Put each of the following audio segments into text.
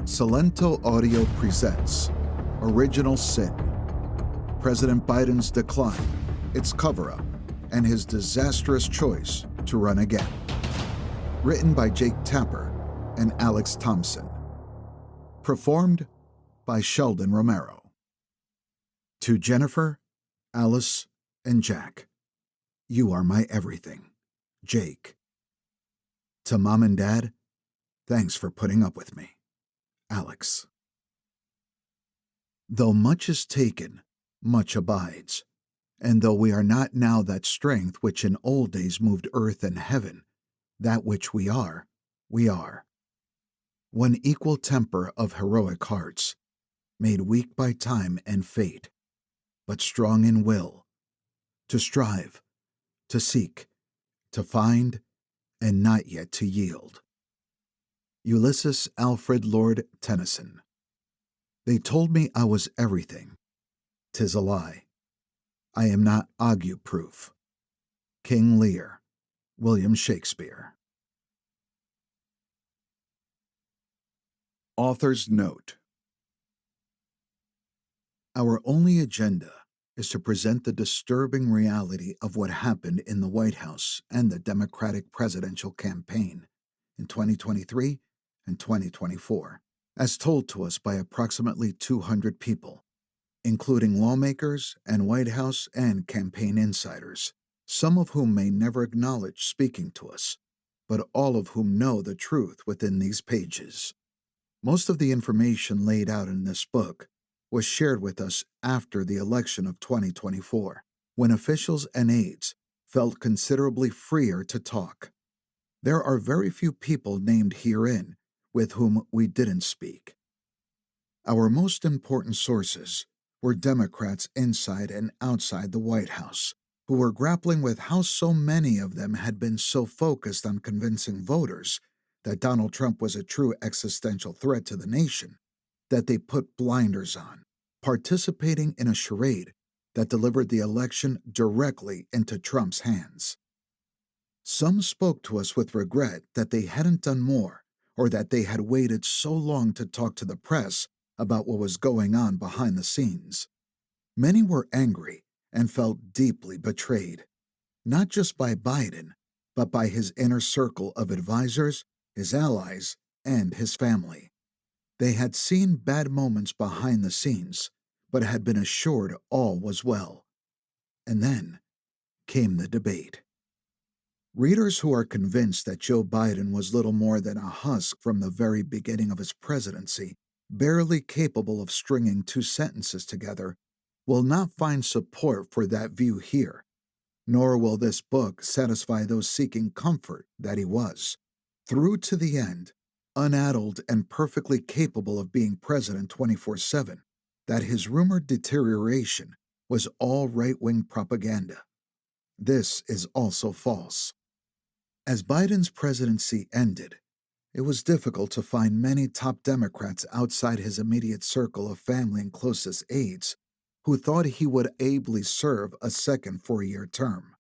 Salento Audio presents Original Sin, President Biden's Decline, its cover-up, and his disastrous choice to run again. Written by Jake Tapper and Alex Thompson. Performed by Sheldon Romero. To Jennifer, Alice, and Jack, you are my everything. Jake. To Mom and Dad, thanks for putting up with me. Alex. Though much is taken, much abides. And though we are not now that strength which in old days moved earth and heaven, that which we are, we are. One equal temper of heroic hearts, made weak by time and fate, but strong in will, to strive, to seek, to find, and not yet to yield. Ulysses Alfred Lord Tennyson. They told me I was everything. 'Tis a lie. I am not ague-proof. King Lear, William Shakespeare. Author's Note. Our only agenda is to present the disturbing reality of what happened in the White House and the Democratic presidential campaign in 2023 and 2024, as told to us by approximately 200 people, including lawmakers and White House and campaign insiders, some of whom may never acknowledge speaking to us, but all of whom know the truth within these pages. Most of the information laid out in this book was shared with us after the election of 2024, when officials and aides felt considerably freer to talk. There are very few people named herein with whom we didn't speak. Our most important sources were Democrats inside and outside the White House, who were grappling with how so many of them had been so focused on convincing voters that Donald Trump was a true existential threat to the nation that they put blinders on, participating in a charade that delivered the election directly into Trump's hands. Some spoke to us with regret that they hadn't done more, or that they had waited so long to talk to the press about what was going on behind the scenes. Many were angry and felt deeply betrayed, not just by Biden, but by his inner circle of advisors, his allies, and his family. They had seen bad moments behind the scenes, but had been assured all was well. And then came the debate. Readers who are convinced that Joe Biden was little more than a husk from the very beginning of his presidency, barely capable of stringing two sentences together, will not find support for that view here, nor will this book satisfy those seeking comfort that he was, through to the end, unaddled and perfectly capable of being president 24/7, that his rumored deterioration was all right-wing propaganda. This is also false. As Biden's presidency ended, it was difficult to find many top Democrats outside his immediate circle of family and closest aides who thought he would ably serve a second four-year term.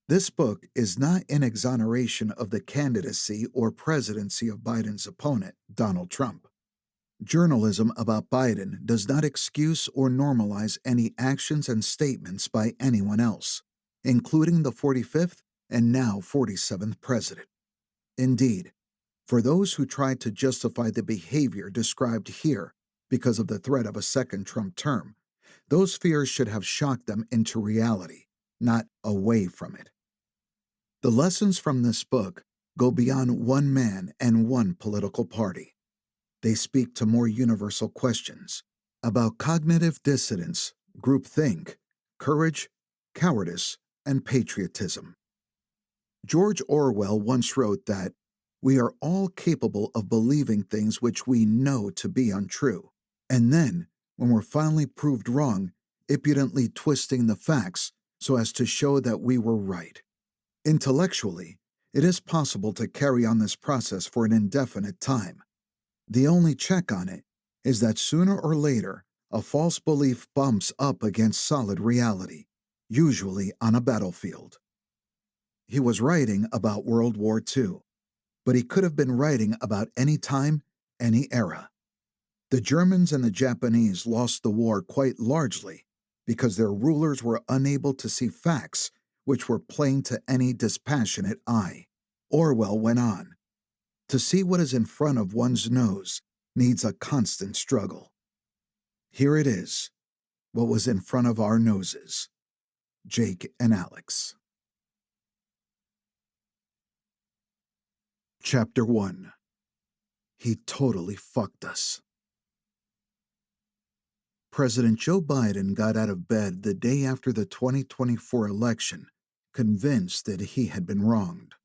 This book is not in exoneration of the candidacy or presidency of Biden's opponent, Donald Trump. Journalism about Biden does not excuse or normalize any actions and statements by anyone else, including the 45th and now 47th president. Indeed, for those who tried to justify the behavior described here because of the threat of a second Trump term, those fears should have shocked them into reality, not away from it. The lessons from this book go beyond one man and one political party. They speak to more universal questions about cognitive dissonance, groupthink, courage, cowardice, and patriotism. George Orwell once wrote that we are all capable of believing things which we know to be untrue, and then, when we're finally proved wrong, impudently twisting the facts so as to show that we were right. Intellectually, it is possible to carry on this process for an indefinite time. The only check on it is that sooner or later, a false belief bumps up against solid reality, usually on a battlefield. He was writing about World War II, but he could have been writing about any time any era. The Germans and the Japanese lost the war quite largely because their rulers were unable to see facts which were plain to any dispassionate eye. Orwell went on, "To see what is in front of one's nose needs a constant struggle. Here it is, what was in front of our noses." Jake and Alex. Chapter 1. He totally fucked us. President Joe Biden got out of bed the day after the 2024 election, convinced that he had been wronged.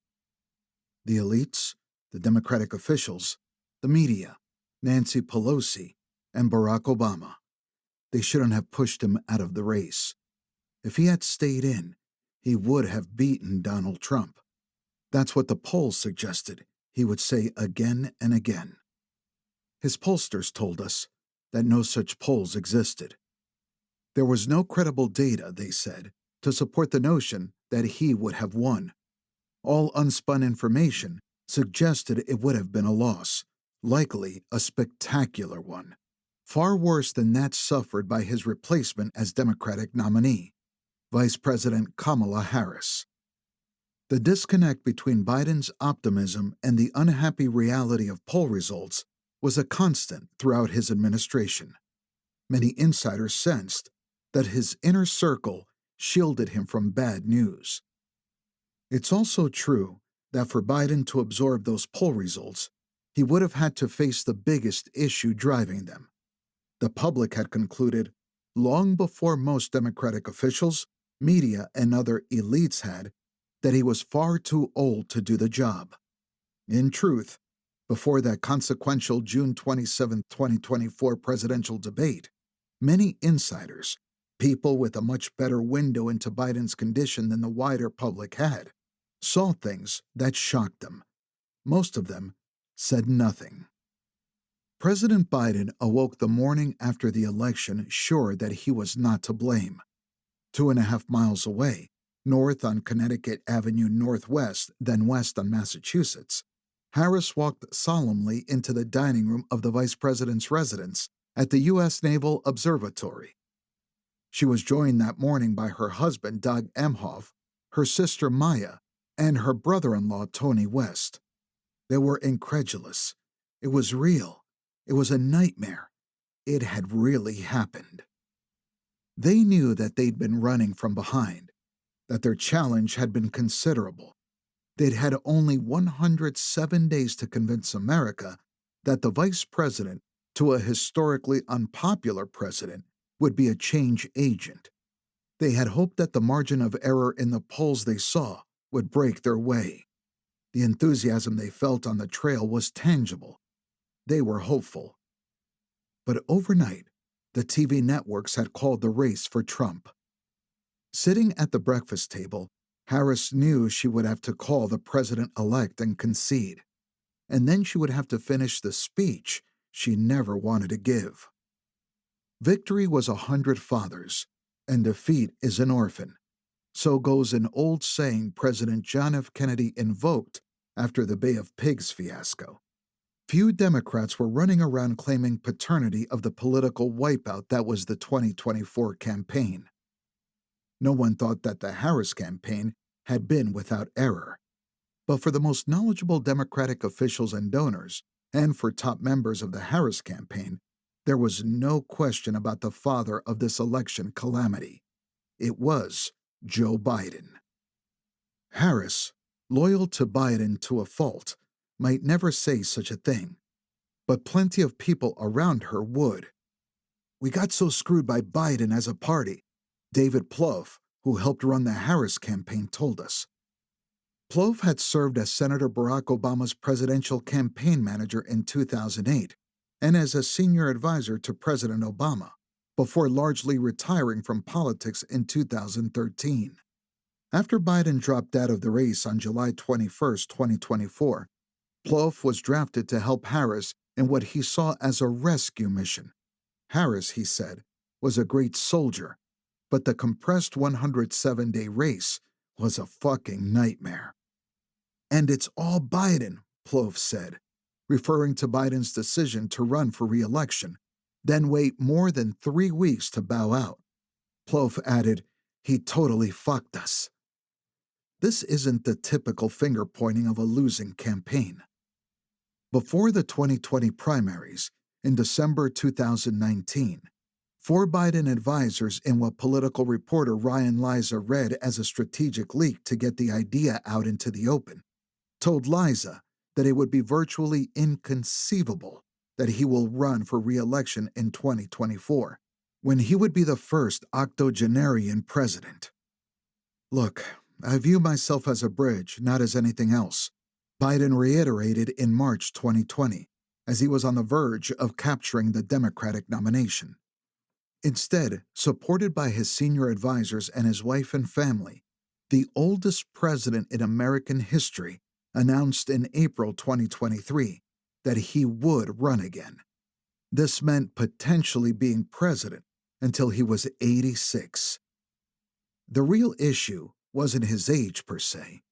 The elites, the Democratic officials, the media, Nancy Pelosi, and Barack Obama, they shouldn't have pushed him out of the race. If he had stayed in, he would have beaten Donald Trump. That's what the polls suggested he would say again and again. His pollsters told us that no such polls existed. There was no credible data, they said, to support the notion that he would have won. All unspun information suggested it would have been a loss, likely a spectacular one, far worse than that suffered by his replacement as Democratic nominee, Vice President Kamala Harris. The disconnect between Biden's optimism and the unhappy reality of poll results was a constant throughout his administration. Many insiders sensed that his inner circle shielded him from bad news. It's also true that for Biden to absorb those poll results, he would have had to face the biggest issue driving them. The public had concluded, long before most Democratic officials, media, and other elites had, that he was far too old to do the job. In truth, before that consequential June 27, 2024 presidential debate, many insiders, people with a much better window into Biden's condition than the wider public had, saw things that shocked them. Most of them said nothing. President Biden awoke the morning after the election sure that he was not to blame. 2.5 miles away, north on Connecticut Avenue Northwest, then west on Massachusetts, Harris walked solemnly into the dining room of the vice president's residence at the U.S. Naval Observatory. She was joined that morning by her husband, Doug Emhoff, her sister Maya, and her brother-in-law, Tony West. They were incredulous. It was real. It was a nightmare. It had really happened. They knew that they'd been running from behind, that their challenge had been considerable. They'd had only 107 days to convince America that the vice president, to a historically unpopular president, would be a change agent. They had hoped that the margin of error in the polls they saw would break their way. The enthusiasm they felt on the trail was tangible. They were hopeful. But overnight, the TV networks had called the race for Trump. Sitting at the breakfast table, Harris knew she would have to call the president-elect and concede. And then she would have to finish the speech she never wanted to give. Victory was 100 fathers, and defeat is an orphan. So goes an old saying President John F. Kennedy invoked after the Bay of Pigs fiasco. Few Democrats were running around claiming paternity of the political wipeout that was the 2024 campaign. No one thought that the Harris campaign had been without error. But for the most knowledgeable Democratic officials and donors, and for top members of the Harris campaign, there was no question about the father of this election calamity. It was Joe Biden. Harris, loyal to Biden to a fault, might never say such a thing, but plenty of people around her would. "We got so screwed by Biden as a party," David Plouffe, who helped run the Harris campaign, told us. Plouffe had served as Senator Barack Obama's presidential campaign manager in 2008 and as a senior advisor to President Obama, before largely retiring from politics in 2013. After Biden dropped out of the race on July 21, 2024, Plouffe was drafted to help Harris in what he saw as a rescue mission. Harris, he said, was a great soldier, but the compressed 107-day race was a fucking nightmare. "And it's all Biden," Plouffe said. referring to Biden's decision to run for re-election, then wait more than 3 weeks to bow out. Plouffe added, "He totally fucked us." This isn't the typical finger-pointing of a losing campaign. Before the 2020 primaries, in December 2019, 4 Biden advisors in what political reporter Ryan Liza read as a strategic leak to get the idea out into the open, told Liza that it would be virtually inconceivable that he will run for re-election in 2024, when he would be the first octogenarian president. "Look, I view myself as a bridge, not as anything else," Biden reiterated in March 2020, as he was on the verge of capturing the Democratic nomination. Instead, supported by his senior advisors and his wife and family, the oldest president in American history announced in April 2023 that he would run again. This meant potentially being president until he was 86. The real issue wasn't his age per se.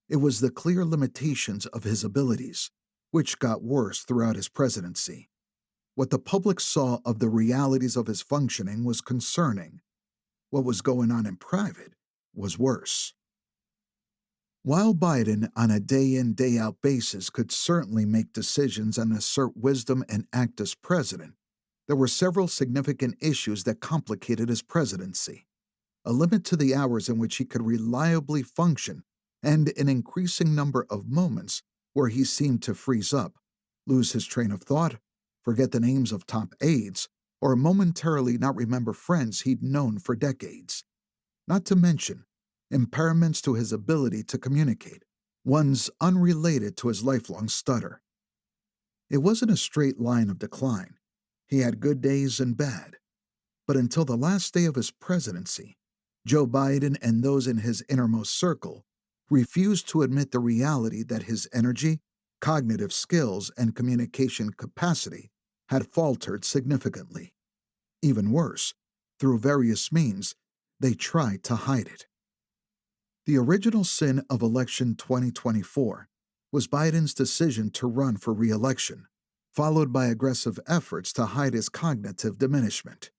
It was the clear limitations of his abilities, which got worse throughout his presidency. What the public saw of the realities of his functioning was concerning. What was going on in private was worse. While Biden, on a day-in, day-out basis, could certainly make decisions and assert wisdom and act as president, there were several significant issues that complicated his presidency. A limit to the hours in which he could reliably function, and an increasing number of moments where he seemed to freeze up, lose his train of thought, forget the names of top aides, or momentarily not remember friends he'd known for decades. Not to mention impairments to his ability to communicate, ones unrelated to his lifelong stutter. It wasn't a straight line of decline. He had good days and bad. But until the last day of his presidency, Joe Biden and those in his innermost circle refused to admit the reality that his energy, cognitive skills, and communication capacity had faltered significantly. Even worse, through various means, they tried to hide it. The original sin of election 2024 was Biden's decision to run for re-election, followed by aggressive efforts to hide his cognitive diminishment.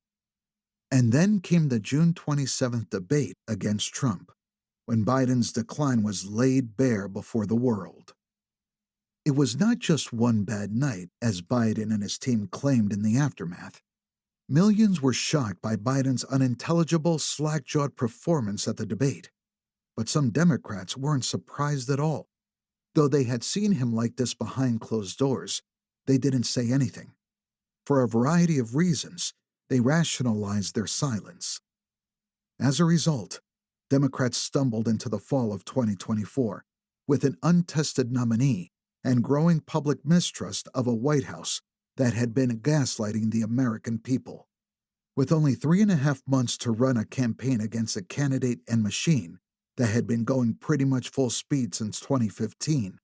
And then came the June 27th debate against Trump, when Biden's decline was laid bare before the world. It was not just one bad night, as Biden and his team claimed in the aftermath. Millions were shocked by Biden's unintelligible, slack-jawed performance at the debate. But some Democrats weren't surprised at all. Though they had seen him like this behind closed doors, they didn't say anything. For a variety of reasons, they rationalized their silence. As a result, Democrats stumbled into the fall of 2024 with an untested nominee and growing public mistrust of a White House that had been gaslighting the American people. With only 3.5 months to run a campaign against a candidate and machine that had been going pretty much full speed since 2015,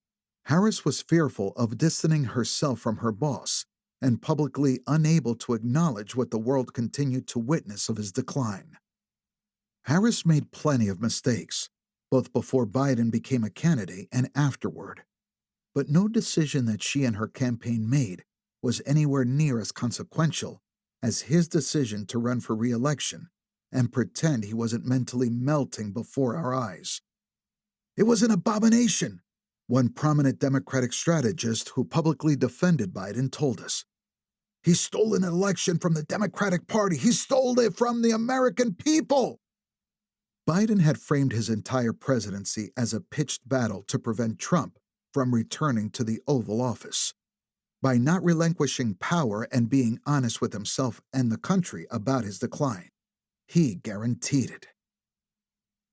Harris was fearful of distancing herself from her boss and publicly unable to acknowledge what the world continued to witness of his decline. Harris made plenty of mistakes, both before Biden became a candidate and afterward. But no decision that she and her campaign made was anywhere near as consequential as his decision to run for re-election and pretend he wasn't mentally melting before our eyes. "It was an abomination," one prominent Democratic strategist who publicly defended Biden told us. "He stole an election from the Democratic Party. He stole it from the American people." Biden had framed his entire presidency as a pitched battle to prevent Trump from returning to the Oval Office. By not relinquishing power and being honest with himself and the country about his decline, he guaranteed it.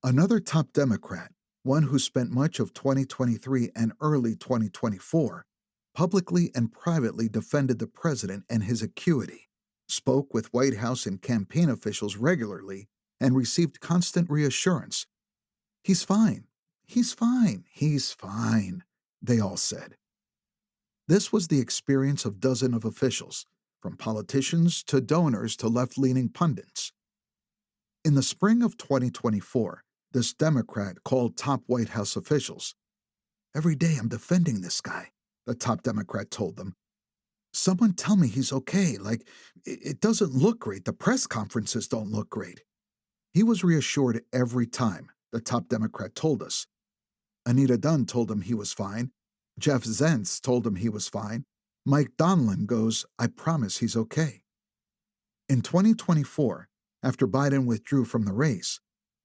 Another top Democrat, one who spent much of 2023 and early 2024, publicly and privately defended the president and his acuity, spoke with White House and campaign officials regularly, and received constant reassurance. "He's fine. He's fine. He's fine," they all said. This was the experience of dozens of officials, from politicians to donors to left-leaning pundits. In the spring of 2024, this Democrat called top White House officials. "Every day I'm defending this guy, the top Democrat told them. Someone tell me he's okay. Like, it doesn't look great. The press conferences don't look great. He was reassured every time, the top Democrat told us. Anita Dunn told him he was fine. Jeff Zients told him he was fine. Mike Donilon goes, I promise he's okay. In 2024, after Biden withdrew from the race,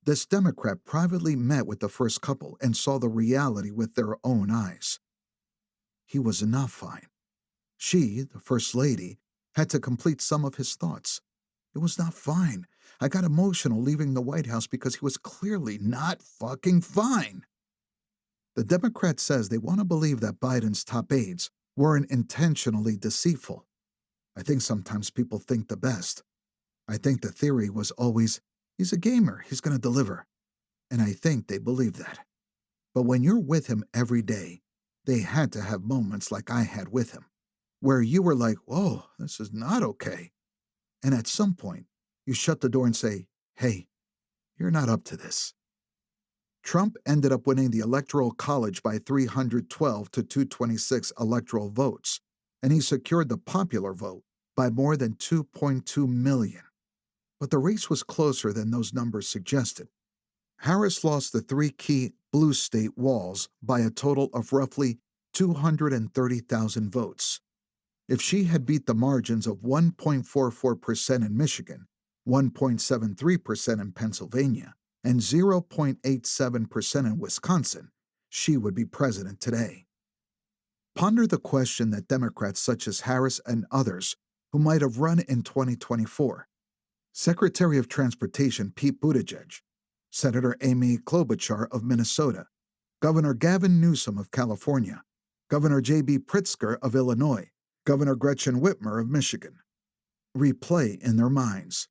this Democrat privately met with the first couple and saw the reality with their own eyes. He was not fine. She, the First Lady, had to complete some of his thoughts. It was not fine. I got emotional leaving the White House because he was clearly not fucking fine. The Democrat says they want to believe that Biden's top aides weren't intentionally deceitful. I think sometimes people think the best. I think the theory was always, he's a gamer, he's going to deliver. And I think they believe that. But when you're with him every day, they had to have moments like I had with him, where you were like, whoa, this is not okay. And at some point, you shut the door and say, hey, you're not up to this. Trump ended up winning the Electoral College by 312 to 226 electoral votes, and he secured the popular vote by more than 2.2 million. But the race was closer than those numbers suggested. Harris lost the three key blue state walls by a total of roughly 230,000 votes. If she had beat the margins of 1.44% in Michigan, 1.73% in Pennsylvania, and 0.87% in Wisconsin, she would be president today. Ponder the question that Democrats such as Harris and others who might have run in 2024, Secretary of Transportation Pete Buttigieg, Senator Amy Klobuchar of Minnesota, Governor Gavin Newsom of California, Governor J.B. Pritzker of Illinois, Governor Gretchen Whitmer of Michigan. Replay in their minds.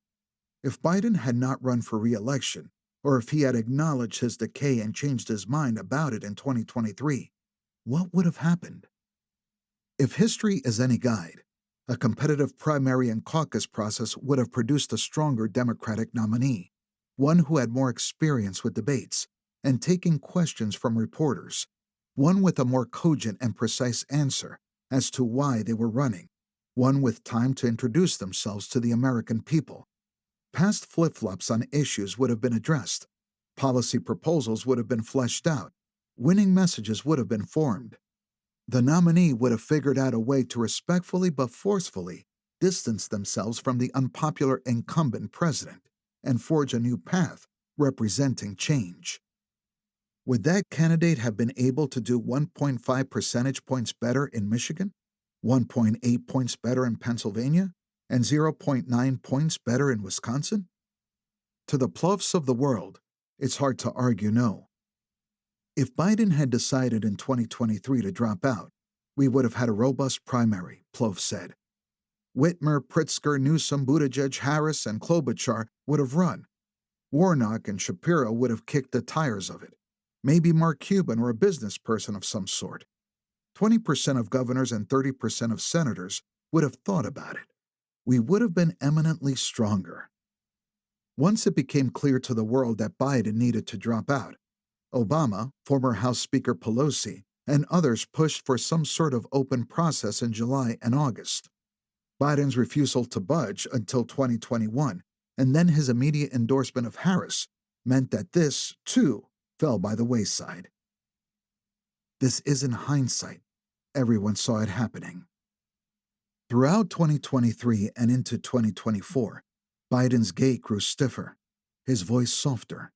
If Biden had not run for re-election, or if he had acknowledged his decay and changed his mind about it in 2023, what would have happened? If history is any guide, a competitive primary and caucus process would have produced a stronger Democratic nominee, one who had more experience with debates and taking questions from reporters, one with a more cogent and precise answer as to why they were running, one with time to introduce themselves to the American people. Past flip-flops on issues would have been addressed. Policy proposals would have been fleshed out. Winning messages would have been formed. The nominee would have figured out a way to respectfully but forcefully distance themselves from the unpopular incumbent president and forge a new path representing change. Would that candidate have been able to do 1.5 percentage points better in Michigan, 1.8 points better in Pennsylvania, and 0.9 points better in Wisconsin? To the Ploufs of the world, it's hard to argue no. If Biden had decided in 2023 to drop out, we would have had a robust primary, Plouffe said. Whitmer, Pritzker, Newsom, Buttigieg, Harris, and Klobuchar would have run. Warnock and Shapiro would have kicked the tires of it. Maybe Mark Cuban or a business person of some sort. 20% of governors and 30% of senators would have thought about it. We would have been eminently stronger. Once it became clear to the world that Biden needed to drop out, Obama, former House Speaker Pelosi, and others pushed for some sort of open process in July and August. Biden's refusal to budge until 2021, and then his immediate endorsement of Harris, meant that this, too, fell by the wayside. This isn't hindsight. Everyone saw it happening. Throughout 2023 and into 2024, Biden's gait grew stiffer, his voice softer.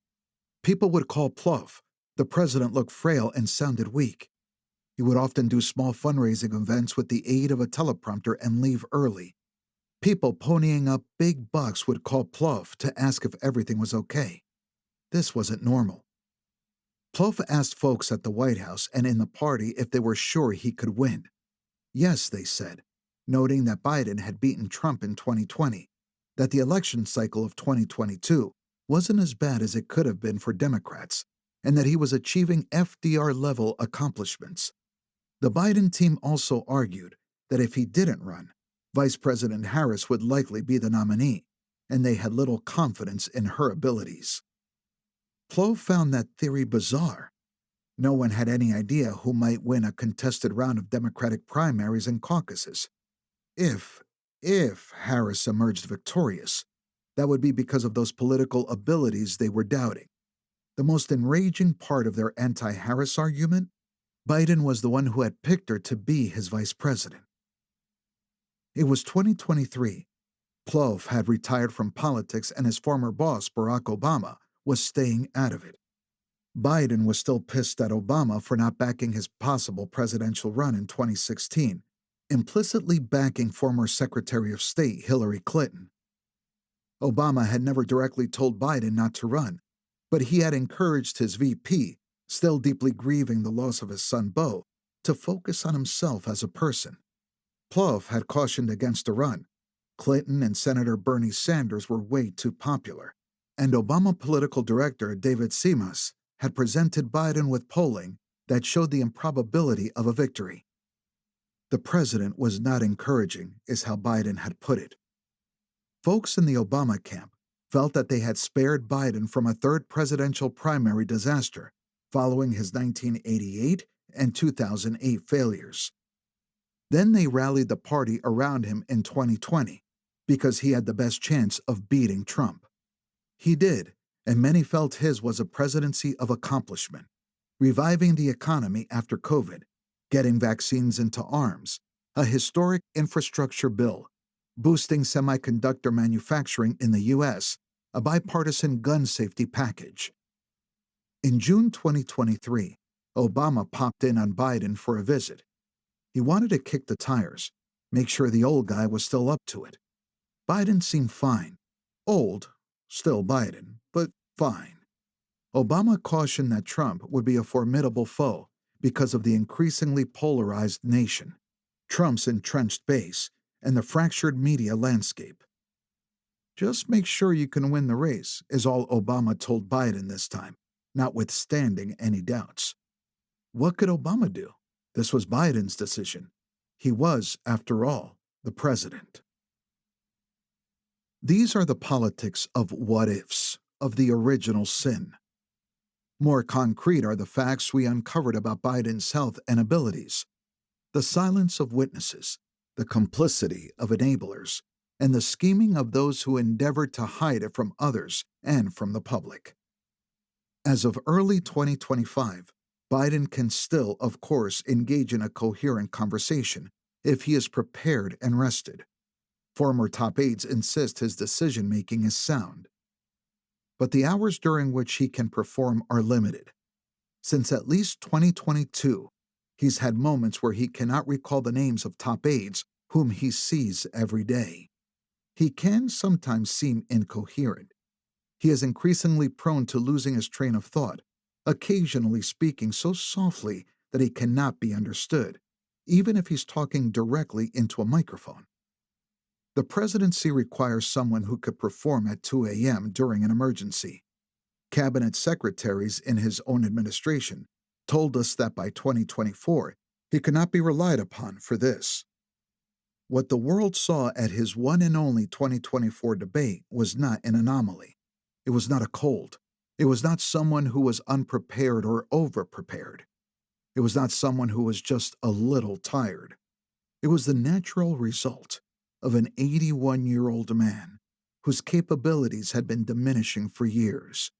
People would call Plouffe. The president looked frail and sounded weak. He would often do small fundraising events with the aid of a teleprompter and leave early. People ponying up big bucks would call Plouffe to ask if everything was okay. This wasn't normal. Plouffe asked folks at the White House and in the party if they were sure he could win. Yes, they said, noting that Biden had beaten Trump in 2020, that the election cycle of 2022 wasn't as bad as it could have been for Democrats, and that he was achieving FDR-level accomplishments. The Biden team also argued that if he didn't run, Vice President Harris would likely be the nominee, and they had little confidence in her abilities. Plouffe found that theory bizarre. No one had any idea who might win a contested round of Democratic primaries and caucuses. If, if Harris emerged victorious, that would be because of those political abilities they were doubting. The most enraging part of their anti-Harris argument? Biden was the one who had picked her to be his vice president. It was 2023. Plouffe had retired from politics and his former boss, Barack Obama, was staying out of it. Biden was still pissed at Obama for not backing his possible presidential run in 2016, implicitly backing former Secretary of State Hillary Clinton. Obama had never directly told Biden not to run, but he had encouraged his VP, still deeply grieving the loss of his son Beau, to focus on himself as a person. Plouffe had cautioned against a run. Clinton and Senator Bernie Sanders were way too popular, and Obama political director David Simas had presented Biden with polling that showed the improbability of a victory. The president was not encouraging, is how Biden had put it. Folks in the Obama camp felt that they had spared Biden from a third presidential primary disaster following his 1988 and 2008 failures. Then they rallied the party around him in 2020 because he had the best chance of beating Trump. He did, and many felt his was a presidency of accomplishment, reviving the economy after COVID, getting vaccines into arms, a historic infrastructure bill, boosting semiconductor manufacturing in the U.S., a bipartisan gun safety package. In June 2023, Obama popped in on Biden for a visit. He wanted to kick the tires, make sure the old guy was still up to it. Biden seemed fine. Old, still Biden, but fine. Obama cautioned that Trump would be a formidable foe because of the increasingly polarized nation, Trump's entrenched base, and the fractured media landscape. Just make sure you can win the race, is all Obama told Biden this time, notwithstanding any doubts. What could Obama do? This was Biden's decision. He was, after all, the president. These are the politics of what-ifs, of the original sin. More concrete are the facts we uncovered about Biden's health and abilities. The silence of witnesses, the complicity of enablers, and the scheming of those who endeavored to hide it from others and from the public. As of early 2025, Biden can still, of course, engage in a coherent conversation if he is prepared and rested. Former top aides insist his decision-making is sound. But the hours during which he can perform are limited. Since at least 2022, he's had moments where he cannot recall the names of top aides whom he sees every day. He can sometimes seem incoherent. He is increasingly prone to losing his train of thought, occasionally speaking so softly that he cannot be understood, even if he's talking directly into a microphone. The presidency requires someone who could perform at 2 a.m. during an emergency. Cabinet secretaries in his own administration told us that by 2024, he could not be relied upon for this. What the world saw at his one and only 2024 debate was not an anomaly. It was not a cold. It was not someone who was unprepared or overprepared. It was not someone who was just a little tired. It was the natural result of an 81-year-old man whose capabilities had been diminishing for years.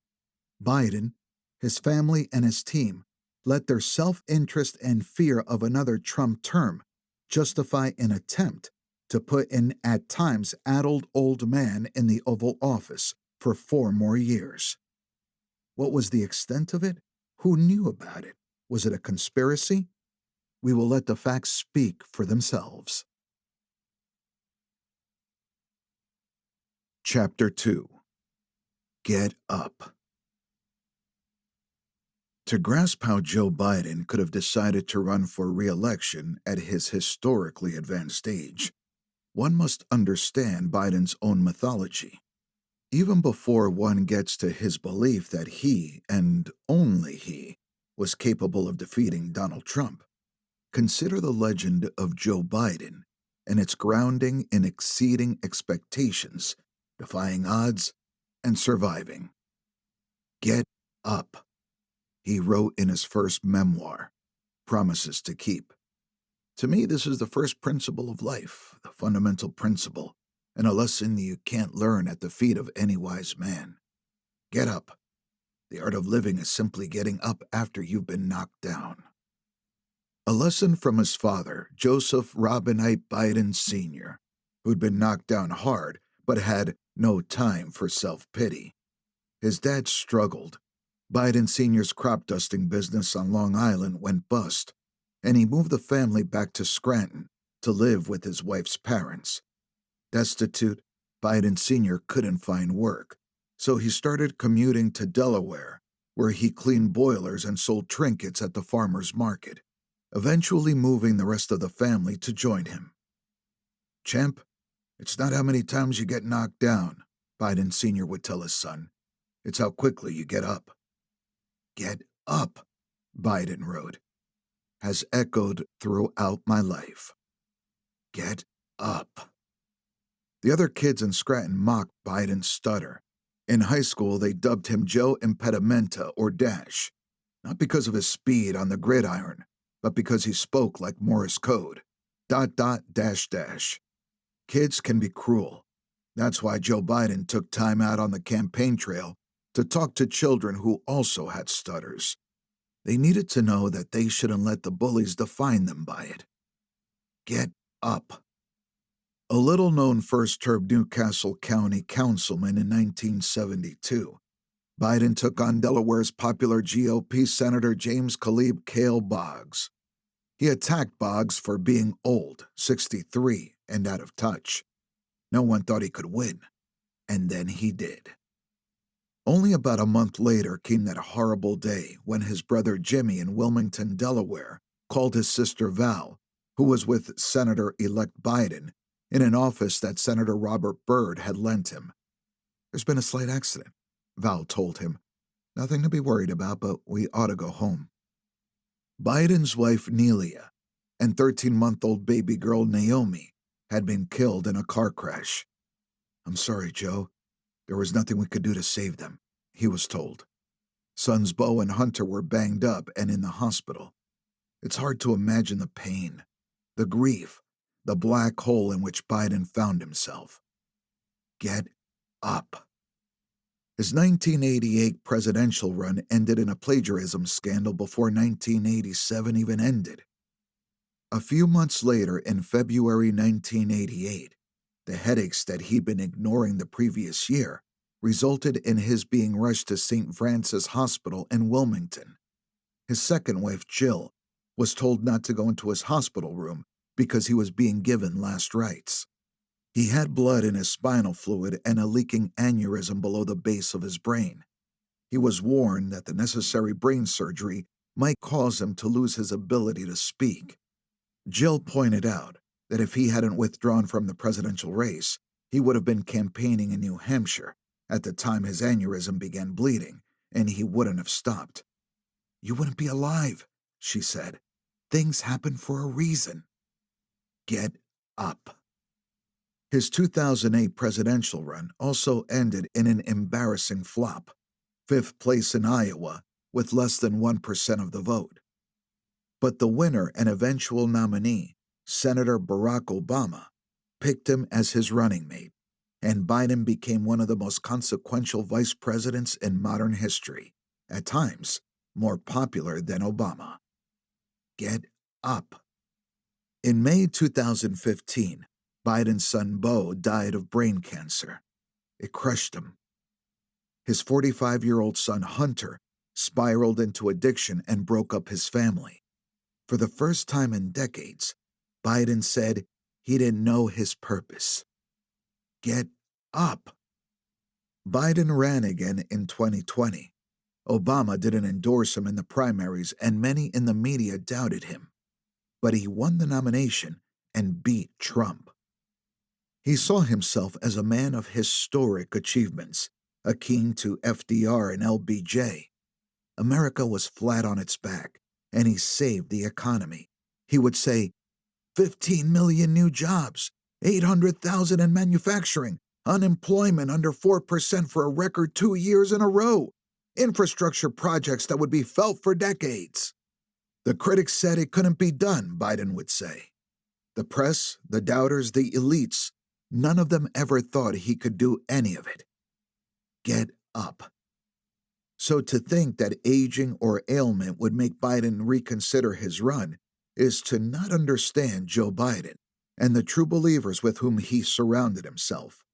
Biden, his family, and his team let their self-interest and fear of another Trump term justify an attempt to put an at times addled old man in the Oval Office for 4 more years. What was the extent of it? Who knew about it? Was it a conspiracy? We will let the facts speak for themselves. Chapter 2. Get Up. To grasp how Joe Biden could have decided to run for re-election at his historically advanced age, one must understand Biden's own mythology. Even before one gets to his belief that he, and only he, was capable of defeating Donald Trump, consider the legend of Joe Biden and its grounding in exceeding expectations, defying odds, and surviving. Get up. he wrote in his first memoir, Promises to Keep. To me, this is the first principle of life, the fundamental principle, and a lesson you can't learn at the feet of any wise man. Get up. The art of living is simply getting up after you've been knocked down. A lesson from his father, Joseph Robinette Biden Sr., who'd been knocked down hard but had no time for self-pity. His dad struggled. Biden Sr.'s crop dusting business on Long Island went bust, and he moved the family back to Scranton to live with his wife's parents. Destitute, Biden Sr. couldn't find work, so he started commuting to Delaware, where he cleaned boilers and sold trinkets at the farmer's market, eventually moving the rest of the family to join him. "Champ, it's not how many times you get knocked down," Biden Sr. would tell his son. "It's how quickly you get up." "Get up," Biden wrote, "has echoed throughout my life. Get up." The other kids in Scranton mocked Biden's stutter. In high school, they dubbed him Joe Impedimenta or Dash, not because of his speed on the gridiron, but because he spoke like Morse code. ... Dash dash. Kids can be cruel. That's why Joe Biden took time out on the campaign trail to talk to children who also had stutters. They needed to know that they shouldn't let the bullies define them by it. Get up. A little-known first-term Newcastle County councilman in 1972, Biden took on Delaware's popular GOP Senator James Caleb Cale Boggs. He attacked Boggs for being old, 63, and out of touch. No one thought he could win, and then he did. Only about a month later came that horrible day when his brother Jimmy in Wilmington, Delaware, called his sister Val, who was with Senator-elect Biden, in an office that Senator Robert Byrd had lent him. "There's been a slight accident," Val told him. "Nothing to be worried about, but we ought to go home." Biden's wife Nelia and 13-month-old baby girl Naomi had been killed in a car crash. "I'm sorry, Joe. There was nothing we could do to save them," he was told. Sons Bo and Hunter were banged up and in the hospital. It's hard to imagine the pain, the grief, the black hole in which Biden found himself. Get up. His 1988 presidential run ended in a plagiarism scandal before 1987 even ended. A few months later, in February 1988, the headaches that he'd been ignoring the previous year resulted in his being rushed to St. Francis Hospital in Wilmington. His second wife, Jill, was told not to go into his hospital room because he was being given last rites. He had blood in his spinal fluid and a leaking aneurysm below the base of his brain. He was warned that the necessary brain surgery might cause him to lose his ability to speak. Jill pointed out that if he hadn't withdrawn from the presidential race, he would have been campaigning in New Hampshire at the time his aneurysm began bleeding, and he wouldn't have stopped. "You wouldn't be alive," she said. "Things happen for a reason. Get up." His 2008 presidential run also ended in an embarrassing flop, 5th place in Iowa with less than 1% of the vote. But the winner and eventual nominee, Senator Barack Obama, picked him as his running mate, and Biden became one of the most consequential vice presidents in modern history, at times more popular than Obama. Get up. In May 2015, Biden's son Beau died of brain cancer. It crushed him. His 45-year-old son Hunter spiraled into addiction and broke up his family. For the first time in decades, Biden said he didn't know his purpose. Get up. Biden ran again in 2020. Obama didn't endorse him in the primaries, and many in the media doubted him. But he won the nomination and beat Trump. He saw himself as a man of historic achievements, akin to FDR and LBJ. America was flat on its back, and he saved the economy. He would say, 15 million new jobs, 800,000 in manufacturing, unemployment under 4% for a record 2 years in a row. infrastructure projects that would be felt for decades. The critics said it couldn't be done, Biden would say. The press, the doubters, the elites, none of them ever thought he could do any of it. Get up. So to think that aging or ailment would make Biden reconsider his run is to not understand Joe Biden and the true believers with whom he surrounded himself.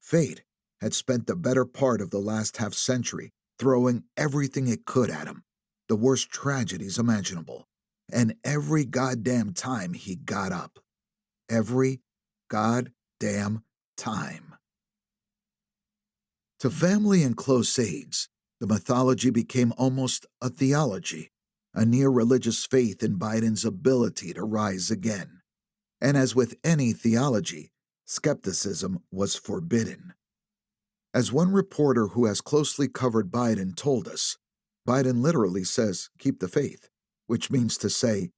Fate had spent the better part of the last half-century throwing everything it could at him, the worst tragedies imaginable, and every goddamn time he got up. Every goddamn time. To family and close aides, the mythology became almost a theology, a near-religious faith in Biden's ability to rise again. And as with any theology, skepticism was forbidden. As one reporter who has closely covered Biden told us, Biden literally says, "Keep the faith," which means to say,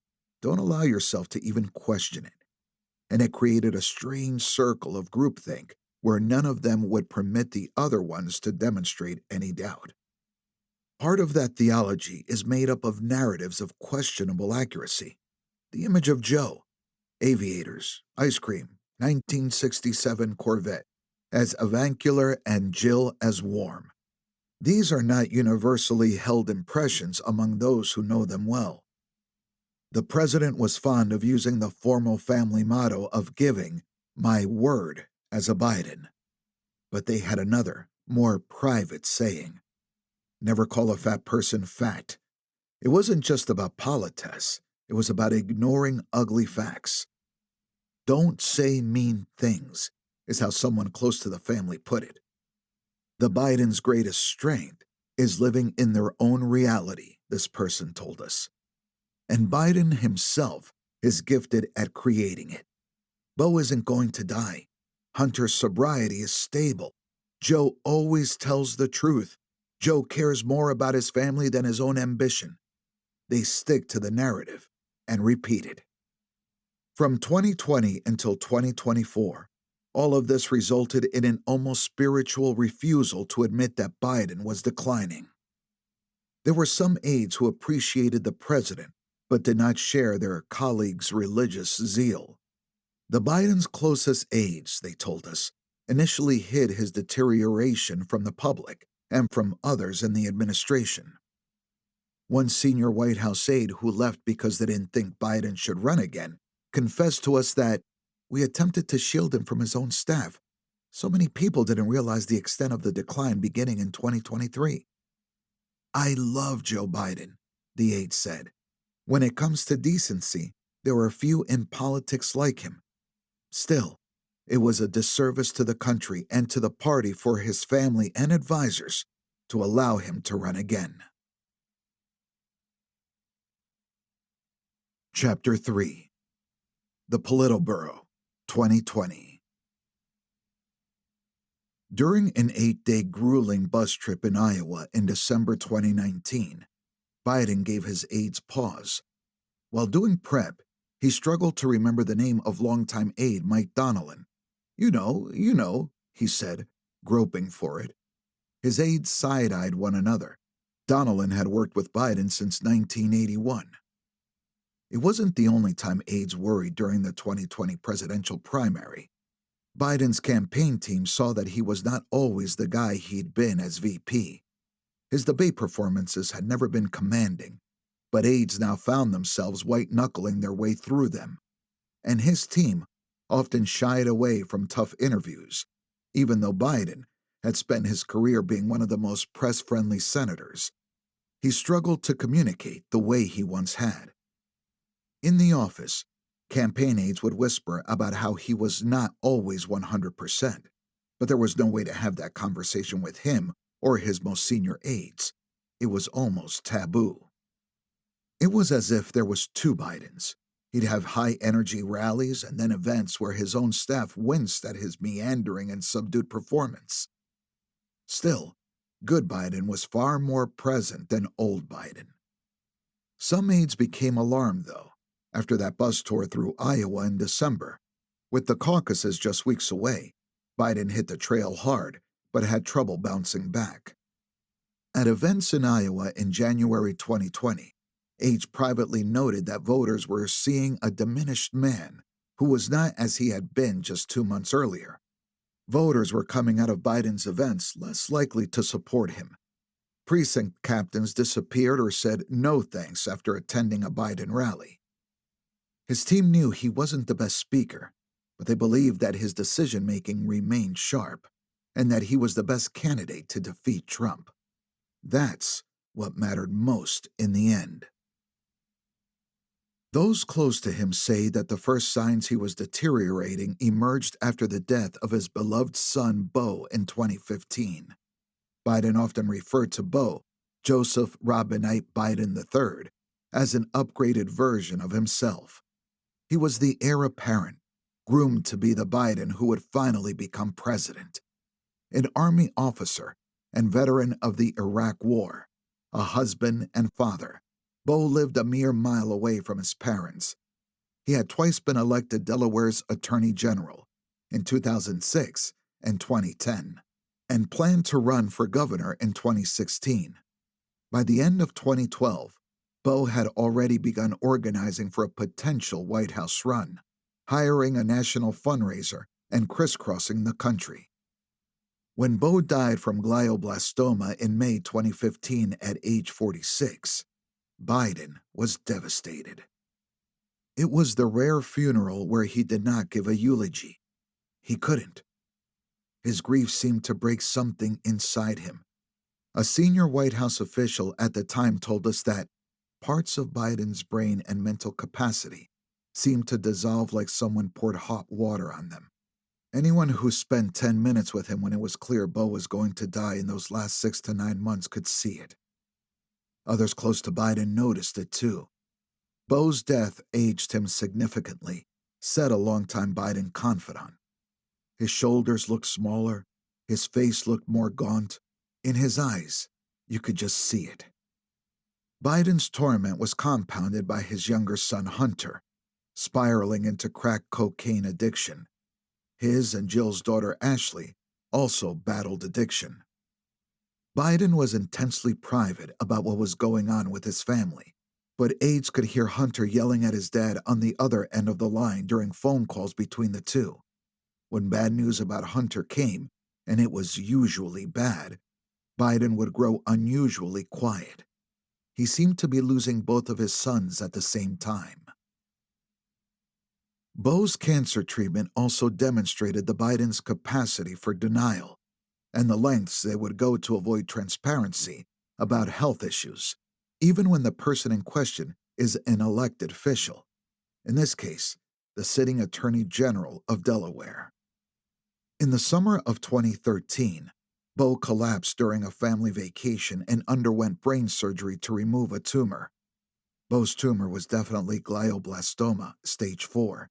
don't allow yourself to even question it. And it created a strange circle of groupthink where none of them would permit the other ones to demonstrate any doubt. Part of that theology is made up of narratives of questionable accuracy. The image of Joe, aviators, ice cream, 1967 Corvette, as avuncular and Jill as warm. These are not universally held impressions among those who know them well. The president was fond of using the formal family motto of giving my word as a Biden. But they had another, more private saying. Never call a fat person fat. It wasn't just about polites. It was about ignoring ugly facts. Don't say mean things, is how someone close to the family put it. The Bidens' greatest strength is living in their own reality, this person told us. And Biden himself is gifted at creating it. Beau isn't going to die. Hunter's sobriety is stable. Joe always tells the truth. Joe cares more about his family than his own ambition. They stick to the narrative and repeat it. From 2020 until 2024, all of this resulted in an almost spiritual refusal to admit that Biden was declining. There were some aides who appreciated the president but did not share their colleagues' religious zeal. The Biden's closest aides, they told us, initially hid his deterioration from the public and from others in the administration. One senior White House aide who left because they didn't think Biden should run again confessed to us that we attempted to shield him from his own staff. So many people didn't realize the extent of the decline beginning in 2023. I love Joe Biden, the aide said. When it comes to decency, there are few in politics like him. Still, it was a disservice to the country and to the party for his family and advisors to allow him to run again. Chapter 3. The Politburo, 2020. During an 8-day grueling bus trip in Iowa in December 2019, Biden gave his aides pause. While doing prep, he struggled to remember the name of longtime aide Mike Donnellan. You know, he said, groping for it. His aides side-eyed one another. Donnellan had worked with Biden since 1981. It wasn't the only time aides worried during the 2020 presidential primary. Biden's campaign team saw that he was not always the guy he'd been as VP. His debate performances had never been commanding, but aides now found themselves white-knuckling their way through them. And his team often shied away from tough interviews, even though Biden had spent his career being one of the most press-friendly senators. He struggled to communicate the way he once had. In the office, campaign aides would whisper about how he was not always 100%, but there was no way to have that conversation with him or his most senior aides. It was almost taboo. It was as if there was two Bidens. He'd have high-energy rallies and then events where his own staff winced at his meandering and subdued performance. Still, good Biden was far more present than old Biden. Some aides became alarmed, though, after that bus tour through Iowa in December. With the caucuses just weeks away, Biden hit the trail hard, but had trouble bouncing back. At events in Iowa in January 2020, H privately noted that voters were seeing a diminished man who was not as he had been just 2 months earlier. Voters were coming out of Biden's events less likely to support him. Precinct captains disappeared or said no thanks after attending a Biden rally. His team knew he wasn't the best speaker, but they believed that his decision-making remained sharp and that he was the best candidate to defeat Trump. That's what mattered most in the end. Those close to him say that the first signs he was deteriorating emerged after the death of his beloved son Beau in 2015. Biden often referred to Beau, Joseph Robinette Biden III, as an upgraded version of himself. He was the heir apparent, groomed to be the Biden who would finally become president. An Army officer and veteran of the Iraq War, a husband and father, Beau lived a mere mile away from his parents. He had twice been elected Delaware's Attorney General, in 2006 and 2010, and planned to run for governor in 2016. By the end of 2012, Beau had already begun organizing for a potential White House run, hiring a national fundraiser and crisscrossing the country. When Beau died from glioblastoma in May 2015 at age 46, Biden was devastated. It was the rare funeral where he did not give a eulogy. He couldn't. His grief seemed to break something inside him. A senior White House official at the time told us that parts of Biden's brain and mental capacity seemed to dissolve like someone poured hot water on them. Anyone who spent 10 minutes with him when it was clear Beau was going to die in those last 6 to 9 months could see it. Others close to Biden noticed it too. Beau's death aged him significantly, said a longtime Biden confidant. His shoulders looked smaller, his face looked more gaunt. In his eyes, you could just see it. Biden's torment was compounded by his younger son Hunter, spiraling into crack cocaine addiction. His and Jill's daughter Ashley also battled addiction. Biden was intensely private about what was going on with his family, but aides could hear Hunter yelling at his dad on the other end of the line during phone calls between the two. When bad news about Hunter came, and it was usually bad, Biden would grow unusually quiet. He seemed to be losing both of his sons at the same time. Beau's cancer treatment also demonstrated the Bidens' capacity for denial and the lengths they would go to avoid transparency about health issues, even when the person in question is an elected official, in this case, the sitting Attorney General of Delaware. In the summer of 2013, Beau collapsed during a family vacation and underwent brain surgery to remove a tumor. Beau's tumor was definitely glioblastoma, stage 4.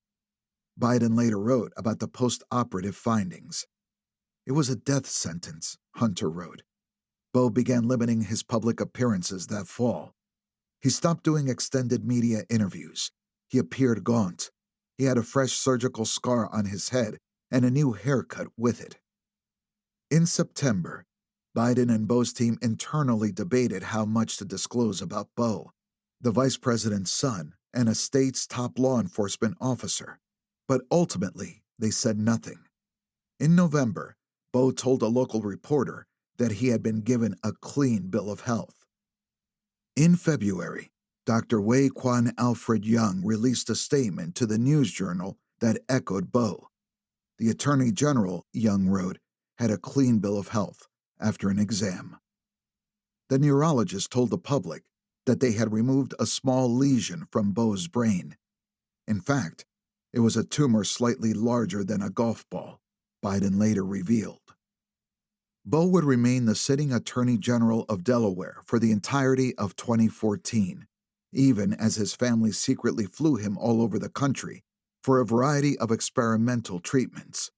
Biden later wrote about the post-operative findings. It was a death sentence, Hunter wrote. Beau began limiting his public appearances that fall. He stopped doing extended media interviews. He appeared gaunt. He had a fresh surgical scar on his head and a new haircut with it. In September, Biden and Beau's team internally debated how much to disclose about Beau, the vice president's son and a state's top law enforcement officer. But ultimately, they said nothing. In November, Beau told a local reporter that he had been given a clean bill of health. In February, Dr. Wei Kwan Alfred Young released a statement to the News Journal that echoed Beau. The Attorney General, Young wrote, had a clean bill of health after an exam. The neurologist told the public that they had removed a small lesion from Beau's brain. In fact, it was a tumor slightly larger than a golf ball, Biden later revealed. Beau would remain the sitting Attorney General of Delaware for the entirety of 2014, even as his family secretly flew him all over the country for a variety of experimental treatments.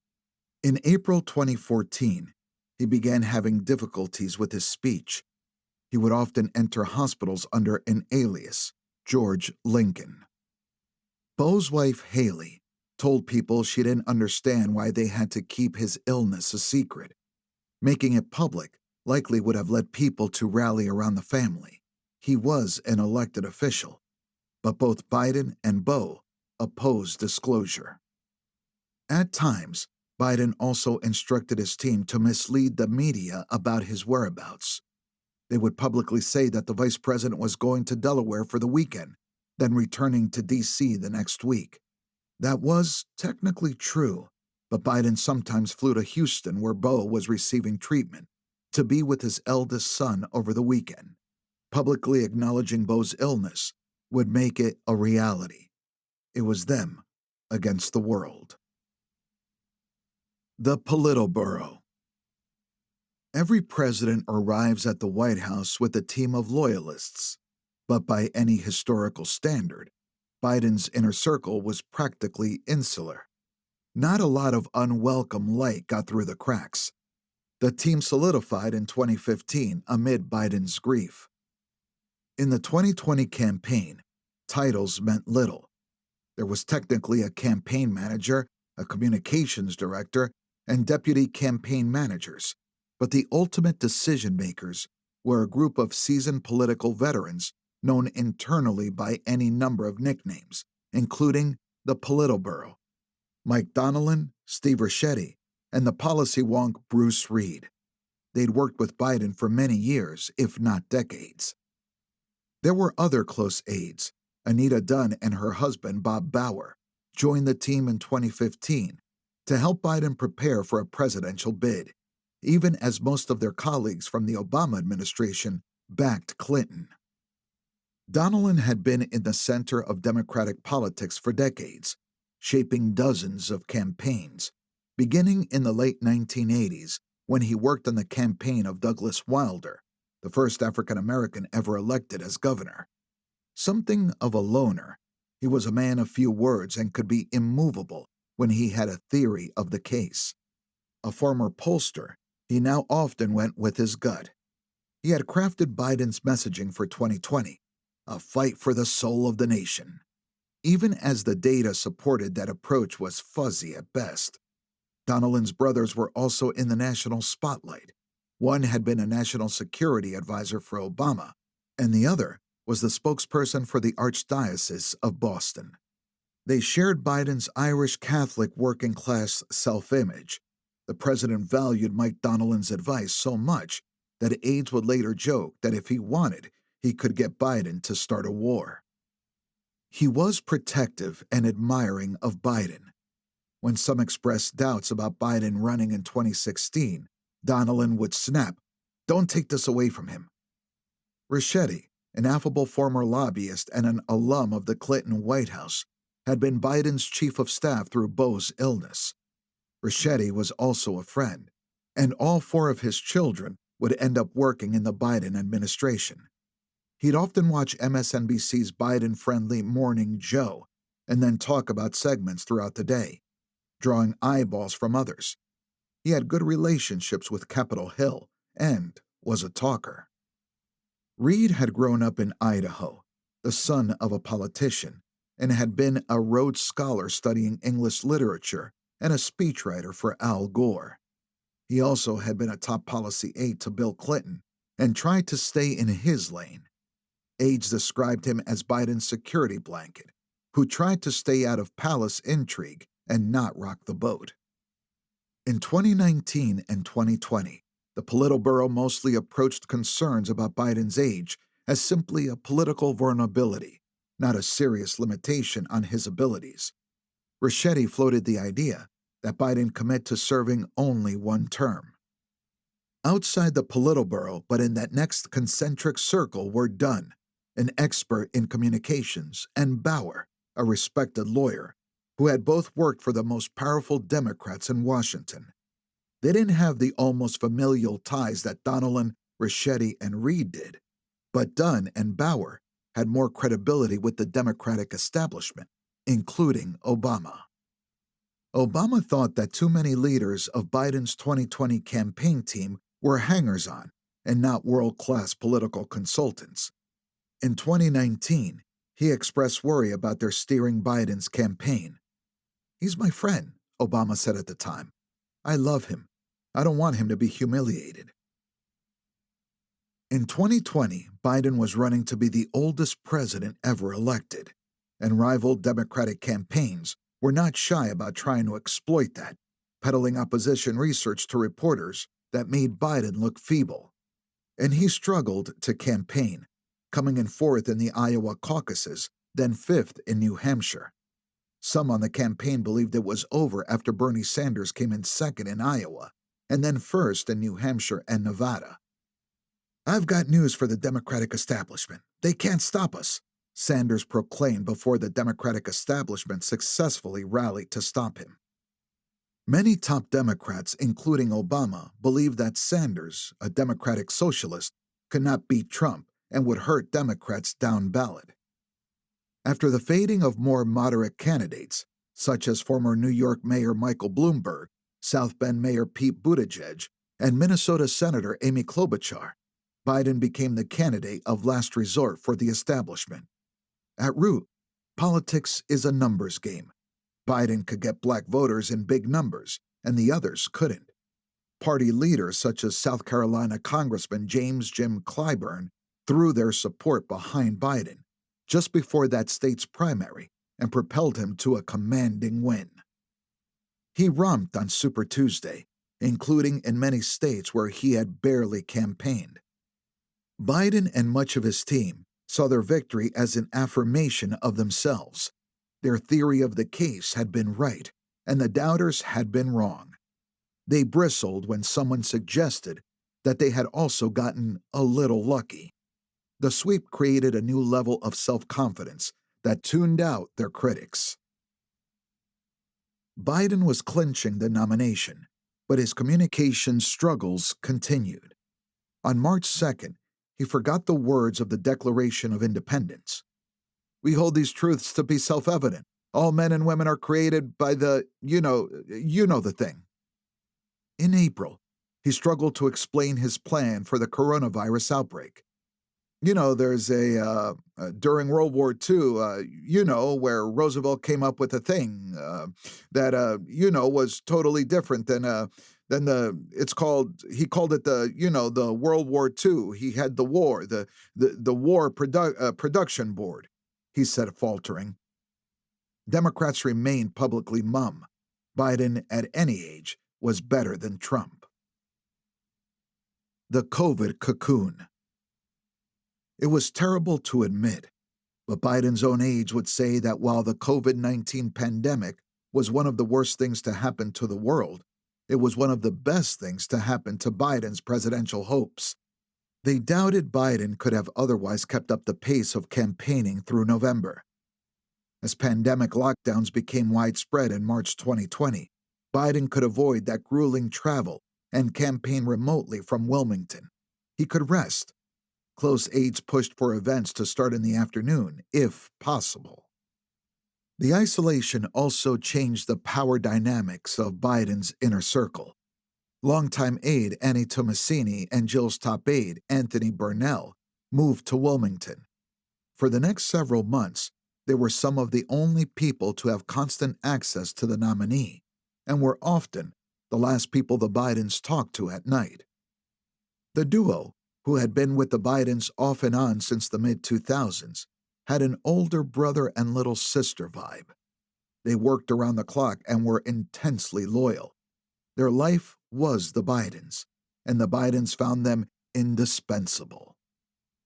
In April 2014, he began having difficulties with his speech. He would often enter hospitals under an alias, George Lincoln. Beau's wife, Haley, told people she didn't understand why they had to keep his illness a secret. Making it public likely would have led people to rally around the family. He was an elected official, but both Biden and Beau opposed disclosure. At times, Biden also instructed his team to mislead the media about his whereabouts. They would publicly say that the vice president was going to Delaware for the weekend, then returning to D.C. the next week. That was technically true, but Biden sometimes flew to Houston, where Beau was receiving treatment, to be with his eldest son over the weekend. Publicly acknowledging Beau's illness would make it a reality. It was them against the world. The Politburo. Every president arrives at the White House with a team of loyalists, but by any historical standard, Biden's inner circle was practically insular. Not a lot of unwelcome light got through the cracks. The team solidified in 2015 amid Biden's grief. In the 2020 campaign, titles meant little. There was technically a campaign manager, a communications director, and deputy campaign managers, but the ultimate decision-makers were a group of seasoned political veterans known internally by any number of nicknames, including the Politburo, Mike Donnellan, Steve Ricchetti, and the policy wonk Bruce Reed. They'd worked with Biden for many years, if not decades. There were other close aides. Anita Dunn and her husband, Bob Bauer, joined the team in 2015 to help Biden prepare for a presidential bid, even as most of their colleagues from the Obama administration backed Clinton. Donnellan had been in the center of Democratic politics for decades, shaping dozens of campaigns, beginning in the late 1980s when he worked on the campaign of Douglas Wilder, the first African-American ever elected as governor. Something of a loner, he was a man of few words and could be immovable when he had a theory of the case. A former pollster, he now often went with his gut. He had crafted Biden's messaging for 2020, a fight for the soul of the nation. Even as the data supported that approach was fuzzy at best. Donnellan's brothers were also in the national spotlight. One had been a national security advisor for Obama, and the other was the spokesperson for the Archdiocese of Boston. They shared Biden's Irish Catholic working-class self-image. The president valued Mike Donnellan's advice so much that aides would later joke that if he wanted, he could get Biden to start a war. He was protective and admiring of Biden. When some expressed doubts about Biden running in 2016, Donnellan would snap, "Don't take this away from him." Ricchetti, an affable former lobbyist and an alum of the Clinton White House, had been Biden's chief of staff through Beau's illness. Ricchetti was also a friend, and all four of his children would end up working in the Biden administration. He'd often watch MSNBC's Biden-friendly Morning Joe and then talk about segments throughout the day, drawing eyeballs from others. He had good relationships with Capitol Hill and was a talker. Reed had grown up in Idaho, the son of a politician, and had been a Rhodes Scholar studying English literature and a speechwriter for Al Gore. He also had been a top policy aide to Bill Clinton and tried to stay in his lane. Aides described him as Biden's security blanket, who tried to stay out of palace intrigue and not rock the boat. In 2019 and 2020, the Politburo mostly approached concerns about Biden's age as simply a political vulnerability, not a serious limitation on his abilities. Ricchetti floated the idea that Biden commit to serving only one term. Outside the Politburo, but in that next concentric circle, were Dunn, an expert in communications, and Bauer, a respected lawyer, who had both worked for the most powerful Democrats in Washington. They didn't have the almost familial ties that Donnellan, Ricchetti, and Reed did, but Dunn and Bauer had more credibility with the Democratic establishment, including Obama. Obama thought that too many leaders of Biden's 2020 campaign team were hangers-on and not world-class political consultants. In 2019, he expressed worry about their steering Biden's campaign. "He's my friend," Obama said at the time. "I love him. I don't want him to be humiliated." In 2020, Biden was running to be the oldest president ever elected, and rival Democratic campaigns were not shy about trying to exploit that, peddling opposition research to reporters that made Biden look feeble. And he struggled to campaign, coming in fourth in the Iowa caucuses, then fifth in New Hampshire. Some on the campaign believed it was over after Bernie Sanders came in second in Iowa, and then first in New Hampshire and Nevada. "I've got news for the Democratic establishment. They can't stop us," Sanders proclaimed before the Democratic establishment successfully rallied to stop him. Many top Democrats, including Obama, believed that Sanders, a Democratic socialist, could not beat Trump and would hurt Democrats down ballot. After the fading of more moderate candidates, such as former New York Mayor Michael Bloomberg, South Bend Mayor Pete Buttigieg, and Minnesota Senator Amy Klobuchar, Biden became the candidate of last resort for the establishment. At root, politics is a numbers game. Biden could get black voters in big numbers, and the others couldn't. Party leaders such as South Carolina Congressman James Jim Clyburn threw their support behind Biden just before that state's primary and propelled him to a commanding win. He romped on Super Tuesday, including in many states where he had barely campaigned. Biden and much of his team saw their victory as an affirmation of themselves. Their theory of the case had been right, and the doubters had been wrong. They bristled when someone suggested that they had also gotten a little lucky. The sweep created a new level of self-confidence that tuned out their critics. Biden was clinching the nomination, but his communication struggles continued. On March 2nd, he forgot the words of the Declaration of Independence. "We hold these truths to be self-evident. All men and women are created by the, you know the thing." In April, he struggled to explain his plan for the coronavirus outbreak. There's during World War II, where Roosevelt came up with a thing that, was totally different than he called it the World War II. He had the war, the war production board, he said, faltering. Democrats remained publicly mum. Biden, at any age, was better than Trump. The COVID cocoon. It was terrible to admit, but Biden's own aides would say that while the COVID-19 pandemic was one of the worst things to happen to the world, it was one of the best things to happen to Biden's presidential hopes. They doubted Biden could have otherwise kept up the pace of campaigning through November. As pandemic lockdowns became widespread in March 2020, Biden could avoid that grueling travel and campaign remotely from Wilmington. He could rest. Close aides pushed for events to start in the afternoon, if possible. The isolation also changed the power dynamics of Biden's inner circle. Longtime aide Annie Tomasini and Jill's top aide, Anthony Burnell, moved to Wilmington. For the next several months, they were some of the only people to have constant access to the nominee, and were often the last people the Bidens talked to at night. The duo, who had been with the Bidens off and on since the mid-2000s, had an older brother and little sister vibe. They worked around the clock and were intensely loyal. Their life was the Bidens, and the Bidens found them indispensable.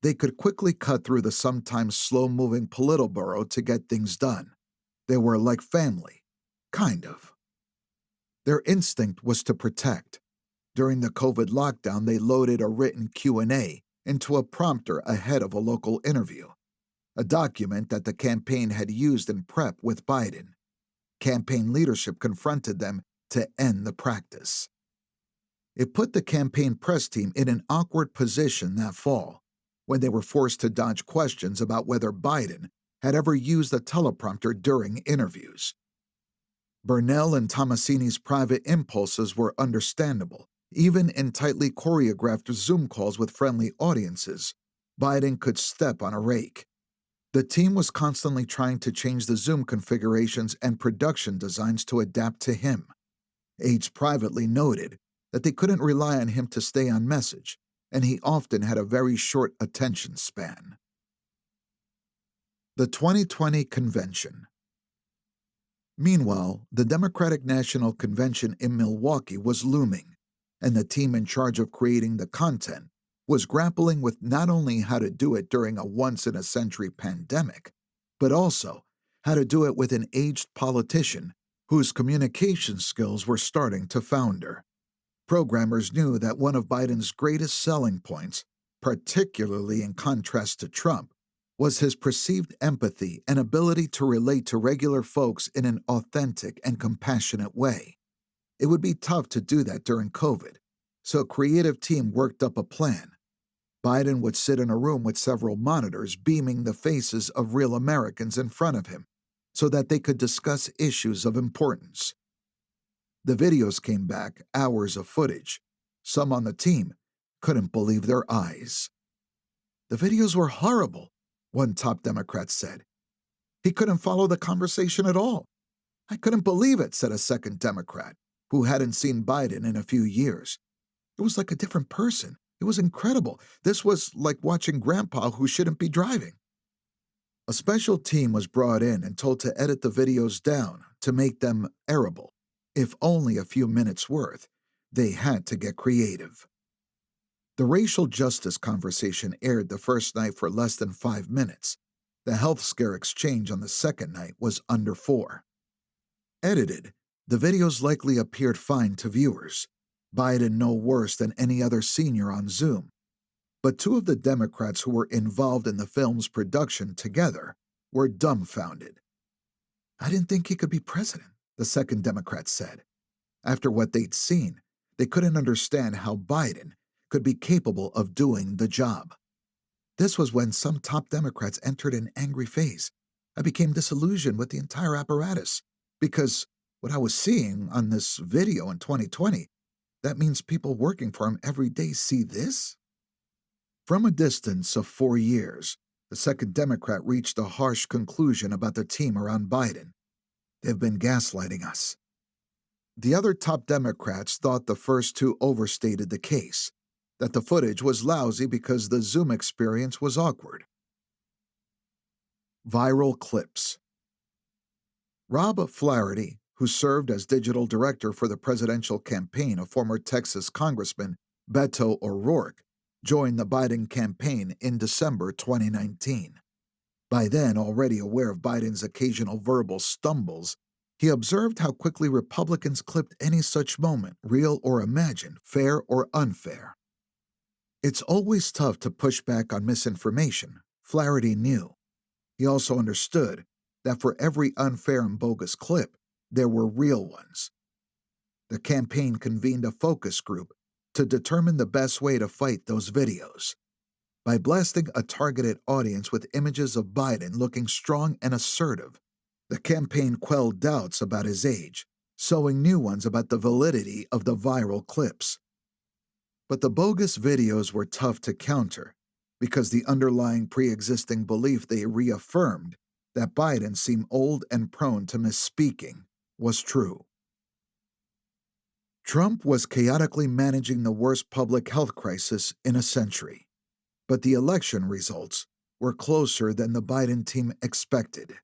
They could quickly cut through the sometimes slow-moving Politburo to get things done. They were like family, kind of. Their instinct was to protect. During the COVID lockdown, they loaded a written Q&A into a prompter ahead of a local interview, a document that the campaign had used in prep with Biden. Campaign leadership confronted them to end the practice. It put the campaign press team in an awkward position that fall, when they were forced to dodge questions about whether Biden had ever used a teleprompter during interviews. Burnell and Tomasini's private impulses were understandable. Even in tightly choreographed Zoom calls with friendly audiences, Biden could step on a rake. The team was constantly trying to change the Zoom configurations and production designs to adapt to him. Aides privately noted that they couldn't rely on him to stay on message, and he often had a very short attention span. The 2020 Convention. Meanwhile, the Democratic National Convention in Milwaukee was looming, and the team in charge of creating the content was grappling with not only how to do it during a once-in-a-century pandemic, but also how to do it with an aged politician whose communication skills were starting to founder. Programmers knew that one of Biden's greatest selling points, particularly in contrast to Trump, was his perceived empathy and ability to relate to regular folks in an authentic and compassionate way. It would be tough to do that during COVID, so a creative team worked up a plan. Biden would sit in a room with several monitors beaming the faces of real Americans in front of him so that they could discuss issues of importance. The videos came back, hours of footage. Some on the team couldn't believe their eyes. "The videos were horrible," one top Democrat said. "He couldn't follow the conversation at all." "I couldn't believe it," said a second Democrat, who hadn't seen Biden in a few years. "It was like a different person. It was incredible. This was like watching Grandpa who shouldn't be driving." A special team was brought in and told to edit the videos down to make them airable. If only a few minutes worth, they had to get creative. The racial justice conversation aired the first night for less than 5 minutes. The health scare exchange on the second night was under 4. Edited, the videos likely appeared fine to viewers. Biden no worse than any other senior on Zoom. But 2 of the Democrats who were involved in the film's production together were dumbfounded. "I didn't think he could be president," the second Democrat said. After what they'd seen, they couldn't understand how Biden could be capable of doing the job. This was when some top Democrats entered an angry phase. "I became disillusioned with the entire apparatus because what I was seeing on this video in 2020, that means people working for him every day see this?" From a distance of 4 years, the second Democrat reached a harsh conclusion about the team around Biden. "They've been gaslighting us." The other top Democrats thought the first 2 overstated the case, that the footage was lousy because the Zoom experience was awkward. Viral clips. Rob Flaherty, who served as digital director for the presidential campaign of former Texas Congressman Beto O'Rourke, joined the Biden campaign in December 2019. By then, already aware of Biden's occasional verbal stumbles, he observed how quickly Republicans clipped any such moment, real or imagined, fair or unfair. It's always tough to push back on misinformation, Flaherty knew. He also understood that for every unfair and bogus clip, there were real ones. The campaign convened a focus group to determine the best way to fight those videos. By blasting a targeted audience with images of Biden looking strong and assertive, the campaign quelled doubts about his age, sowing new ones about the validity of the viral clips. But the bogus videos were tough to counter because the underlying pre-existing belief they reaffirmed, that Biden seemed old and prone to misspeaking, was true. Trump was chaotically managing the worst public health crisis in a century, but the election results were closer than the Biden team expected.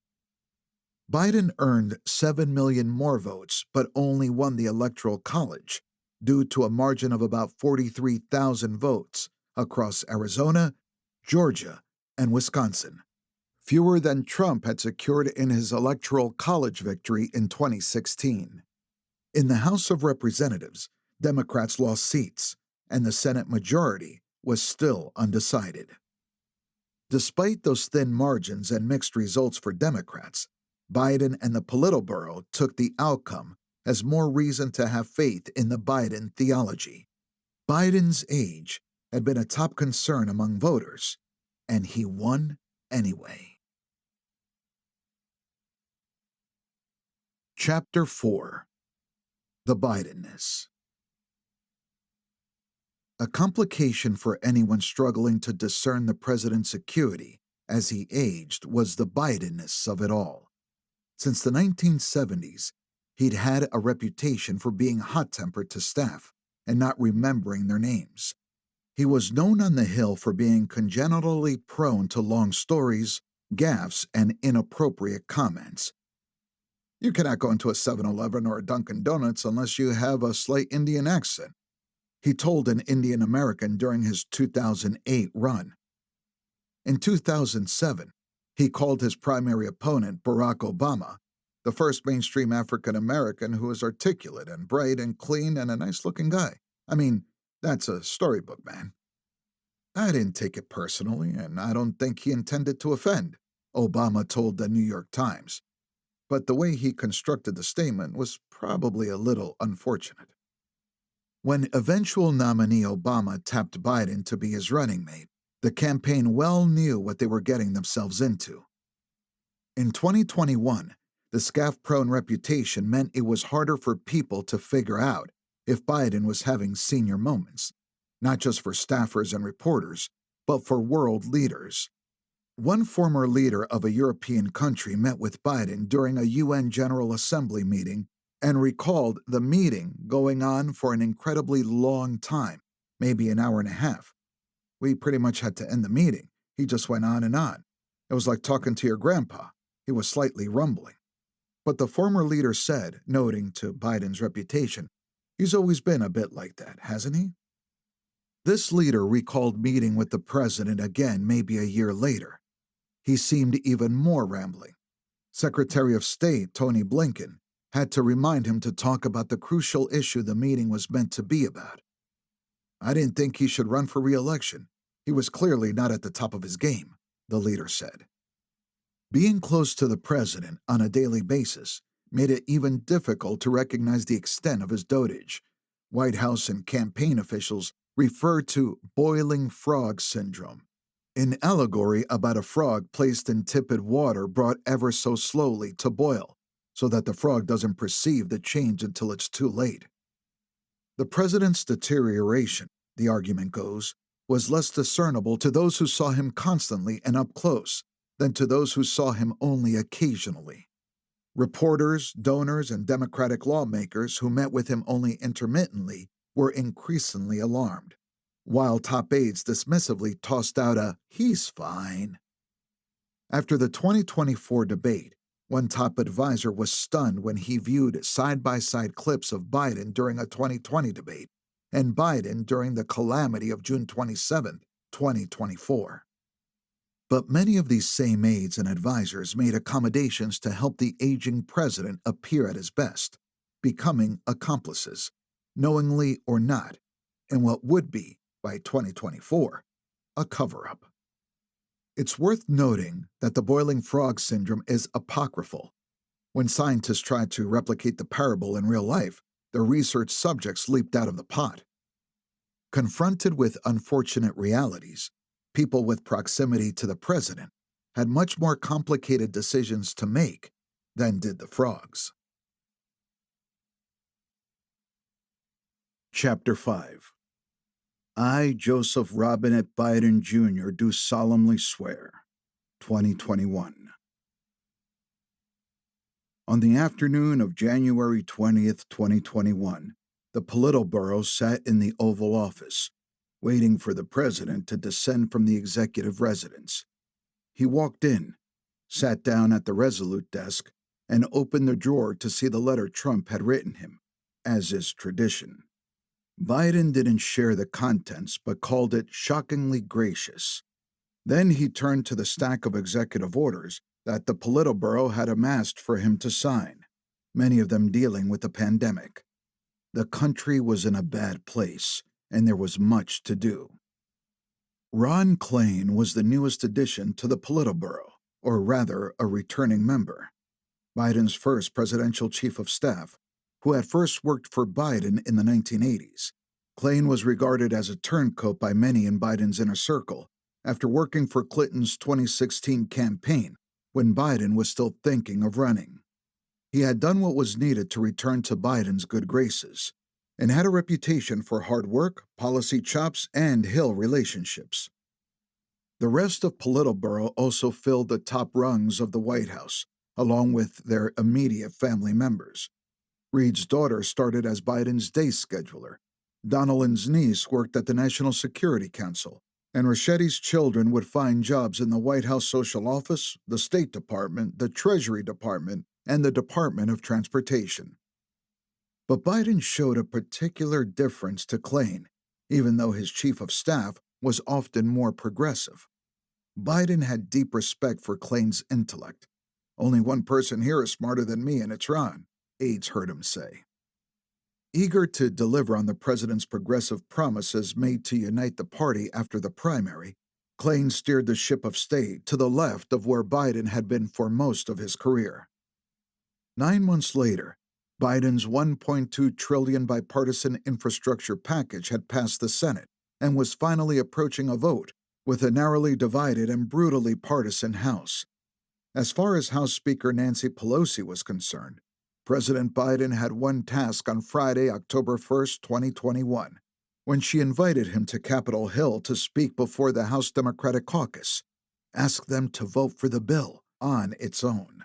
Biden earned 7 million more votes but only won the Electoral College due to a margin of about 43,000 votes across Arizona, Georgia, and Wisconsin, fewer than Trump had secured in his Electoral College victory in 2016. In the House of Representatives, Democrats lost seats, and the Senate majority was still undecided. Despite those thin margins and mixed results for Democrats, Biden and the Politburo took the outcome as more reason to have faith in the Biden theology. Biden's age had been a top concern among voters, and he won anyway. Chapter 4. The Bidenness. A complication for anyone struggling to discern the president's acuity as he aged was the Bidenness of it all. Since the 1970s, he'd had a reputation for being hot-tempered to staff and not remembering their names. He was known on the Hill for being congenitally prone to long stories, gaffes, and inappropriate comments. You cannot go into a 7-Eleven or a Dunkin' Donuts unless you have a slight Indian accent, he told an Indian American during his 2008 run. In 2007, he called his primary opponent, Barack Obama, the first mainstream African American who is articulate and bright and clean and a nice-looking guy. I mean, that's a storybook, man. I didn't take it personally, and I don't think he intended to offend, Obama told the New York Times. But the way he constructed the statement was probably a little unfortunate. When eventual nominee Obama tapped Biden to be his running mate, the campaign well knew what they were getting themselves into. In 2021, the scaf-prone reputation meant it was harder for people to figure out if Biden was having senior moments, not just for staffers and reporters, but for world leaders. One former leader of a European country met with Biden during a UN General Assembly meeting and recalled the meeting going on for an incredibly long time, maybe an hour and a half. We pretty much had to end the meeting. He just went on and on. It was like talking to your grandpa. He was slightly rumbling. But the former leader said, noting to Biden's reputation, he's always been a bit like that, hasn't he? This leader recalled meeting with the president again maybe a year later. He seemed even more rambling. Secretary of State Tony Blinken had to remind him to talk about the crucial issue the meeting was meant to be about. I didn't think he should run for re-election. He was clearly not at the top of his game, the leader said. Being close to the president on a daily basis made it even difficult to recognize the extent of his dotage. White House and campaign officials refer to boiling frog syndrome, an allegory about a frog placed in tepid water brought ever so slowly to boil, so that the frog doesn't perceive the change until it's too late. The president's deterioration, the argument goes, was less discernible to those who saw him constantly and up close than to those who saw him only occasionally. Reporters, donors, and Democratic lawmakers who met with him only intermittently were increasingly alarmed, while top aides dismissively tossed out a "he's fine." After the 2024 debate, one top advisor was stunned when he viewed side-by-side clips of Biden during a 2020 debate and Biden during the calamity of June 27, 2024. But many of these same aides and advisors made accommodations to help the aging president appear at his best, becoming accomplices, knowingly or not, in what would be, by 2024, a cover-up. It's worth noting that the boiling frog syndrome is apocryphal. When scientists tried to replicate the parable in real life, their research subjects leaped out of the pot. Confronted with unfortunate realities, people with proximity to the president had much more complicated decisions to make than did the frogs. Chapter 5. I, Joseph Robinette Biden Jr., do solemnly swear. 2021. On the afternoon of January 20th, 2021, the Politburo sat in the Oval Office, waiting for the president to descend from the executive residence. He walked in, sat down at the Resolute desk, and opened the drawer to see the letter Trump had written him, as is tradition. Biden didn't share the contents but called it shockingly gracious. Then he turned to the stack of executive orders that the Politburo had amassed for him to sign, many of them dealing with the pandemic. The country was in a bad place, and there was much to do. Ron Klain was the newest addition to the Politburo, or rather a returning member. Biden's first presidential chief of staff, who had first worked for Biden in the 1980s. Klain was regarded as a turncoat by many in Biden's inner circle after working for Clinton's 2016 campaign when Biden was still thinking of running. He had done what was needed to return to Biden's good graces and had a reputation for hard work, policy chops, and Hill relationships. The rest of Politburo also filled the top rungs of the White House, along with their immediate family members. Reid's daughter started as Biden's day scheduler. Donnellan's niece worked at the National Security Council, and Richetti's children would find jobs in the White House Social Office, the State Department, the Treasury Department, and the Department of Transportation. But Biden showed a particular difference to Klain, even though his chief of staff was often more progressive. Biden had deep respect for Klain's intellect. "Only one person here is smarter than me, and it's Ron," aides heard him say. Eager to deliver on the president's progressive promises made to unite the party after the primary, Klain steered the ship of state to the left of where Biden had been for most of his career. 9 months later, Biden's $1.2 trillion bipartisan infrastructure package had passed the Senate and was finally approaching a vote with a narrowly divided and brutally partisan House. As far as House Speaker Nancy Pelosi was concerned, President Biden had one task on Friday, October 1st, 2021, when she invited him to Capitol Hill to speak before the House Democratic Caucus, ask them to vote for the bill on its own.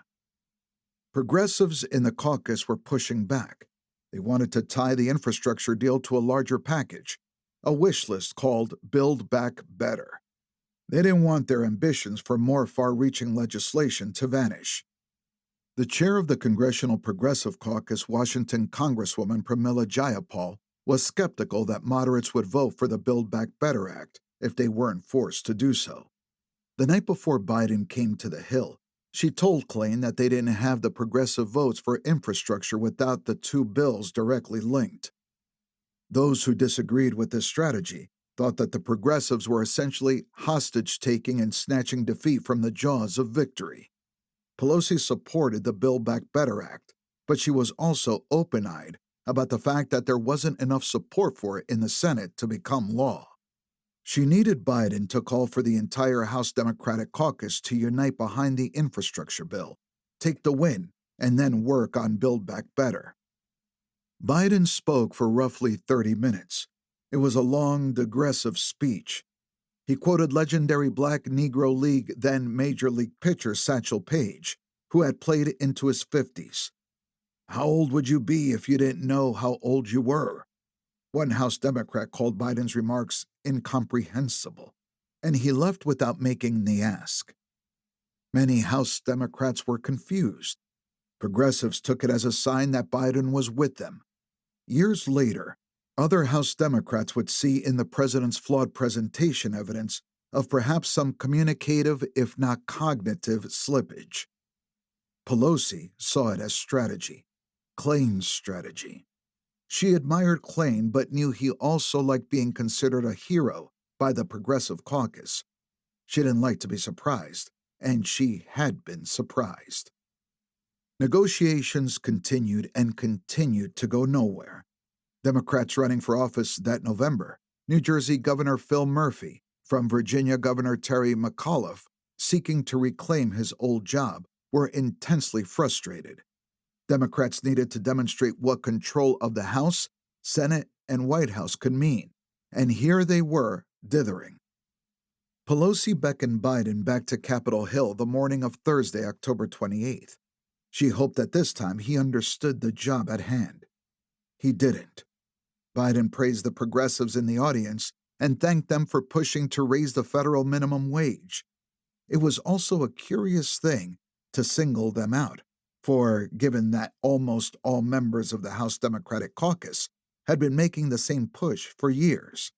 Progressives in the caucus were pushing back. They wanted to tie the infrastructure deal to a larger package, a wish list called Build Back Better. They didn't want their ambitions for more far-reaching legislation to vanish. The chair of the Congressional Progressive Caucus, Washington Congresswoman Pramila Jayapal, was skeptical that moderates would vote for the Build Back Better Act if they weren't forced to do so. The night before Biden came to the Hill, she told Klain that they didn't have the progressive votes for infrastructure without the two bills directly linked. Those who disagreed with this strategy thought that the progressives were essentially hostage-taking and snatching defeat from the jaws of victory. Pelosi supported the Build Back Better Act, but she was also open-eyed about the fact that there wasn't enough support for it in the Senate to become law. She needed Biden to call for the entire House Democratic Caucus to unite behind the infrastructure bill, take the win, and then work on Build Back Better. Biden spoke for roughly 30 minutes. It was a long, digressive speech. He quoted legendary Black Negro League, then Major League pitcher Satchel Paige, who had played into his 50s. "How old would you be if you didn't know how old you were?" One House Democrat called Biden's remarks incomprehensible, and he left without making the ask. Many House Democrats were confused. Progressives took it as a sign that Biden was with them. Years later, other House Democrats would see in the president's flawed presentation evidence of perhaps some communicative, if not cognitive, slippage. Pelosi saw it as strategy, Klain's strategy. She admired Klain but knew he also liked being considered a hero by the Progressive Caucus. She didn't like to be surprised, and she had been surprised. Negotiations continued and continued to go nowhere. Democrats running for office that November, New Jersey Governor Phil Murphy, from Virginia Governor Terry McAuliffe, seeking to reclaim his old job, were intensely frustrated. Democrats needed to demonstrate what control of the House, Senate, and White House could mean, and here they were, dithering. Pelosi beckoned Biden back to Capitol Hill the morning of Thursday, October 28th. She hoped that this time he understood the job at hand. He didn't. Biden praised the progressives in the audience and thanked them for pushing to raise the federal minimum wage. It was also a curious thing to single them out, for given that almost all members of the House Democratic Caucus had been making the same push for years.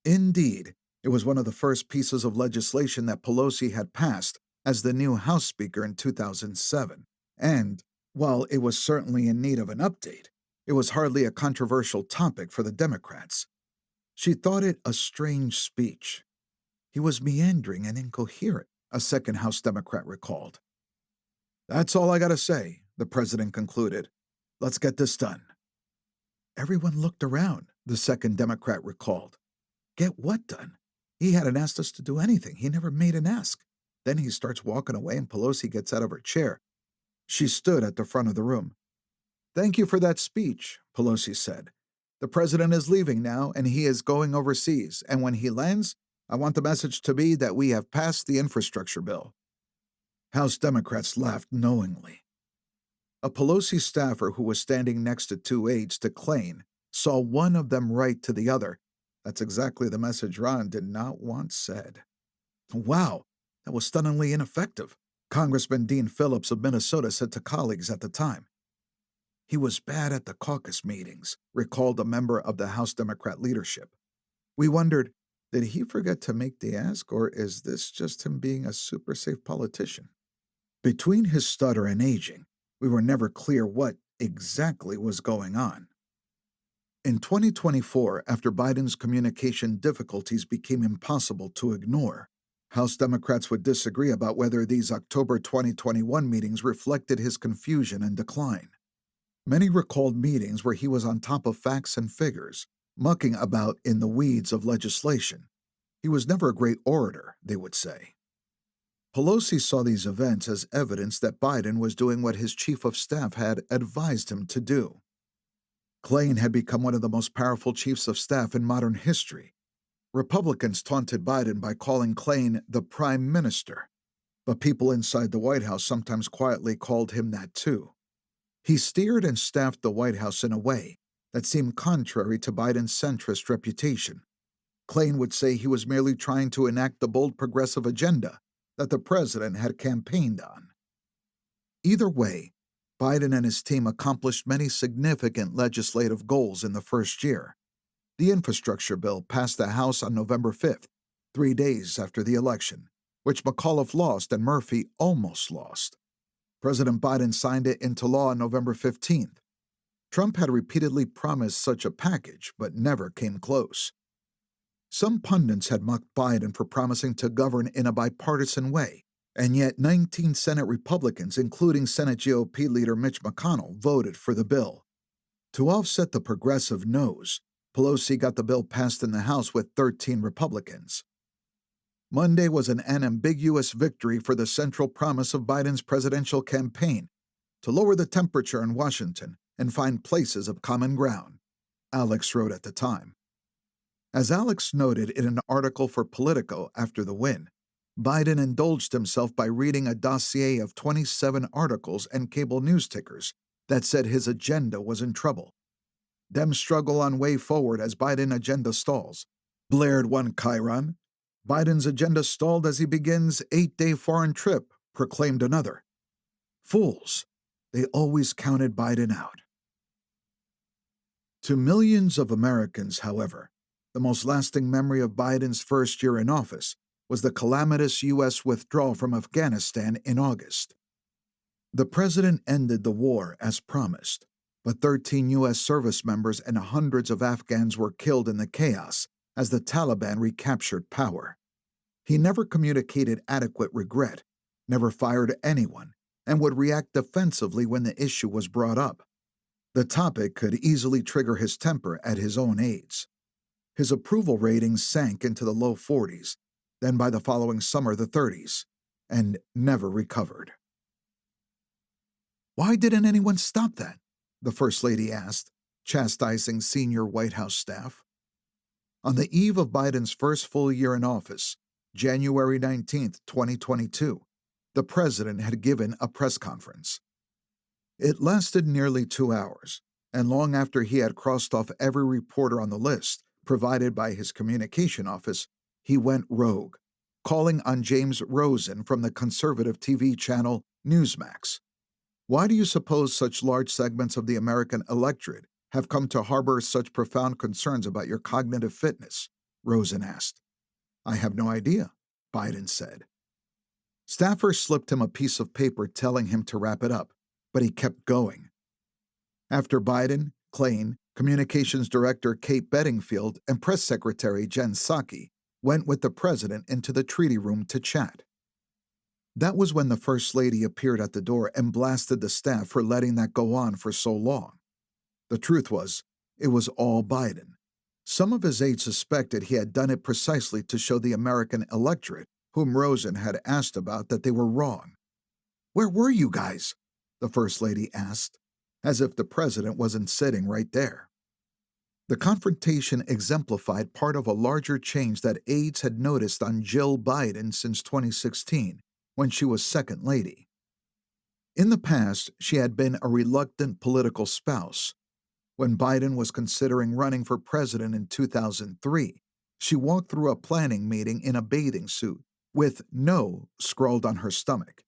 Indeed, it was one of the first pieces of legislation that Pelosi had passed as the new House Speaker in 2007, and, while it was certainly in need of an update, it was hardly a controversial topic for the Democrats. She thought it a strange speech. He was meandering and incoherent, a second House Democrat recalled. "That's all I gotta say," the president concluded. "Let's get this done." Everyone looked around, the second Democrat recalled. Get what done? He hadn't asked us to do anything. He never made an ask. Then he starts walking away and Pelosi gets out of her chair. She stood at the front of the room. "Thank you for that speech," Pelosi said. "The president is leaving now, and he is going overseas, and when he lands, I want the message to be that we have passed the infrastructure bill." House Democrats laughed knowingly. A Pelosi staffer who was standing next to two aides to Klain saw one of them write to the other, "That's exactly the message Ron did not want said." Wow, that was stunningly ineffective, Congressman Dean Phillips of Minnesota said to colleagues at the time. He was bad at the caucus meetings, recalled a member of the House Democrat leadership. We wondered, did he forget to make the ask, or is this just him being a super safe politician? Between his stutter and aging, we were never clear what exactly was going on. In 2024, after Biden's communication difficulties became impossible to ignore, House Democrats would disagree about whether these October 2021 meetings reflected his confusion and decline. Many recalled meetings where he was on top of facts and figures, mucking about in the weeds of legislation. He was never a great orator, they would say. Pelosi saw these events as evidence that Biden was doing what his chief of staff had advised him to do. Klain had become one of the most powerful chiefs of staff in modern history. Republicans taunted Biden by calling Klain the Prime Minister, but people inside the White House sometimes quietly called him that too. He steered and staffed the White House in a way that seemed contrary to Biden's centrist reputation. Klain would say he was merely trying to enact the bold progressive agenda that the president had campaigned on. Either way, Biden and his team accomplished many significant legislative goals in the first year. The infrastructure bill passed the House on November 5th, 3 days after the election, which McAuliffe lost and Murphy almost lost. President Biden signed it into law on November 15th. Trump had repeatedly promised such a package, but never came close. Some pundits had mocked Biden for promising to govern in a bipartisan way, and yet 19 Senate Republicans, including Senate GOP leader Mitch McConnell, voted for the bill. To offset the progressive no's, Pelosi got the bill passed in the House with 13 Republicans. Monday was an unambiguous victory for the central promise of Biden's presidential campaign, to lower the temperature in Washington and find places of common ground, Alex wrote at the time. As Alex noted in an article for Politico after the win, Biden indulged himself by reading a dossier of 27 articles and cable news tickers that said his agenda was in trouble. Dem struggle on way forward as Biden agenda stalls, blared one chyron. Biden's agenda stalled as he begins 8-day foreign trip, proclaimed another. Fools. They always counted Biden out. To millions of Americans, however, the most lasting memory of Biden's first year in office was the calamitous U.S. withdrawal from Afghanistan in August. The president ended the war as promised, but 13 U.S. service members and hundreds of Afghans were killed in the chaos as the Taliban recaptured power. He never communicated adequate regret, never fired anyone, and would react defensively when the issue was brought up. The topic could easily trigger his temper at his own aides. His approval ratings sank into the low 40s, then by the following summer the 30s, and never recovered. Why didn't anyone stop that? The First Lady asked, chastising senior White House staff. On the eve of Biden's first full year in office, January 19, 2022, the president had given a press conference. It lasted nearly 2 hours, and long after he had crossed off every reporter on the list provided by his communication office, he went rogue, calling on James Rosen from the conservative TV channel Newsmax. Why do you suppose such large segments of the American electorate have come to harbor such profound concerns about your cognitive fitness? Rosen asked. I have no idea, Biden said. Staffers slipped him a piece of paper telling him to wrap it up, but he kept going. After Biden, Klain, Communications Director Kate Bedingfield, and Press Secretary Jen Psaki went with the president into the treaty room to chat. That was when the First Lady appeared at the door and blasted the staff for letting that go on for so long. The truth was, it was all Biden. Some of his aides suspected he had done it precisely to show the American electorate, whom Rosen had asked about, that they were wrong. Where were you guys? The First Lady asked, as if the president wasn't sitting right there. The confrontation exemplified part of a larger change that aides had noticed on Jill Biden since 2016, when she was Second Lady. In the past, she had been a reluctant political spouse. When Biden was considering running for president in 2003, she walked through a planning meeting in a bathing suit with "No" scrawled on her stomach.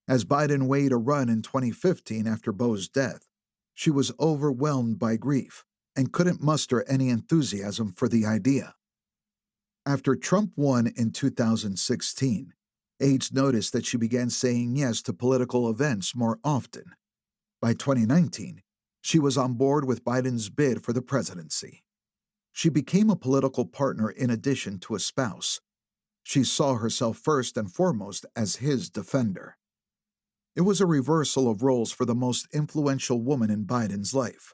As Biden weighed a run in 2015 after Bo's death, she was overwhelmed by grief and couldn't muster any enthusiasm for the idea. After Trump won in 2016, aides noticed that she began saying yes to political events more often. By 2019, she was on board with Biden's bid for the presidency. She became a political partner in addition to a spouse. She saw herself first and foremost as his defender. It was a reversal of roles for the most influential woman in Biden's life.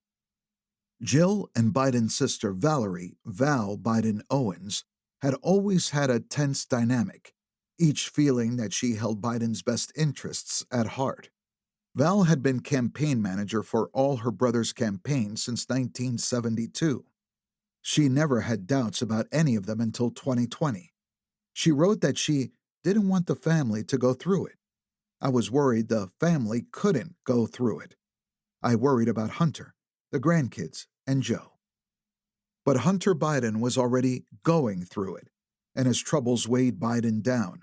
Jill and Biden's sister Valerie, Val Biden Owens, had always had a tense dynamic, each feeling that she held Biden's best interests at heart. Val had been campaign manager for all her brother's campaigns since 1972. She never had doubts about any of them until 2020. She wrote that she didn't want the family to go through it. I was worried the family couldn't go through it. I worried about Hunter, the grandkids, and Joe. But Hunter Biden was already going through it, and his troubles weighed Biden down.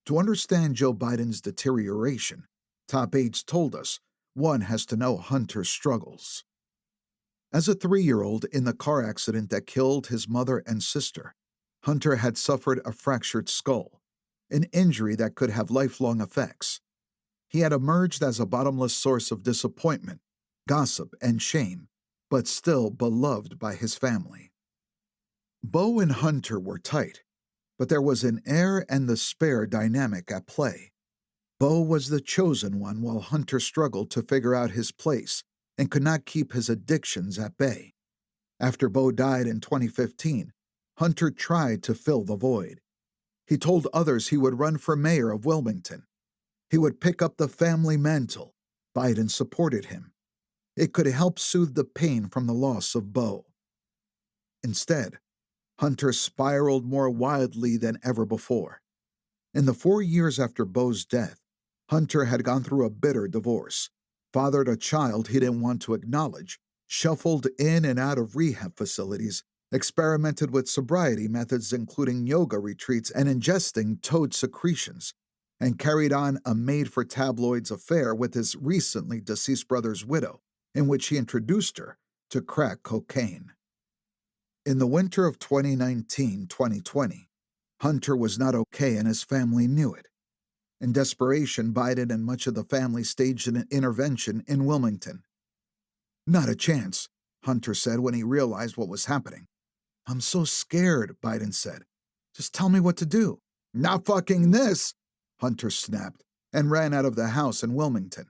To understand Joe Biden's deterioration, top aides told us one has to know Hunter's struggles. As a 3-year-old in the car accident that killed his mother and sister, Hunter had suffered a fractured skull, an injury that could have lifelong effects. He had emerged as a bottomless source of disappointment, gossip, and shame, but still beloved by his family. Bo and Hunter were tight, but there was an heir and the spare dynamic at play. Bo was the chosen one while Hunter struggled to figure out his place and could not keep his addictions at bay. After Bo died in 2015, Hunter tried to fill the void. He told others he would run for mayor of Wilmington. He would pick up the family mantle. Biden supported him. It could help soothe the pain from the loss of Bo. Instead, Hunter spiraled more wildly than ever before. In the 4 years after Bo's death, Hunter had gone through a bitter divorce, fathered a child he didn't want to acknowledge, shuffled in and out of rehab facilities, experimented with sobriety methods including yoga retreats and ingesting toad secretions, and carried on a made-for-tabloids affair with his recently deceased brother's widow, in which he introduced her to crack cocaine. In the winter of 2019-2020, Hunter was not okay and his family knew it. In desperation, Biden and much of the family staged an intervention in Wilmington. "Not a chance," Hunter said when he realized what was happening. "I'm so scared," Biden said. "Just tell me what to do." "Not fucking this," Hunter snapped, and ran out of the house in Wilmington.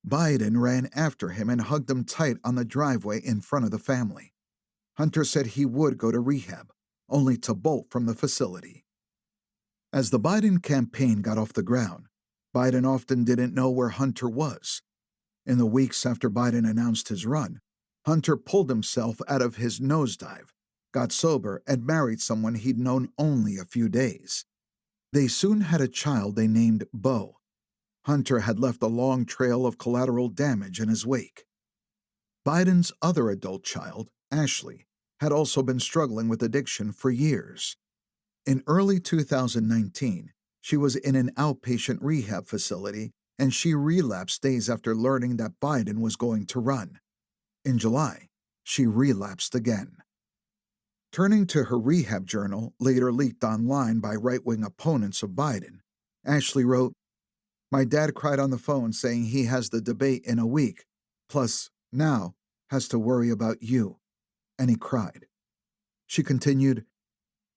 Biden ran after him and hugged him tight on the driveway in front of the family. Hunter said he would go to rehab, only to bolt from the facility. As the Biden campaign got off the ground, Biden often didn't know where Hunter was. In the weeks after Biden announced his run, Hunter pulled himself out of his nosedive, got sober, and married someone he'd known only a few days. They soon had a child they named Bo. Hunter had left a long trail of collateral damage in his wake. Biden's other adult child, Ashley, had also been struggling with addiction for years. In early 2019, she was in an outpatient rehab facility, and she relapsed days after learning that Biden was going to run. In July, she relapsed again. Turning to her rehab journal, later leaked online by right-wing opponents of Biden, Ashley wrote, "My dad cried on the phone saying he has the debate in a week, plus now has to worry about you," and he cried. She continued,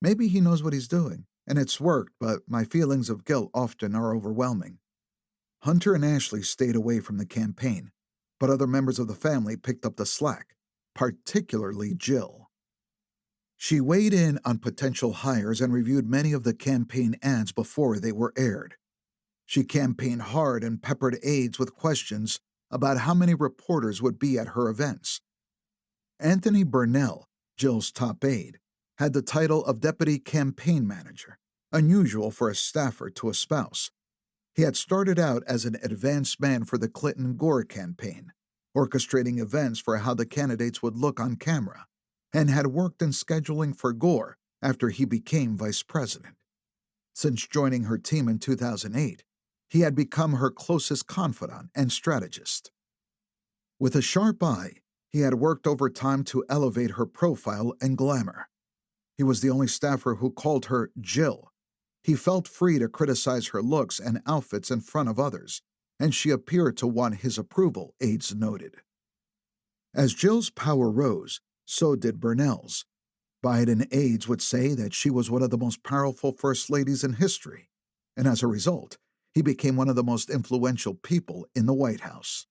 "Maybe he knows what he's doing, and it's worked, but my feelings of guilt often are overwhelming." Hunter and Ashley stayed away from the campaign, but other members of the family picked up the slack, particularly Jill. She weighed in on potential hires and reviewed many of the campaign ads before they were aired. She campaigned hard and peppered aides with questions about how many reporters would be at her events. Anthony Burnell, Jill's top aide, had the title of deputy campaign manager, unusual for a staffer to a spouse. He had started out as an advanced man for the Clinton-Gore campaign, orchestrating events for how the candidates would look on camera, and had worked in scheduling for Gore after he became vice president. Since joining her team in 2008, he had become her closest confidant and strategist. With a sharp eye, he had worked overtime to elevate her profile and glamour. He was the only staffer who called her Jill. He felt free to criticize her looks and outfits in front of others, and she appeared to want his approval, aides noted. As Jill's power rose, so did Burnell's. Biden aides would say that she was one of the most powerful first ladies in history, and as a result, he became one of the most influential people in the White House.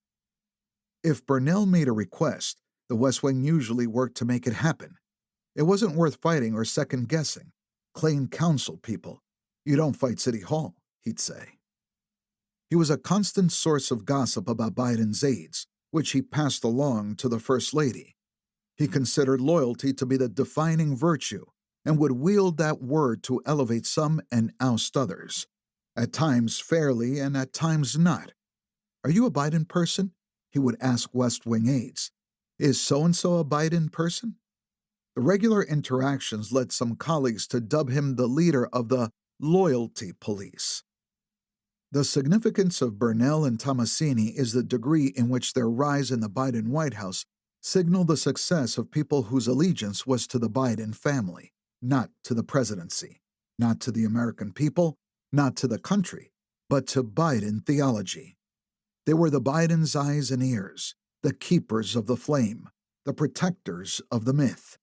If Burnell made a request, the West Wing usually worked to make it happen. It wasn't worth fighting or second-guessing. Clayton counsel people. You don't fight City Hall, he'd say. He was a constant source of gossip about Biden's aides, which he passed along to the First Lady. He considered loyalty to be the defining virtue and would wield that word to elevate some and oust others, at times fairly and at times not. Are you a Biden person? He would ask West Wing aides. Is so-and-so a Biden person? The regular interactions led some colleagues to dub him the leader of the loyalty police. The significance of Burnell and Tomasini is the degree in which their rise in the Biden White House signaled the success of people whose allegiance was to the Biden family, not to the presidency, not to the American people, not to the country, but to Biden theology. They were the Biden's eyes and ears, the keepers of the flame, the protectors of the myth.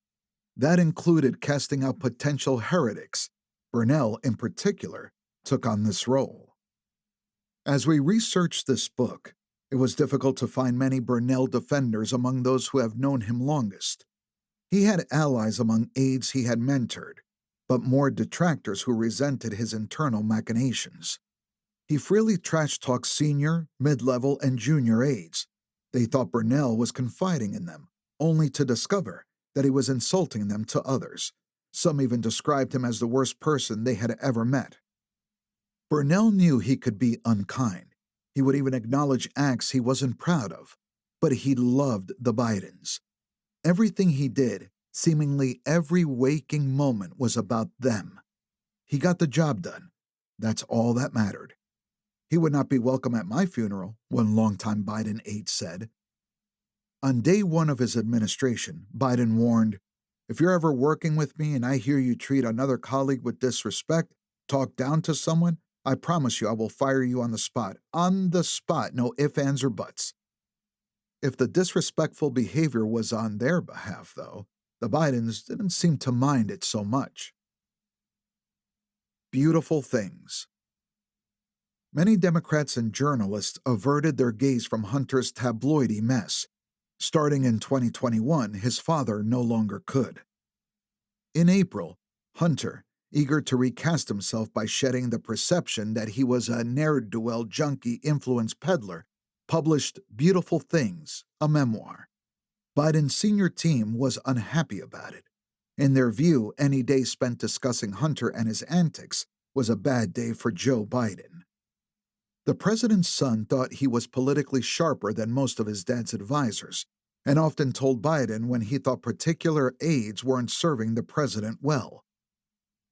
That included casting out potential heretics. Burnell, in particular, took on this role. As we researched this book, it was difficult to find many Burnell defenders among those who have known him longest. He had allies among aides he had mentored, but more detractors who resented his internal machinations. He freely trash-talked senior, mid-level, and junior aides. They thought Burnell was confiding in them, only to discover that he was insulting them to others. Some even described him as the worst person they had ever met. Burnell knew he could be unkind. He would even acknowledge acts he wasn't proud of, but he loved the Bidens. Everything he did, seemingly every waking moment, was about them. He got the job done. That's all that mattered. He would not be welcome at my funeral, one longtime Biden aide said. On day one of his administration, Biden warned, "If you're ever working with me and I hear you treat another colleague with disrespect, talk down to someone, I promise you I will fire you on the spot. On the spot, no ifs, ands, or buts." If the disrespectful behavior was on their behalf, though, the Bidens didn't seem to mind it so much. Beautiful things. Many Democrats and journalists averted their gaze from Hunter's tabloidy mess. Starting in 2021, his father no longer could. In April, Hunter, eager to recast himself by shedding the perception that he was a ne'er-do-well junkie influence peddler, published Beautiful Things, a memoir. Biden's senior team was unhappy about it. In their view, any day spent discussing Hunter and his antics was a bad day for Joe Biden. The president's son thought he was politically sharper than most of his dad's advisors, and often told Biden when he thought particular aides weren't serving the president well.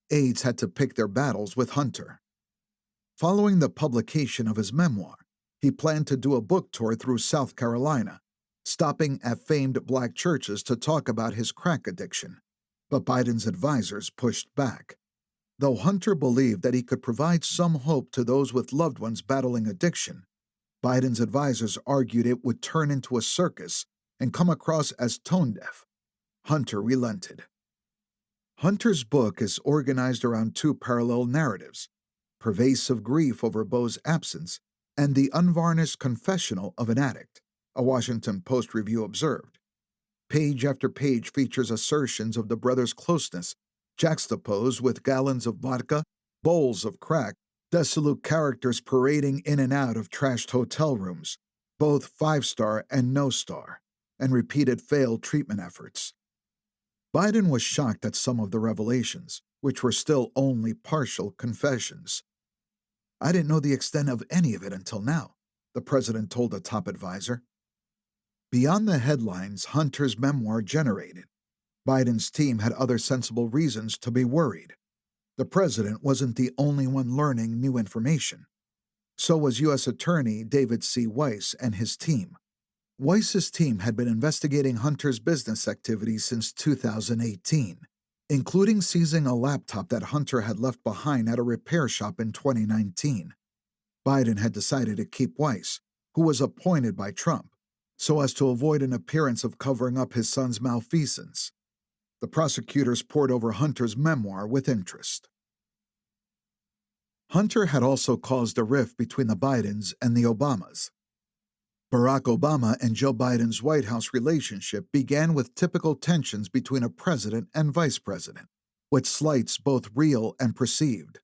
Aides had to pick their battles with Hunter. Following the publication of his memoir, he planned to do a book tour through South Carolina, stopping at famed black churches to talk about his crack addiction, but Biden's advisors pushed back. Though Hunter believed that he could provide some hope to those with loved ones battling addiction, Biden's advisors argued it would turn into a circus and come across as tone-deaf. Hunter relented. Hunter's book is organized around two parallel narratives: pervasive grief over Beau's absence and the unvarnished confessional of an addict, a Washington Post review observed. Page after page features assertions of the brothers' closeness, juxtaposed with gallons of vodka, bowls of crack, dissolute characters parading in and out of trashed hotel rooms, both five-star and no-star, and repeated failed treatment efforts. Biden was shocked at some of the revelations, which were still only partial confessions. "I didn't know the extent of any of it until now," the president told a top advisor. Beyond the headlines Hunter's memoir generated, Biden's team had other sensible reasons to be worried. The president wasn't the only one learning new information. So was U.S. Attorney David C. Weiss and his team. Weiss's team had been investigating Hunter's business activities since 2018, including seizing a laptop that Hunter had left behind at a repair shop in 2019. Biden had decided to keep Weiss, who was appointed by Trump, so as to avoid an appearance of covering up his son's malfeasance. The prosecutors pored over Hunter's memoir with interest. Hunter had also caused a rift between the Bidens and the Obamas. Barack Obama and Joe Biden's White House relationship began with typical tensions between a president and vice president, with slights both real and perceived.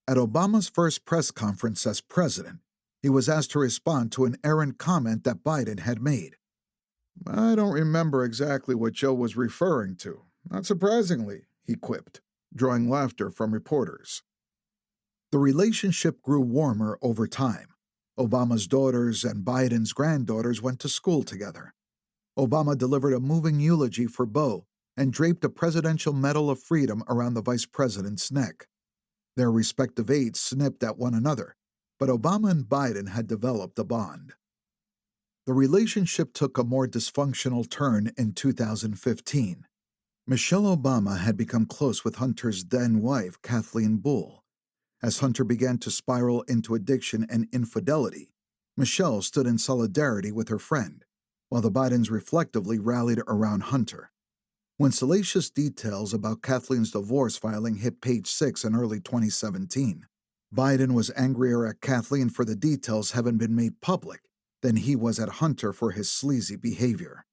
At Obama's first press conference as president, he was asked to respond to an errant comment that Biden had made. "I don't remember exactly what Joe was referring to. Not surprisingly," he quipped, drawing laughter from reporters. The relationship grew warmer over time. Obama's daughters and Biden's granddaughters went to school together. Obama delivered a moving eulogy for Beau and draped a Presidential Medal of Freedom around the vice president's neck. Their respective aides snipped at one another, but Obama and Biden had developed a bond. The relationship took a more dysfunctional turn in 2015. Michelle Obama had become close with Hunter's then-wife, Kathleen Bull. As Hunter began to spiral into addiction and infidelity, Michelle stood in solidarity with her friend, while the Bidens reflectively rallied around Hunter. When salacious details about Kathleen's divorce filing hit page 6 in early 2017, Biden was angrier at Kathleen for the details having been made public than he was at Hunter for his sleazy behavior.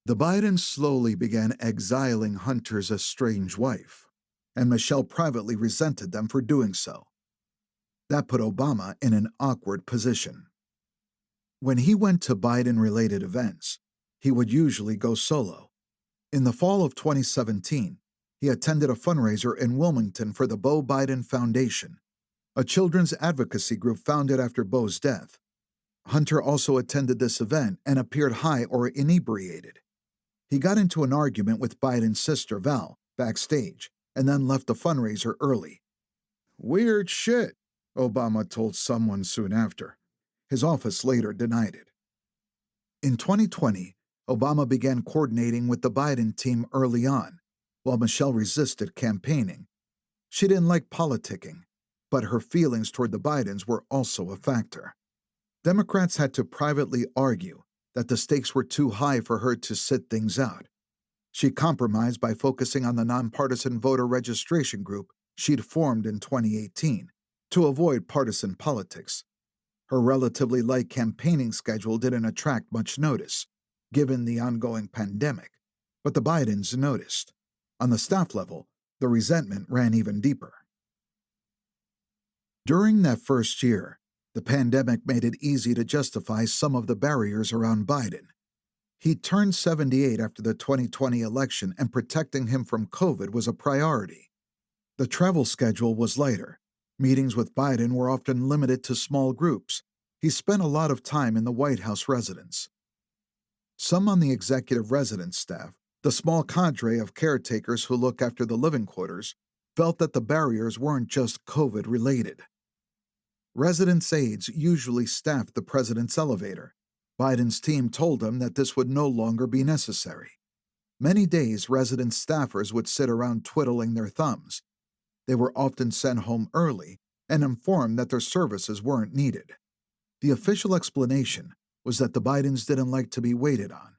The Bidens slowly began exiling Hunter's estranged wife, and Michelle privately resented them for doing so. That put Obama in an awkward position. When he went to Biden-related events, he would usually go solo. In the fall of 2017, he attended a fundraiser in Wilmington for the Beau Biden Foundation, a children's advocacy group founded after Beau's death. Hunter also attended this event and appeared high or inebriated. He got into an argument with Biden's sister, Val, backstage, and then left the fundraiser early. "Weird shit," Obama told someone soon after. His office later denied it. In 2020, Obama began coordinating with the Biden team early on, while Michelle resisted campaigning. She didn't like politicking, but her feelings toward the Bidens were also a factor. Democrats had to privately argue that the stakes were too high for her to sit things out. She compromised by focusing on the nonpartisan voter registration group she'd formed in 2018 to avoid partisan politics. Her relatively light campaigning schedule didn't attract much notice, given the ongoing pandemic, but the Bidens noticed. On the staff level, the resentment ran even deeper. During that first year, the pandemic made it easy to justify some of the barriers around Biden. He turned 78 after the 2020 election, and protecting him from COVID was a priority. The travel schedule was lighter. Meetings with Biden were often limited to small groups. He spent a lot of time in the White House residence. Some on the executive residence staff, the small cadre of caretakers who look after the living quarters, felt that the barriers weren't just COVID-related. Residence aides usually staffed the president's elevator. Biden's team told him that this would no longer be necessary. Many days, residence staffers would sit around twiddling their thumbs. They were often sent home early and informed that their services weren't needed. The official explanation was that the Bidens didn't like to be waited on,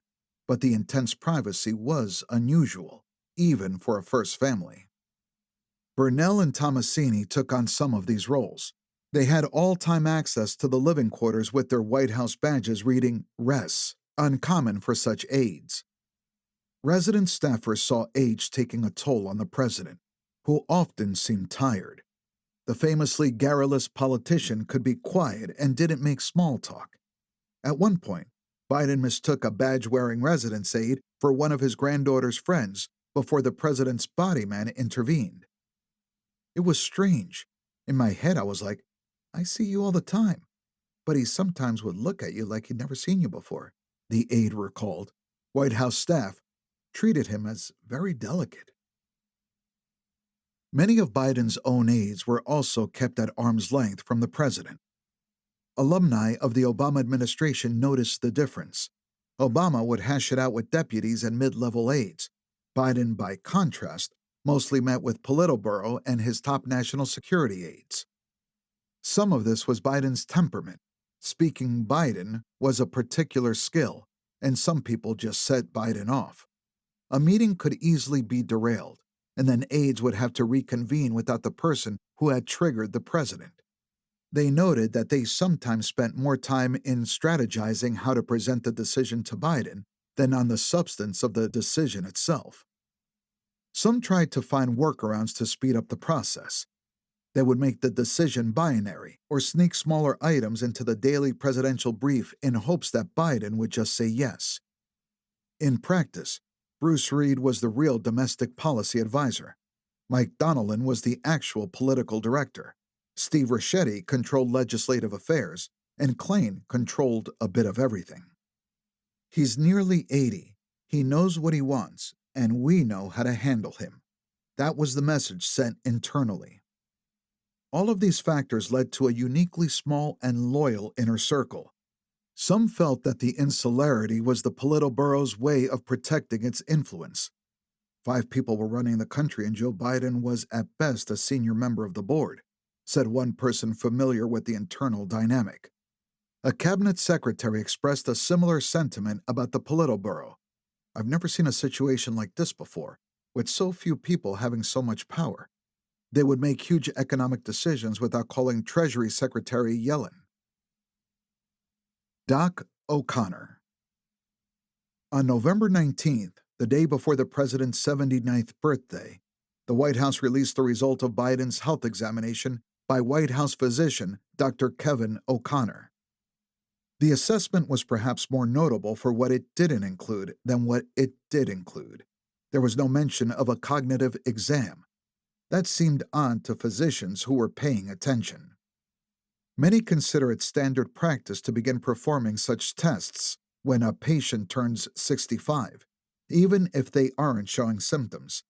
but the intense privacy was unusual, even for a first family. Burnell and Tomasini took on some of these roles. They had all-time access to the living quarters with their White House badges reading "Res," uncommon for such aides. Resident staffers saw age taking a toll on the president, who often seemed tired. The famously garrulous politician could be quiet and didn't make small talk. At one point, Biden mistook a badge-wearing residence aide for one of his granddaughter's friends before the president's body man intervened. It was strange. In my head, I was like, "I see you all the time." But he sometimes would look at you like he'd never seen you before. the aide recalled. White House staff treated him as very delicate. Many of Biden's own aides were also kept at arm's length from the president. Alumni of the Obama administration noticed the difference. Obama would hash it out with deputies and mid-level aides. Biden, by contrast, mostly met with Politburo and his top national security aides. Some of this was Biden's temperament. Speaking Biden was a particular skill, and some people just set Biden off. A meeting could easily be derailed, and then aides would have to reconvene without the person who had triggered the president. They noted that they sometimes spent more time in strategizing how to present the decision to Biden than on the substance of the decision itself. Some tried to find workarounds to speed up the process. They would make the decision binary or sneak smaller items into the daily presidential brief in hopes that Biden would just say yes. In practice, Bruce Reed was the real domestic policy advisor. Mike Donnellan was the actual political director. Steve Ricchetti controlled legislative affairs, and Klain controlled a bit of everything. He's nearly 80. He knows what he wants, and we know how to handle him. That was the message sent internally. All of these factors led to a uniquely small and loyal inner circle. Some felt that the insularity was the Politburo's way of protecting its influence. 5 people were running the country, and Joe Biden was at best a senior member of the board, said one person familiar with the internal dynamic. A cabinet secretary expressed a similar sentiment about the Politburo. I've never seen a situation like this before, with so few people having so much power. They would make huge economic decisions without calling Treasury Secretary Yellen. Doc O'Connor. On November 19th, the day before the president's 79th birthday, the White House released the result of Biden's health examination by White House physician Dr. Kevin O'Connor. The assessment was perhaps more notable for what it didn't include than what it did include. There was no mention of a cognitive exam. That seemed odd to physicians who were paying attention. Many consider it standard practice to begin performing such tests when a patient turns 65, even if they aren't showing symptoms.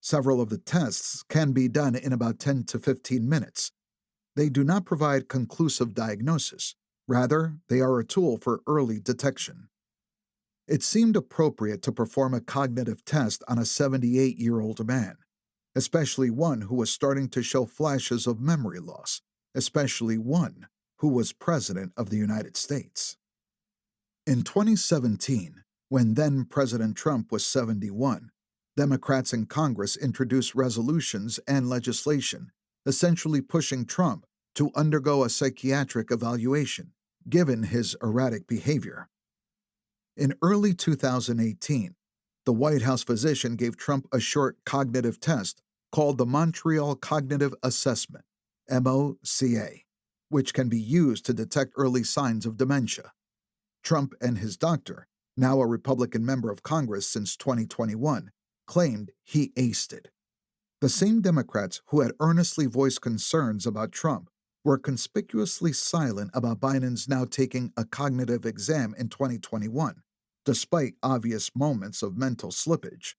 Several of the tests can be done in about 10 to 15 minutes. They do not provide conclusive diagnosis. Rather, they are a tool for early detection. It seemed appropriate to perform a cognitive test on a 78-year-old man, especially one who was starting to show flashes of memory loss, especially one who was President of the United States. In 2017, when then-President Trump was 71, Democrats in Congress introduced resolutions and legislation essentially pushing Trump to undergo a psychiatric evaluation, given his erratic behavior. In early 2018, the White House physician gave Trump a short cognitive test called the Montreal Cognitive Assessment, MOCA, which can be used to detect early signs of dementia. Trump and his doctor, now a Republican member of Congress since 2021, claimed he aced it. The same Democrats who had earnestly voiced concerns about Trump were conspicuously silent about Biden's now taking a cognitive exam in 2021, despite obvious moments of mental slippage.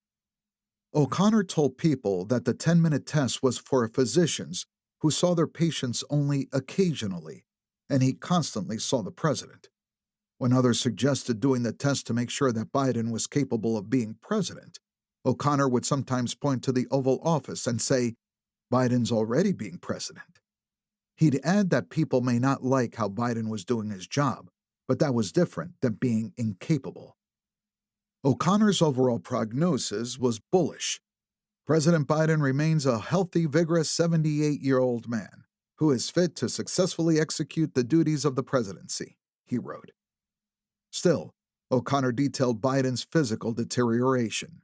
O'Connor told people that the 10-minute test was for physicians who saw their patients only occasionally, and he constantly saw the president. When others suggested doing the test to make sure that Biden was capable of being president, O'Connor would sometimes point to the Oval Office and say, "Biden's already being president." He'd add that people may not like how Biden was doing his job, but that was different than being incapable. O'Connor's overall prognosis was bullish. President Biden remains a healthy, vigorous 78-year-old man who is fit to successfully execute the duties of the presidency, he wrote. Still, O'Connor detailed Biden's physical deterioration.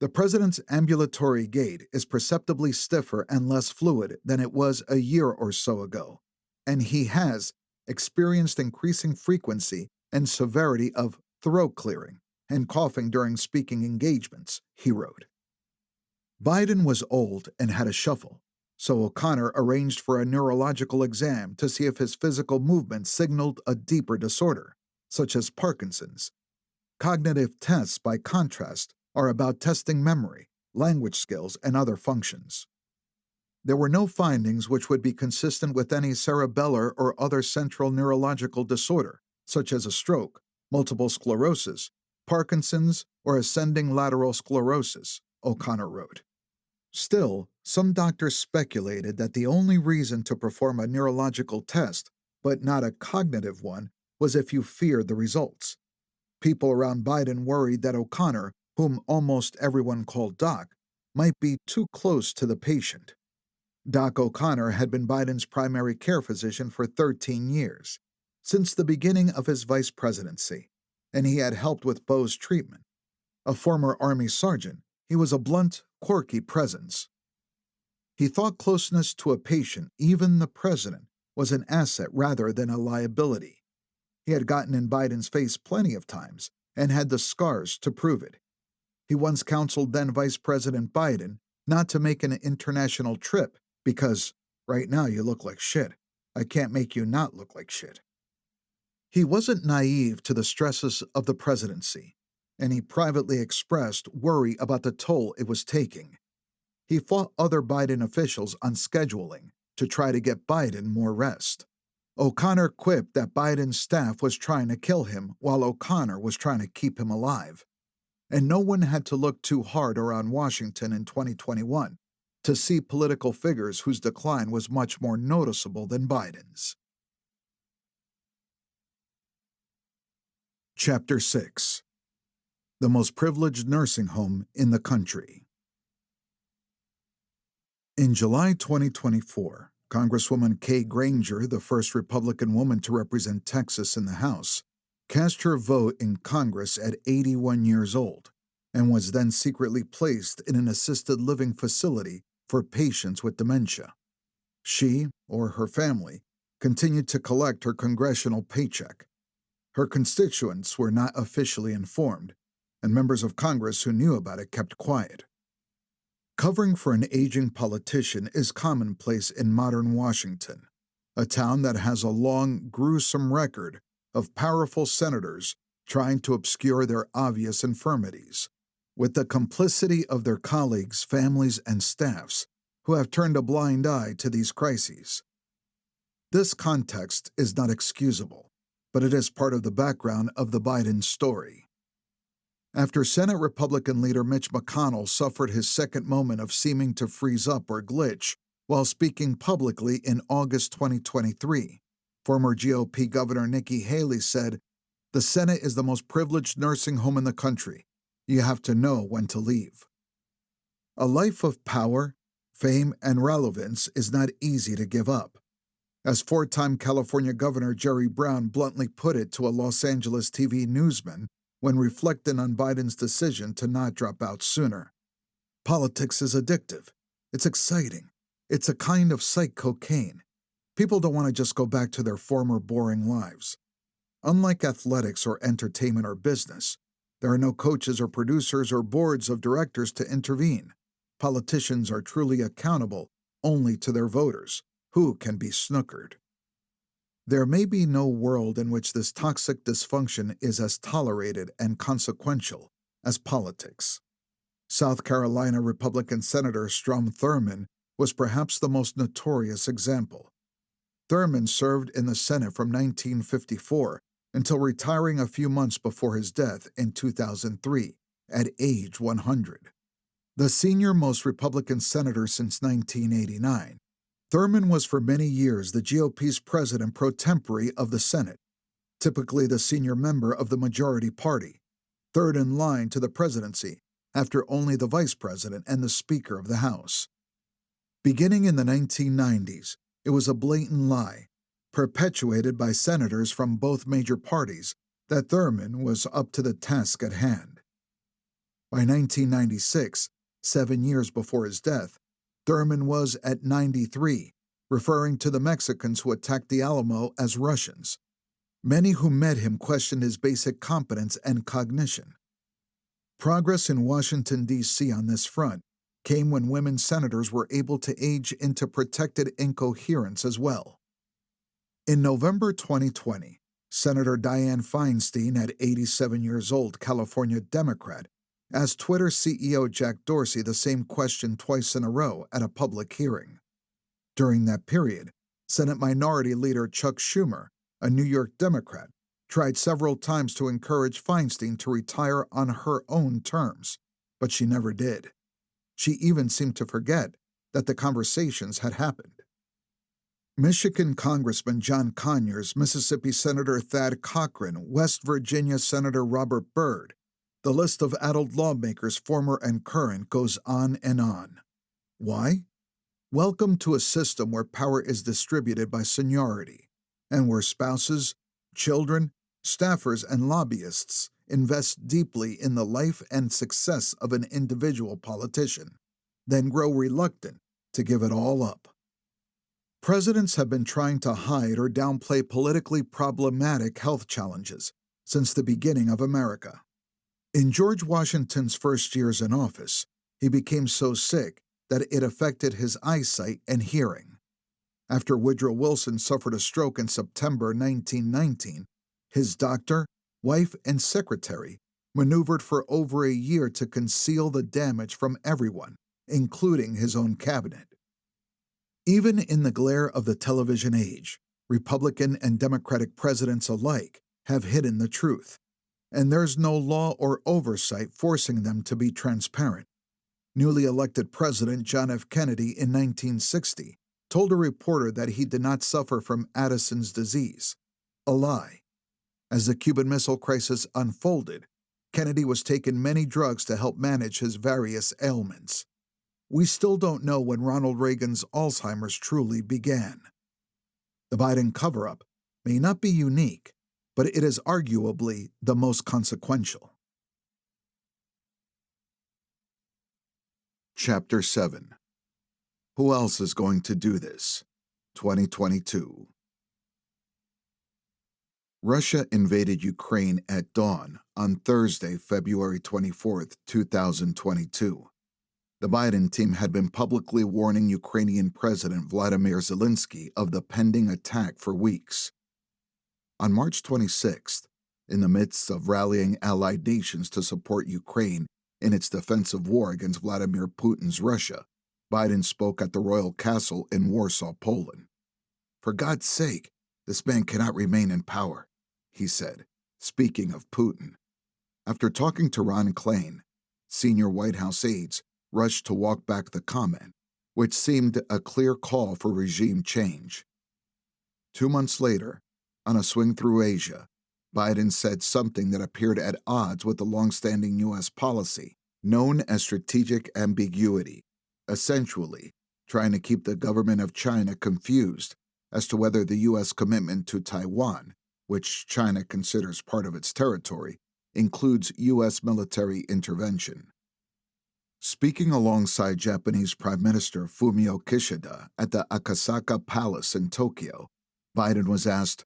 The president's ambulatory gait is perceptibly stiffer and less fluid than it was a year or so ago, and he has experienced increasing frequency and severity of throat clearing and coughing during speaking engagements, he wrote. Biden was old and had a shuffle, so O'Connor arranged for a neurological exam to see if his physical movement signaled a deeper disorder, such as Parkinson's. Cognitive tests, by contrast, are about testing memory, language skills, and other functions. There were no findings which would be consistent with any cerebellar or other central neurological disorder, such as a stroke, multiple sclerosis, Parkinson's, or ascending lateral sclerosis, O'Connor wrote. Still, some doctors speculated that the only reason to perform a neurological test, but not a cognitive one, was if you feared the results. People around Biden worried that O'Connor, whom almost everyone called Doc, might be too close to the patient. Doc O'Connor had been Biden's primary care physician for 13 years, since the beginning of his vice presidency, and he had helped with Bo's treatment. A former Army sergeant, he was a blunt, quirky presence. He thought closeness to a patient, even the president, was an asset rather than a liability. He had gotten in Biden's face plenty of times and had the scars to prove it. He once counseled then Vice President Biden not to make an international trip because, right now you look like shit. I can't make you not look like shit. He wasn't naive to the stresses of the presidency, and he privately expressed worry about the toll it was taking. He fought other Biden officials on scheduling to try to get Biden more rest. O'Connor quipped that Biden's staff was trying to kill him while O'Connor was trying to keep him alive. And no one had to look too hard around Washington in 2021 to see political figures whose decline was much more noticeable than Biden's. Chapter 6: The Most Privileged Nursing Home in the Country. In July 2024, Congresswoman Kay Granger, the first Republican woman to represent Texas in the House, cast her vote in Congress at 81 years old and was then secretly placed in an assisted living facility for patients with dementia. She, or her family, continued to collect her congressional paycheck. Her constituents were not officially informed, and members of Congress who knew about it kept quiet. Covering for an aging politician is commonplace in modern Washington, a town that has a long, gruesome record of powerful senators trying to obscure their obvious infirmities, with the complicity of their colleagues, families, and staffs who have turned a blind eye to these crises. This context is not excusable, but it is part of the background of the Biden story. After Senate Republican leader Mitch McConnell suffered his second moment of seeming to freeze up or glitch while speaking publicly in August 2023, former GOP Governor Nikki Haley said, "The Senate is the most privileged nursing home in the country. You have to know when to leave." A life of power, fame, and relevance is not easy to give up. As four-time California Governor Jerry Brown bluntly put it to a Los Angeles TV newsman when reflecting on Biden's decision to not drop out sooner, "Politics is addictive. It's exciting. It's a kind of psych cocaine. People don't want to just go back to their former boring lives. Unlike athletics or entertainment or business, there are no coaches or producers or boards of directors to intervene. Politicians are truly accountable only to their voters, who can be snookered." There may be no world in which this toxic dysfunction is as tolerated and consequential as politics. South Carolina Republican Senator Strom Thurmond was perhaps the most notorious example. Thurmond served in the Senate from 1954 until retiring a few months before his death in 2003, at age 100. The senior-most Republican senator since 1989, Thurmond was for many years the GOP's president pro tempore of the Senate, typically the senior member of the majority party, third in line to the presidency after only the vice president and the Speaker of the House. Beginning in the 1990s, it was a blatant lie, perpetuated by senators from both major parties, that Thurmond was up to the task at hand. By 1996, 7 years before his death, Thurmond was at 93, referring to the Mexicans who attacked the Alamo as Russians. Many who met him questioned his basic competence and cognition. Progress in Washington, D.C. on this front came when women senators were able to age into protected incoherence as well. In November 2020, Senator Dianne Feinstein, at 87 years old, California Democrat, asked Twitter CEO Jack Dorsey the same question twice in a row at a public hearing. During that period, Senate Minority Leader Chuck Schumer, a New York Democrat, tried several times to encourage Feinstein to retire on her own terms, but she never did. She even seemed to forget that the conversations had happened. Michigan Congressman John Conyers, Mississippi Senator Thad Cochran, West Virginia Senator Robert Byrd. The list of adult lawmakers, former and current, goes on and on. Why? Welcome to a system where power is distributed by seniority, and where spouses, children, staffers, and lobbyists invest deeply in the life and success of an individual politician, then grow reluctant to give it all up. Presidents have been trying to hide or downplay politically problematic health challenges since the beginning of America. In George Washington's first years in office, he became so sick that it affected his eyesight and hearing. After Woodrow Wilson suffered a stroke in September 1919, his doctor, wife, and secretary maneuvered for over a year to conceal the damage from everyone, including his own cabinet. Even in the glare of the television age, Republican and Democratic presidents alike have hidden the truth, and there's no law or oversight forcing them to be transparent. Newly elected President John F. Kennedy in 1960 told a reporter that he did not suffer from Addison's disease, a lie. As the Cuban Missile Crisis unfolded, Kennedy was taking many drugs to help manage his various ailments. We still don't know when Ronald Reagan's Alzheimer's truly began. The Biden cover-up may not be unique, but it is arguably the most consequential. Chapter 7. Who else is going to do this? 2022. Russia invaded Ukraine at dawn on Thursday, February 24, 2022. The Biden team had been publicly warning Ukrainian President Vladimir Zelensky of the pending attack for weeks. On March 26th, in the midst of rallying allied nations to support Ukraine in its defensive war against Vladimir Putin's Russia, Biden spoke at the Royal Castle in Warsaw, Poland. "For God's sake, this man cannot remain in power," he said, speaking of Putin. After talking to Ron Klain, senior White House aides rushed to walk back the comment, which seemed a clear call for regime change. 2 months later, on a swing through Asia, Biden said something that appeared at odds with the long-standing U.S. policy known as strategic ambiguity, essentially trying to keep the government of China confused as to whether the U.S. commitment to Taiwan, which China considers part of its territory, includes U.S. military intervention. Speaking alongside Japanese Prime Minister Fumio Kishida at the Akasaka Palace in Tokyo, Biden was asked,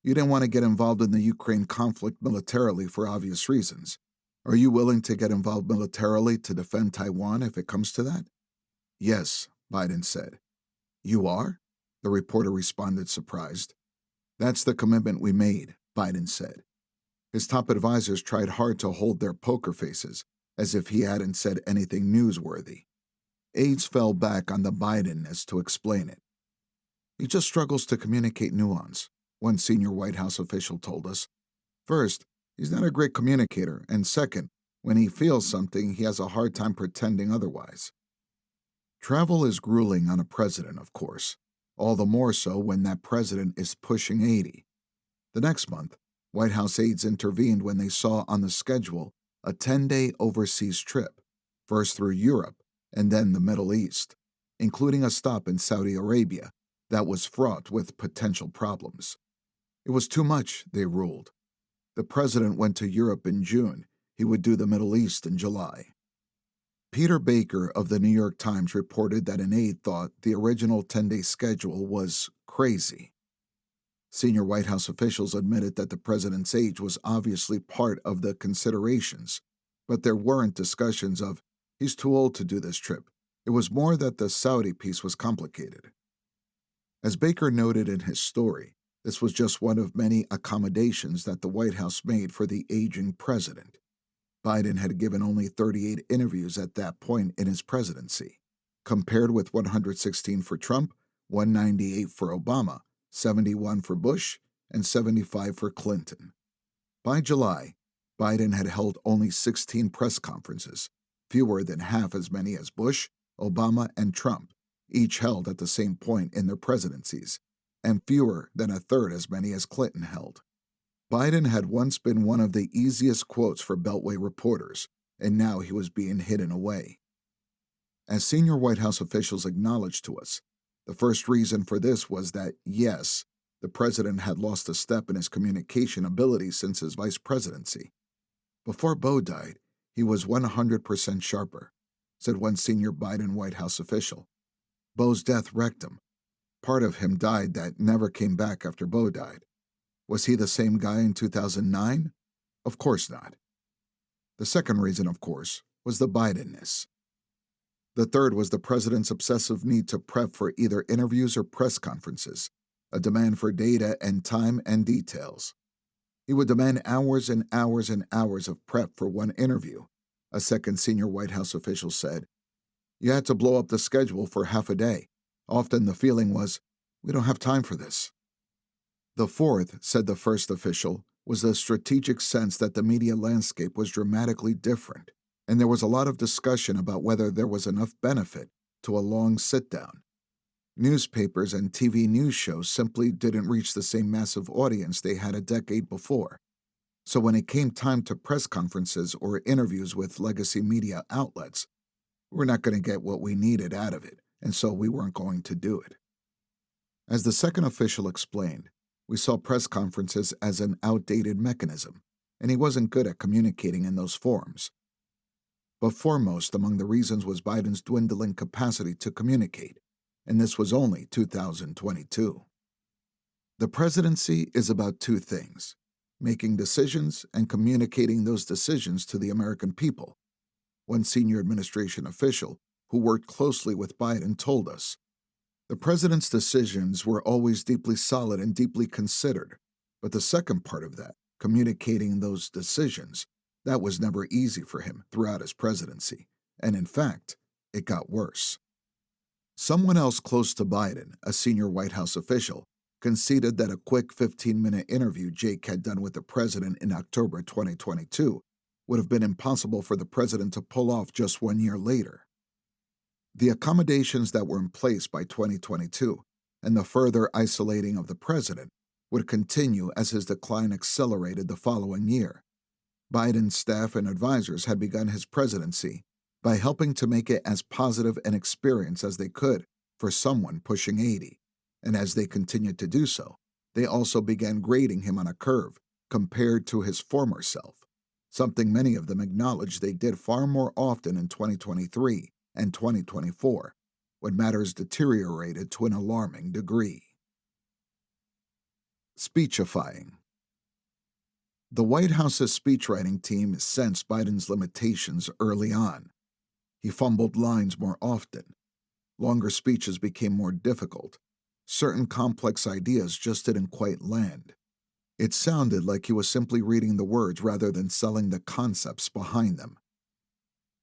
"You didn't want to get involved in the Ukraine conflict militarily for obvious reasons. Are you willing to get involved militarily to defend Taiwan if it comes to that?" "Yes," Biden said. "You are?" the reporter responded, surprised. "That's the commitment we made," Biden said. His top advisors tried hard to hold their poker faces, as if he hadn't said anything newsworthy. Aides fell back on the Biden as to explain it. "He just struggles to communicate nuance," one senior White House official told us. "First, he's not a great communicator, and second, when he feels something, he has a hard time pretending otherwise." Travel is grueling on a president, of course, all the more so when that president is pushing 80. The next month, White House aides intervened when they saw on the schedule a 10-day overseas trip, first through Europe and then the Middle East, including a stop in Saudi Arabia that was fraught with potential problems. It was too much, they ruled. The president went to Europe in June. He would do the Middle East in July. Peter Baker of the New York Times reported that an aide thought the original 10-day schedule was crazy. Senior White House officials admitted that the president's age was obviously part of the considerations, but there weren't discussions of, "He's too old to do this trip." It was more that the Saudi piece was complicated. As Baker noted in his story, This was just one of many accommodations that the White House made for the aging president. Biden had given only 38 interviews at that point in his presidency, compared with 116 for Trump, 198 for Obama, 71 for Bush, and 75 for Clinton. By July, Biden had held only 16 press conferences, fewer than half as many as Bush, Obama, and Trump, each held at the same point in their presidencies, and fewer than a third as many as Clinton held. Biden had once been one of the easiest quotes for Beltway reporters, and now he was being hidden away. As senior White House officials acknowledged to us, the first reason for this was that, yes, the president had lost a step in his communication abilities since his vice presidency. Before Beau died, he was 100% sharper, said one senior Biden White House official. Beau's death wrecked him. Part of him died that never came back after Beau died. Was he the same guy in 2009? Of course not. The second reason, of course, was the Bidenness. The third was the president's obsessive need to prep for either interviews or press conferences, a demand for data and time and details. He would demand hours and hours and hours of prep for one interview, a second senior White House official said. You had to blow up the schedule for half a day. Often the feeling was, we don't have time for this. The fourth, said the first official, was the strategic sense that the media landscape was dramatically different, and there was a lot of discussion about whether there was enough benefit to a long sit-down. Newspapers and TV news shows simply didn't reach the same massive audience they had a decade before. So when it came time to press conferences or interviews with legacy media outlets, we were not going to get what we needed out of it, and so we weren't going to do it. As the second official explained, we saw press conferences as an outdated mechanism, and he wasn't good at communicating in those forums. But foremost among the reasons was Biden's dwindling capacity to communicate, and this was only 2022. The presidency is about two things: making decisions and communicating those decisions to the American people. One senior administration official who worked closely with Biden told us, the president's decisions were always deeply solid and deeply considered, but the second part of that, communicating those decisions, that was never easy for him throughout his presidency, and in fact, it got worse. Someone else close to Biden, a senior White House official, conceded that a quick 15-minute interview Jake had done with the president in October 2022 would have been impossible for the president to pull off just 1 year later. The accommodations that were in place by 2022 and the further isolating of the president would continue as his decline accelerated the following year. Biden's staff and advisors had begun his presidency by helping to make it as positive an experience as they could for someone pushing 80, and as they continued to do so, they also began grading him on a curve compared to his former self, something many of them acknowledged they did far more often in 2023 and 2024, when matters deteriorated to an alarming degree. Speechifying. The White House's speechwriting team sensed Biden's limitations early on. He fumbled lines more often. Longer speeches became more difficult. Certain complex ideas just didn't quite land. It sounded like he was simply reading the words rather than selling the concepts behind them.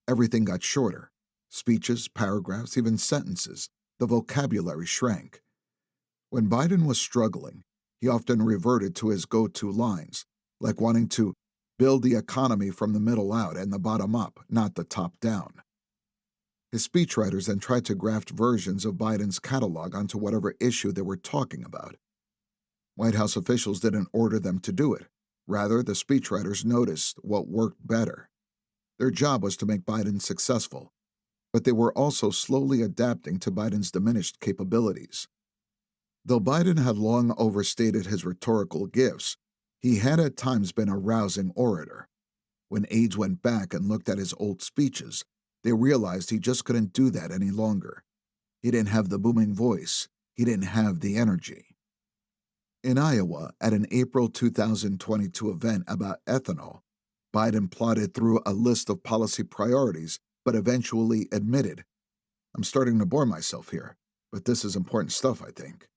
Everything got shorter. Speeches, paragraphs, even sentences. The vocabulary shrank. When Biden was struggling, he often reverted to his go-to lines, like wanting to build the economy from the middle out and the bottom up, not the top down. His speechwriters then tried to graft versions of Biden's catalog onto whatever issue they were talking about. White House officials didn't order them to do it. Rather, the speechwriters noticed what worked better. Their job was to make Biden successful, but they were also slowly adapting to Biden's diminished capabilities. Though Biden had long overstated his rhetorical gifts, he had at times been a rousing orator. When aides went back and looked at his old speeches, they realized he just couldn't do that any longer. He didn't have the booming voice. He didn't have the energy. In Iowa, at an April 2022 event about ethanol, Biden plodded through a list of policy priorities, but eventually admitted, I'm starting to bore myself here, but this is important stuff, I think.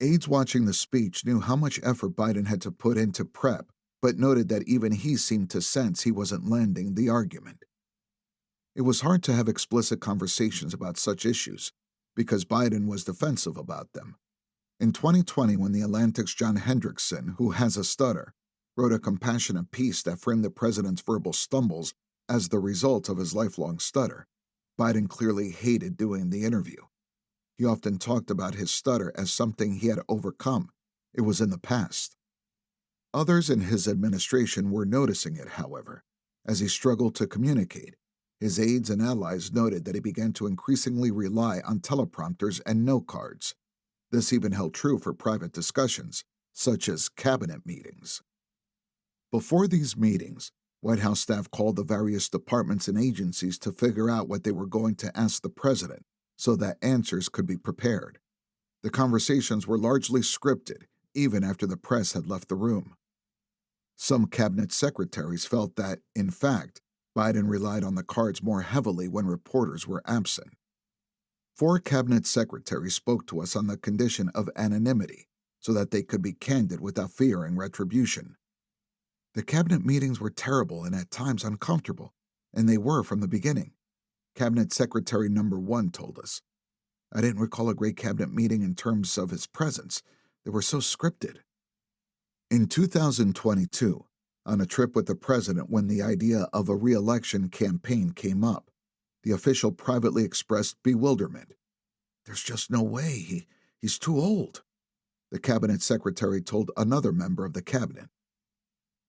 Aides watching the speech knew how much effort Biden had to put into prep, but noted that even he seemed to sense he wasn't landing the argument. It was hard to have explicit conversations about such issues, because Biden was defensive about them. In 2020, when The Atlantic's John Hendrickson, who has a stutter, wrote a compassionate piece that framed the president's verbal stumbles as the result of his lifelong stutter, Biden clearly hated doing the interview. He often talked about his stutter as something he had overcome. It was in the past. Others in his administration were noticing it, however, as he struggled to communicate. His aides and allies noted that he began to increasingly rely on teleprompters and note cards. This even held true for private discussions, such as cabinet meetings. Before these meetings, White House staff called the various departments and agencies to figure out what they were going to ask the president so that answers could be prepared. The conversations were largely scripted, even after the press had left the room. Some cabinet secretaries felt that, in fact, Biden relied on the cards more heavily when reporters were absent. 4 cabinet secretaries spoke to us on the condition of anonymity, so that they could be candid without fearing retribution. The cabinet meetings were terrible and at times uncomfortable, and they were from the beginning. Cabinet Secretary number 1 told us. I didn't recall a great cabinet meeting in terms of its presence. They were so scripted. In 2022, on a trip with the president when the idea of a reelection campaign came up, the official privately expressed bewilderment. There's just no way. He's too old, the cabinet secretary told another member of the cabinet.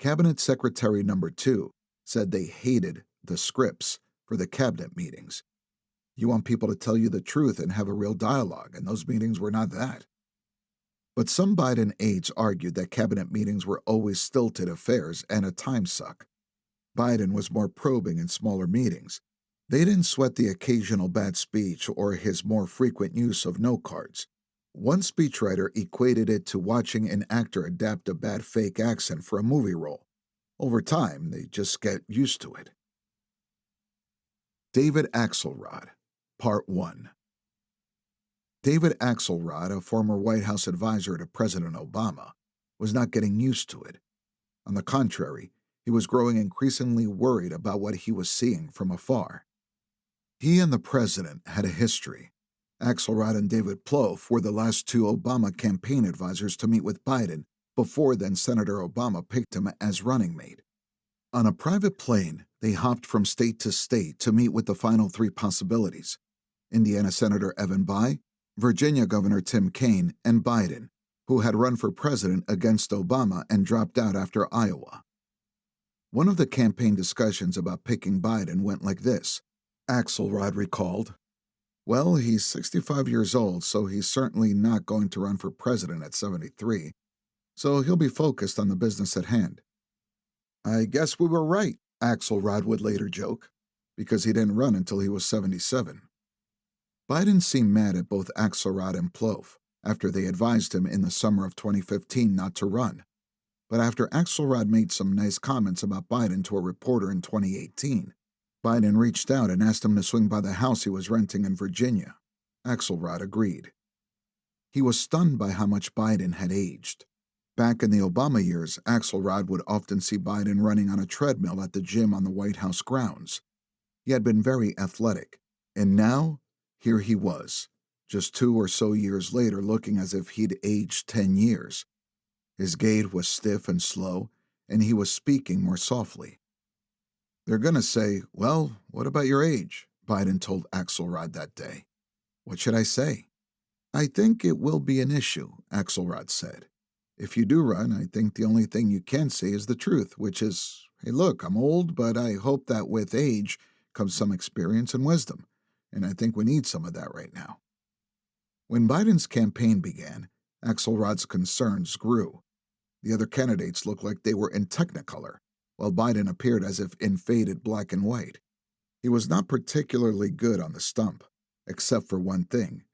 Cabinet Secretary number 2 said they hated the scripts for the cabinet meetings. You want people to tell you the truth and have a real dialogue, and those meetings were not that. But some Biden aides argued that cabinet meetings were always stilted affairs and a time suck. Biden was more probing in smaller meetings. They didn't sweat the occasional bad speech or his more frequent use of note cards. One speechwriter equated it to watching an actor adapt a bad fake accent for a movie role. Over time, they just get used to it. David Axelrod, Part 1. David Axelrod, a former White House advisor to President Obama, was not getting used to it. On the contrary, he was growing increasingly worried about what he was seeing from afar. He and the president had a history. Axelrod and David Plouffe were the last 2 Obama campaign advisors to meet with Biden before then Senator Obama picked him as running mate. On a private plane, they hopped from state to state to meet with the final 3 possibilities: Indiana Senator Evan Bayh, Virginia Governor Tim Kaine, and Biden, who had run for president against Obama and dropped out after Iowa. One of the campaign discussions about picking Biden went like this. Axelrod recalled, "Well, he's 65 years old, so he's certainly not going to run for president at 73, so he'll be focused on the business at hand." I guess we were right, Axelrod would later joke, because he didn't run until he was 77. Biden seemed mad at both Axelrod and Plouffe after they advised him in the summer of 2015 not to run. But after Axelrod made some nice comments about Biden to a reporter in 2018, Biden reached out and asked him to swing by the house he was renting in Virginia. Axelrod agreed. He was stunned by how much Biden had aged. Back in the Obama years, Axelrod would often see Biden running on a treadmill at the gym on the White House grounds. He had been very athletic, and now, here he was, just 2 or so years later, looking as if he'd aged 10 years. His gait was stiff and slow, and he was speaking more softly. They're going to say, "Well, what about your age?" Biden told Axelrod that day. "What should I say?" "I think it will be an issue," Axelrod said. "If you do run, I think the only thing you can say is the truth, which is, hey, look, I'm old, but I hope that with age comes some experience and wisdom, and I think we need some of that right now." When Biden's campaign began, Axelrod's concerns grew. The other candidates looked like they were in Technicolor, while Biden appeared as if in faded black and white. He was not particularly good on the stump, except for one thing: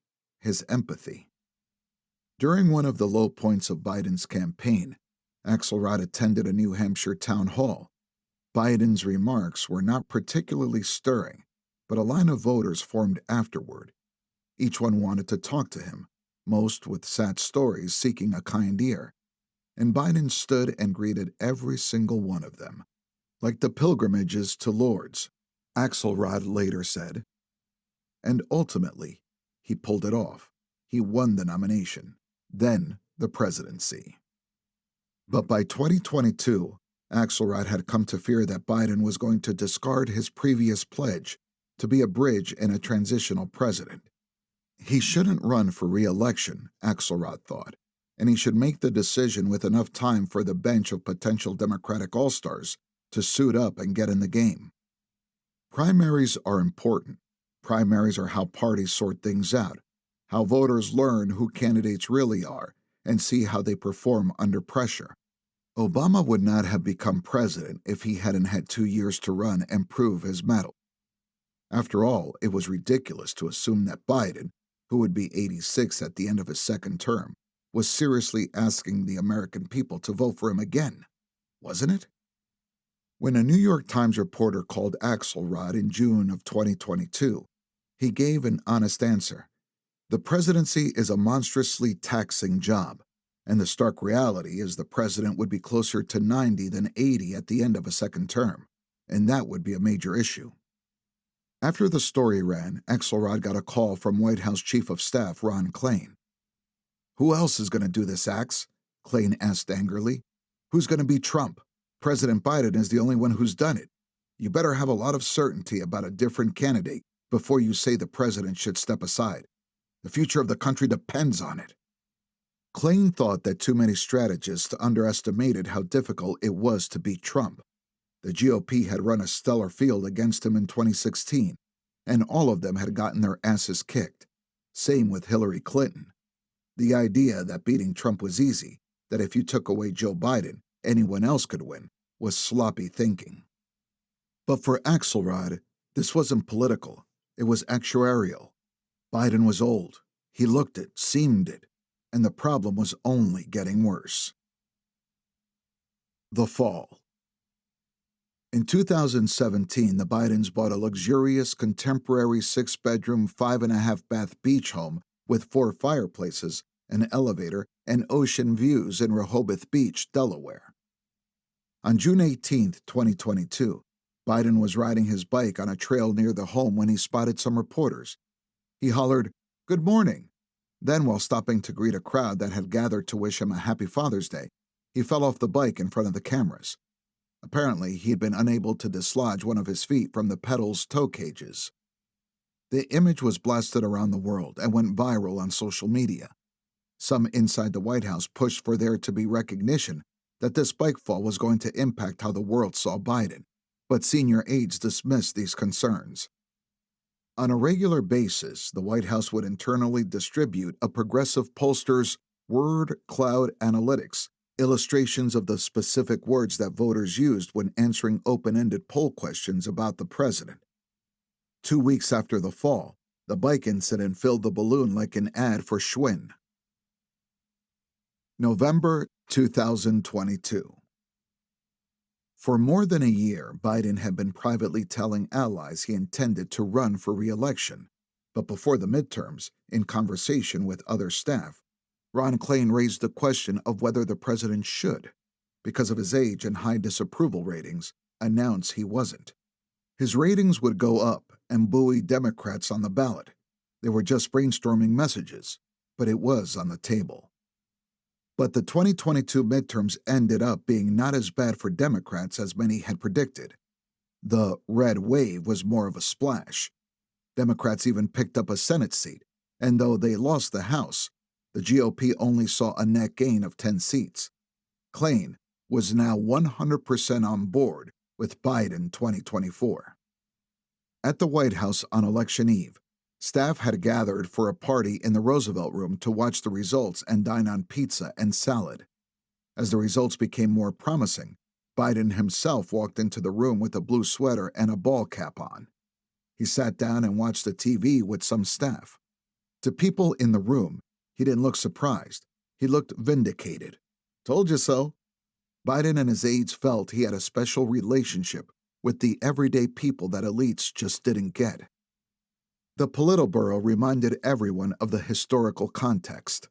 his empathy. During one of the low points of Biden's campaign, Axelrod attended a New Hampshire town hall. Biden's remarks were not particularly stirring, but a line of voters formed afterward. Each one wanted to talk to him. most with sad stories seeking a kind ear, and Biden stood and greeted every single one of them, like the pilgrimages to Lourdes, Axelrod later said. And ultimately, he pulled it off. He won the nomination, then the presidency. But by 2022, Axelrod had come to fear that Biden was going to discard his previous pledge to be a bridge and a transitional president. He shouldn't run for re-election, Axelrod thought, and he should make the decision with enough time for the bench of potential Democratic all-stars to suit up and get in the game. Primaries are important. Primaries are how parties sort things out, how voters learn who candidates really are, and see how they perform under pressure. Obama would not have become president if he hadn't had 2 years to run and prove his mettle. After all, it was ridiculous to assume that Biden, who would be 86 at the end of his second term, was seriously asking the American people to vote for him again, wasn't it? When a New York Times reporter called Axelrod in June of 2022, he gave an honest answer. The presidency is a monstrously taxing job, and the stark reality is the president would be closer to 90 than 80 at the end of a second term, and that would be a major issue. After the story ran, Axelrod got a call from White House Chief of Staff Ron Klain. "Who else is going to do this, Ax?" Klain asked angrily. "Who's going to be Trump? President Biden is the only one who's done it. You better have a lot of certainty about a different candidate before you say the president should step aside. The future of the country depends on it." Klain thought that too many strategists underestimated how difficult it was to beat Trump. The GOP had run a stellar field against him in 2016, and all of them had gotten their asses kicked. Same with Hillary Clinton. The idea that beating Trump was easy, that if you took away Joe Biden, anyone else could win, was sloppy thinking. But for Axelrod, this wasn't political. It was actuarial. Biden was old. He looked it, seemed it, and the problem was only getting worse. The fall. In 2017, the Bidens bought a luxurious contemporary 6-bedroom, 5.5-bath beach home with 4 fireplaces, an elevator, and ocean views in Rehoboth Beach, Delaware. On June 18, 2022, Biden was riding his bike on a trail near the home when he spotted some reporters. He hollered, "Good morning." Then, while stopping to greet a crowd that had gathered to wish him a happy Father's Day, he fell off the bike in front of the cameras. Apparently, he had been unable to dislodge one of his feet from the pedal's toe cages. The image was blasted around the world and went viral on social media. Some inside the White House pushed for there to be recognition that this bike fall was going to impact how the world saw Biden, but senior aides dismissed these concerns. On a regular basis, the White House would internally distribute a progressive pollster's word cloud analytics, illustrations of the specific words that voters used when answering open-ended poll questions about the president. 2 weeks after the fall, the bike incident filled the balloon like an ad for Schwinn. November 2022. For more than a year, Biden had been privately telling allies he intended to run for re-election, but before the midterms, in conversation with other staff, Ron Klain raised the question of whether the president should, because of his age and high disapproval ratings, announce he wasn't. His ratings would go up and buoy Democrats on the ballot. They were just brainstorming messages, but it was on the table. But the 2022 midterms ended up being not as bad for Democrats as many had predicted. The red wave was more of a splash. Democrats even picked up a Senate seat, and though they lost the House, the GOP only saw a net gain of 10 seats. Klain was now 100% on board with Biden 2024. At the White House on election eve, staff had gathered for a party in the Roosevelt Room to watch the results and dine on pizza and salad. As the results became more promising, Biden himself walked into the room with a blue sweater and a ball cap on. He sat down and watched the TV with some staff. To people in the room, he didn't look surprised. He looked vindicated. "Told you so." Biden and his aides felt he had a special relationship with the everyday people that elites just didn't get. The Politburo reminded everyone of the historical context.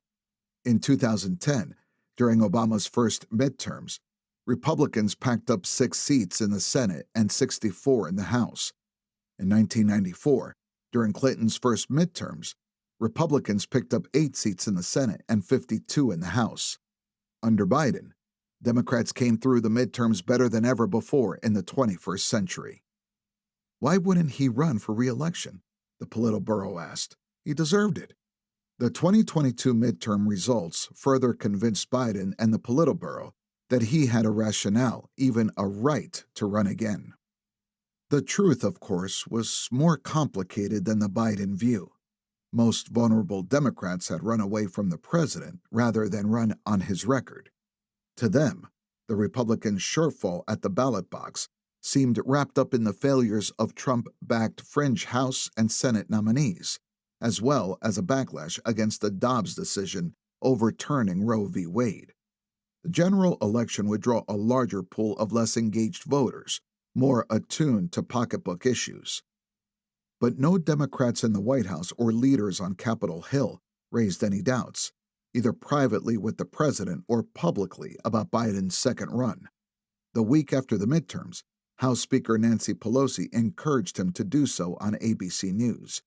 In 2010, during Obama's first midterms, Republicans packed up 6 seats in the Senate and 64 in the House. In 1994, during Clinton's first midterms, Republicans picked up 8 seats in the Senate and 52 in the House. Under Biden, Democrats came through the midterms better than ever before in the 21st century. Why wouldn't he run for re-election? The Politburo asked. He deserved it. The 2022 midterm results further convinced Biden and the Politburo that he had a rationale, even a right, to run again. The truth, of course, was more complicated than the Biden view. Most vulnerable Democrats had run away from the president rather than run on his record. To them, the Republican shortfall at the ballot box seemed wrapped up in the failures of Trump-backed fringe House and Senate nominees, as well as a backlash against the Dobbs decision overturning Roe v. Wade. The general election would draw a larger pool of less engaged voters, more attuned to pocketbook issues. But no Democrats in the White House or leaders on Capitol Hill raised any doubts, either privately with the president or publicly, about Biden's second run. The week after the midterms, House Speaker Nancy Pelosi encouraged him to do so on ABC News.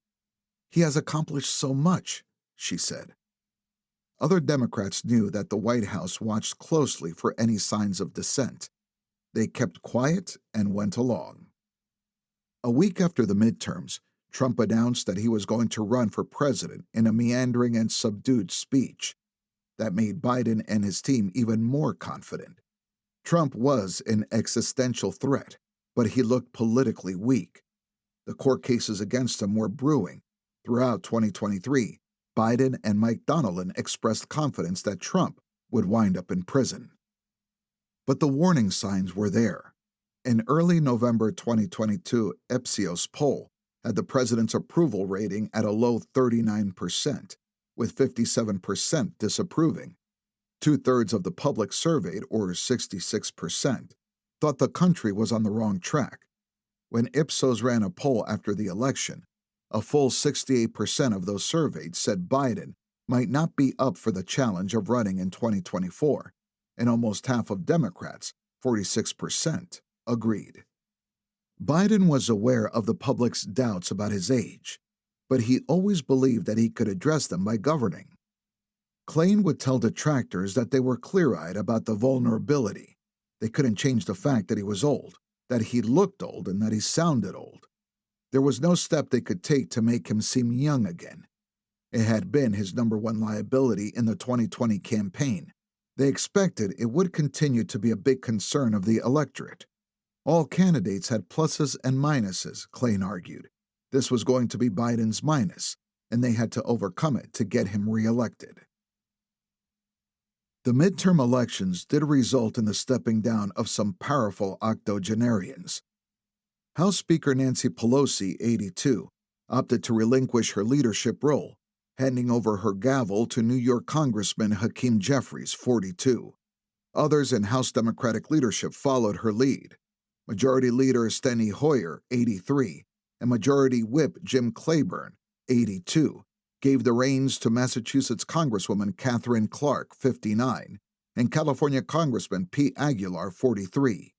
"He has accomplished so much," she said. Other Democrats knew that the White House watched closely for any signs of dissent. They kept quiet and went along. A week after the midterms, Trump announced that he was going to run for president in a meandering and subdued speech. That made Biden and his team even more confident. Trump was an existential threat, but he looked politically weak. The court cases against him were brewing. Throughout 2023, Biden and Mike Donilon expressed confidence that Trump would wind up in prison. But the warning signs were there. An early November 2022 Ipsos poll had the president's approval rating at a low 39%, with 57% disapproving. 2/3 of the public surveyed, or 66%, thought the country was on the wrong track. When Ipsos ran a poll after the election, a full 68% of those surveyed said Biden might not be up for the challenge of running in 2024, and almost half of Democrats, 46%, agreed. Biden was aware of the public's doubts about his age, but he always believed that he could address them by governing. Klain would tell detractors that they were clear-eyed about the vulnerability. They couldn't change the fact that he was old, that he looked old, and that he sounded old. There was no step they could take to make him seem young again. It had been his number one liability in the 2020 campaign. They expected it would continue to be a big concern of the electorate. All candidates had pluses and minuses, Klain argued. This was going to be Biden's minus, and they had to overcome it to get him reelected. The midterm elections did result in the stepping down of some powerful octogenarians. House Speaker Nancy Pelosi, 82, opted to relinquish her leadership role, handing over her gavel to New York Congressman Hakeem Jeffries, 42. Others in House Democratic leadership followed her lead. Majority Leader Steny Hoyer, 83, and Majority Whip Jim Clyburn, 82, gave the reins to Massachusetts Congresswoman Catherine Clark, 59, and California Congressman Pete Aguilar, 43.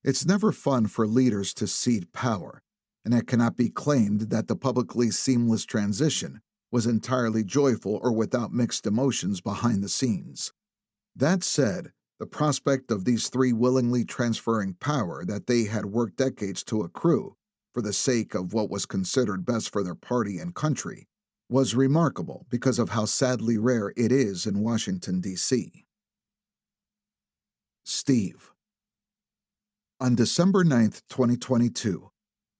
It's never fun for leaders to cede power, and it cannot be claimed that the publicly seamless transition was entirely joyful or without mixed emotions behind the scenes. That said, the prospect of these three willingly transferring power that they had worked decades to accrue for the sake of what was considered best for their party and country was remarkable because of how sadly rare it is in Washington, D.C. Steve. On December 9, 2022,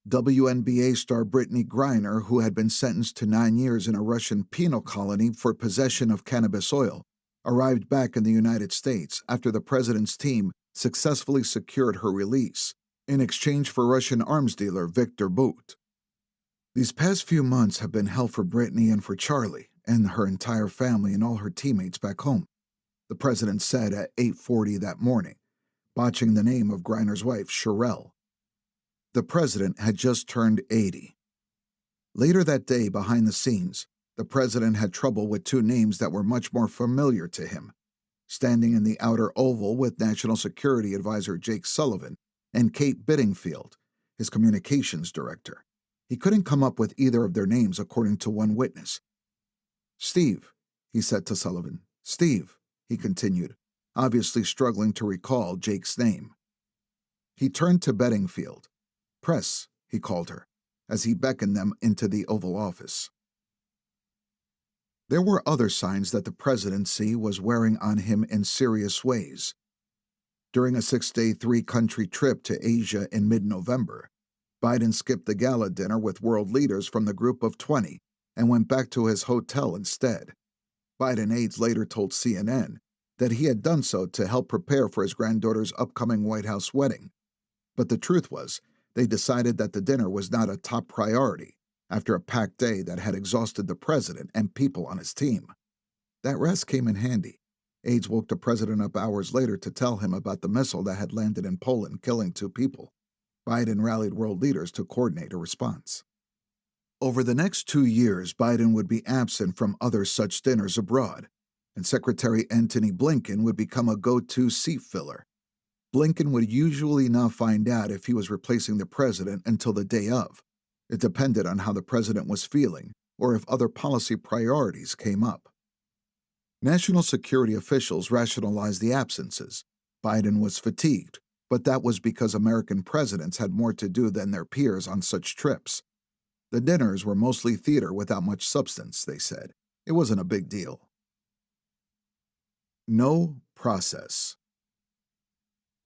WNBA star Brittany Griner, who had been sentenced to 9 years in a Russian penal colony for possession of cannabis oil, arrived back in the United States after the president's team successfully secured her release in exchange for Russian arms dealer Viktor Bout. These past few months have been hell for Brittany and for Charlie and her entire family and all her teammates back home, the president said at 8:40 that morning, botching the name of Griner's wife, Sherelle. The president had just turned 80. Later that day, behind the scenes, the president had trouble with two names that were much more familiar to him. Standing in the outer oval with National Security Advisor Jake Sullivan and Kate Biddingfield, his communications director. He couldn't come up with either of their names, according to one witness. "Steve," he said to Sullivan. "Steve," he continued, obviously struggling to recall Jake's name. He turned to Beddingfield. "Press," he called her, as he beckoned them into the Oval Office. There were other signs that the presidency was wearing on him in serious ways. During a 6-day, 3-country trip to Asia in mid-November, Biden skipped the gala dinner with world leaders from the Group of 20 and went back to his hotel instead. Biden aides later told CNN that he had done so to help prepare for his granddaughter's upcoming White House wedding. But the truth was, they decided that the dinner was not a top priority after a packed day that had exhausted the president and people on his team. That rest came in handy. Aides woke the president up hours later to tell him about the missile that had landed in Poland, killing 2 people. Biden rallied world leaders to coordinate a response. Over the next 2 years, Biden would be absent from other such dinners abroad, and Secretary Antony Blinken would become a go-to seat filler. Blinken would usually not find out if he was replacing the president until the day of. It depended on how the president was feeling or if other policy priorities came up. National security officials rationalized the absences. Biden was fatigued, but that was because American presidents had more to do than their peers on such trips. The dinners were mostly theater without much substance, they said. It wasn't a big deal. No process.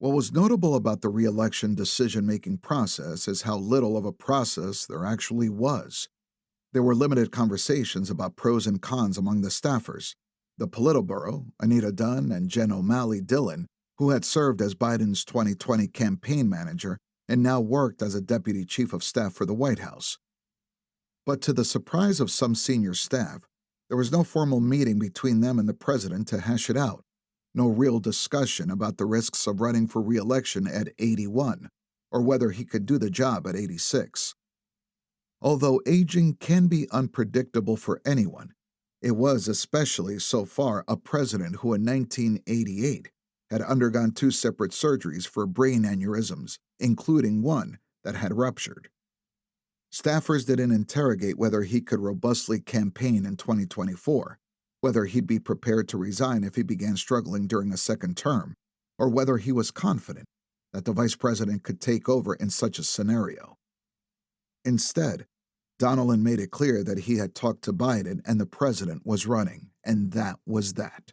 What was notable about the re-election decision-making process is how little of a process there actually was. There were limited conversations about pros and cons among the staffers. The Politburo, Anita Dunn and Jen O'Malley Dillon, who had served as Biden's 2020 campaign manager and now worked as a deputy chief of staff for the White House. But to the surprise of some senior staff, there was no formal meeting between them and the president to hash it out. No real discussion about the risks of running for re-election at 81, or whether he could do the job at 86. Although aging can be unpredictable for anyone, it was especially so far a president who in 1988 had undergone 2 separate surgeries for brain aneurysms, including one that had ruptured. Staffers didn't interrogate whether he could robustly campaign in 2024, whether he'd be prepared to resign if he began struggling during a second term, or whether he was confident that the vice president could take over in such a scenario. Instead, Donilon made it clear that he had talked to Biden and the president was running, and that was that.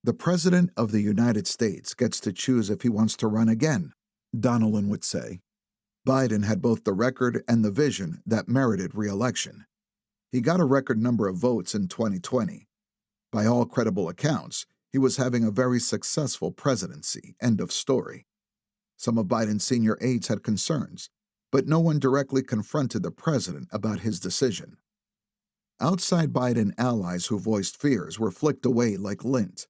The President of the United States gets to choose if he wants to run again, Donilon would say. Biden had both the record and the vision that merited re-election. He got a record number of votes in 2020. By all credible accounts, he was having a very successful presidency, end of story. Some of Biden's senior aides had concerns, but no one directly confronted the president about his decision. Outside Biden allies who voiced fears were flicked away like lint.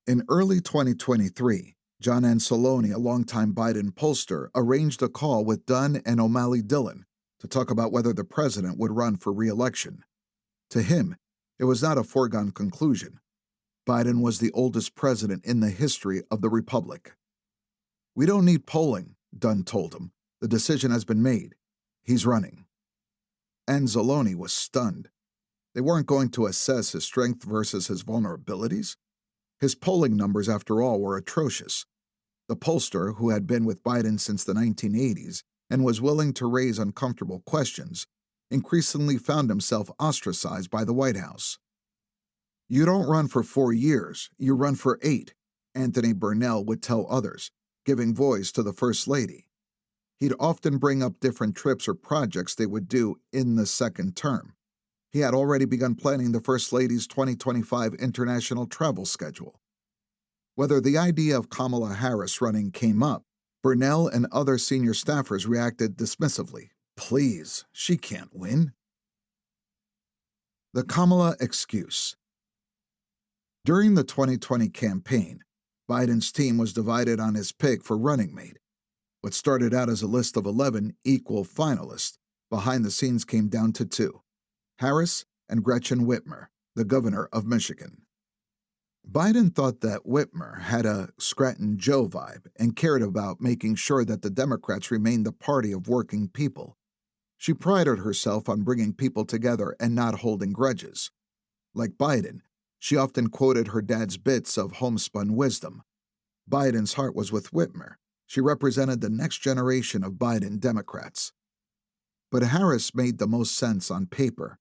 In early 2023, John Anceloni, a longtime Biden pollster, arranged a call with Dunn and O'Malley Dillon to talk about whether the president would run for re-election. To him, it was not a foregone conclusion. Biden was the oldest president in the history of the republic. "We don't need polling," Dunn told him. "The decision has been made. He's running." Anzalone was stunned. They weren't going to assess his strength versus his vulnerabilities. His polling numbers, after all, were atrocious. The pollster, who had been with Biden since the 1980s and was willing to raise uncomfortable questions, increasingly found himself ostracized by the White House. "You don't run for 4 years, you run for 8, Anthony Burnell would tell others, giving voice to the First Lady. He'd often bring up different trips or projects they would do in the second term. He had already begun planning the First Lady's 2025 international travel schedule. Whether the idea of Kamala Harris running came up, Burnell and other senior staffers reacted dismissively. "Please, she can't win." The Kamala excuse. During the 2020 campaign, Biden's team was divided on his pick for running mate. What started out as a list of 11 equal finalists behind the scenes came down to two: Harris and Gretchen Whitmer, the governor of Michigan. Biden thought that Whitmer had a Scranton Joe vibe and cared about making sure that the Democrats remained the party of working people. She prided herself on bringing people together and not holding grudges. Like Biden, she often quoted her dad's bits of homespun wisdom. Biden's heart was with Whitmer. She represented the next generation of Biden Democrats. But Harris made the most sense on paper.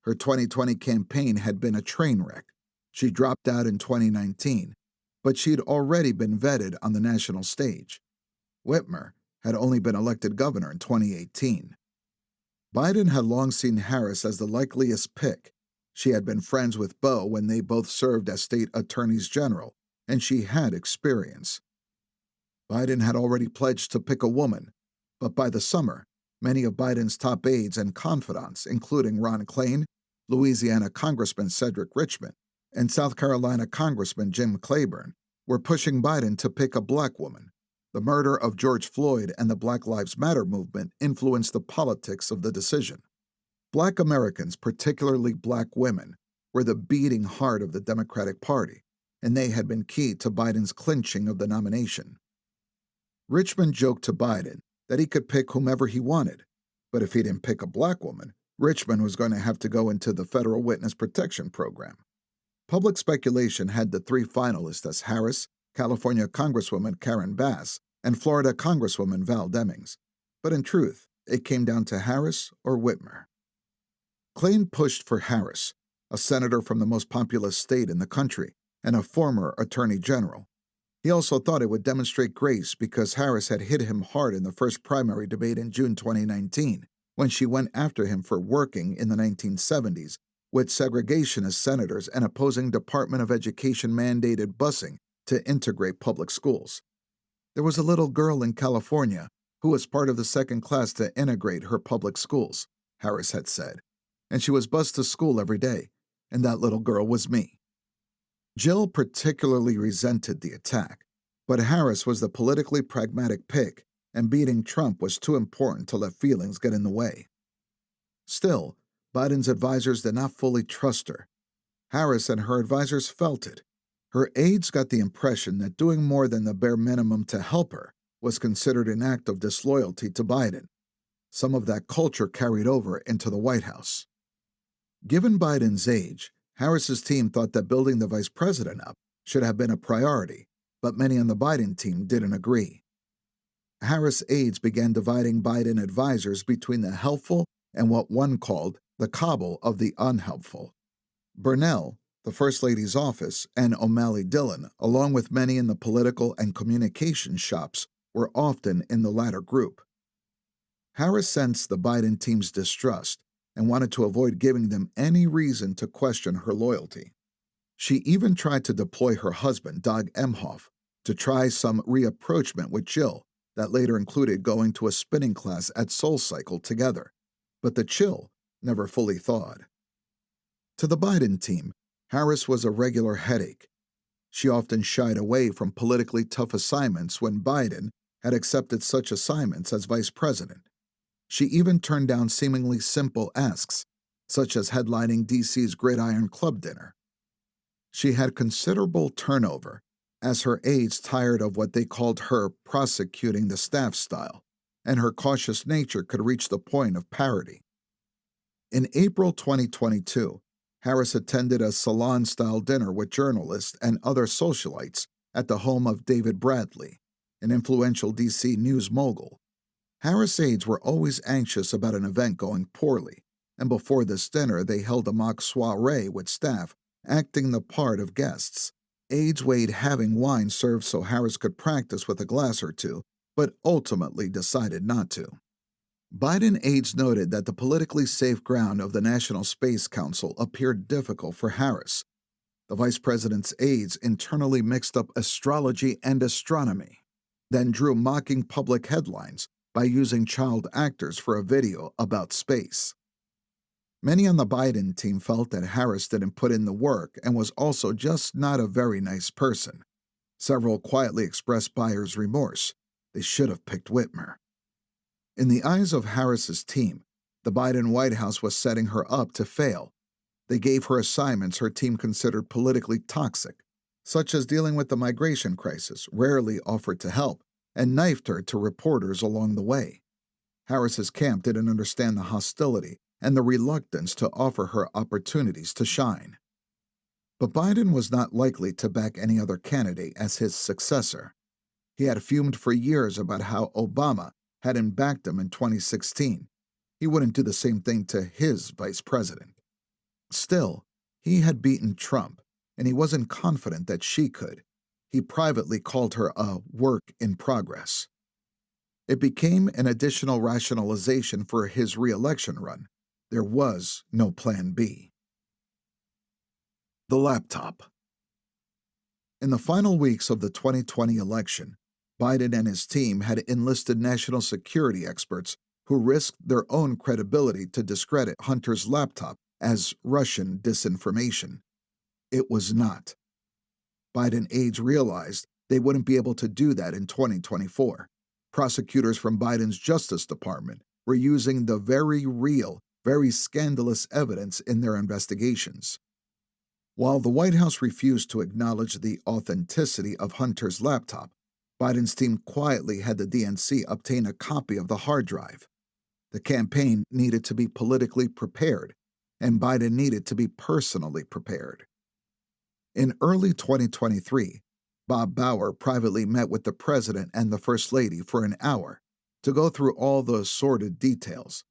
Her 2020 campaign had been a train wreck. She dropped out in 2019, but she'd already been vetted on the national stage. Whitmer had only been elected governor in 2018. Biden had long seen Harris as the likeliest pick. She had been friends with Beau when they both served as state attorneys general, and she had experience. Biden had already pledged to pick a woman, but by the summer, many of Biden's top aides and confidants, including Ron Klain, Louisiana Congressman Cedric Richmond, and South Carolina Congressman Jim Clyburn, were pushing Biden to pick a black woman. The murder of George Floyd and the Black Lives Matter movement influenced the politics of the decision. Black Americans, particularly black women, were the beating heart of the Democratic Party, and they had been key to Biden's clinching of the nomination. Richmond joked to Biden that he could pick whomever he wanted, but if he didn't pick a black woman, Richmond was going to have to go into the Federal Witness Protection Program. Public speculation had the three finalists as Harris, California Congresswoman Karen Bass, and Florida Congresswoman Val Demings. But in truth, it came down to Harris or Whitmer. Klain pushed for Harris, a senator from the most populous state in the country and a former attorney general. He also thought it would demonstrate grace because Harris had hit him hard in the first primary debate in June 2019, when she went after him for working in the 1970s with segregationist senators and opposing Department of Education mandated busing to integrate public schools. There was a little girl in California who was part of the second class to integrate her public schools, Harris had said, and she was bused to school every day, and that little girl was me. Jill particularly resented the attack, but Harris was the politically pragmatic pick, and beating Trump was too important to let feelings get in the way. Still, Biden's advisors did not fully trust her. Harris and her advisors felt it. Her aides got the impression that doing more than the bare minimum to help her was considered an act of disloyalty to Biden. Some of that culture carried over into the White House. Given Biden's age, Harris's team thought that building the vice president up should have been a priority, but many on the Biden team didn't agree. Harris aides began dividing Biden advisors between the helpful and what one called the cabal of the unhelpful. Burnell, the First Lady's office, and O'Malley Dillon, along with many in the political and communication shops, were often in the latter group. Harris sensed the Biden team's distrust and wanted to avoid giving them any reason to question her loyalty. She even tried to deploy her husband, Doug Emhoff, to try some reapproachment with Jill that later included going to a spinning class at SoulCycle together, but the chill never fully thawed. To the Biden team, Harris was a regular headache. She often shied away from politically tough assignments when Biden had accepted such assignments as vice president. She even turned down seemingly simple asks, such as headlining D.C.'s Gridiron Club dinner. She had considerable turnover, as her aides tired of what they called her prosecuting the staff style, and her cautious nature could reach the point of parody. In April 2022, Harris attended a salon-style dinner with journalists and other socialites at the home of David Bradley, an influential D.C. news mogul. Harris aides were always anxious about an event going poorly, and before this dinner they held a mock soiree with staff acting the part of guests. Aides weighed having wine served so Harris could practice with a glass or two, but ultimately decided not to. Biden aides noted that the politically safe ground of the National Space Council appeared difficult for Harris. The vice president's aides internally mixed up astrology and astronomy, then drew mocking public headlines by using child actors for a video about space. Many on the Biden team felt that Harris didn't put in the work and was also just not a very nice person. Several quietly expressed buyer's remorse. They should have picked Whitmer. In the eyes of Harris's team, The Biden White House was setting her up to fail. They gave her assignments her team considered politically toxic, such as dealing with the migration crisis, rarely offered to help, and knifed her to reporters along the way. Harris's camp didn't understand the hostility and the reluctance to offer her opportunities to shine. But Biden was not likely to back any other candidate as his successor. He had fumed for years about how Obama hadn't backed him in 2016. He wouldn't do the same thing to his vice president. Still, he had beaten Trump, and he wasn't confident that she could. He privately called her a work in progress. It became an additional rationalization for his reelection run. There was no plan B. The laptop. In the final weeks of the 2020 election, Biden and his team had enlisted national security experts who risked their own credibility to discredit Hunter's laptop as Russian disinformation. It was not. Biden aides realized they wouldn't be able to do that in 2024. Prosecutors from Biden's Justice Department were using the very real, very scandalous evidence in their investigations. While the White House refused to acknowledge the authenticity of Hunter's laptop, Biden's team quietly had the DNC obtain a copy of the hard drive. The campaign needed to be politically prepared, and Biden needed to be personally prepared. In early 2023, Bob Bauer privately met with the president and the first lady for an hour to go through all the sordid details.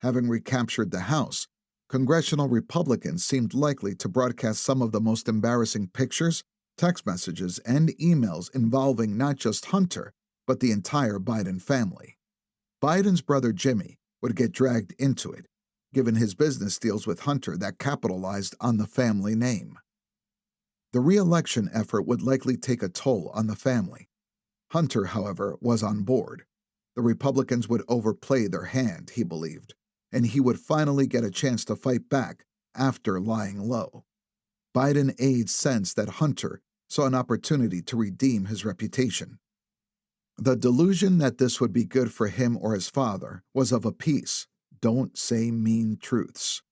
Having recaptured the House, congressional Republicans seemed likely to broadcast some of the most embarrassing pictures, text messages, and emails involving not just Hunter, but the entire Biden family. Biden's brother Jimmy would get dragged into it, given his business deals with Hunter that capitalized on the family name. The re-election effort would likely take a toll on the family. Hunter, however, was on board. The Republicans would overplay their hand, he believed, and he would finally get a chance to fight back after lying low. Biden aides sensed that Hunter saw an opportunity to redeem his reputation. The delusion that this would be good for him or his father was of a piece. Don't say mean truths.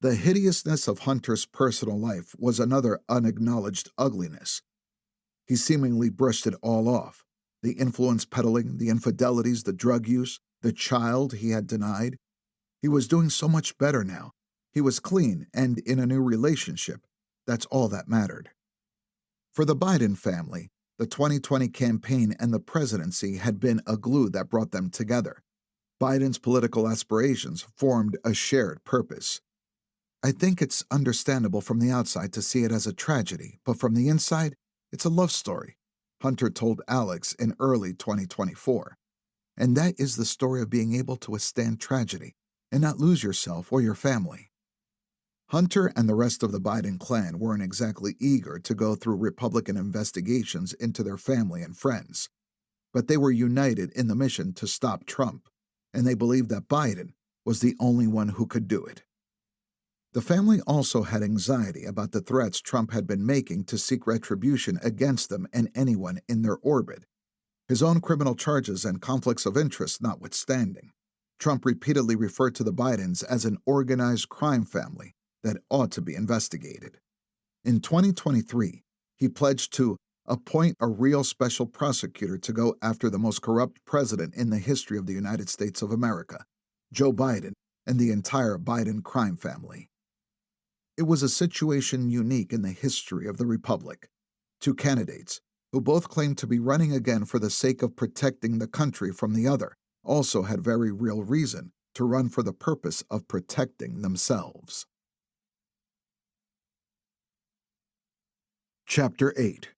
The hideousness of Hunter's personal life was another unacknowledged ugliness. He seemingly brushed it all off. The influence peddling, the infidelities, the drug use, the child he had denied. He was doing so much better now. He was clean and in a new relationship. That's all that mattered. For the Biden family, the 2020 campaign and the presidency had been a glue that brought them together. Biden's political aspirations formed a shared purpose. I think it's understandable from the outside to see it as a tragedy, but from the inside, it's a love story, Hunter told Alex in early 2024. And that is the story of being able to withstand tragedy and not lose yourself or your family. Hunter and the rest of the Biden clan weren't exactly eager to go through Republican investigations into their family and friends, but they were united in the mission to stop Trump, and they believed that Biden was the only one who could do it. The family also had anxiety about the threats Trump had been making to seek retribution against them and anyone in their orbit. His own criminal charges and conflicts of interest notwithstanding, Trump repeatedly referred to the Bidens as an organized crime family that ought to be investigated. In 2023, he pledged to appoint a real special prosecutor to go after the most corrupt president in the history of the United States of America, Joe Biden, and the entire Biden crime family. It was a situation unique in the history of the Republic. Two candidates, who both claimed to be running again for the sake of protecting the country from the other, also had very real reason to run for the purpose of protecting themselves. Chapter 8.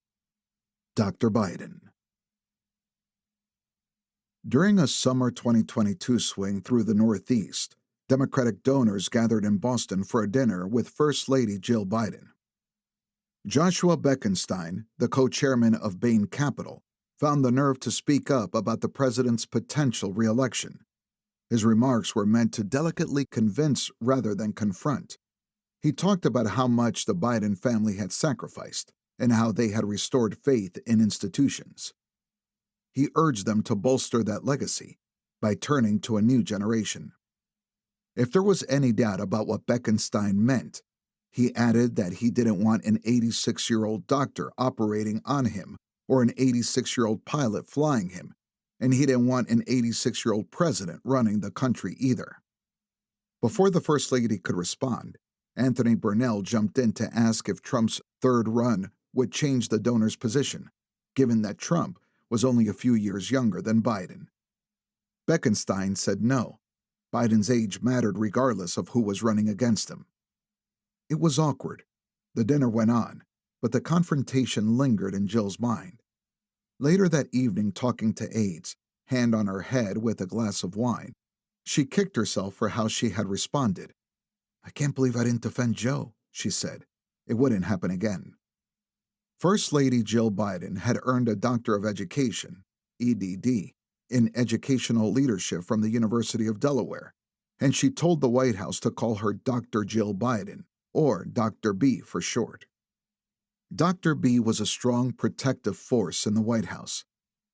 Dr. Biden. During a summer 2022 swing through the Northeast, Democratic donors gathered in Boston for a dinner with First Lady Jill Biden. Joshua Bekenstein, the co-chairman of Bain Capital, found the nerve to speak up about the president's potential re-election. His remarks were meant to delicately convince rather than confront. He talked about how much the Biden family had sacrificed and how they had restored faith in institutions. He urged them to bolster that legacy by turning to a new generation. If there was any doubt about what Bekenstein meant, he added that he didn't want an 86-year-old doctor operating on him or an 86-year-old pilot flying him, and he didn't want an 86-year-old president running the country either. Before the First Lady could respond, Anthony Burnell jumped in to ask if Trump's third run would change the donor's position, given that Trump was only a few years younger than Biden. Bekenstein said no. Biden's age mattered regardless of who was running against him. It was awkward. The dinner went on, but the confrontation lingered in Jill's mind. Later that evening, talking to aides, hand on her head with a glass of wine, she kicked herself for how she had responded. "I can't believe I didn't defend Joe," she said. It wouldn't happen again. First Lady Jill Biden had earned a Doctor of Education, EDD, in Educational Leadership from the University of Delaware, and she told the White House to call her Dr. Jill Biden, or Dr. B for short. Dr. B was a strong protective force in the White House.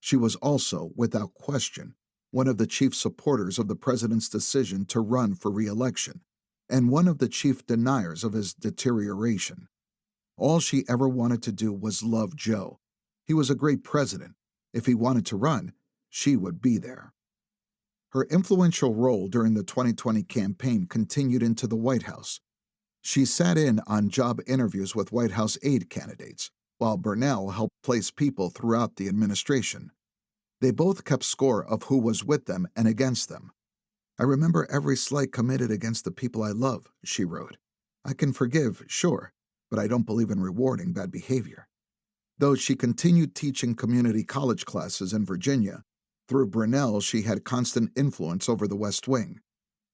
She was also, without question, one of the chief supporters of the president's decision to run for re-election, and one of the chief deniers of his deterioration. All she ever wanted to do was love Joe. He was a great president. If he wanted to run, she would be there. Her influential role during the 2020 campaign continued into the White House. She sat in on job interviews with White House aide candidates, while Burnell helped place people throughout the administration. They both kept score of who was with them and against them. "I remember every slight committed against the people I love," she wrote. "I can forgive, sure, but I don't believe in rewarding bad behavior." Though she continued teaching community college classes in Virginia, through Burnell she had constant influence over the West Wing.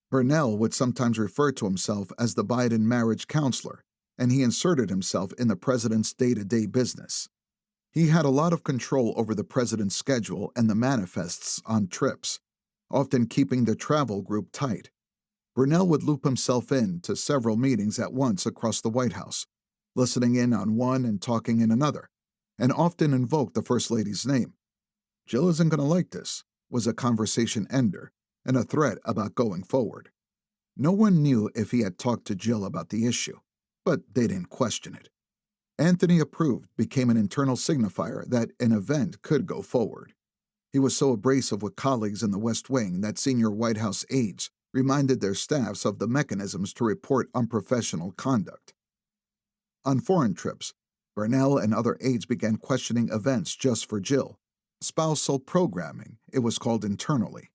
Burnell would sometimes refer to himself as the Biden marriage counselor, and he inserted himself in the president's day-to-day business. He had a lot of control over the president's schedule and the manifests on trips, often keeping the travel group tight. Burnell would loop himself in to several meetings at once across the White House, listening in on one and talking in another, and often invoked the First Lady's name. "Jill isn't going to like this," was a conversation ender and a threat about going forward. No one knew if he had talked to Jill about the issue, but they didn't question it. Anthony approved became an internal signifier that an event could go forward. He was so abrasive with colleagues in the West Wing that senior White House aides reminded their staffs of the mechanisms to report unprofessional conduct. On foreign trips, Burnell and other aides began questioning events just for Jill. Spousal programming, it was called internally.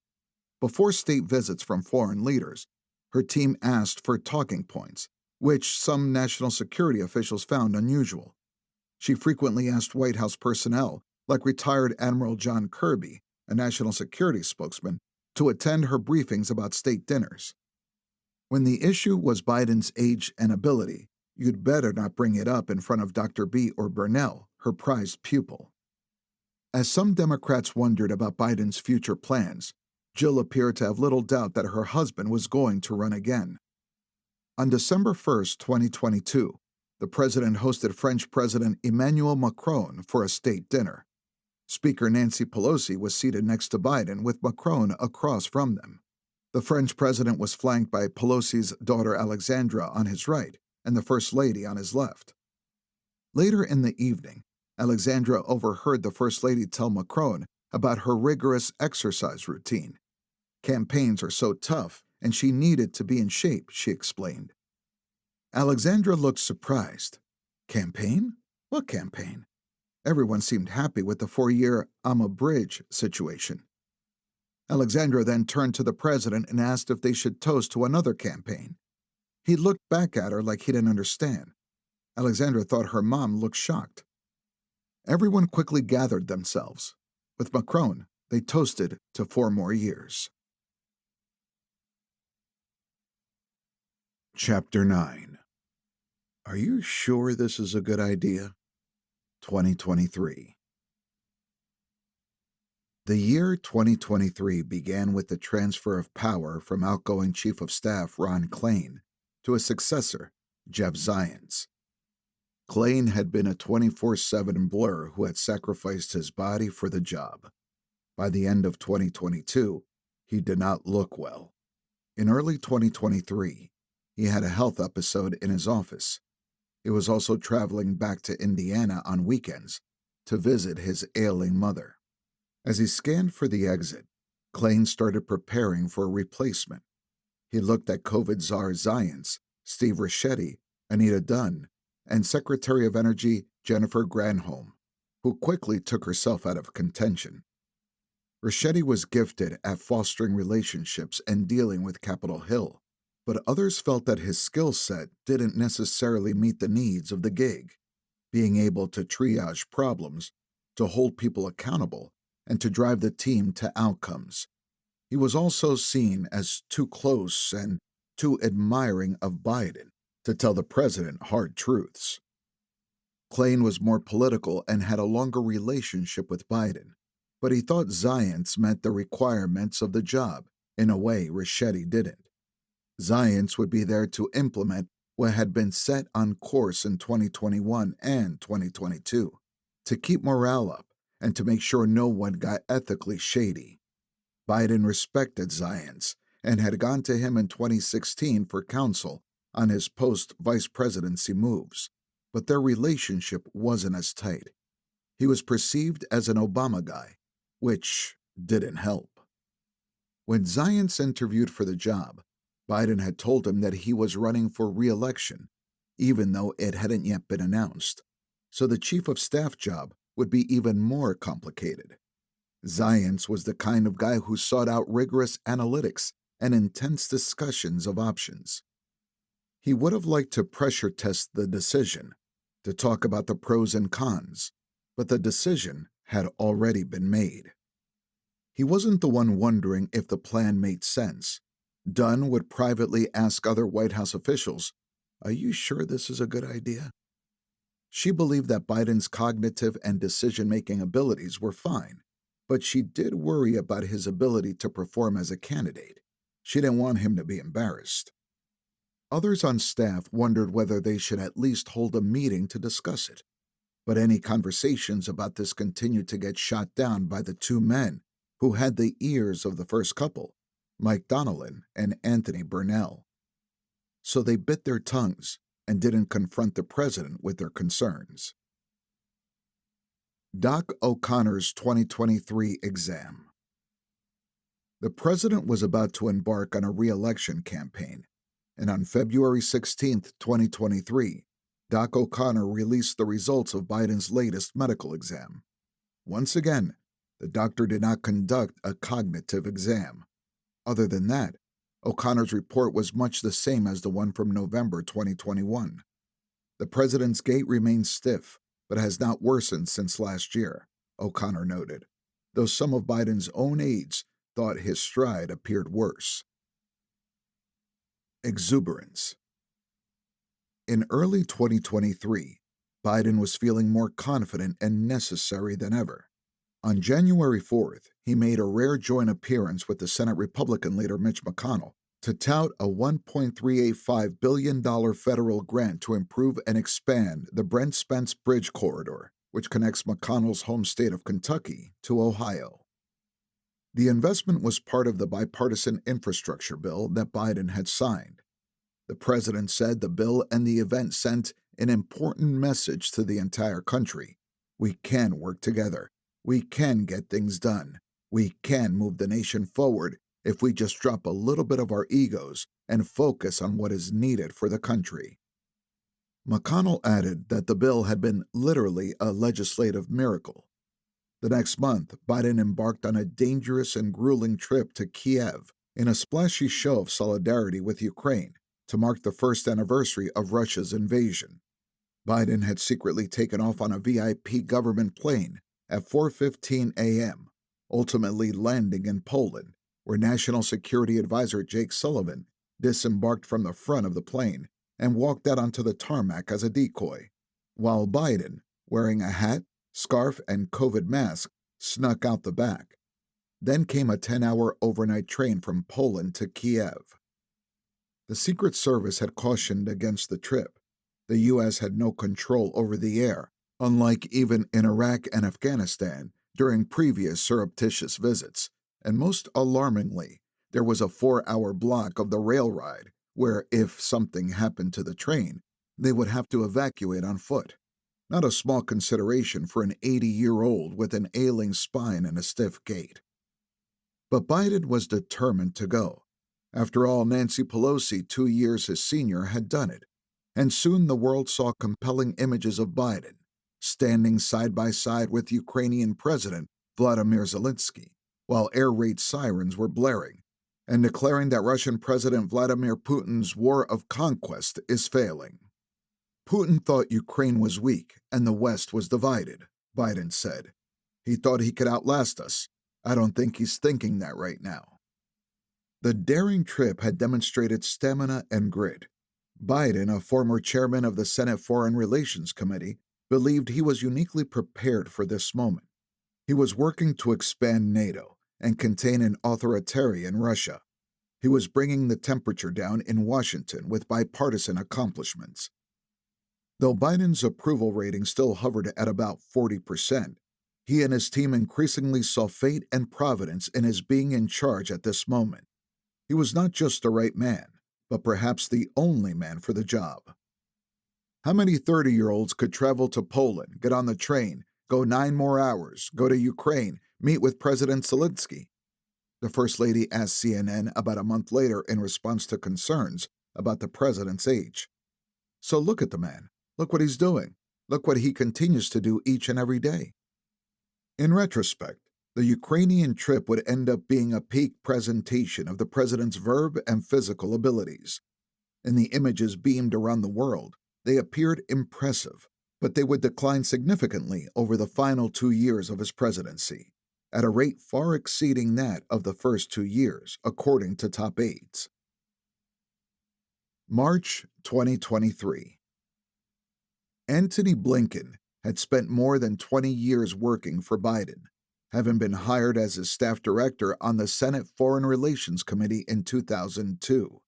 Before state visits from foreign leaders, her team asked for talking points, which some national security officials found unusual. She frequently asked White House personnel, like retired Admiral John Kirby, a national security spokesman, to attend her briefings about state dinners. When the issue was Biden's age and ability, you'd better not bring it up in front of Dr. B or Burnell, her prized pupil. As some Democrats wondered about Biden's future plans, Jill appeared to have little doubt that her husband was going to run again. On December 1, 2022, the president hosted French President Emmanuel Macron for a state dinner. Speaker Nancy Pelosi was seated next to Biden with Macron across from them. The French president was flanked by Pelosi's daughter Alexandra on his right and the First Lady on his left. Later in the evening, Alexandra overheard the First Lady tell Macron about her rigorous exercise routine. "Campaigns are so tough, and she needed to be in shape," she explained. Alexandra looked surprised. "Campaign? What campaign?" Everyone seemed happy with the 4-year "I'm a bridge" situation. Alexandra then turned to the president and asked if they should toast to another campaign. He looked back at her like he didn't understand. Alexandra thought her mom looked shocked. Everyone quickly gathered themselves. With Macron, they toasted to 4 more years. Chapter 9. Are you sure this is a good idea? 2023. The year 2023 began with the transfer of power from outgoing Chief of Staff Ron Klain to a successor, Jeff Zients. Klain had been a 24/7 blur who had sacrificed his body for the job. By the end of 2022, he did not look well. In early 2023, he had a health episode in his office. He was also traveling back to Indiana on weekends to visit his ailing mother. As he scanned for the exit, Klain started preparing for a replacement. He looked at COVID czar Zients, Steve Ricchetti, Anita Dunn, and Secretary of Energy Jennifer Granholm, who quickly took herself out of contention. Ricchetti was gifted at fostering relationships and dealing with Capitol Hill, but others felt that his skill set didn't necessarily meet the needs of the gig. Being able to triage problems, to hold people accountable, and to drive the team to outcomes. He was also seen as too close and too admiring of Biden to tell the president hard truths. Klain was more political and had a longer relationship with Biden, but he thought Zients met the requirements of the job in a way Ricchetti didn't. Zients would be there to implement what had been set on course in 2021 and 2022, to keep morale up and to make sure no one got ethically shady. Biden respected Zients and had gone to him in 2016 for counsel on his post-vice presidency moves, but their relationship wasn't as tight. He was perceived as an Obama guy, which didn't help. When Zients interviewed for the job, Biden had told him that he was running for re-election, even though it hadn't yet been announced, so the chief of staff job would be even more complicated. Zients was the kind of guy who sought out rigorous analytics and intense discussions of options. He would have liked to pressure test the decision, to talk about the pros and cons, but the decision had already been made. He wasn't the one wondering if the plan made sense. Dunn would privately ask other White House officials, "Are you sure this is a good idea?" She believed that Biden's cognitive and decision-making abilities were fine, but she did worry about his ability to perform as a candidate. She didn't want him to be embarrassed. Others on staff wondered whether they should at least hold a meeting to discuss it, but any conversations about this continued to get shot down by the two men who had the ears of the first couple, Mike Donnellan and Anthony Burnell. So they bit their tongues and didn't confront the president with their concerns. Doc O'Connor's 2023 exam. The president was about to embark on a re-election campaign, and on February 16, 2023, Doc O'Connor released the results of Biden's latest medical exam. Once again, the doctor did not conduct a cognitive exam. Other than that, O'Connor's report was much the same as the one from November 2021. The president's gait remains stiff, but has not worsened since last year, O'Connor noted, though some of Biden's own aides thought his stride appeared worse. Exuberance. In early 2023, Biden was feeling more confident and necessary than ever. On January 4th, he made a rare joint appearance with the Senate Republican leader Mitch McConnell to tout a $1.385 billion federal grant to improve and expand the Brent Spence Bridge Corridor, which connects McConnell's home state of Kentucky to Ohio. The investment was part of the bipartisan infrastructure bill that Biden had signed. The president said the bill and the event sent an important message to the entire country. We can work together. We can get things done. We can move the nation forward if we just drop a little bit of our egos and focus on what is needed for the country. McConnell added that the bill had been literally a legislative miracle. The next month, Biden embarked on a dangerous and grueling trip to Kiev in a splashy show of solidarity with Ukraine to mark the first anniversary of Russia's invasion. Biden had secretly taken off on a VIP government plane at 4:15 a.m., ultimately landing in Poland, where National Security Advisor Jake Sullivan disembarked from the front of the plane and walked out onto the tarmac as a decoy, while Biden, wearing a hat, scarf, and COVID mask, snuck out the back. Then came a 10-hour overnight train from Poland to Kiev. The Secret Service had cautioned against the trip. The U.S. had no control over the air, unlike even in Iraq and Afghanistan during previous surreptitious visits, and most alarmingly, There was a 4-hour block of the rail ride where, if something happened to the train, they would have to evacuate on foot. Not a small consideration for an 80-year-old with an ailing spine and a stiff gait. But Biden was determined to go. After all, Nancy Pelosi, 2 years his senior, had done it. And soon the world saw compelling images of Biden, standing side by side with Ukrainian President Vladimir Zelensky, while air raid sirens were blaring, and declaring that Russian President Vladimir Putin's war of conquest is failing. Putin thought Ukraine was weak and the West was divided, Biden said. He thought he could outlast us. I don't think he's thinking that right now. The daring trip had demonstrated stamina and grit. Biden, a former chairman of the Senate Foreign Relations Committee, believed he was uniquely prepared for this moment. He was working to expand NATO and contain an authoritarian Russia. He was bringing the temperature down in Washington with bipartisan accomplishments. Though Biden's approval rating still hovered at about 40%, he and his team increasingly saw fate and providence in his being in charge at this moment. He was not just the right man, but perhaps the only man for the job. How many 30-year-olds could travel to Poland, get on the train, go 9 more hours, go to Ukraine, meet with President Zelensky? The First Lady asked CNN about a month later in response to concerns about the president's age. So look at the man. Look what he's doing. Look what he continues to do each and every day. In retrospect, the Ukrainian trip would end up being a peak presentation of the president's verb and physical abilities. In the images beamed around the world, they appeared impressive, but they would decline significantly over the final 2 years of his presidency, at a rate far exceeding that of the first 2 years, according to top aides. March 2023. Antony Blinken had spent more than 20 years working for Biden, having been hired as his staff director on the Senate Foreign Relations Committee in 2002.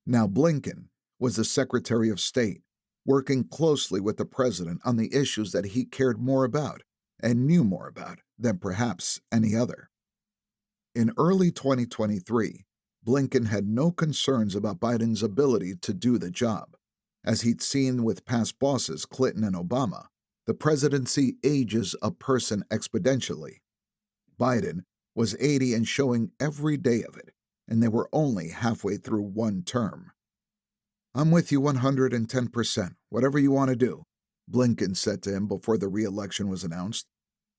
Now Blinken was the Secretary of State, working closely with the president on the issues that he cared more about and knew more about than perhaps any other. In early 2023, Blinken had no concerns about Biden's ability to do the job. As he'd seen with past bosses Clinton and Obama, the presidency ages a person exponentially. Biden was 80 and showing every day of it, and they were only halfway through one term. "I'm with you 110%, whatever you want to do," Blinken said to him before the re-election was announced,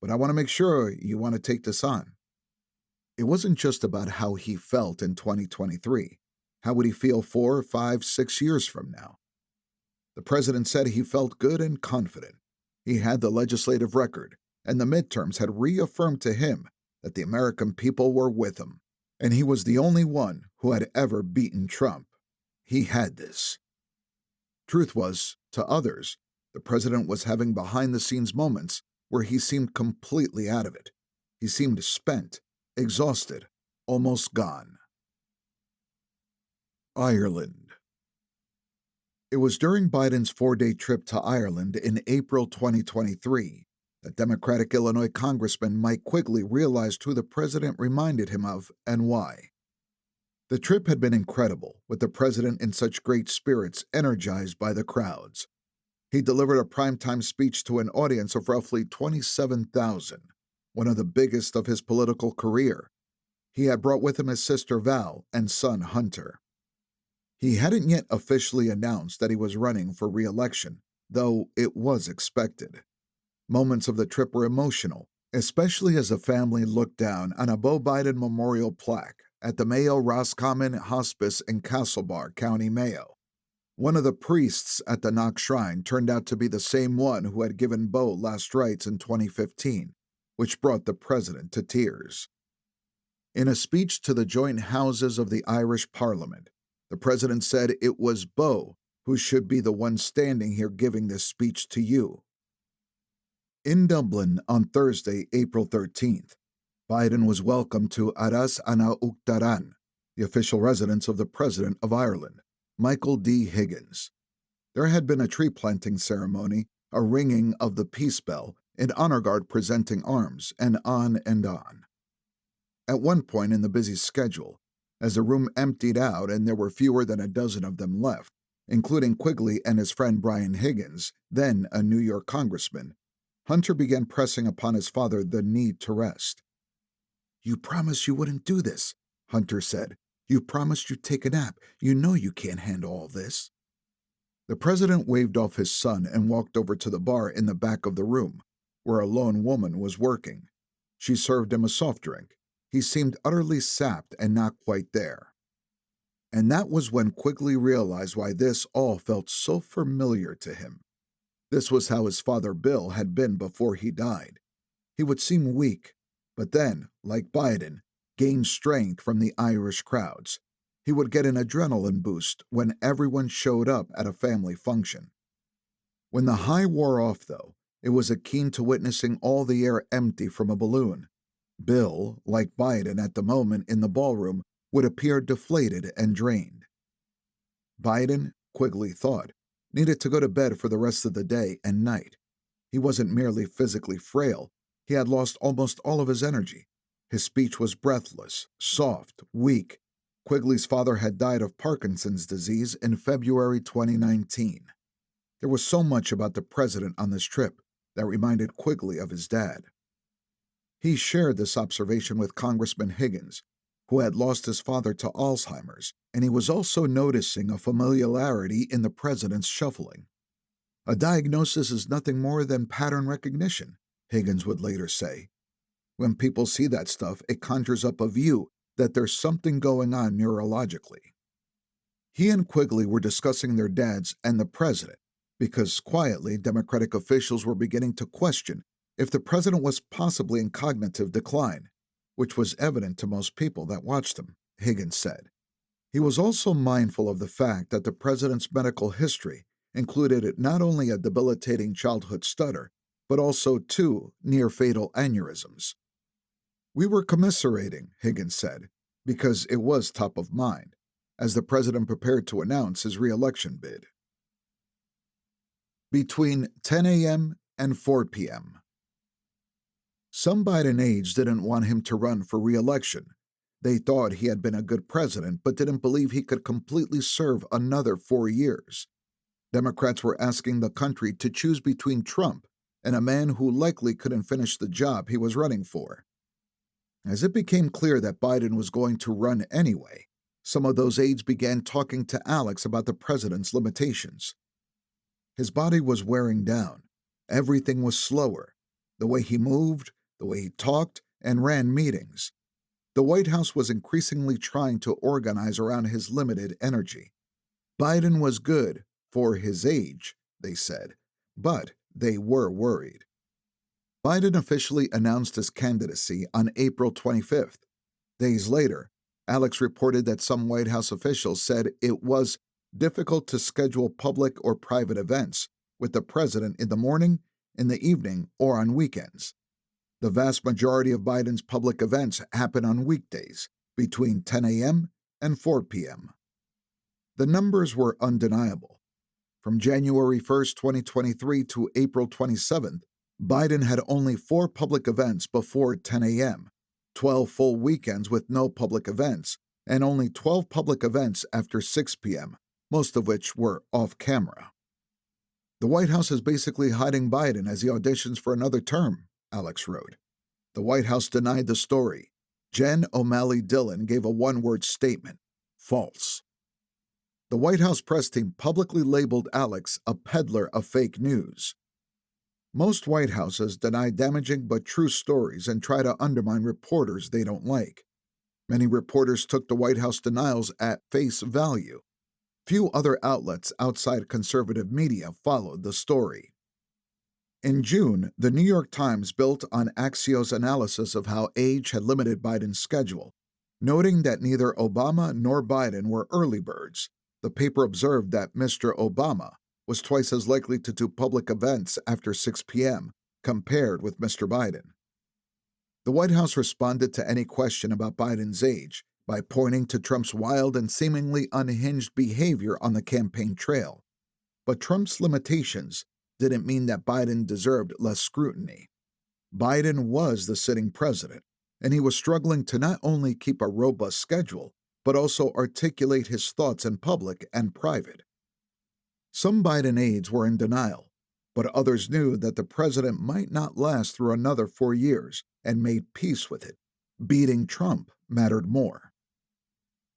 "but I want to make sure you want to take this on." It wasn't just about how he felt in 2023. How would he feel 4, 5, 6 years from now? The president said he felt good and confident. He had the legislative record, and the midterms had reaffirmed to him that the American people were with him, and he was the only one who had ever beaten Trump. He had this. Truth was, to others, the president was having behind-the-scenes moments where he seemed completely out of it. He seemed spent, exhausted, almost gone. Ireland. It was during Biden's 4-day trip to Ireland in April 2023 that Democratic Illinois Congressman Mike Quigley realized who the president reminded him of and why. The trip had been incredible, with the president in such great spirits, energized by the crowds. He delivered a primetime speech to an audience of roughly 27,000, one of the biggest of his political career. He had brought with him his sister Val and son Hunter. He hadn't yet officially announced that he was running for re-election, though it was expected. Moments of the trip were emotional, especially as the family looked down on a Beau Biden memorial plaque at the Mayo Roscommon Hospice in Castlebar, County Mayo. One of the priests at the Knox Shrine turned out to be the same one who had given Beau last rites in 2015, which brought the president to tears. In a speech to the joint houses of the Irish Parliament, the president said it was Beau who should be the one standing here giving this speech to you. In Dublin on Thursday, April 13th, Biden was welcomed to Aras Ana Uachtaráin, the official residence of the President of Ireland, Michael D. Higgins. There had been a tree planting ceremony, a ringing of the peace bell, an honor guard presenting arms, and on and on. At one point in the busy schedule, As the room emptied out and there were fewer than a dozen of them left, including Quigley and his friend Brian Higgins, then a New York congressman, Hunter began pressing upon his father the need to rest. "You promised you wouldn't do this," Hunter said. "You promised you'd take a nap. You know you can't handle all this." The president waved off his son and walked over to the bar in the back of the room, where a lone woman was working. She served him a soft drink. He seemed utterly sapped and not quite there. And that was when Quigley realized why this all felt so familiar to him. This was how his father Bill had been before he died. He would seem weak, but then, like Biden, gain strength from the Irish crowds. He would get an adrenaline boost when everyone showed up at a family function. When the high wore off, though, it was akin to witnessing all the air empty from a balloon. Bill, like Biden at the moment in the ballroom, would appear deflated and drained. Biden, Quigley thought, needed to go to bed for the rest of the day and night. He wasn't merely physically frail, he had lost almost all of his energy. His speech was breathless, soft, weak. Quigley's father had died of Parkinson's disease in February 2019. There was so much about the president on this trip that reminded Quigley of his dad. He shared this observation with Congressman Higgins, who had lost his father to Alzheimer's, and he was also noticing a familiarity in the president's shuffling. "A diagnosis is nothing more than pattern recognition," Higgins would later say. "When people see that stuff, it conjures up a view that there's something going on neurologically." He and Quigley were discussing their dads and the president because, quietly, Democratic officials were beginning to question if the president was possibly in cognitive decline, which was evident to most people that watched him, Higgins said. He was also mindful of the fact that the president's medical history included not only a debilitating childhood stutter, but also 2 near-fatal aneurysms. "We were commiserating," Higgins said, because it was top of mind, as the president prepared to announce his reelection bid. Between 10 a.m. and 4 p.m. Some Biden aides didn't want him to run for re-election. They thought he had been a good president, but didn't believe he could completely serve another 4 years. Democrats were asking the country to choose between Trump and a man who likely couldn't finish the job he was running for. As it became clear that Biden was going to run anyway, some of those aides began talking to Alex about the president's limitations. His body was wearing down. Everything was slower. The way he moved, the way he talked, and ran meetings. The White House was increasingly trying to organize around his limited energy. Biden was good for his age, they said, but they were worried. Biden officially announced his candidacy on April 25th. Days later, Alex reported that some White House officials said it was difficult to schedule public or private events with the president in the morning, in the evening, or on weekends. The vast majority of Biden's public events happen on weekdays, between 10 a.m. and 4 p.m. The numbers were undeniable. From January 1st, 2023 to April 27th, Biden had only 4 public events before 10 a.m., 12 full weekends with no public events, and only 12 public events after 6 p.m., most of which were off-camera. "The White House is basically hiding Biden as he auditions for another term," Alex wrote. The White House denied the story. Jen O'Malley Dillon gave a one-word statement: false. The White House press team publicly labeled Alex a peddler of fake news. Most White Houses deny damaging but true stories and try to undermine reporters they don't like. Many reporters took the White House denials at face value. Few other outlets outside conservative media followed the story. In June, the New York Times built on Axios' analysis of how age had limited Biden's schedule. Noting that neither Obama nor Biden were early birds, the paper observed that Mr. Obama was twice as likely to do public events after 6 p.m. compared with Mr. Biden. The White House responded to any question about Biden's age by pointing to Trump's wild and seemingly unhinged behavior on the campaign trail. But Trump's limitations didn't mean that Biden deserved less scrutiny. Biden was the sitting president, and he was struggling to not only keep a robust schedule, but also articulate his thoughts in public and private. Some Biden aides were in denial, but others knew that the president might not last through another 4 years and made peace with it. Beating Trump mattered more.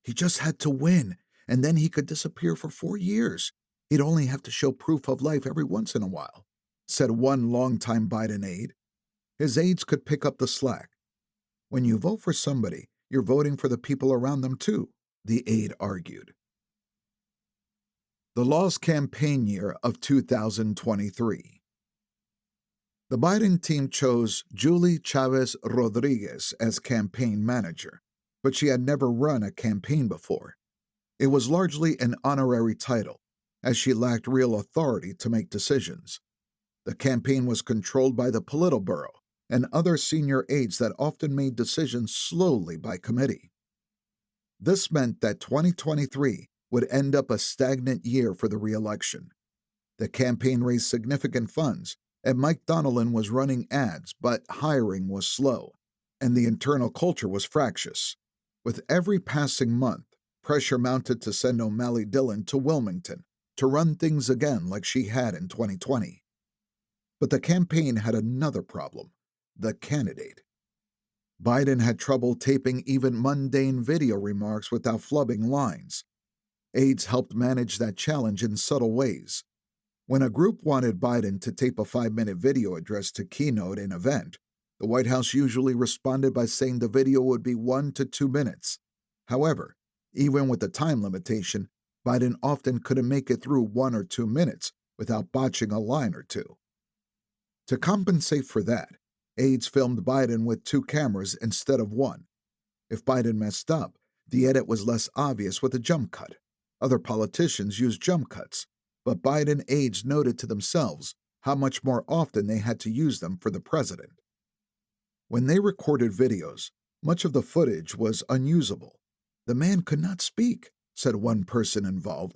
He just had to win, and then he could disappear for 4 years. He'd only have to show proof of life every once in a while, said one longtime Biden aide. His aides could pick up the slack. When you vote for somebody, you're voting for the people around them too, the aide argued. The lost campaign year of 2023. The Biden team chose Julie Chavez Rodriguez as campaign manager, but she had never run a campaign before. It was largely an honorary title, as she lacked real authority to make decisions. The campaign was controlled by the Politburo and other senior aides that often made decisions slowly by committee. This meant that 2023 would end up a stagnant year for the reelection. The campaign raised significant funds, and Mike Donilon was running ads, but hiring was slow, and the internal culture was fractious. With every passing month, pressure mounted to send O'Malley Dillon to Wilmington to run things again like she had in 2020. But the campaign had another problem: the candidate. Biden had trouble taping even mundane video remarks without flubbing lines. Aides helped manage that challenge in subtle ways. When a group wanted Biden to tape a 5-minute video address to keynote an event, the White House usually responded by saying the video would be 1 to 2 minutes. However, even with the time limitation, Biden often couldn't make it through 1 or 2 minutes without botching a line or two. To compensate for that, aides filmed Biden with 2 cameras instead of 1. If Biden messed up, the edit was less obvious with a jump cut. Other politicians used jump cuts, but Biden aides noted to themselves how much more often they had to use them for the president. When they recorded videos, much of the footage was unusable. The man could not speak, said one person involved.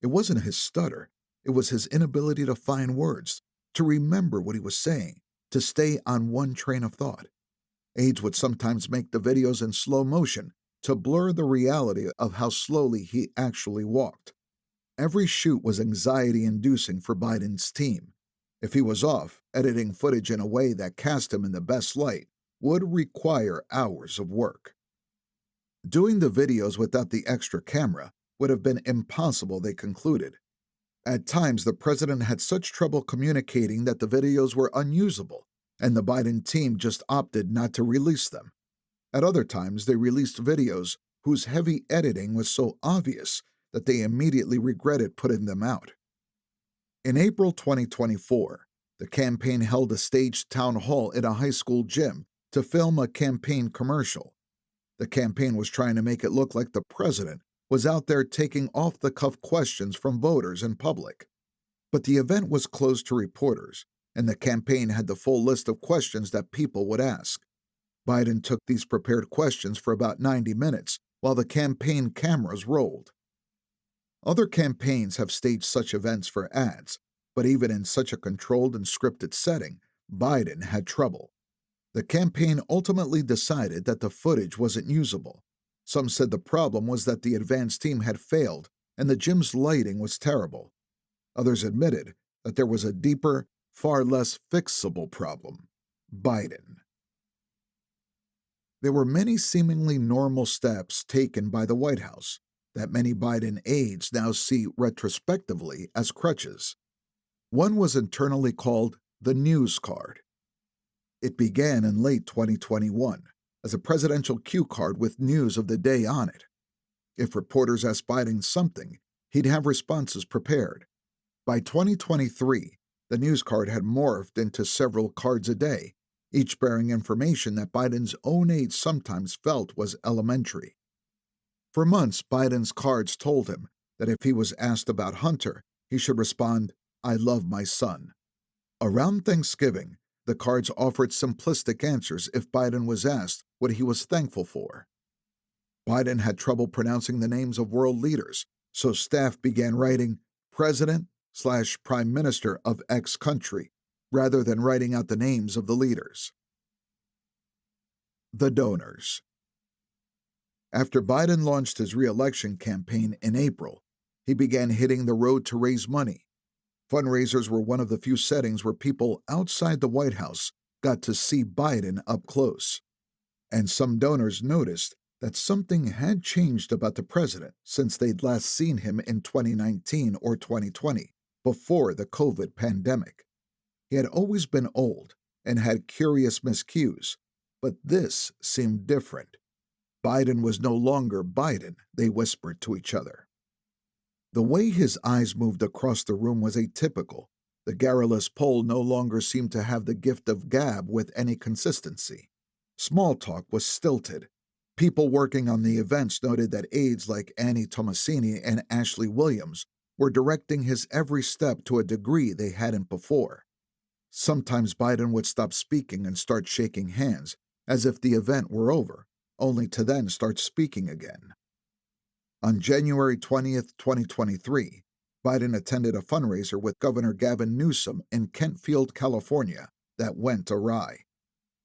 It wasn't his stutter, it was his inability to find words, to remember what he was saying, to stay on one train of thought. Aides would sometimes make the videos in slow motion to blur the reality of how slowly he actually walked. Every shoot was anxiety-inducing for Biden's team. If he was off, editing footage in a way that cast him in the best light would require hours of work. Doing the videos without the extra camera would have been impossible, they concluded. At times, the president had such trouble communicating that the videos were unusable, and the Biden team just opted not to release them. At other times, they released videos whose heavy editing was so obvious that they immediately regretted putting them out. In April 2024, the campaign held a staged town hall in a high school gym to film a campaign commercial. The campaign was trying to make it look like the president was out there taking off-the-cuff questions from voters in public. But the event was closed to reporters, and the campaign had the full list of questions that people would ask. Biden took these prepared questions for about 90 minutes while the campaign cameras rolled. Other campaigns have staged such events for ads, but even in such a controlled and scripted setting, Biden had trouble. The campaign ultimately decided that the footage wasn't usable. Some said the problem was that the advance team had failed and the gym's lighting was terrible. Others admitted that there was a deeper, far less fixable problem: Biden. There were many seemingly normal steps taken by the White House that many Biden aides now see retrospectively as crutches. One was internally called the news card. It began in late 2021 as a presidential cue card with news of the day on it. If reporters asked Biden something, he'd have responses prepared. By 2023, the news card had morphed into several cards a day, each bearing information that Biden's own aides sometimes felt was elementary. For months, Biden's cards told him that if he was asked about Hunter, he should respond, "I love my son." Around Thanksgiving, the cards offered simplistic answers if Biden was asked what he was thankful for. Biden had trouble pronouncing the names of world leaders, so staff began writing President/Prime Minister of X country, rather than writing out the names of the leaders. The donors. After Biden launched his reelection campaign in April, he began hitting the road to raise money. Fundraisers were one of the few settings where people outside the White House got to see Biden up close. And some donors noticed that something had changed about the president since they'd last seen him in 2019 or 2020, before the COVID pandemic. He had always been old and had curious miscues, but this seemed different. Biden was no longer Biden, they whispered to each other. The way his eyes moved across the room was atypical. The garrulous Pole no longer seemed to have the gift of gab with any consistency. Small talk was stilted. People working on the events noted that aides like Annie Tomasini and Ashley Williams were directing his every step to a degree they hadn't before. Sometimes Biden would stop speaking and start shaking hands, as if the event were over, only to then start speaking again. On January 20th, 2023, Biden attended a fundraiser with Governor Gavin Newsom in Kentfield, California, that went awry.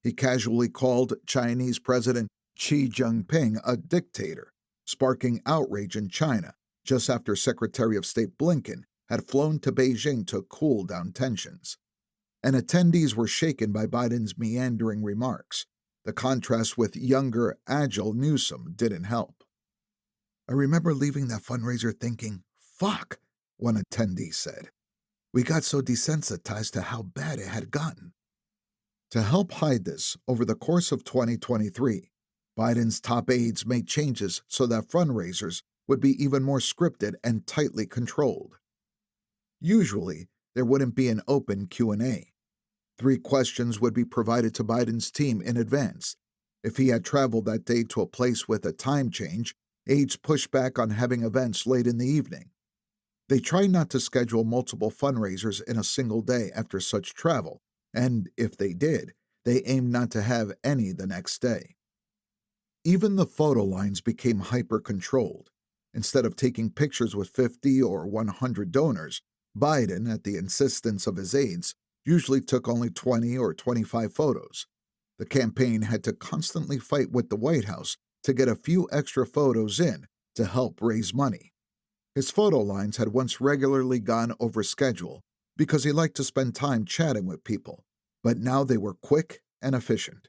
He casually called Chinese President Xi Jinping a dictator, sparking outrage in China just after Secretary of State Blinken had flown to Beijing to cool down tensions. And attendees were shaken by Biden's meandering remarks. The contrast with younger, agile Newsom didn't help. I remember leaving that fundraiser thinking, "Fuck," one attendee said. "We got so desensitized to how bad it had gotten." To help hide this, over the course of 2023, Biden's top aides made changes so that fundraisers would be even more scripted and tightly controlled. Usually, there wouldn't be an open Q&A. 3 questions would be provided to Biden's team in advance. If he had traveled that day to a place with a time change, aides pushed back on having events late in the evening. They tried not to schedule multiple fundraisers in a single day after such travel, and if they did, they aimed not to have any the next day. Even the photo lines became hyper-controlled. Instead of taking pictures with 50 or 100 donors, Biden, at the insistence of his aides, usually took only 20 or 25 photos. The campaign had to constantly fight with the White House to get a few extra photos in to help raise money. His photo lines had once regularly gone over schedule because he liked to spend time chatting with people, but now they were quick and efficient.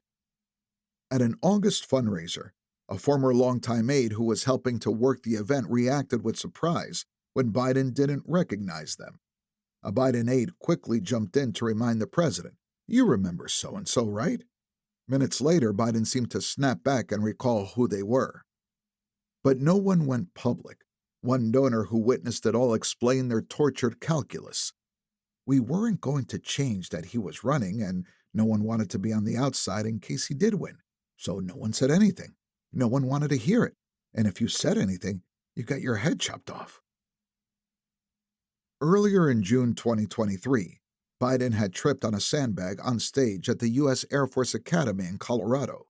At an August fundraiser, a former longtime aide who was helping to work the event reacted with surprise when Biden didn't recognize them. A Biden aide quickly jumped in to remind the president, "You remember so-and-so, right?" Minutes later, Biden seemed to snap back and recall who they were. But no one went public. One donor who witnessed it all explained their tortured calculus. "We weren't going to change that he was running, and no one wanted to be on the outside in case he did win. So no one said anything. No one wanted to hear it. And if you said anything, you got your head chopped off." Earlier in June 2023, Biden had tripped on a sandbag on stage at the U.S. Air Force Academy in Colorado.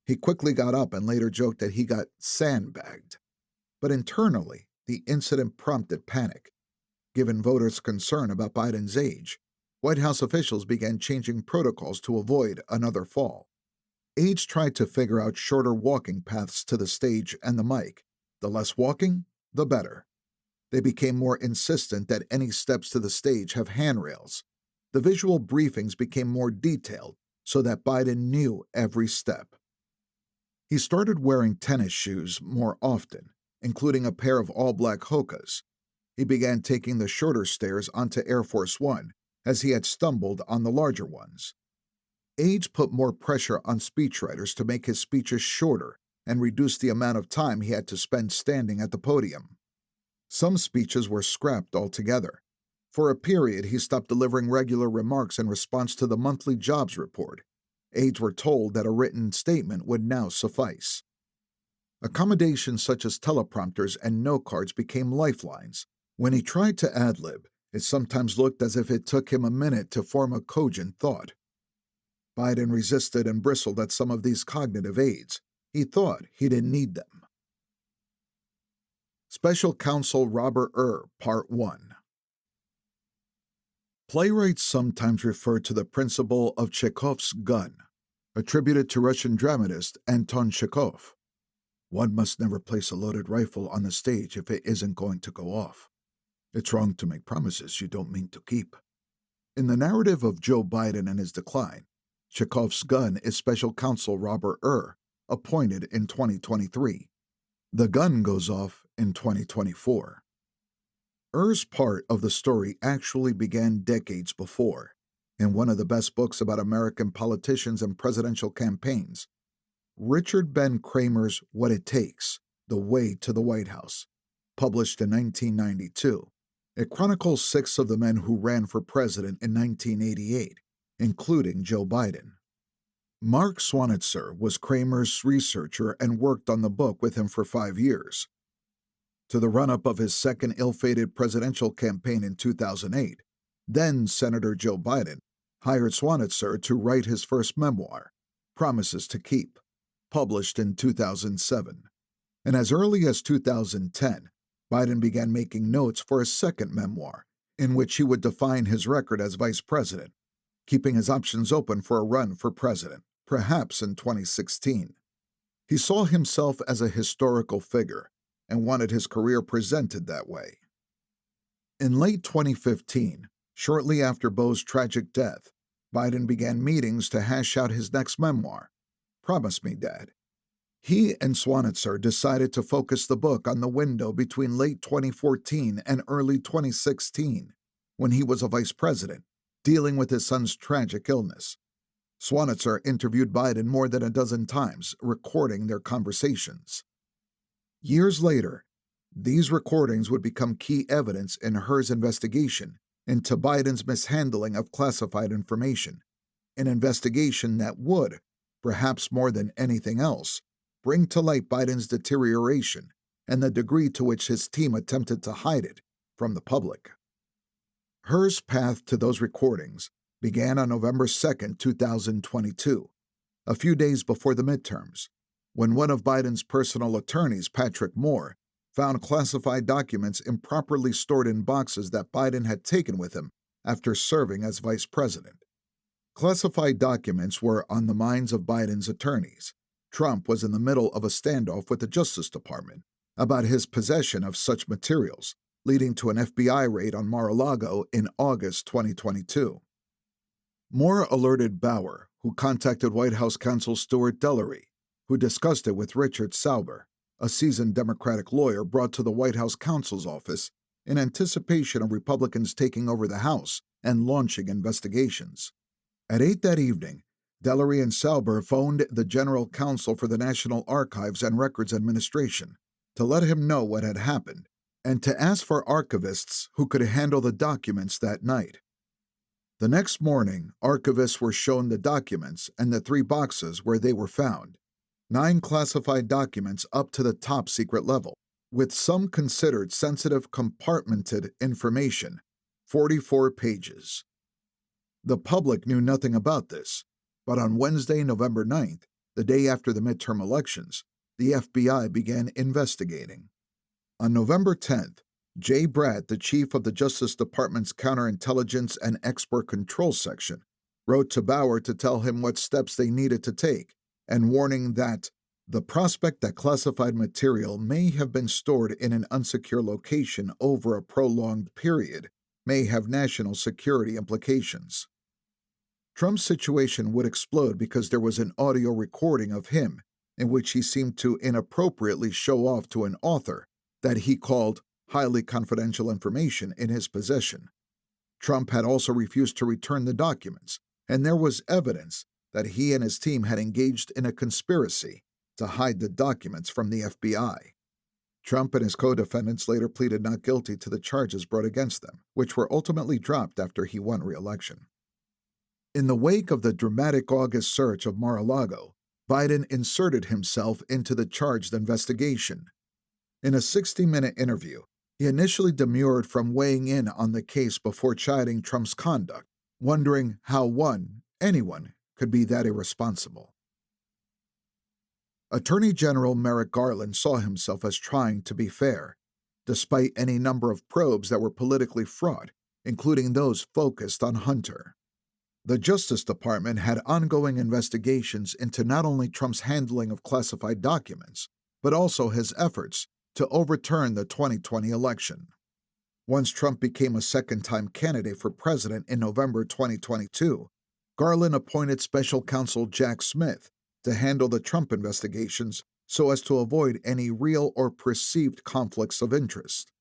He quickly got up and later joked that he got sandbagged. But internally, the incident prompted panic. Given voters' concern about Biden's age, White House officials began changing protocols to avoid another fall. Aides tried to figure out shorter walking paths to the stage and the mic. The less walking, the better. They became more insistent that any steps to the stage have handrails. The visual briefings became more detailed so that Biden knew every step. He started wearing tennis shoes more often, including a pair of all-black Hokas. He began taking the shorter stairs onto Air Force One, as he had stumbled on the larger ones. Aides put more pressure on speechwriters to make his speeches shorter and reduce the amount of time he had to spend standing at the podium. Some speeches were scrapped altogether. For a period, he stopped delivering regular remarks in response to the monthly jobs report. Aides were told that a written statement would now suffice. Accommodations such as teleprompters and note cards became lifelines. When he tried to ad-lib, it sometimes looked as if it took him a minute to form a cogent thought. Biden resisted and bristled at some of these cognitive aids. He thought he didn't need them. Special Counsel Robert Part 1. Playwrights sometimes refer to the principle of Chekhov's gun, attributed to Russian dramatist Anton Chekhov. One must never place a loaded rifle on the stage if it isn't going to go off. It's wrong to make promises you don't mean to keep. In the narrative of Joe Biden and his decline, Chekhov's gun is special counsel Robert appointed in 2023. The gun goes off in 2024. Part of the story actually began decades before, in one of the best books about American politicians and presidential campaigns, Richard Ben Kramer's What It Takes, The Way to the White House, published in 1992. It chronicles 6 of the men who ran for president in 1988, including Joe Biden. Mark Swanitzer was Kramer's researcher and worked on the book with him for 5 years. To the run-up of his second ill-fated presidential campaign in 2008, then Senator Joe Biden hired Swanitzer to write his first memoir, Promises to Keep, published in 2007. And as early as 2010, Biden began making notes for a second memoir, in which he would define his record as vice president, keeping his options open for a run for president, perhaps in 2016. He saw himself as a historical figure and wanted his career presented that way. In late 2015, shortly after Bo's tragic death, Biden began meetings to hash out his next memoir, Promise Me, Dad. He and Swanitzer decided to focus the book on the window between late 2014 and early 2016, when he was a vice president, dealing with his son's tragic illness. Swanitzer interviewed Biden more than a dozen times, recording their conversations. Years later, these recordings would become key evidence in Her's investigation into Biden's mishandling of classified information, an investigation that would, perhaps more than anything else, bring to light Biden's deterioration and the degree to which his team attempted to hide it from the public. Her's path to those recordings began on November 2, 2022, a few days before the midterms, when one of Biden's personal attorneys, Patrick Moore, found classified documents improperly stored in boxes that Biden had taken with him after serving as vice president. Classified documents were on the minds of Biden's attorneys. Trump was in the middle of a standoff with the Justice Department about his possession of such materials, leading to an FBI raid on Mar-a-Lago in August 2022. Moore alerted Bauer, who contacted White House counsel Stuart Dellery, who discussed it with Richard Sauber, a seasoned Democratic lawyer brought to the White House counsel's office in anticipation of Republicans taking over the House and launching investigations. At 8 that evening, Dellery and Sauber phoned the general counsel for the National Archives and Records Administration to let him know what had happened and to ask for archivists who could handle the documents that night. The next morning, archivists were shown the documents and the 3 boxes where they were found, 9 classified documents up to the top secret level, with some considered sensitive compartmented information, 44 pages. The public knew nothing about this, but on Wednesday, November 9th, the day after the midterm elections, the FBI began investigating. On November 10th, Jay Bratt, the chief of the Justice Department's Counterintelligence and Export Control Section, wrote to Bauer to tell him what steps they needed to take, and warning that the prospect that classified material may have been stored in an unsecure location over a prolonged period may have national security implications. Trump's situation would explode because there was an audio recording of him in which he seemed to inappropriately show off to an author that he called highly confidential information in his possession. Trump had also refused to return the documents, and there was evidence that he and his team had engaged in a conspiracy to hide the documents from the FBI. Trump and his co-defendants later pleaded not guilty to the charges brought against them, which were ultimately dropped after he won re-election. In the wake of the dramatic August search of Mar-a-Lago, Biden inserted himself into the charged investigation. In a 60-minute interview, he initially demurred from weighing in on the case before chiding Trump's conduct, wondering how anyone, could be that irresponsible. Attorney General Merrick Garland saw himself as trying to be fair, despite any number of probes that were politically fraught, including those focused on Hunter. The Justice Department had ongoing investigations into not only Trump's handling of classified documents, but also his efforts to overturn the 2020 election. Once Trump became a second-time candidate for president in November 2022, Garland appointed special counsel Jack Smith to handle the Trump investigations so as to avoid any real or perceived conflicts of interest.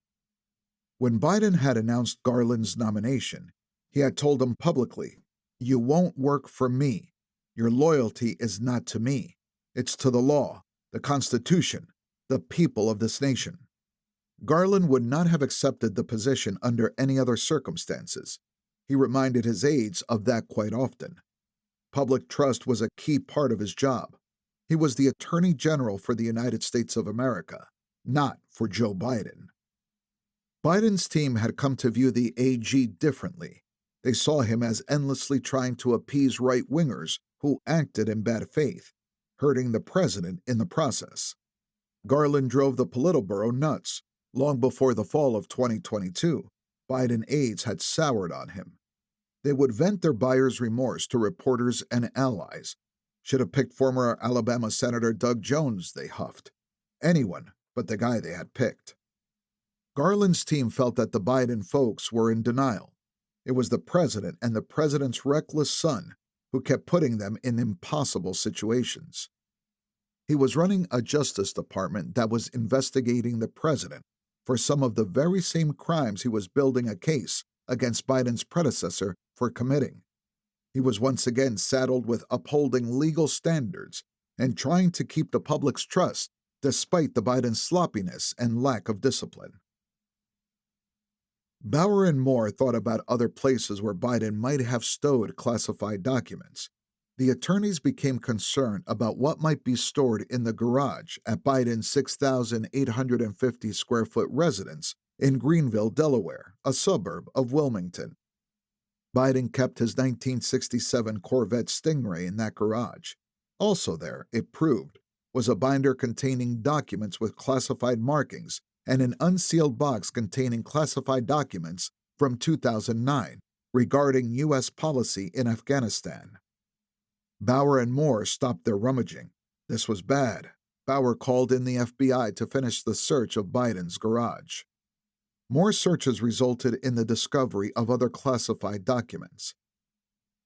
When Biden had announced Garland's nomination, he had told him publicly, "You won't work for me. Your loyalty is not to me. It's to the law, the Constitution, the people of this nation." Garland would not have accepted the position under any other circumstances. He reminded his aides of that quite often. Public trust was a key part of his job. He was the Attorney General for the United States of America, not for Joe Biden. Biden's team had come to view the AG differently. They saw him as endlessly trying to appease right-wingers who acted in bad faith, hurting the president in the process. Garland drove the Politburo nuts. Long before the fall of 2022, Biden aides had soured on him. They would vent their buyer's remorse to reporters and allies. Should have picked former Alabama Senator Doug Jones, they huffed. Anyone but the guy they had picked. Garland's team felt that the Biden folks were in denial. It was the president and the president's reckless son who kept putting them in impossible situations. He was running a Justice Department that was investigating the president for some of the very same crimes he was building a case against Biden's predecessor for committing. He was once again saddled with upholding legal standards and trying to keep the public's trust despite the Biden sloppiness and lack of discipline. Bauer and Moore thought about other places where Biden might have stowed classified documents. The attorneys became concerned about what might be stored in the garage at Biden's 6,850 square foot residence in Greenville, Delaware, a suburb of Wilmington. Biden kept his 1967 Corvette Stingray in that garage. Also there, it proved, was a binder containing documents with classified markings and an unsealed box containing classified documents from 2009 regarding U.S. policy in Afghanistan. Bauer and Moore stopped their rummaging. This was bad. Bauer called in the FBI to finish the search of Biden's garage. More searches resulted in the discovery of other classified documents.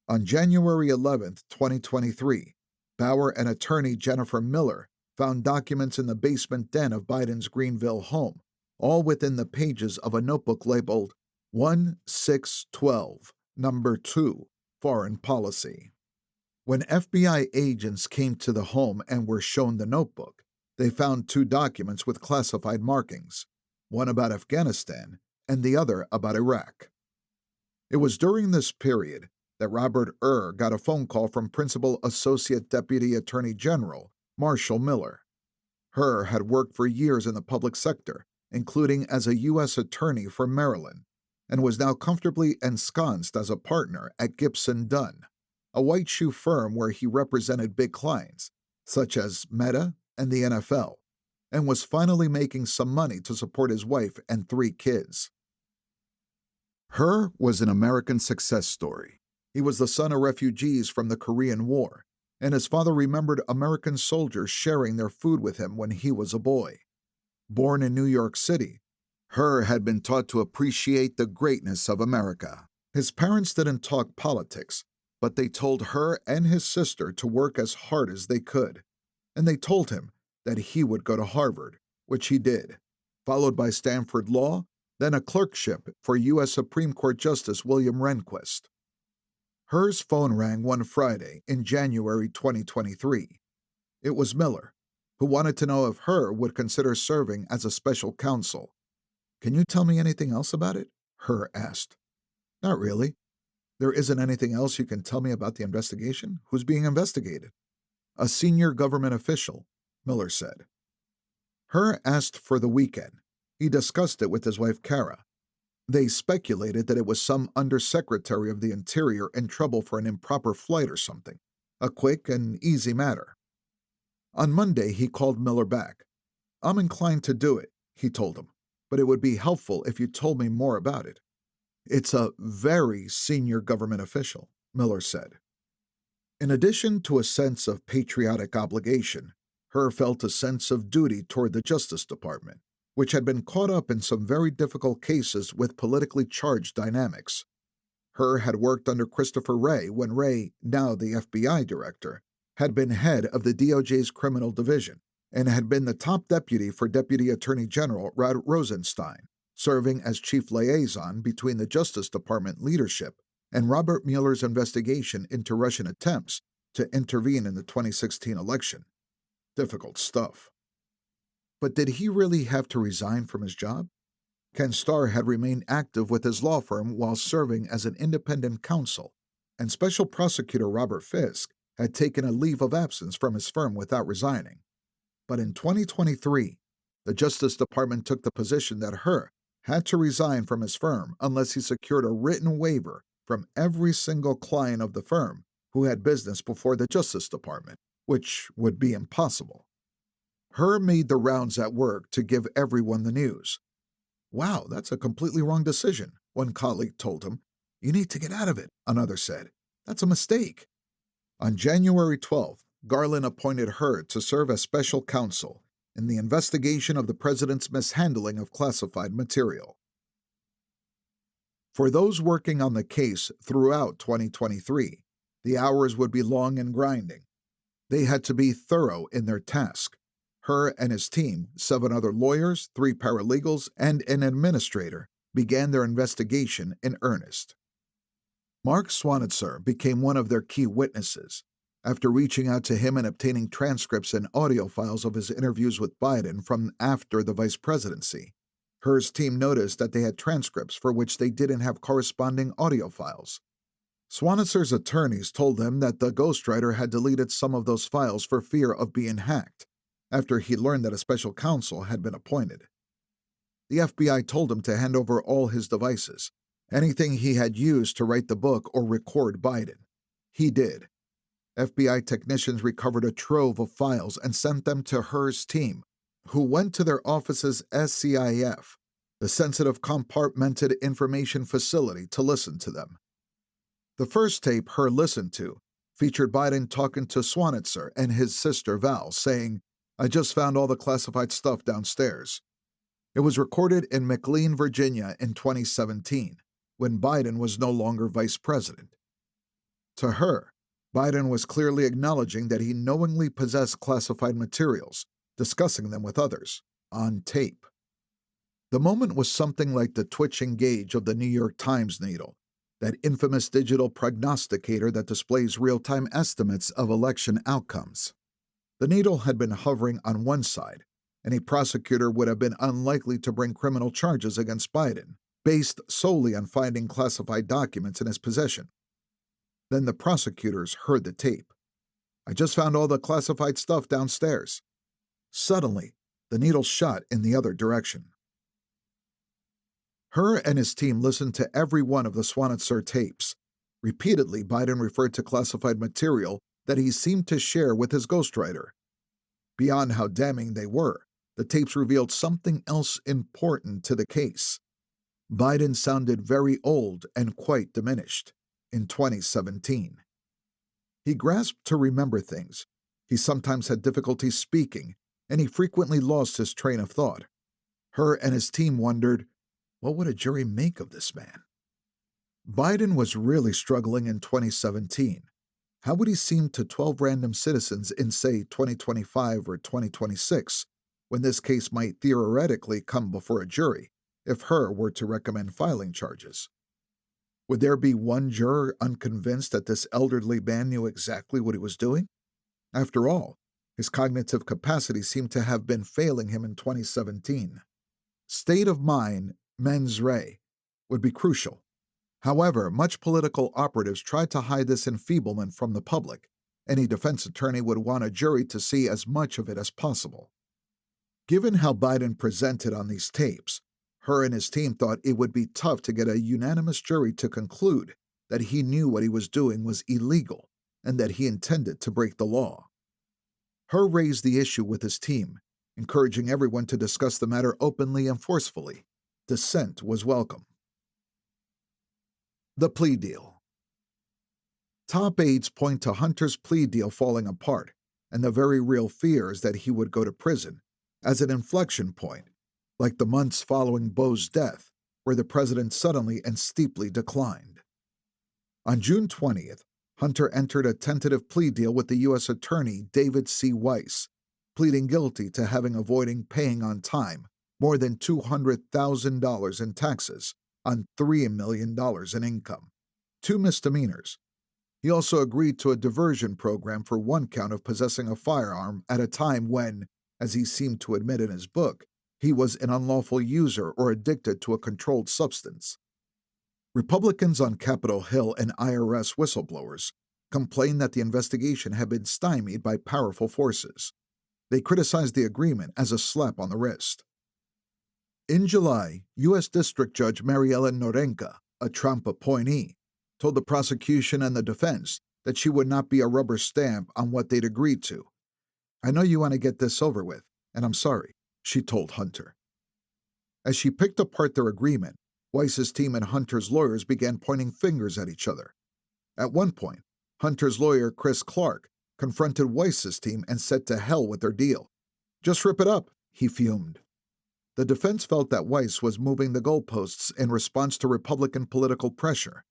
On January 11, 2023, Bauer and attorney Jennifer Miller found documents in the basement den of Biden's Greenville home, all within the pages of a notebook labeled 1612, number 2, Foreign Policy. When FBI agents came to the home and were shown the notebook, they found 2 documents with classified markings, one about Afghanistan and the other about Iraq. It was during this period that Robert got a phone call from Principal Associate Deputy Attorney General Marshall Miller. Had worked for years in the public sector, including as a U.S. Attorney for Maryland, and was now comfortably ensconced as a partner at Gibson Dunn, a white shoe firm where he represented big clients, such as Meta and the NFL, and was finally making some money to support his wife and 3 kids. Was an American success story. He was the son of refugees from the Korean War, and his father remembered American soldiers sharing their food with him when he was a boy. Born in New York City, had been taught to appreciate the greatness of America. His parents didn't talk politics, but they told and his sister to work as hard as they could, and they told him that he would go to Harvard, which he did, followed by Stanford Law, then a clerkship for U.S. Supreme Court Justice William Rehnquist. Her's phone rang one Friday in January 2023. It was Miller, who wanted to know if would consider serving as a special counsel. "Can you tell me anything else about it?" asked. "Not really. There isn't anything else you can tell me about the investigation? Who's being investigated?" "A senior government official," Miller said. Asked for the weekend. He discussed it with his wife, Kara. They speculated that it was some undersecretary of the Interior in trouble for an improper flight or something. A quick and easy matter. On Monday, he called Miller back. "I'm inclined to do it," he told him, "but it would be helpful if you told me more about it." "It's a very senior government official," Miller said. In addition to a sense of patriotic obligation, Her felt a sense of duty toward the Justice Department, which had been caught up in some very difficult cases with politically charged dynamics. Her had worked under Christopher Wray when Wray, now the FBI director, had been head of the DOJ's criminal division and had been the top deputy for Deputy Attorney General Rod Rosenstein, serving as chief liaison between the Justice Department leadership and Robert Mueller's investigation into Russian attempts to intervene in the 2016 election. Difficult stuff. But did he really have to resign from his job? Ken Starr had remained active with his law firm while serving as an independent counsel, and Special Prosecutor Robert Fisk had taken a leave of absence from his firm without resigning. But in 2023, the Justice Department took the position that Herr had to resign from his firm unless he secured a written waiver from every single client of the firm who had business before the Justice Department, which would be impossible. Herr made the rounds at work to give everyone the news. "Wow, that's a completely wrong decision," one colleague told him. "You need to get out of it," another said. "That's a mistake." On January 12th, Garland appointed Herr to serve as special counsel in the investigation of the president's mishandling of classified material. For those working on the case throughout 2023, the hours would be long and grinding. They had to be thorough in their task. Herr and his team, 7 other lawyers, 3 paralegals, and an administrator, began their investigation in earnest. Mark Swanitzer became one of their key witnesses. After reaching out to him and obtaining transcripts and audio files of his interviews with Biden from after the vice presidency, Herr's team noticed that they had transcripts for which they didn't have corresponding audio files. Swanitzer's attorneys told them that the ghostwriter had deleted some of those files for fear of being hacked, after he learned that a special counsel had been appointed. The FBI told him to hand over all his devices, anything he had used to write the book or record Biden. He did. FBI technicians recovered a trove of files and sent them to Herr's team, who went to their office's SCIF, the Sensitive Compartmented Information Facility, to listen to them. The first tape Herr listened to featured Biden talking to Swanitzer and his sister Val, saying, "I just found all the classified stuff downstairs." It was recorded in McLean, Virginia in 2017, when Biden was no longer vice president. To Herr, Biden was clearly acknowledging that he knowingly possessed classified materials, discussing them with others, on tape. The moment was something like the twitching gauge of the New York Times needle, that infamous digital prognosticator that displays real-time estimates of election outcomes. The needle had been hovering on one side, and a prosecutor would have been unlikely to bring criminal charges against Biden, based solely on finding classified documents in his possession. Then the prosecutors heard the tape. "I just found all the classified stuff downstairs." Suddenly, the needle shot in the other direction. Herr and his team listened to every one of the Swanitzer tapes. Repeatedly, Biden referred to classified material that he seemed to share with his ghostwriter. Beyond how damning they were, the tapes revealed something else important to the case. Biden sounded very old and quite diminished in 2017. He grasped to remember things. He sometimes had difficulty speaking, and he frequently lost his train of thought. Herr and his team wondered, what would a jury make of this man? Biden was really struggling in 2017. How would he seem to 12 random citizens in, say, 2025 or 2026, when this case might theoretically come before a jury, if Herr were to recommend filing charges? Would there be one juror unconvinced that this elderly man knew exactly what he was doing? After all, his cognitive capacity seemed to have been failing him in 2017. State of mind, mens rea, would be crucial. However, much political operatives tried to hide this enfeeblement from the public. Any defense attorney would want a jury to see as much of it as possible. Given how Biden presented on these tapes, Herr and his team thought it would be tough to get a unanimous jury to conclude that he knew what he was doing was illegal and that he intended to break the law. Herr raised the issue with his team, encouraging everyone to discuss the matter openly and forcefully. Dissent was welcome. The plea deal. Top aides point to Hunter's plea deal falling apart, and the very real fears that he would go to prison as an inflection point, like the months following Bo's death, where the president suddenly and steeply declined. On June 20th, Hunter entered a tentative plea deal with the U.S. Attorney David C. Weiss, pleading guilty to having avoiding paying on time more than $200,000 in taxes on $3 million in income, 2 misdemeanors. He also agreed to a diversion program for 1 count of possessing a firearm at a time when, as he seemed to admit in his book, he was an unlawful user or addicted to a controlled substance. Republicans on Capitol Hill and IRS whistleblowers complained that the investigation had been stymied by powerful forces. They criticized the agreement as a slap on the wrist. In July, U.S. District Judge Mary Ellen Norenka, a Trump appointee, told the prosecution and the defense that she would not be a rubber stamp on what they'd agreed to. "I know you want to get this over with, and I'm sorry," she told Hunter. As she picked apart their agreement, Weiss's team and Hunter's lawyers began pointing fingers at each other. At one point, Hunter's lawyer, Chris Clark, confronted Weiss's team and said to hell with their deal. "Just rip it up," he fumed. The defense felt that Weiss was moving the goalposts in response to Republican political pressure.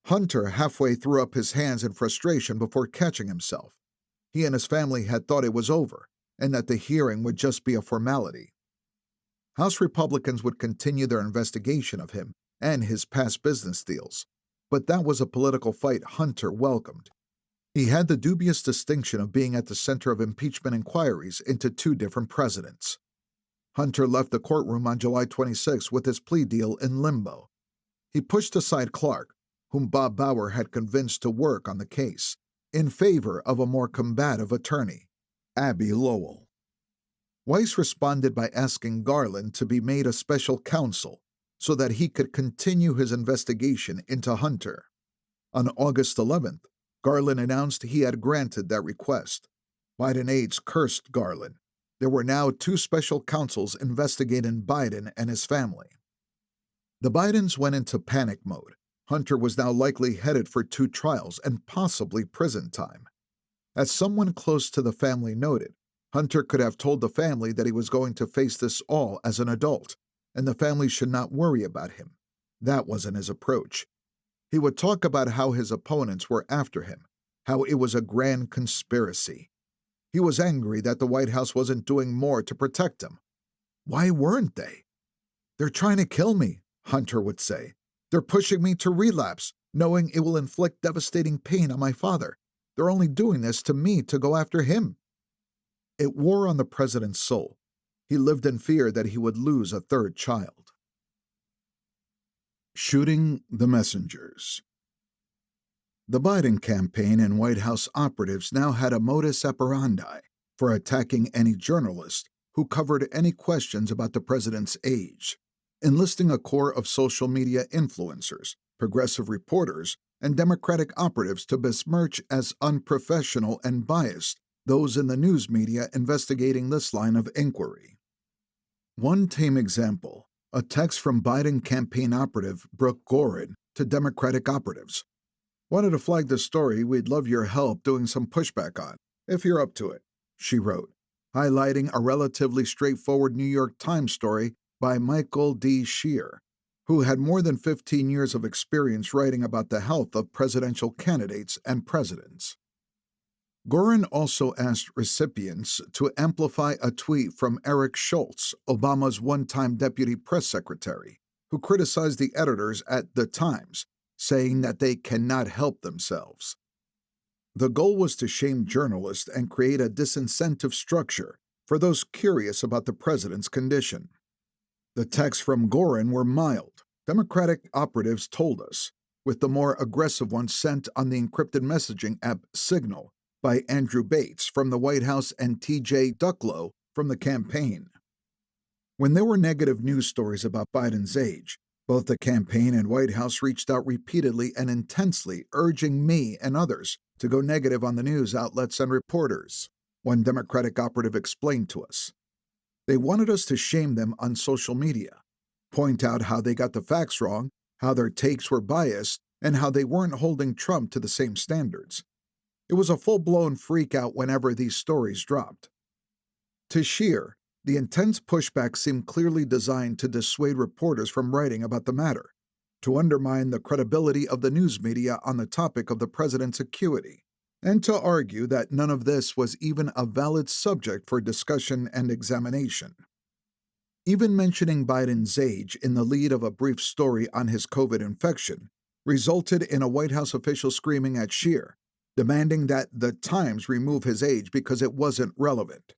Hunter halfway threw up his hands in frustration before catching himself. He and his family had thought it was over, and that the hearing would just be a formality. House Republicans would continue their investigation of him and his past business deals, but that was a political fight Hunter welcomed. He had the dubious distinction of being at the center of impeachment inquiries into 2 different presidents. Hunter left the courtroom on July 26 with his plea deal in limbo. He pushed aside Clark, whom Bob Bauer had convinced to work on the case, in favor of a more combative attorney, Abby Lowell. Weiss responded by asking Garland to be made a special counsel so that he could continue his investigation into Hunter. On August 11th, Garland announced he had granted that request. Biden aides cursed Garland. There were now 2 special counsels investigating Biden and his family. The Bidens went into panic mode. Hunter was now likely headed for 2 trials and possibly prison time. As someone close to the family noted, Hunter could have told the family that he was going to face this all as an adult, and the family should not worry about him. That wasn't his approach. He would talk about how his opponents were after him, how it was a grand conspiracy. He was angry that the White House wasn't doing more to protect him. Why weren't they? "They're trying to kill me," Hunter would say. "They're pushing me to relapse, knowing it will inflict devastating pain on my father. They're only doing this to me to go after him." It wore on the president's soul. He lived in fear that he would lose a 3rd child. Shooting the messengers. The Biden campaign and White House operatives now had a modus operandi for attacking any journalist who covered any questions about the president's age, enlisting a corps of social media influencers, progressive reporters, and Democratic operatives to besmirch as unprofessional and biased those in the news media investigating this line of inquiry. One tame example, a text from Biden campaign operative Brooke Gorin to Democratic operatives. "Wanted to flag this story we'd love your help doing some pushback on, if you're up to it," she wrote, highlighting a relatively straightforward New York Times story by Michael D. Shear, who had more than 15 years of experience writing about the health of presidential candidates and presidents. Gorin also asked recipients to amplify a tweet from Eric Schultz, Obama's one-time deputy press secretary, who criticized the editors at The Times, saying that they cannot help themselves. The goal was to shame journalists and create a disincentive structure for those curious about the president's condition. The texts from Gorin were mild, Democratic operatives told us, with the more aggressive ones sent on the encrypted messaging app Signal by Andrew Bates from the White House and T.J. Ducklow from the campaign. When there were negative news stories about Biden's age, both the campaign and White House reached out repeatedly and intensely, urging me and others to go negative on the news outlets and reporters, one Democratic operative explained to us. They wanted us to shame them on social media, point out how they got the facts wrong, how their takes were biased, and how they weren't holding Trump to the same standards. It was a full-blown freak-out whenever these stories dropped. To Scheer, the intense pushback seemed clearly designed to dissuade reporters from writing about the matter, to undermine the credibility of the news media on the topic of the president's acuity, and to argue that none of this was even a valid subject for discussion and examination. Even mentioning Biden's age in the lead of a brief story on his COVID infection resulted in a White House official screaming at Scheer, demanding that the Times remove his age because it wasn't relevant.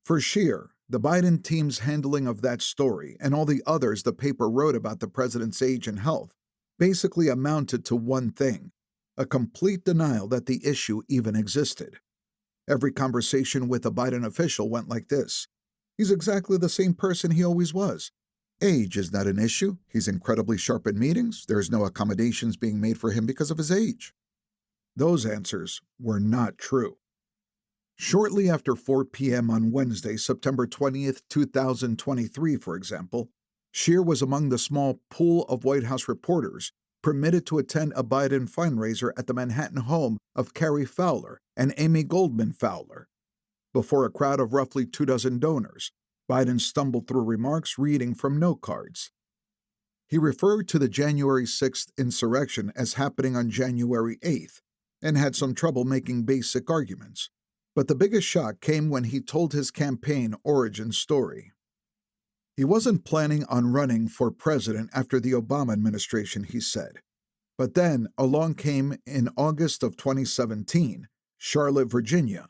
For Scheer, the Biden team's handling of that story and all the others the paper wrote about the president's age and health basically amounted to one thing: a complete denial that the issue even existed. Every conversation with a Biden official went like this: "He's exactly the same person he always was. Age is not an issue. He's incredibly sharp in meetings. There's no accommodations being made for him because of his age." Those answers were not true. Shortly after 4 p.m. on Wednesday, September 20th, 2023, for example, Scheer was among the small pool of White House reporters permitted to attend a Biden fundraiser at the Manhattan home of Carrie Fowler and Amy Goldman Fowler. Before a crowd of roughly 24 donors, Biden stumbled through remarks reading from note cards. He referred to the January 6th insurrection as happening on January 8th and had some trouble making basic arguments. But the biggest shock came when he told his campaign origin story. He wasn't planning on running for president after the Obama administration, he said. But then along came, in August of 2017, Charlotte, Virginia.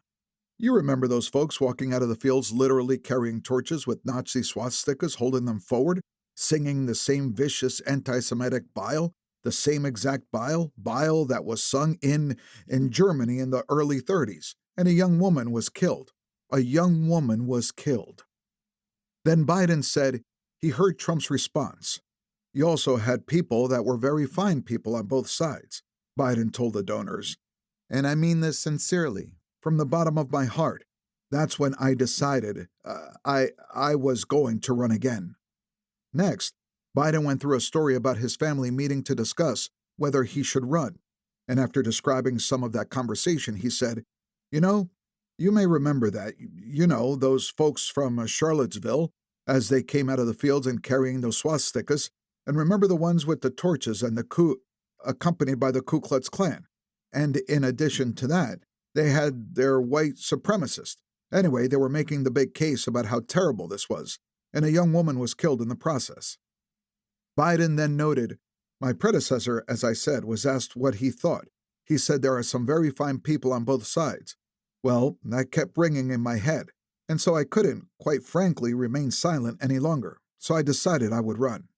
You remember those folks walking out of the fields literally carrying torches with Nazi swastikas holding them forward, singing the same vicious anti-Semitic bile, the same exact bile that was sung in Germany in the early 30s. And a young woman was killed. A young woman was killed. Then Biden said he heard Trump's response. You also had people that were very fine people on both sides, Biden told the donors. And I mean this sincerely, from the bottom of my heart. That's when I decided I was going to run again. Next, Biden went through a story about his family meeting to discuss whether he should run. And after describing some of that conversation, he said, "You know, you may remember that, those folks from Charlottesville, as they came out of the fields and carrying those swastikas, and remember the ones with the torches and the accompanied by the Ku Klux Klan. And in addition to that, they had their white supremacist. Anyway, they were making the big case about how terrible this was, and a young woman was killed in the process." Biden then noted, "My predecessor, as I said, was asked what he thought. He said there are some very fine people on both sides. Well, that kept ringing in my head, and so I couldn't, quite frankly, remain silent any longer, so I decided I would run."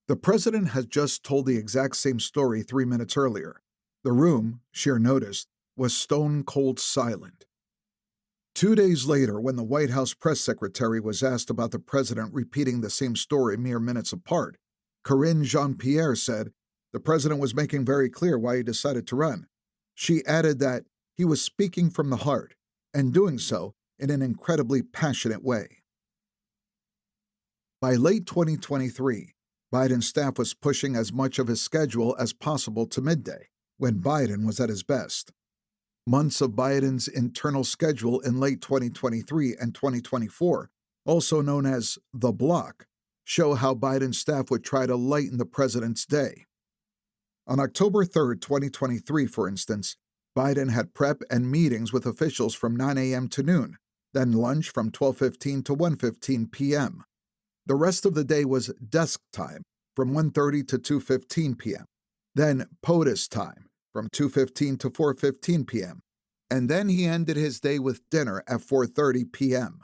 The president had just told the exact same story 3 minutes earlier. The room, Scheer noticed, was stone-cold silent. 2 days later, when the White House press secretary was asked about the president repeating the same story mere minutes apart, Karine Jean-Pierre said the president was making very clear why he decided to run. She added that he was speaking from the heart, and doing so in an incredibly passionate way. By late 2023, Biden's staff was pushing as much of his schedule as possible to midday, when Biden was at his best. Months of Biden's internal schedule in late 2023 and 2024, also known as the block, show how Biden's staff would try to lighten the president's day. On October 3, 2023, for instance, Biden had prep and meetings with officials from 9 a.m. to noon, then lunch from 12:15 to 1:15 p.m. The rest of the day was desk time from 1:30 to 2:15 p.m., then POTUS time from 2:15 to 4:15 p.m., and then he ended his day with dinner at 4:30 p.m.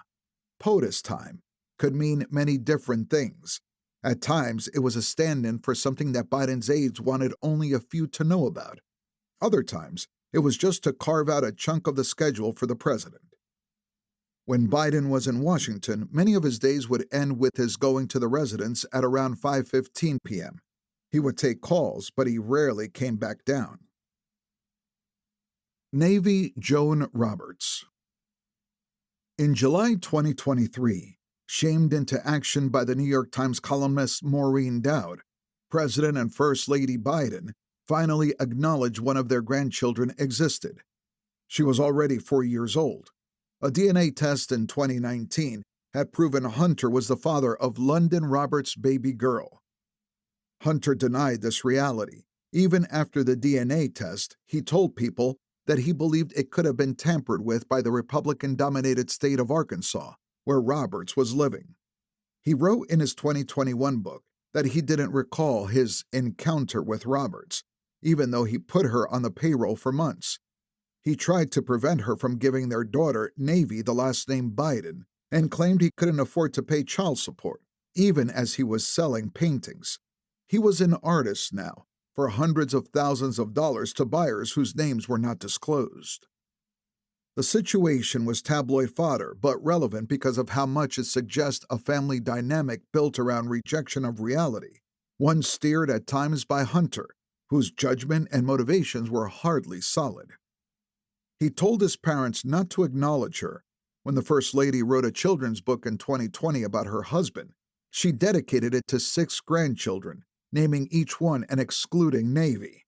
POTUS time could mean many different things. At times, it was a stand-in for something that Biden's aides wanted only a few to know about. Other times, it was just to carve out a chunk of the schedule for the president. When Biden was in Washington, many of his days would end with his going to the residence at around 5:15 p.m. He would take calls, but he rarely came back down. Navy Joan Roberts. In July 2023, shamed into action by the New York Times columnist Maureen Dowd, President and First Lady Biden finally acknowledged one of their grandchildren existed. She was already 4 years old. A DNA test in 2019 had proven Hunter was the father of London Roberts' baby girl. Hunter denied this reality. Even after the DNA test, he told people that he believed it could have been tampered with by the Republican-dominated state of Arkansas, where Roberts was living. He wrote in his 2021 book that he didn't recall his encounter with Roberts, even though he put her on the payroll for months. He tried to prevent her from giving their daughter, Navy, the last name Biden, and claimed he couldn't afford to pay child support, even as he was selling paintings. He was an artist now, for hundreds of thousands of dollars to buyers whose names were not disclosed. The situation was tabloid fodder, but relevant because of how much it suggests a family dynamic built around rejection of reality, one steered at times by Hunter, whose judgment and motivations were hardly solid. He told his parents not to acknowledge her. When the First Lady wrote a children's book in 2020 about her husband, she dedicated it to 6 grandchildren, naming each one and excluding Navy.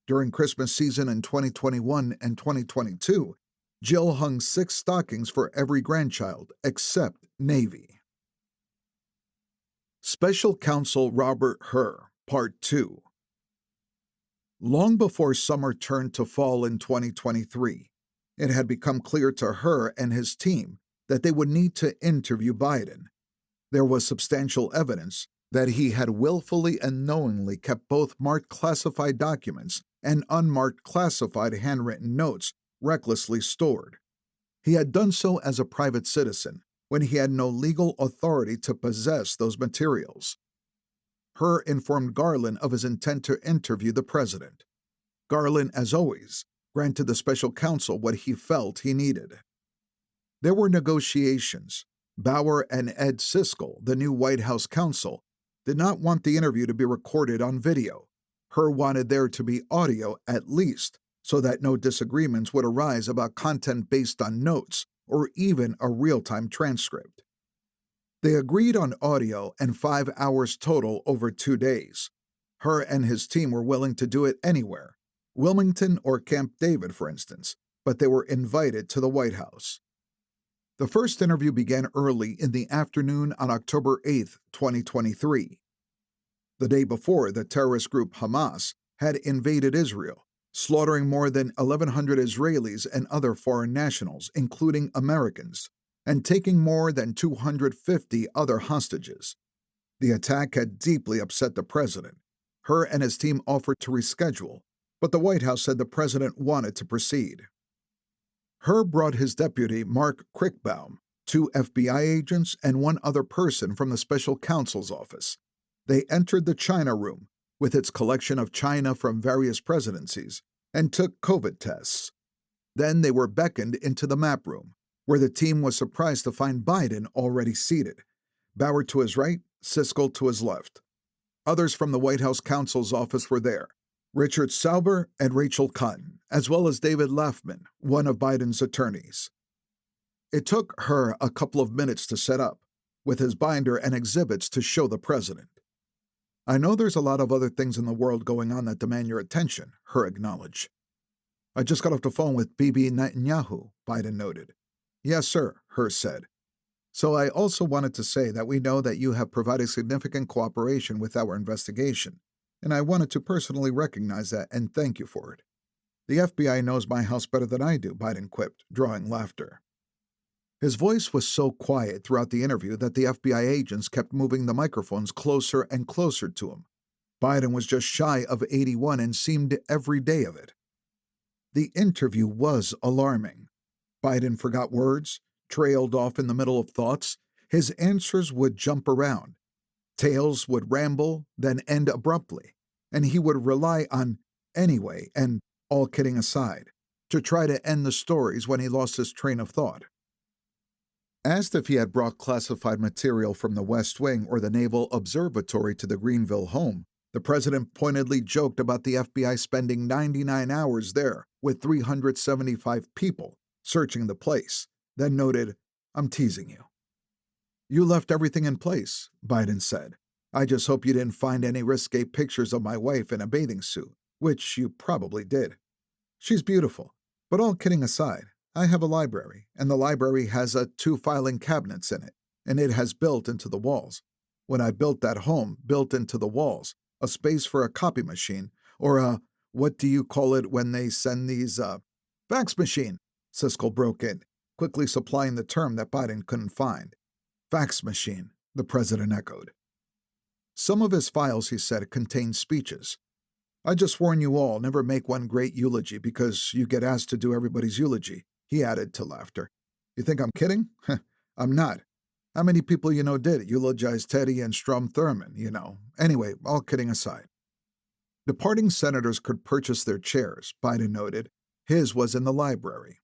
During Christmas season in 2021 and 2022, Jill hung 6 stockings for every grandchild except Navy. Special Counsel Robert Hur, Part 2. Long before summer turned to fall in 2023, it had become clear to Hur and his team that they would need to interview Biden. There was substantial evidence that he had willfully and knowingly kept both marked classified documents and unmarked classified handwritten notes recklessly stored. He had done so as a private citizen when he had no legal authority to possess those materials. Hur informed Garland of his intent to interview the president. Garland, as always, granted the special counsel what he felt he needed. There were negotiations. Bauer and Ed Siskel, the new White House counsel, did not want the interview to be recorded on video. Hur wanted there to be audio at least, so that no disagreements would arise about content based on notes or even a real-time transcript. They agreed on audio and 5 hours total over 2 days. Hur and his team were willing to do it anywhere, Wilmington or Camp David, for instance, but they were invited to the White House. The first interview began early in the afternoon on October 8, 2023. The day before, the terrorist group Hamas had invaded Israel, slaughtering more than 1,100 Israelis and other foreign nationals, including Americans, and taking more than 250 other hostages. The attack had deeply upset the president. Hur and his team offered to reschedule, but the White House said the president wanted to proceed. Hur brought his deputy, Mark Crickbaum, 2 FBI agents, and 1 other person from the special counsel's office. They entered the China room, with its collection of china from various presidencies, and took COVID tests. Then they were beckoned into the map room, where the team was surprised to find Biden already seated, Bauer to his right, Siskel to his left. Others from the White House counsel's office were there, Richard Sauber and Rachel Cotton, as well as David Laffman, one of Biden's attorneys. It took Hur a couple of minutes to set up, with his binder and exhibits to show the president. "I know there's a lot of other things in the world going on that demand your attention," Hur acknowledged. "I just got off the phone with Bibi Netanyahu," Biden noted. "Yes, sir," Hur said. "So I also wanted to say that we know that you have provided significant cooperation with our investigation, and I wanted to personally recognize that and thank you for it." "The FBI knows my house better than I do," Biden quipped, drawing laughter. His voice was so quiet throughout the interview that the FBI agents kept moving the microphones closer and closer to him. Biden was just shy of 81 and seemed every day of it. The interview was alarming. Biden forgot words, trailed off in the middle of thoughts. His answers would jump around. Tales would ramble, then end abruptly, and he would rely on "anyway" and "all kidding aside" to try to end the stories when he lost his train of thought. Asked if he had brought classified material from the West Wing or the Naval Observatory to the Greenville home, the president pointedly joked about the FBI spending 99 hours there with 375 people searching the place, then noted, "I'm teasing you." "You left everything in place," Biden said. "I just hope you didn't find any risque pictures of my wife in a bathing suit, which you probably did. She's beautiful. But all kidding aside, I have a library, and the library has two filing cabinets in it, and it has built into the walls. When I built that home, built into the walls, a space for a copy machine, or what do you call it when they send these, fax machine, Siskel broke in, quickly supplying the term that Biden couldn't find. Fax machine, the president echoed. Some of his files, he said, contain speeches. I just warn you all, never make one great eulogy because you get asked to do everybody's eulogy, he added to laughter. You think I'm kidding? I'm not. How many people you know did eulogize Teddy and Strom Thurmond, you know? Anyway, all kidding aside. Departing senators could purchase their chairs, Biden noted. His was in the library.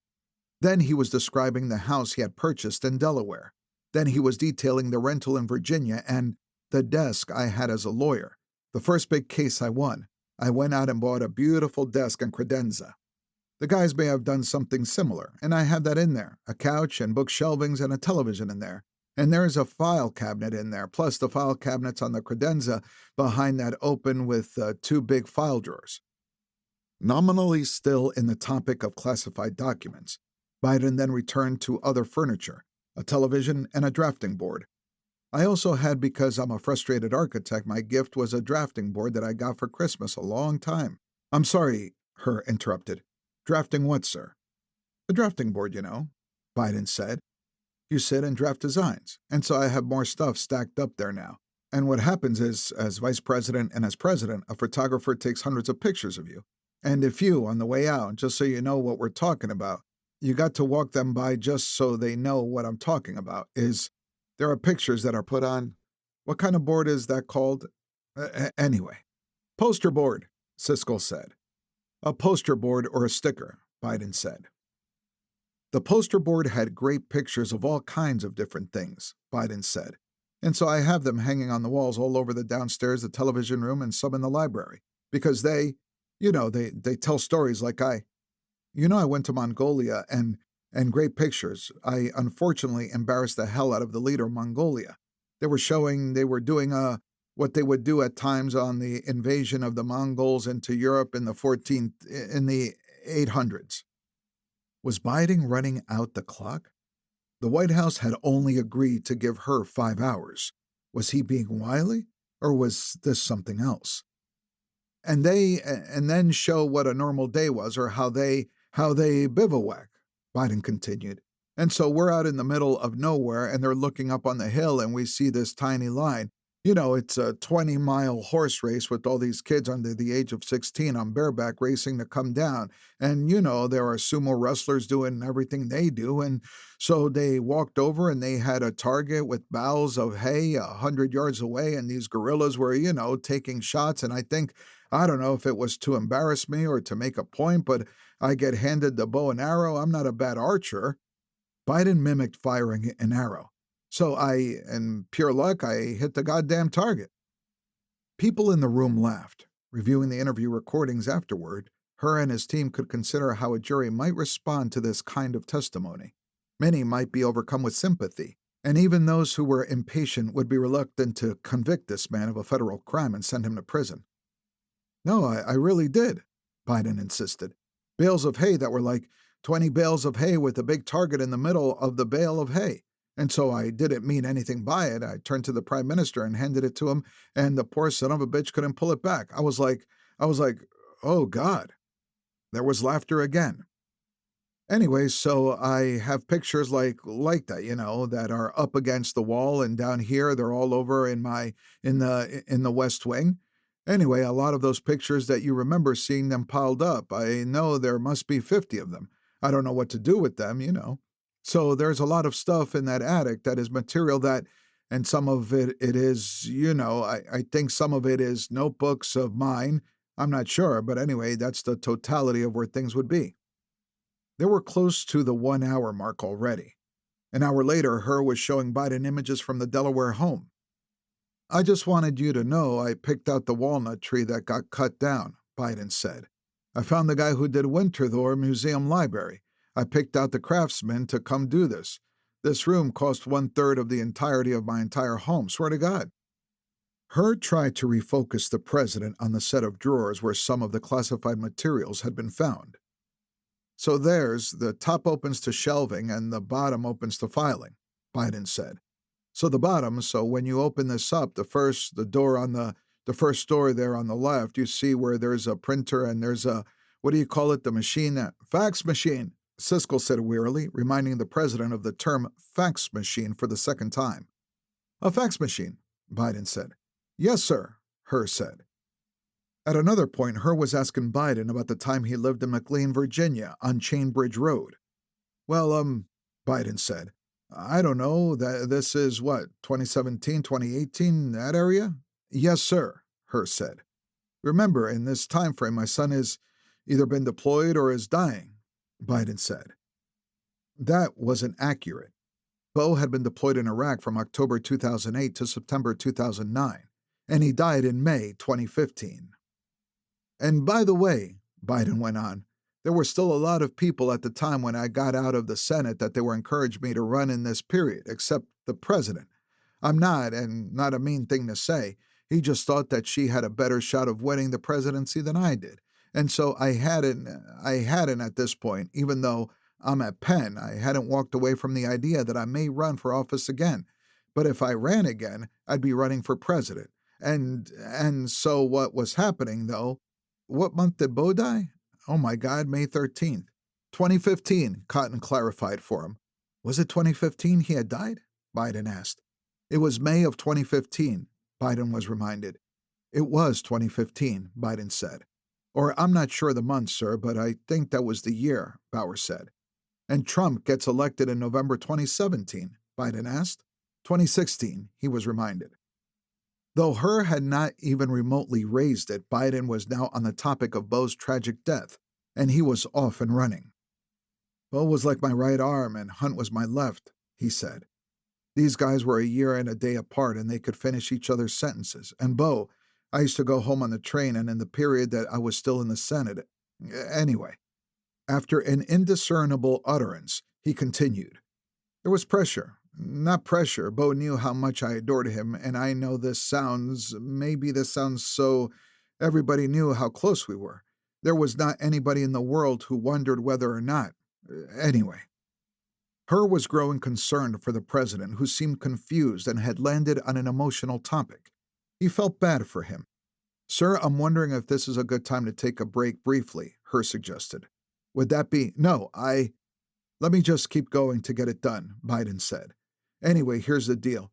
Then he was describing the house he had purchased in Delaware. Then he was detailing the rental in Virginia and the desk I had as a lawyer. The first big case I won. I went out and bought a beautiful desk in credenza. The guys may have done something similar, and I had that in there, a couch and book shelvings and a television in there. And there's a file cabinet in there, plus the file cabinets on the credenza behind that open with two big file drawers. Nominally still in the topic of classified documents, Biden then returned to other furniture, a television and a drafting board. I also had, because I'm a frustrated architect, my gift was a drafting board that I got for Christmas a long time. I'm sorry, Her interrupted. Drafting what, sir? A drafting board, you know, Biden said. You sit and draft designs, and so I have more stuff stacked up there now. And what happens is, as vice president and as president, a photographer takes hundreds of pictures of you. And if you, on the way out, just so you know what we're talking about, you got to walk them by just so they know what I'm talking about, there are pictures that are put on, what kind of board is that called? Anyway. Poster board, Siskel said. A poster board or a sticker, Biden said. The poster board had great pictures of all kinds of different things, Biden said. And so I have them hanging on the walls all over the downstairs, the television room, and some in the library. Because they tell stories like I went to Mongolia and great pictures. I unfortunately embarrassed the hell out of the leader of Mongolia. They were doing what they would do at times on the invasion of the Mongols into Europe in the 800s. Was Biden running out the clock? The White House had only agreed to give her 5 hours. Was he being wily, or was this something else? And then show what a normal day was, or how they bivouac, Biden continued. And so we're out in the middle of nowhere, and they're looking up on the hill, and we see this tiny line. You know, it's a 20-mile horse race with all these kids under the age of 16 on bareback racing to come down. And, there are sumo wrestlers doing everything they do. And so they walked over and they had a target with bales of hay 100 yards away. And these gorillas were, taking shots. And I don't know if it was to embarrass me or to make a point, but I get handed the bow and arrow. I'm not a bad archer. Biden mimicked firing an arrow. So in pure luck, I hit the goddamn target. People in the room laughed. Reviewing the interview recordings afterward, Her and his team could consider how a jury might respond to this kind of testimony. Many might be overcome with sympathy, and even those who were impatient would be reluctant to convict this man of a federal crime and send him to prison. No, I really did, Biden insisted. Bales of hay that were like 20 bales of hay with a big target in the middle of the bale of hay. And so I didn't mean anything by it. I turned to the prime minister and handed it to him, and the poor son of a bitch couldn't pull it back. I was like, oh God. There was laughter again. Anyway, so I have pictures like that, that are up against the wall, and down here they're all over in the West Wing. Anyway, a lot of those pictures that you remember seeing them piled up, I know there must be 50 of them. I don't know what to do with them, So there's a lot of stuff in that attic that is material and some of it is, I think some of it is notebooks of mine. I'm not sure, but anyway, that's the totality of where things would be. They were close to the 1 hour mark already. An hour later, Her was showing Biden images from the Delaware home. I just wanted you to know I picked out the walnut tree that got cut down, Biden said. I found the guy who did Winterthur Museum Library. I picked out the craftsman to come do this. This room cost 1/3 of the entirety of my entire home, swear to God. Her tried to refocus the president on the set of drawers where some of the classified materials had been found. So there's the top opens to shelving and the bottom opens to filing, Biden said. So the bottom, so when you open this up, the first door there on the left, you see where there's a printer and there's a, what do you call it, the machine, that fax machine, Siskel said wearily, reminding the president of the term fax machine for the second time. A fax machine, Biden said. Yes, sir, Herr said. At another point, Herr was asking Biden about the time he lived in McLean, Virginia, on Chainbridge Road. Well, Biden said, I don't know, this is what, 2017, 2018, that area? Yes, sir, Herr said. Remember, in this time frame, my son has either been deployed or is dying, Biden said. That wasn't accurate. Beau had been deployed in Iraq from October 2008 to September 2009, and he died in May 2015. And by the way, Biden went on, there were still a lot of people at the time when I got out of the Senate that they were encouraged me to run in this period, except the president. I'm not, and not a mean thing to say, he just thought that she had a better shot of winning the presidency than I did. And so I hadn't at this point, even though I'm at Penn, I hadn't walked away from the idea that I may run for office again. But if I ran again, I'd be running for president. And so what was happening, though, what month did Beau die? Oh my God, May 13th. 2015, Cotton clarified for him. Was it 2015 he had died? Biden asked. It was May of 2015, Biden was reminded. It was 2015, Biden said. Or I'm not sure the month, sir, but I think that was the year, Bauer said. And Trump gets elected in November 2017, Biden asked. 2016, he was reminded. Though Herr had not even remotely raised it, Biden was now on the topic of Beau's tragic death, and he was off and running. Beau was like my right arm and Hunt was my left, he said. These guys were a year and a day apart and they could finish each other's sentences. And Beau, I used to go home on the train and in the period that I was still in the Senate. Anyway, after an indiscernible utterance, he continued. There was pressure. Not pressure. Beau knew how much I adored him, and I know maybe this sounds so, everybody knew how close we were. There was not anybody in the world who wondered whether or not. Anyway. Herr was growing concerned for the president, who seemed confused and had landed on an emotional topic. He felt bad for him. Sir, I'm wondering if this is a good time to take a break briefly, Herr suggested. Would that be? No, Let me just keep going to get it done, Biden said. Anyway, here's the deal.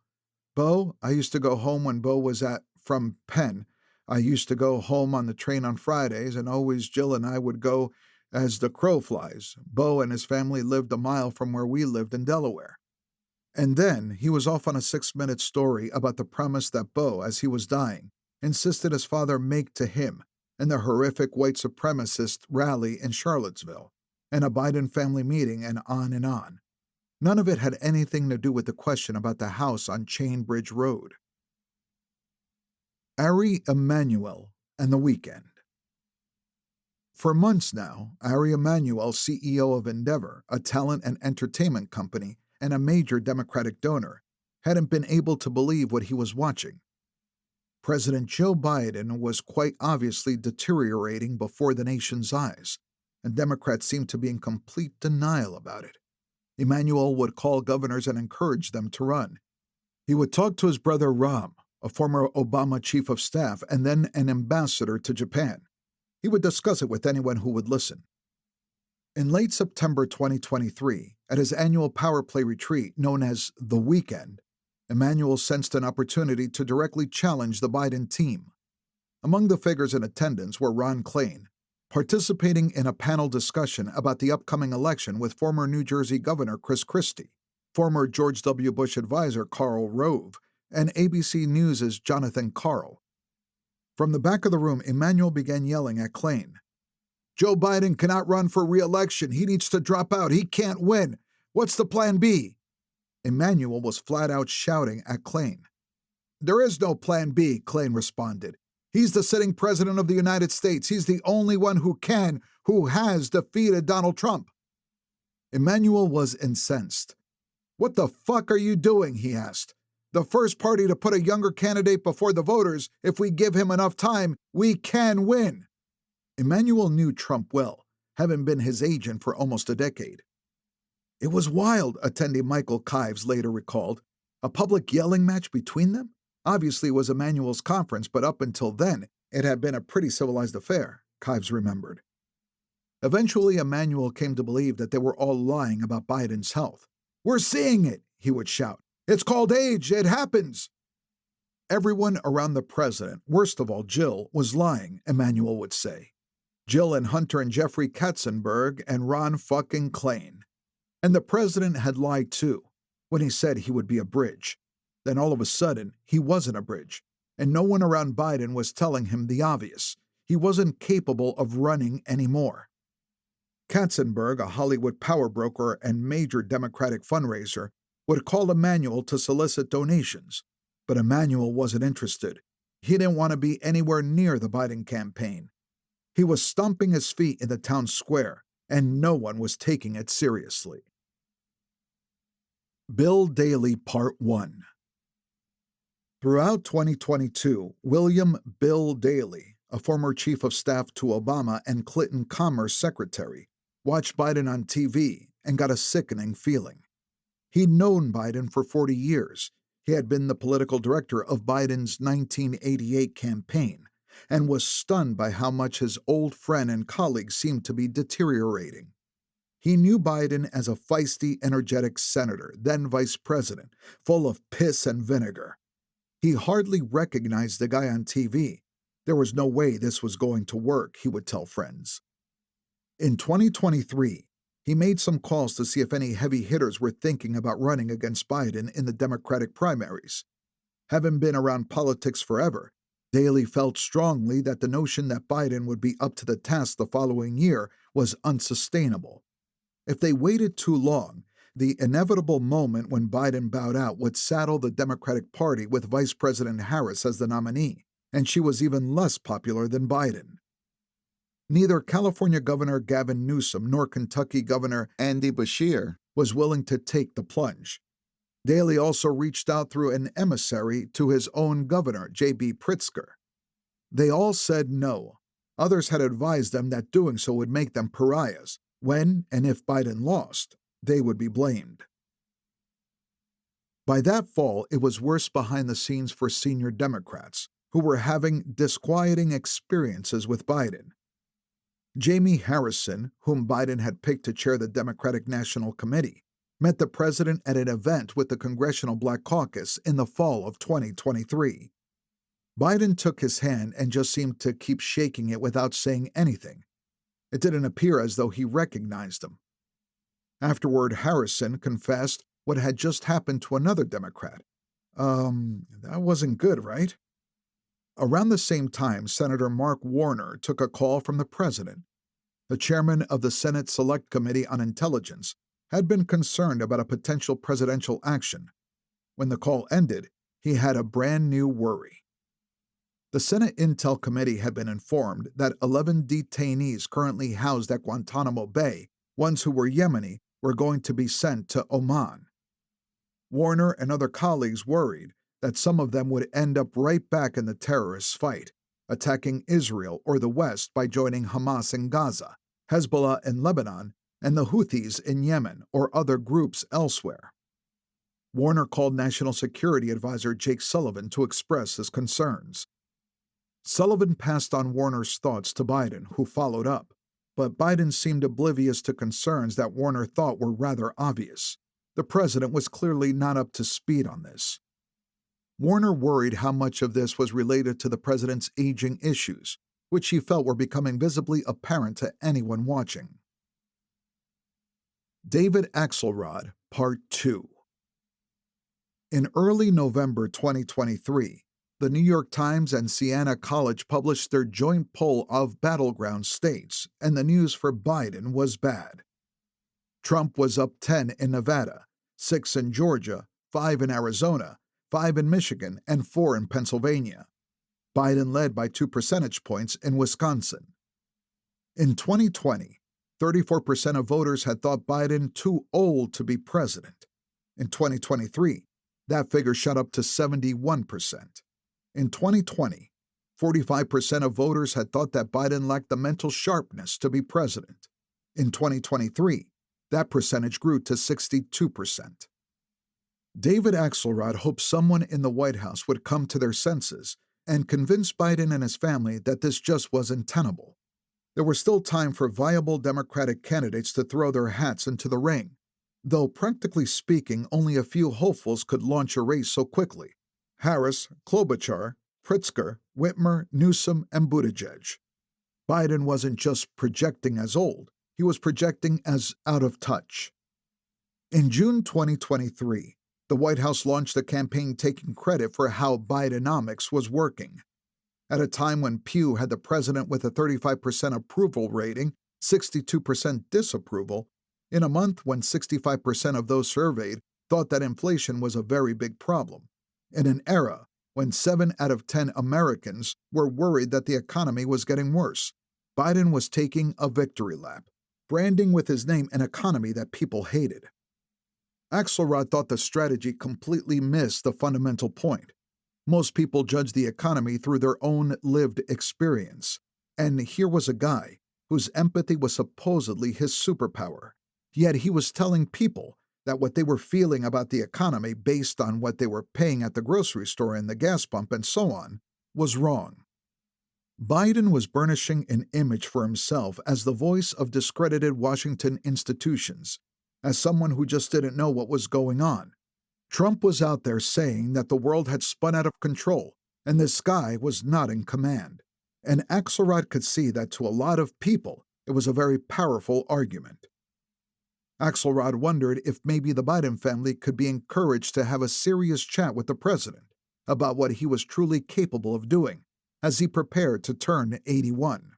Beau, I used to go home when Beau was from Penn. I used to go home on the train on Fridays, and always Jill and I would go as the crow flies. Beau and his family lived a mile from where we lived in Delaware. And then he was off on a 6-minute story about the promise that Beau, as he was dying, insisted his father make to him in the horrific white supremacist rally in Charlottesville, and a Biden family meeting, and on and on. None of it had anything to do with the question about the house on Chainbridge Road. Ari Emanuel and the Weekend. For months now, Ari Emanuel, CEO of Endeavor, a talent and entertainment company and a major Democratic donor, hadn't been able to believe what he was watching. President Joe Biden was quite obviously deteriorating before the nation's eyes, and Democrats seemed to be in complete denial about it. Emanuel would call governors and encourage them to run. He would talk to his brother Ram, a former Obama chief of staff and then an ambassador to Japan. He would discuss it with anyone who would listen. In late September 2023, at his annual Power Play retreat known as The Weekend, Emanuel sensed an opportunity to directly challenge the Biden team. Among the figures in attendance were Ron Klain, participating in a panel discussion about the upcoming election with former New Jersey Governor Chris Christie, former George W. Bush advisor Karl Rove, and ABC News' Jonathan Karl. From the back of the room, Emanuel began yelling at Klain. Joe Biden cannot run for re-election. He needs to drop out. He can't win. What's the plan B? Emanuel was flat out shouting at Klain. There is no plan B, Klain responded. He's the sitting president of the United States. He's the only one who has defeated Donald Trump. Emanuel was incensed. What the fuck are you doing? He asked. The first party to put a younger candidate before the voters, if we give him enough time, we can win. Emanuel knew Trump well, having been his agent for almost a decade. It was wild, attendee Michael Kives later recalled. A public yelling match between them? Obviously, it was Emanuel's conference, but up until then, it had been a pretty civilized affair, Kives remembered. Eventually, Emanuel came to believe that they were all lying about Biden's health. "We're seeing it," he would shout. "It's called age. It happens." Everyone around the president, worst of all Jill, was lying, Emanuel would say. Jill and Hunter and Jeffrey Katzenberg and Ron fucking Klain. And the president had lied too, when he said he would be a bridge. Then all of a sudden, he wasn't a bridge, and no one around Biden was telling him the obvious. He wasn't capable of running anymore. Katzenberg, a Hollywood power broker and major Democratic fundraiser, would call Emanuel to solicit donations. But Emanuel wasn't interested. He didn't want to be anywhere near the Biden campaign. He was stomping his feet in the town square, and no one was taking it seriously. Bill Daley Part 1. Throughout 2022, William Bill Daley, a former chief of staff to Obama and Clinton Commerce Secretary, watched Biden on TV and got a sickening feeling. He'd known Biden for 40 years. He had been the political director of Biden's 1988 campaign and was stunned by how much his old friend and colleague seemed to be deteriorating. He knew Biden as a feisty, energetic senator, then vice president, full of piss and vinegar. He hardly recognized the guy on TV. There was no way this was going to work, he would tell friends. In 2023, he made some calls to see if any heavy hitters were thinking about running against Biden in the Democratic primaries. Having been around politics forever, Daley felt strongly that the notion that Biden would be up to the task the following year was unsustainable. If they waited too long, the inevitable moment when Biden bowed out would saddle the Democratic Party with Vice President Harris as the nominee, and she was even less popular than Biden. Neither California Governor Gavin Newsom nor Kentucky Governor Andy Beshear was willing to take the plunge. Daley also reached out through an emissary to his own governor, J.B. Pritzker. They all said no. Others had advised them that doing so would make them pariahs. When and if Biden lost, they would be blamed. By that fall, it was worse behind the scenes for senior Democrats, who were having disquieting experiences with Biden. Jamie Harrison, whom Biden had picked to chair the Democratic National Committee, met the president at an event with the Congressional Black Caucus in the fall of 2023. Biden took his hand and just seemed to keep shaking it without saying anything. It didn't appear as though he recognized him. Afterward, Harrison confessed what had just happened to another Democrat. That wasn't good, right? Around the same time, Senator Mark Warner took a call from the president. The chairman of the Senate Select Committee on Intelligence had been concerned about a potential presidential action. When the call ended, he had a brand new worry. The Senate Intel Committee had been informed that 11 detainees currently housed at Guantanamo Bay, ones who were Yemeni, were going to be sent to Oman. Warner and other colleagues worried that some of them would end up right back in the terrorist fight, attacking Israel or the West by joining Hamas in Gaza, Hezbollah in Lebanon, and the Houthis in Yemen or other groups elsewhere. Warner called National Security Advisor Jake Sullivan to express his concerns. Sullivan passed on Warner's thoughts to Biden, who followed up, but Biden seemed oblivious to concerns that Warner thought were rather obvious. The president was clearly not up to speed on this. Warner worried how much of this was related to the president's aging issues, which he felt were becoming visibly apparent to anyone watching. David Axelrod, Part 2. In early November 2023, the New York Times and Siena College published their joint poll of battleground states, and the news for Biden was bad. Trump was up 10 in Nevada, 6 in Georgia, 5 in Arizona, 5 in Michigan, and 4 in Pennsylvania. Biden led by 2 percentage points in Wisconsin. In 2020, 34% of voters had thought Biden too old to be president. In 2023, That figure shot up to 71%. In 2020, 45% of voters had thought that Biden lacked the mental sharpness to be president. In 2023, that percentage grew to 62%. David Axelrod hoped someone in the White House would come to their senses and convince Biden and his family that this just wasn't tenable. There was still time for viable Democratic candidates to throw their hats into the ring, though practically speaking, only a few hopefuls could launch a race so quickly: Harris, Klobuchar, Pritzker, Whitmer, Newsom, and Buttigieg. Biden wasn't just projecting as old, he was projecting as out of touch. In June 2023, the White House launched a campaign taking credit for how Bidenomics was working. At a time when Pew had the president with a 35% approval rating, 62% disapproval, in a month when 65% of those surveyed thought that inflation was a very big problem, in an era when 7 out of 10 Americans were worried that the economy was getting worse, Biden was taking a victory lap, branding with his name an economy that people hated. Axelrod thought the strategy completely missed the fundamental point. Most people judge the economy through their own lived experience, and here was a guy whose empathy was supposedly his superpower. Yet he was telling people that what they were feeling about the economy based on what they were paying at the grocery store and the gas pump and so on was wrong. Biden was burnishing an image for himself as the voice of discredited Washington institutions, as someone who just didn't know what was going on. Trump was out there saying that the world had spun out of control and this guy was not in command. And Axelrod could see that to a lot of people, it was a very powerful argument. Axelrod wondered if maybe the Biden family could be encouraged to have a serious chat with the president about what he was truly capable of doing as he prepared to turn 81.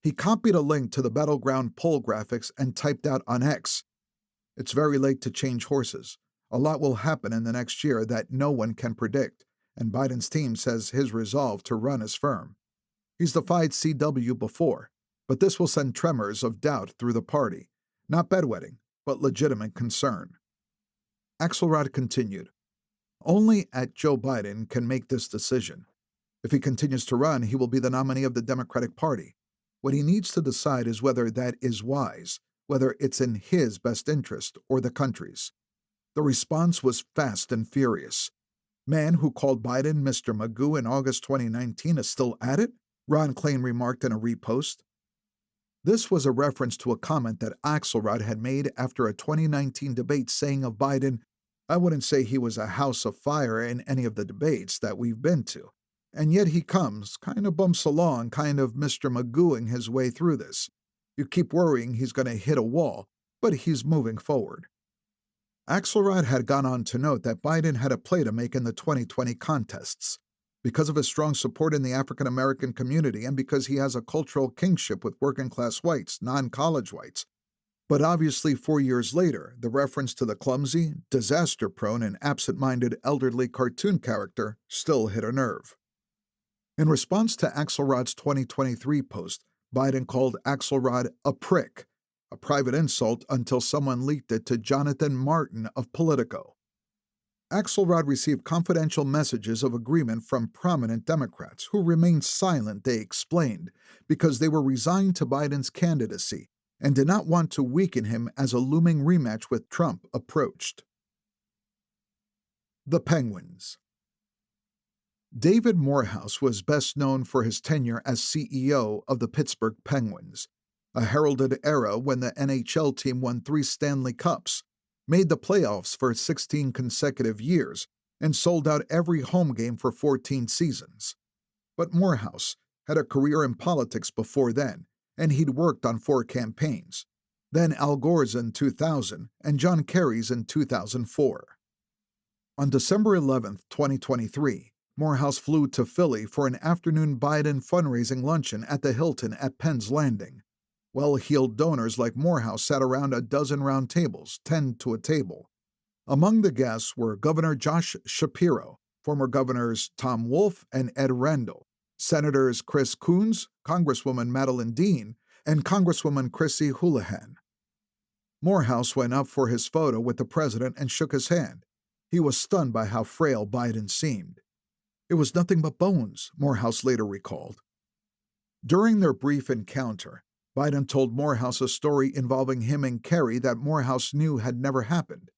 He copied a link to the battleground poll graphics and typed out on X, "It's very late to change horses. A lot will happen in the next year that no one can predict, and Biden's team says his resolve to run is firm. He's defied CW before, but this will send tremors of doubt through the party. Not bedwetting, but legitimate concern." Axelrod continued, "Only Joe Biden can make this decision. If he continues to run, he will be the nominee of the Democratic Party. What he needs to decide is whether that is wise, whether it's in his best interest or the country's." The response was fast and furious. "Man who called Biden Mr. Magoo in August 2019 is still at it?" Ron Klain remarked in a repost. This was a reference to a comment that Axelrod had made after a 2019 debate saying of Biden, "I wouldn't say he was a house of fire in any of the debates that we've been to. And yet he comes, kind of bumps along, kind of Mr. Magooing his way through this. You keep worrying he's going to hit a wall, but he's moving forward." Axelrod had gone on to note that Biden had a play to make in the 2020 contests. Because of his strong support in the African American community and because he has a cultural kingship with working-class whites, non-college whites. But obviously 4 years later, the reference to the clumsy, disaster-prone, and absent-minded elderly cartoon character still hit a nerve. In response to Axelrod's 2023 post, Biden called Axelrod a prick, a private insult until someone leaked it to Jonathan Martin of Politico. Axelrod received confidential messages of agreement from prominent Democrats who remained silent, they explained, because they were resigned to Biden's candidacy and did not want to weaken him as a looming rematch with Trump approached. The Penguins. David Morehouse was best known for his tenure as CEO of the Pittsburgh Penguins, a heralded era when the NHL team won 3 Stanley Cups, made the playoffs for 16 consecutive years, and sold out every home game for 14 seasons. But Morehouse had a career in politics before then, and he'd worked on 4 campaigns, then Al Gore's in 2000 and John Kerry's in 2004. On December 11, 2023, Morehouse flew to Philly for an afternoon Biden fundraising luncheon at the Hilton at Penn's Landing. Well-heeled donors like Morehouse sat around a dozen round tables, 10 to a table. Among the guests were Governor Josh Shapiro, former Governors Tom Wolf and Ed Randall, Senators Chris Coons, Congresswoman Madeline Dean, and Congresswoman Chrissy Houlihan. Morehouse went up for his photo with the president and shook his hand. He was stunned by how frail Biden seemed. It was nothing but bones, Morehouse later recalled. During their brief encounter, Biden told Morehouse a story involving him and Kerry that Morehouse knew had never happened.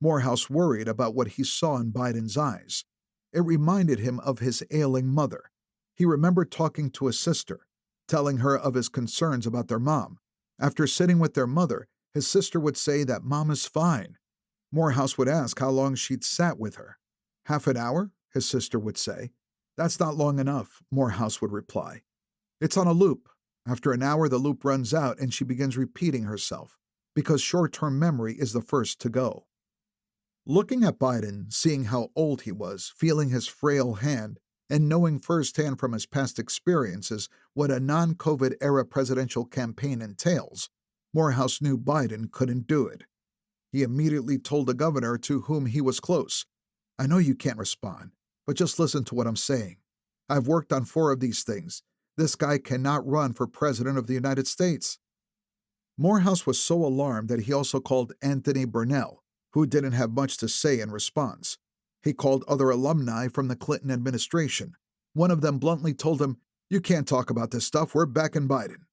Morehouse worried about what he saw in Biden's eyes. It reminded him of his ailing mother. He remembered talking to his sister, telling her of his concerns about their mom. After sitting with their mother, his sister would say that Mom is fine. Morehouse would ask how long she'd sat with her. "Half an hour?" his sister would say. "That's not long enough," Morehouse would reply. "It's on a loop. After an hour, the loop runs out and she begins repeating herself, because short-term memory is the first to go." Looking at Biden, seeing how old he was, feeling his frail hand, and knowing firsthand from his past experiences what a non-COVID era presidential campaign entails, Morehouse knew Biden couldn't do it. He immediately told the governor to whom he was close, "I know you can't respond, but just listen to what I'm saying. I've worked on 4 of these things. This guy cannot run for president of the United States." Morehouse was so alarmed that he also called Anthony Burnell, who didn't have much to say in response. He called other alumni from the Clinton administration. One of them bluntly told him, "You can't talk about this stuff, we're backing Biden."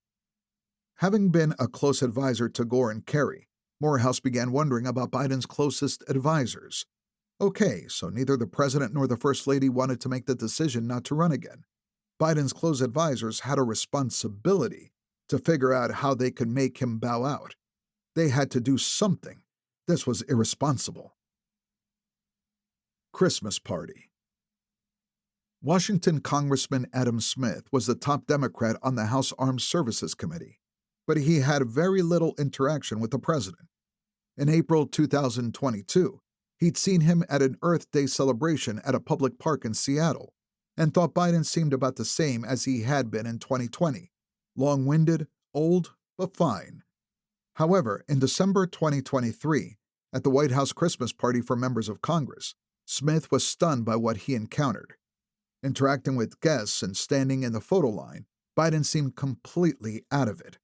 Having been a close advisor to Gore and Kerry, Morehouse began wondering about Biden's closest advisors. Okay, so neither the president nor the first lady wanted to make the decision not to run again. Biden's close advisors had a responsibility to figure out how they could make him bow out. They had to do something. This was irresponsible. Christmas Party. Washington Congressman Adam Smith was the top Democrat on the House Armed Services Committee, but he had very little interaction with the president. In April 2022, he'd seen him at an Earth Day celebration at a public park in Seattle and thought Biden seemed about the same as he had been in 2020, long-winded, old, but fine. However, in December 2023, at the White House Christmas party for members of Congress, Smith was stunned by what he encountered. Interacting with guests and standing in the photo line, Biden seemed completely out of it.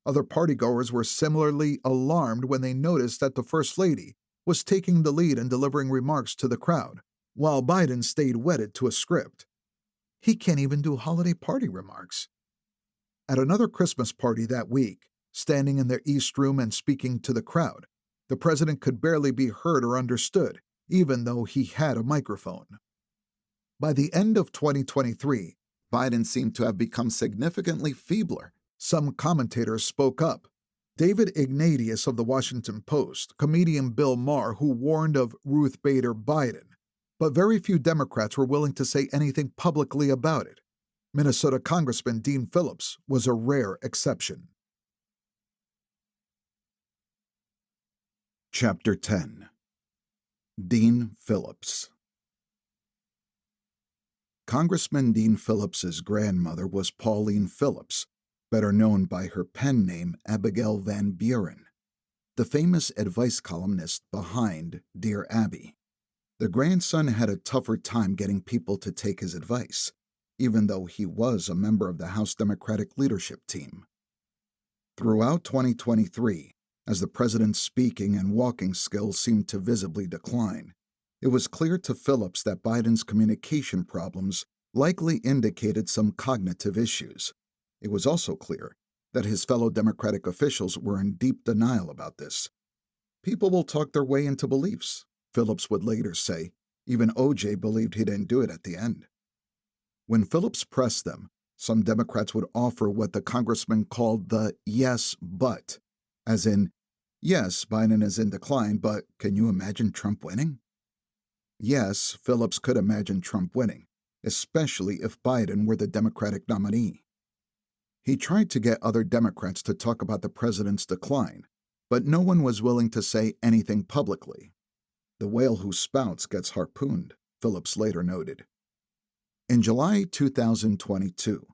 Other partygoers were similarly alarmed when they noticed that the First Lady was taking the lead in delivering remarks to the crowd, while Biden stayed wedded to a script. He can't even do holiday party remarks. At another Christmas party that week, standing in their East Room and speaking to the crowd, the president could barely be heard or understood, even though he had a microphone. By the end of 2023, Biden seemed to have become significantly feebler. Some commentators spoke up. David Ignatius of the Washington Post, comedian Bill Maher, who warned of Ruth Bader Biden, but very few Democrats were willing to say anything publicly about it. Minnesota Congressman Dean Phillips was a rare exception. Chapter 10. Dean Phillips. Congressman Dean Phillips's grandmother was Pauline Phillips, better known by her pen name Abigail Van Buren, the famous advice columnist behind Dear Abby. The grandson had a tougher time getting people to take his advice, even though he was a member of the House Democratic leadership team. Throughout 2023, as the president's speaking and walking skills seemed to visibly decline, it was clear to Phillips that Biden's communication problems likely indicated some cognitive issues. It was also clear that his fellow Democratic officials were in deep denial about this. "People will talk their way into beliefs," Phillips would later say. Even O.J. believed he didn't do it at the end. When Phillips pressed them, some Democrats would offer what the congressman called the "yes, but," as in, yes, Biden is in decline, but can you imagine Trump winning? Yes, Phillips could imagine Trump winning, especially if Biden were the Democratic nominee. He tried to get other Democrats to talk about the president's decline, but no one was willing to say anything publicly. "The whale who spouts gets harpooned," Phillips later noted. In July 2022,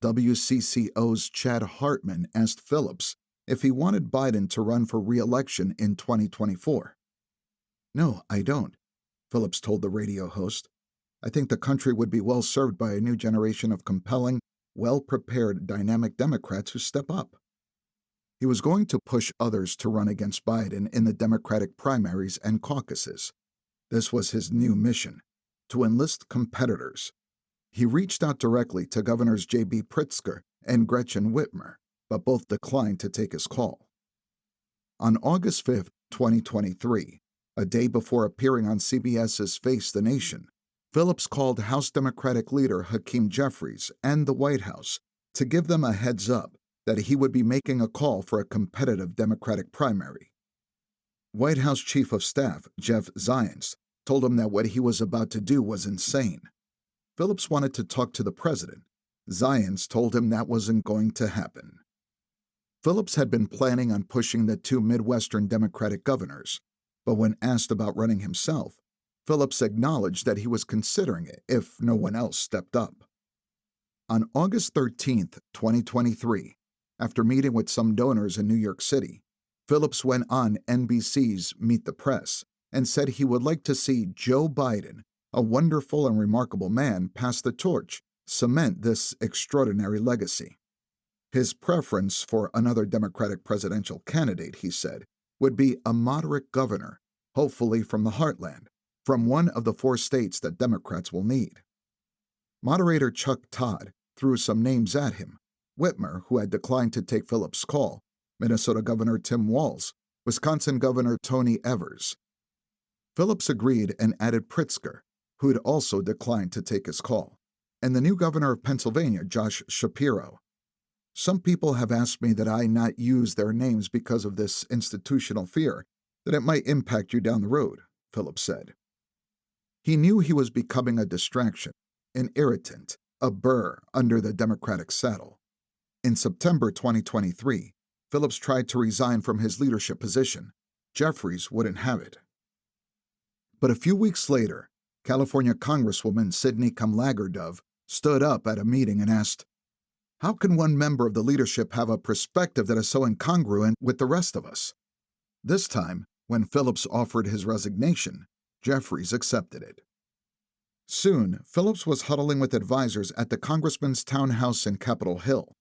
WCCO's Chad Hartman asked Phillips if he wanted Biden to run for re-election in 2024. "No, I don't," Phillips told the radio host. "I think the country would be well served by a new generation of compelling, well-prepared, dynamic Democrats who step up." He was going to push others to run against Biden in the Democratic primaries and caucuses. This was his new mission, to enlist competitors. He reached out directly to Governors J.B. Pritzker and Gretchen Whitmer, but both declined to take his call. On August 5, 2023, a day before appearing on CBS's Face the Nation, Phillips called House Democratic leader Hakeem Jeffries and the White House to give them a heads up that he would be making a call for a competitive Democratic primary. White House Chief of Staff Jeff Zients told him that what he was about to do was insane. Phillips wanted to talk to the president. Zients told him that wasn't going to happen. Phillips had been planning on pushing the two Midwestern Democratic governors, but when asked about running himself, Phillips acknowledged that he was considering it if no one else stepped up. On August 13, 2023, after meeting with some donors in New York City, Phillips went on NBC's Meet the Press and said he would like to see Joe Biden, a wonderful and remarkable man, pass the torch, cement this extraordinary legacy. His preference for another Democratic presidential candidate, he said, would be a moderate governor, hopefully from the heartland, from one of the 4 states that Democrats will need. Moderator Chuck Todd threw some names at him: Whitmer, who had declined to take Phillips' call, Minnesota Governor Tim Walz, Wisconsin Governor Tony Evers. Phillips agreed and added Pritzker, who had also declined to take his call, and the new governor of Pennsylvania, Josh Shapiro. Some people have asked me that I not use their names because of this institutional fear that it might impact you down the road, Phillips said. He knew he was becoming a distraction, an irritant, a burr under the Democratic saddle. In September 2023, Phillips tried to resign from his leadership position. Jeffries wouldn't have it. But a few weeks later, California Congresswoman Sidney Kamlager-Dove stood up at a meeting and asked, "How can one member of the leadership have a perspective that is so incongruent with the rest of us?" This time, when Phillips offered his resignation, Jeffries accepted it. Soon, Phillips was huddling with advisors at the congressman's townhouse in Capitol Hill.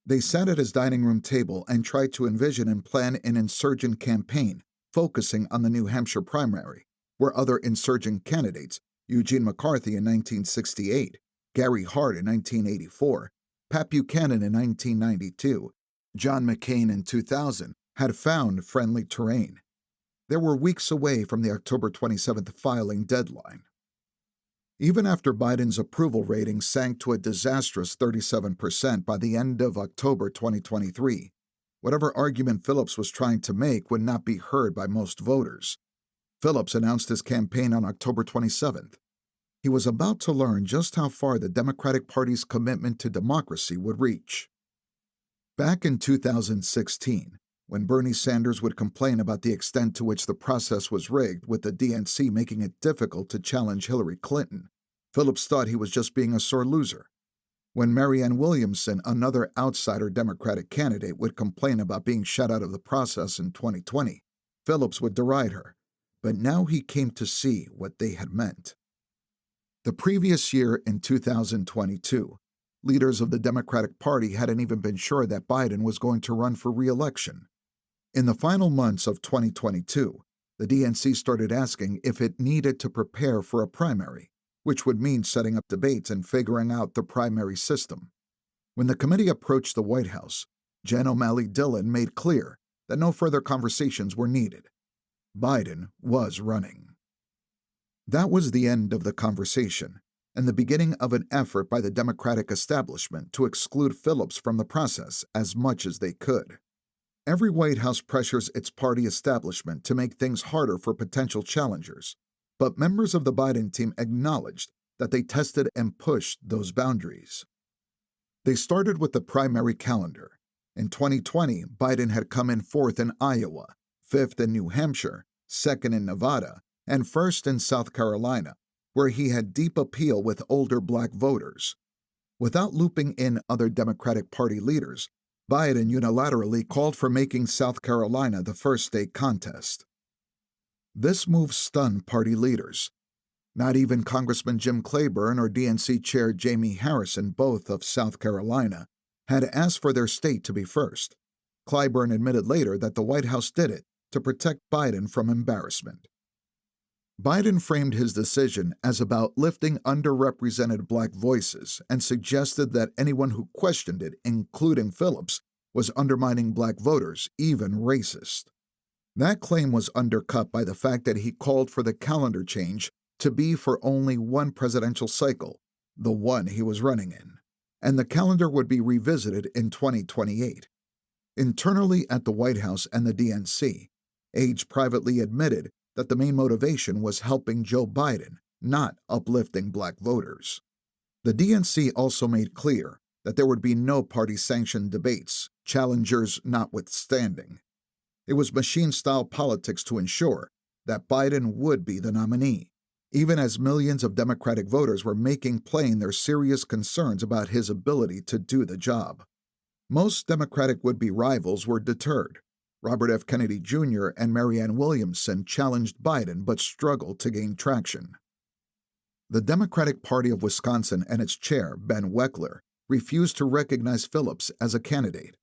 They sat at his dining room table and tried to envision and plan an insurgent campaign focusing on the New Hampshire primary, where other insurgent candidates, Eugene McCarthy in 1968, Gary Hart in 1984, Pat Buchanan in 1992, John McCain in 2000, had found friendly terrain. They were weeks away from the October 27th filing deadline. Even after Biden's approval rating sank to a disastrous 37% by the end of October 2023, whatever argument Phillips was trying to make would not be heard by most voters. Phillips announced his campaign on October 27th. He was about to learn just how far the Democratic Party's commitment to democracy would reach. Back in 2016, when Bernie Sanders would complain about the extent to which the process was rigged, with the DNC making it difficult to challenge Hillary Clinton, Phillips thought he was just being a sore loser. When Marianne Williamson, another outsider Democratic candidate, would complain about being shut out of the process in 2020, Phillips would deride her. But now he came to see what they had meant. The previous year, in 2022, leaders of the Democratic Party hadn't even been sure that Biden was going to run for re-election. In the final months of 2022, the DNC started asking if it needed to prepare for a primary, which would mean setting up debates and figuring out the primary system. When the committee approached the White House, Jen O'Malley Dillon made clear that no further conversations were needed. Biden was running. That was the end of the conversation, and the beginning of an effort by the Democratic establishment to exclude Phillips from the process as much as they could. Every White House pressures its party establishment to make things harder for potential challengers, but members of the Biden team acknowledged that they tested and pushed those boundaries. They started with the primary calendar. In 2020, Biden had come in 4th in Iowa, 5th in New Hampshire, 2nd in Nevada, and 1st in South Carolina, where he had deep appeal with older Black voters. Without looping in other Democratic Party leaders, Biden unilaterally called for making South Carolina the first state contest. This move stunned party leaders. Not even Congressman Jim Clyburn or DNC Chair Jamie Harrison, both of South Carolina, had asked for their state to be first. Clyburn admitted later that the White House did it to protect Biden from embarrassment. Biden framed his decision as about lifting underrepresented black voices and suggested that anyone who questioned it, including Phillips, was undermining black voters, even racist. That claim was undercut by the fact that he called for the calendar change to be for only one presidential cycle, the one he was running in, and the calendar would be revisited in 2028. Internally at the White House and the DNC, Age privately admitted that the main motivation was helping Joe Biden, not uplifting black voters. The DNC also made clear that there would be no party-sanctioned debates, challengers notwithstanding. It was machine-style politics to ensure that Biden would be the nominee, even as millions of Democratic voters were making plain their serious concerns about his ability to do the job. Most Democratic would-be rivals were deterred. Robert F. Kennedy Jr. and Marianne Williamson challenged Biden but struggled to gain traction. The Democratic Party of Wisconsin and its chair, Ben Weckler, refused to recognize Phillips as a candidate.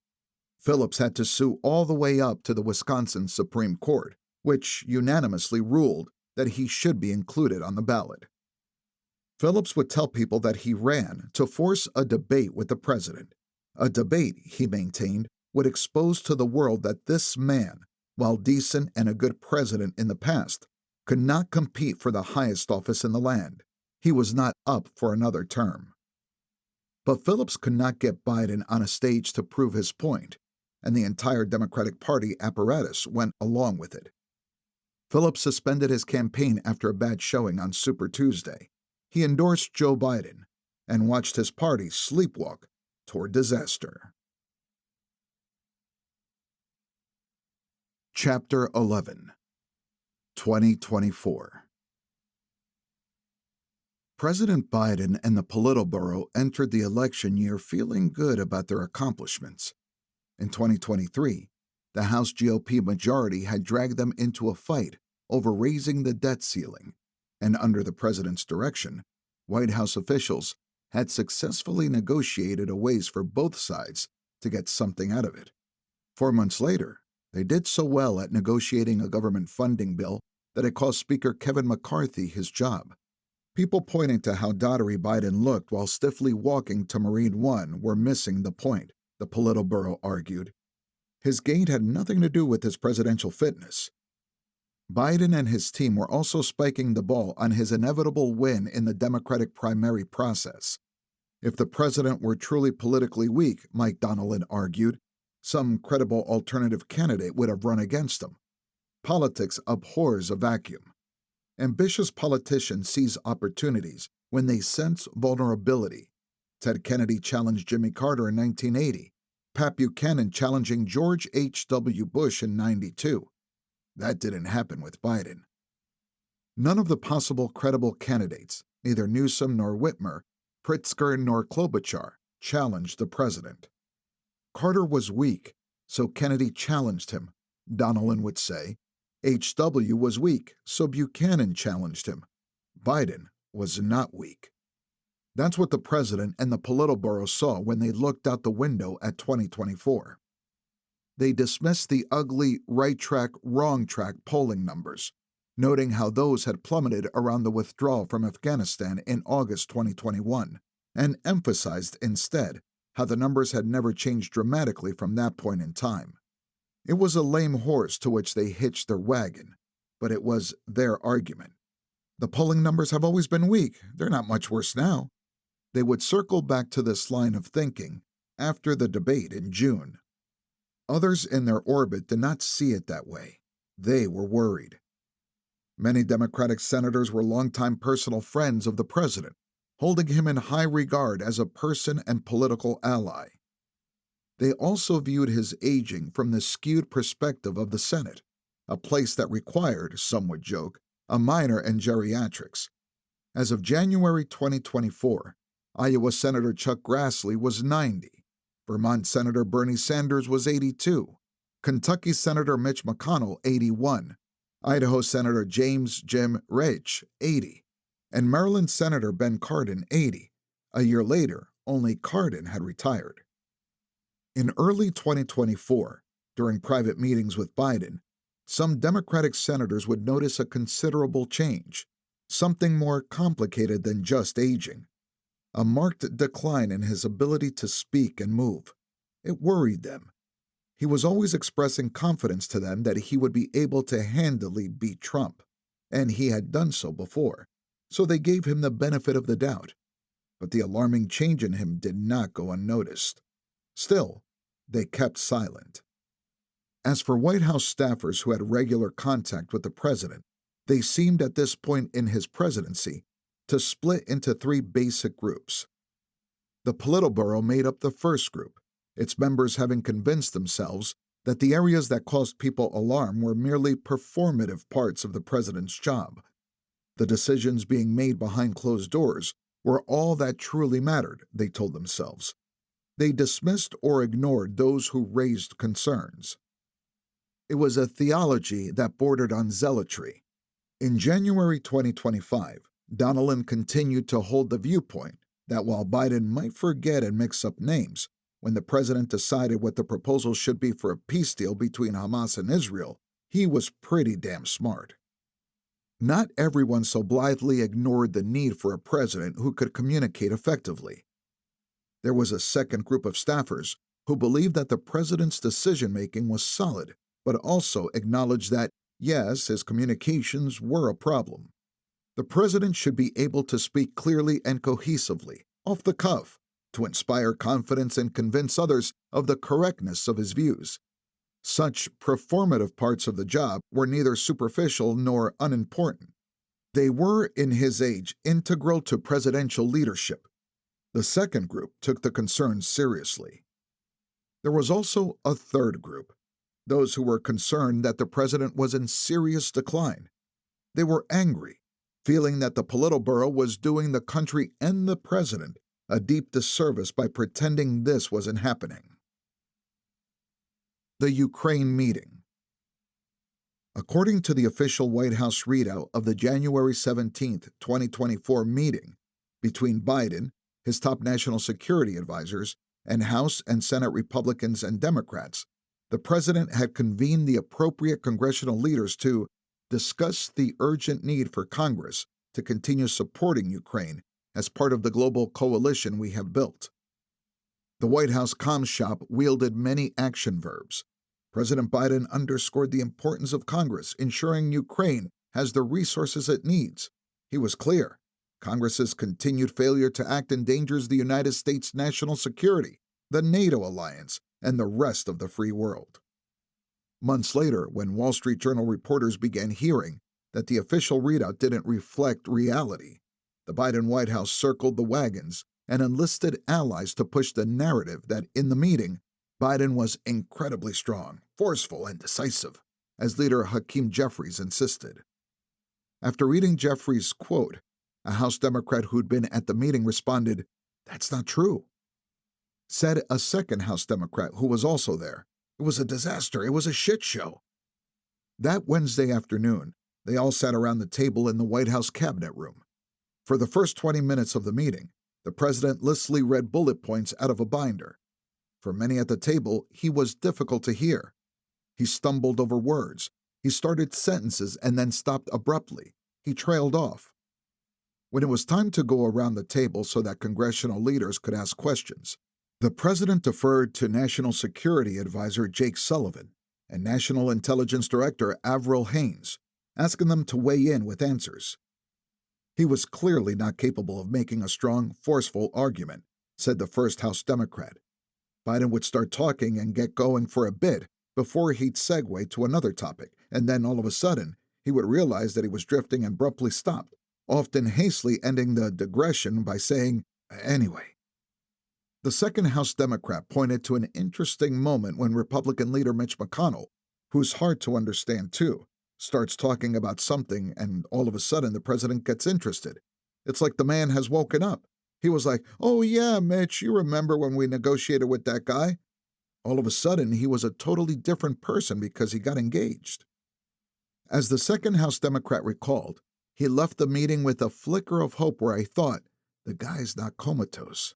Phillips had to sue all the way up to the Wisconsin Supreme Court, which unanimously ruled that he should be included on the ballot. Phillips would tell people that he ran to force a debate with the president. A debate, he maintained, would expose to the world that this man, while decent and a good president in the past, could not compete for the highest office in the land. He was not up for another term. But Phillips could not get Biden on a stage to prove his point, and the entire Democratic Party apparatus went along with it. Phillips suspended his campaign after a bad showing on Super Tuesday. He endorsed Joe Biden and watched his party sleepwalk toward disaster. Chapter 11, 2024. President Biden and the Politburo entered the election year feeling good about their accomplishments. In 2023, the House GOP majority had dragged them into a fight over raising the debt ceiling, and under the president's direction, White House officials had successfully negotiated a ways for both sides to get something out of it. 4 months later, they did so well at negotiating a government funding bill that it cost Speaker Kevin McCarthy his job. People pointing to how dottery Biden looked while stiffly walking to Marine One were missing the point, the Politburo argued. His gait had nothing to do with his presidential fitness. Biden and his team were also spiking the ball on his inevitable win in the Democratic primary process. If the president were truly politically weak, Mike Donnellan argued, some credible alternative candidate would have run against him. Politics abhors a vacuum. Ambitious politicians seize opportunities when they sense vulnerability. Ted Kennedy challenged Jimmy Carter in 1980, Pat Buchanan challenging George H.W. Bush in 92. That didn't happen with Biden. None of the possible credible candidates, neither Newsom nor Whitmer, Pritzker nor Klobuchar, challenged the president. Carter was weak, so Kennedy challenged him, Donnellan would say. H.W. was weak, so Buchanan challenged him. Biden was not weak. That's what the president and the Politburo saw when they looked out the window at 2024. They dismissed the ugly right track, wrong track polling numbers, noting how those had plummeted around the withdrawal from Afghanistan in August 2021, and emphasized instead how the numbers had never changed dramatically from that point in time. It was a lame horse to which they hitched their wagon, but it was their argument. The polling numbers have always been weak. They're not much worse now. They would circle back to this line of thinking after the debate in June. Others in their orbit did not see it that way. They were worried. Many Democratic senators were longtime personal friends of the president, holding him in high regard as a person and political ally. They also viewed his aging from the skewed perspective of the Senate, a place that required, some would joke, a minor in geriatrics. As of January 2024, Iowa Senator Chuck Grassley was 90, Vermont Senator Bernie Sanders was 82, Kentucky Senator Mitch McConnell 81, Idaho Senator James Jim Reich 80, and Maryland Senator Ben Cardin 80. A year later, only Cardin had retired. In early 2024, during private meetings with Biden, Some Democratic senators would notice a considerable change, something more complicated than just aging, a marked decline in his ability to speak and move. It worried them. He was always expressing confidence to them that he would be able to handily beat Trump, and he had done so before, so they gave him the benefit of the doubt. But the alarming change in him did not go unnoticed. Still, they kept silent. As for White House staffers who had regular contact with the president, they seemed at this point in his presidency to split into three basic groups. The Politburo made up the first group, its members having convinced themselves that the areas that caused people alarm were merely performative parts of the president's job. The decisions being made behind closed doors were all that truly mattered, they told themselves. They dismissed or ignored those who raised concerns. It was a theology that bordered on zealotry. In January 2025, Donilon continued to hold the viewpoint that while Biden might forget and mix up names, when the president decided what the proposal should be for a peace deal between Hamas and Israel, he was pretty damn smart. Not everyone so blithely ignored the need for a president who could communicate effectively. There was a second group of staffers who believed that the president's decision-making was solid, but also acknowledged that, yes, his communications were a problem. The president should be able to speak clearly and cohesively, off the cuff, to inspire confidence and convince others of the correctness of his views. Such performative parts of the job were neither superficial nor unimportant. They were, in his age, integral to presidential leadership. The second group took the concerns seriously. There was also a third group, those who were concerned that the president was in serious decline. They were angry, feeling that the Politburo was doing the country and the president a deep disservice by pretending this wasn't happening. The Ukraine meeting. According to the official White House readout of the January 17, 2024 meeting between Biden, his top national security advisors, and House and Senate Republicans and Democrats, the president had convened the appropriate congressional leaders to discuss the urgent need for Congress to continue supporting Ukraine as part of the global coalition we have built. The White House comms shop wielded many action verbs. President Biden underscored the importance of Congress ensuring Ukraine has the resources it needs. He was clear. Congress's continued failure to act endangers the United States' national security, the NATO alliance, and the rest of the free world. Months later, when Wall Street Journal reporters began hearing that the official readout didn't reflect reality, the Biden White House circled the wagons and enlisted allies to push the narrative that in the meeting, Biden was incredibly strong, forceful, and decisive, as leader Hakeem Jeffries insisted. After reading Jeffries' quote, a House Democrat who'd been at the meeting responded, "That's not true." Said a second House Democrat who was also there, "It was a disaster. It was a shit show." That Wednesday afternoon, they all sat around the table in the White House Cabinet Room. For the first 20 minutes of the meeting, the president listlessly read bullet points out of a binder. For many at the table, he was difficult to hear. He stumbled over words. He started sentences and then stopped abruptly. He trailed off. When it was time to go around the table so that congressional leaders could ask questions, the president deferred to National Security Advisor Jake Sullivan and National Intelligence Director Avril Haines, asking them to weigh in with answers. He was clearly not capable of making a strong, forceful argument, said the first House Democrat. Biden would start talking and get going for a bit before he'd segue to another topic, and then all of a sudden, he would realize that he was drifting and abruptly stopped, often hastily ending the digression by saying, "Anyway." The second House Democrat pointed to an interesting moment when Republican leader Mitch McConnell, who's hard to understand too, starts talking about something and all of a sudden the president gets interested. It's like the man has woken up. He was like, "Oh yeah, Mitch, you remember when we negotiated with that guy?" All of a sudden, he was a totally different person because he got engaged. As the second House Democrat recalled, he left the meeting with a flicker of hope where I thought, the guy's not comatose.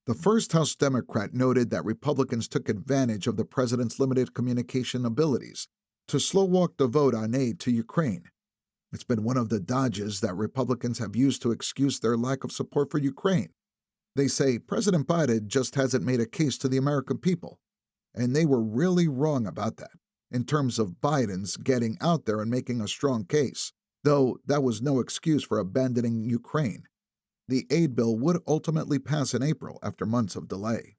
The first House Democrat noted that Republicans took advantage of the president's limited communication abilities, to slow walk the vote on aid to Ukraine. It's been one of the dodges that Republicans have used to excuse their lack of support for Ukraine. They say President Biden just hasn't made a case to the American people. And they were really wrong about that, in terms of Biden's getting out there and making a strong case, though that was no excuse for abandoning Ukraine. The aid bill would ultimately pass in April after months of delay.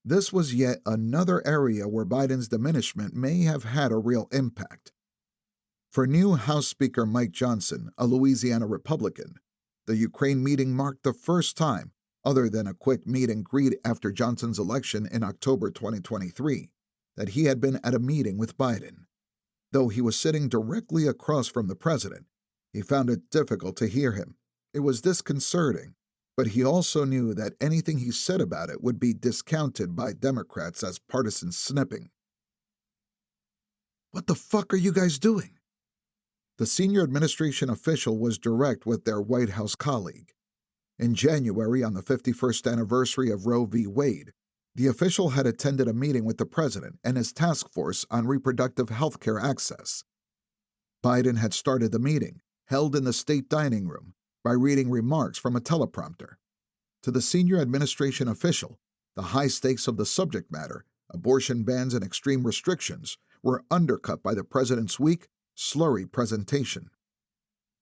This was yet another area where Biden's diminishment may have had a real impact. For new House Speaker Mike Johnson, a Louisiana Republican, the Ukraine meeting marked the first time, other than a quick meet and greet after Johnson's election in October 2023, that he had been at a meeting with Biden. Though he was sitting directly across from the president, he found it difficult to hear him. It was disconcerting, but he also knew that anything he said about it would be discounted by Democrats as partisan snipping. "What the fuck are you guys doing?" The senior administration official was direct with their White House colleague. In January, on the 51st anniversary of Roe v. Wade, the official had attended a meeting with the president and his task force on reproductive health care access. Biden had started the meeting, held in the state dining room, by reading remarks from a teleprompter. To the senior administration official, the high stakes of the subject matter, abortion bans and extreme restrictions, were undercut by the president's weak, slurry presentation.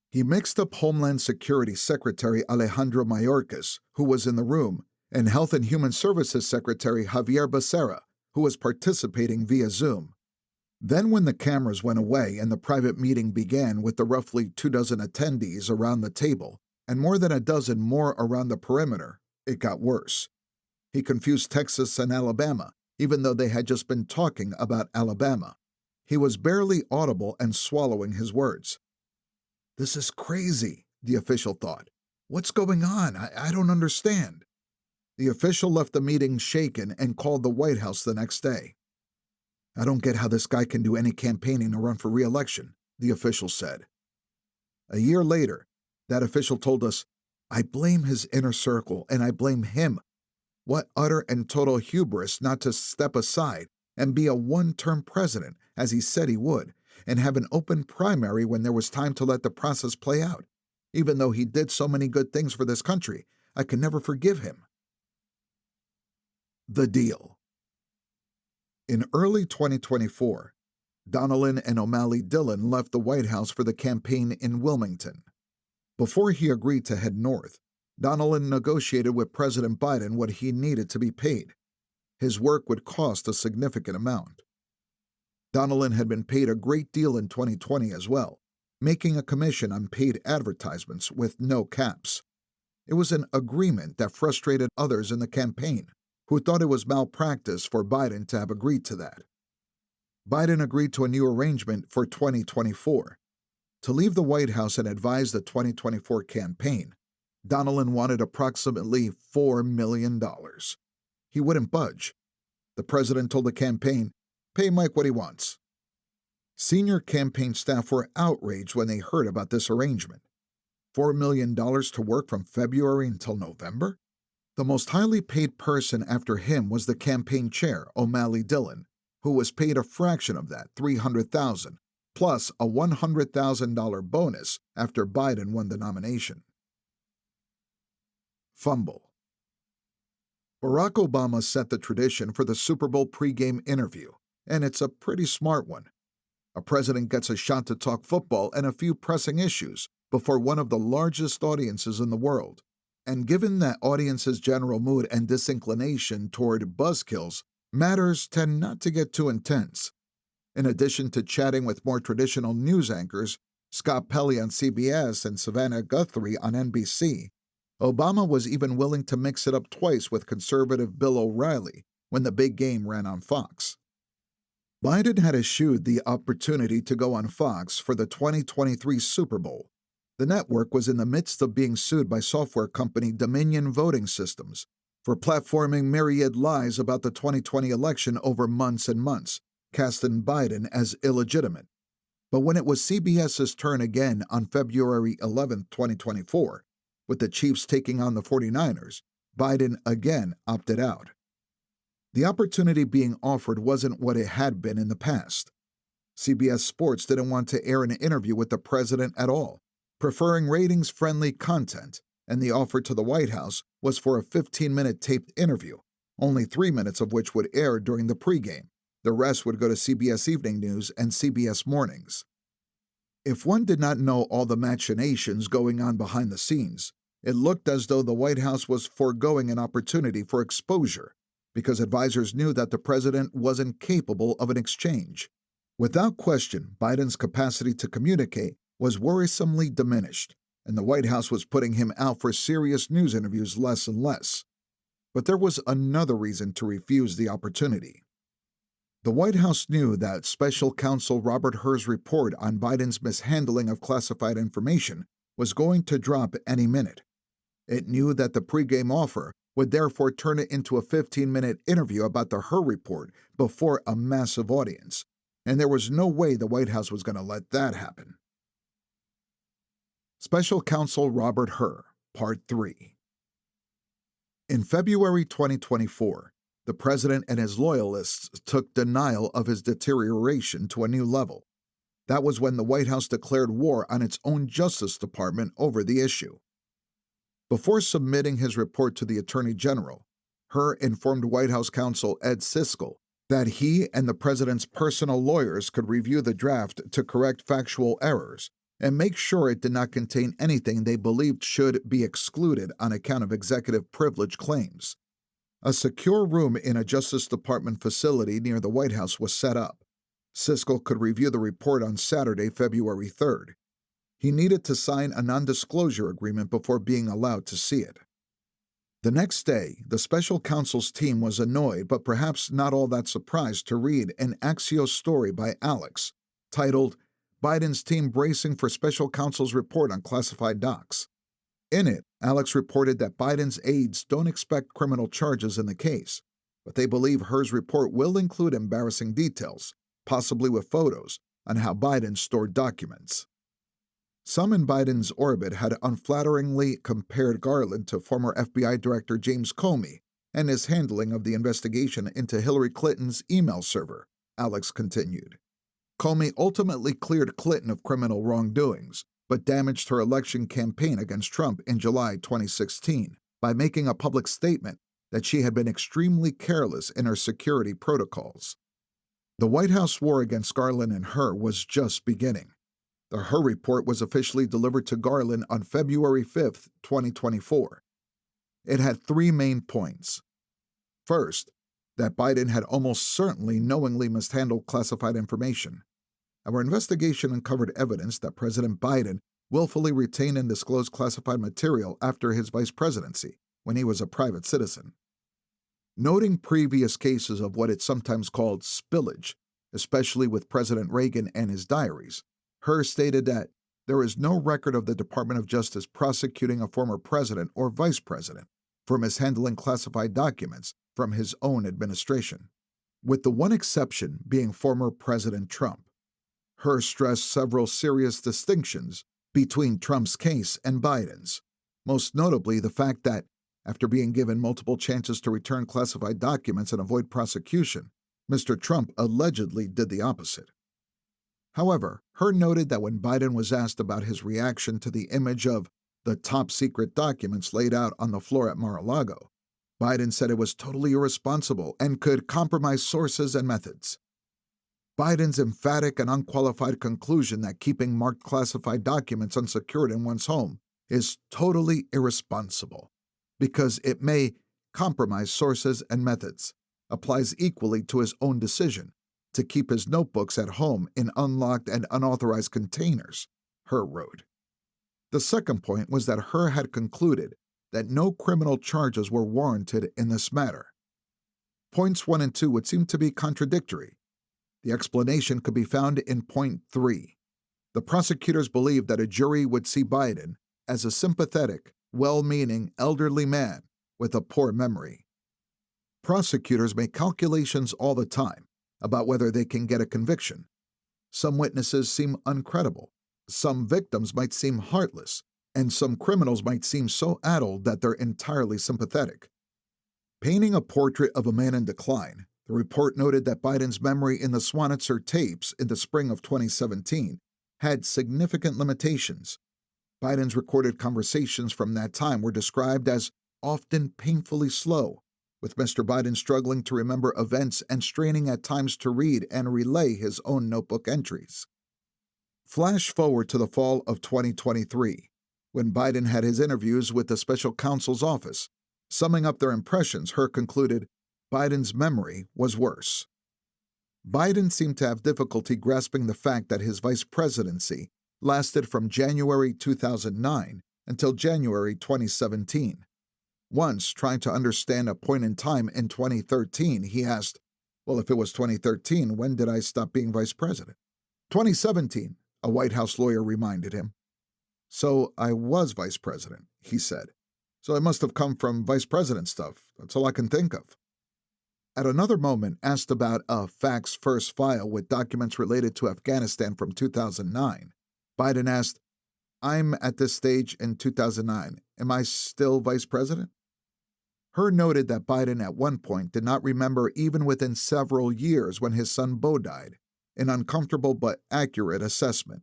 He mixed up Homeland Security Secretary Alejandro Mayorkas, who was in the room, and Health and Human Services Secretary Javier Becerra, who was participating via Zoom. Then when the cameras went away and the private meeting began with the roughly 24 attendees around the table and more than a dozen more around the perimeter, it got worse. He confused Texas and Alabama, even though they had just been talking about Alabama. He was barely audible and swallowing his words. "This is crazy," the official thought. "What's going on? I don't understand." The official left the meeting shaken and called the White House the next day. "I don't get how this guy can do any campaigning to run for re-election," the official said. A year later, that official told us, "I blame his inner circle and I blame him. What utter and total hubris not to step aside and be a one-term president, as he said he would, and have an open primary when there was time to let the process play out. Even though he did so many good things for this country, I can never forgive him." The deal. In early 2024, Donnellan and O'Malley Dillon left the White House for the campaign in Wilmington. Before he agreed to head north, Donnellan negotiated with President Biden what he needed to be paid. His work would cost a significant amount. Donnellan had been paid a great deal in 2020 as well, making a commission on paid advertisements with no caps. It was an agreement that frustrated others in the campaign, who thought it was malpractice for Biden to have agreed to that. Biden agreed to a new arrangement for 2024. To leave the White House and advise the 2024 campaign, Donnellan wanted approximately $4 million. He wouldn't budge. The president told the campaign, "Pay Mike what he wants." Senior campaign staff were outraged when they heard about this arrangement. $4 million to work from February until November? The most highly paid person after him was the campaign chair, O'Malley Dillon, who was paid a fraction of that, $300,000, plus a $100,000 bonus after Biden won the nomination. Fumble. Barack Obama set the tradition for the Super Bowl pregame interview, and it's a pretty smart one. A president gets a shot to talk football and a few pressing issues before one of the largest audiences in the world. And given that audience's general mood and disinclination toward buzzkills, matters tend not to get too intense. In addition to chatting with more traditional news anchors, Scott Pelley on CBS and Savannah Guthrie on NBC, Obama was even willing to mix it up twice with conservative Bill O'Reilly when the big game ran on Fox. Biden had eschewed the opportunity to go on Fox for the 2023 Super Bowl. The network was in the midst of being sued by software company Dominion Voting Systems for platforming myriad lies about the 2020 election over months and months, casting Biden as illegitimate. But when it was CBS's turn again on February 11, 2024, with the Chiefs taking on the 49ers, Biden again opted out. The opportunity being offered wasn't what it had been in the past. CBS Sports didn't want to air an interview with the president at all, preferring ratings-friendly content, and the offer to the White House was for a 15-minute taped interview, only 3 minutes of which would air during the pregame. The rest would go to CBS Evening News and CBS Mornings. If one did not know all the machinations going on behind the scenes, it looked as though the White House was foregoing an opportunity for exposure, because advisors knew that the president wasn't capable of an exchange. Without question, Biden's capacity to communicate was worrisomely diminished, and the White House was putting him out for serious news interviews less and less. But there was another reason to refuse the opportunity. The White House knew that Special Counsel Robert Hur's report on Biden's mishandling of classified information was going to drop any minute. It knew that the pregame offer would therefore turn it into a 15-minute interview about the Hur report before a massive audience, and there was no way the White House was going to let that happen. Special Counsel Robert Hur, Part 3. In February 2024, the president and his loyalists took denial of his deterioration to a new level. That was when the White House declared war on its own Justice Department over the issue. Before submitting his report to the Attorney General, Hur informed White House counsel Ed Siskel that he and the president's personal lawyers could review the draft to correct factual errors and make sure it did not contain anything they believed should be excluded on account of executive privilege claims. A secure room in a Justice Department facility near the White House was set up. Siskel could review the report on Saturday, February 3rd. He needed to sign a non-disclosure agreement before being allowed to see it. The next day, the special counsel's team was annoyed but perhaps not all that surprised to read an Axios story by Alex, titled, "Biden's Team Bracing for Special Counsel's Report on Classified Docs." In it, Alex reported that Biden's aides don't expect criminal charges in the case, but they believe Hur's report will include embarrassing details, possibly with photos, on how Biden stored documents. Some in Biden's orbit had unflatteringly compared Garland to former FBI Director James Comey and his handling of the investigation into Hillary Clinton's email server, Alex continued. Comey ultimately cleared Clinton of criminal wrongdoings, but damaged her election campaign against Trump in July 2016 by making a public statement that she had been extremely careless in her security protocols. The White House war against Garland and Hur was just beginning. The Hur report was officially delivered to Garland on February 5, 2024. It had 3 main points. First, that Biden had almost certainly knowingly mishandled classified information. Our investigation uncovered evidence that President Biden willfully retained and disclosed classified material after his vice presidency, when he was a private citizen. Noting previous cases of what it's sometimes called spillage, especially with President Reagan and his diaries, Hur stated that there is no record of the Department of Justice prosecuting a former president or vice president for mishandling classified documents from his own administration, with the one exception being former President Trump. Hur stressed several serious distinctions between Trump's case and Biden's, most notably the fact that, after being given multiple chances to return classified documents and avoid prosecution, Mr. Trump allegedly did the opposite. However, Hur noted that when Biden was asked about his reaction to the image of the top-secret documents laid out on the floor at Mar-a-Lago, Biden said it was totally irresponsible and could compromise sources and methods. Biden's emphatic and unqualified conclusion that keeping marked classified documents unsecured in one's home is totally irresponsible because it may compromise sources and methods applies equally to his own decision to keep his notebooks at home in unlocked and unauthorized containers, Hur wrote. The second point was that Hur had concluded that no criminal charges were warranted in this matter. Points 1 and 2 would seem to be contradictory. The explanation could be found in point 3. The prosecutors believed that a jury would see Biden as a sympathetic, well-meaning, elderly man with a poor memory. Prosecutors make calculations all the time about whether they can get a conviction. Some witnesses seem uncredible, some victims might seem heartless, and some criminals might seem so addled that they're entirely sympathetic. Painting a portrait of a man in decline, The report noted that Biden's memory in the Swanitzer tapes in the spring of 2017 had significant limitations. Biden's recorded conversations from that time were described as often painfully slow, with Mr. Biden struggling to remember events and straining at times to read and relay his own notebook entries. Flash forward to the fall of 2023, when Biden had his interviews with the special counsel's office. Summing up their impressions, Her concluded, Biden's memory was worse. Biden seemed to have difficulty grasping the fact that his vice presidency lasted from January 2009 until January 2017. Once, trying to understand a point in time in 2013, he asked, well, if it was 2013, when did I stop being vice president? 2017, a White House lawyer reminded him. So I was vice president, he said. So it must have come from vice president stuff. That's all I can think of. At another moment, asked about a fax first file with documents related to Afghanistan from 2009, Biden asked, I'm at this stage in 2009. Am I still vice president? Her noted that Biden at one point did not remember even within several years when his son Beau died, an uncomfortable but accurate assessment.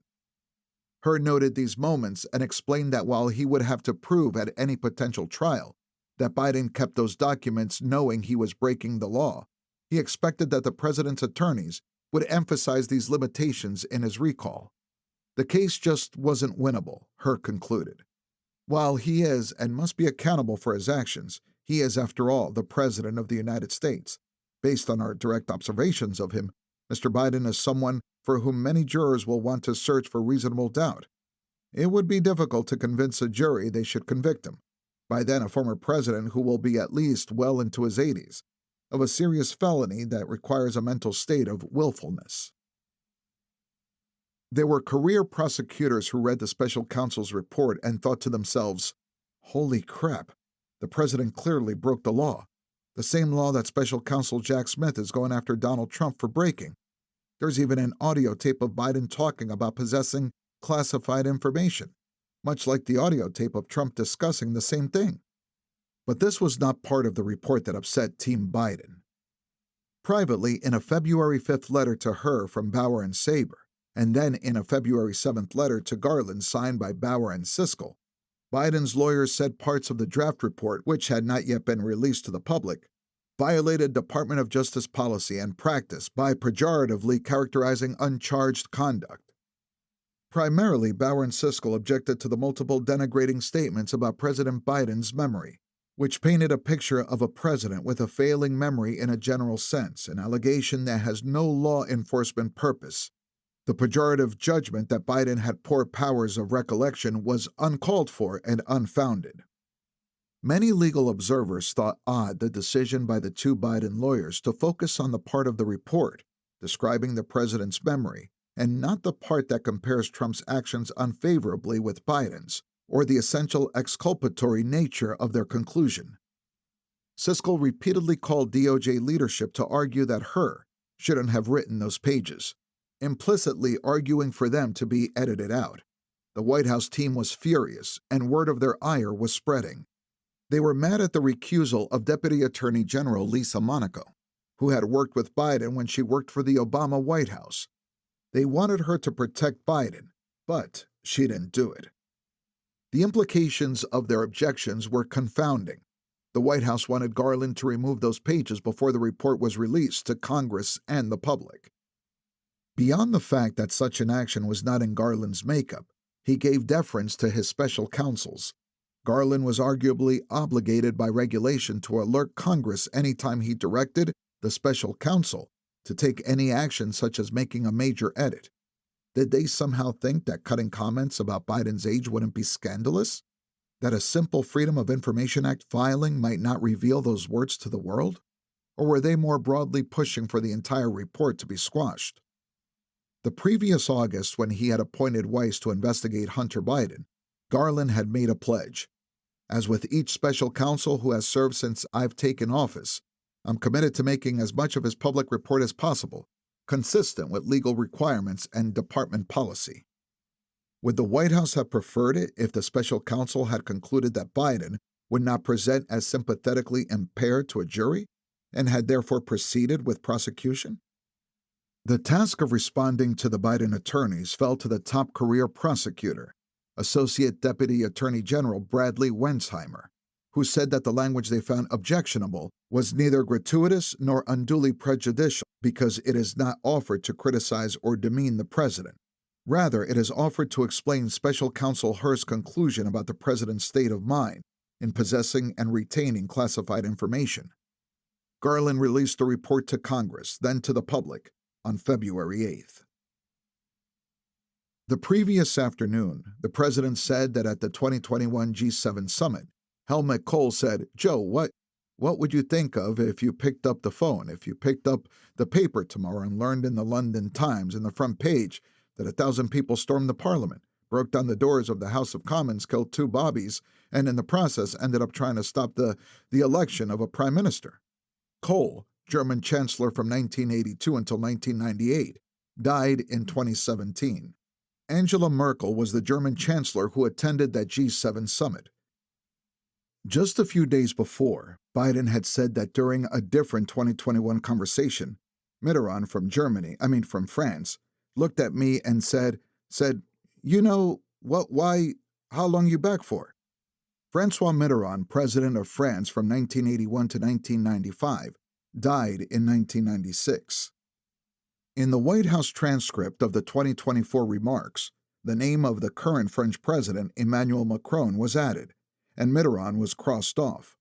Her noted these moments and explained that while he would have to prove at any potential trial that Biden kept those documents knowing he was breaking the law, he expected that the president's attorneys would emphasize these limitations in his recall. The case just wasn't winnable, Her concluded. While he is and must be accountable for his actions, he is, after all, the President of the United States. Based on our direct observations of him, Mr. Biden is someone for whom many jurors will want to search for reasonable doubt. It would be difficult to convince a jury they should convict him, by then a former president who will be at least well into his 80s, of a serious felony that requires a mental state of willfulness. There were career prosecutors who read the special counsel's report and thought to themselves, holy crap, the president clearly broke the law, the same law that special counsel Jack Smith is going after Donald Trump for breaking. There's even an audio tape of Biden talking about possessing classified information, much like the audio tape of Trump discussing the same thing. But this was not part of the report that upset Team Biden. Privately, in a February 5th letter to Her from Bauer and Saber, and then in a February 7th letter to Garland signed by Bauer and Siskel, Biden's lawyers said parts of the draft report, which had not yet been released to the public, violated Department of Justice policy and practice by pejoratively characterizing uncharged conduct. Primarily, Bauer and Siskel objected to the multiple denigrating statements about President Biden's memory, which painted a picture of a president with a failing memory in a general sense, an allegation that has no law enforcement purpose. The pejorative judgment that Biden had poor powers of recollection was uncalled for and unfounded. Many legal observers thought odd the decision by the two Biden lawyers to focus on the part of the report describing the president's memory and not the part that compares Trump's actions unfavorably with Biden's, or the essential exculpatory nature of their conclusion. Siskel repeatedly called DOJ leadership to argue that Her shouldn't have written those pages, implicitly arguing for them to be edited out. The White House team was furious, and word of their ire was spreading. They were mad at the recusal of Deputy Attorney General Lisa Monaco, who had worked with Biden when she worked for the Obama White House. They wanted her to protect Biden, but she didn't do it. The implications of their objections were confounding. The White House wanted Garland to remove those pages before the report was released to Congress and the public. Beyond the fact that such an action was not in Garland's makeup, he gave deference to his special counsels. Garland was arguably obligated by regulation to alert Congress anytime he directed the special counsel to take any action such as making a major edit. Did they somehow think that cutting comments about Biden's age wouldn't be scandalous? That a simple Freedom of Information Act filing might not reveal those words to the world? Or were they more broadly pushing for the entire report to be squashed? The previous August, when he had appointed Weiss to investigate Hunter Biden, Garland had made a pledge. As with each special counsel who has served since I've taken office, I'm committed to making as much of his public report as possible, consistent with legal requirements and department policy. Would the White House have preferred it if the special counsel had concluded that Biden would not present as sympathetically impaired to a jury, and had therefore proceeded with prosecution? The task of responding to the Biden attorneys fell to the top career prosecutor, Associate Deputy Attorney General Bradley Wensheimer, who said that the language they found objectionable was neither gratuitous nor unduly prejudicial because it is not offered to criticize or demean the president. Rather, it is offered to explain Special Counsel Hur's conclusion about the president's state of mind in possessing and retaining classified information. Garland released the report to Congress, then to the public, on February 8th. The previous afternoon, the president said that at the 2021 G7 summit, Helmut Kohl said, "Joe, what would you think of if you picked up the phone, if you picked up the paper tomorrow and learned in the London Times in the front page that 1,000 people stormed the parliament, broke down the doors of the House of Commons, killed 2 bobbies, and in the process ended up trying to stop the election of a prime minister?" Kohl, German chancellor from 1982 until 1998, died in 2017. Angela Merkel was the German chancellor who attended that G7 summit. Just a few days before, Biden had said that during a different 2021 conversation, Mitterrand from France, looked at me and said, "You know, how long you back for?" François Mitterrand, president of France from 1981 to 1995, died in 1996. In the White House transcript of the 2024 remarks, the name of the current French president, Emmanuel Macron, was added, and Mitterrand was crossed off.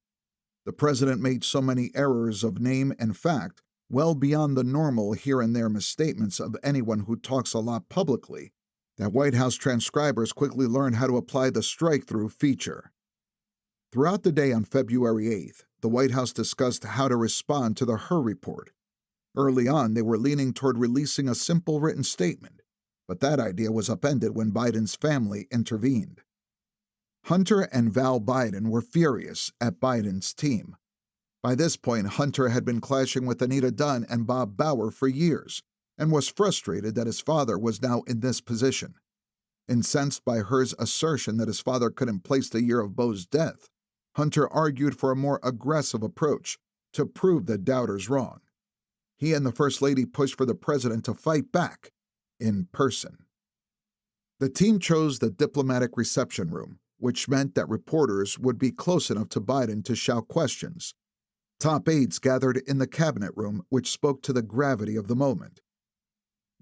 The president made so many errors of name and fact, well beyond the normal here and there misstatements of anyone who talks a lot publicly, that White House transcribers quickly learned how to apply the strike-through feature. Throughout the day on February 8th, the White House discussed how to respond to the Hur report. Early on, they were leaning toward releasing a simple written statement, but that idea was upended when Biden's family intervened. Hunter and Val Biden were furious at Biden's team. By this point, Hunter had been clashing with Anita Dunn and Bob Bauer for years, and was frustrated that his father was now in this position. Incensed by Hur's assertion that his father couldn't place the year of Beau's death, Hunter argued for a more aggressive approach to prove the doubters wrong. He and the First Lady pushed for the president to fight back in person. The team chose the diplomatic reception room, which meant that reporters would be close enough to Biden to shout questions. Top aides gathered in the cabinet room, which spoke to the gravity of the moment.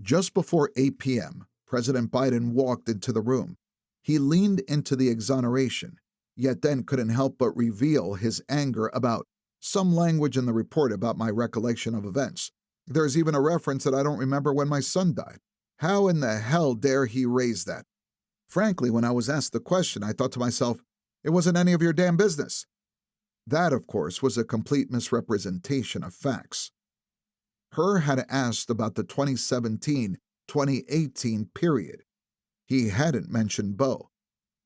Just before 8 p.m., President Biden walked into the room. He leaned into the exoneration, yet then couldn't help but reveal his anger about some language in the report about my recollection of events. There's even a reference that I don't remember when my son died. How in the hell dare he raise that? Frankly, when I was asked the question, I thought to myself, it wasn't any of your damn business. That, of course, was a complete misrepresentation of facts. Hur had asked about the 2017-2018 period. He hadn't mentioned Beau.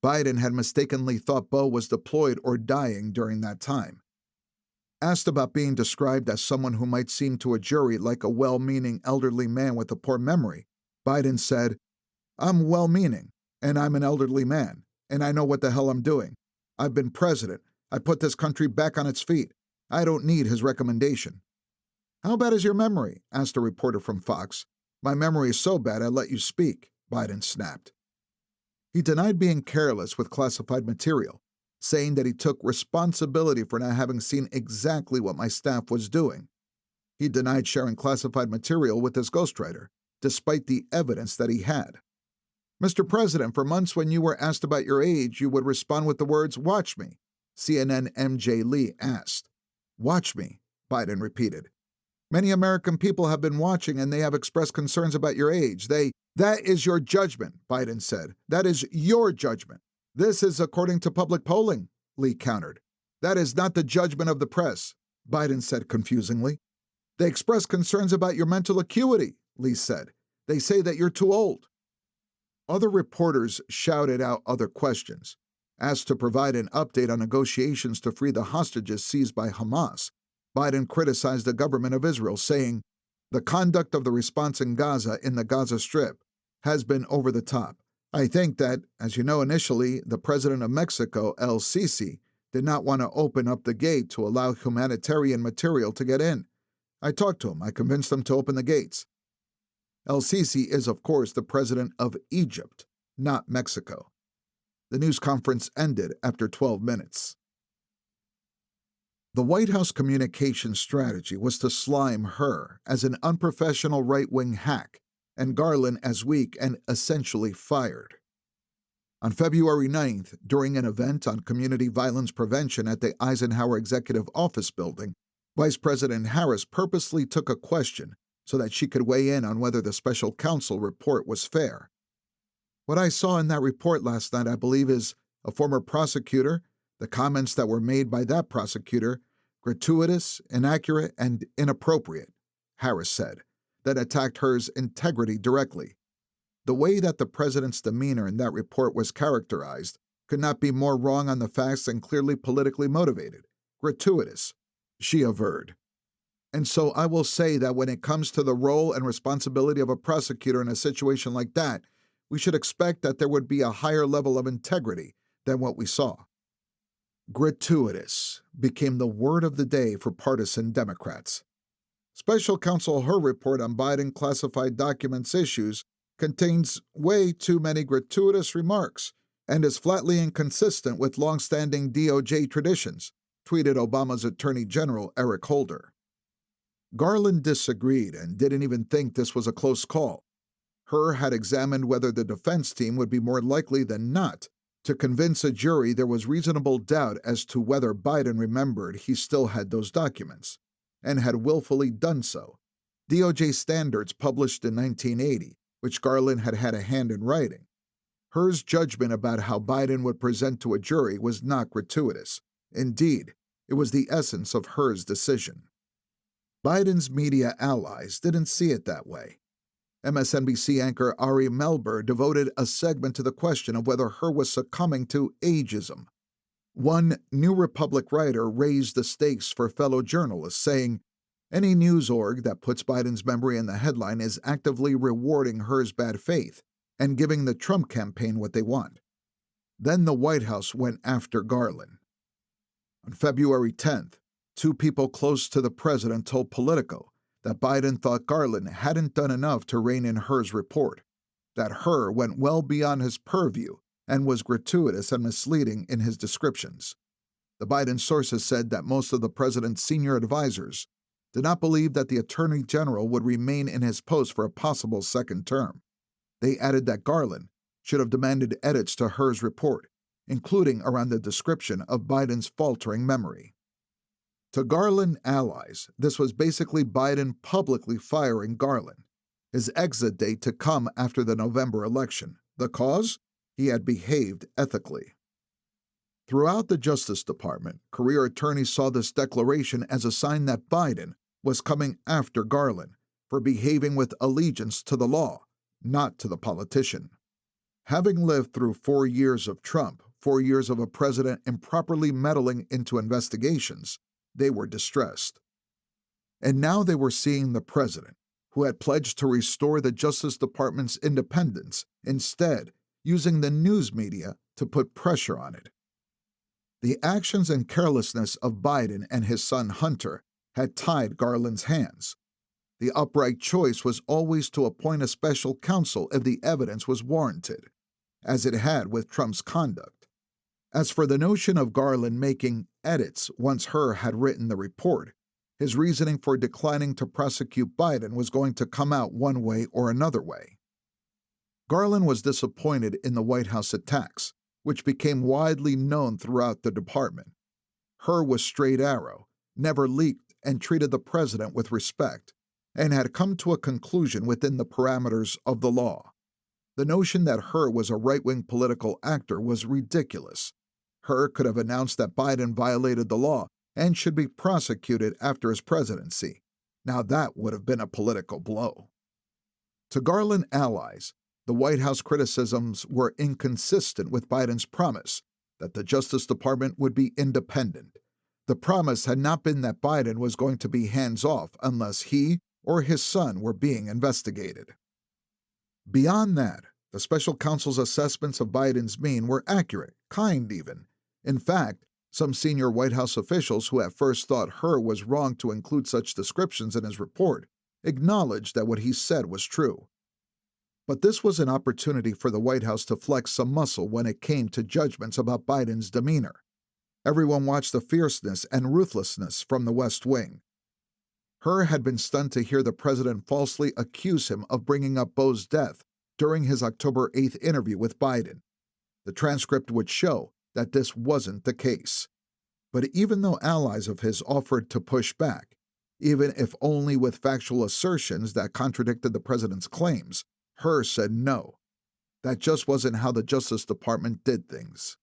Biden had mistakenly thought Beau was deployed or dying during that time. Asked about being described as someone who might seem to a jury like a well-meaning elderly man with a poor memory, Biden said, "I'm well-meaning, and I'm an elderly man, and I know what the hell I'm doing. I've been president. I put this country back on its feet. I don't need his recommendation." "How bad is your memory?" asked a reporter from Fox. "My memory is so bad I let you speak," Biden snapped. He denied being careless with classified material, saying that he took responsibility for not having seen exactly what my staff was doing. He denied sharing classified material with his ghostwriter, despite the evidence that he had. "Mr. President, for months when you were asked about your age, you would respond with the words, 'Watch me,'" CNN MJ Lee asked. "Watch me," Biden repeated. "Many American people have been watching and they have expressed concerns about your age. That is your judgment," Biden said. "That is your judgment. This is according to public polling," Lee countered. "That is not the judgment of the press," Biden said confusingly. "They express concerns about your mental acuity," Lee said. "They say that you're too old." Other reporters shouted out other questions. Asked to provide an update on negotiations to free the hostages seized by Hamas, Biden criticized the government of Israel, saying, "The conduct of the response in the Gaza Strip, has been over the top. I think that, as you know initially, the president of Mexico, El Sisi, did not want to open up the gate to allow humanitarian material to get in. I talked to him. I convinced him to open the gates. El-Sisi is, of course, the president of Egypt, not Mexico. The news conference ended after 12 minutes. The White House communication strategy was to slime her as an unprofessional right-wing hack and Garland as weak and essentially fired. On February 9th, during an event on community violence prevention at the Eisenhower Executive Office Building, Vice President Harris purposely took a question so that she could weigh in on whether the special counsel report was fair. What I saw in that report last night, I believe, is a former prosecutor, the comments that were made by that prosecutor, gratuitous, inaccurate, and inappropriate, Harris said, that attacked her's integrity directly. The way that the president's demeanor in that report was characterized could not be more wrong on the facts and clearly politically motivated. Gratuitous, she averred. And so I will say that when it comes to the role and responsibility of a prosecutor in a situation like that, we should expect that there would be a higher level of integrity than what we saw. Gratuitous became the word of the day for partisan Democrats. Special counsel Hur report on Biden classified documents issues contains way too many gratuitous remarks and is flatly inconsistent with long-standing DOJ traditions, tweeted Obama's Attorney General Eric Holder. Garland disagreed and didn't even think this was a close call. Hur had examined whether the defense team would be more likely than not to convince a jury there was reasonable doubt as to whether Biden remembered he still had those documents, and had willfully done so. DOJ standards published in 1980, which Garland had had a hand in writing. Hur's judgment about how Biden would present to a jury was not gratuitous. Indeed, it was the essence of Hur's decision. Biden's media allies didn't see it that way. MSNBC anchor Ari Melber devoted a segment to the question of whether Hur was succumbing to ageism. One New Republic writer raised the stakes for fellow journalists, saying, "Any news org that puts Biden's memory in the headline is actively rewarding Hur's bad faith and giving the Trump campaign what they want." Then the White House went after Garland. On February 10th, two people close to the president told Politico that Biden thought Garland hadn't done enough to rein in Hur's report, that Hur went well beyond his purview and was gratuitous and misleading in his descriptions. The Biden sources said that most of the president's senior advisors did not believe that the Attorney General would remain in his post for a possible second term. They added that Garland should have demanded edits to Hur's report, including around the description of Biden's faltering memory. To Garland allies, this was basically Biden publicly firing Garland, his exit date to come after the November election. The cause? He had behaved ethically. Throughout the Justice Department, career attorneys saw this declaration as a sign that Biden was coming after Garland for behaving with allegiance to the law, not to the politician. Having lived through 4 years of Trump, 4 years of a president improperly meddling into investigations, they were distressed. And now they were seeing the president, who had pledged to restore the Justice Department's independence, instead using the news media to put pressure on it. The actions and carelessness of Biden and his son Hunter had tied Garland's hands. The upright choice was always to appoint a special counsel if the evidence was warranted, as it had with Trump's conduct. As for the notion of Garland making edits once Hur had written the report, his reasoning for declining to prosecute Biden was going to come out one way or another way. Garland was disappointed in the White House attacks, which became widely known throughout the department. Hur was straight arrow, never leaked, and treated the president with respect, and had come to a conclusion within the parameters of the law. The notion that Hur was a right-wing political actor was ridiculous. Hur could have announced that Biden violated the law and should be prosecuted after his presidency. Now that would have been a political blow. To Garland allies, the White House criticisms were inconsistent with Biden's promise that the Justice Department would be independent. The promise had not been that Biden was going to be hands-off unless he or his son were being investigated. Beyond that, the special counsel's assessments of Biden's mean were accurate, kind even. In fact, Some senior White House officials who at first thought Hur was wrong to include such descriptions in his report acknowledged that what he said was true. But this was an opportunity for the White House to flex some muscle when it came to judgments about Biden's demeanor. Everyone watched the fierceness and ruthlessness from the West Wing. Hur had been stunned to hear the president falsely accuse him of bringing up Beau's death during his October 8th interview with Biden. The transcript would show that this wasn't the case. But even though allies of his offered to push back, even if only with factual assertions that contradicted the president's claims, Hur said no. That just wasn't how the Justice Department did things.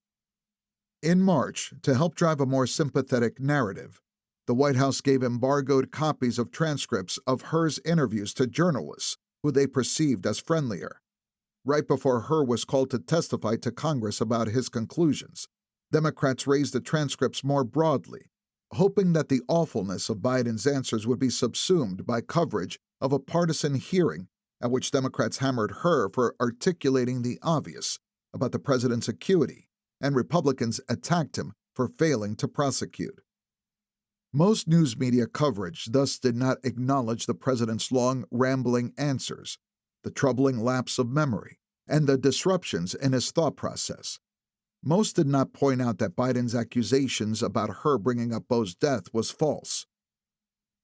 In March, to help drive a more sympathetic narrative, the White House gave embargoed copies of transcripts of Hur's interviews to journalists who they perceived as friendlier. Right before Hur was called to testify to Congress about his conclusions, Democrats raised the transcripts more broadly, hoping that the awfulness of Biden's answers would be subsumed by coverage of a partisan hearing at which Democrats hammered Hur for articulating the obvious about the president's acuity, and Republicans attacked him for failing to prosecute. Most news media coverage thus did not acknowledge the president's long, rambling answers, the troubling lapse of memory, and the disruptions in his thought process. Most did not point out that Biden's accusations about Hur bringing up Beau's death was false.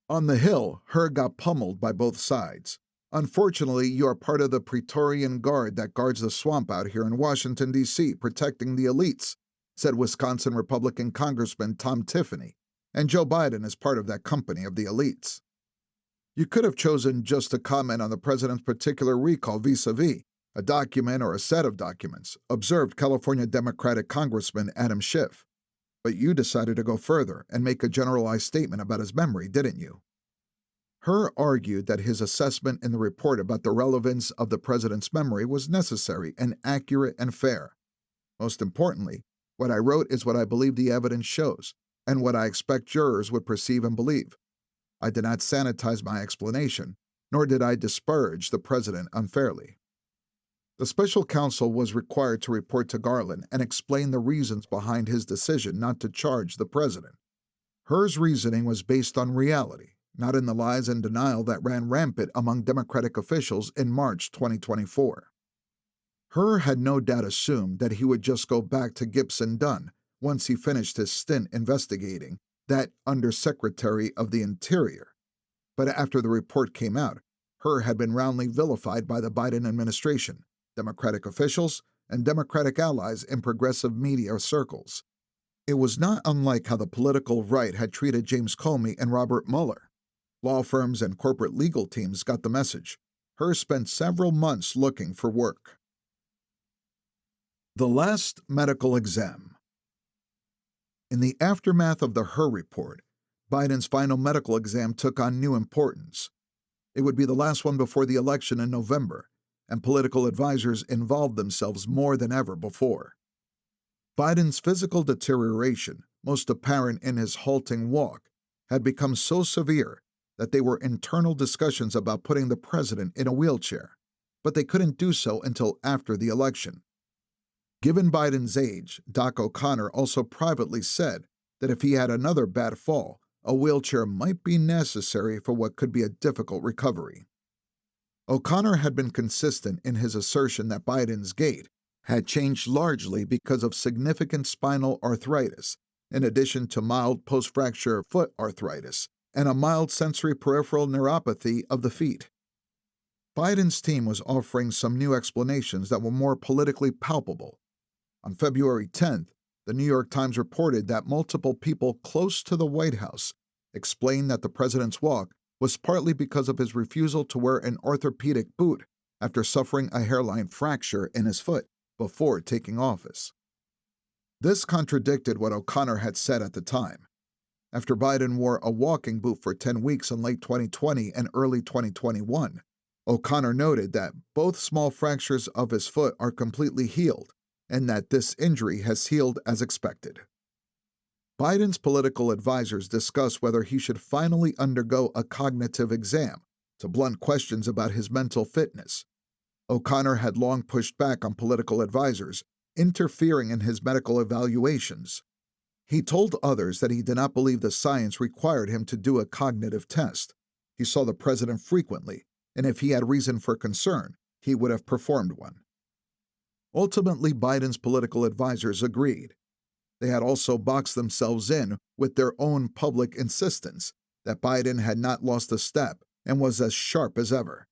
On the Hill, Hur got pummeled by both sides. Unfortunately, you are part of the Praetorian Guard that guards the swamp out here in Washington, D.C., protecting the elites, said Wisconsin Republican Congressman Tom Tiffany, and Joe Biden is part of that company of the elites. You could have chosen just to comment on the president's particular recall vis-a-vis a document or a set of documents, observed California Democratic Congressman Adam Schiff. But you decided to go further and make a generalized statement about his memory, didn't you? Hur argued that his assessment in the report about the relevance of the president's memory was necessary and accurate and fair. Most importantly, what I wrote is what I believe the evidence shows, and what I expect jurors would perceive and believe. I did not sanitize my explanation, nor did I disparage the president unfairly. The special counsel was required to report to Garland and explain the reasons behind his decision not to charge the president. Hur's reasoning was based on reality, not in the lies and denial that ran rampant among Democratic officials in March 2024. Hur had no doubt assumed that he would just go back to Gibson Dunn once he finished his stint investigating that Undersecretary of the Interior. But after the report came out, Hur had been roundly vilified by the Biden administration, Democratic officials, and Democratic allies in progressive media circles. It was not unlike how the political right had treated James Comey and Robert Mueller. Law firms and corporate legal teams got the message. Hur spent several months looking for work. The last medical exam. In the aftermath of the Hur report, Biden's final medical exam took on new importance. It would be the last one before the election in November, and political advisors involved themselves more than ever before. Biden's physical deterioration, most apparent in his halting walk, had become so severe that there were internal discussions about putting the president in a wheelchair, but they couldn't do so until after the election. Given Biden's age, Doc O'Connor also privately said that if he had another bad fall, a wheelchair might be necessary for what could be a difficult recovery. O'Connor had been consistent in his assertion that Biden's gait had changed largely because of significant spinal arthritis, in addition to mild post-fracture foot arthritis and a mild sensory peripheral neuropathy of the feet. Biden's team was offering some new explanations that were more politically palpable. On February 10th, the New York Times reported that multiple people close to the White House explained that the president's walk was partly because of his refusal to wear an orthopedic boot after suffering a hairline fracture in his foot before taking office. This contradicted what O'Connor had said at the time. After Biden wore a walking boot for 10 weeks in late 2020 and early 2021, O'Connor noted that both small fractures of his foot are completely healed and that this injury has healed as expected. Biden's political advisors discussed whether he should finally undergo a cognitive exam to blunt questions about his mental fitness. O'Connor had long pushed back on political advisors, interfering in his medical evaluations. He told others that he did not believe the science required him to do a cognitive test. He saw the president frequently, and if he had reason for concern, he would have performed one. Ultimately, Biden's political advisors agreed. They had also boxed themselves in with their own public insistence that Biden had not lost a step and was as sharp as ever.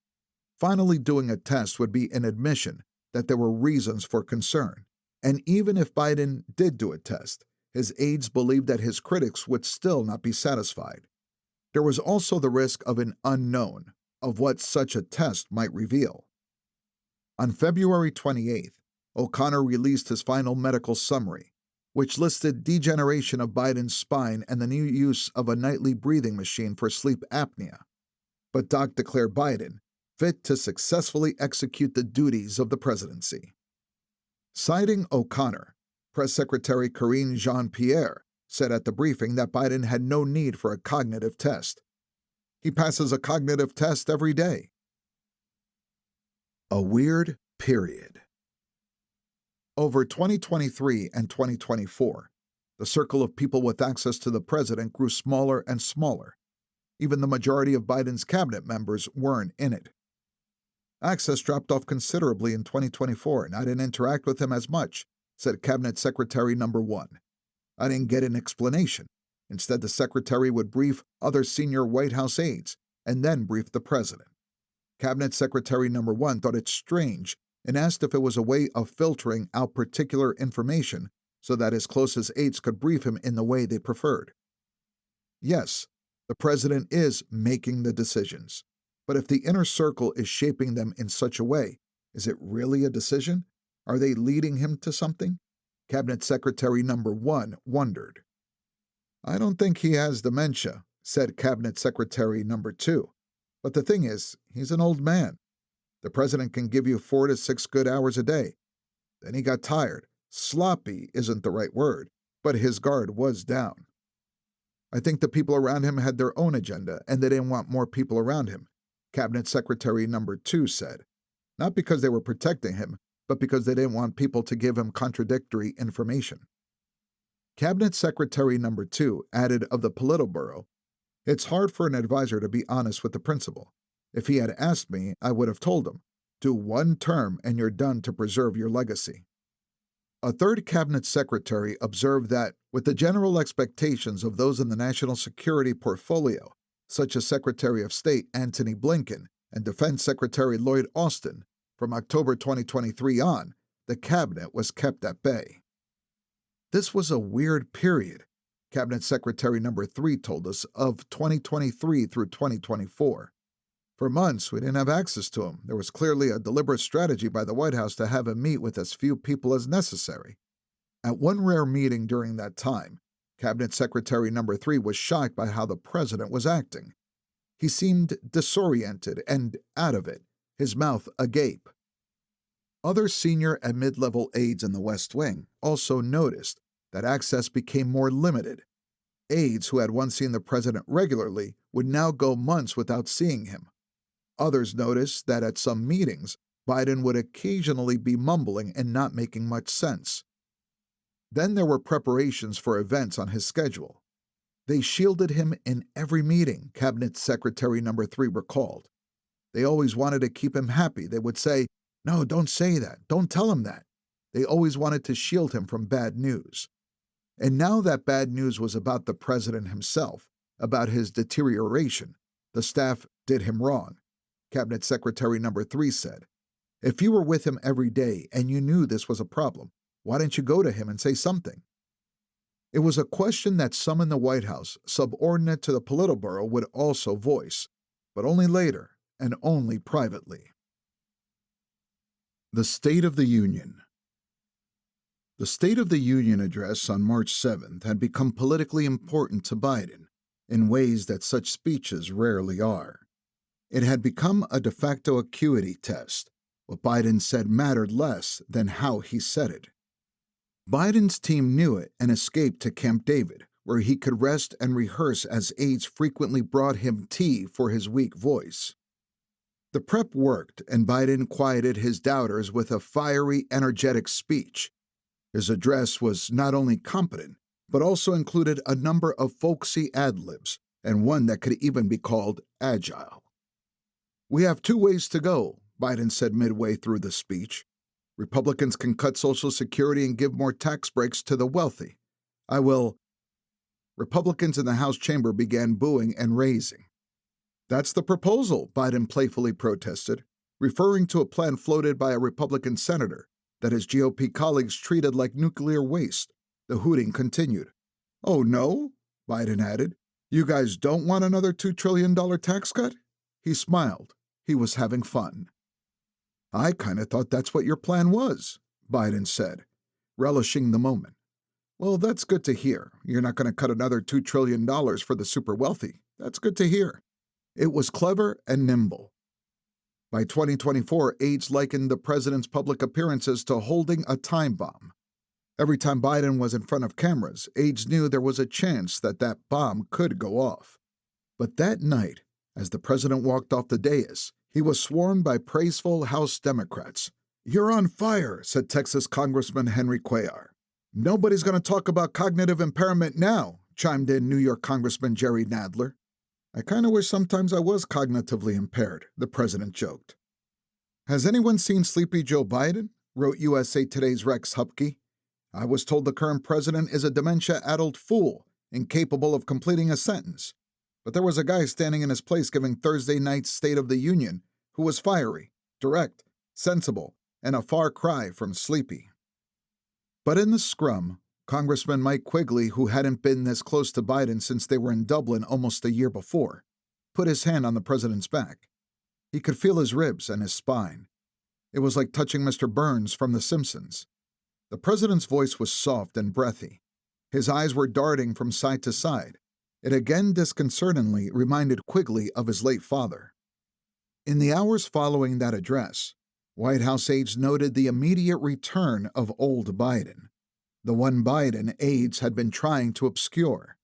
Finally, doing a test would be an admission that there were reasons for concern. And even if Biden did do a test, his aides believed that his critics would still not be satisfied. There was also the risk of an unknown, of what such a test might reveal. On February 28th, O'Connor released his final medical summary, which listed degeneration of Biden's spine and the new use of a nightly breathing machine for sleep apnea. But Doc declared Biden fit to successfully execute the duties of the presidency. Citing O'Connor, Press Secretary Karine Jean-Pierre said at the briefing that Biden had no need for a cognitive test. He passes a cognitive test every day. A weird period. Over 2023 and 2024, the circle of people with access to the president grew smaller and smaller. Even the majority of Biden's cabinet members weren't in it. Access dropped off considerably in 2024, and I didn't interact with him as much, said Cabinet Secretary Number 1. I didn't get an explanation. Instead, the secretary would brief other senior White House aides and then brief the president. Cabinet Secretary Number 1 thought it strange and asked if it was a way of filtering out particular information so that his closest aides could brief him in the way they preferred. Yes, the president is making the decisions, but if the inner circle is shaping them in such a way, is it really a decision? Are they leading him to something? Cabinet Secretary Number 1 wondered. I don't think he has dementia, said Cabinet Secretary Number 2. But the thing is, he's an old man. The president can give you 4 to 6 good hours a day. Then he got tired. Sloppy isn't the right word, but his guard was down. I think the people around him had their own agenda, and they didn't want more people around him, Cabinet Secretary Number 2 said. Not because they were protecting him, but because they didn't want people to give him contradictory information. Cabinet Secretary Number 2 added of the Politburo, it's hard for an advisor to be honest with the principal. If he had asked me, I would have told him, do 1 term and you're done to preserve your legacy. A third cabinet secretary observed that, with the general expectations of those in the national security portfolio, such as Secretary of State Antony Blinken and Defense Secretary Lloyd Austin, from October 2023 on, the cabinet was kept at bay. This was a weird period, Cabinet Secretary Number 3 told us, of 2023 through 2024. For months, we didn't have access to him. There was clearly a deliberate strategy by the White House to have him meet with as few people as necessary. At one rare meeting during that time, Cabinet Secretary Number 3 was shocked by how the president was acting. He seemed disoriented and out of it, his mouth agape. Other senior and mid-level aides in the West Wing also noticed that access became more limited. Aides who had once seen the president regularly would now go months without seeing him. Others noticed that at some meetings, Biden would occasionally be mumbling and not making much sense. Then there were preparations for events on his schedule. They shielded him in every meeting, Cabinet Secretary Number 3 recalled. They always wanted to keep him happy. They would say, "No, don't say that. Don't tell him that." They always wanted to shield him from bad news. And now that bad news was about the president himself, about his deterioration, the staff did him wrong, Cabinet Secretary Number 3 said. If you were with him every day and you knew this was a problem, why didn't you go to him and say something? It was a question that some in the White House, subordinate to the Politburo, would also voice, but only later and only privately. The State of the Union. The State of the Union address on March 7th had become politically important to Biden in ways that such speeches rarely are. It had become a de facto acuity test. What Biden said mattered less than how he said it. Biden's team knew it and escaped to Camp David, where he could rest and rehearse as aides frequently brought him tea for his weak voice. The prep worked, and Biden quieted his doubters with a fiery, energetic speech. His address was not only competent, but also included a number of folksy ad-libs and one that could even be called agile. "We have two ways to go," Biden said midway through the speech. "Republicans can cut Social Security and give more tax breaks to the wealthy. I will—" Republicans in the House chamber began booing and raising. "That's the proposal," Biden playfully protested, referring to a plan floated by a Republican senator that his GOP colleagues treated like nuclear waste. The hooting continued. "Oh, no?" Biden added. "You guys don't want another $2 trillion tax cut?" He smiled. He was having fun. "I kind of thought that's what your plan was," Biden said, relishing the moment. "Well, that's good to hear. You're not going to cut another $2 trillion for the super wealthy. That's good to hear." It was clever and nimble. By 2024, aides likened the president's public appearances to holding a time bomb. Every time Biden was in front of cameras, aides knew there was a chance that that bomb could go off. But that night, as the president walked off the dais, he was swarmed by praiseful House Democrats. "You're on fire," said Texas Congressman Henry Cuellar. "Nobody's going to talk about cognitive impairment now," chimed in New York Congressman Jerry Nadler. "I kind of wish sometimes I was cognitively impaired," the president joked. "Has anyone seen Sleepy Joe Biden?" wrote USA Today's Rex Hupke. "I was told the current president is a dementia-addled fool, incapable of completing a sentence. But there was a guy standing in his place giving Thursday night's State of the Union who was fiery, direct, sensible, and a far cry from sleepy." But in the scrum, Congressman Mike Quigley, who hadn't been this close to Biden since they were in Dublin almost a year before, put his hand on the president's back. He could feel his ribs and his spine. It was like touching Mr. Burns from The Simpsons. The president's voice was soft and breathy. His eyes were darting from side to side. It again disconcertingly reminded Quigley of his late father. In the hours following that address, White House aides noted the immediate return of old Biden, the one Biden aides had been trying to obscure.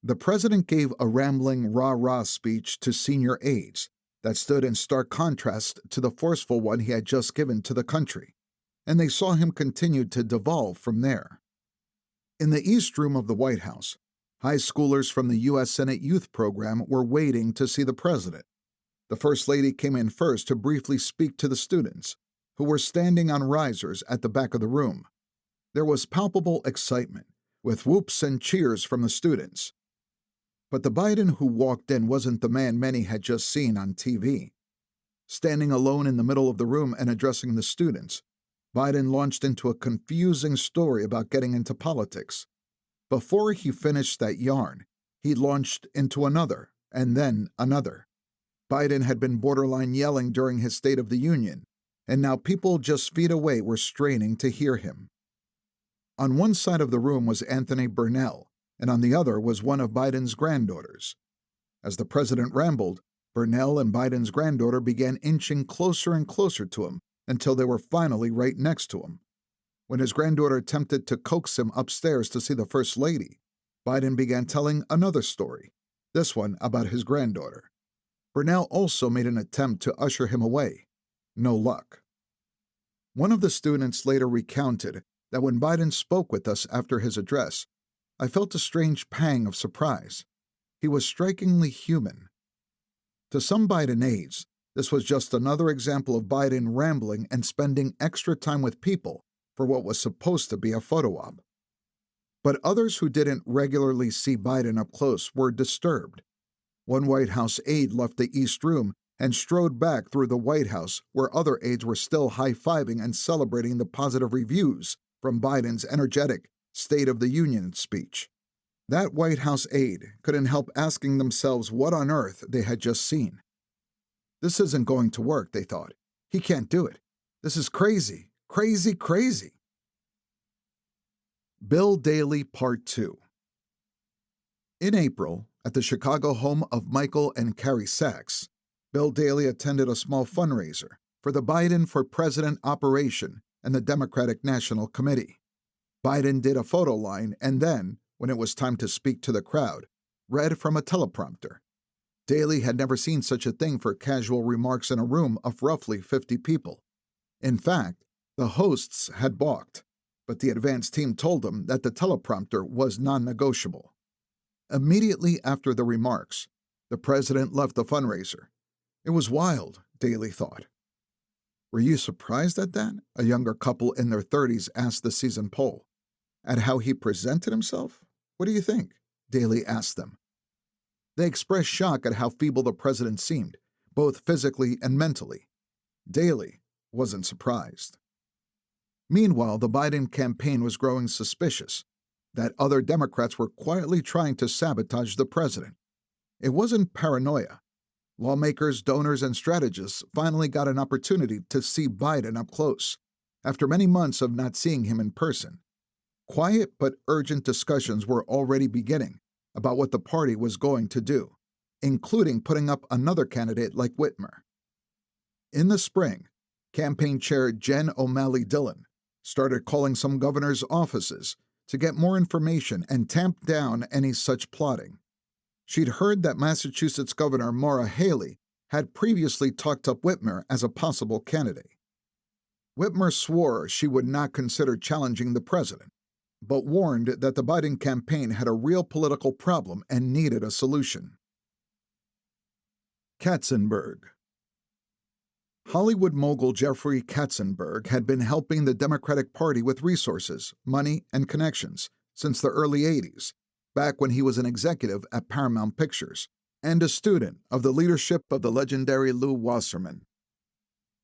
The president gave a rambling rah-rah speech to senior aides that stood in stark contrast to the forceful one he had just given to the country, and they saw him continue to devolve from there. In the East Room of the White House, high schoolers from the U.S. Senate Youth Program were waiting to see the president. The First Lady came in first to briefly speak to the students, who were standing on risers at the back of the room. There was palpable excitement, with whoops and cheers from the students. But the Biden who walked in wasn't the man many had just seen on TV. Standing alone in the middle of the room and addressing the students, Biden launched into a confusing story about getting into politics. Before he finished that yarn, he launched into another, and then another. Biden had been borderline yelling during his State of the Union, and now people just feet away were straining to hear him. On one side of the room was Anthony Burnell, and on the other was one of Biden's granddaughters. As the president rambled, Burnell and Biden's granddaughter began inching closer and closer to him until they were finally right next to him. When his granddaughter attempted to coax him upstairs to see the First Lady, Biden began telling another story, this one about his granddaughter. Burnell also made an attempt to usher him away. No luck. One of the students later recounted that when Biden spoke with us after his address, I felt a strange pang of surprise. He was strikingly human. To some Biden aides, this was just another example of Biden rambling and spending extra time with people for what was supposed to be a photo op. But others who didn't regularly see Biden up close were disturbed. One White House aide left the East Room and strode back through the White House, where other aides were still high-fiving and celebrating the positive reviews from Biden's energetic State of the Union speech. That White House aide couldn't help asking themselves what on earth they had just seen. This isn't going to work, they thought. He can't do it. This is crazy, crazy, crazy. Bill Daley Part 2. In April, at the Chicago home of Michael and Carrie Sachs, Bill Daley attended a small fundraiser for the Biden for President operation and the Democratic National Committee. Biden did a photo line and then, when it was time to speak to the crowd, read from a teleprompter. Daley had never seen such a thing for casual remarks in a room of roughly 50 people. In fact, the hosts had balked. but the advance team told him that the teleprompter was non-negotiable. Immediately after the remarks, the president left the fundraiser. It was wild, Daley thought. Were you surprised at that? A younger couple in their 30s asked the season poll. At how he presented himself? What do you think? Daley asked them. They expressed shock at how feeble the president seemed, both physically and mentally. Daley wasn't surprised. Meanwhile, the Biden campaign was growing suspicious that other Democrats were quietly trying to sabotage the president. It wasn't paranoia. Lawmakers, donors, and strategists finally got an opportunity to see Biden up close, after many months of not seeing him in person. Quiet but urgent discussions were already beginning about what the party was going to do, including putting up another candidate like Whitmer. In the spring, campaign chair Jen O'Malley Dillon started calling some governors' offices to get more information and tamp down any such plotting. She'd heard that Massachusetts Governor Maura Haley had previously talked up Whitmer as a possible candidate. Whitmer swore she would not consider challenging the president, but warned that the Biden campaign had a real political problem and needed a solution. Katzenberg. Hollywood mogul Jeffrey Katzenberg had been helping the Democratic Party with resources, money, and connections since the early 80s, back when he was an executive at Paramount Pictures and a student of the leadership of the legendary Lew Wasserman.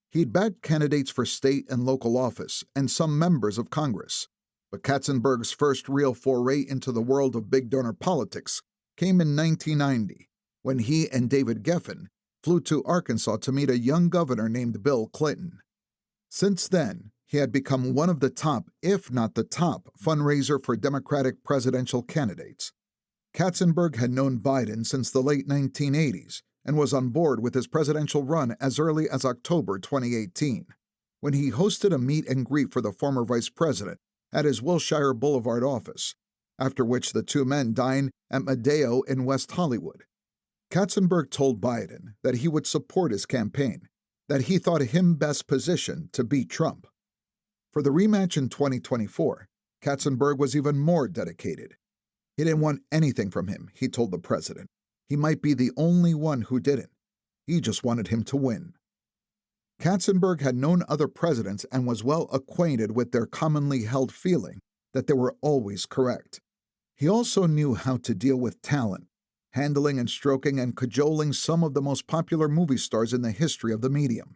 He'd backed candidates for state and local office and some members of Congress, but Katzenberg's first real foray into the world of big donor politics came in 1990, when he and David Geffen flew to Arkansas to meet a young governor named Bill Clinton. Since then, he had become one of the top, if not the top, fundraiser for Democratic presidential candidates. Katzenberg had known Biden since the late 1980s and was on board with his presidential run as early as October 2018, when he hosted a meet and greet for the former vice president at his Wilshire Boulevard office, after which the two men dined at Madeo in West Hollywood. Katzenberg told Biden that he would support his campaign, that he thought him best positioned to beat Trump. For the rematch in 2024, Katzenberg was even more dedicated. He didn't want anything from him, he told the president. He might be the only one who didn't. He just wanted him to win. Katzenberg had known other presidents and was well acquainted with their commonly held feeling that they were always correct. He also knew how to deal with talent, handling and stroking and cajoling some of the most popular movie stars in the history of the medium.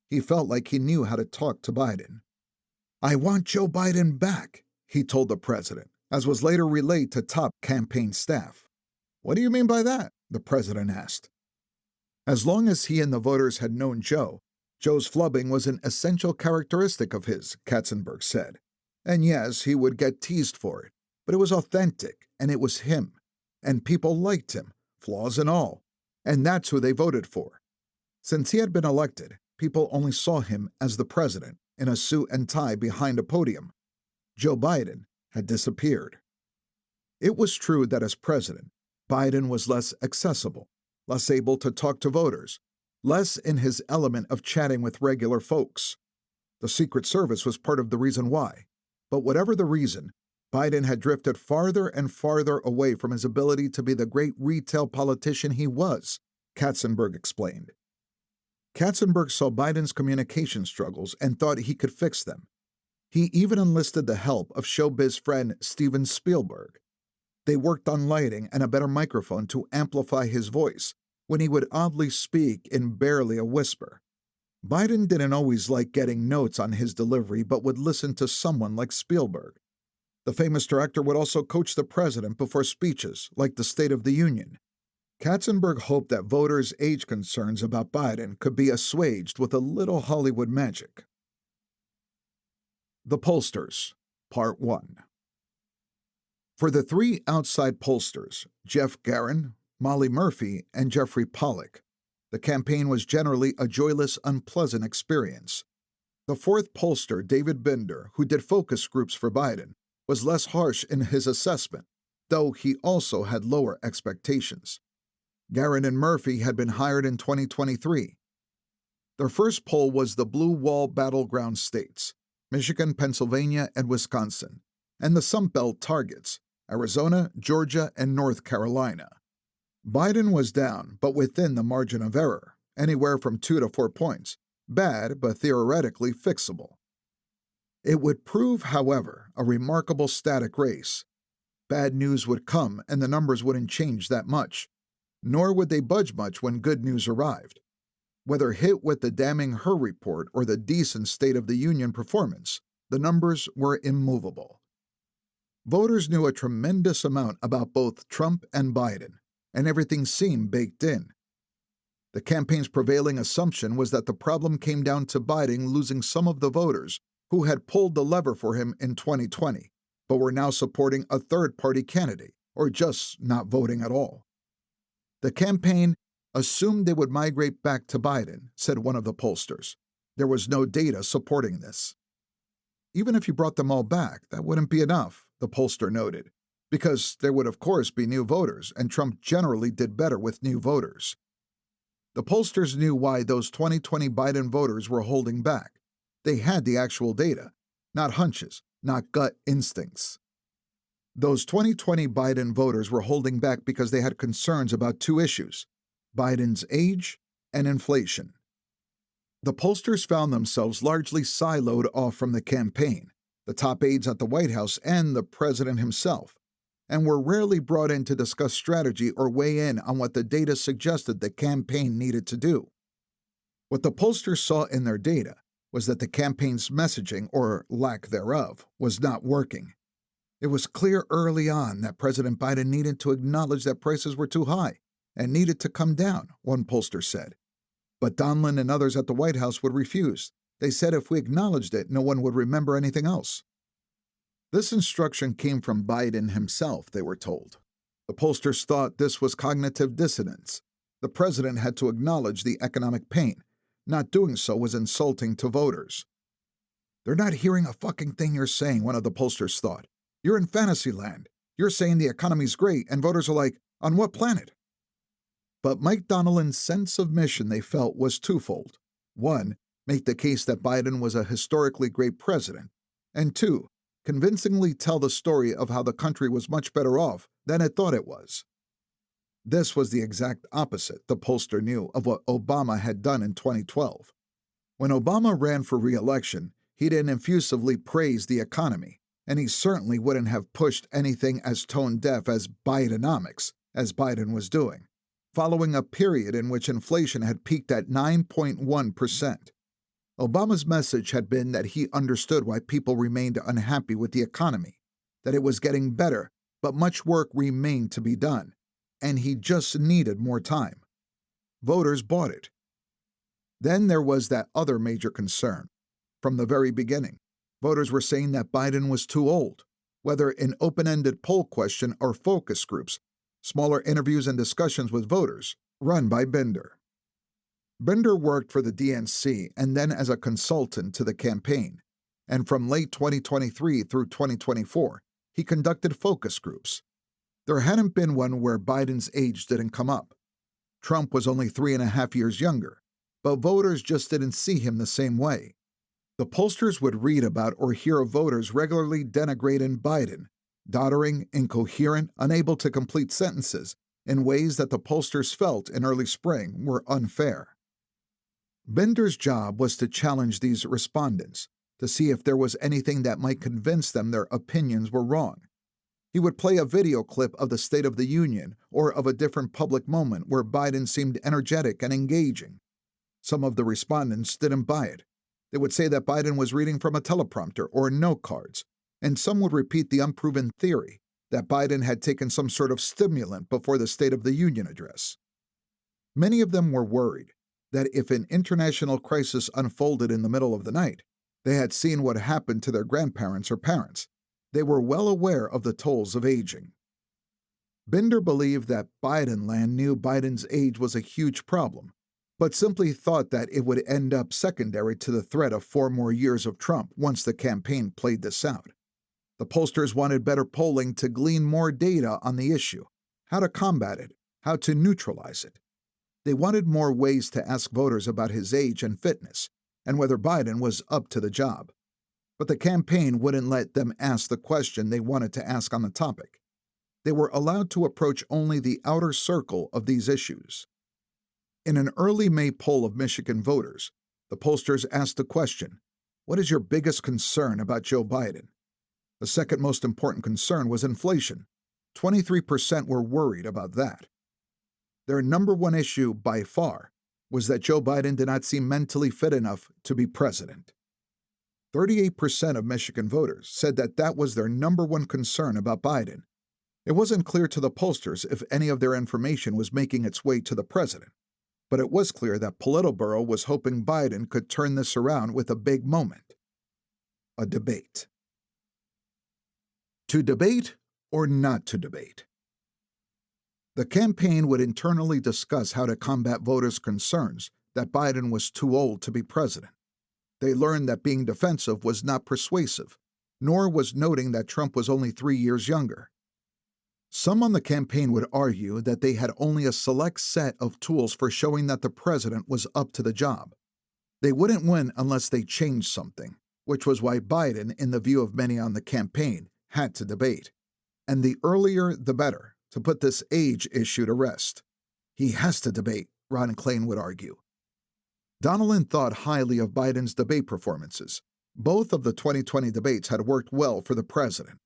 He felt like he knew how to talk to Biden. "I want Joe Biden back," he told the president, as was later relayed to top campaign staff. "What do you mean by that?" the president asked. As long as he and the voters had known Joe, Joe's flubbing was an essential characteristic of his, Katzenberg said. And yes, he would get teased for it, but it was authentic, and it was him. And people liked him, flaws and all, and that's who they voted for. Since he had been elected, people only saw him as the president, in a suit and tie behind a podium. Joe Biden had disappeared. It was true that as president, Biden was less accessible, less able to talk to voters, less in his element of chatting with regular folks. The Secret Service was part of the reason why, but whatever the reason, Biden had drifted farther and farther away from his ability to be the great retail politician he was, Katzenberg explained. Katzenberg saw Biden's communication struggles and thought he could fix them. He even enlisted the help of showbiz friend Steven Spielberg. They worked on lighting and a better microphone to amplify his voice when he would oddly speak in barely a whisper. Biden didn't always like getting notes on his delivery but would listen to someone like Spielberg. The famous director would also coach the president before speeches, like the State of the Union. Katzenberg hoped that voters' age concerns about Biden could be assuaged with a little Hollywood magic. The Pollsters, Part 1. For the three outside pollsters, Jeff Garin, Molly Murphy, and Jeffrey Pollack, the campaign was generally a joyless, unpleasant experience. The fourth pollster, David Binder, who did focus groups for Biden, was less harsh in his assessment, though he also had lower expectations. Garin and Murphy had been hired in 2023. Their first poll was the Blue Wall Battleground States, Michigan, Pennsylvania, and Wisconsin, and the Sun Belt targets, Arizona, Georgia, and North Carolina. Biden was down, but within the margin of error, anywhere from 2 to 4 points, bad but theoretically fixable. It would prove, however, a remarkable static race. Bad news would come and the numbers wouldn't change that much, nor would they budge much when good news arrived. Whether hit with the damning Her report or the decent State of the Union performance, the numbers were immovable. Voters knew a tremendous amount about both Trump and Biden, and everything seemed baked in. The campaign's prevailing assumption was that the problem came down to Biden losing some of the voters who had pulled the lever for him in 2020, but were now supporting a third-party candidate, or just not voting at all. The campaign assumed they would migrate back to Biden, said one of the pollsters. There was no data supporting this. Even if you brought them all back, that wouldn't be enough, the pollster noted, because there would of course be new voters, and Trump generally did better with new voters. The pollsters knew why those 2020 Biden voters were holding back. They had the actual data, not hunches, not gut instincts. Those 2020 Biden voters were holding back because they had concerns about two issues: Biden's age and inflation. The pollsters found themselves largely siloed off from the campaign, the top aides at the White House, and the president himself, and were rarely brought in to discuss strategy or weigh in on what the data suggested the campaign needed to do. What the pollsters saw in their data was that the campaign's messaging, or lack thereof, was not working. It was clear early on that President Biden needed to acknowledge that prices were too high and needed to come down, one pollster said. But Donlin and others at the White House would refuse. They said if we acknowledged it, no one would remember anything else. This instruction came from Biden himself, they were told. The pollsters thought this was cognitive dissonance. The president had to acknowledge the economic pain. Not doing so was insulting to voters. They're not hearing a fucking thing you're saying, one of the pollsters thought. You're in fantasy land. You're saying the economy's great, and voters are like, on what planet? But Mike Donilon's sense of mission, they felt, was twofold. One, make the case that Biden was a historically great president, and two, convincingly tell the story of how the country was much better off than it thought it was. This was the exact opposite, the pollster knew, of what Obama had done in 2012. When Obama ran for re-election, he didn't effusively praise the economy, and he certainly wouldn't have pushed anything as tone-deaf as Bidenomics, as Biden was doing, following a period in which inflation had peaked at 9.1%. Obama's message had been that he understood why people remained unhappy with the economy, that it was getting better, but much work remained to be done, and he just needed more time. Voters bought it. Then there was that other major concern. From the very beginning, voters were saying that Biden was too old, whether in open-ended poll question or focus groups, smaller interviews and discussions with voters, run by Bender. Bender worked for the DNC and then as a consultant to the campaign, and from late 2023 through 2024, he conducted focus groups. There hadn't been one where Biden's age didn't come up. Trump was only 3.5 years younger, but voters just didn't see him the same way. The pollsters would read about or hear of voters regularly denigrating Biden, doddering, incoherent, unable to complete sentences, in ways that the pollsters felt in early spring were unfair. Bender's job was to challenge these respondents, to see if there was anything that might convince them their opinions were wrong. He would play a video clip of the State of the Union or of a different public moment where Biden seemed energetic and engaging. Some of the respondents didn't buy it. They would say that Biden was reading from a teleprompter or note cards, and some would repeat the unproven theory that Biden had taken some sort of stimulant before the State of the Union address. Many of them were worried that if an international crisis unfolded in the middle of the night, they had seen what happened to their grandparents or parents. They were well aware of the tolls of aging. Bender believed that Bidenland knew Biden's age was a huge problem, but simply thought that it would end up secondary to the threat of 4 more years of Trump once the campaign played this out. The pollsters wanted better polling to glean more data on the issue, how to combat it, how to neutralize it. They wanted more ways to ask voters about his age and fitness, and whether Biden was up to the job. but the campaign wouldn't let them ask the question they wanted to ask on the topic. They were allowed to approach only the outer circle of these issues. In an early May poll of Michigan voters, the pollsters asked the question, "What is your biggest concern about Joe Biden?" The second most important concern was inflation. 23% were worried about that. Their number one issue, by far, was that Joe Biden did not seem mentally fit enough to be president. 38% of Michigan voters said that that was their number one concern about Biden. It wasn't clear to the pollsters if any of their information was making its way to the president, but it was clear that Politburo was hoping Biden could turn this around with a big moment: a debate. To debate or not to debate? The campaign would internally discuss how to combat voters' concerns that Biden was too old to be president. They learned that being defensive was not persuasive, nor was noting that Trump was only 3 years younger. Some on the campaign would argue that they had only a select set of tools for showing that the president was up to the job. They wouldn't win unless they changed something, which was why Biden, in the view of many on the campaign, had to debate. And the earlier, the better, to put this age issue to rest. He has to debate, Ron Klain would argue. Donilon thought highly of Biden's debate performances. Both of the 2020 debates had worked well for the president,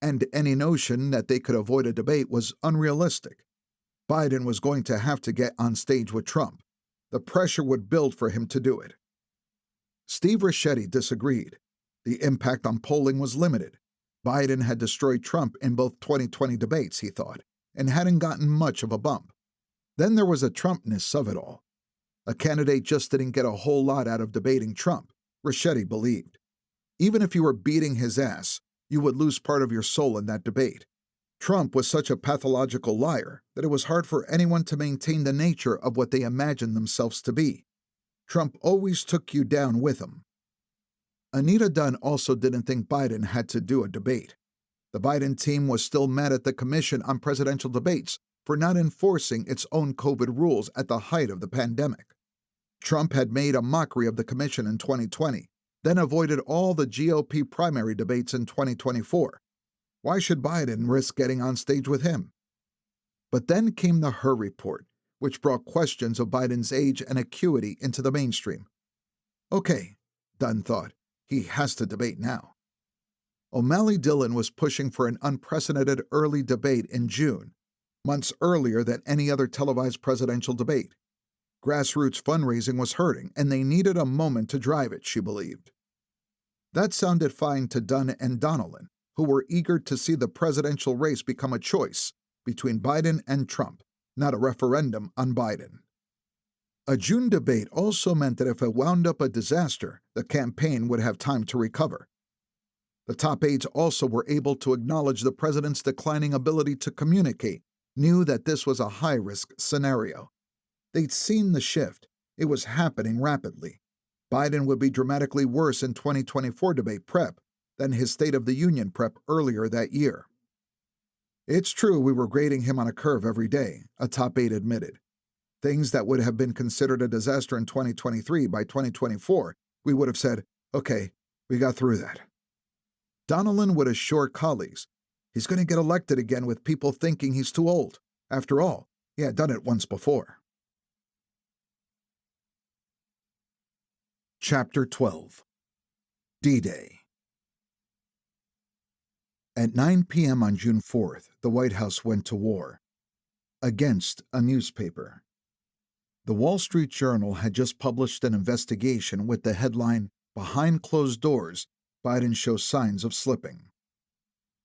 and any notion that they could avoid a debate was unrealistic. Biden was going to have to get on stage with Trump. The pressure would build for him to do it. Steve Ricchetti disagreed. The impact on polling was limited. Biden had destroyed Trump in both 2020 debates, he thought, and hadn't gotten much of a bump. Then there was the Trumpness of it all. A candidate just didn't get a whole lot out of debating Trump, Ricchetti believed. Even if you were beating his ass, you would lose part of your soul in that debate. Trump was such a pathological liar that it was hard for anyone to maintain the nature of what they imagined themselves to be. Trump always took you down with him. Anita Dunn also didn't think Biden had to do a debate. The Biden team was still mad at the Commission on Presidential Debates for not enforcing its own COVID rules at the height of the pandemic. Trump had made a mockery of the commission in 2020, then avoided all the GOP primary debates in 2024. Why should Biden risk getting on stage with him? But then came the Hur report, which brought questions of Biden's age and acuity into the mainstream. Okay, Dunn thought, he has to debate now. O'Malley Dillon was pushing for an unprecedented early debate in June, months earlier than any other televised presidential debate. Grassroots fundraising was hurting, and they needed a moment to drive it, she believed. That sounded fine to Dunn and Donilon, who were eager to see the presidential race become a choice between Biden and Trump, not a referendum on Biden. A June debate also meant that if it wound up a disaster, the campaign would have time to recover. The top aides also were able to acknowledge the president's declining ability to communicate, knew that this was a high-risk scenario. They'd seen the shift. It was happening rapidly. Biden would be dramatically worse in 2024 debate prep than his State of the Union prep earlier that year. It's true we were grading him on a curve every day, a top aide admitted. Things that would have been considered a disaster in 2023 by 2024, we would have said, okay, we got through that. Donilon would assure colleagues, he's going to get elected again with people thinking he's too old. After all, he had done it once before. Chapter 12. D-Day. At 9 p.m. on June 4th, the White House went to war. Against a newspaper. The Wall Street Journal had just published an investigation with the headline, "Behind Closed Doors, Biden Shows Signs of Slipping."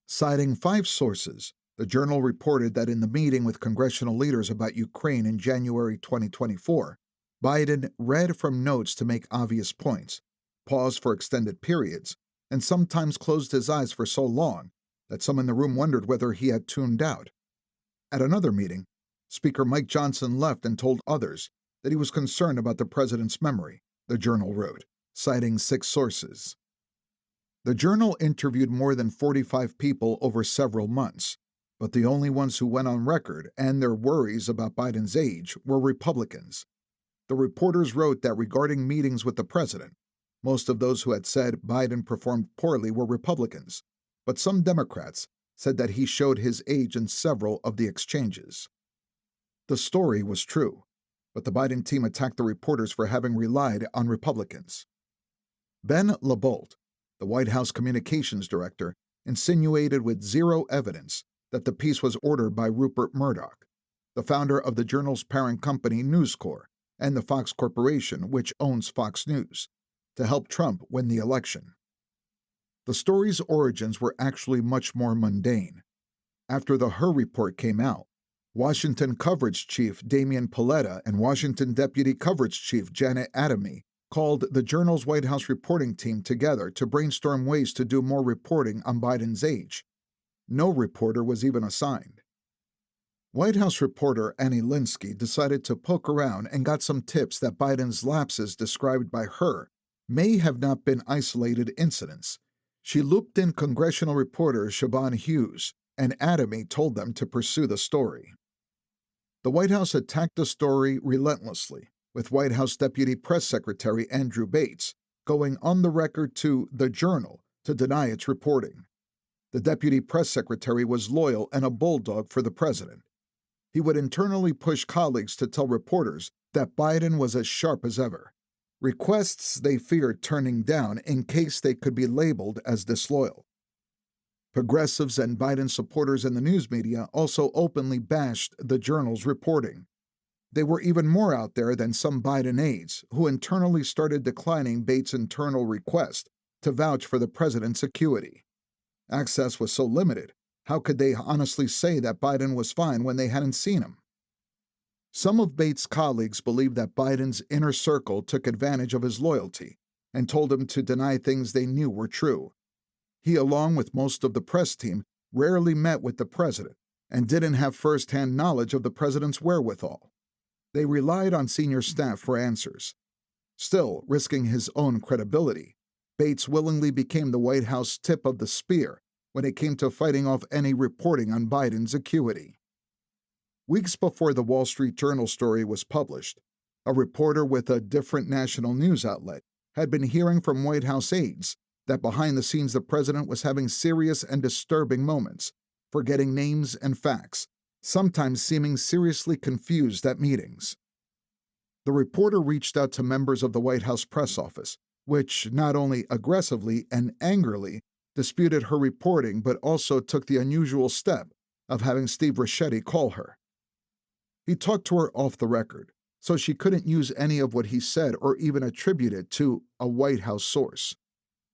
Citing 5 sources, the Journal reported that in the meeting with congressional leaders about Ukraine in January 2024, Biden read from notes to make obvious points, paused for extended periods, and sometimes closed his eyes for so long that some in the room wondered whether he had tuned out. At another meeting, Speaker Mike Johnson left and told others that he was concerned about the president's memory, the Journal wrote, citing 6 sources. The Journal interviewed more than 45 people over several months, but the only ones who went on record and their worries about Biden's age were Republicans. The reporters wrote that regarding meetings with the president, Most of those who had said Biden performed poorly were Republicans, but some Democrats said that he showed his age in several of the exchanges. The story was true, but the Biden team attacked the reporters for having relied on Republicans. Ben LaBolt, the White House communications director, insinuated with zero evidence that the piece was ordered by Rupert Murdoch, the founder of the Journal's parent company News Corp and the Fox Corporation, which owns Fox News, to help Trump win the election. The story's origins were actually much more mundane. After the Her report came out, Washington coverage chief Damian Paletta and Washington deputy coverage chief Janet Adamy called the Journal's White House reporting team together to brainstorm ways to do more reporting on Biden's age. No reporter was even assigned. White House reporter Annie Linsky decided to poke around and got some tips that Biden's lapses described by her may have not been isolated incidents. She looped in congressional reporter Siobhan Hughes, and Adamy told them to pursue the story. The White House attacked the story relentlessly, with White House Deputy Press Secretary Andrew Bates going on the record to The Journal to deny its reporting. The Deputy Press Secretary was loyal and a bulldog for the president. He would internally push colleagues to tell reporters that Biden was as sharp as ever, requests they feared turning down in case they could be labeled as disloyal. Progressives and Biden supporters in the news media also openly bashed the Journal's reporting. They were even more out there than some Biden aides, who internally started declining Bates' internal request to vouch for the president's acuity. Access was so limited, how could they honestly say that Biden was fine when they hadn't seen him? Some of Bates' colleagues believed that Biden's inner circle took advantage of his loyalty and told him to deny things they knew were true. He, along with most of the press team, rarely met with the president and didn't have first-hand knowledge of the president's wherewithal. They relied on senior staff for answers. Still, risking his own credibility, Bates willingly became the White House tip of the spear when it came to fighting off any reporting on Biden's acuity. Weeks before the Wall Street Journal story was published, a reporter with a different national news outlet had been hearing from White House aides that behind the scenes the president was having serious and disturbing moments, forgetting names and facts, sometimes seeming seriously confused at meetings. The reporter reached out to members of the White House press office, which not only aggressively and angrily disputed her reporting but also took the unusual step of having Steve Ricchetti call her. He talked to her off the record, so she couldn't use any of what he said or even attribute it to a White House source.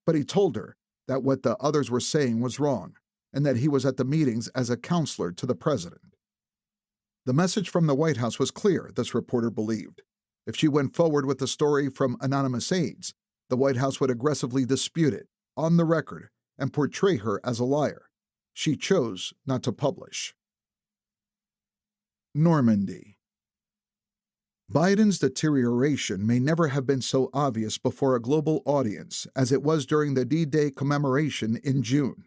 But he told her that what the others were saying was wrong, and that he was at the meetings as a counselor to the president. The message from the White House was clear, this reporter believed. If she went forward with the story from anonymous aides, the White House would aggressively dispute it, on the record, and portray her as a liar. She chose not to publish. Normandy. Biden's deterioration may never have been so obvious before a global audience as it was during the D-Day commemoration in June.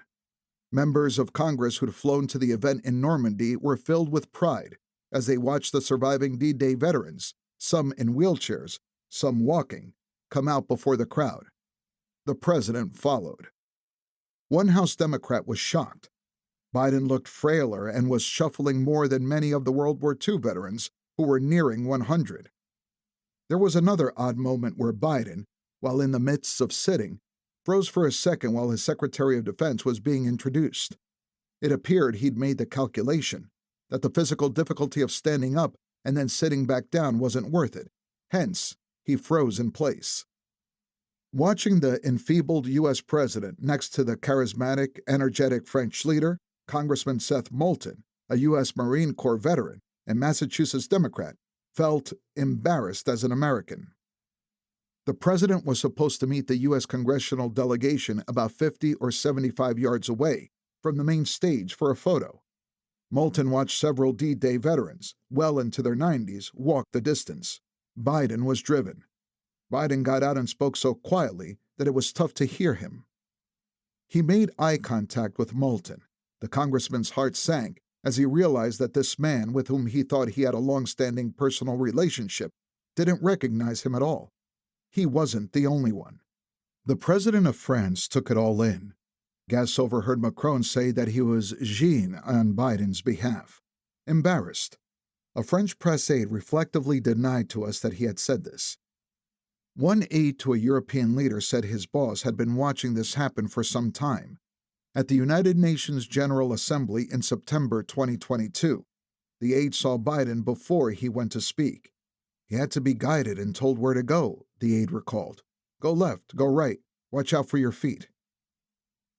Members of Congress who'd flown to the event in Normandy were filled with pride as they watched the surviving D-Day veterans, some in wheelchairs, some walking, come out before the crowd. The president followed. One House Democrat was shocked. Biden looked frailer and was shuffling more than many of the World War II veterans who were nearing 100. There was another odd moment where Biden, while in the midst of sitting, froze for a second while his Secretary of Defense was being introduced. It appeared he'd made the calculation that the physical difficulty of standing up and then sitting back down wasn't worth it. Hence, he froze in place. Watching the enfeebled U.S. president next to the charismatic, energetic French leader, Congressman Seth Moulton, a U.S. Marine Corps veteran and Massachusetts Democrat, felt embarrassed as an American. The president was supposed to meet the U.S. congressional delegation about 50 or 75 yards away from the main stage for a photo. Moulton watched several D-Day veterans, well into their 90s, walk the distance. Biden was driven. Biden got out and spoke so quietly that it was tough to hear him. He made eye contact with Moulton. The congressman's heart sank as he realized that this man, with whom he thought he had a long-standing personal relationship, didn't recognize him at all. He wasn't the only one. The president of France took it all in. Guests overheard Macron say that he was gêné on Biden's behalf. Embarrassed. A French press aide reflectively denied to us that he had said this. One aide to a European leader said his boss had been watching this happen for some time. At the United Nations General Assembly in September 2022, the aide saw Biden before he went to speak. He had to be guided and told where to go, the aide recalled. Go left, go right, watch out for your feet.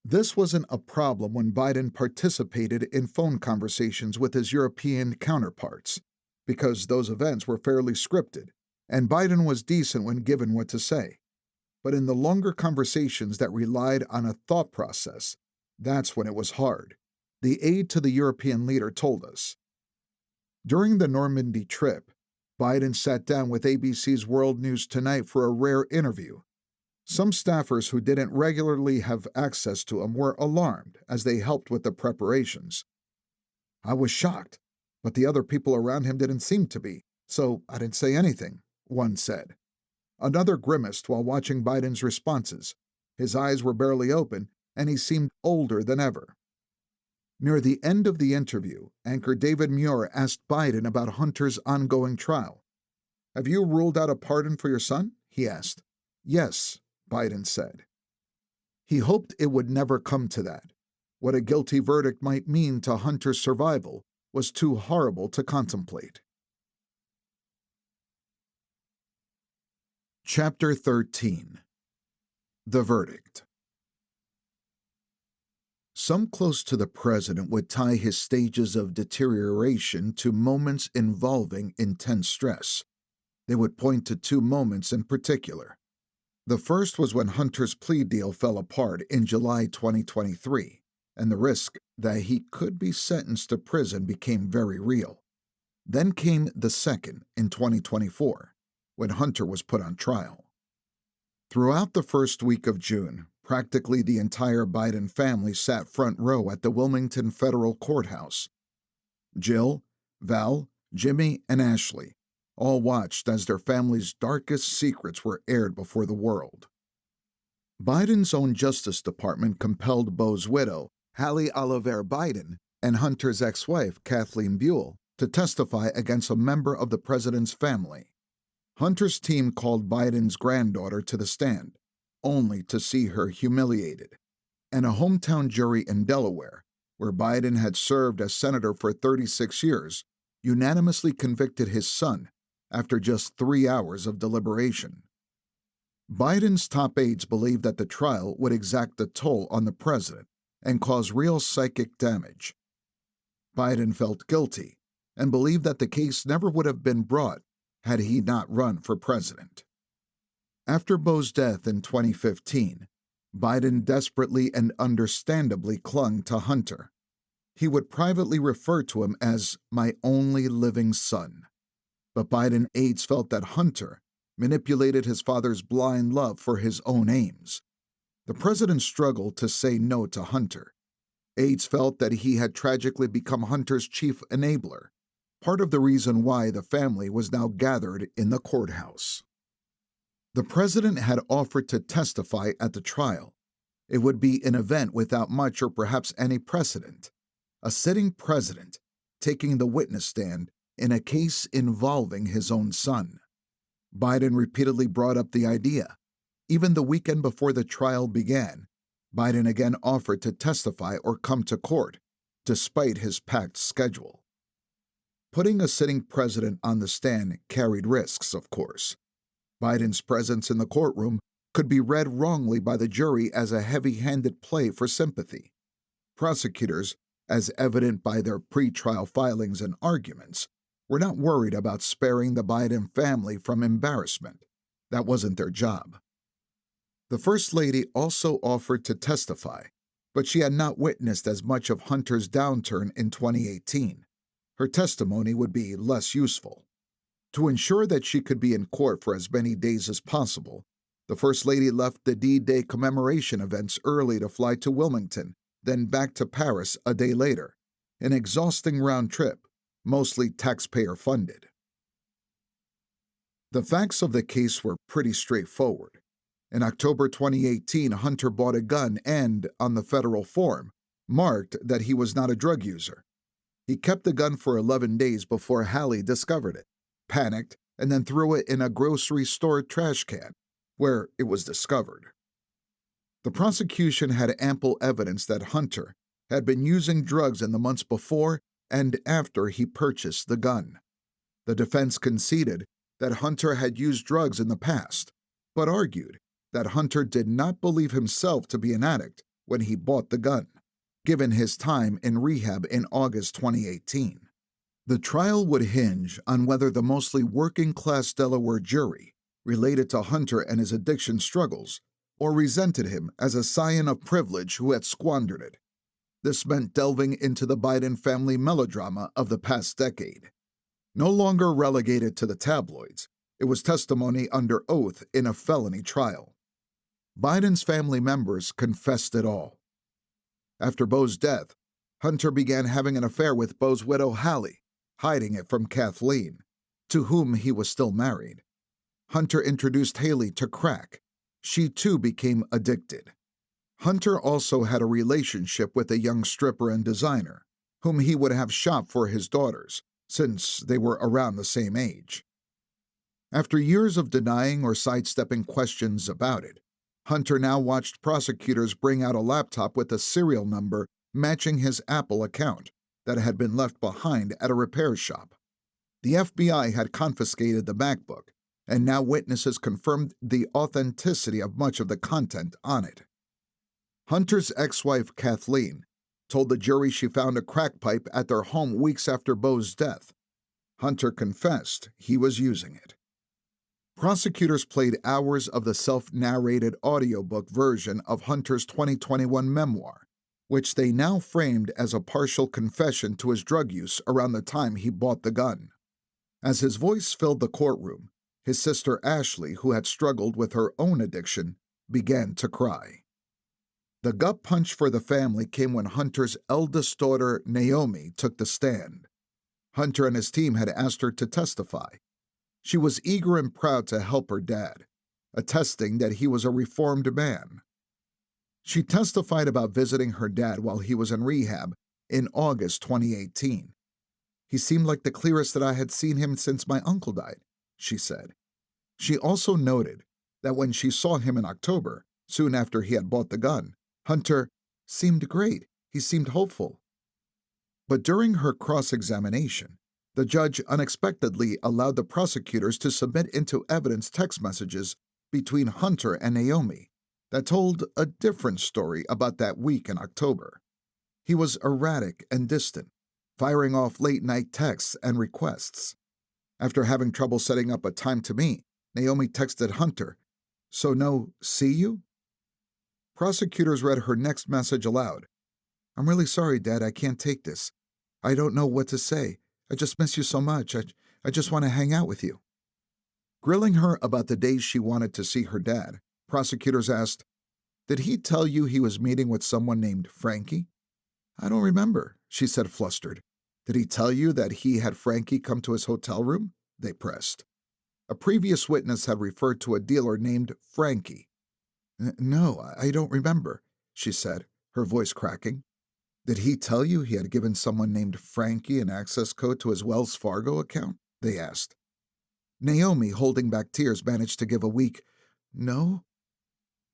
This wasn't a problem when Biden participated in phone conversations with his European counterparts, because those events were fairly scripted, and Biden was decent when given what to say. But in the longer conversations that relied on a thought process, that's when it was hard, the aide to the European leader told us. During the Normandy trip, Biden sat down with ABC's World News Tonight for a rare interview. Some staffers who didn't regularly have access to him were alarmed as they helped with the preparations. I was shocked, but the other people around him didn't seem to be, so I didn't say anything, one said. Another grimaced while watching Biden's responses. His eyes were barely open, and he seemed older than ever. Near the end of the interview, anchor David Muir asked Biden about Hunter's ongoing trial. Have you ruled out a pardon for your son? He asked. Yes, Biden said. He hoped it would never come to that. What a guilty verdict might mean to Hunter's survival was too horrible to contemplate. Chapter 13. The Verdict. Some close to the president would tie his stages of deterioration to moments involving intense stress. They would point to two moments in particular. The first was when Hunter's plea deal fell apart in July 2023, and the risk that he could be sentenced to prison became very real. Then came the second in 2024, when Hunter was put on trial. Throughout the first week of June, practically the entire Biden family sat front row at the Wilmington Federal Courthouse. Jill, Val, Jimmy, and Ashley all watched as their family's darkest secrets were aired before the world. Biden's own Justice Department compelled Beau's widow, Hallie Oliver Biden, and Hunter's ex-wife, Kathleen Buell, to testify against a member of the president's family. Hunter's team called Biden's granddaughter to the stand, only to see her humiliated. And a hometown jury in Delaware, where Biden had served as senator for 36 years, unanimously convicted his son after just 3 hours of deliberation. Biden's top aides believed that the trial would exact a toll on the president and cause real psychic damage. Biden felt guilty and believed that the case never would have been brought had he not run for president. After Beau's death in 2015, Biden desperately and understandably clung to Hunter. He would privately refer to him as my only living son. But Biden aides felt that Hunter manipulated his father's blind love for his own aims. The president struggled to say no to Hunter. Aides felt that he had tragically become Hunter's chief enabler, part of the reason why the family was now gathered in the courthouse. The president had offered to testify at the trial. It would be an event without much or perhaps any precedent. A sitting president taking the witness stand in a case involving his own son. Biden repeatedly brought up the idea. Even the weekend before the trial began, Biden again offered to testify or come to court, despite his packed schedule. Putting a sitting president on the stand carried risks, of course. Biden's presence in the courtroom could be read wrongly by the jury as a heavy-handed play for sympathy. Prosecutors, as evident by their pre-trial filings and arguments, were not worried about sparing the Biden family from embarrassment. That wasn't their job. The First Lady also offered to testify, but she had not witnessed as much of Hunter's downturn in 2018. Her testimony would be less useful. To ensure that she could be in court for as many days as possible, the First Lady left the D-Day commemoration events early to fly to Wilmington, then back to Paris a day later, an exhausting round trip, mostly taxpayer-funded. The facts of the case were pretty straightforward. In October 2018, Hunter bought a gun and, on the federal form, marked that he was not a drug user. He kept the gun for 11 days before Hallie discovered it, panicked, and then threw it in a grocery store trash can, where it was discovered. The prosecution had ample evidence that Hunter had been using drugs in the months before and after he purchased the gun. The defense conceded that Hunter had used drugs in the past, but argued that Hunter did not believe himself to be an addict when he bought the gun, given his time in rehab in August 2018. The trial would hinge on whether the mostly working-class Delaware jury related to Hunter and his addiction struggles or resented him as a scion of privilege who had squandered it. This meant delving into the Biden family melodrama of the past decade. No longer relegated to the tabloids, it was testimony under oath in a felony trial. Biden's family members confessed it all. After Bo's death, Hunter began having an affair with Bo's widow Hallie, hiding it from Kathleen, to whom he was still married. Hunter introduced Haley to crack. She too became addicted. Hunter also had a relationship with a young stripper and designer, whom he would have shop for his daughters, since they were around the same age. After years of denying or sidestepping questions about it, Hunter now watched prosecutors bring out a laptop with a serial number matching his Apple account that had been left behind at a repair shop. The FBI had confiscated the MacBook, and now witnesses confirmed the authenticity of much of the content on it. Hunter's ex-wife, Kathleen, told the jury she found a crack pipe at their home weeks after Bo's death. Hunter confessed he was using it. Prosecutors played hours of the self-narrated audiobook version of Hunter's 2021 memoir, which they now framed as a partial confession to his drug use around the time he bought the gun. As his voice filled the courtroom, his sister Ashley, who had struggled with her own addiction, began to cry. The gut punch for the family came when Hunter's eldest daughter, Naomi, took the stand. Hunter and his team had asked her to testify. She was eager and proud to help her dad, attesting that he was a reformed man. She testified about visiting her dad while he was in rehab in August 2018. He seemed like the clearest that I had seen him since my uncle died, she said. She also noted that when she saw him in October, soon after he had bought the gun, Hunter seemed great. He seemed hopeful. But during her cross-examination, the judge unexpectedly allowed the prosecutors to submit into evidence text messages between Hunter and Naomi that told a different story about that week in October. He was erratic and distant, firing off late-night texts and requests. After having trouble setting up a time to meet, Naomi texted Hunter, "So no, see you?" Prosecutors read her next message aloud. "I'm really sorry, Dad, I can't take this. I don't know what to say. I just miss you so much. I just want to hang out with you." Grilling her about the days she wanted to see her dad, prosecutors asked, "Did he tell you he was meeting with someone named Frankie?" "I don't remember," she said, flustered. "Did he tell you that he had Frankie come to his hotel room?" they pressed. A previous witness had referred to a dealer named Frankie. "No, I don't remember," she said, her voice cracking. "Did he tell you he had given someone named Frankie an access code to his Wells Fargo account?" they asked. Naomi, holding back tears, managed to give a weak, "No."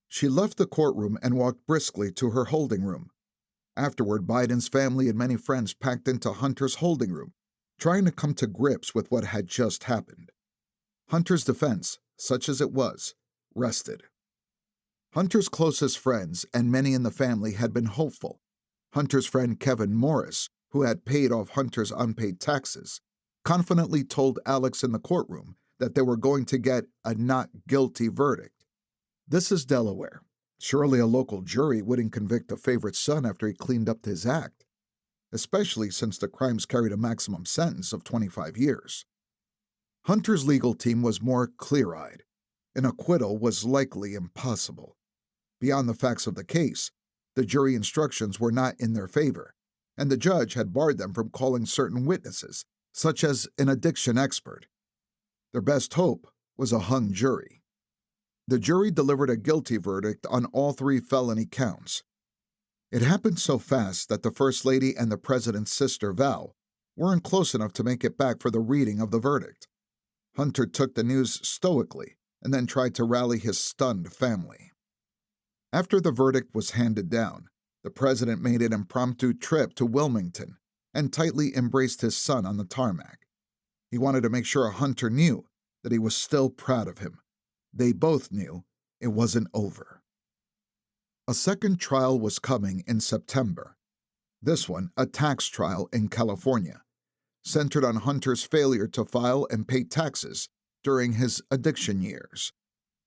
She left the courtroom and walked briskly to her holding room. Afterward, Biden's family and many friends packed into Hunter's holding room, trying to come to grips with what had just happened. Hunter's defense, such as it was, rested. Hunter's closest friends and many in the family had been hopeful. Hunter's friend Kevin Morris, who had paid off Hunter's unpaid taxes, confidently told Alex in the courtroom that they were going to get a not guilty verdict. This is Delaware. Surely a local jury wouldn't convict a favorite son after he cleaned up his act, especially since the crimes carried a maximum sentence of 25 years. Hunter's legal team was more clear-eyed. An acquittal was likely impossible. Beyond the facts of the case, the jury instructions were not in their favor, and the judge had barred them from calling certain witnesses, such as an addiction expert. Their best hope was a hung jury. The jury delivered a guilty verdict on all 3 felony counts. It happened so fast that the First Lady and the President's sister, Val, weren't close enough to make it back for the reading of the verdict. Hunter took the news stoically and then tried to rally his stunned family. After the verdict was handed down, the President made an impromptu trip to Wilmington and tightly embraced his son on the tarmac. He wanted to make sure Hunter knew that he was still proud of him. They both knew it wasn't over. A second trial was coming in September. This one, a tax trial in California, centered on Hunter's failure to file and pay taxes during his addiction years.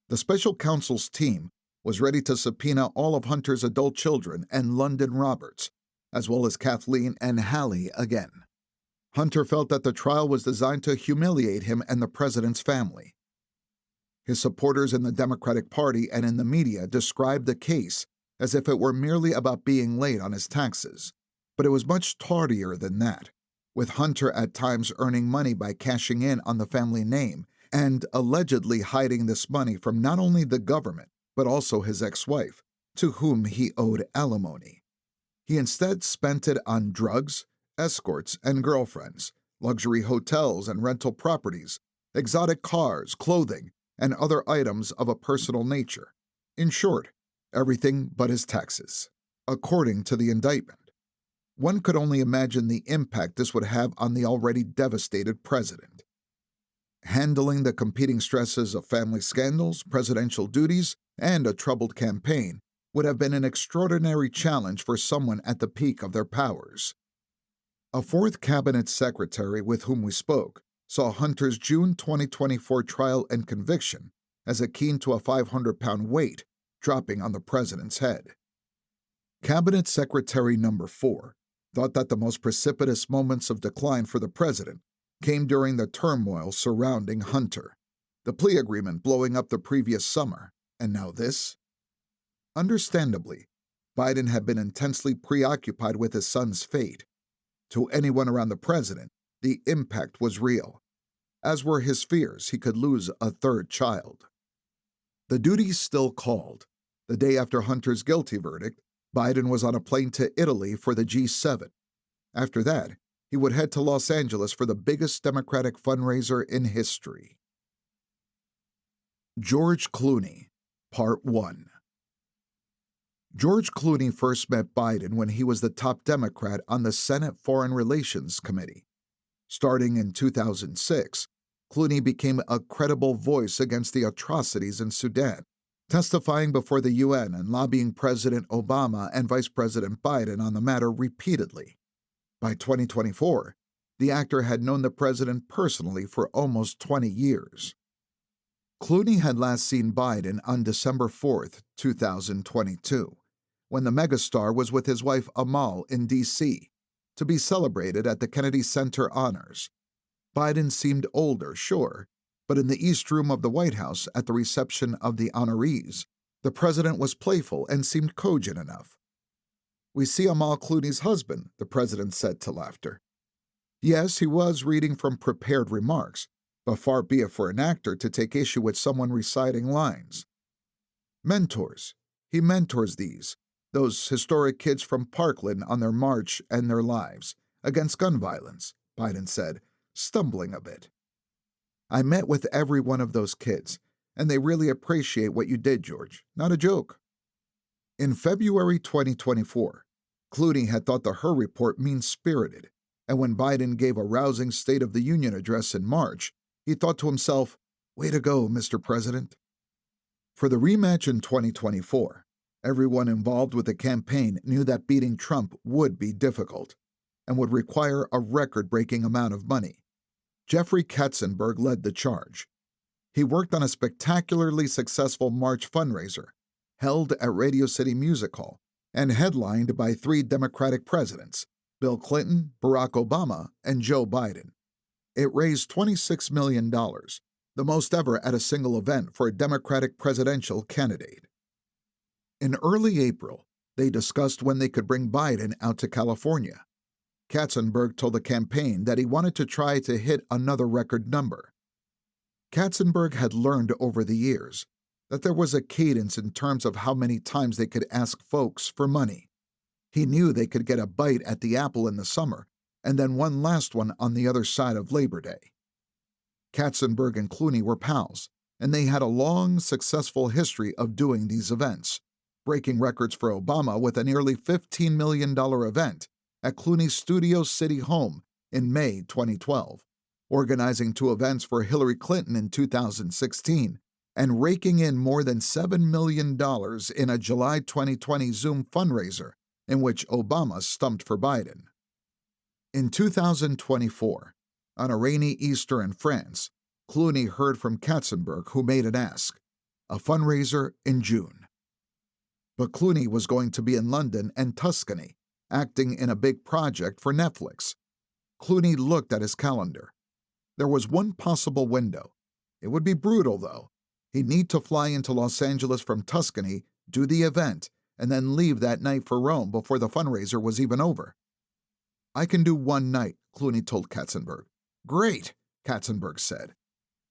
The special counsel's team was ready to subpoena all of Hunter's adult children and London Roberts, as well as Kathleen and Hallie again. Hunter felt that the trial was designed to humiliate him and the President's family. His supporters in the Democratic Party and in the media described the case as if it were merely about being late on his taxes, but it was much tardier than that, with Hunter at times earning money by cashing in on the family name and allegedly hiding this money from not only the government, but also his ex-wife, to whom he owed alimony. He instead spent it on drugs, escorts and girlfriends, luxury hotels and rental properties, exotic cars, clothing, and other items of a personal nature. In short, everything but his taxes, according to the indictment. One could only imagine the impact this would have on the already devastated president. Handling the competing stresses of family scandals, presidential duties, and a troubled campaign would have been an extraordinary challenge for someone at the peak of their powers. A fourth cabinet secretary with whom we spoke saw Hunter's June 2024 trial and conviction as akin to a 500-pound weight dropping on the president's head. Cabinet Secretary number 4 thought that the most precipitous moments of decline for the president came during the turmoil surrounding Hunter, the plea agreement blowing up the previous summer, and now this? Understandably, Biden had been intensely preoccupied with his son's fate. To anyone around the president, the impact was real, as were his fears he could lose a third child. The duties still called. The day after Hunter's guilty verdict, Biden was on a plane to Italy for the G7. After that, he would head to Los Angeles for the biggest Democratic fundraiser in history. George Clooney, Part 1. George Clooney first met Biden when he was the top Democrat on the Senate Foreign Relations Committee. Starting in 2006, Clooney became a credible voice against the atrocities in Sudan, testifying before the UN and lobbying President Obama and Vice President Biden on the matter repeatedly. By 2024, the actor had known the president personally for almost 20 years. Clooney had last seen Biden on December 4, 2022, when the megastar was with his wife Amal in D.C. to be celebrated at the Kennedy Center Honors. Biden seemed older, sure, but in the East Room of the White House at the reception of the honorees, the president was playful and seemed cogent enough. "We see Amal Clooney's husband," the president said to laughter. Yes, he was reading from prepared remarks, but far be it for an actor to take issue with someone reciting lines. Mentors. He mentors those historic kids from Parkland on their march and their lives against gun violence, Biden said, stumbling a bit. "I met with every one of those kids, and they really appreciate what you did, George. Not a joke." In February 2024, Clooney had thought the Her report mean-spirited, and when Biden gave a rousing State of the Union address in March, he thought to himself, "Way to go, Mr. President." For the rematch in 2024, everyone involved with the campaign knew that beating Trump would be difficult and would require a record-breaking amount of money. Jeffrey Katzenberg led the charge. He worked on a spectacularly successful March fundraiser held at Radio City Music Hall and headlined by 3 Democratic presidents, Bill Clinton, Barack Obama, and Joe Biden. It raised $26 million, the most ever at a single event for a Democratic presidential candidate. In early April, they discussed when they could bring Biden out to California. Katzenberg told the campaign that he wanted to try to hit another record number. Katzenberg had learned over the years that there was a cadence in terms of how many times they could ask folks for money. He knew they could get a bite at the apple in the summer, and then one last one on the other side of Labor Day. Katzenberg and Clooney were pals, and they had a long, successful history of doing these events, breaking records for Obama with a nearly $15 million event at Clooney's Studio City home in May 2012, organizing 2 events for Hillary Clinton in 2016, and raking in more than $7 million in a July 2020 Zoom fundraiser in which Obama stumped for Biden. In 2024, on a rainy Easter in France, Clooney heard from Katzenberg, who made an ask, a fundraiser in June. But Clooney was going to be in London and Tuscany, acting in a big project for Netflix. Clooney looked at his calendar. There was one possible window. It would be brutal, though. He'd need to fly into Los Angeles from Tuscany, do the event, and then leave that night for Rome before the fundraiser was even over. I can do one night, Clooney told Katzenberg. Great, Katzenberg said.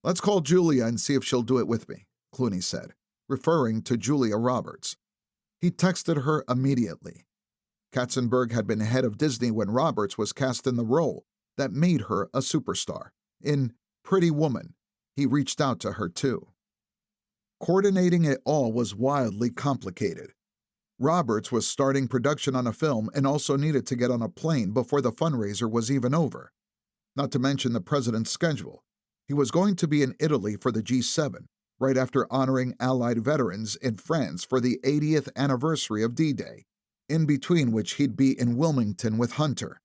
Let's call Julia and see if she'll do it with me, Clooney said, referring to Julia Roberts. He texted her immediately. Katzenberg had been head of Disney when Roberts was cast in the role that made her a superstar. In Pretty Woman, he reached out to her too. Coordinating it all was wildly complicated. Roberts was starting production on a film and also needed to get on a plane before the fundraiser was even over. Not to mention the president's schedule. He was going to be in Italy for the G7, right after honoring Allied veterans in France for the 80th anniversary of D-Day, in between which he'd be in Wilmington with Hunter.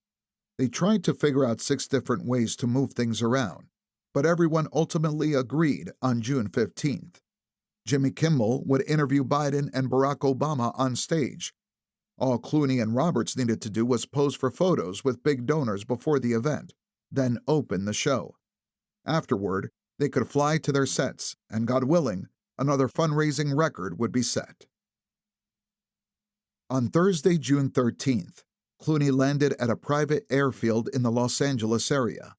They tried to figure out 6 different ways to move things around, but everyone ultimately agreed on June 15th. Jimmy Kimmel would interview Biden and Barack Obama on stage. All Clooney and Roberts needed to do was pose for photos with big donors before the event, then open the show. Afterward, they could fly to their sets, and God willing, another fundraising record would be set. On Thursday, June 13th, Clooney landed at a private airfield in the Los Angeles area.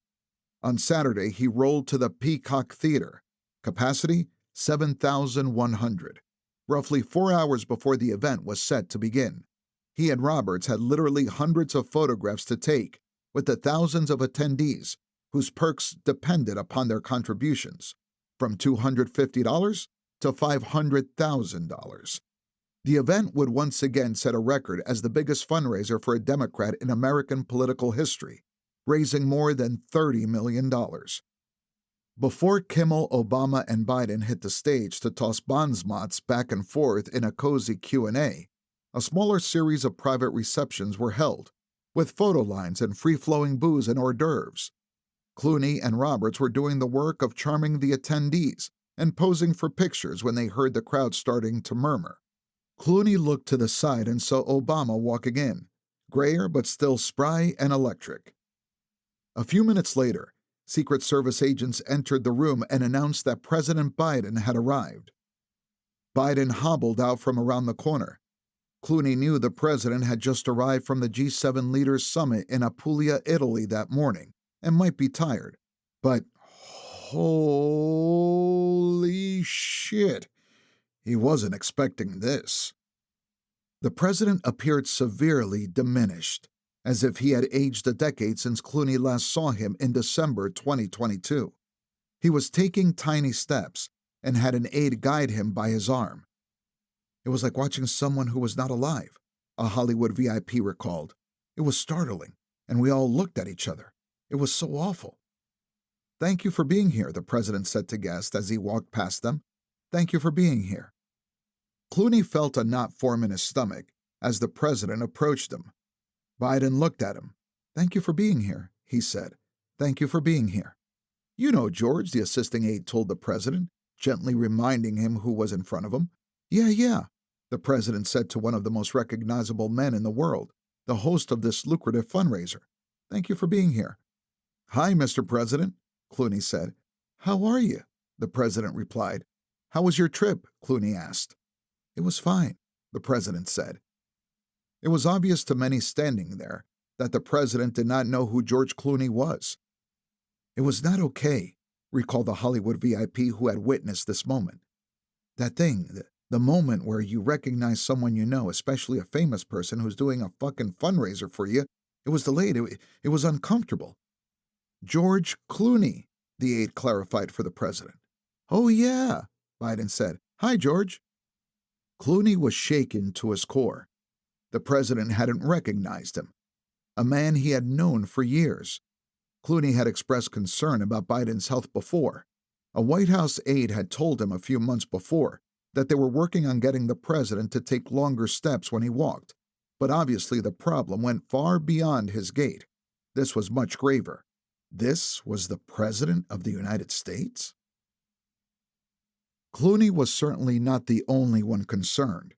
On Saturday, he rolled to the Peacock Theater. Capacity, 7,100. Roughly 4 hours before the event was set to begin. He and Roberts had literally hundreds of photographs to take with the thousands of attendees whose perks depended upon their contributions, from $250 to $500,000. The event would once again set a record as the biggest fundraiser for a Democrat in American political history, raising more than $30 million. Before Kimmel, Obama, and Biden hit the stage to toss bonzmots back and forth in a cozy Q&A, a smaller series of private receptions were held, with photo lines and free-flowing booze and hors d'oeuvres. Clooney and Roberts were doing the work of charming the attendees and posing for pictures when they heard the crowd starting to murmur. Clooney looked to the side and saw Obama walking in, grayer but still spry and electric. A few minutes later, Secret Service agents entered the room and announced that President Biden had arrived. Biden hobbled out from around the corner. Clooney knew the president had just arrived from the G7 Leaders Summit in Apulia, Italy that morning, and might be tired. But holy shit, he wasn't expecting this. The president appeared severely diminished, as if he had aged a decade since Clooney last saw him in December 2022. He was taking tiny steps and had an aide guide him by his arm. It was like watching someone who was not alive, a Hollywood VIP recalled. It was startling, and we all looked at each other. It was so awful. "Thank you for being here," the president said to guests as he walked past them. "Thank you for being here." Clooney felt a knot form in his stomach as the president approached him. Biden looked at him. "Thank you for being here," he said. "Thank you for being here." "You know George," the assisting aide told the president, gently reminding him who was in front of him. Yeah, the president said to one of the most recognizable men in the world, the host of this lucrative fundraiser. "Thank you for being here." "Hi, Mr. President," Clooney said. "How are you?" the president replied. "How was your trip?" Clooney asked. "It was fine," the president said. It was obvious to many standing there that the president did not know who George Clooney was. "It was not okay," recalled the Hollywood VIP who had witnessed this moment. That thing, the moment where you recognize someone you know, especially a famous person who's doing a fucking fundraiser for you, it was delayed. It was uncomfortable. George Clooney, the aide clarified for the president. Oh, yeah, Biden said. Hi, George. Clooney was shaken to his core. The president hadn't recognized him, a man he had known for years. Clooney had expressed concern about Biden's health before. A White House aide had told him a few months before that they were working on getting the president to take longer steps when he walked, but obviously the problem went far beyond his gait. This was much graver. This was the President of the United States? Clooney was certainly not the only one concerned.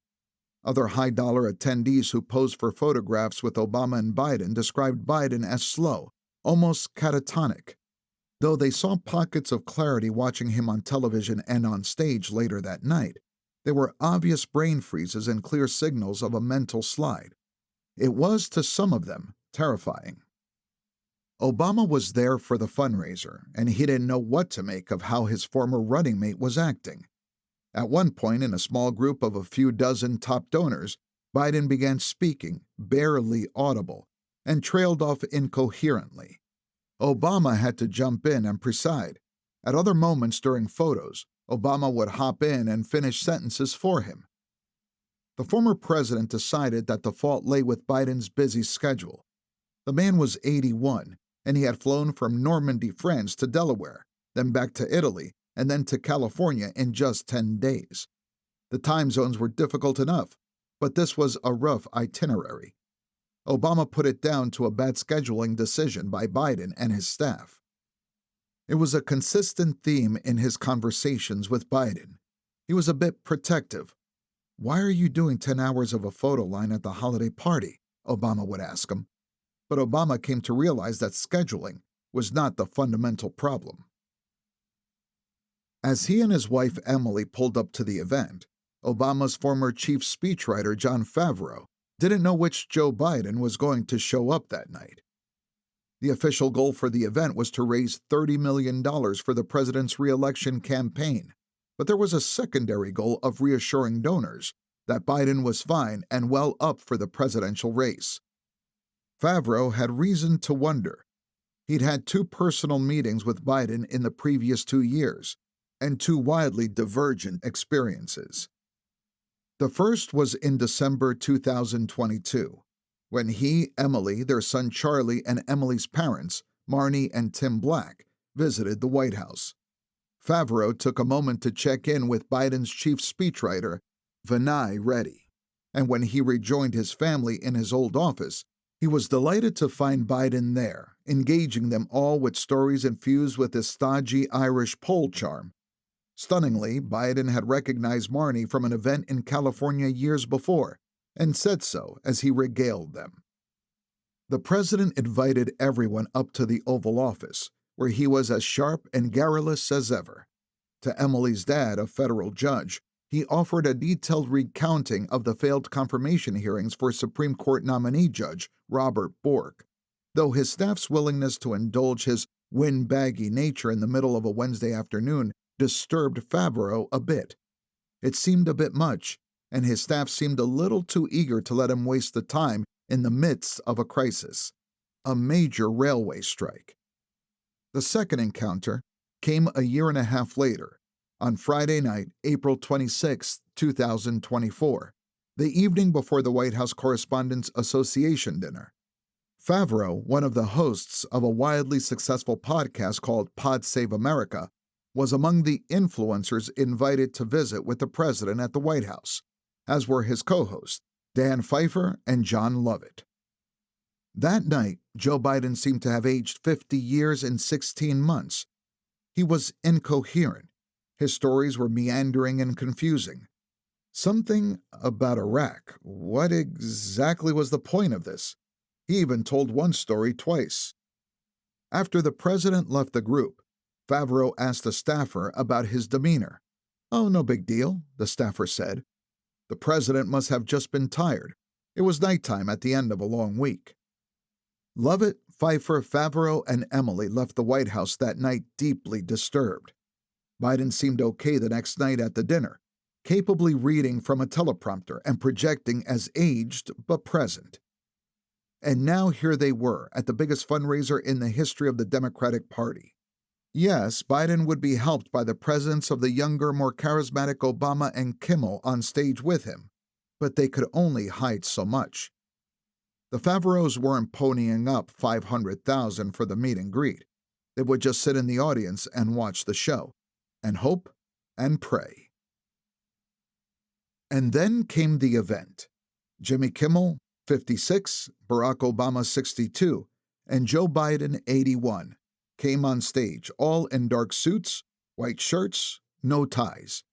Other high-dollar attendees who posed for photographs with Obama and Biden described Biden as slow, almost catatonic. Though they saw pockets of clarity watching him on television and on stage later that night, there were obvious brain freezes and clear signals of a mental slide. It was, to some of them, terrifying. Obama was there for the fundraiser, and he didn't know what to make of how his former running mate was acting. At one point, in a small group of a few dozen top donors, Biden began speaking, barely audible, and trailed off incoherently. Obama had to jump in and preside. At other moments during photos, Obama would hop in and finish sentences for him. The former president decided that the fault lay with Biden's busy schedule. The man was 81, and he had flown from Normandy, France to Delaware, then back to Italy, and then to California in just 10 days. The time zones were difficult enough, but this was a rough itinerary. Obama put it down to a bad scheduling decision by Biden and his staff. It was a consistent theme in his conversations with Biden. He was a bit protective. "Why are you doing 10 hours of a photo line at the holiday party?" Obama would ask him. But Obama came to realize that scheduling was not the fundamental problem. As he and his wife Emily pulled up to the event, Obama's former chief speechwriter Jon Favreau didn't know which Joe Biden was going to show up that night. The official goal for the event was to raise $30 million for the president's reelection campaign, but there was a secondary goal of reassuring donors that Biden was fine and well up for the presidential race. Favreau had reason to wonder. He'd had 2 personal meetings with Biden in the previous 2 years, and 2 wildly divergent experiences. The first was in December 2022, when he, Emily, their son Charlie, and Emily's parents, Marnie and Tim Black, visited the White House. Favreau took a moment to check in with Biden's chief speechwriter, Vinay Reddy, and when he rejoined his family in his old office, he was delighted to find Biden there, engaging them all with stories infused with his stodgy Irish poll charm. Stunningly, Biden had recognized Marnie from an event in California years before, and said so as he regaled them. The president invited everyone up to the Oval Office, where he was as sharp and garrulous as ever. To Emily's dad, a federal judge, he offered a detailed recounting of the failed confirmation hearings for Supreme Court nominee Judge Robert Bork, though his staff's willingness to indulge his windbaggy nature in the middle of a Wednesday afternoon disturbed Favreau a bit. It seemed a bit much, and his staff seemed a little too eager to let him waste the time in the midst of a crisis, a major railway strike. The second encounter came a year and a half later, on Friday night, April 26, 2024, the evening before the White House Correspondents' Association dinner. Favreau, one of the hosts of a wildly successful podcast called Pod Save America, was among the influencers invited to visit with the president at the White House, as were his co-hosts, Dan Pfeiffer and John Lovett. That night, Joe Biden seemed to have aged 50 years and 16 months. He was incoherent. His stories were meandering and confusing. Something about Iraq. What exactly was the point of this? He even told one story twice. After the president left the group, Favreau asked a staffer about his demeanor. "Oh, no big deal," the staffer said. The president must have just been tired. It was nighttime at the end of a long week. Lovett, Pfeiffer, Favreau, and Emily left the White House that night deeply disturbed. Biden seemed okay the next night at the dinner. capably reading from a teleprompter and projecting as aged but present. And now here they were at the biggest fundraiser in the history of the Democratic Party. Yes, Biden would be helped by the presence of the younger, more charismatic Obama and Kimmel on stage with him, but they could only hide so much. The Favreaus weren't ponying up $500,000 for the meet and greet. They would just sit in the audience and watch the show, and hope and pray. And then came the event. Jimmy Kimmel, 56, Barack Obama, 62, and Joe Biden, 81, came on stage, all in dark suits, white shirts, no ties.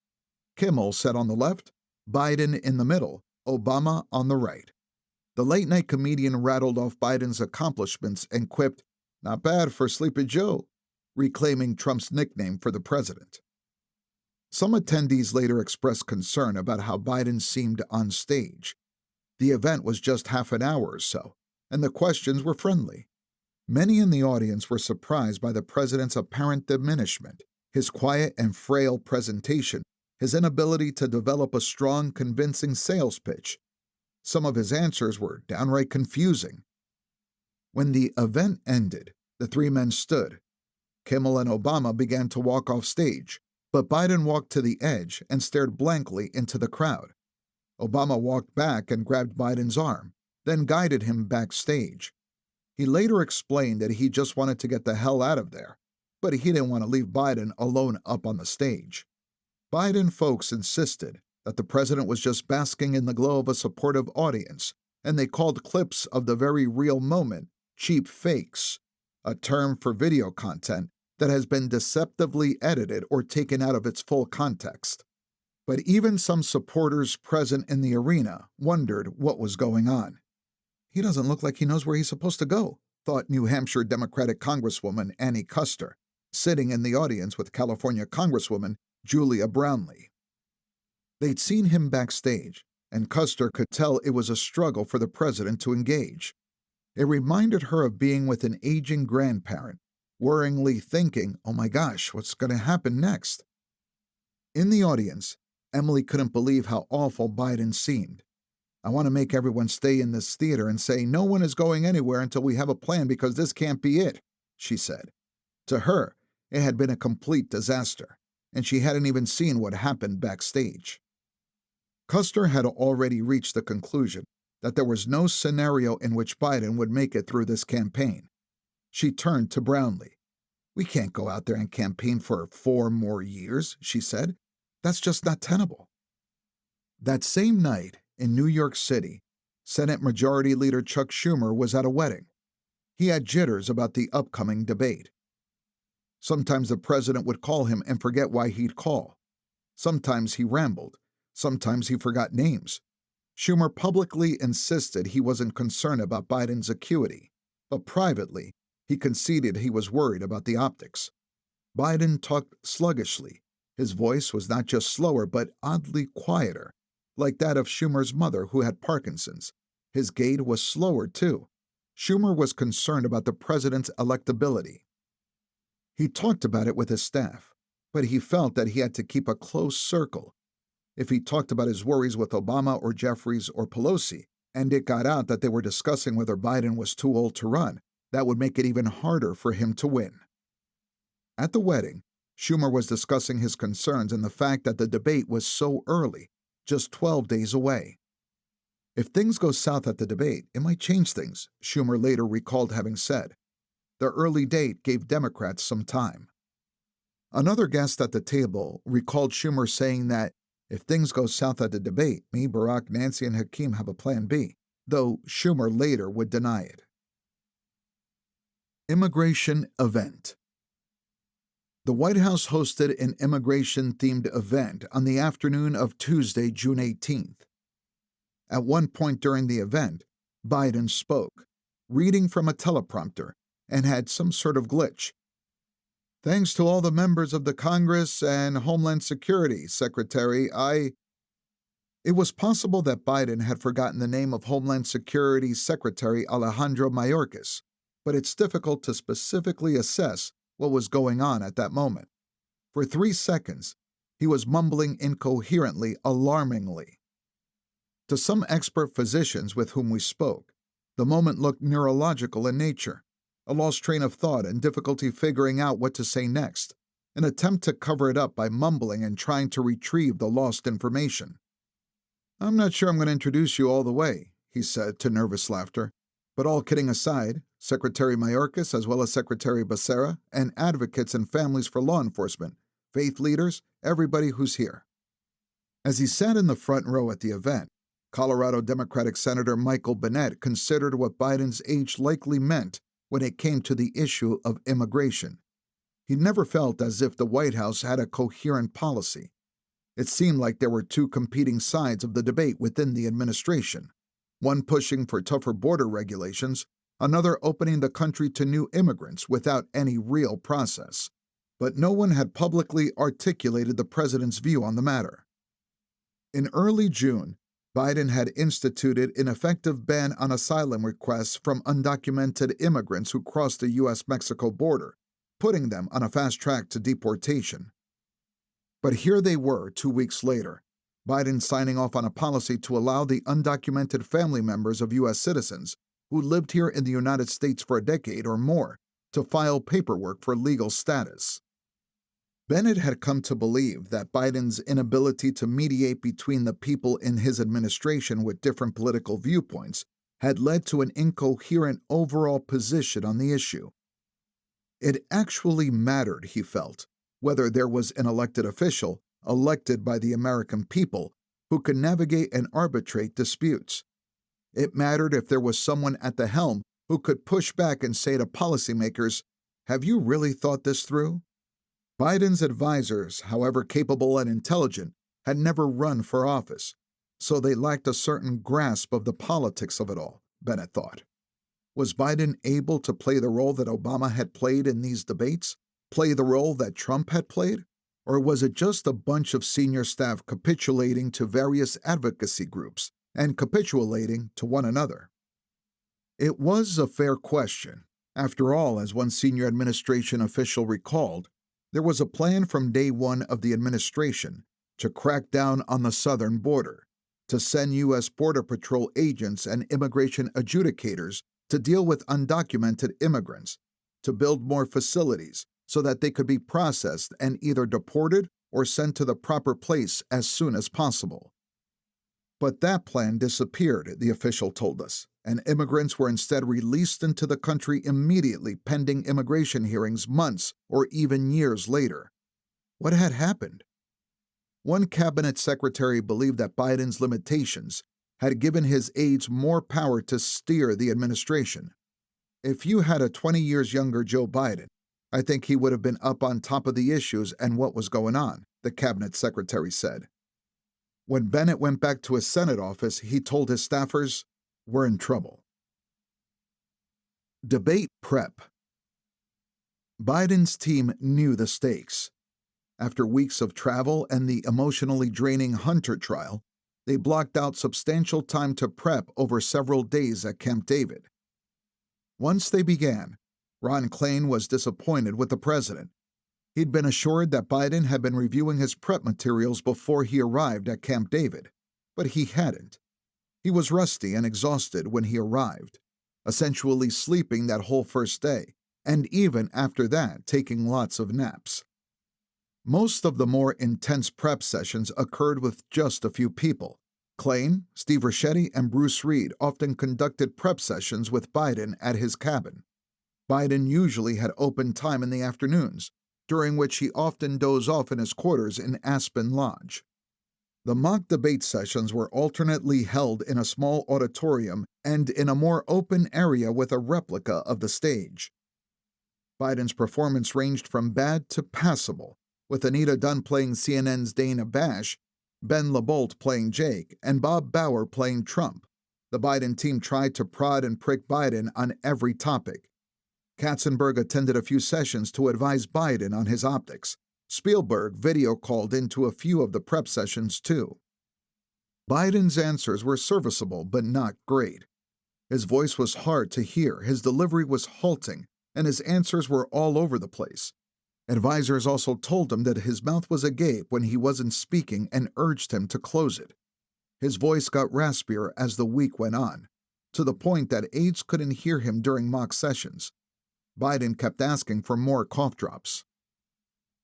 Kimmel sat on the left, Biden in the middle, Obama on the right. The late-night comedian rattled off Biden's accomplishments and quipped, "Not bad for Sleepy Joe," reclaiming Trump's nickname for the president. Some attendees later expressed concern about how Biden seemed on stage. The event was just half an hour or so, and the questions were friendly. Many in the audience were surprised by the president's apparent diminishment, his quiet and frail presentation, his inability to develop a strong, convincing sales pitch. Some of his answers were downright confusing. When the event ended, the three men stood. Kimmel and Obama began to walk off stage, but Biden walked to the edge and stared blankly into the crowd. Obama walked back and grabbed Biden's arm, then guided him backstage. He later explained that he just wanted to get the hell out of there, but he didn't want to leave Biden alone up on the stage. Biden folks insisted that the president was just basking in the glow of a supportive audience, and they called clips of the very real moment cheap fakes, a term for video content that has been deceptively edited or taken out of its full context. But even some supporters present in the arena wondered what was going on. "He doesn't look like he knows where he's supposed to go," thought New Hampshire Democratic Congresswoman Annie Kuster, sitting in the audience with California Congresswoman Julia Brownley. They'd seen him backstage, and Kuster could tell it was a struggle for the president to engage. It reminded her of being with an aging grandparent, worryingly thinking, "Oh my gosh, what's going to happen next?" In the audience, Emily couldn't believe how awful Biden seemed. "I want to make everyone stay in this theater and say no one is going anywhere until we have a plan because this can't be it," she said. To her, it had been a complete disaster, and she hadn't even seen what happened backstage. Custer had already reached the conclusion that there was no scenario in which Biden would make it through this campaign. She turned to Brownlee. "We can't go out there and campaign for 4 more years," she said. "That's just not tenable." That same night, in New York City, Senate Majority Leader Chuck Schumer was at a wedding. He had jitters about the upcoming debate. Sometimes the president would call him and forget why he'd call. Sometimes he rambled. Sometimes he forgot names. Schumer publicly insisted he wasn't concerned about Biden's acuity, but privately, he conceded he was worried about the optics. Biden talked sluggishly. His voice was not just slower, but oddly quieter, like that of Schumer's mother who had Parkinson's. His gait was slower, too. Schumer was concerned about the president's electability. He talked about it with his staff, but he felt that he had to keep a close circle. If he talked about his worries with Obama or Jeffries or Pelosi, and it got out that they were discussing whether Biden was too old to run, that would make it even harder for him to win. At the wedding, Schumer was discussing his concerns and the fact that the debate was so early, just 12 days away. "If things go south at the debate, it might change things," Schumer later recalled having said. The early date gave Democrats some time. Another guest at the table recalled Schumer saying that, "If things go south at the debate, me, Barack, Nancy, and Hakeem have a plan B," though Schumer later would deny it. Immigration Event. The White House hosted an immigration-themed event on the afternoon of Tuesday, June 18th. At one point during the event, Biden spoke, reading from a teleprompter, and had some sort of glitch. "Thanks to all the members of the Congress and Homeland Security, Secretary, It was possible that Biden had forgotten the name of Homeland Security Secretary Alejandro Mayorkas, but it's difficult to specifically assess what was going on at that moment. For 3 seconds, He was mumbling incoherently, alarmingly. To some expert physicians with whom we spoke, the moment looked neurological in nature, a lost train of thought and difficulty figuring out what to say next, an attempt to cover it up by mumbling and trying to retrieve the lost information. "I'm not sure I'm going to introduce you all the way," he said to nervous laughter. "But all kidding aside, Secretary Mayorkas as well as Secretary Becerra and advocates and families for law enforcement, faith leaders, everybody who's here." As he sat in the front row at the event, Colorado Democratic Senator Michael Bennet considered what Biden's age likely meant when it came to the issue of immigration. He never felt as if the White House had a coherent policy. It seemed like there were two competing sides of the debate within the administration, one pushing for tougher border regulations, another opening the country to new immigrants without any real process. But no one had publicly articulated the president's view on the matter. In early June, Biden had instituted an effective ban on asylum requests from undocumented immigrants who crossed the U.S.-Mexico border, putting them on a fast track to deportation. But here they were 2 weeks later, Biden signing off on a policy to allow the undocumented family members of U.S. citizens who lived here in the United States for a decade or more to file paperwork for legal status. Bennett had come to believe that Biden's inability to mediate between the people in his administration with different political viewpoints had led to an incoherent overall position on the issue. It actually mattered, he felt, whether there was an elected official, elected by the American people, who could navigate and arbitrate disputes. It mattered if there was someone at the helm who could push back and say to policymakers, "Have you really thought this through?" Biden's advisors, however capable and intelligent, had never run for office, so they lacked a certain grasp of the politics of it all, Bennett thought. Was Biden able to play the role that Obama had played in these debates, play the role that Trump had played, or was it just a bunch of senior staff capitulating to various advocacy groups and capitulating to one another? It was a fair question. After all, as one senior administration official recalled, there was a plan from day one of the administration to crack down on the southern border, to send U.S. Border Patrol agents and immigration adjudicators to deal with undocumented immigrants, to build more facilities so that they could be processed and either deported or sent to the proper place as soon as possible. But that plan disappeared, the official told us, and immigrants were instead released into the country immediately pending immigration hearings months or even years later. What had happened? One cabinet secretary believed that Biden's limitations had given his aides more power to steer the administration. "If you had a 20 years younger Joe Biden, I think he would have been up on top of the issues and what was going on," the cabinet secretary said. When Bennett went back to his Senate office, he told his staffers, "We're in trouble." Debate prep. Biden's team knew the stakes. After weeks of travel and the emotionally draining Hunter trial, they blocked out substantial time to prep over several days at Camp David. Once they began, Ron Klain was disappointed with the president. He'd been assured that Biden had been reviewing his prep materials before he arrived at Camp David, but he hadn't. He was rusty and exhausted when he arrived, essentially sleeping that whole first day, and even after that taking lots of naps. Most of the more intense prep sessions occurred with just a few people. Klain, Steve Ricchetti, and Bruce Reed often conducted prep sessions with Biden at his cabin. Biden usually had open time in the afternoons, during which he often dozed off in his quarters in Aspen Lodge. The mock debate sessions were alternately held in a small auditorium and in a more open area with a replica of the stage. Biden's performance ranged from bad to passable, with Anita Dunn playing CNN's Dana Bash, Ben LeBolt playing Jake, and Bob Bauer playing Trump. The Biden team tried to prod and prick Biden on every topic. Katzenberg attended a few sessions to advise Biden on his optics. Spielberg video called into a few of the prep sessions, too. Biden's answers were serviceable but not great. His voice was hard to hear, his delivery was halting, and his answers were all over the place. Advisors also told him that his mouth was agape when he wasn't speaking and urged him to close it. His voice got raspier as the week went on, to the point that aides couldn't hear him during mock sessions. Biden kept asking for more cough drops.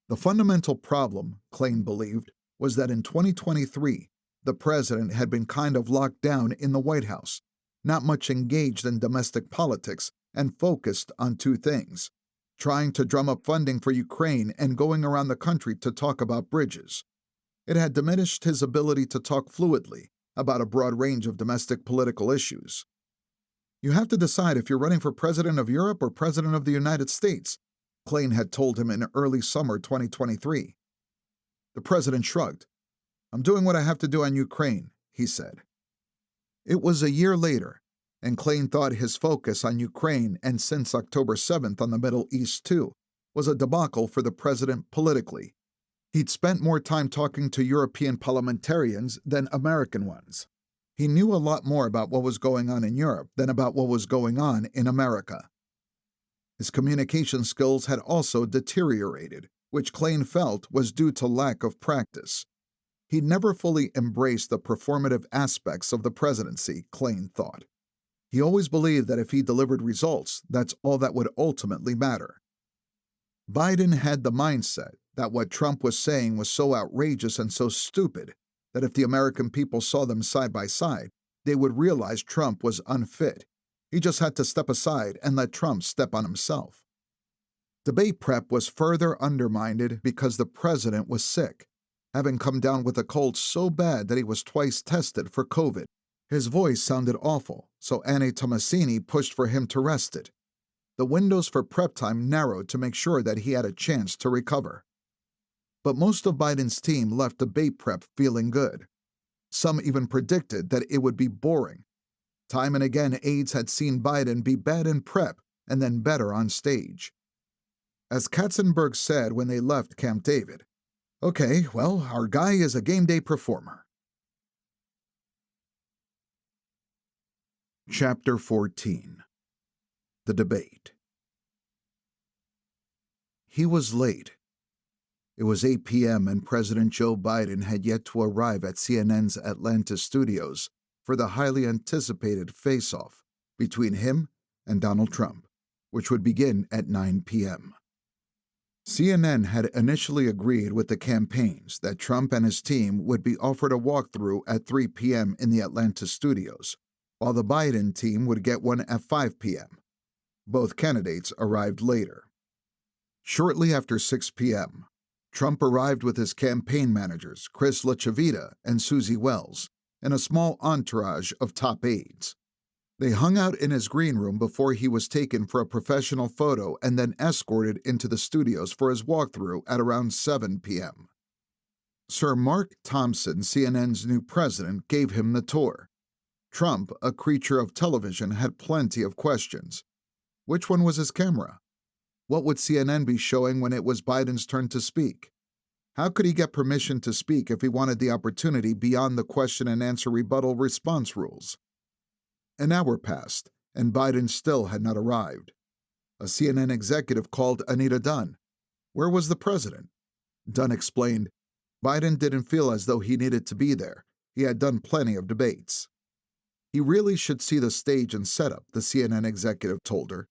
The fundamental problem, Klain believed, was that in 2023, the president had been kind of locked down in the White House, not much engaged in domestic politics, and focused on two things: trying to drum up funding for Ukraine and going around the country to talk about bridges. It had diminished his ability to talk fluidly about a broad range of domestic political issues. "You have to decide if you're running for president of Europe or president of the United States," Klain had told him in early summer 2023. The president shrugged. "I'm doing what I have to do on Ukraine," he said. It was a year later, and Klain thought his focus on Ukraine and since October 7th on the Middle East too was a debacle for the president politically. He'd spent more time talking to European parliamentarians than American ones. He knew a lot more about what was going on in Europe than about what was going on in America. His communication skills had also deteriorated, which Klain felt was due to lack of practice. He'd never fully embraced the performative aspects of the presidency, Klain thought. He always believed that if he delivered results, that's all that would ultimately matter. Biden had the mindset that what Trump was saying was so outrageous and so stupid that if the American people saw them side by side, they would realize Trump was unfit. He just had to step aside and let Trump step on himself. Debate prep was further undermined because the president was sick, having come down with a cold so bad that he was twice tested for COVID. His voice sounded awful, so Annie Tomasini pushed for him to rest it. The windows for prep time narrowed to make sure that he had a chance to recover. But most of Biden's team left debate prep feeling good. Some even predicted that it would be boring. Time and again, aides had seen Biden be bad in prep and then better on stage. As Katzenberg said when they left Camp David, "Okay, well, our guy is a game day performer." Chapter 14. The Debate. He was late. It was 8 p.m. and President Joe Biden had yet to arrive at CNN's Atlanta studios for the highly anticipated face-off between him and Donald Trump, which would begin at 9 p.m. CNN had initially agreed with the campaigns that Trump and his team would be offered a walkthrough at 3 p.m. in the Atlanta studios, while the Biden team would get one at 5 p.m. Both candidates arrived later. Shortly after 6 p.m., Trump arrived with his campaign managers, Chris LaChavita and Susie Wells, and a small entourage of top aides. They hung out in his green room before he was taken for a professional photo and then escorted into the studios for his walkthrough at around 7 p.m. Sir Mark Thompson, CNN's new president, gave him the tour. Trump, a creature of television, had plenty of questions. Which one was his camera? What would CNN be showing when it was Biden's turn to speak? How could he get permission to speak if he wanted the opportunity beyond the question-and-answer rebuttal response rules? An hour passed, and Biden still had not arrived. A CNN executive called Anita Dunn. Where was the president? Dunn explained, Biden didn't feel as though he needed to be there. He had done plenty of debates. He really should see the stage and setup, the CNN executive told her.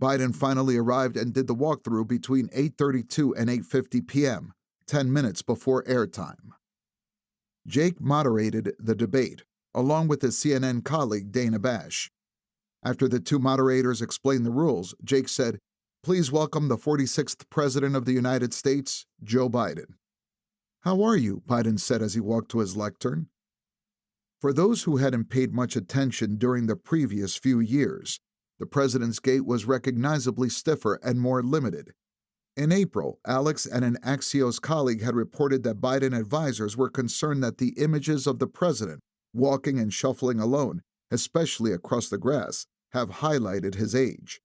Biden finally arrived and did the walkthrough between 8:32 and 8:50 p.m., 10 minutes before airtime. Jake moderated the debate, along with his CNN colleague Dana Bash. After the two moderators explained the rules, Jake said, "Please welcome the 46th President of the United States, Joe Biden." "How are you?" Biden said as he walked to his lectern. For those who hadn't paid much attention during the previous few years, the president's gait was recognizably stiffer and more limited. In April, Alex and an Axios colleague had reported that Biden advisors were concerned that the images of the president, walking and shuffling alone, especially across the grass, have highlighted his age.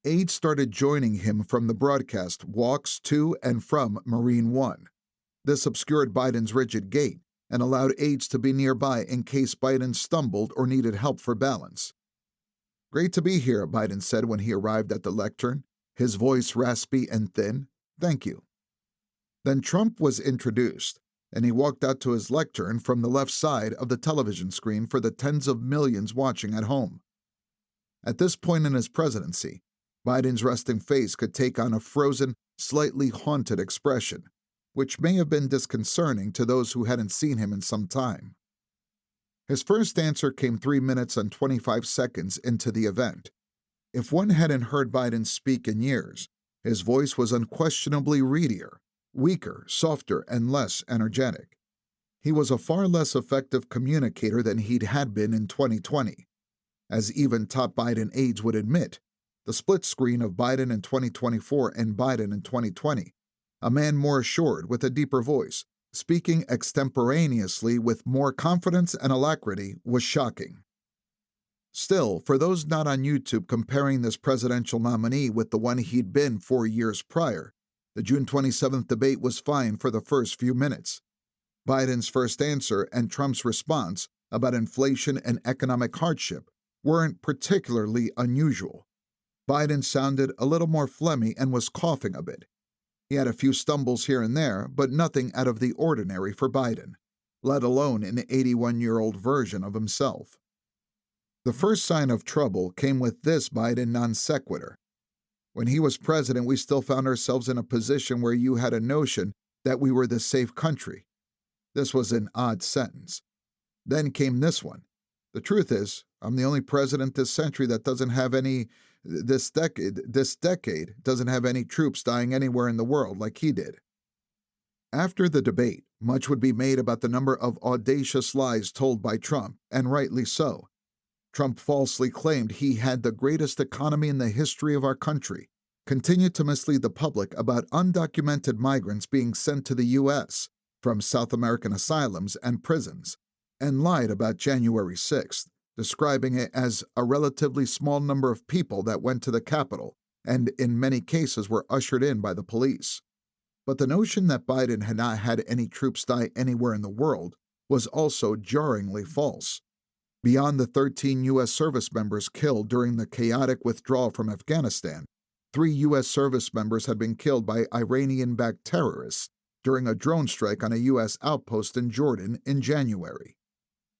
Aides started joining him from the broadcast walks to and from Marine One. This obscured Biden's rigid gait and allowed aides to be nearby in case Biden stumbled or needed help for balance. "Great to be here," Biden said when he arrived at the lectern, his voice raspy and thin. Thank you." Then Trump was introduced, and he walked out to his lectern from the left side of the television screen for the tens of millions watching at home. At this point in his presidency, Biden's resting face could take on a frozen, slightly haunted expression, which may have been disconcerting to those who hadn't seen him in some time. His first answer came 3 minutes and 25 seconds into the event. If one hadn't heard Biden speak in years, his voice was unquestionably readier, weaker, softer, and less energetic. He was a far less effective communicator than he'd had been in 2020. As even top Biden aides would admit, the split screen of Biden in 2024 and Biden in 2020, a man more assured with a deeper voice, speaking extemporaneously with more confidence and alacrity, was shocking. Still, for those not on YouTube comparing this presidential nominee with the one he'd been 4 years prior, the June 27th debate was fine for the first few minutes. Biden's first answer and Trump's response about inflation and economic hardship weren't particularly unusual. Biden sounded a little more phlegmy and was coughing a bit. He had a few stumbles here and there, but nothing out of the ordinary for Biden, let alone an 81-year-old version of himself. The first sign of trouble came with this Biden non sequitur. When he was president, we still found ourselves in a position where you had a notion that we were the safe country. This was an odd sentence. Then came this one. The truth is, I'm the only president this century that doesn't have any, this decade doesn't have any troops dying anywhere in the world like he did. After the debate, much would be made about the number of audacious lies told by Trump, and rightly so. Trump falsely claimed he had the greatest economy in the history of our country, continued to mislead the public about undocumented migrants being sent to the U.S. from South American asylums and prisons, and lied about January 6th, describing it as a relatively small number of people that went to the Capitol and in many cases were ushered in by the police. But the notion that Biden had not had any troops die anywhere in the world was also jarringly false. Beyond the 13 U.S. service members killed during the chaotic withdrawal from Afghanistan, 3 U.S. service members had been killed by Iranian-backed terrorists during a drone strike on a U.S. outpost in Jordan in January.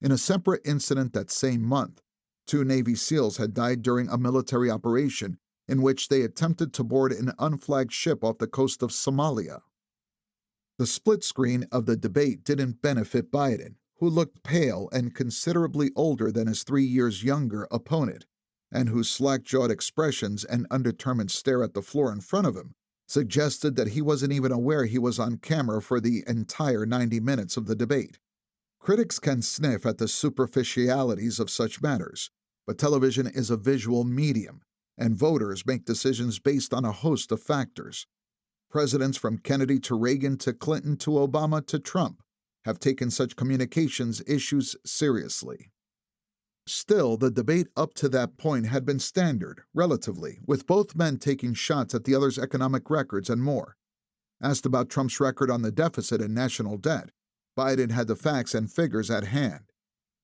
In a separate incident that same month, 2 Navy SEALs had died during a military operation in which they attempted to board an unflagged ship off the coast of Somalia. The split screen of the debate didn't benefit Biden, who looked pale and considerably older than his 3 years younger opponent, and whose slack-jawed expressions and undetermined stare at the floor in front of him suggested that he wasn't even aware he was on camera for the entire 90 minutes of the debate. Critics can sniff at the superficialities of such matters, but television is a visual medium, and voters make decisions based on a host of factors. Presidents from Kennedy to Reagan to Clinton to Obama to Trump have taken such communications issues seriously. Still, the debate up to that point had been standard, relatively, with both men taking shots at the other's economic records and more. Asked about Trump's record on the deficit and national debt, Biden had the facts and figures at hand.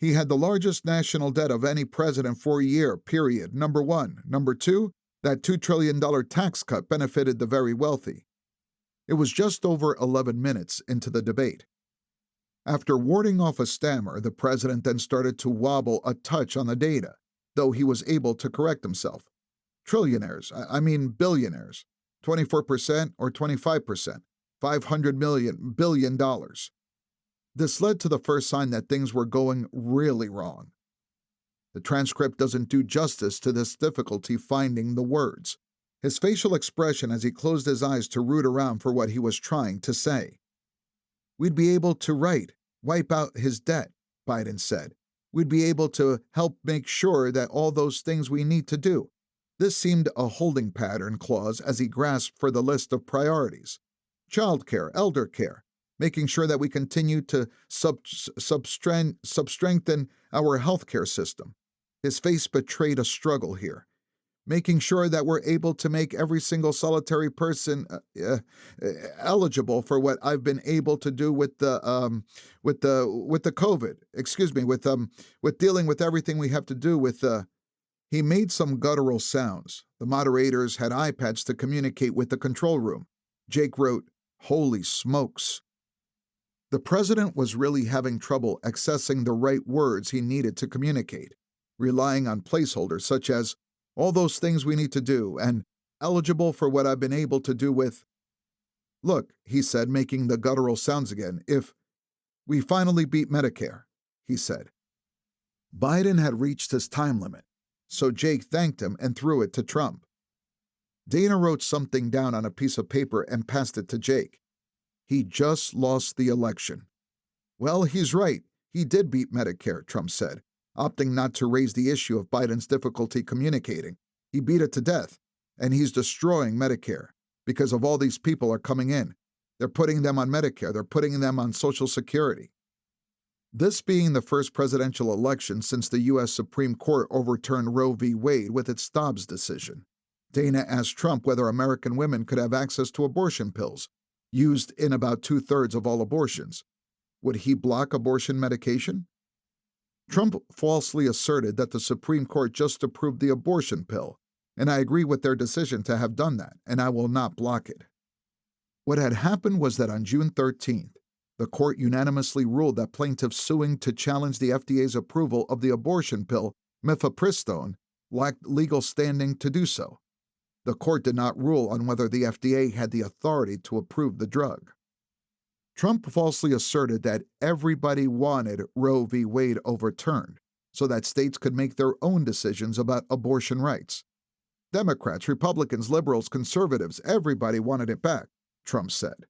He had the largest national debt of any president for a year, period, number one. Number two, that $2 trillion tax cut benefited the very wealthy. It was just over 11 minutes into the debate. After warding off a stammer, the president then started to wobble a touch on the data, though he was able to correct himself. Trillionaires, I mean billionaires, 24% or 25%, $500 billion. This led to the first sign that things were going really wrong. The transcript doesn't do justice to this difficulty finding the words. His facial expression as he closed his eyes to root around for what he was trying to say. We'd be able to wipe out his debt, Biden said. We'd be able to help make sure that all those things we need to do. This seemed a holding pattern clause as he grasped for the list of priorities. Childcare, elder care, making sure that we continue to strengthen our healthcare system. His face betrayed a struggle here. Making sure that we're able to make every single solitary person eligible for what I've been able to do with the COVID. With dealing with everything we have to do with. He made some guttural sounds. The moderators had iPads to communicate with the control room. Jake wrote, "Holy smokes." The president was really having trouble accessing the right words he needed to communicate, relying on placeholders such as, "all those things we need to do," and "eligible for what I've been able to do with." "Look," he said, making the guttural sounds again, "if we finally beat Medicare," he said. Biden had reached his time limit, so Jake thanked him and threw it to Trump. Dana wrote something down on a piece of paper and passed it to Jake. "He just lost the election." "Well, he's right. He did beat Medicare," Trump said, opting not to raise the issue of Biden's difficulty communicating. "He beat it to death, and he's destroying Medicare because of all these people are coming in. They're putting them on Medicare. They're putting them on Social Security." This being the first presidential election since the U.S. Supreme Court overturned Roe v. Wade with its Dobbs decision, Dana asked Trump whether American women could have access to abortion pills, used in about 2/3 of all abortions. Would he block abortion medication? Trump falsely asserted that the Supreme Court just approved the abortion pill, and I agree with their decision to have done that, and I will not block it. What had happened was that on June 13th, the court unanimously ruled that plaintiffs suing to challenge the FDA's approval of the abortion pill, mifepristone, lacked legal standing to do so. The court did not rule on whether the FDA had the authority to approve the drug. Trump falsely asserted that everybody wanted Roe v. Wade overturned so that states could make their own decisions about abortion rights. Democrats, Republicans, liberals, conservatives, everybody wanted it back, Trump said.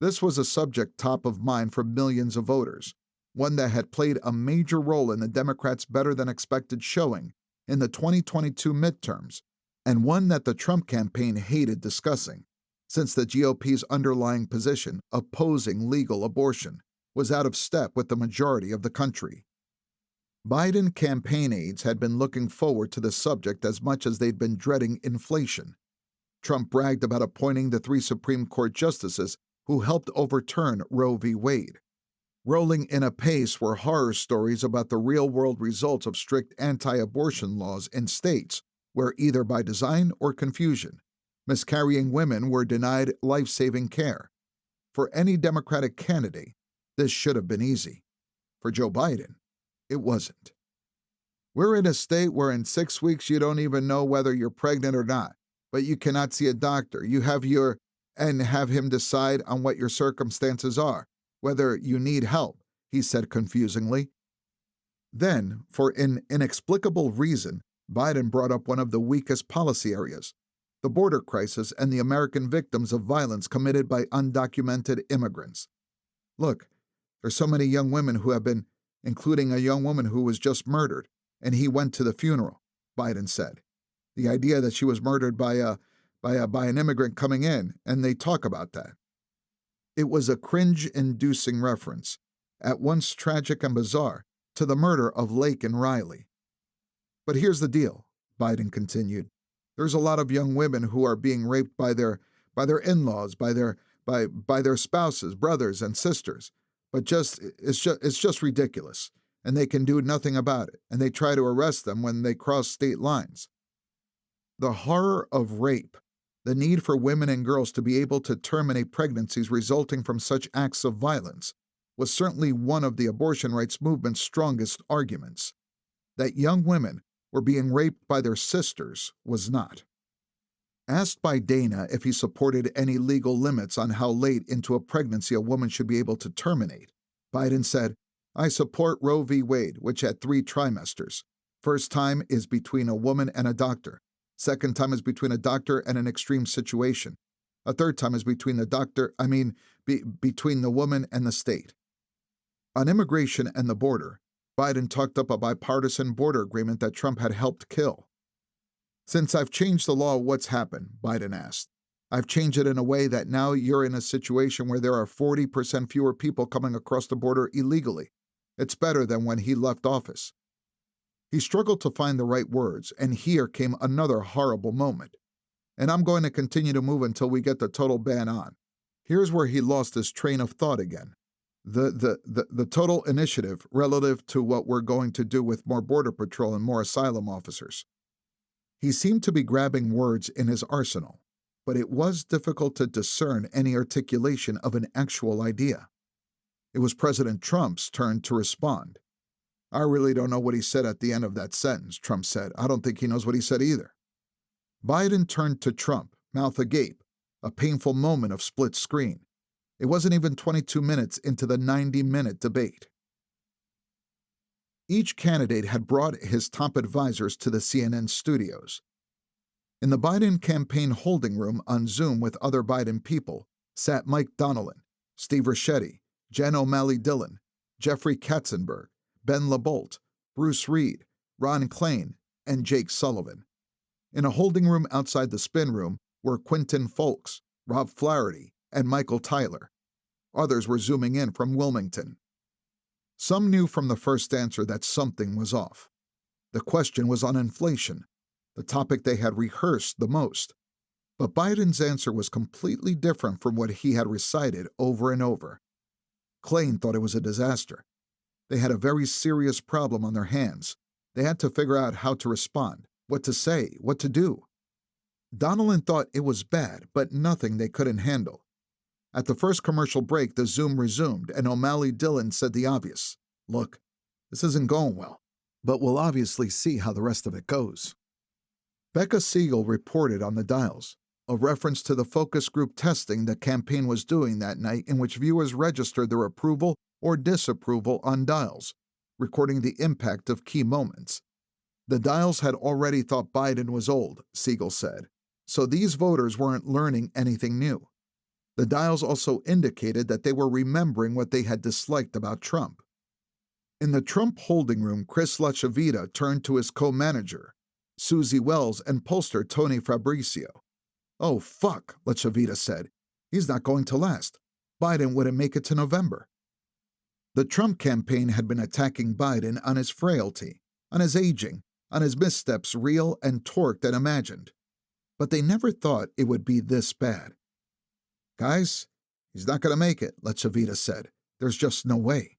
This was a subject top of mind for millions of voters, one that had played a major role in the Democrats' better-than-expected showing in the 2022 midterms, and one that the Trump campaign hated discussing, since the GOP's underlying position, opposing legal abortion, was out of step with the majority of the country. Biden campaign aides had been looking forward to the subject as much as they'd been dreading inflation. Trump bragged about appointing the 3 Supreme Court justices who helped overturn Roe v. Wade. Rolling in apace were horror stories about the real-world results of strict anti-abortion laws in states where, either by design or confusion, miscarrying women were denied life-saving care. For any Democratic candidate, this should have been easy. For Joe Biden, it wasn't. "We're in a state where in 6 weeks you don't even know whether you're pregnant or not, but you cannot see a doctor. You have have him decide on what your circumstances are, whether you need help," he said confusingly. Then, for an inexplicable reason, Biden brought up one of the weakest policy areas, the border crisis and the American victims of violence committed by undocumented immigrants. "Look, there's so many young women who have been, including a young woman who was just murdered, and he went to the funeral," Biden said. "The idea that she was murdered by an immigrant coming in, and they talk about that." It was a cringe-inducing reference, at once tragic and bizarre, to the murder of Lake and Riley. "But here's the deal," Biden continued. "There's a lot of young women who are being raped by their in-laws, by their spouses, brothers, and sisters. But it's just ridiculous, and they can do nothing about it, and they try to arrest them when they cross state lines." The horror of rape, the need for women and girls to be able to terminate pregnancies resulting from such acts of violence, was certainly one of the abortion rights movement's strongest arguments. That young women were being raped by their sisters was not. Asked by Dana if he supported any legal limits on how late into a pregnancy a woman should be able to terminate, Biden said, "I support Roe v. Wade, which had 3 trimesters. First time is between a woman and a doctor. Second time is between a doctor and an extreme situation. A third time is between between the woman and the state." On immigration and the border, Biden talked up a bipartisan border agreement that Trump had helped kill. "Since I've changed the law, what's happened?" Biden asked. "I've changed it in a way that now you're in a situation where there are 40% fewer people coming across the border illegally. It's better than when he left office." He struggled to find the right words, and here came another horrible moment. "And I'm going to continue to move until we get the total ban on." Here's where he lost his train of thought again. The total initiative relative to what we're going to do with more Border Patrol and more asylum officers. He seemed to be grabbing words in his arsenal. but it was difficult to discern any articulation of an actual idea. It was President Trump's turn to respond. "I really don't know what he said at the end of that sentence," Trump said. "I don't think he knows what he said either." Biden turned to Trump, mouth agape, a painful moment of split screen. It wasn't even 22 minutes into the 90-minute debate. Each candidate had brought his top advisors to the CNN studios. In the Biden campaign holding room on Zoom with other Biden people sat Mike Donnellan, Steve Ricchetti, Jen O'Malley Dillon, Jeffrey Katzenberg, Ben LaBolt, Bruce Reed, Ron Klain, and Jake Sullivan. In a holding room outside the spin room were Quinton Folks, Rob Flaherty, and Michael Tyler. Others were zooming in from Wilmington. Some knew from the first answer that something was off. The question was on inflation, the topic they had rehearsed the most. But Biden's answer was completely different from what he had recited over and over. Klain thought it was a disaster. They had a very serious problem on their hands. They had to figure out how to respond, what to say, what to do. Donnellan thought it was bad, but nothing they couldn't handle. At the first commercial break, the Zoom resumed, and O'Malley Dillon said the obvious. "Look, this isn't going well, but we'll obviously see how the rest of it goes." Becca Siegel reported on the dials, a reference to the focus group testing the campaign was doing that night in which viewers registered their approval or disapproval on dials, recording the impact of key moments. The dials had already thought Biden was old, Siegel said, so these voters weren't learning anything new. The dials also indicated that they were remembering what they had disliked about Trump. In the Trump holding room, Chris LaChavita turned to his co-manager, Susie Wells, and pollster Tony Fabrizio. "Oh, fuck," LaChavita said. "He's not going to last. Biden wouldn't make it to November." The Trump campaign had been attacking Biden on his frailty, on his aging, on his missteps real and torqued and imagined. But they never thought it would be this bad. "Guys, he's not going to make it," LaChavita said. "There's just no way."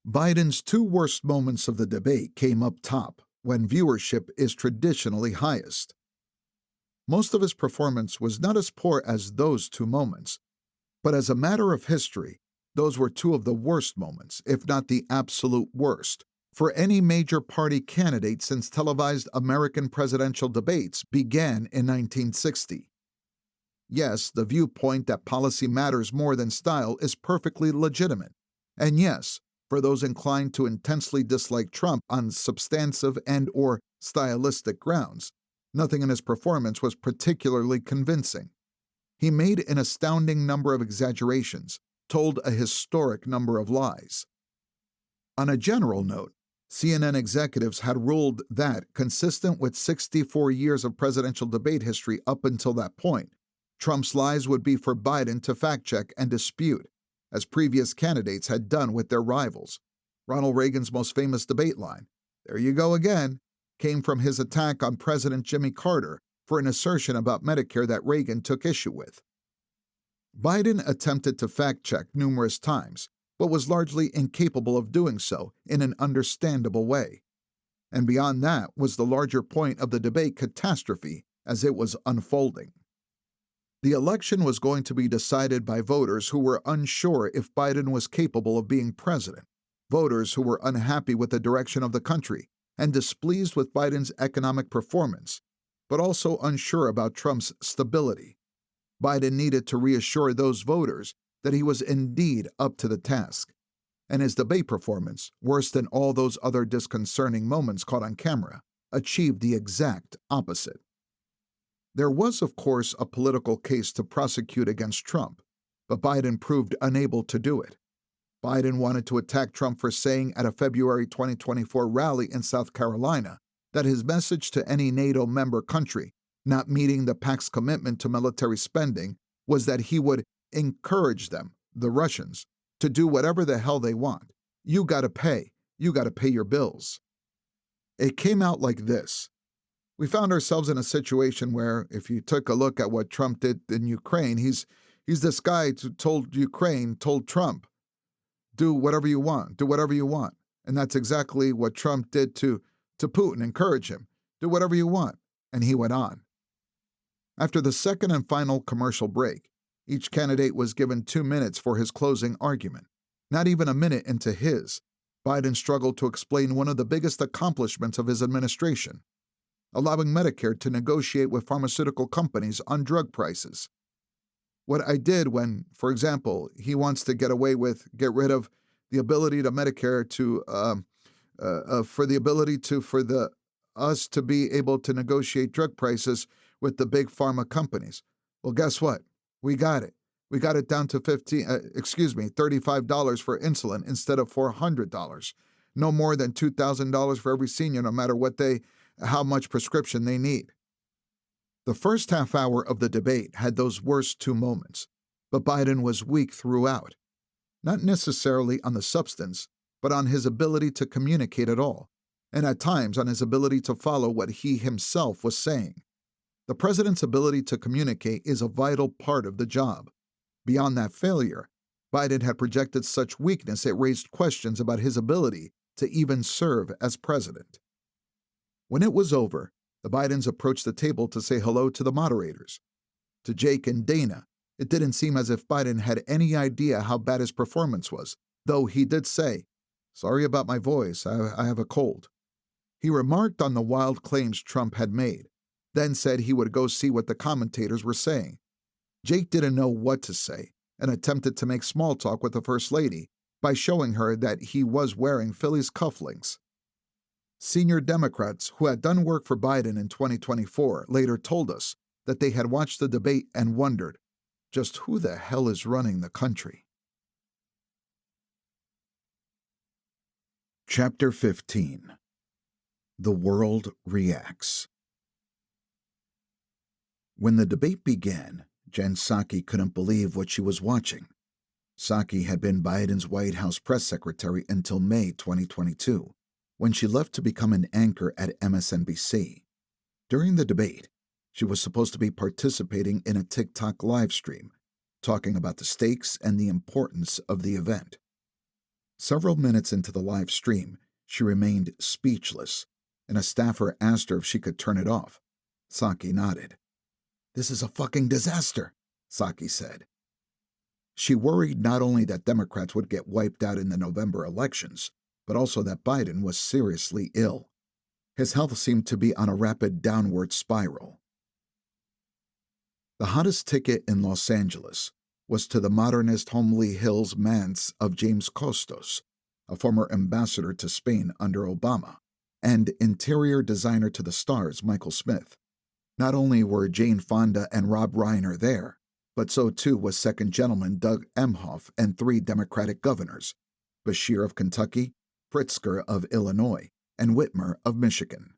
Biden's two worst moments of the debate came up top, when viewership is traditionally highest. Most of his performance was not as poor as those two moments, but as a matter of history, those were two of the worst moments, if not the absolute worst, for any major party candidate since televised American presidential debates began in 1960. Yes, the viewpoint that policy matters more than style is perfectly legitimate. And yes, for those inclined to intensely dislike Trump on substantive and/or stylistic grounds, nothing in his performance was particularly convincing. He made an astounding number of exaggerations, told a historic number of lies. On a general note, CNN executives had ruled that, consistent with 64 years of presidential debate history up until that point, Trump's lies would be for Biden to fact-check and dispute, as previous candidates had done with their rivals. Ronald Reagan's most famous debate line, "There you go again," came from his attack on President Jimmy Carter for an assertion about Medicare that Reagan took issue with. Biden attempted to fact-check numerous times, but was largely incapable of doing so in an understandable way. And beyond that was the larger point of the debate catastrophe as it was unfolding. The election was going to be decided by voters who were unsure if Biden was capable of being president, voters who were unhappy with the direction of the country and displeased with Biden's economic performance, but also unsure about Trump's stability. Biden needed to reassure those voters that he was indeed up to the task, and his debate performance, worse than all those other disconcerting moments caught on camera, achieved the exact opposite. There was, of course, a political case to prosecute against Trump, but Biden proved unable to do it. Biden wanted to attack Trump for saying at a February 2024 rally in South Carolina that his message to any NATO member country not meeting the pact's commitment to military spending was that he would encourage them, the Russians, to do whatever the hell they want. You gotta pay your bills. It came out like this. We found ourselves in a situation where, if you took a look at what Trump did in Ukraine, he's this guy who told Trump, do whatever you want. And that's exactly what Trump did to Putin, encourage him, do whatever you want. And he went on. After the second and final commercial break, each candidate was given 2 minutes for his closing argument. Not even a minute into his, Biden struggled to explain one of the biggest accomplishments of his administration, allowing Medicare to negotiate with pharmaceutical companies on drug prices. What I did when, for example, he wants to get rid of the ability to Medicare to, for the ability to, for the us to be able to negotiate drug prices with the big pharma companies. Well, guess what? We got it. We got it down to $35 for insulin instead of $400. No more than $2,000 for every senior, no matter how much prescription they need. The first half hour of the debate had those worst 2 moments, but Biden was weak throughout. Not necessarily on the substance, but on his ability to communicate at all, and at times on his ability to follow what he himself was saying. The president's ability to communicate is a vital part of the job. Beyond that failure, Biden had projected such weakness it raised questions about his ability to even serve as president. When it was over, the Bidens approached the table to say hello to the moderators. To Jake and Dana, it didn't seem as if Biden had any idea how bad his performance was, though he did say, "Sorry about my voice, I have a cold." He remarked on the wild claims Trump had made, then said he would go see what the commentators were saying. Jake didn't know what to say and attempted to make small talk with the First Lady by showing her that he was wearing Phillies cufflinks. Senior Democrats who had done work for Biden in 2024 later told us that they had watched the debate and wondered, just who the hell is running the country? Chapter 15. The World Reacts. When the debate began, Jen Psaki couldn't believe what she was watching. Psaki had been Biden's White House press secretary until May 2022, when she left to become an anchor at MSNBC. During the debate, she was supposed to be participating in a TikTok live stream, talking about the stakes and the importance of the event. Several minutes into the live stream, she remained speechless, and a staffer asked her if she could turn it off. Psaki nodded. "This is a fucking disaster," Psaki said. She worried not only that Democrats would get wiped out in the November elections, but also that Biden was seriously ill. His health seemed to be on a rapid downward spiral. The hottest ticket in Los Angeles was to the modernist homely hills manse of James Costos, a former ambassador to Spain under Obama, and interior designer to the stars Michael Smith. Not only were Jane Fonda and Rob Reiner there, but so too was Second Gentleman Doug Emhoff and 3 Democratic governors, Beshear of Kentucky, Pritzker of Illinois, and Whitmer of Michigan.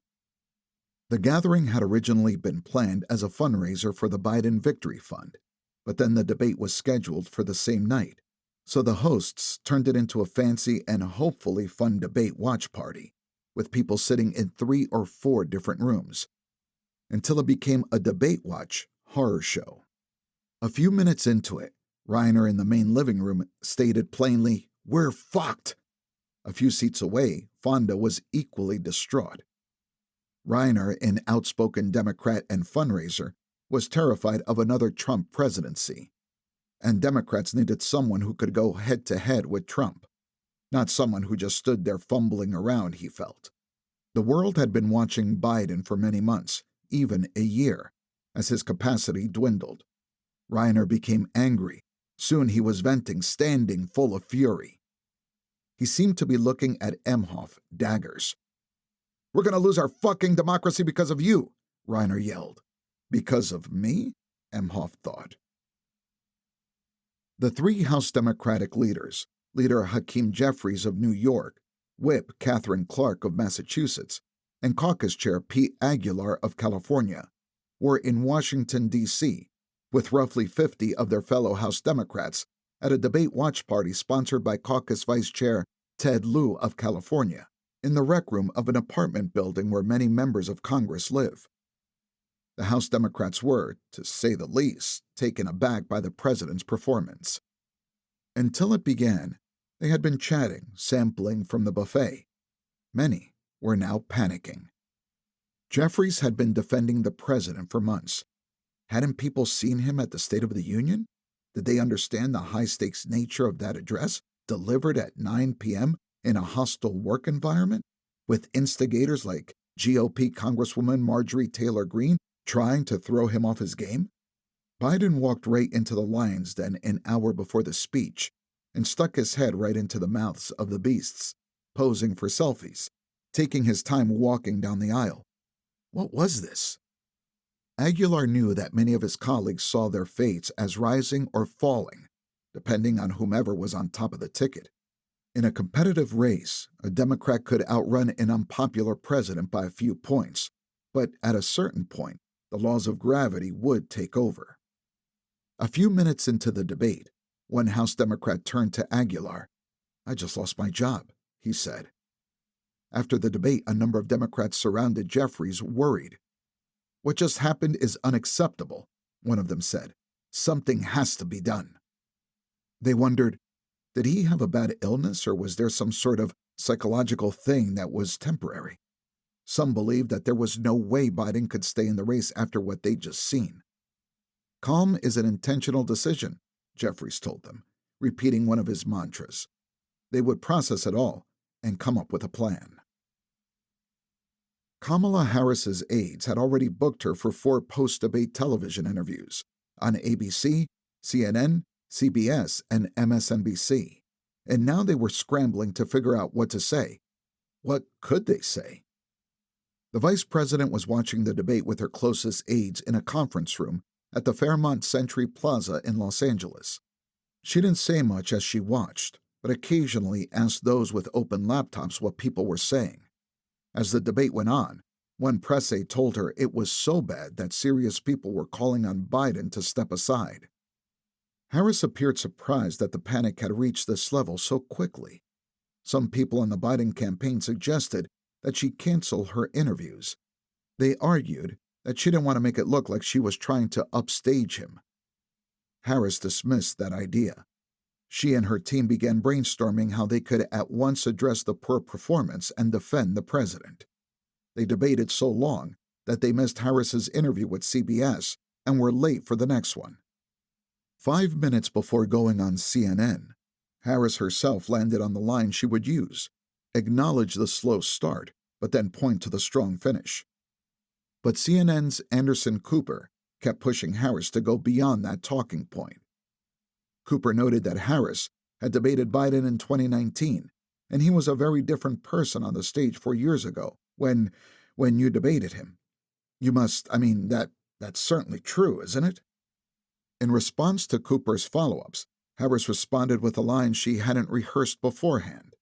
The gathering had originally been planned as a fundraiser for the Biden Victory Fund, but then the debate was scheduled for the same night, so the hosts turned it into a fancy and hopefully fun debate watch party, with people sitting in 3 or 4 different rooms, until it became a debate watch horror show. A few minutes into it, Reiner in the main living room stated plainly, "We're fucked." A few seats away, Fonda was equally distraught. Reiner, an outspoken Democrat and fundraiser, was terrified of another Trump presidency, and Democrats needed someone who could go head-to-head with Trump, not someone who just stood there fumbling around, he felt. The world had been watching Biden for many months, even a year, as his capacity dwindled. Reiner became angry. Soon he was venting, standing full of fury. He seemed to be looking at Emhoff daggers. "We're going to lose our fucking democracy because of you," Reiner yelled. "Because of me?" Emhoff thought. The 3 House Democratic leaders, Leader Hakeem Jeffries of New York, Whip Catherine Clark of Massachusetts, and Caucus Chair Pete Aguilar of California, were in Washington, D.C., with roughly 50 of their fellow House Democrats at a debate watch party sponsored by Caucus Vice Chair Ted Lieu of California, in the rec room of an apartment building where many members of Congress live. The House Democrats were, to say the least, taken aback by the president's performance. Until it began, they had been chatting, sampling from the buffet. Many were now panicking. Jeffries had been defending the president for months. Hadn't people seen him at the State of the Union? Did they understand the high-stakes nature of that address, delivered at 9 p.m. in a hostile work environment, with instigators like GOP Congresswoman Marjorie Taylor Greene trying to throw him off his game? Biden walked right into the lion's den an hour before the speech and stuck his head right into the mouths of the beasts, posing for selfies, taking his time walking down the aisle. What was this? Aguilar knew that many of his colleagues saw their fates as rising or falling, depending on whomever was on top of the ticket. In a competitive race, a Democrat could outrun an unpopular president by a few points, but at a certain point, the laws of gravity would take over. A few minutes into the debate, one House Democrat turned to Aguilar. "I just lost my job," he said. After the debate, a number of Democrats surrounded Jeffries, worried. "What just happened is unacceptable," one of them said. "Something has to be done." They wondered, did he have a bad illness, or was there some sort of psychological thing that was temporary? Some believed that there was no way Biden could stay in the race after what they'd just seen. "Calm is an intentional decision," Jeffries told them, repeating one of his mantras. They would process it all and come up with a plan. Kamala Harris's aides had already booked her for 4 post-debate television interviews on ABC, CNN, CBS, and MSNBC, and now they were scrambling to figure out what to say. What could they say? The vice president was watching the debate with her closest aides in a conference room at the Fairmont Century Plaza in Los Angeles. She didn't say much as she watched, but occasionally asked those with open laptops what people were saying. As the debate went on, one press aide told her it was so bad that serious people were calling on Biden to step aside. Harris appeared surprised that the panic had reached this level so quickly. Some people in the Biden campaign suggested that she cancel her interviews. They argued that she didn't want to make it look like she was trying to upstage him. Harris dismissed that idea. She and her team began brainstorming how they could at once address the poor performance and defend the president. They debated so long that they missed Harris's interview with CBS and were late for the next one. 5 minutes before going on CNN, Harris herself landed on the line she would use, acknowledge the slow start, but then point to the strong finish. But CNN's Anderson Cooper kept pushing Harris to go beyond that talking point. Cooper noted that Harris had debated Biden in 2019, and he was a very different person on the stage 4 years ago when you debated him. That's certainly true, isn't it? In response to Cooper's follow-ups, Harris responded with a line she hadn't rehearsed beforehand.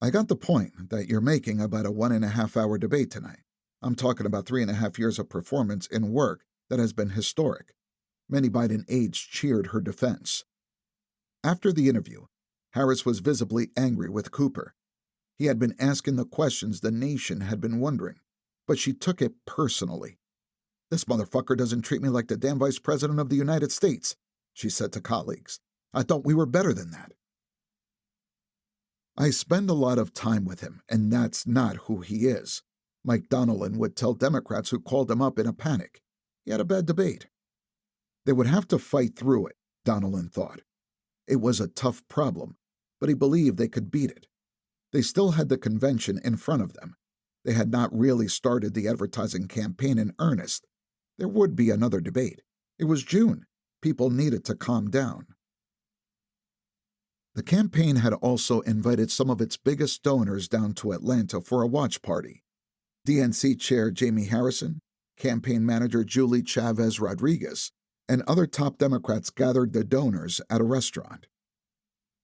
"I got the point that you're making about a 1.5-hour debate tonight. I'm talking about 3.5 years of performance in work that has been historic." Many Biden aides cheered her defense. After the interview, Harris was visibly angry with Cooper. He had been asking the questions the nation had been wondering, but she took it personally. "This motherfucker doesn't treat me like the damn vice president of the United States," she said to colleagues. "I thought we were better than that." "I spend a lot of time with him, and that's not who he is," Mike Donnellan would tell Democrats who called him up in a panic. He had a bad debate. They would have to fight through it, Donnellan thought. It was a tough problem, but he believed they could beat it. They still had the convention in front of them. They had not really started the advertising campaign in earnest. There would be another debate. It was June. People needed to calm down. The campaign had also invited some of its biggest donors down to Atlanta for a watch party. DNC Chair Jamie Harrison, campaign manager Julie Chavez Rodriguez, and other top Democrats gathered the donors at a restaurant.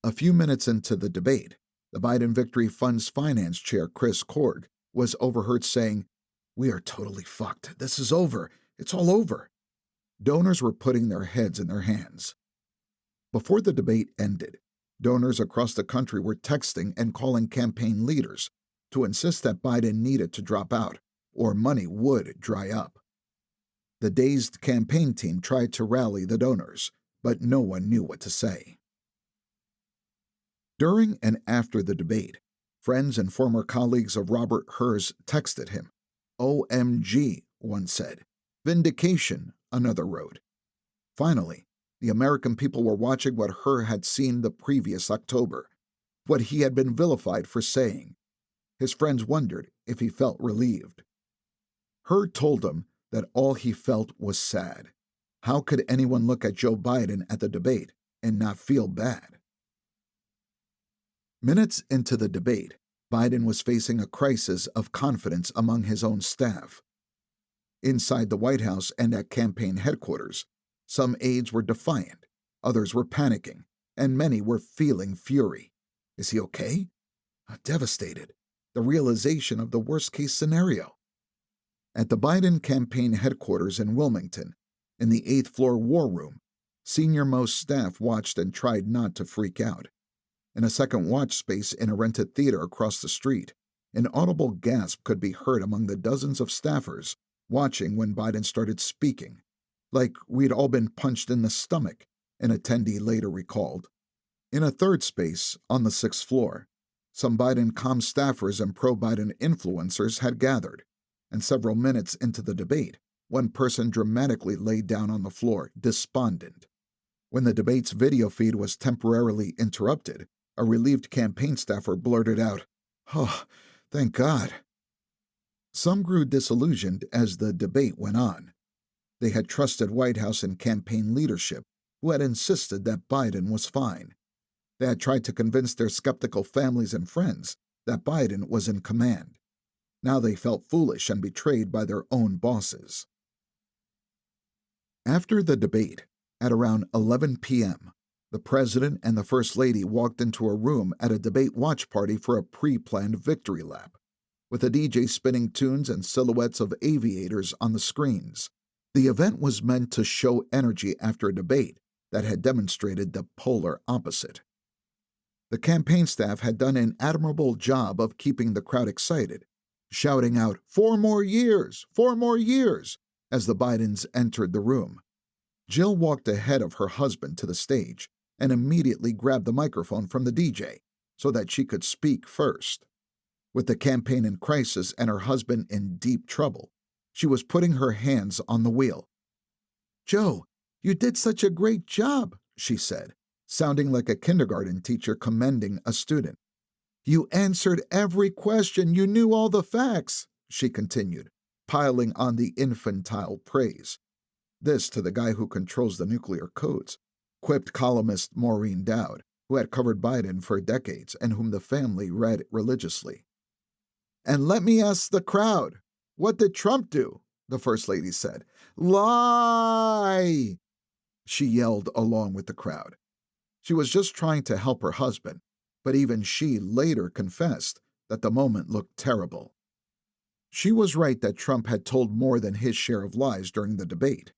A few minutes into the debate, the Biden Victory Fund's finance chair, Chris Korg, was overheard saying, "We are totally fucked. This is over. It's all over." Donors were putting their heads in their hands. Before the debate ended, donors across the country were texting and calling campaign leaders to insist that Biden needed to drop out, or money would dry up. The dazed campaign team tried to rally the donors, but no one knew what to say. During and after the debate, friends and former colleagues of Robert Herr's texted him. "OMG," one said. "Vindication, another wrote. Finally, the American people were watching what Hur had seen the previous October, what he had been vilified for saying. His friends wondered if he felt relieved. Hur told them that all he felt was sad. How could anyone look at Joe Biden at the debate and not feel bad? Minutes into the debate, Biden was facing a crisis of confidence among his own staff. Inside the White House and at campaign headquarters, some aides were defiant, others were panicking, and many were feeling fury. Is he okay? Devastated. The realization of the worst-case scenario. At the Biden campaign headquarters in Wilmington, in the 8th floor war room, senior-most staff watched and tried not to freak out. In a second watch space in a rented theater across the street, an audible gasp could be heard among the dozens of staffers watching when Biden started speaking, like we'd all been punched in the stomach, an attendee later recalled. In a third space, on the 6th floor, some Biden comm staffers and pro-Biden influencers had gathered, and several minutes into the debate, one person dramatically laid down on the floor, despondent. When the debate's video feed was temporarily interrupted, a relieved campaign staffer blurted out, "Oh, thank God." Some grew disillusioned as the debate went on. They had trusted White House and campaign leadership, who had insisted that Biden was fine. They had tried to convince their skeptical families and friends that Biden was in command. Now they felt foolish and betrayed by their own bosses. After the debate, at around 11 p.m., the President and the First Lady walked into a room at a debate watch party for a pre-planned victory lap, with a DJ spinning tunes and silhouettes of aviators on the screens. The event was meant to show energy after a debate that had demonstrated the polar opposite. The campaign staff had done an admirable job of keeping the crowd excited, shouting out, 4 more years, 4 more years, as the Bidens entered the room. Jill walked ahead of her husband to the stage and immediately grabbed the microphone from the DJ so that she could speak first. With the campaign in crisis and her husband in deep trouble, she was putting her hands on the wheel. "Joe, you did such a great job," she said, sounding like a kindergarten teacher commending a student. "You answered every question. You knew all the facts," she continued, piling on the infantile praise. This to the guy who controls the nuclear codes, quipped columnist Maureen Dowd, who had covered Biden for decades and whom the family read religiously. "And let me ask the crowd, what did Trump do?" the First Lady said. "Lie!" she yelled along with the crowd. She was just trying to help her husband, but even she later confessed that the moment looked terrible. She was right that Trump had told more than his share of lies during the debate.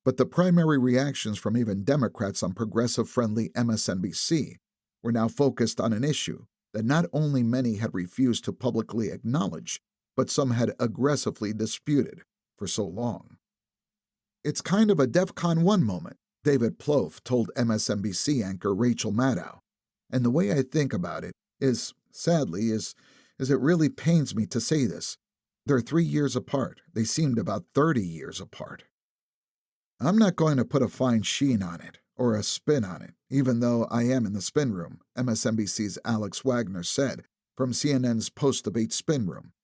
But the primary reactions from even Democrats on progressive-friendly MSNBC were now focused on an issue that not only many had refused to publicly acknowledge, but some had aggressively disputed for so long. "It's kind of a DEFCON 1 moment," David Plouffe told MSNBC anchor Rachel Maddow. "And the way I think about it is, sadly, is it really pains me to say this. They're 3 years apart. They seemed about 30 years apart." "I'm not going to put a fine sheen on it, or a spin on it, even though I am in the spin room," MSNBC's Alex Wagner said from CNN's post-debate spin room.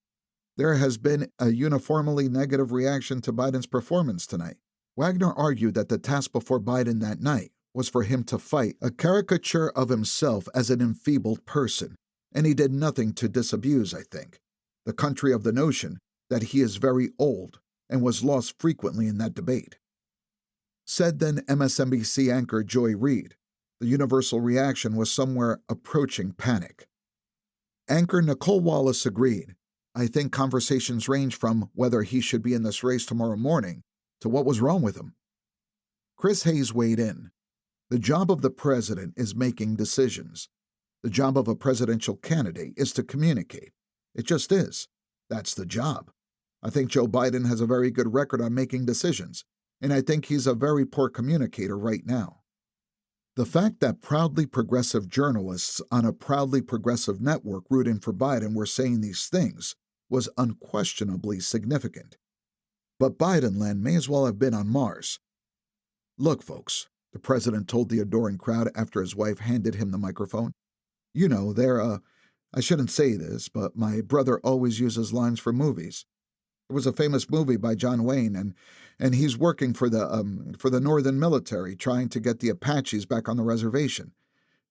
"There has been a uniformly negative reaction to Biden's performance tonight." Wagner argued that the task before Biden that night was for him to fight a caricature of himself as an enfeebled person, and he did nothing to disabuse, I think, the country of the notion that he is very old and was lost frequently in that debate. Said then MSNBC anchor Joy Reid, the universal reaction was somewhere approaching panic. Anchor Nicole Wallace agreed. "I think conversations range from whether he should be in this race tomorrow morning to what was wrong with him." Chris Hayes weighed in. "The job of the president is making decisions. The job of a presidential candidate is to communicate. It just is. That's the job. I think Joe Biden has a very good record on making decisions, and I think he's a very poor communicator right now." The fact that proudly progressive journalists on a proudly progressive network rooting for Biden were saying these things was unquestionably significant. But Biden land may as well have been on Mars. Look, folks, the president told the adoring crowd after his wife handed him the microphone. You know, I shouldn't say this, but my brother always uses lines from movies. There was a famous movie by John Wayne, and he's working for the Northern military, trying to get the Apaches back on the reservation.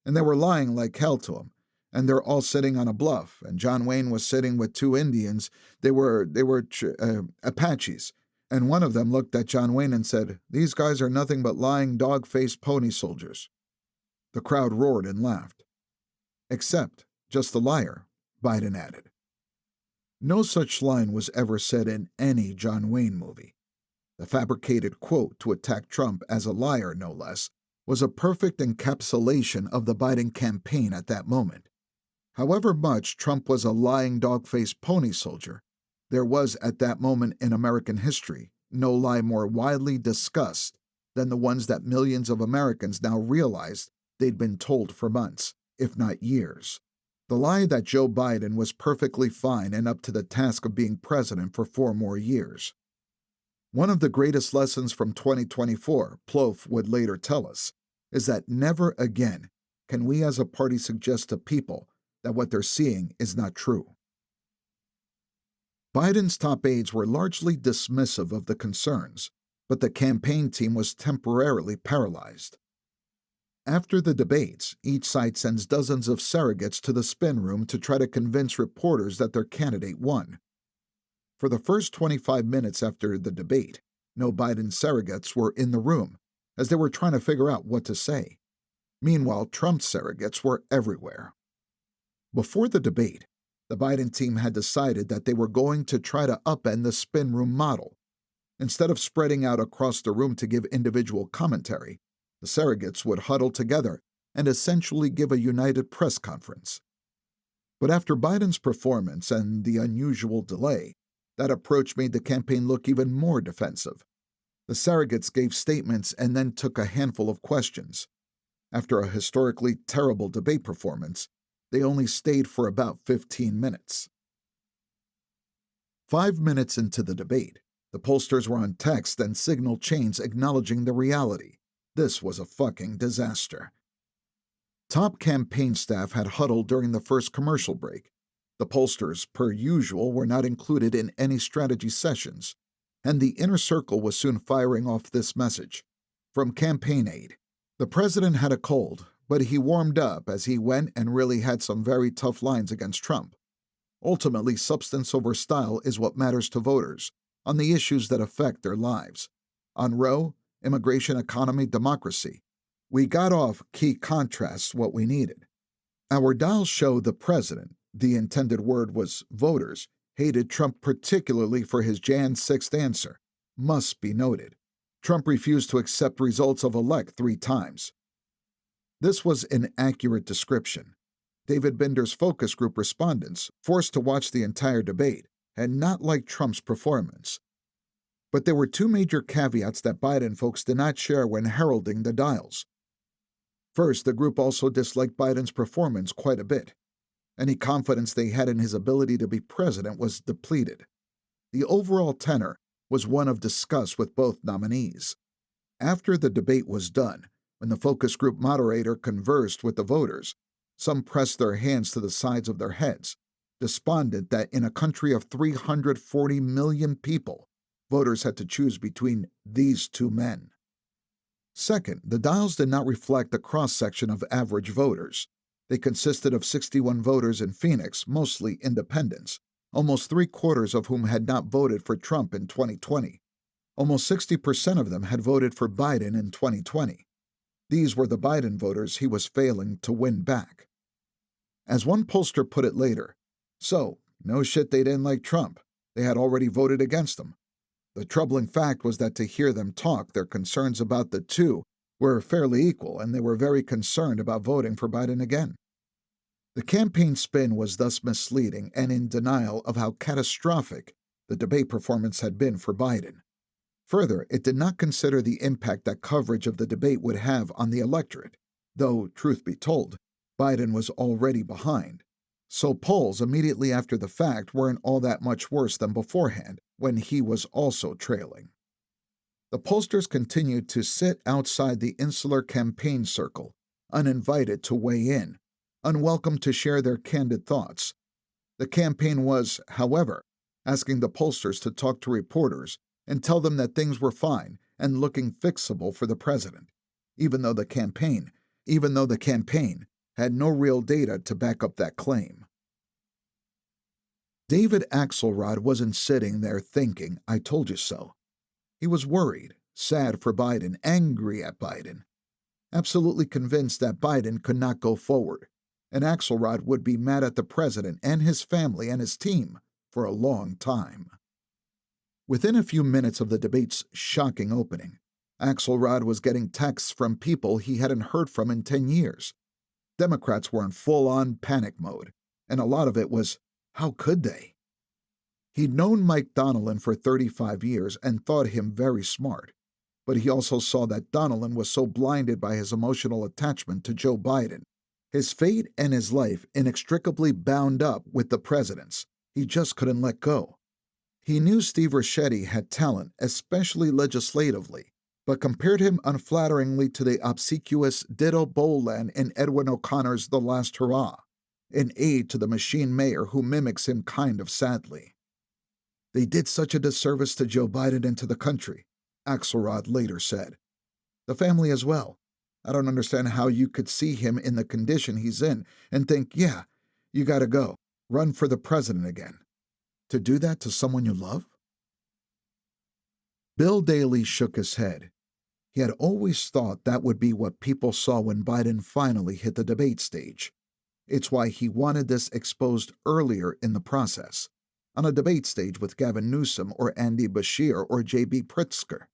And they were lying like hell to him. And they're all sitting on a bluff, and John Wayne was sitting with two Indians. They were Apaches. And one of them looked at John Wayne and said, "These guys are nothing but lying dog-faced pony soldiers." The crowd roared and laughed. "Except just the liar," Biden added. No such line was ever said in any John Wayne movie. The fabricated quote to attack Trump as a liar, no less, was a perfect encapsulation of the Biden campaign at that moment. However much Trump was a lying dog-faced pony soldier, there was at that moment in American history no lie more widely discussed than the ones that millions of Americans now realized they'd been told for months, if not years. The lie that Joe Biden was perfectly fine and up to the task of being president for 4 more years. One of the greatest lessons from 2024, Plouffe would later tell us, is that never again can we as a party suggest to people that what they're seeing is not true. Biden's top aides were largely dismissive of the concerns, but the campaign team was temporarily paralyzed. After the debates, each side sends dozens of surrogates to the spin room to try to convince reporters that their candidate won. For the first 25 minutes after the debate, no Biden surrogates were in the room, as they were trying to figure out what to say. Meanwhile, Trump surrogates were everywhere. Before the debate, the Biden team had decided that they were going to try to upend the spin room model. Instead of spreading out across the room to give individual commentary, the surrogates would huddle together and essentially give a united press conference. But after Biden's performance and the unusual delay, that approach made the campaign look even more defensive. The surrogates gave statements and then took a handful of questions. After a historically terrible debate performance, they only stayed for about 15 minutes. 5 minutes into the debate, the pollsters were on text and signal chains acknowledging the reality. This was a fucking disaster. Top campaign staff had huddled during the first commercial break. The pollsters, per usual, were not included in any strategy sessions, and the inner circle was soon firing off this message. From campaign aide, the president had a cold, but he warmed up as he went and really had some very tough lines against Trump. Ultimately, substance over style is what matters to voters on the issues that affect their lives. On Roe, immigration, economy, democracy, we got off key contrasts what we needed. Our dials show the president, the intended word was voters, hated Trump particularly for his Jan 6th answer. Must be noted. Trump refused to accept results of elect 3 times. This was an accurate description. David Binder's focus group respondents, forced to watch the entire debate, had not liked Trump's performance. But there were 2 major caveats that Biden folks did not share when heralding the dials. First, the group also disliked Biden's performance quite a bit. Any confidence they had in his ability to be president was depleted. The overall tenor was one of disgust with both nominees. After the debate was done, when the focus group moderator conversed with the voters, some pressed their hands to the sides of their heads, despondent that in a country of 340 million people, voters had to choose between these 2 men. Second, the dials did not reflect the cross-section of average voters. They consisted of 61 voters in Phoenix, mostly independents, almost 3/4 of whom had not voted for Trump in 2020. Almost 60% of them had voted for Biden in 2020. These were the Biden voters he was failing to win back. As one pollster put it later, so, no shit they didn't like Trump. They had already voted against him. The troubling fact was that to hear them talk, their concerns about the 2 were fairly equal, and they were very concerned about voting for Biden again. The campaign spin was thus misleading and in denial of how catastrophic the debate performance had been for Biden. Further, it did not consider the impact that coverage of the debate would have on the electorate, though, truth be told, Biden was already behind. So polls immediately after the fact weren't all that much worse than beforehand, when he was also trailing. The pollsters continued to sit outside the insular campaign circle, uninvited to weigh in, unwelcome to share their candid thoughts. The campaign was, however, asking the pollsters to talk to reporters and tell them that things were fine and looking fixable for the president, even though the campaign had no real data to back up that claim. David Axelrod wasn't sitting there thinking, "I told you so." He was worried, sad for Biden, angry at Biden, absolutely convinced that Biden could not go forward, and Axelrod would be mad at the president and his family and his team for a long time. Within a few minutes of the debate's shocking opening, Axelrod was getting texts from people he hadn't heard from in 10 years. Democrats were in full-on panic mode, and a lot of it was, how could they? He'd known Mike Donnellan for 35 years and thought him very smart, but he also saw that Donnellan was so blinded by his emotional attachment to Joe Biden, his fate and his life inextricably bound up with the president's, he just couldn't let go. He knew Steve Ricchetti had talent, especially legislatively, but compared him unflatteringly to the obsequious Ditto Boland in Edwin O'Connor's The Last Hurrah, an aide to the machine mayor who mimics him kind of sadly. They did such a disservice to Joe Biden and to the country, Axelrod later said. The family as well. I don't understand how you could see him in the condition he's in and think, yeah, you gotta go, run for the president again. To do that to someone you love? Bill Daley shook his head. He had always thought that would be what people saw when Biden finally hit the debate stage. It's why he wanted this exposed earlier in the process, on a debate stage with Gavin Newsom or Andy Beshear or J.B. Pritzker.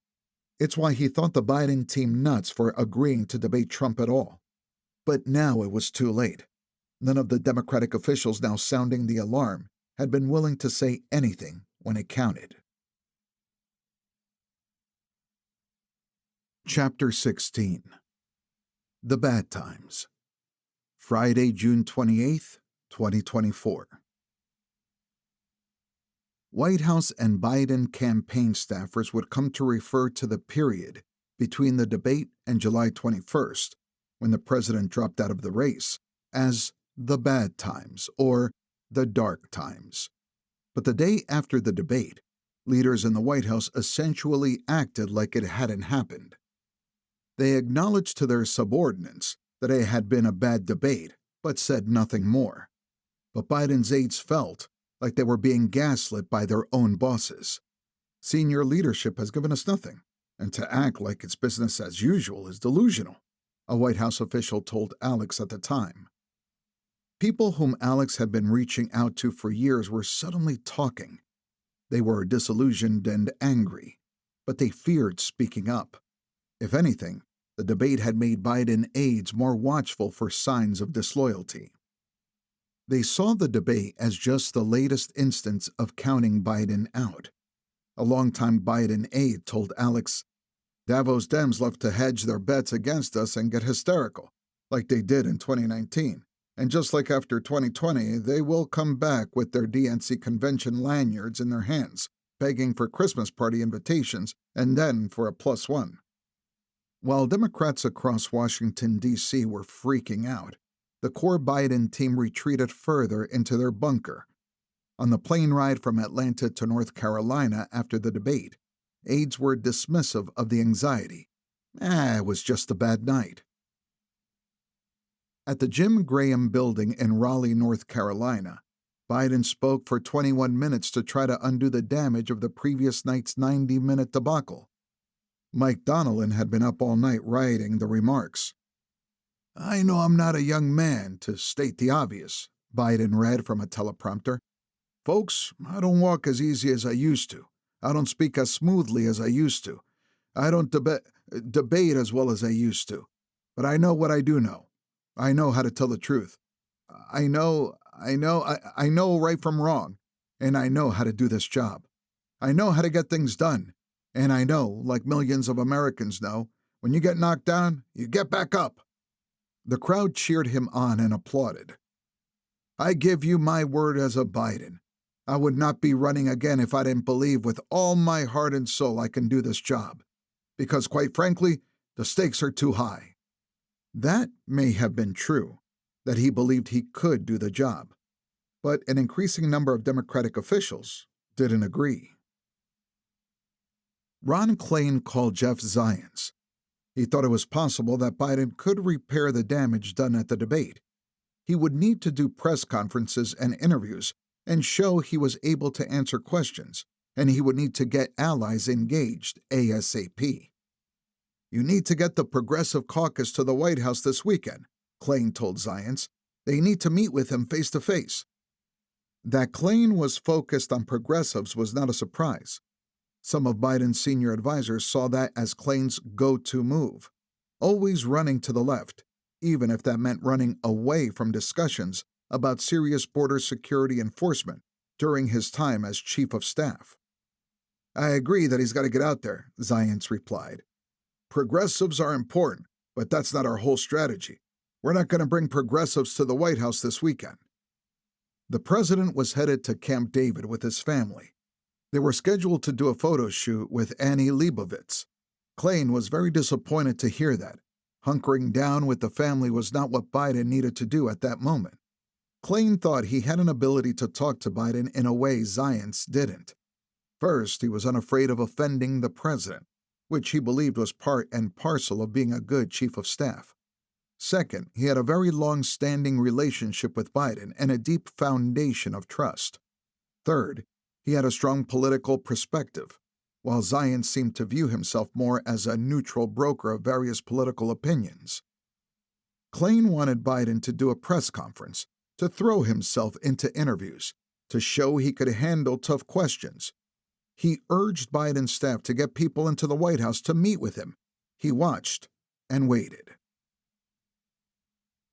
It's why he thought the Biden team nuts for agreeing to debate Trump at all. But now it was too late. None of the Democratic officials now sounding the alarm had been willing to say anything when it counted. Chapter 16. The Bad Times. Friday, June 28, 2024. White House and Biden campaign staffers would come to refer to the period between the debate and July 21st, when the president dropped out of the race, as the bad times or the dark times. But the day after the debate, leaders in the White House essentially acted like it hadn't happened. They acknowledged to their subordinates that it had been a bad debate, but said nothing more. But Biden's aides felt like they were being gaslit by their own bosses. Senior leadership has given us nothing, and to act like it's business as usual is delusional, a White House official told Alex at the time. People whom Alex had been reaching out to for years were suddenly talking. They were disillusioned and angry, but they feared speaking up. If anything, the debate had made Biden aides more watchful for signs of disloyalty. They saw the debate as just the latest instance of counting Biden out. A longtime Biden aide told Alex, "Davos Dems love to hedge their bets against us and get hysterical, like they did in 2019. And just like after 2020, they will come back with their DNC convention lanyards in their hands, begging for Christmas party invitations and then for a +1. While Democrats across Washington, D.C. were freaking out, the core Biden team retreated further into their bunker. On the plane ride from Atlanta to North Carolina after the debate, aides were dismissive of the anxiety. It was just a bad night. At the Jim Graham Building in Raleigh, North Carolina, Biden spoke for 21 minutes to try to undo the damage of the previous night's 90-minute debacle. Mike Donnellan had been up all night writing the remarks. "I know I'm not a young man, to state the obvious," Biden read from a teleprompter. "Folks, I don't walk as easy as I used to. I don't speak as smoothly as I used to. I don't debate as well as I used to. But I know what I do know. I know how to tell the truth. I know right from wrong, and I know how to do this job. I know how to get things done, and I know, like millions of Americans know, when you get knocked down, you get back up." The crowd cheered him on and applauded. "I give you my word as a Biden. I would not be running again if I didn't believe with all my heart and soul I can do this job. Because, quite frankly, the stakes are too high. That may have been true, that he believed he could do the job. But an increasing number of Democratic officials didn't agree. Ron Klain called Jeff Zients. He thought it was possible that Biden could repair the damage done at the debate. He would need to do press conferences and interviews and show he was able to answer questions, and he would need to get allies engaged ASAP. You need to get the Progressive Caucus to the White House this weekend, Klain told Zients. They need to meet with him face to face. That Klain was focused on progressives was not a surprise. Some of Biden's senior advisors saw that as Klain's go-to move, always running to the left, even if that meant running away from discussions about serious border security enforcement during his time as chief of staff. I agree that he's got to get out there, Zients replied. Progressives are important, but that's not our whole strategy. We're not going to bring progressives to the White House this weekend. The president was headed to Camp David with his family. They were scheduled to do a photo shoot with Annie Leibovitz. Klain was very disappointed to hear that. Hunkering down with the family was not what Biden needed to do at that moment. Klain thought he had an ability to talk to Biden in a way Zients didn't. First, he was unafraid of offending the president, which he believed was part and parcel of being a good chief of staff. Second, he had a very long-standing relationship with Biden and a deep foundation of trust. Third, he had a strong political perspective, while Zients seemed to view himself more as a neutral broker of various political opinions. Klain wanted Biden to do a press conference, to throw himself into interviews, to show he could handle tough questions. He urged Biden's staff to get people into the White House to meet with him. He watched and waited.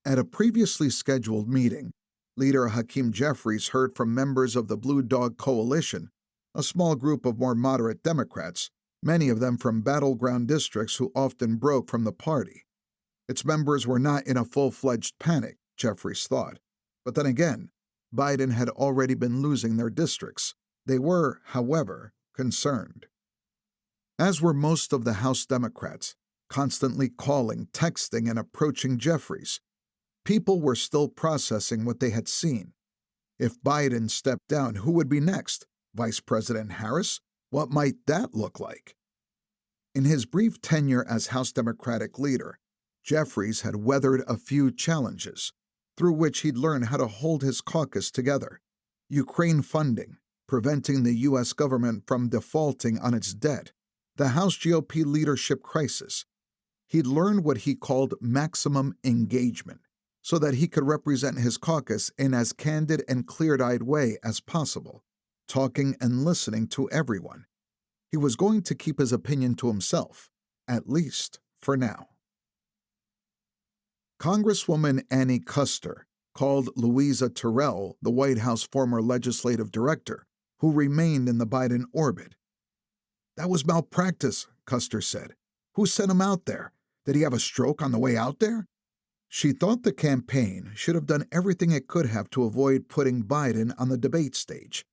At a previously scheduled meeting, leader Hakeem Jeffries heard from members of the Blue Dog Coalition, a small group of more moderate Democrats, many of them from battleground districts who often broke from the party. Its members were not in a full-fledged panic, Jeffries thought. But then again, Biden had already been losing their districts. They were, however, concerned. As were most of the House Democrats, constantly calling, texting, and approaching Jeffries. People were still processing what they had seen. If Biden stepped down, who would be next? Vice President Harris? What might that look like? In his brief tenure as House Democratic leader, Jeffries had weathered a few challenges, through which he'd learned how to hold his caucus together. Ukraine funding, preventing the U.S. government from defaulting on its debt, the House GOP leadership crisis. He'd learned what he called maximum engagement, so that he could represent his caucus in as candid and clear-eyed way as possible, talking and listening to everyone. He was going to keep his opinion to himself, at least for now. Congresswoman Annie Kuster called Louisa Terrell, the White House former legislative director, who remained in the Biden orbit. That was malpractice, Kuster said. Who sent him out there? Did he have a stroke on the way out there? She thought the campaign should have done everything it could have to avoid putting Biden on the debate stage.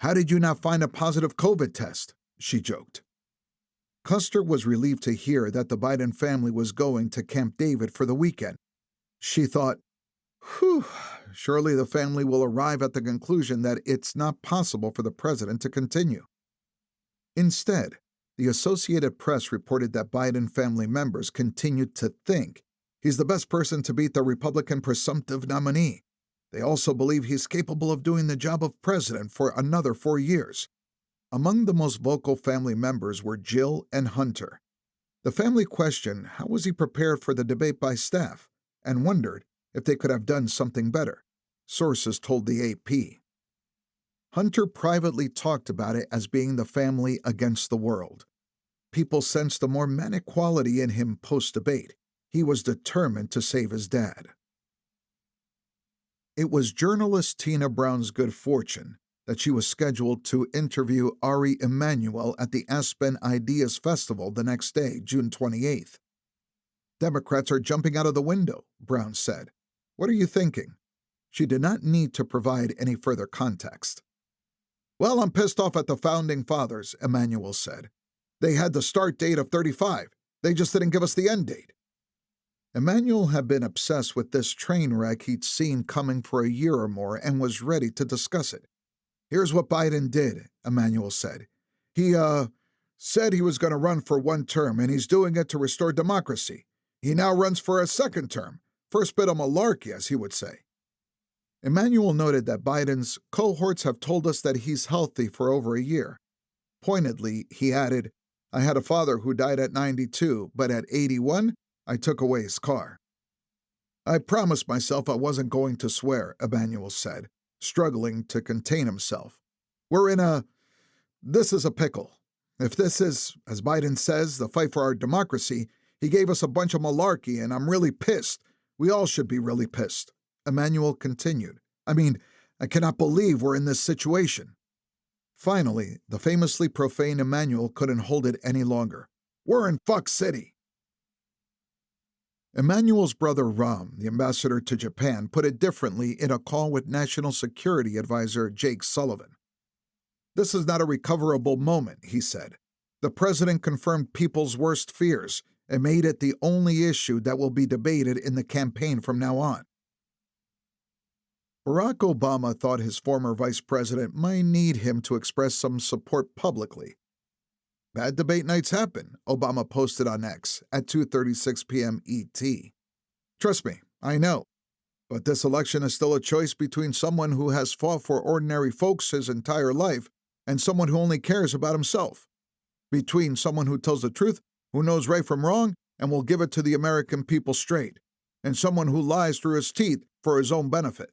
How did you not find a positive COVID test? She joked. Kuster was relieved to hear that the Biden family was going to Camp David for the weekend. She thought, whew, surely the family will arrive at the conclusion that it's not possible for the president to continue. Instead, the Associated Press reported that Biden family members continued to think he's the best person to beat the Republican presumptive nominee. They also believe he's capable of doing the job of president for another 4 years. Among the most vocal family members were Jill and Hunter. The family questioned how was he prepared for the debate by staff and wondered if they could have done something better, sources told the AP. Hunter privately talked about it as being the family against the world. People sensed a more manic quality in him post-debate. He was determined to save his dad. It was journalist Tina Brown's good fortune that she was scheduled to interview Ari Emanuel at the Aspen Ideas Festival the next day, June 28th. Democrats are jumping out of the window, Brown said. What are you thinking? She did not need to provide any further context. Well, I'm pissed off at the Founding Fathers, Emanuel said. They had the start date of 35. They just didn't give us the end date. Emanuel had been obsessed with this train wreck he'd seen coming for a year or more and was ready to discuss it. Here's what Biden did, Emanuel said. He, said he was going to run for one term, and he's doing it to restore democracy. He now runs for a second term. First bit of malarkey, as he would say. Emanuel noted that Biden's cohorts have told us that he's healthy for over a year. Pointedly, he added, I had a father who died at 92, but at 81, I took away his car. I promised myself I wasn't going to swear, Emanuel said, struggling to contain himself. This is a pickle. If this is, as Biden says, the fight for our democracy, he gave us a bunch of malarkey, and I'm really pissed. We all should be really pissed. Emanuel continued. I cannot believe we're in this situation. Finally, the famously profane Emanuel couldn't hold it any longer. We're in fuck city. Emanuel's brother Ram, the ambassador to Japan, put it differently in a call with National Security Advisor Jake Sullivan. This is not a recoverable moment, he said. The president confirmed people's worst fears and made it the only issue that will be debated in the campaign from now on. Barack Obama thought his former vice president might need him to express some support publicly. Bad debate nights happen, Obama posted on X at 2:36 p.m. ET. Trust me, I know. But this election is still a choice between someone who has fought for ordinary folks his entire life and someone who only cares about himself. Between someone who tells the truth, who knows right from wrong, and will give it to the American people straight, and someone who lies through his teeth for his own benefit.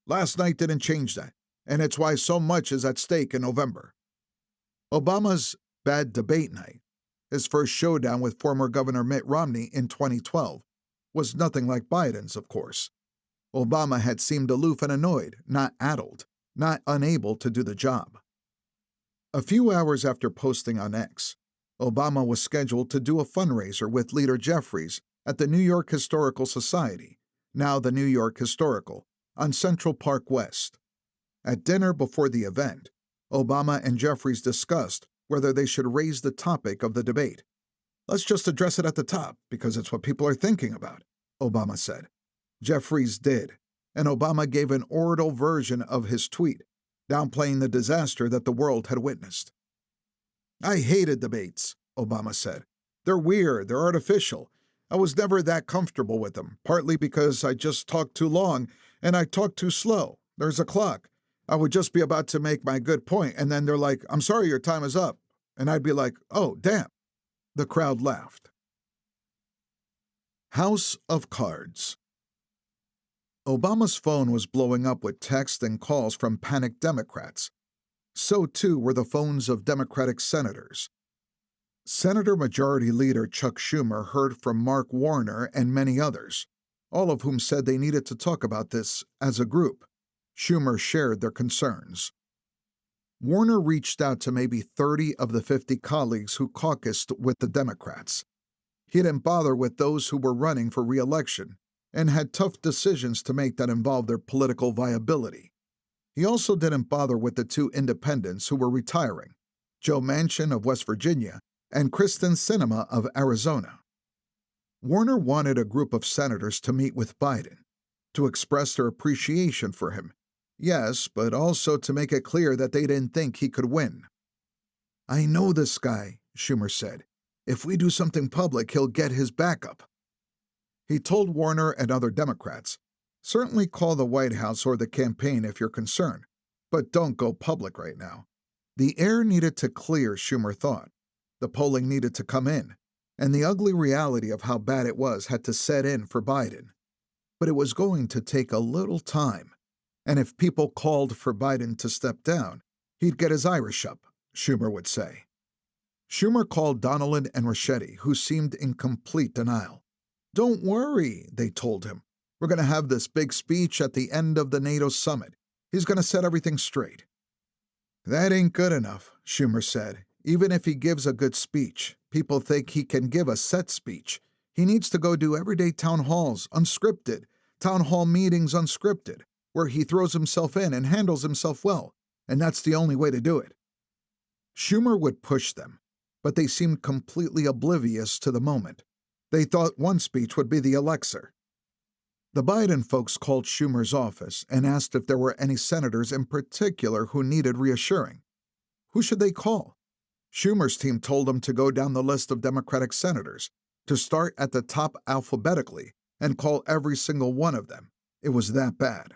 Last night didn't change that, and it's why so much is at stake in November. Obama's bad debate night, his first showdown with former Governor Mitt Romney in 2012, was nothing like Biden's, of course. Obama had seemed aloof and annoyed, not addled, not unable to do the job. A few hours after posting on X, Obama was scheduled to do a fundraiser with leader Jeffries at the New York Historical Society, now the New York Historical, on Central Park West. At dinner before the event, Obama and Jeffries discussed whether they should raise the topic of the debate. Let's just address it at the top, because it's what people are thinking about, Obama said. Jeffries did, and Obama gave an oral version of his tweet, downplaying the disaster that the world had witnessed. I hated debates, Obama said. They're weird, they're artificial. I was never that comfortable with them, partly because I just talked too long and I talked too slow. There's a clock. I would just be about to make my good point, and then they're like, I'm sorry, your time is up. And I'd be like, oh, damn. The crowd laughed. House of Cards. Obama's phone was blowing up with texts and calls from panicked Democrats. So too were the phones of Democratic senators. Senator Majority Leader Chuck Schumer heard from Mark Warner and many others, all of whom said they needed to talk about this as a group. Schumer shared their concerns. Warner reached out to maybe 30 of the 50 colleagues who caucused with the Democrats. He didn't bother with those who were running for re-election and had tough decisions to make that involved their political viability. He also didn't bother with the two independents who were retiring, Joe Manchin of West Virginia and Kristen Sinema of Arizona. Warner wanted a group of senators to meet with Biden, to express their appreciation for him. Yes, but also to make it clear that they didn't think he could win. I know this guy, Schumer said. If we do something public, he'll get his backup. He told Warner and other Democrats, certainly call the White House or the campaign if you're concerned, but don't go public right now. The air needed to clear, Schumer thought. The polling needed to come in, and the ugly reality of how bad it was had to set in for Biden. But it was going to take a little time. And if people called for Biden to step down, he'd get his Irish up, Schumer would say. Schumer called Donnellan and Ricchetti, who seemed in complete denial. Don't worry, they told him. We're going to have this big speech at the end of the NATO summit. He's going to set everything straight. That ain't good enough, Schumer said. Even if he gives a good speech, people think he can give a set speech. He needs to go do everyday town halls, unscripted, town hall meetings unscripted, where he throws himself in and handles himself well. and that's the only way to do it. Schumer would push them, but they seemed completely oblivious to the moment. They thought one speech would be the elixir. The Biden folks called Schumer's office and asked if there were any senators in particular who needed reassuring. Who should they call? Schumer's team told them to go down the list of Democratic senators, to start at the top alphabetically and call every single one of them. It was that bad.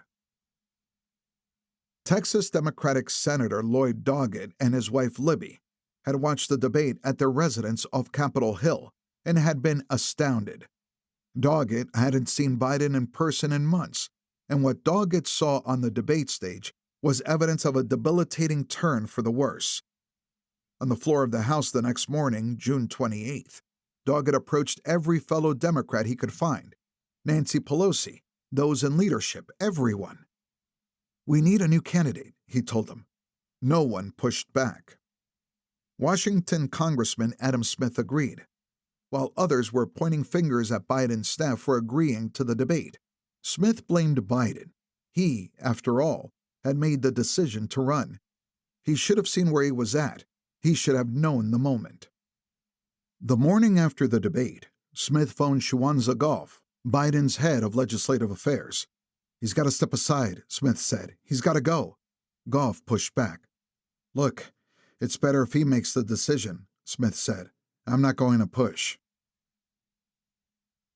Texas Democratic Senator Lloyd Doggett and his wife Libby had watched the debate at their residence off Capitol Hill and had been astounded. Doggett hadn't seen Biden in person in months, and what Doggett saw on the debate stage was evidence of a debilitating turn for the worse. On the floor of the House the next morning, June 28th, Doggett approached every fellow Democrat he could find. Nancy Pelosi, those in leadership, everyone. "We need a new candidate," he told them. No one pushed back. Washington Congressman Adam Smith agreed, while others were pointing fingers at Biden's staff for agreeing to the debate. Smith blamed Biden. He, after all, had made the decision to run. He should have seen where he was at. He should have known the moment. The morning after the debate, Smith phoned Shawanza Goff, Biden's head of legislative affairs. "He's got to step aside," Smith said. "He's got to go." Goff pushed back. "Look, it's better if he makes the decision," Smith said. "I'm not going to push."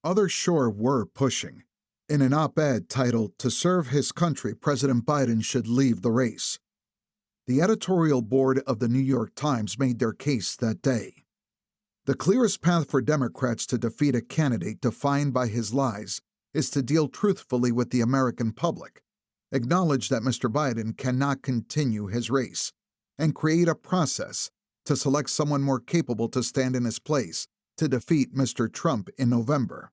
Others sure were pushing. In an op-ed titled, "To Serve His Country, President Biden Should Leave the Race," the editorial board of the New York Times made their case that day. The clearest path for Democrats to defeat a candidate defined by his lies is to deal truthfully with the American public, acknowledge that Mr. Biden cannot continue his race, and create a process to select someone more capable to stand in his place to defeat Mr. Trump in November.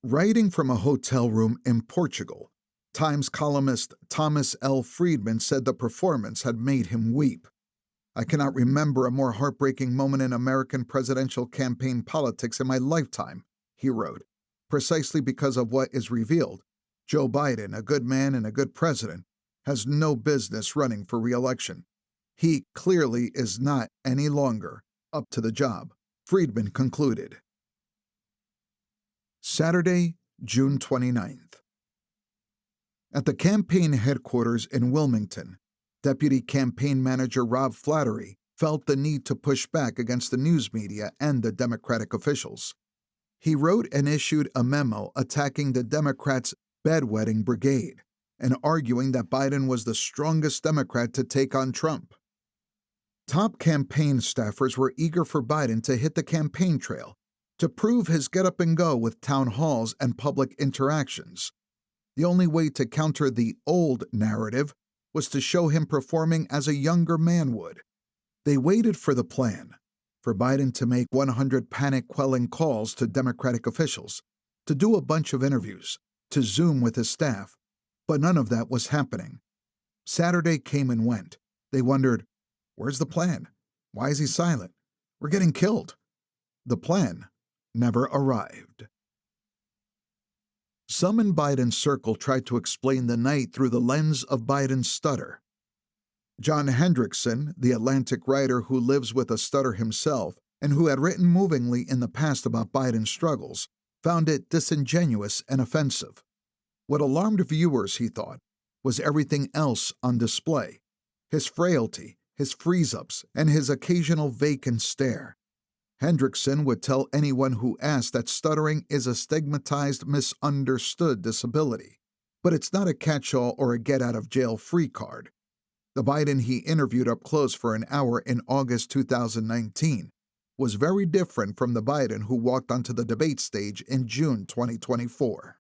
Writing from a hotel room in Portugal, Times columnist Thomas L. Friedman said the performance had made him weep. "I cannot remember a more heartbreaking moment in American presidential campaign politics in my lifetime," he wrote, "precisely because of what is revealed. Joe Biden, a good man and a good president, has no business running for re-election. He clearly is not any longer up to the job," Friedman concluded. Saturday, June 29th. At the campaign headquarters in Wilmington, Deputy Campaign Manager Rob Flattery felt the need to push back against the news media and the Democratic officials. He wrote and issued a memo attacking the Democrats' bedwetting brigade and arguing that Biden was the strongest Democrat to take on Trump. Top campaign staffers were eager for Biden to hit the campaign trail, to prove his get-up-and-go with town halls and public interactions. The only way to counter the old narrative was to show him performing as a younger man would. They waited for the plan, for Biden to make 100 panic-quelling calls to Democratic officials, to do a bunch of interviews, to Zoom with his staff, but none of that was happening. Saturday came and went. They wondered, where's the plan? Why is he silent? We're getting killed. The plan never arrived. Some in Biden's circle tried to explain the night through the lens of Biden's stutter. John Hendrickson, the Atlantic writer who lives with a stutter himself and who had written movingly in the past about Biden's struggles, found it disingenuous and offensive. What alarmed viewers, he thought, was everything else on display: his frailty, his freeze-ups, and his occasional vacant stare. Hendrickson would tell anyone who asked that stuttering is a stigmatized, misunderstood disability, but it's not a catch-all or a get-out-of-jail-free card. The Biden he interviewed up close for an hour in August 2019 was very different from the Biden who walked onto the debate stage in June 2024.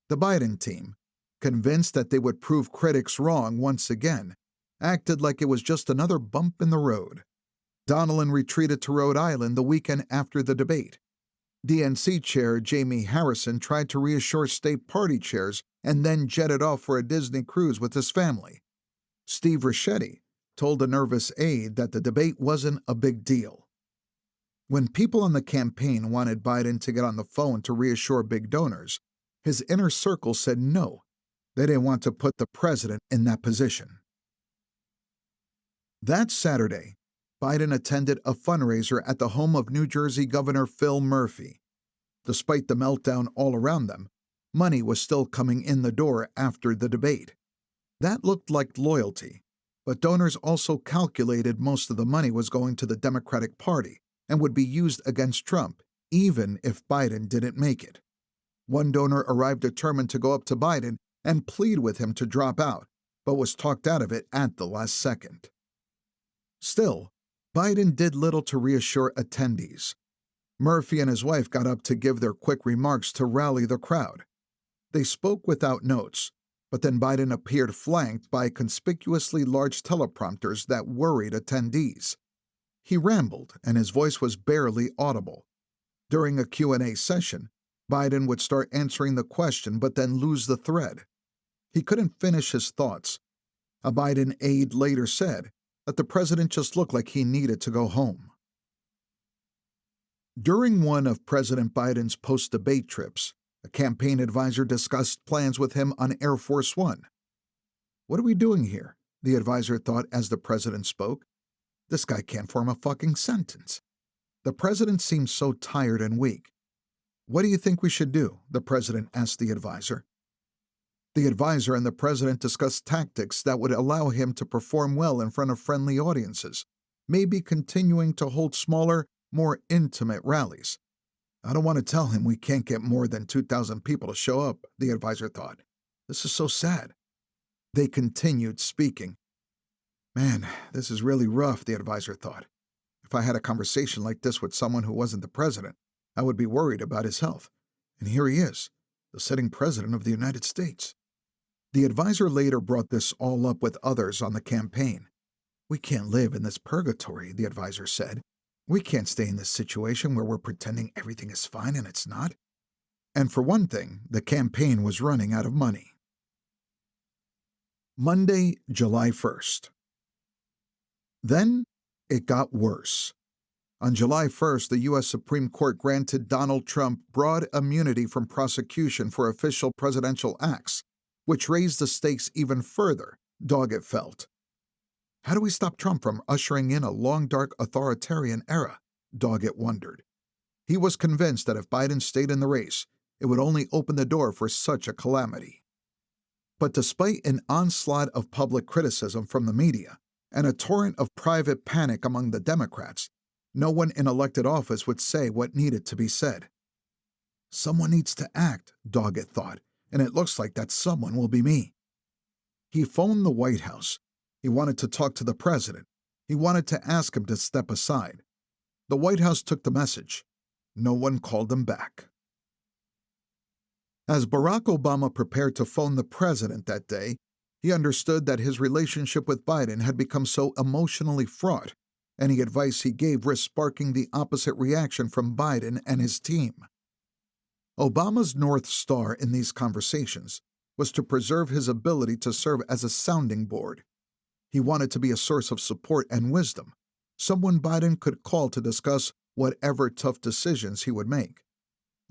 The Biden team, convinced that they would prove critics wrong once again, acted like it was just another bump in the road. Donilon retreated to Rhode Island the weekend after the debate. DNC Chair Jamie Harrison tried to reassure state party chairs and then jetted off for a Disney cruise with his family. Steve Ricchetti told a nervous aide that the debate wasn't a big deal. When people on the campaign wanted Biden to get on the phone to reassure big donors, his inner circle said no. They didn't want to put the president in that position. That Saturday, Biden attended a fundraiser at the home of New Jersey Governor Phil Murphy. Despite the meltdown all around them, money was still coming in the door after the debate. That looked like loyalty, but donors also calculated most of the money was going to the Democratic Party and would be used against Trump, even if Biden didn't make it. One donor arrived determined to go up to Biden and plead with him to drop out, but was talked out of it at the last second. Still, Biden did little to reassure attendees. Murphy and his wife got up to give their quick remarks to rally the crowd. They spoke without notes, but then Biden appeared flanked by conspicuously large teleprompters that worried attendees. He rambled, and his voice was barely audible. During a Q&A session, Biden would start answering the question but then lose the thread. He couldn't finish his thoughts. A Biden aide later said that the president just looked like he needed to go home. During one of President Biden's post-debate trips, a campaign advisor discussed plans with him on Air Force One. "What are we doing here?" the advisor thought as the president spoke. "This guy can't form a fucking sentence." The president seemed so tired and weak. "What do you think we should do?" the president asked the advisor. The advisor and the president discussed tactics that would allow him to perform well in front of friendly audiences, maybe continuing to hold smaller, more intimate rallies. "I don't want to tell him we can't get more than 2,000 people to show up," the advisor thought. "This is so sad." They continued speaking. "Man, this is really rough," the advisor thought. "If I had a conversation like this with someone who wasn't the president, I would be worried about his health. And here he is, the sitting president of the United States." The advisor later brought this all up with others on the campaign. "We can't live in this purgatory," the advisor said. "We can't stay in this situation where we're pretending everything is fine and it's not." And for one thing, the campaign was running out of money. Monday, July 1st. Then it got worse. On July 1st, the U.S. Supreme Court granted Donald Trump broad immunity from prosecution for official presidential acts, which raised the stakes even further, Doggett felt. How do we stop Trump from ushering in a long, dark authoritarian era? Doggett wondered. He was convinced that if Biden stayed in the race, it would only open the door for such a calamity. But despite an onslaught of public criticism from the media and a torrent of private panic among the Democrats, no one in elected office would say what needed to be said. Someone needs to act, Doggett thought, and it looks like that someone will be me. He phoned the White House. He wanted to talk to the president. He wanted to ask him to step aside. The White House took the message. No one called him back. As Barack Obama prepared to phone the president that day, he understood that his relationship with Biden had become so emotionally fraught. Any advice he gave risked sparking the opposite reaction from Biden and his team. Obama's North Star in these conversations was to preserve his ability to serve as a sounding board. He wanted to be a source of support and wisdom, someone Biden could call to discuss whatever tough decisions he would make.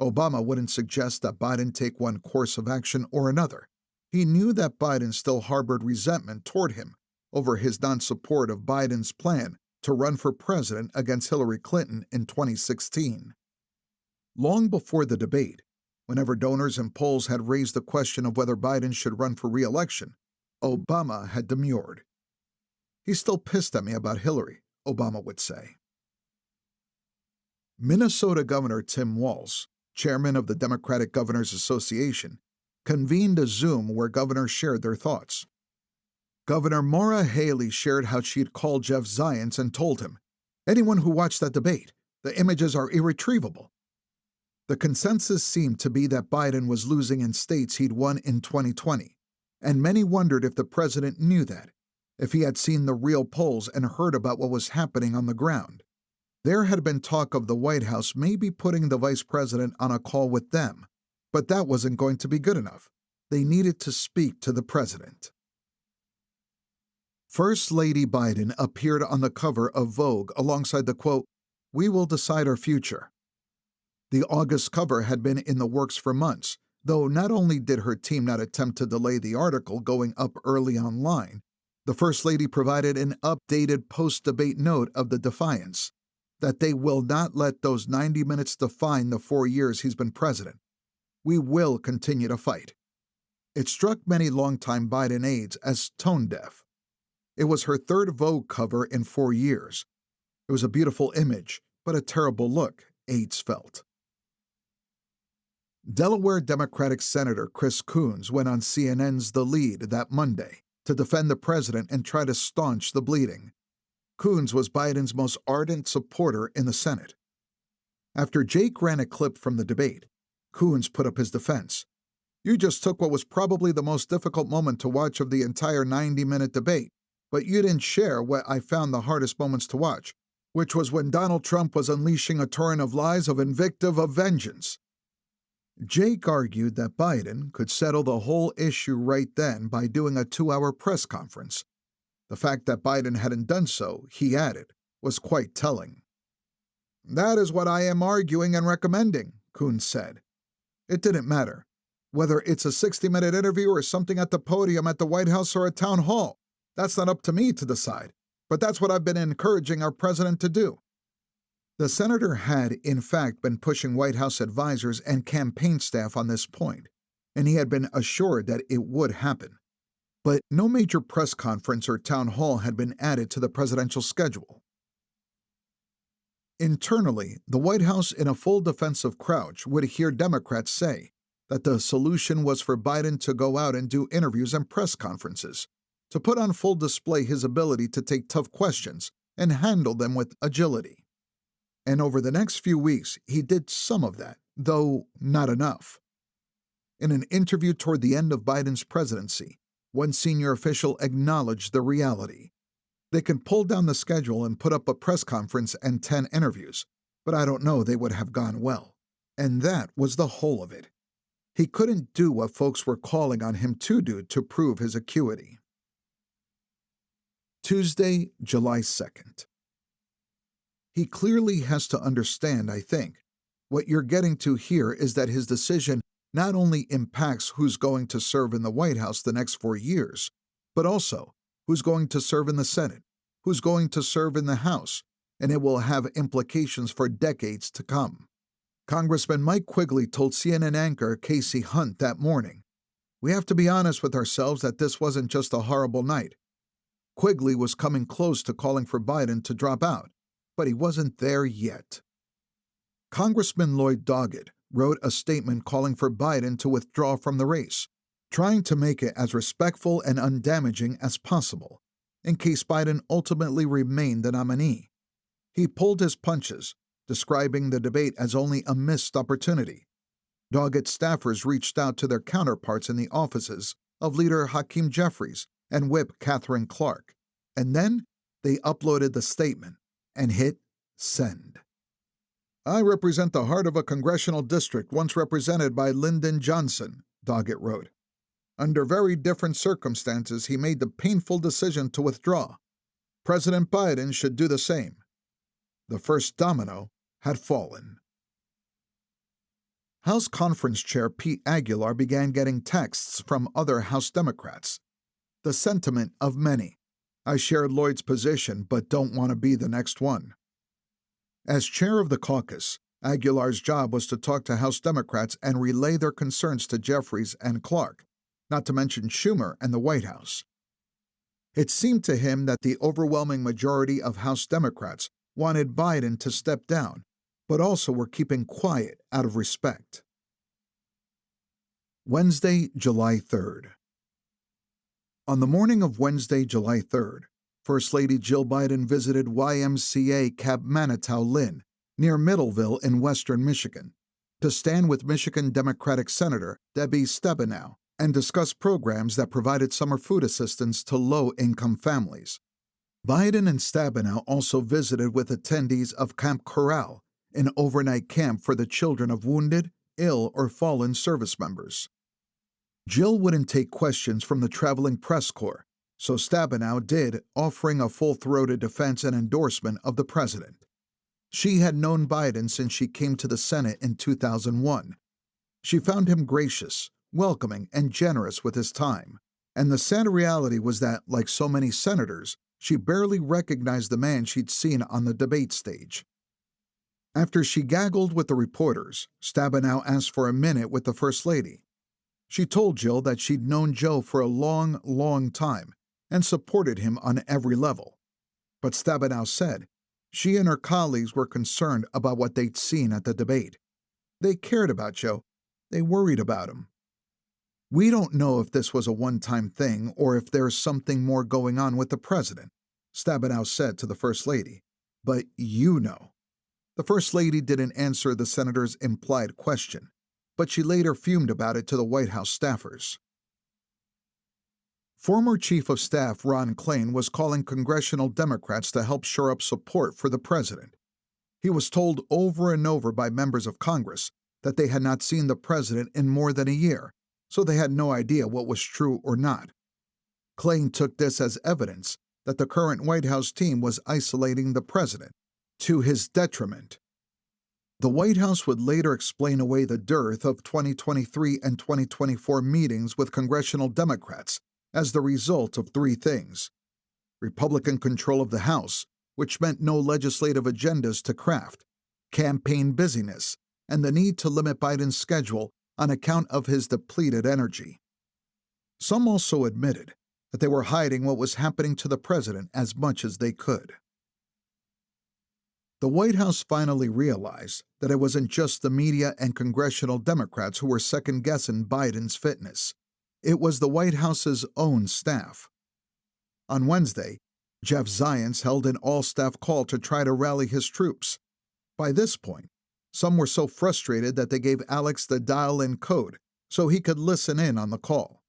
Obama wouldn't suggest that Biden take one course of action or another. He knew that Biden still harbored resentment toward him over his non-support of Biden's plan to run for president against Hillary Clinton in 2016. Long before the debate, whenever donors and polls had raised the question of whether Biden should run for re-election, Obama had demurred. "He's still pissed at me about Hillary," Obama would say. Minnesota Governor Tim Walz, chairman of the Democratic Governors Association, convened a Zoom where governors shared their thoughts. Governor Maura Haley shared how she'd called Jeff Zients and told him, "Anyone who watched that debate, the images are irretrievable." The consensus seemed to be that Biden was losing in states he'd won in 2020, and many wondered if the president knew that, if he had seen the real polls and heard about what was happening on the ground. There had been talk of the White House maybe putting the vice president on a call with them, but that wasn't going to be good enough. They needed to speak to the president. First Lady Biden appeared on the cover of Vogue alongside the quote, "We will decide our future." The August cover had been in the works for months, Though not only did her team not attempt to delay the article going up early online, the First Lady provided an updated post-debate note of the defiance, that they will not let those 90 minutes define the 4 years he's been president. We will continue to fight. It struck many longtime Biden aides as tone-deaf. It was her third Vogue cover in 4 years. It was a beautiful image, but a terrible look, aides felt. Delaware Democratic Senator Chris Coons went on CNN's The Lead that Monday to defend the president and try to staunch the bleeding. Coons was Biden's most ardent supporter in the Senate. After Jake ran a clip from the debate, Coons put up his defense. "You just took what was probably the most difficult moment to watch of the entire 90-minute debate, but you didn't share what I found the hardest moments to watch, which was when Donald Trump was unleashing a torrent of lies of invective of vengeance." Jake argued that Biden could settle the whole issue right then by doing a 2-hour press conference. The fact that Biden hadn't done so, he added, was quite telling. "That is what I am arguing and recommending," Coons said. "It didn't matter whether it's a 60-minute interview or something at the podium at the White House or a town hall. That's not up to me to decide, but that's what I've been encouraging our president to do." The senator had, in fact, been pushing White House advisors and campaign staff on this point, and he had been assured that it would happen. But no major press conference or town hall had been added to the presidential schedule. Internally, the White House, in a full defensive crouch, would hear Democrats say that the solution was for Biden to go out and do interviews and press conferences, to put on full display his ability to take tough questions and handle them with agility. And over the next few weeks, he did some of that, though not enough. In an interview toward the end of Biden's presidency, one senior official acknowledged the reality. They can pull down the schedule and put up a press conference and 10 interviews, but I don't know they would have gone well. And that was the whole of it. He couldn't do what folks were calling on him to do to prove his acuity. Tuesday, July 2nd. He clearly has to understand, I think. What you're getting to here is that his decision not only impacts who's going to serve in the White House the next 4 years, but also who's going to serve in the Senate, who's going to serve in the House, and it will have implications for decades to come. Congressman Mike Quigley told CNN anchor Casey Hunt that morning, "We have to be honest with ourselves that this wasn't just a horrible night." Quigley was coming close to calling for Biden to drop out, but he wasn't there yet. Congressman Lloyd Doggett wrote a statement calling for Biden to withdraw from the race, trying to make it as respectful and undamaging as possible, in case Biden ultimately remained the nominee. He pulled his punches, describing the debate as only a missed opportunity. Doggett's staffers reached out to their counterparts in the offices of leader Hakeem Jeffries and Whip Catherine Clark, and then they uploaded the statement and hit send. "I represent the heart of a congressional district once represented by Lyndon Johnson," Doggett wrote. "Under very different circumstances, he made the painful decision to withdraw. President Biden should do the same." The first domino had fallen. House Conference Chair Pete Aguilar began getting texts from other House Democrats. The sentiment of many: "I shared Lloyd's position, but don't want to be the next one." As chair of the caucus, Aguilar's job was to talk to House Democrats and relay their concerns to Jeffries and Clark, not to mention Schumer and the White House. It seemed to him that the overwhelming majority of House Democrats wanted Biden to step down, but also were keeping quiet out of respect. Wednesday, July 3rd. On the morning of Wednesday, July 3rd, First Lady Jill Biden visited YMCA Camp Manitou Lynn, near Middleville in western Michigan, to stand with Michigan Democratic Senator Debbie Stabenow and discuss programs that provided summer food assistance to low-income families. Biden and Stabenow also visited with attendees of Camp Corral, an overnight camp for the children of wounded, ill, or fallen service members. Jill wouldn't take questions from the traveling press corps, so Stabenow did, offering a full-throated defense and endorsement of the president. She had known Biden since she came to the Senate in 2001. She found him gracious, welcoming, and generous with his time. And the sad reality was that, like so many senators, she barely recognized the man she'd seen on the debate stage. After she gaggled with the reporters, Stabenow asked for a minute with the First Lady. She told Jill that she'd known Joe for a long, long time and supported him on every level. But Stabenow said she and her colleagues were concerned about what they'd seen at the debate. They cared about Joe. They worried about him. "We don't know if this was a one-time thing or if there's something more going on with the president," Stabenow said to the First Lady. "But you know." The First Lady didn't answer the senator's implied question, but she later fumed about it to the White House staffers. Former Chief of Staff Ron Klain was calling congressional Democrats to help shore up support for the president. He was told over and over by members of Congress that they had not seen the president in more than a year, so they had no idea what was true or not. Klain took this as evidence that the current White House team was isolating the president, to his detriment. The White House would later explain away the dearth of 2023 and 2024 meetings with congressional Democrats as the result of three things: Republican control of the House, which meant no legislative agendas to craft, campaign busyness, and the need to limit Biden's schedule on account of his depleted energy. Some also admitted that they were hiding what was happening to the president as much as they could. The White House finally realized that it wasn't just the media and congressional Democrats who were second-guessing Biden's fitness. It was the White House's own staff. On Wednesday, Jeff Zients held an all-staff call to try to rally his troops. By this point, some were so frustrated that they gave Alex the dial-in code so he could listen in on the call.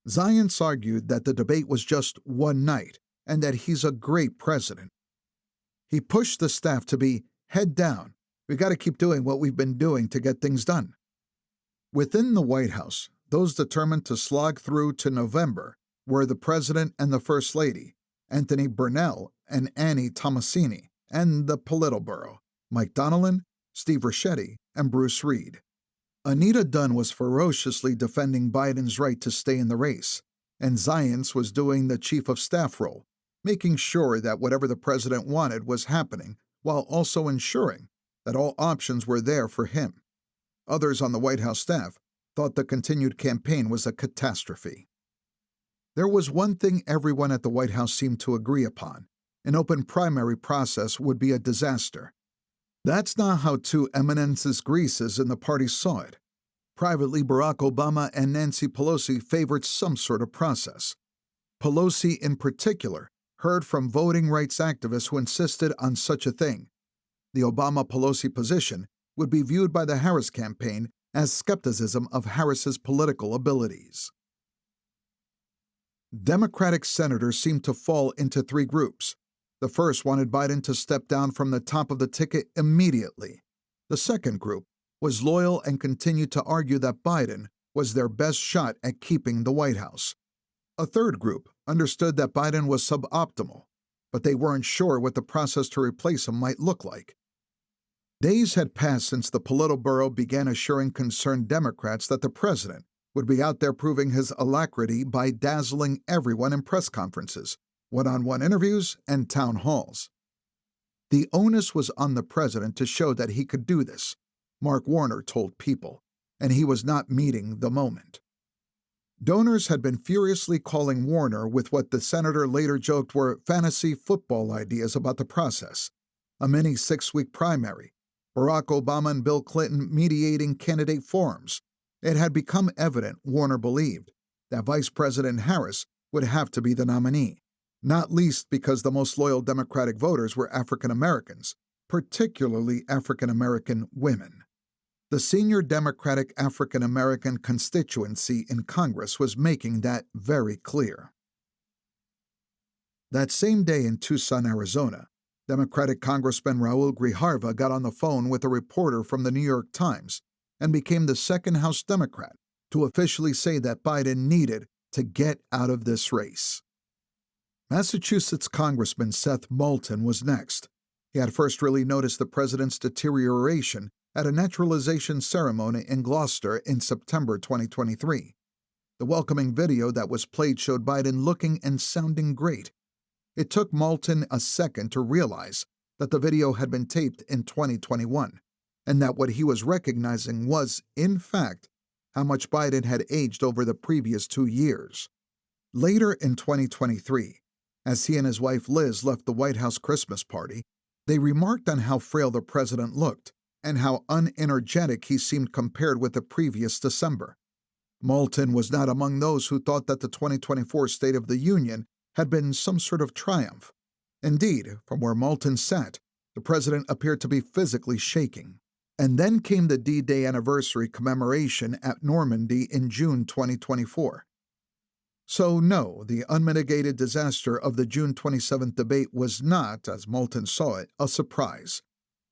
Zients argued that the debate was just one night and that he's a great president. He pushed the staff to be head down. We got to keep doing what we've been doing to get things done. Within the White House, those determined to slog through to November were the President and the First Lady, Anthony Burnell and Annie Tomasini, and the Politburo, Mike Donilon, Steve Ricchetti, and Bruce Reed. Anita Dunn was ferociously defending Biden's right to stay in the race, and Zients was doing the Chief of Staff role, making sure that whatever the president wanted was happening, while also ensuring that all options were there for him. Others on the White House staff thought the continued campaign was a catastrophe. There was one thing everyone at the White House seemed to agree upon: an open primary process would be a disaster. That's not how two eminences grises in the party saw it. Privately, Barack Obama and Nancy Pelosi favored some sort of process. Pelosi, in particular, heard from voting rights activists who insisted on such a thing. The Obama-Pelosi position would be viewed by the Harris campaign as skepticism of Harris's political abilities. Democratic senators seemed to fall into three groups. The first wanted Biden to step down from the top of the ticket immediately. The second group was loyal and continued to argue that Biden was their best shot at keeping the White House. A third group understood that Biden was suboptimal, but they weren't sure what the process to replace him might look like. Days had passed since the Politburo began assuring concerned Democrats that the president would be out there proving his alacrity by dazzling everyone in press conferences, one-on-one interviews, and town halls. The onus was on the president to show that he could do this, Mark Warner told People, and he was not meeting the moment. Donors had been furiously calling Warner with what the senator later joked were fantasy football ideas about the process: a mini 6-week primary, Barack Obama and Bill Clinton mediating candidate forums. It had become evident, Warner believed, that Vice President Harris would have to be the nominee, not least because the most loyal Democratic voters were African Americans, particularly African American women. The senior Democratic African American constituency in Congress was making that very clear. That same day in Tucson, Arizona, Democratic Congressman Raul Grijalva got on the phone with a reporter from the New York Times and became the second House Democrat to officially say that Biden needed to get out of this race. Massachusetts Congressman Seth Moulton was next. He had first really noticed the president's deterioration at a naturalization ceremony in Gloucester in September 2023. The welcoming video that was played showed Biden looking and sounding great. It took Moulton a second to realize that the video had been taped in 2021, and that what he was recognizing was, in fact, how much Biden had aged over the previous 2 years. Later in 2023, as he and his wife Liz left the White House Christmas party, they remarked on how frail the president looked and how unenergetic he seemed compared with the previous December. Moulton was not among those who thought that the 2024 State of the Union had been some sort of triumph. Indeed, from where Moulton sat, the president appeared to be physically shaking. And then came the D-Day anniversary commemoration at Normandy in June 2024. So no, the unmitigated disaster of the June 27th debate was not, as Moulton saw it, a surprise.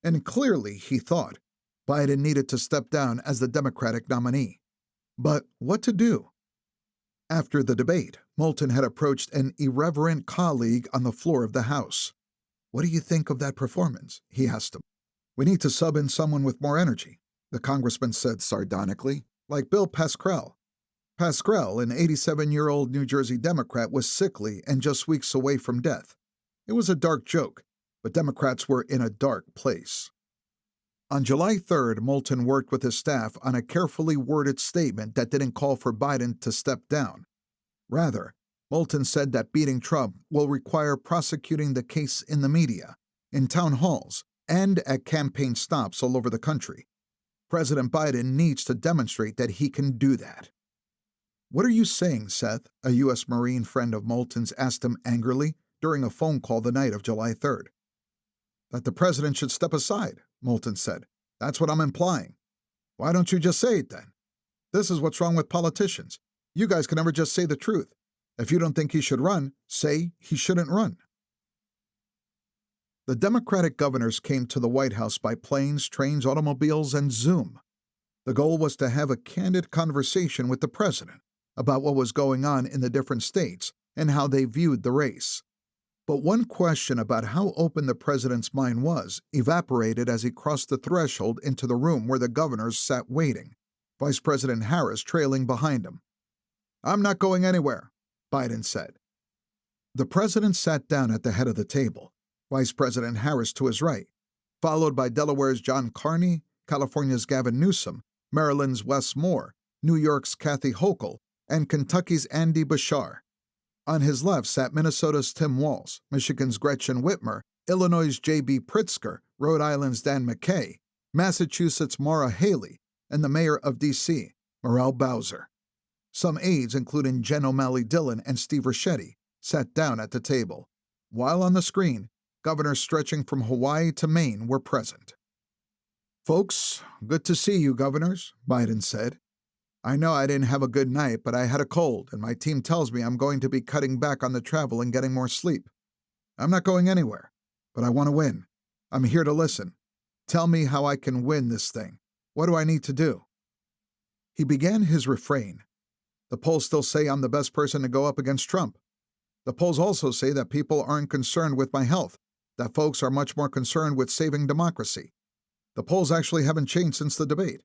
And clearly, he thought, Biden needed to step down as the Democratic nominee. But what to do? After the debate, Moulton had approached an irreverent colleague on the floor of the House. "What do you think of that performance?" he asked him. "We need to sub in someone with more energy," the congressman said sardonically, "like Bill Pascrell." Pascrell, an 87-year-old New Jersey Democrat, was sickly and just weeks away from death. It was a dark joke, but Democrats were in a dark place. On July 3rd, Moulton worked with his staff on a carefully worded statement that didn't call for Biden to step down. Rather, Moulton said that beating Trump will require prosecuting the case in the media, in town halls, and at campaign stops all over the country. President Biden needs to demonstrate that he can do that. "What are you saying, Seth?" a U.S. Marine friend of Moulton's asked him angrily during a phone call the night of July 3rd. "That the president should step aside," Moulton said. "That's what I'm implying." "Why don't you just say it then? This is what's wrong with politicians. You guys can never just say the truth. If you don't think he should run, say he shouldn't run." The Democratic governors came to the White House by planes, trains, automobiles, and Zoom. The goal was to have a candid conversation with the president about what was going on in the different states and how they viewed the race. But one question about how open the president's mind was evaporated as he crossed the threshold into the room where the governors sat waiting, Vice President Harris trailing behind him. "I'm not going anywhere," Biden said. The president sat down at the head of the table, Vice President Harris to his right, followed by Delaware's John Carney, California's Gavin Newsom, Maryland's Wes Moore, New York's Kathy Hochul, and Kentucky's Andy Bashar. On his left sat Minnesota's Tim Walz, Michigan's Gretchen Whitmer, Illinois' J.B. Pritzker, Rhode Island's Dan McKay, Massachusetts' Maura Haley, and the mayor of D.C., Muriel Bowser. Some aides, including Jen O'Malley Dillon and Steve Ricchetti, sat down at the table, while on the screen, governors stretching from Hawaii to Maine were present. "Folks, good to see you, governors," Biden said. "I know I didn't have a good night, but I had a cold, and my team tells me I'm going to be cutting back on the travel and getting more sleep. I'm not going anywhere, but I want to win. I'm here to listen. Tell me how I can win this thing. What do I need to do?" He began his refrain. "The polls still say I'm the best person to go up against Trump. The polls also say that people aren't concerned with my health, that folks are much more concerned with saving democracy. The polls actually haven't changed since the debate.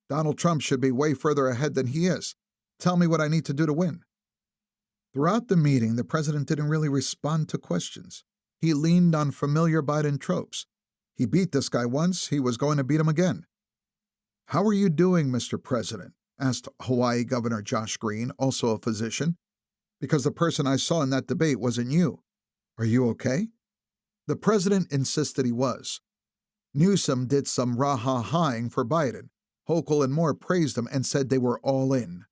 Donald Trump should be way further ahead than he is. Tell me what I need to do to win." Throughout the meeting, the president didn't really respond to questions. He leaned on familiar Biden tropes. He beat this guy once, he was going to beat him again. "How are you doing, Mr. President?" asked Hawaii Governor Josh Green, also a physician. "Because the person I saw in that debate wasn't you. Are you okay?" The president insisted he was. Newsom did some rah-ha-haing for Biden. Hochul and Moore praised him and said they were all in.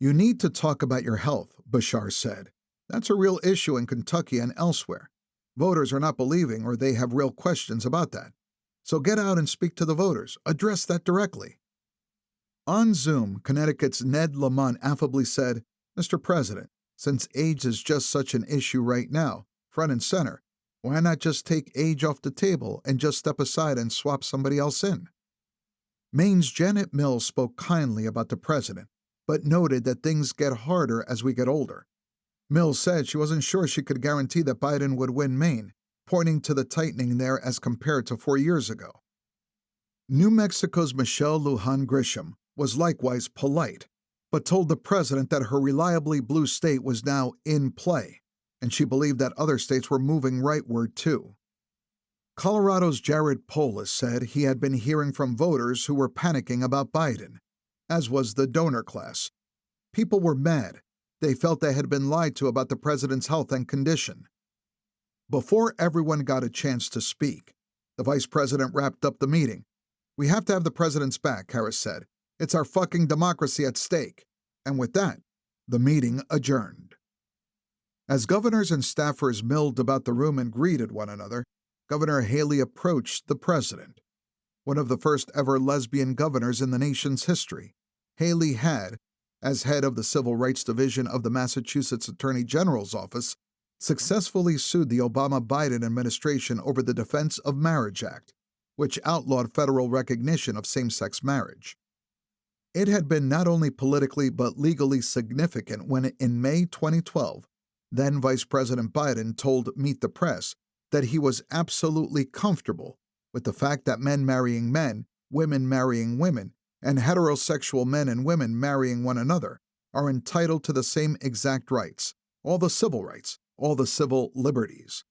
"You need to talk about your health," Bashar said. "That's a real issue in Kentucky and elsewhere. Voters are not believing, or they have real questions about that. So get out and speak to the voters. Address that directly." On Zoom, Connecticut's Ned Lamont affably said, "Mr. President, since age is just such an issue right now, front and center, why not just take age off the table and just step aside and swap somebody else in?" Maine's Janet Mills spoke kindly about the president, but noted that things get harder as we get older. Mills said she wasn't sure she could guarantee that Biden would win Maine, pointing to the tightening there as compared to 4 years ago. New Mexico's Michelle Lujan Grisham was likewise polite, but told the president that her reliably blue state was now in play, and she believed that other states were moving rightward too. Colorado's Jared Polis said he had been hearing from voters who were panicking about Biden, as was the donor class. People were mad. They felt they had been lied to about the president's health and condition. Before everyone got a chance to speak, the vice president wrapped up the meeting. "We have to have the president's back," Harris said. "It's our fucking democracy at stake." And with that, the meeting adjourned. As governors and staffers milled about the room and greeted one another, Governor Haley approached the president. One of the first ever lesbian governors in the nation's history, Haley had, as head of the Civil Rights Division of the Massachusetts Attorney General's office, successfully sued the Obama-Biden administration over the Defense of Marriage Act, which outlawed federal recognition of same-sex marriage. It had been not only politically but legally significant when, in May 2012, then Vice President Biden told Meet the Press that he was absolutely comfortable with the fact that men marrying men, women marrying women, and heterosexual men and women marrying one another are entitled to the same exact rights, all the civil rights, all the civil liberties.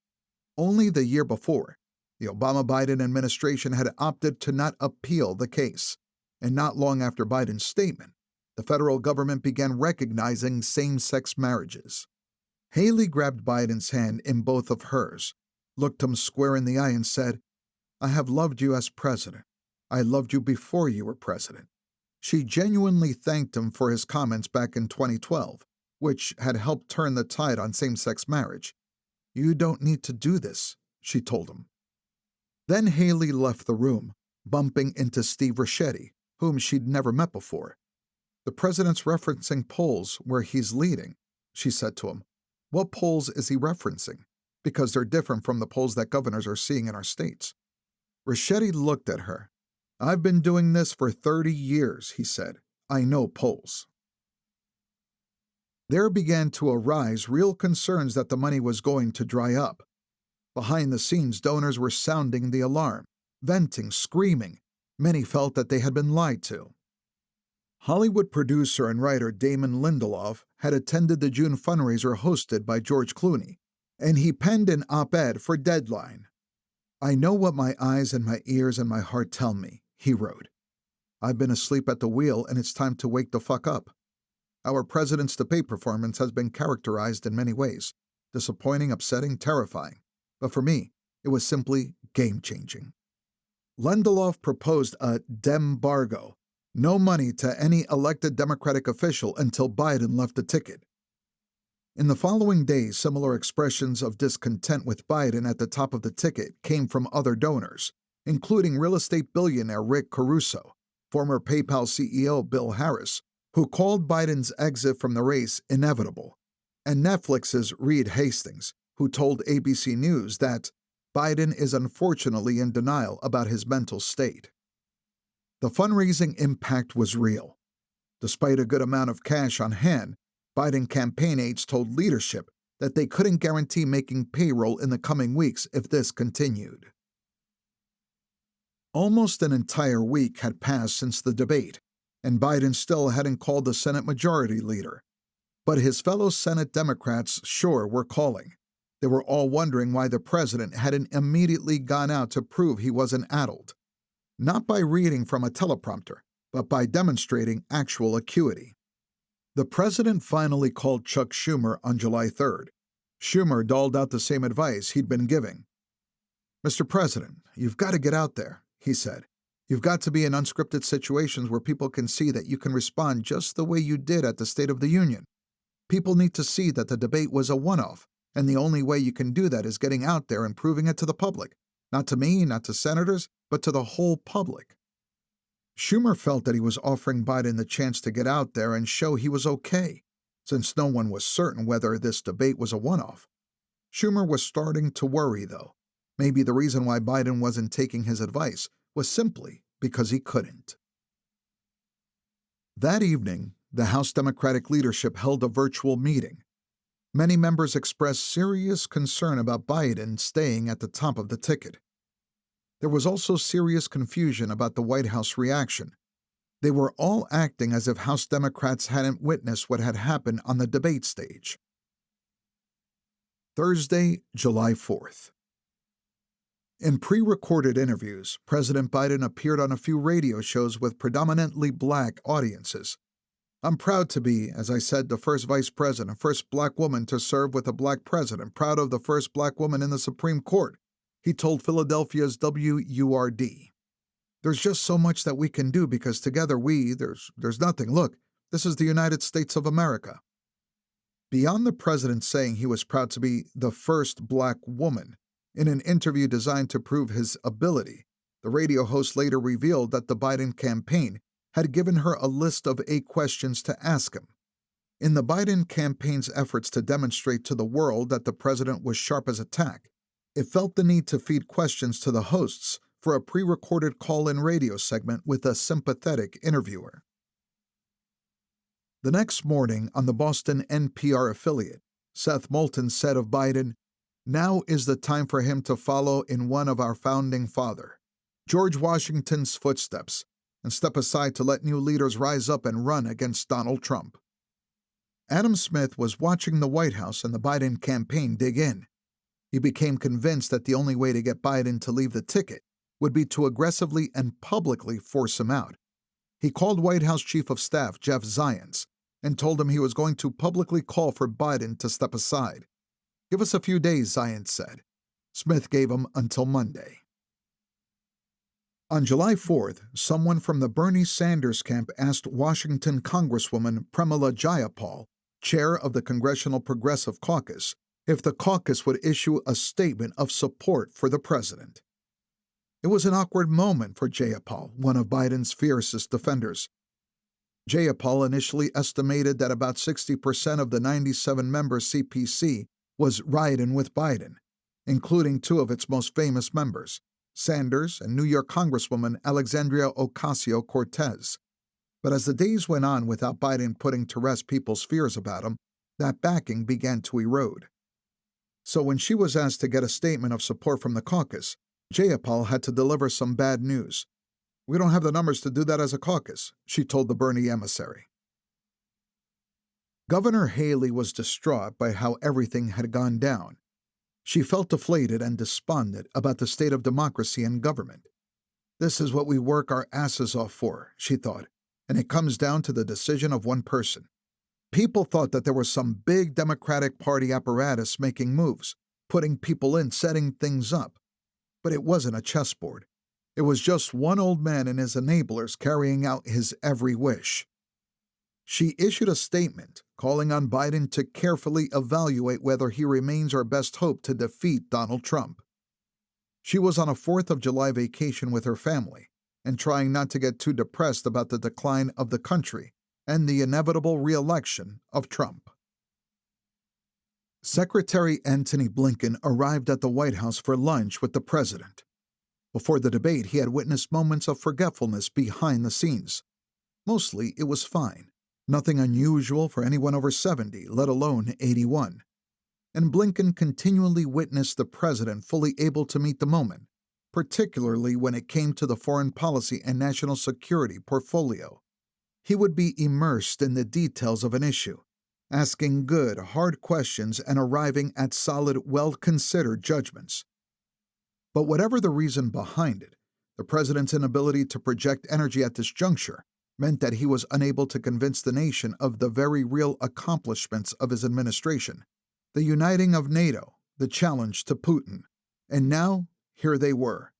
Only the year before, the Obama-Biden administration had opted to not appeal the case, and not long after Biden's statement, the federal government began recognizing same-sex marriages. Haley grabbed Biden's hand in both of hers, looked him square in the eye and said, "I have loved you as president. I loved you before you were president." She genuinely thanked him for his comments back in 2012, which had helped turn the tide on same-sex marriage. "You don't need to do this," she told him. Then Haley left the room, bumping into Steve Ricchetti, whom she'd never met before. "The president's referencing polls where he's leading," she said to him. "What polls is he referencing? Because they're different from the polls that governors are seeing in our states." Ricchetti looked at her. "I've been doing this for 30 years, he said. "I know polls." There began to arise real concerns that the money was going to dry up. Behind the scenes, donors were sounding the alarm, venting, screaming. Many felt that they had been lied to. Hollywood producer and writer Damon Lindelof had attended the June fundraiser hosted by George Clooney, and he penned an op-ed for Deadline. "I know what my eyes and my ears and my heart tell me," he wrote. "I've been asleep at the wheel and it's time to wake the fuck up. Our president's debate performance has been characterized in many ways, disappointing, upsetting, terrifying. But for me, it was simply game-changing." Lindelof proposed a dembargo, no money to any elected Democratic official until Biden left the ticket. In the following days, similar expressions of discontent with Biden at the top of the ticket came from other donors, including real estate billionaire Rick Caruso, former PayPal CEO Bill Harris, who called Biden's exit from the race inevitable, and Netflix's Reed Hastings, who told ABC News that Biden is unfortunately in denial about his mental state. The fundraising impact was real. Despite a good amount of cash on hand, Biden campaign aides told leadership that they couldn't guarantee making payroll in the coming weeks if this continued. Almost an entire week had passed since the debate, and Biden still hadn't called the Senate Majority Leader. But his fellow Senate Democrats sure were calling. They were all wondering why the president hadn't immediately gone out to prove he wasn't addled. Not by reading from a teleprompter, but by demonstrating actual acuity. The president finally called Chuck Schumer on July 3rd. Schumer doled out the same advice he'd been giving. "Mr. President, you've got to get out there," he said. "You've got to be in unscripted situations where people can see that you can respond just the way you did at the State of the Union. People need to see that the debate was a one-off, and the only way you can do that is getting out there and proving it to the public. Not to me, not to senators, but to the whole public." Schumer felt that he was offering Biden the chance to get out there and show he was okay, since no one was certain whether this debate was a one-off. Schumer was starting to worry, though. Maybe the reason why Biden wasn't taking his advice was simply because he couldn't. That evening, the House Democratic leadership held a virtual meeting. Many members expressed serious concern about Biden staying at the top of the ticket. There was also serious confusion about the White House reaction. They were all acting as if House Democrats hadn't witnessed what had happened on the debate stage. Thursday, July 4th. In pre-recorded interviews, President Biden appeared on a few radio shows with predominantly black audiences. "I'm proud to be, as I said, the first vice president, first black woman to serve with a black president, proud of the first black woman in the Supreme Court," he told Philadelphia's WURD. "There's just so much that we can do because together there's nothing. Look, this is the United States of America." Beyond the president saying he was proud to be the first black woman, in an interview designed to prove his ability, the radio host later revealed that the Biden campaign had given her a list of 8 questions to ask him. In the Biden campaign's efforts to demonstrate to the world that the president was sharp as a tack, it felt the need to feed questions to the hosts for a pre-recorded call-in radio segment with a sympathetic interviewer. The next morning, on the Boston NPR affiliate, Seth Moulton said of Biden, "Now is the time for him to follow in one of our founding father, George Washington's footsteps, and step aside to let new leaders rise up and run against Donald Trump." Adam Smith was watching the White House and the Biden campaign dig in. He became convinced that the only way to get Biden to leave the ticket would be to aggressively and publicly force him out. He called White House Chief of Staff Jeff Zients and told him he was going to publicly call for Biden to step aside. "Give us a few days," Zients said. Smith gave him until Monday. On July 4th, someone from the Bernie Sanders camp asked Washington Congresswoman Pramila Jayapal, chair of the Congressional Progressive Caucus, if the caucus would issue a statement of support for the president. It was an awkward moment for Jayapal, one of Biden's fiercest defenders. Jayapal initially estimated that about 60% of the 97-member CPC was riding with Biden, including 2 of its most famous members, Sanders and New York Congresswoman Alexandria Ocasio-Cortez. But as the days went on without Biden putting to rest people's fears about him, that backing began to erode. So when she was asked to get a statement of support from the caucus, Jayapal had to deliver some bad news. "We don't have the numbers to do that as a caucus," she told the Bernie emissary. Governor Haley was distraught by how everything had gone down. She felt deflated and despondent about the state of democracy and government. "This is what we work our asses off for," she thought, "and it comes down to the decision of one person." People thought that there was some big Democratic Party apparatus making moves, putting people in, setting things up. But it wasn't a chessboard. It was just one old man and his enablers carrying out his every wish. She issued a statement calling on Biden to carefully evaluate whether he remains our best hope to defeat Donald Trump. She was on a 4th of July vacation with her family and trying not to get too depressed about the decline of the country and the inevitable reelection of Trump. Secretary Antony Blinken arrived at the White House for lunch with the president. Before the debate, he had witnessed moments of forgetfulness behind the scenes. Mostly, it was fine. Nothing unusual for anyone over 70, let alone 81. And Blinken continually witnessed the president fully able to meet the moment, particularly when it came to the foreign policy and national security portfolio. He would be immersed in the details of an issue, asking good, hard questions and arriving at solid, well-considered judgments. But whatever the reason behind it, the president's inability to project energy at this juncture meant that he was unable to convince the nation of the very real accomplishments of his administration, the uniting of NATO, the challenge to Putin. And now, here they were.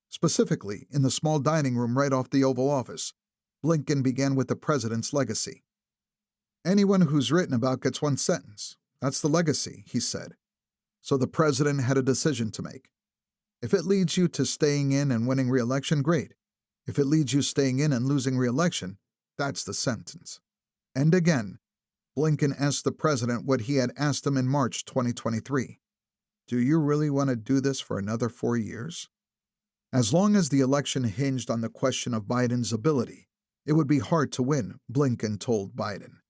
Specifically, in the small dining room right off the Oval Office, Blinken began with the president's legacy. "Anyone who's written about gets one sentence. That's the legacy," he said. So the president had a decision to make. If it leads you to staying in and winning re-election, great. If it leads you staying in and losing re-election, that's the sentence. And again, Blinken asked the president what he had asked him in March 2023. "Do you really want to do this for another 4 years?" As long as the election hinged on the question of Biden's ability, it would be hard to win, Blinken told Biden.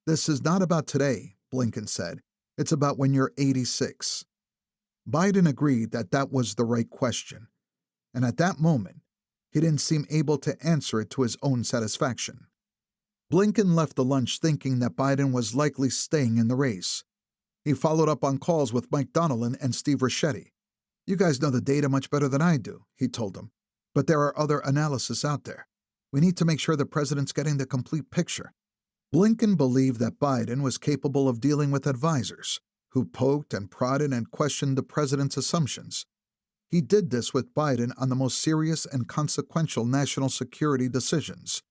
"This is not about today," Blinken said. "It's about when you're 86. Biden agreed that that was the right question. and at that moment, he didn't seem able to answer it to his own satisfaction. Blinken left the lunch thinking that Biden was likely staying in the race. He followed up on calls with Mike Donnellan and Steve Ricchetti. "You guys know the data much better than I do," he told them. "But there are other analysis out there. We need to make sure the president's getting the complete picture." Blinken believed that Biden was capable of dealing with advisors who poked and prodded and questioned the president's assumptions. He did this with Biden on the most serious and consequential national security decisions.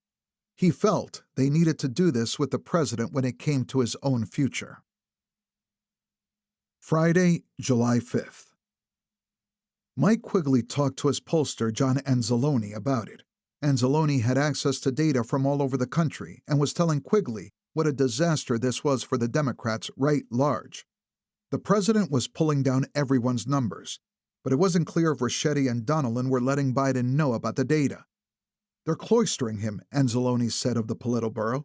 He felt they needed to do this with the president when it came to his own future. Friday, July 5th. Mike Quigley talked to his pollster John Anzalone about it. Anzalone had access to data from all over the country and was telling Quigley what a disaster this was for the Democrats right large. The president was pulling down everyone's numbers, but it wasn't clear if Ricchetti and Donnellan were letting Biden know about the data. "They're cloistering him," Anzalone said of the Politburo.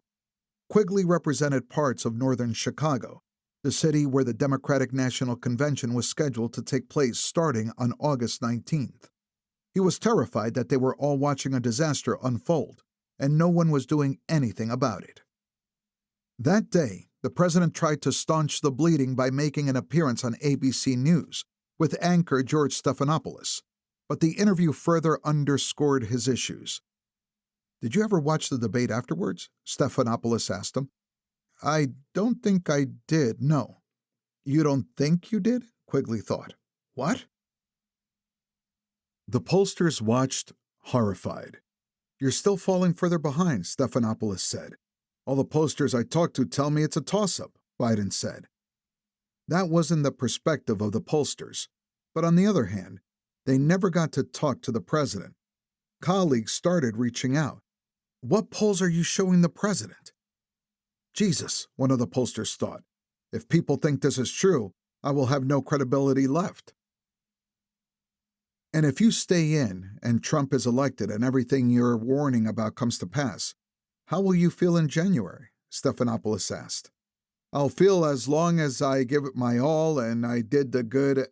Quigley represented parts of northern Chicago, the city where the Democratic National Convention was scheduled to take place starting on August 19th. He was terrified that they were all watching a disaster unfold, and no one was doing anything about it. That day, the president tried to staunch the bleeding by making an appearance on ABC News with anchor George Stephanopoulos, but the interview further underscored his issues. "Did you ever watch the debate afterwards?" Stephanopoulos asked him. "I don't think I did, no." "You don't think you did?" Quigley thought. "What?" The pollsters watched, horrified. "You're still falling further behind," Stephanopoulos said. "All the pollsters I talked to tell me it's a toss-up," Biden said. That wasn't the perspective of the pollsters. But on the other hand, they never got to talk to the president. Colleagues started reaching out. "What polls are you showing the president?" "Jesus," one of the pollsters thought. "If people think this is true, I will have no credibility left." "And if you stay in and Trump is elected and everything you're warning about comes to pass, how will you feel in January?" Stephanopoulos asked. "I'll feel as long as I give it my all and I did the good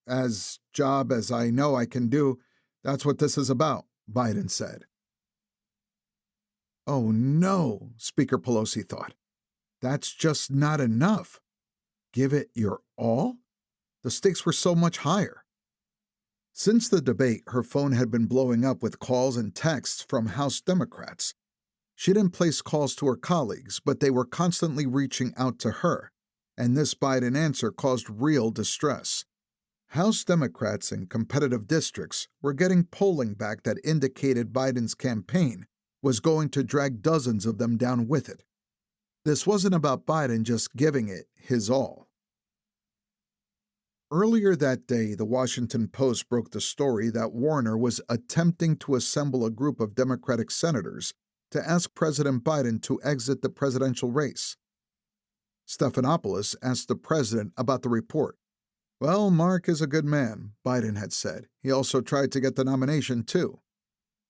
as job as I know I can do. That's what this is about," Biden said. "Oh no," Speaker Pelosi thought. "That's just not enough. Give it your all? The stakes were so much higher." Since the debate, her phone had been blowing up with calls and texts from House Democrats. She didn't place calls to her colleagues, but they were constantly reaching out to her, and this Biden answer caused real distress. House Democrats in competitive districts were getting polling back that indicated Biden's campaign was going to drag dozens of them down with it. This wasn't about Biden just giving it his all. Earlier that day, the Washington Post broke the story that Warner was attempting to assemble a group of Democratic senators to ask President Biden to exit the presidential race. Stephanopoulos asked the president about the report. "Well, Mark is a good man," Biden had said. "He also tried to get the nomination, too."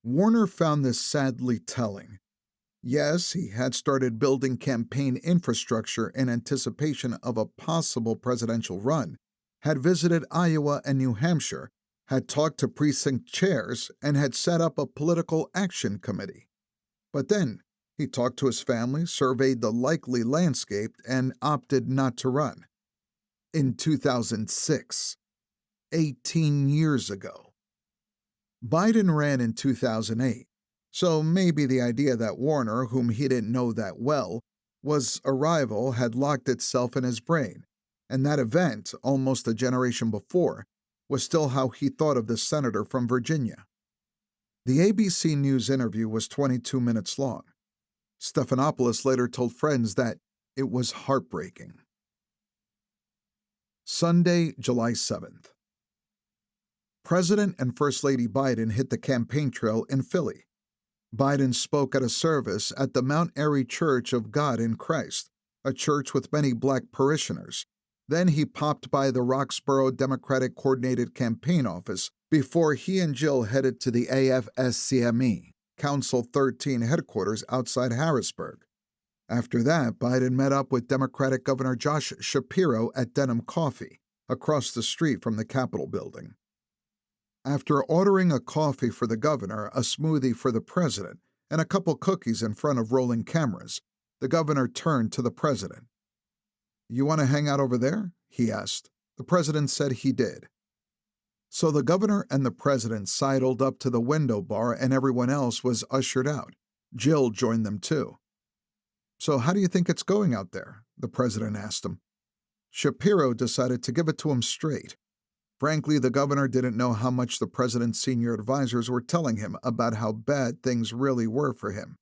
Warner found this sadly telling. Yes, he had started building campaign infrastructure in anticipation of a possible presidential run, had visited Iowa and New Hampshire, had talked to precinct chairs, and had set up a political action committee. But then, he talked to his family, surveyed the likely landscape, and opted not to run. In 2006, 18 years ago. Biden ran in 2008, so maybe the idea that Warner, whom he didn't know that well, was a rival had locked itself in his brain, and that event, almost a generation before, was still how he thought of the senator from Virginia. The ABC News interview was 22 minutes long. Stephanopoulos later told friends that it was heartbreaking. Sunday, July 7th. President and First Lady Biden hit the campaign trail in Philly. Biden spoke at a service at the Mount Airy Church of God in Christ, a church with many black parishioners. Then he popped by the Roxborough Democratic Coordinated Campaign Office before he and Jill headed to the AFSCME, Council 13 headquarters outside Harrisburg. After that, Biden met up with Democratic Governor Josh Shapiro at Denham Coffee, across the street from the Capitol building. After ordering a coffee for the governor, a smoothie for the president, and a couple cookies in front of rolling cameras, the governor turned to the president. "You want to hang out over there?" he asked. The president said he did. So the governor and the president sidled up to the window bar and everyone else was ushered out. Jill joined them too. "So how do you think it's going out there?" the president asked him. Shapiro decided to give it to him straight. Frankly, the governor didn't know how much the president's senior advisors were telling him about how bad things really were for him.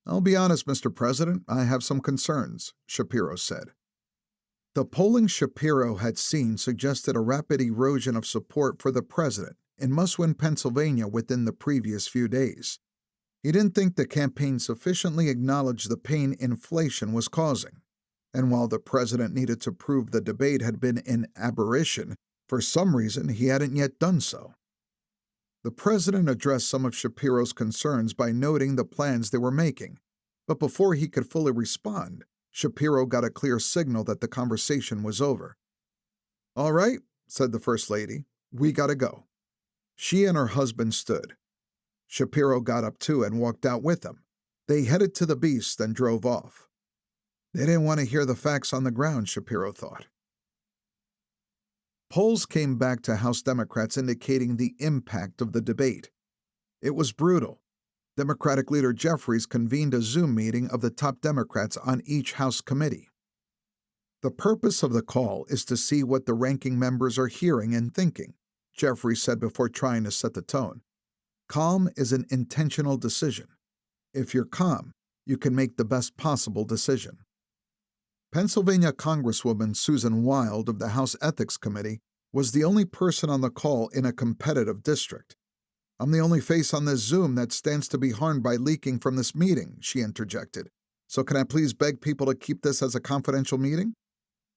"I'll be honest, Mr. President, I have some concerns," Shapiro said. The polling Shapiro had seen suggested a rapid erosion of support for the president in must-win Pennsylvania within the previous few days. He didn't think the campaign sufficiently acknowledged the pain inflation was causing. And while the president needed to prove the debate had been an aberration, for some reason he hadn't yet done so. The president addressed some of Shapiro's concerns by noting the plans they were making, but before he could fully respond, Shapiro got a clear signal that the conversation was over. "All right," said the First Lady, "we gotta go." She and her husband stood. Shapiro got up too and walked out with them. They headed to the Beast and drove off. They didn't want to hear the facts on the ground, Shapiro thought. Polls came back to House Democrats indicating the impact of the debate. It was brutal. Democratic leader Jeffries convened a Zoom meeting of the top Democrats on each House committee. The purpose of the call is to see what the ranking members are hearing and thinking, Jeffries said before trying to set the tone. Calm is an intentional decision. If you're calm, you can make the best possible decision. Pennsylvania Congresswoman Susan Wild of the House Ethics Committee was the only person on the call in a competitive district. "I'm the only face on this Zoom that stands to be harmed by leaking from this meeting," she interjected. "So can I please beg people to keep this as a confidential meeting?"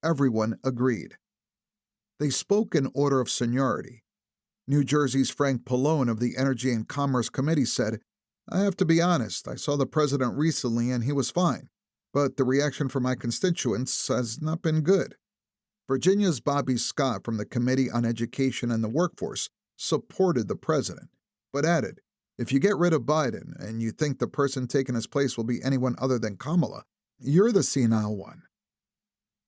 Everyone agreed. They spoke in order of seniority. New Jersey's Frank Pallone of the Energy and Commerce Committee said, "I have to be honest, I saw the president recently and he was fine, but the reaction from my constituents has not been good." Virginia's Bobby Scott from the Committee on Education and the Workforce supported the president, but added, "If you get rid of Biden and you think the person taking his place will be anyone other than Kamala, you're the senile one."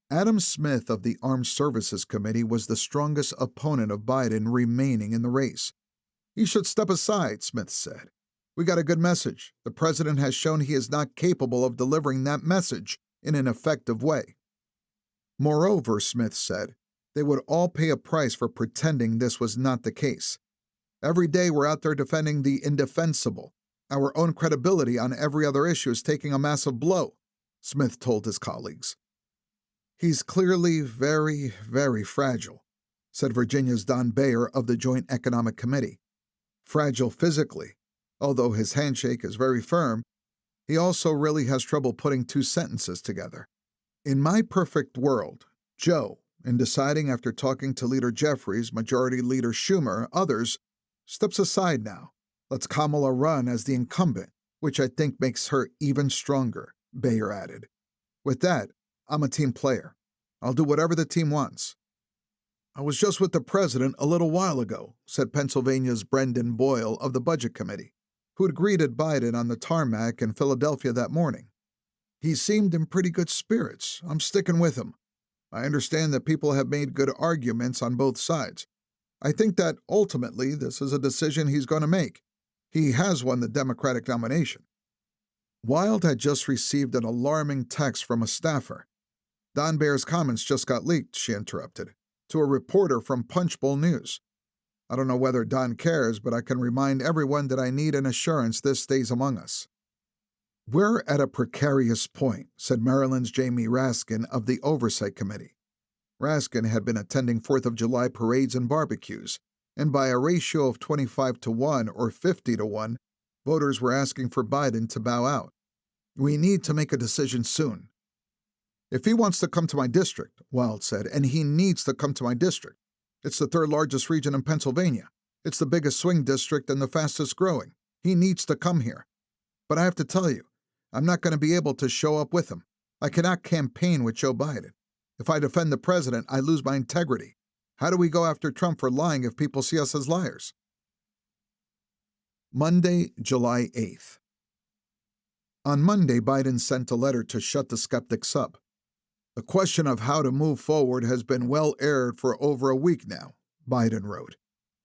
Adam Smith of the Armed Services Committee was the strongest opponent of Biden remaining in the race. "He should step aside," Smith said. "We got a good message. The president has shown he is not capable of delivering that message in an effective way." Moreover, Smith said, they would all pay a price for pretending this was not the case. "Every day we're out there defending the indefensible. Our own credibility on every other issue is taking a massive blow," Smith told his colleagues. "He's clearly very, very fragile," said Virginia's Don Bayer of the Joint Economic Committee. "Fragile physically. Although his handshake is very firm, he also really has trouble putting two sentences together. In my perfect world, Joe, in deciding after talking to Leader Jeffries, Majority Leader Schumer, others, steps aside now, lets Kamala run as the incumbent, which I think makes her even stronger," Bayer added. "With that, I'm a team player. I'll do whatever the team wants." "I was just with the president a little while ago," said Pennsylvania's Brendan Boyle of the Budget Committee, who'd greeted Biden on the tarmac in Philadelphia that morning. "He seemed in pretty good spirits. I'm sticking with him. I understand that people have made good arguments on both sides. I think that ultimately this is a decision he's going to make. He has won the Democratic nomination." Wild had just received an alarming text from a staffer. "Don Bayer's comments just got leaked," she interrupted, "to a reporter from Punchbowl News. I don't know whether Don cares, but I can remind everyone that I need an assurance this stays among us." "We're at a precarious point," said Maryland's Jamie Raskin of the Oversight Committee. Raskin had been attending 4th of July parades and barbecues, and by a ratio of 25-1 or 50-1, voters were asking for Biden to bow out. "We need to make a decision soon." "If he wants to come to my district," Wild said, "and he needs to come to my district. It's the third largest region in Pennsylvania. It's the biggest swing district and the fastest growing. He needs to come here. But I have to tell you, I'm not going to be able to show up with him. I cannot campaign with Joe Biden. If I defend the president, I lose my integrity. How do we go after Trump for lying if people see us as liars? Monday, July 8th. On Monday, Biden sent a letter to shut the skeptics up. The question of how to move forward has been well aired for over a week now, Biden wrote,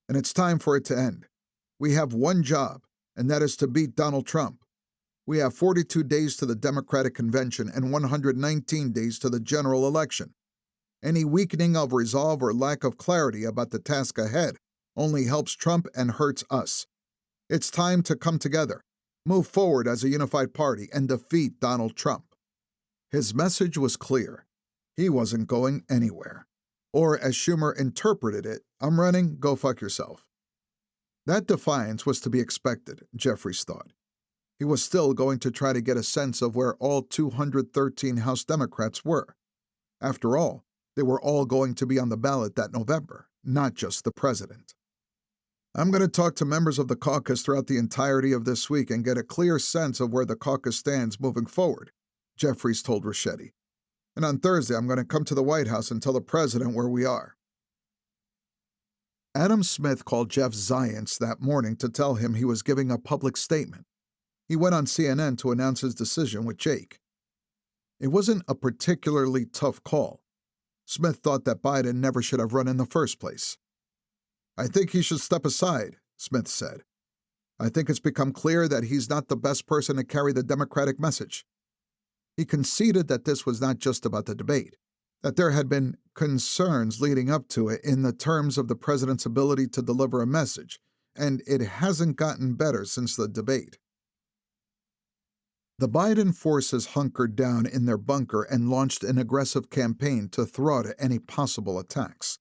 and it's time for it to end. We have one job, and that is to beat Donald Trump. We have 42 days to the Democratic Convention and 119 days to the general election. Any weakening of resolve or lack of clarity about the task ahead only helps Trump and hurts us. It's time to come together, move forward as a unified party, and defeat Donald Trump. His message was clear. He wasn't going anywhere. Or, as Schumer interpreted it, I'm running, go fuck yourself. That defiance was to be expected, Jeffries thought. He was still going to try to get a sense of where all 213 House Democrats were. After all, they were all going to be on the ballot that November, not just the president. I'm going to talk to members of the caucus throughout the entirety of this week and get a clear sense of where the caucus stands moving forward, Jeffries told Ricchetti. And on Thursday, I'm going to come to the White House and tell the president where we are. Adam Smith called Jeff Zients that morning to tell him he was giving a public statement. He went on CNN to announce his decision with Jake. It wasn't a particularly tough call. Smith thought that Biden never should have run in the first place. I think he should step aside, Smith said. I think it's become clear that he's not the best person to carry the Democratic message. He conceded that this was not just about the debate, that there had been concerns leading up to it in the terms of the president's ability to deliver a message, and it hasn't gotten better since the debate. The Biden forces hunkered down in their bunker and launched an aggressive campaign to thwart any possible attacks.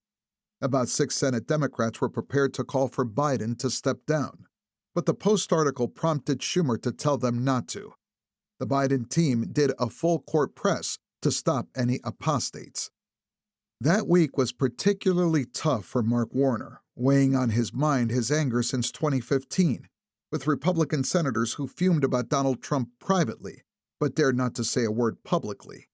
About 6 Senate Democrats were prepared to call for Biden to step down, but the Post article prompted Schumer to tell them not to. The Biden team did a full-court press to stop any apostates. That week was particularly tough for Mark Warner, weighing on his mind his anger since 2015, with Republican senators who fumed about Donald Trump privately, but dared not to say a word publicly.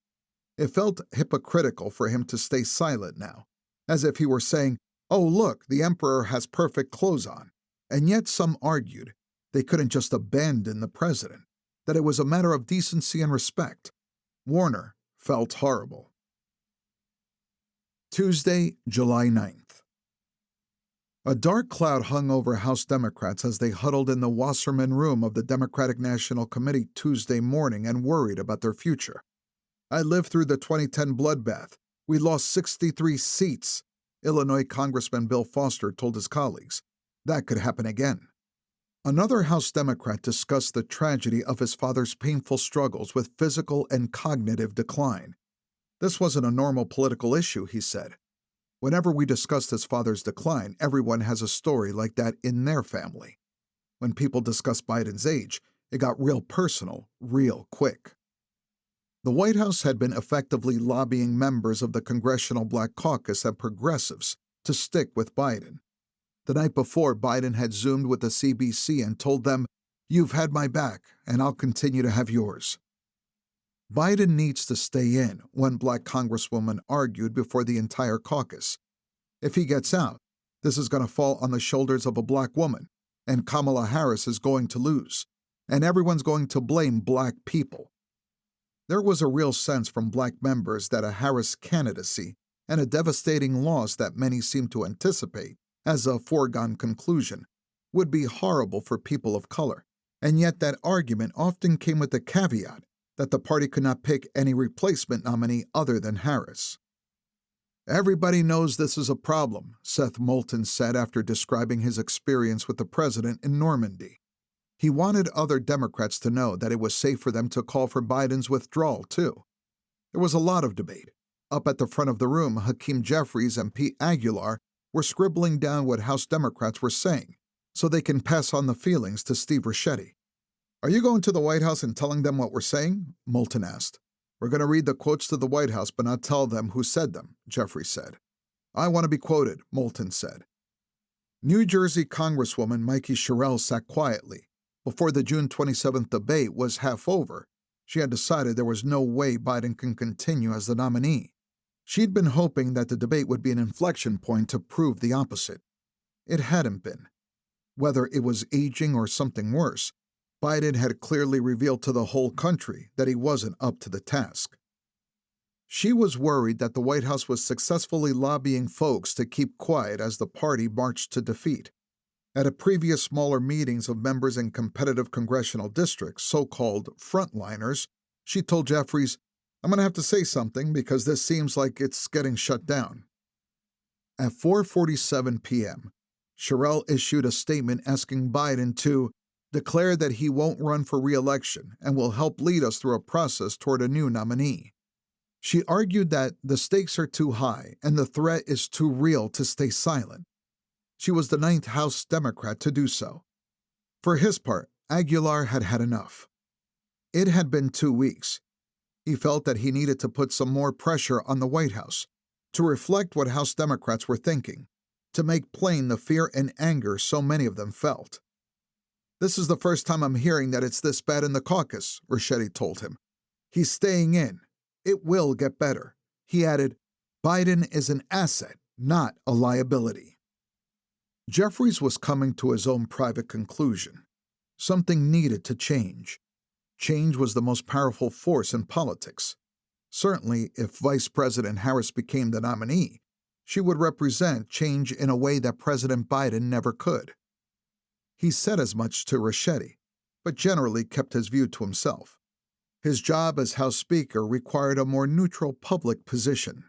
It felt hypocritical for him to stay silent now, as if he were saying, "Oh, look, the emperor has perfect clothes on." And yet some argued they couldn't just abandon the president, that it was a matter of decency and respect. Warner felt horrible. Tuesday, July 9th. A dark cloud hung over House Democrats as they huddled in the Wasserman Room of the Democratic National Committee Tuesday morning and worried about their future. I lived through the 2010 bloodbath. We lost 63 seats, Illinois Congressman Bill Foster told his colleagues. That could happen again. Another House Democrat discussed the tragedy of his father's painful struggles with physical and cognitive decline. This wasn't a normal political issue, he said. Whenever we discussed his father's decline, everyone has a story like that in their family. When people discussed Biden's age, it got real personal, real quick. The White House had been effectively lobbying members of the Congressional Black Caucus and progressives to stick with Biden. The night before, Biden had Zoomed with the CBC and told them, "You've had my back, and I'll continue to have yours." Biden needs to stay in, one Black Congresswoman argued before the entire caucus. If he gets out, this is going to fall on the shoulders of a Black woman, and Kamala Harris is going to lose, and everyone's going to blame Black people. There was a real sense from Black members that a Harris candidacy and a devastating loss that many seemed to anticipate as a foregone conclusion would be horrible for people of color, and yet that argument often came with the caveat that the party could not pick any replacement nominee other than Harris. Everybody knows this is a problem, Seth Moulton said after describing his experience with the president in Normandy. He wanted other Democrats to know that it was safe for them to call for Biden's withdrawal, too. There was a lot of debate. Up at the front of the room, Hakeem Jeffries and Pete Aguilar were scribbling down what House Democrats were saying, so they can pass on the feelings to Steve Ricchetti. "Are you going to the White House and telling them what we're saying?" Moulton asked. "We're going to read the quotes to the White House but not tell them who said them," Jeffries said. "I want to be quoted," Moulton said. New Jersey Congresswoman Mikey Sherrill sat quietly. Before the June 27th debate was half over, she had decided there was no way Biden can continue as the nominee. She'd been hoping that the debate would be an inflection point to prove the opposite. It hadn't been. Whether it was aging or something worse, Biden had clearly revealed to the whole country that he wasn't up to the task. She was worried that the White House was successfully lobbying folks to keep quiet as the party marched to defeat. At a previous smaller meetings of members in competitive congressional districts, so-called frontliners, she told Jeffries, "I'm going to have to say something because this seems like it's getting shut down." At 4:47 p.m., Sherrill issued a statement asking Biden to declare that he won't run for re-election and will help lead us through a process toward a new nominee. She argued that the stakes are too high and the threat is too real to stay silent. She was the 9th House Democrat to do so. For his part, Aguilar had had enough. It had been 2 weeks. He felt that he needed to put some more pressure on the White House to reflect what House Democrats were thinking, to make plain the fear and anger so many of them felt. "This is the first time I'm hearing that it's this bad in the caucus," Ricchetti told him. "He's staying in. It will get better." He added, "Biden is an asset, not a liability." Jeffries was coming to his own private conclusion. Something needed to change. Change was the most powerful force in politics. Certainly, if Vice President Harris became the nominee, she would represent change in a way that President Biden never could. He said as much to Ricchetti, but generally kept his view to himself. His job as House Speaker required a more neutral public position.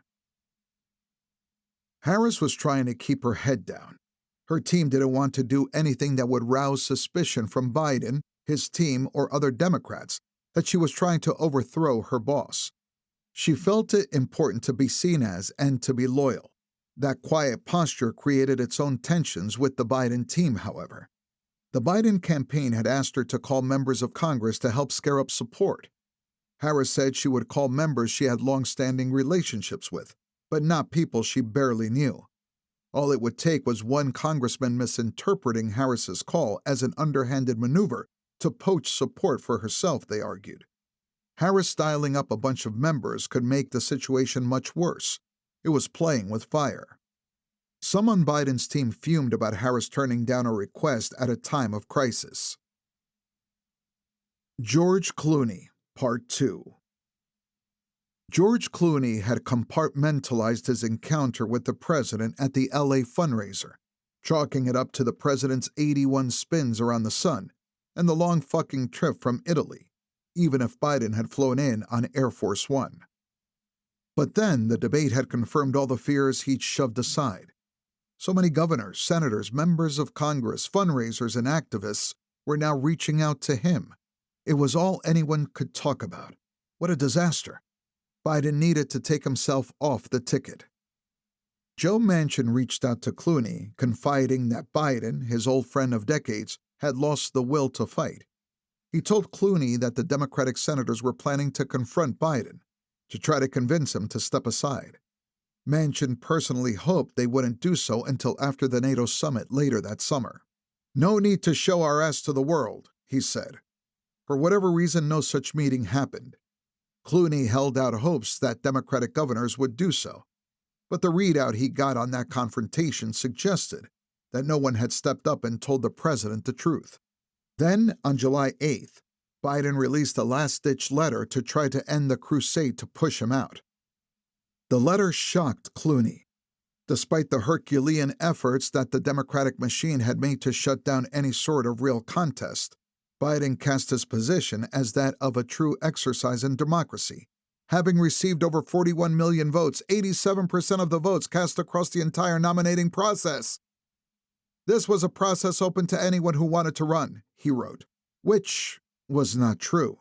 Harris was trying to keep her head down. Her team didn't want to do anything that would rouse suspicion from Biden, his team, or other Democrats that she was trying to overthrow her boss. She felt it important to be seen as and to be loyal. That quiet posture created its own tensions with the Biden team, however. The Biden campaign had asked her to call members of Congress to help scare up support. Harris said she would call members she had long-standing relationships with, but not people she barely knew. All it would take was one congressman misinterpreting Harris's call as an underhanded maneuver to poach support for herself, they argued. Harris dialing up a bunch of members could make the situation much worse. It was playing with fire. Some on Biden's team fumed about Harris turning down a request at a time of crisis. George Clooney, Part 2. George Clooney had compartmentalized his encounter with the president at the LA fundraiser, chalking it up to the president's 81 spins around the sun and the long fucking trip from Italy, even if Biden had flown in on Air Force One. But then the debate had confirmed all the fears he'd shoved aside. So many governors, senators, members of Congress, fundraisers, and activists were now reaching out to him. It was all anyone could talk about. What a disaster. Biden needed to take himself off the ticket. Joe Manchin reached out to Clooney, confiding that Biden, his old friend of decades, had lost the will to fight. He told Clooney that the Democratic senators were planning to confront Biden, to try to convince him to step aside. Manchin personally hoped they wouldn't do so until after the NATO summit later that summer. "No need to show our ass to the world," he said. For whatever reason, no such meeting happened. Clooney held out hopes that Democratic governors would do so, but the readout he got on that confrontation suggested that no one had stepped up and told the president the truth. Then, on July 8th, Biden released a last-ditch letter to try to end the crusade to push him out. The letter shocked Clooney. Despite the Herculean efforts that the Democratic machine had made to shut down any sort of real contest, Biden cast his position as that of a true exercise in democracy. Having received over 41 million votes, 87% of the votes cast across the entire nominating process. "This was a process open to anyone who wanted to run," he wrote, which was not true.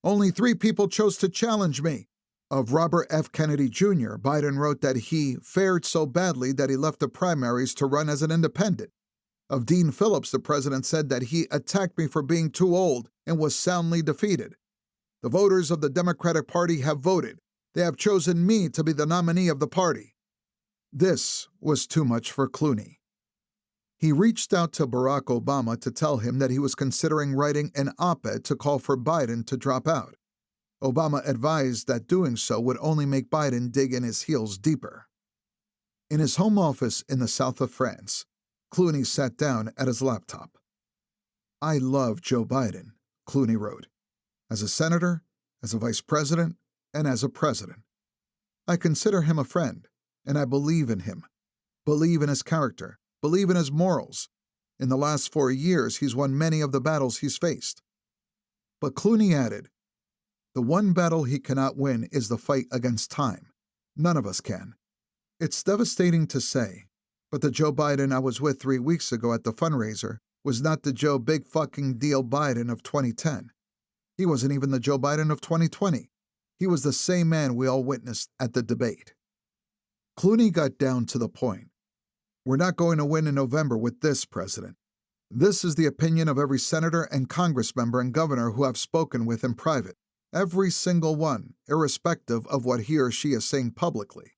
"Only 3 people chose to challenge me." Of Robert F. Kennedy Jr., Biden wrote that he fared so badly that he left the primaries to run as an independent. Of Dean Phillips, the president said that he attacked me for being too old and was soundly defeated. "The voters of the Democratic Party have voted. They have chosen me to be the nominee of the party." This was too much for Clooney. He reached out to Barack Obama to tell him that he was considering writing an op-ed to call for Biden to drop out. Obama advised that doing so would only make Biden dig in his heels deeper. In his home office in the south of France, Clooney sat down at his laptop. "I love Joe Biden," Clooney wrote, "as a senator, as a vice president, and as a president. I consider him a friend, and I believe in him, believe in his character, believe in his morals. In the last 4 years, he's won many of the battles he's faced." But Clooney added, "The one battle he cannot win is the fight against time. None of us can. It's devastating to say, but the Joe Biden I was with 3 weeks ago at the fundraiser was not the Joe Big Fucking Deal Biden of 2010. He wasn't even the Joe Biden of 2020. He was the same man we all witnessed at the debate." Clooney got down to the point. "We're not going to win in November with this president. This is the opinion of every senator and congressmember and governor who I've spoken with in private. Every single one, irrespective of what he or she is saying publicly."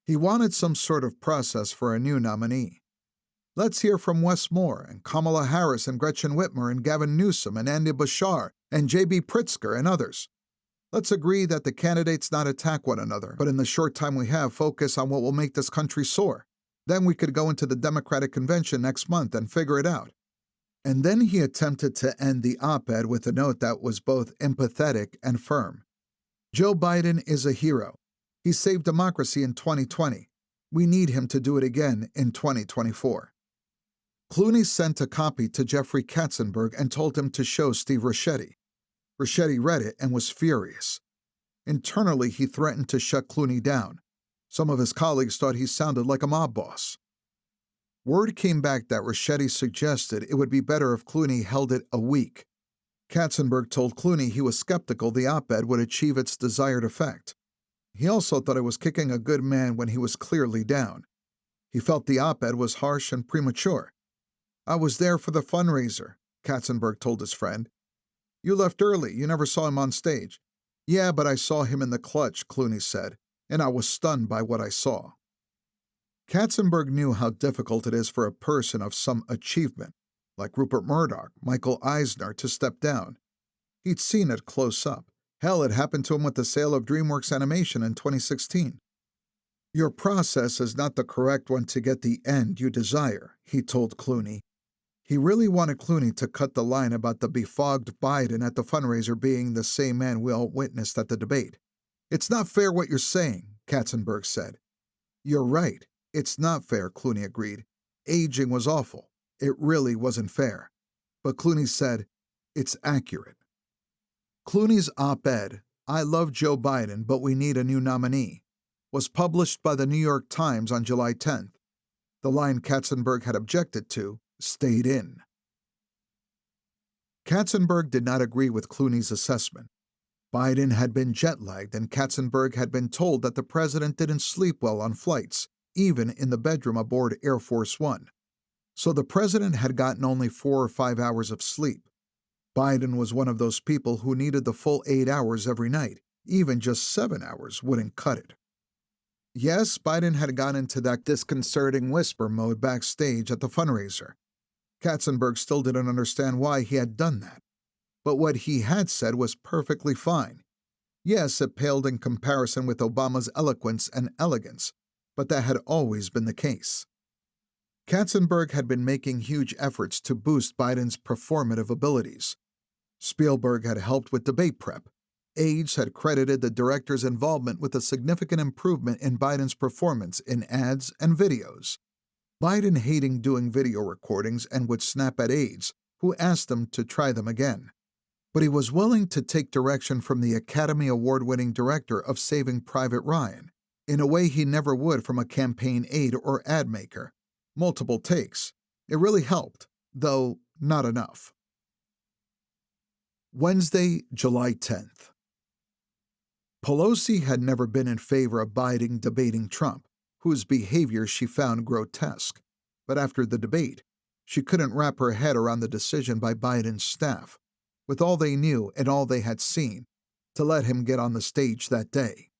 He wanted some sort of process for a new nominee. "Let's hear from Wes Moore and Kamala Harris and Gretchen Whitmer and Gavin Newsom and Andy Bashar and J.B. Pritzker and others. Let's agree that the candidates not attack one another, but in the short time we have, focus on what will make this country soar. Then we could go into the Democratic Convention next month and figure it out." And then he attempted to end the op-ed with a note that was both empathetic and firm. "Joe Biden is a hero. He saved democracy in 2020. We need him to do it again in 2024. Clooney sent a copy to Jeffrey Katzenberg and told him to show Steve Ricchetti. Ricchetti read it and was furious. Internally, he threatened to shut Clooney down. Some of his colleagues thought he sounded like a mob boss. Word came back that Ricchetti suggested it would be better if Clooney held it a week. Katzenberg told Clooney he was skeptical the op-ed would achieve its desired effect. He also thought it was kicking a good man when he was clearly down. He felt the op-ed was harsh and premature. "I was there for the fundraiser," Katzenberg told his friend. "You left early. You never saw him on stage." "Yeah, but I saw him in the clutch," Clooney said, "and I was stunned by what I saw." Katzenberg knew how difficult it is for a person of some achievement, like Rupert Murdoch, Michael Eisner, to step down. He'd seen it close up. Hell, it happened to him with the sale of DreamWorks Animation in 2016. "Your process is not the correct one to get the end you desire," he told Clooney. He really wanted Clooney to cut the line about the befogged Biden at the fundraiser being the same man we all witnessed at the debate. "It's not fair what you're saying," Katzenberg said. "You're right. It's not fair," Clooney agreed. "Aging was awful. It really wasn't fair." But Clooney said, "It's accurate." Clooney's op-ed, "I love Joe Biden, but we need a new nominee," was published by the New York Times on July 10th. The line Katzenberg had objected to stayed in. Katzenberg did not agree with Clooney's assessment. Biden had been jet-lagged, and Katzenberg had been told that the president didn't sleep well on flights, even in the bedroom aboard Air Force One. So the president had gotten only 4 or 5 hours of sleep. Biden was one of those people who needed the full 8 hours every night. Even just 7 hours wouldn't cut it. Yes, Biden had gone into that disconcerting whisper mode backstage at the fundraiser. Katzenberg still didn't understand why he had done that. But what he had said was perfectly fine. Yes, it paled in comparison with Obama's eloquence and elegance, but that had always been the case. Katzenberg had been making huge efforts to boost Biden's performative abilities. Spielberg had helped with debate prep. Aides had credited the director's involvement with a significant improvement in Biden's performance in ads and videos. Biden hating doing video recordings and would snap at aides, who asked him to try them again. But he was willing to take direction from the Academy Award-winning director of Saving Private Ryan, in a way he never would from a campaign aide or ad maker. Multiple takes. It really helped, though not enough. Wednesday, July 10th. Pelosi had never been in favor of Biden debating Trump, whose behavior she found grotesque. But after the debate, she couldn't wrap her head around the decision by Biden's staff, with all they knew and all they had seen, to let him get on the stage that day.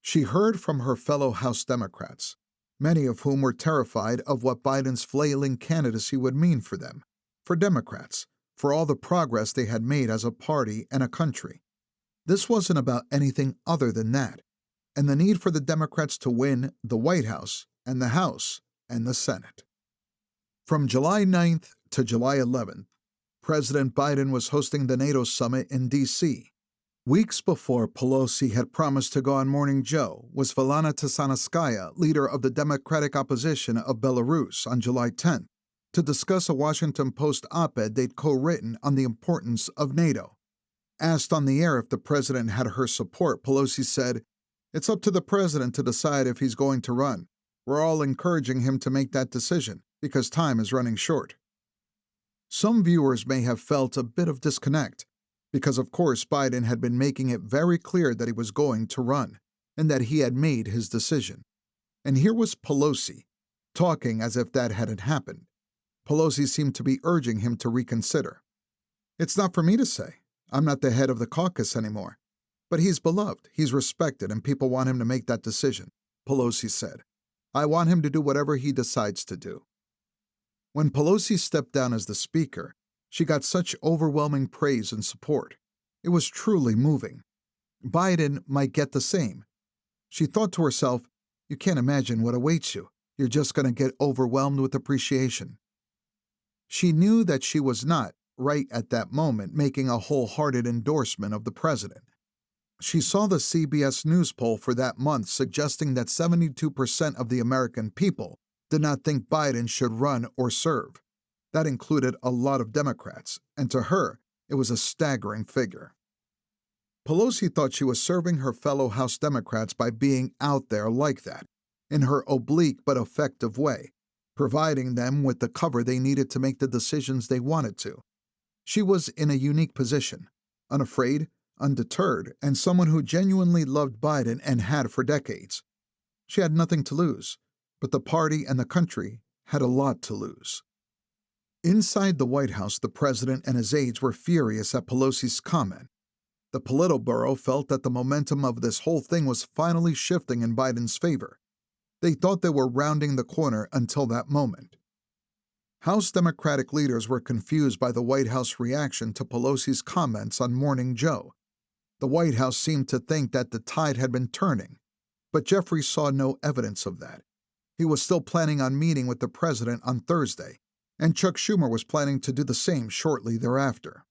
She heard from her fellow House Democrats, many of whom were terrified of what Biden's flailing candidacy would mean for them, for Democrats, for all the progress they had made as a party and a country. This wasn't about anything other than that, and the need for the Democrats to win the White House and the House and the Senate. From July 9th to July 11th, President Biden was hosting the NATO summit in D.C. Weeks before Pelosi had promised to go on Morning Joe was Svitlana Tsikhanouskaya, leader of the Democratic opposition of Belarus, on July 10th, to discuss a Washington Post op-ed they'd co-written on the importance of NATO. Asked on the air if the president had her support, Pelosi said, "It's up to the president to decide if he's going to run. We're all encouraging him to make that decision, because time is running short." Some viewers may have felt a bit of disconnect, because of course Biden had been making it very clear that he was going to run, and that he had made his decision. And here was Pelosi, talking as if that hadn't happened. Pelosi seemed to be urging him to reconsider. "It's not for me to say. I'm not the head of the caucus anymore. But he's beloved, he's respected, and people want him to make that decision," Pelosi said. "I want him to do whatever he decides to do." When Pelosi stepped down as the speaker, she got such overwhelming praise and support. It was truly moving. Biden might get the same. She thought to herself, "You can't imagine what awaits you. You're just going to get overwhelmed with appreciation." She knew that she was not, right at that moment, making a wholehearted endorsement of the president. She saw the CBS News poll for that month suggesting that 72% of the American people did not think Biden should run or serve. That included a lot of Democrats, and to her, it was a staggering figure. Pelosi thought she was serving her fellow House Democrats by being out there like that, in her oblique but effective way, providing them with the cover they needed to make the decisions they wanted to. She was in a unique position, unafraid, undeterred, and someone who genuinely loved Biden and had for decades. She had nothing to lose, but the party and the country had a lot to lose. Inside the White House, the president and his aides were furious at Pelosi's comment. The Politburo felt that the momentum of this whole thing was finally shifting in Biden's favor. They thought they were rounding the corner until that moment. House Democratic leaders were confused by the White House reaction to Pelosi's comments on Morning Joe. The White House seemed to think that the tide had been turning, but Jeffries saw no evidence of that. He was still planning on meeting with the president on Thursday, and Chuck Schumer was planning to do the same shortly thereafter.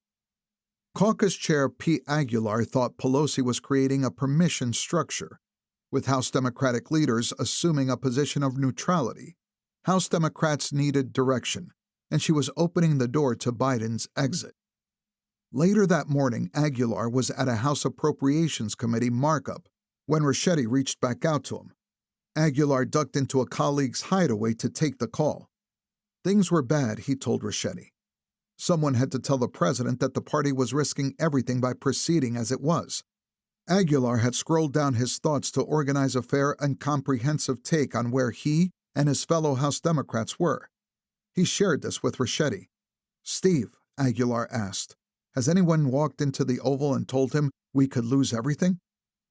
Caucus Chair Pete Aguilar thought Pelosi was creating a permission structure, with House Democratic leaders assuming a position of neutrality. House Democrats needed direction, and she was opening the door to Biden's exit. Later that morning, Aguilar was at a House Appropriations Committee markup when Ricchetti reached back out to him. Aguilar ducked into a colleague's hideaway to take the call. Things were bad, he told Ricchetti. Someone had to tell the president that the party was risking everything by proceeding as it was. Aguilar had scrolled down his thoughts to organize a fair and comprehensive take on where he and his fellow House Democrats were. He shared this with Ricchetti. "Steve," Aguilar asked, "has anyone walked into the Oval and told him we could lose everything?"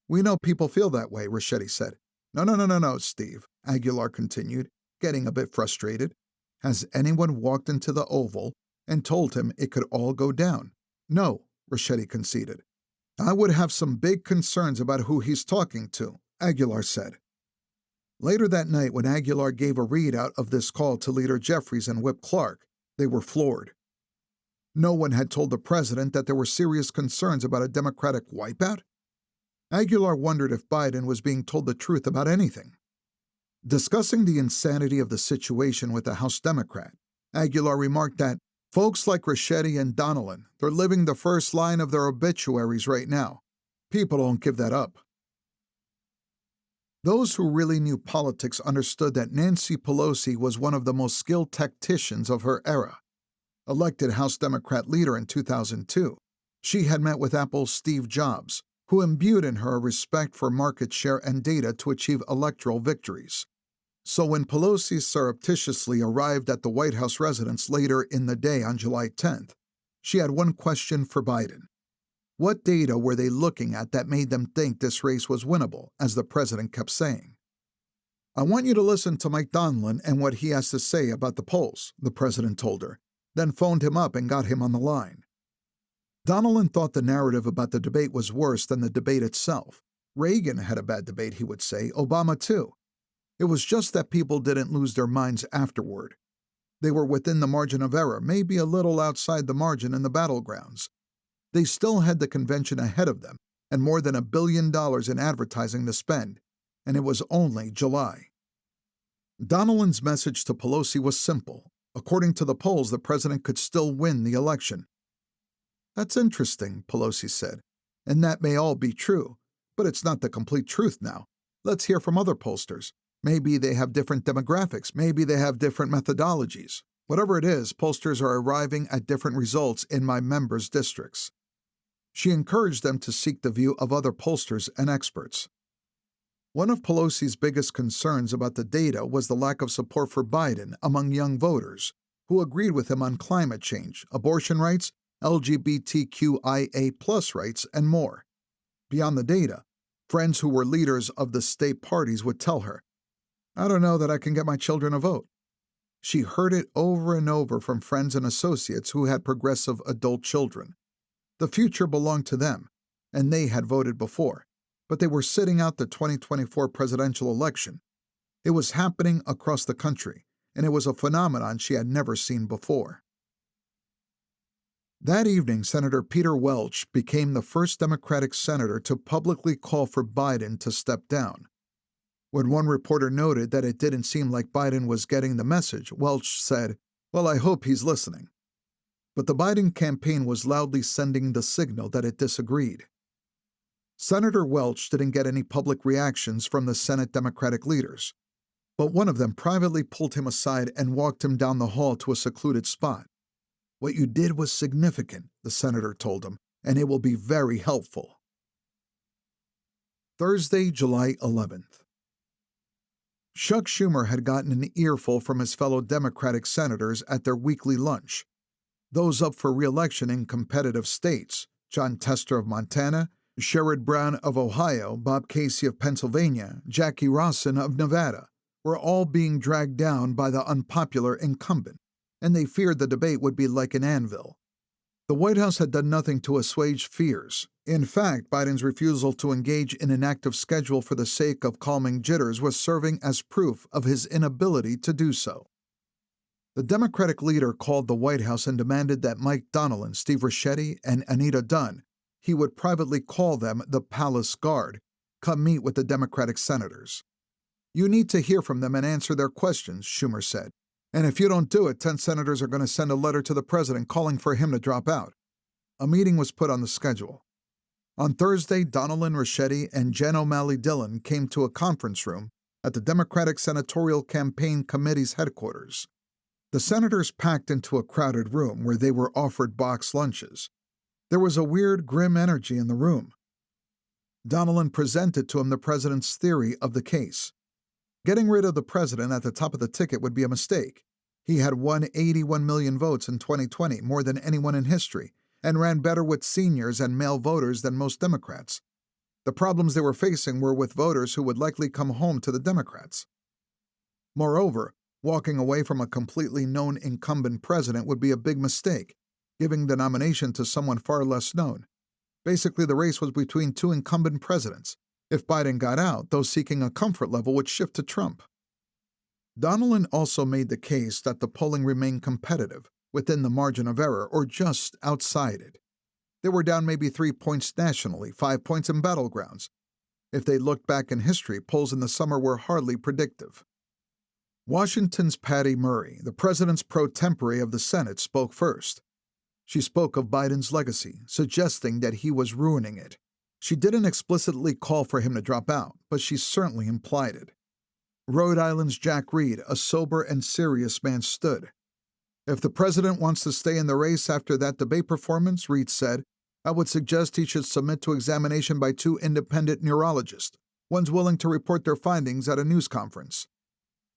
"We know people feel that way," Ricchetti said. No, Steve," Aguilar continued, getting a bit frustrated. "Has anyone walked into the Oval and told him it could all go down?" "No," Ricchetti conceded. "I would have some big concerns about who he's talking to," Aguilar said. Later that night, when Aguilar gave a readout of this call to Leader Jeffries and Whip Clark, they were floored. No one had told the president that there were serious concerns about a Democratic wipeout? Aguilar wondered if Biden was being told the truth about anything. Discussing the insanity of the situation with a House Democrat, Aguilar remarked that folks like Ricchetti and Donnellan, they're living the first line of their obituaries right now. People don't give that up. Those who really knew politics understood that Nancy Pelosi was one of the most skilled tacticians of her era. Elected House Democrat leader in 2002, she had met with Apple's Steve Jobs, who imbued in her a respect for market share and data to achieve electoral victories. So when Pelosi surreptitiously arrived at the White House residence later in the day on July 10th, she had one question for Biden. What data were they looking at that made them think this race was winnable, as the president kept saying? "I want you to listen to Mike Donilon and what he has to say about the polls," the president told her, then phoned him up and got him on the line. Donnellan thought the narrative about the debate was worse than the debate itself. Reagan had a bad debate, he would say, Obama too. It was just that people didn't lose their minds afterward. They were within the margin of error, maybe a little outside the margin in the battlegrounds. They still had the convention ahead of them, and more than $1 billion in advertising to spend, and it was only July. Donnellan's message to Pelosi was simple. According to the polls, the president could still win the election. That's interesting, Pelosi said, and that may all be true, but it's not the complete truth now. Let's hear from other pollsters. Maybe they have different demographics, maybe they have different methodologies. Whatever it is, pollsters are arriving at different results in my members' districts. She encouraged them to seek the view of other pollsters and experts. One of Pelosi's biggest concerns about the data was the lack of support for Biden among young voters, who agreed with him on climate change, abortion rights, LGBTQIA+ rights, and more. Beyond the data, friends who were leaders of the state parties would tell her, "I don't know that I can get my children to vote." She heard it over and over from friends and associates who had progressive adult children. The future belonged to them, and they had voted before, but they were sitting out the 2024 presidential election. It was happening across the country, and it was a phenomenon she had never seen before. That evening, Senator Peter Welch became the first Democratic senator to publicly call for Biden to step down. When one reporter noted that it didn't seem like Biden was getting the message, Welch said, "Well, I hope he's listening." But the Biden campaign was loudly sending the signal that it disagreed. Senator Welch didn't get any public reactions from the Senate Democratic leaders, but one of them privately pulled him aside and walked him down the hall to a secluded spot. "What you did was significant," the senator told him, "and it will be very helpful." Thursday, July 11th. Chuck Schumer had gotten an earful from his fellow Democratic senators at their weekly lunch. Those up for re-election in competitive states, John Tester of Montana, Sherrod Brown of Ohio, Bob Casey of Pennsylvania, Jackie Rawson of Nevada, were all being dragged down by the unpopular incumbent, and they feared the debate would be like an anvil. The White House had done nothing to assuage fears. In fact, Biden's refusal to engage in an active schedule for the sake of calming jitters was serving as proof of his inability to do so. The Democratic leader called the White House and demanded that Mike Donnellan, Steve Ricchetti, and Anita Dunn, he would privately call them the Palace Guard, come meet with the Democratic senators. "You need to hear from them and answer their questions," Schumer said. "And if you don't do it, 10 senators are going to send a letter to the president calling for him to drop out." A meeting was put on the schedule. On Thursday, Donnellan, Ricchetti, and Jen O'Malley Dillon came to a conference room at the Democratic Senatorial Campaign Committee's headquarters. The senators packed into a crowded room where they were offered boxed lunches. There was a weird, grim energy in the room. Donnellan presented to him the president's theory of the case. Getting rid of the president at the top of the ticket would be a mistake. He had won 81 million votes in 2020, more than anyone in history, and ran better with seniors and male voters than most Democrats. The problems they were facing were with voters who would likely come home to the Democrats. Moreover, walking away from a completely known incumbent president would be a big mistake, giving the nomination to someone far less known. Basically, the race was between two incumbent presidents. If Biden got out, those seeking a comfort level would shift to Trump. Donnellan also made the case that the polling remained competitive, within the margin of error, or just outside it. They were down maybe 3 points nationally, 5 points in battlegrounds. If they looked back in history, polls in the summer were hardly predictive. Washington's Patty Murray, the president's pro tempore of the Senate, spoke first. She spoke of Biden's legacy, suggesting that he was ruining it. She didn't explicitly call for him to drop out, but she certainly implied it. Rhode Island's Jack Reed, a sober and serious man, stood. "If the president wants to stay in the race after that debate performance," Reed said, "I would suggest he should submit to examination by 2 independent neurologists, one's willing to report their findings at a news conference."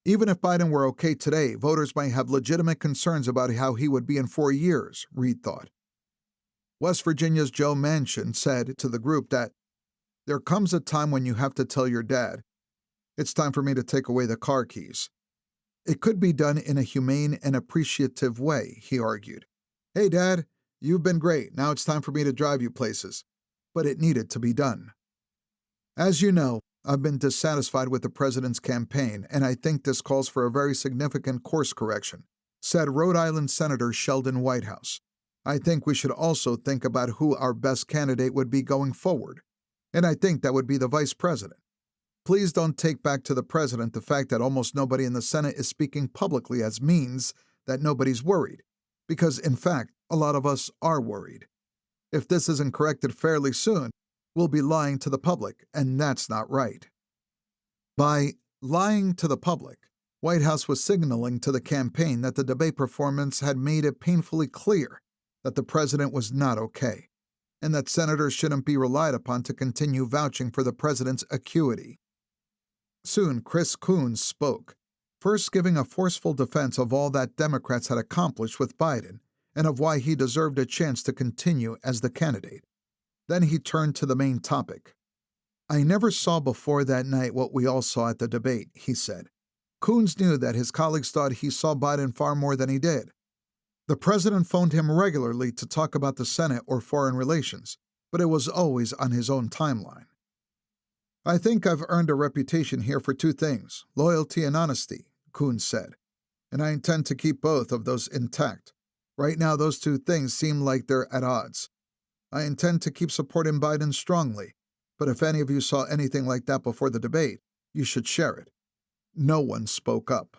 Even if Biden were okay today, voters might have legitimate concerns about how he would be in 4 years, Reed thought. West Virginia's Joe Manchin said to the group that, "There comes a time when you have to tell your dad, 'It's time for me to take away the car keys.'" It could be done in a humane and appreciative way, he argued. "Hey, Dad, You've been great. Now it's time for me to drive you places. But it needed to be done. As you know, I've been dissatisfied with the president's campaign, and I think this calls for a very significant course correction, said Rhode Island Senator Sheldon Whitehouse. I think we should also think about who our best candidate would be going forward, and I think that would be the vice president. Please don't take back to the president the fact that almost nobody in the Senate is speaking publicly as means that nobody's worried, because in fact, a lot of us are worried. If this isn't corrected fairly soon, we'll be lying to the public, and that's not right. By lying to the public, White House was signaling to the campaign that the debate performance had made it painfully clear that the president was not okay, and that senators shouldn't be relied upon to continue vouching for the president's acuity. Soon, Chris Coons spoke, first giving a forceful defense of all that Democrats had accomplished with Biden and of why he deserved a chance to continue as the candidate. Then he turned to the main topic. I never saw before that night what we all saw at the debate, he said. Coons knew that his colleagues thought he saw Biden far more than he did. The president phoned him regularly to talk about the Senate or foreign relations, but it was always on his own timeline. I think I've earned a reputation here for two things, loyalty and honesty, Coons said, and I intend to keep both of those intact. Right now, those two things seem like they're at odds. I intend to keep supporting Biden strongly, but if any of you saw anything like that before the debate, you should share it. No one spoke up.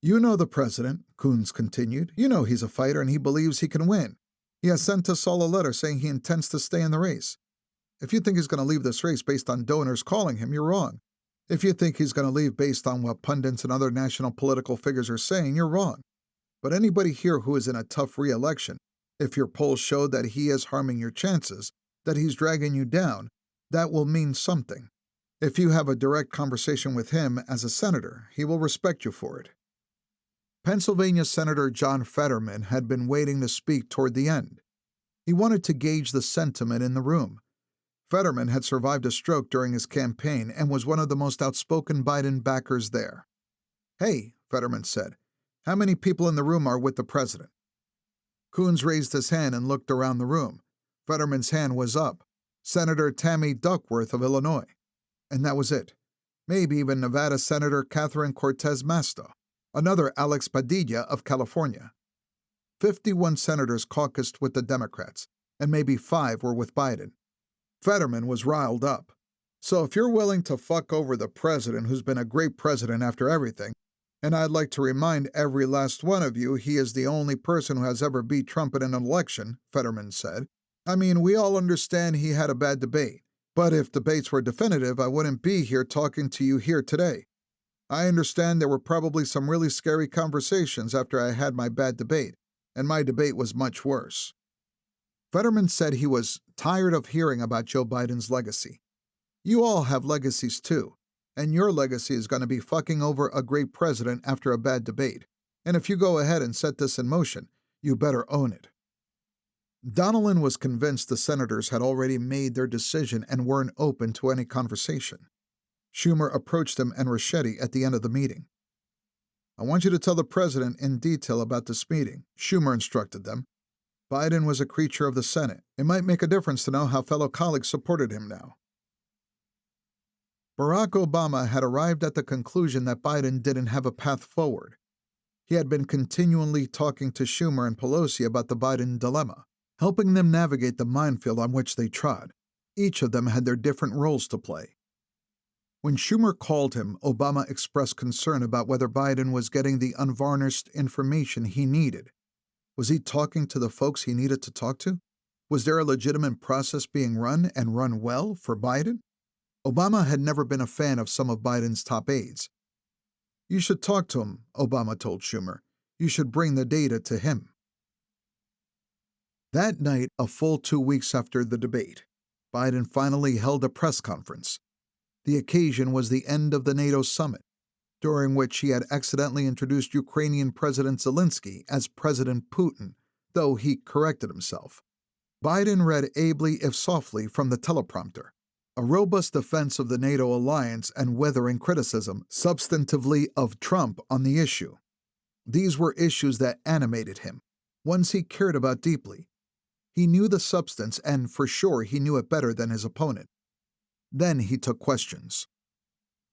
You know the president, Coons continued. You know he's a fighter and he believes he can win. He has sent us all a letter saying he intends to stay in the race. If you think he's going to leave this race based on donors calling him, you're wrong. If you think he's going to leave based on what pundits and other national political figures are saying, you're wrong. But anybody here who is in a tough re-election, if your polls show that he is harming your chances, that he's dragging you down, that will mean something. If you have a direct conversation with him as a senator, he will respect you for it. Pennsylvania Senator John Fetterman had been waiting to speak toward the end. He wanted to gauge the sentiment in the room. Fetterman had survived a stroke during his campaign and was one of the most outspoken Biden backers there. Hey, Fetterman said, how many people in the room are with the president? Coons raised his hand and looked around the room. Fetterman's hand was up. Senator Tammy Duckworth of Illinois. And that was it. Maybe even Nevada Senator Catherine Cortez Masto. Another Alex Padilla of California. 51 senators caucused with the Democrats, and maybe 5 were with Biden. Fetterman was riled up. So if you're willing to fuck over the president who's been a great president after everything, and I'd like to remind every last one of you he is the only person who has ever beat Trump in an election, Fetterman said. I mean, we all understand he had a bad debate, but if debates were definitive, I wouldn't be here talking to you here today. I understand there were probably some really scary conversations after I had my bad debate, and my debate was much worse. Fetterman said he was tired of hearing about Joe Biden's legacy. You all have legacies too, and your legacy is going to be fucking over a great president after a bad debate. And if you go ahead and set this in motion, you better own it. Donnellan was convinced the senators had already made their decision and weren't open to any conversation. Schumer approached him and Ricchetti at the end of the meeting. I want you to tell the president in detail about this meeting, Schumer instructed them. Biden was a creature of the Senate. It might make a difference to know how fellow colleagues supported him now. Barack Obama had arrived at the conclusion that Biden didn't have a path forward. He had been continually talking to Schumer and Pelosi about the Biden dilemma, helping them navigate the minefield on which they trod. Each of them had their different roles to play. When Schumer called him, Obama expressed concern about whether Biden was getting the unvarnished information he needed. Was he talking to the folks he needed to talk to? Was there a legitimate process being run and run well for Biden? Obama had never been a fan of some of Biden's top aides. You should talk to him, Obama told Schumer. You should bring the data to him. That night, a full 2 weeks after the debate, Biden finally held a press conference. The occasion was the end of the NATO summit, during which he had accidentally introduced Ukrainian President Zelensky as President Putin, though he corrected himself. Biden read ably if softly from the teleprompter, a robust defense of the NATO alliance and withering criticism substantively of Trump on the issue. These were issues that animated him. ones he cared about deeply. He knew the substance, and for sure he knew it better than his opponent. Then he took questions.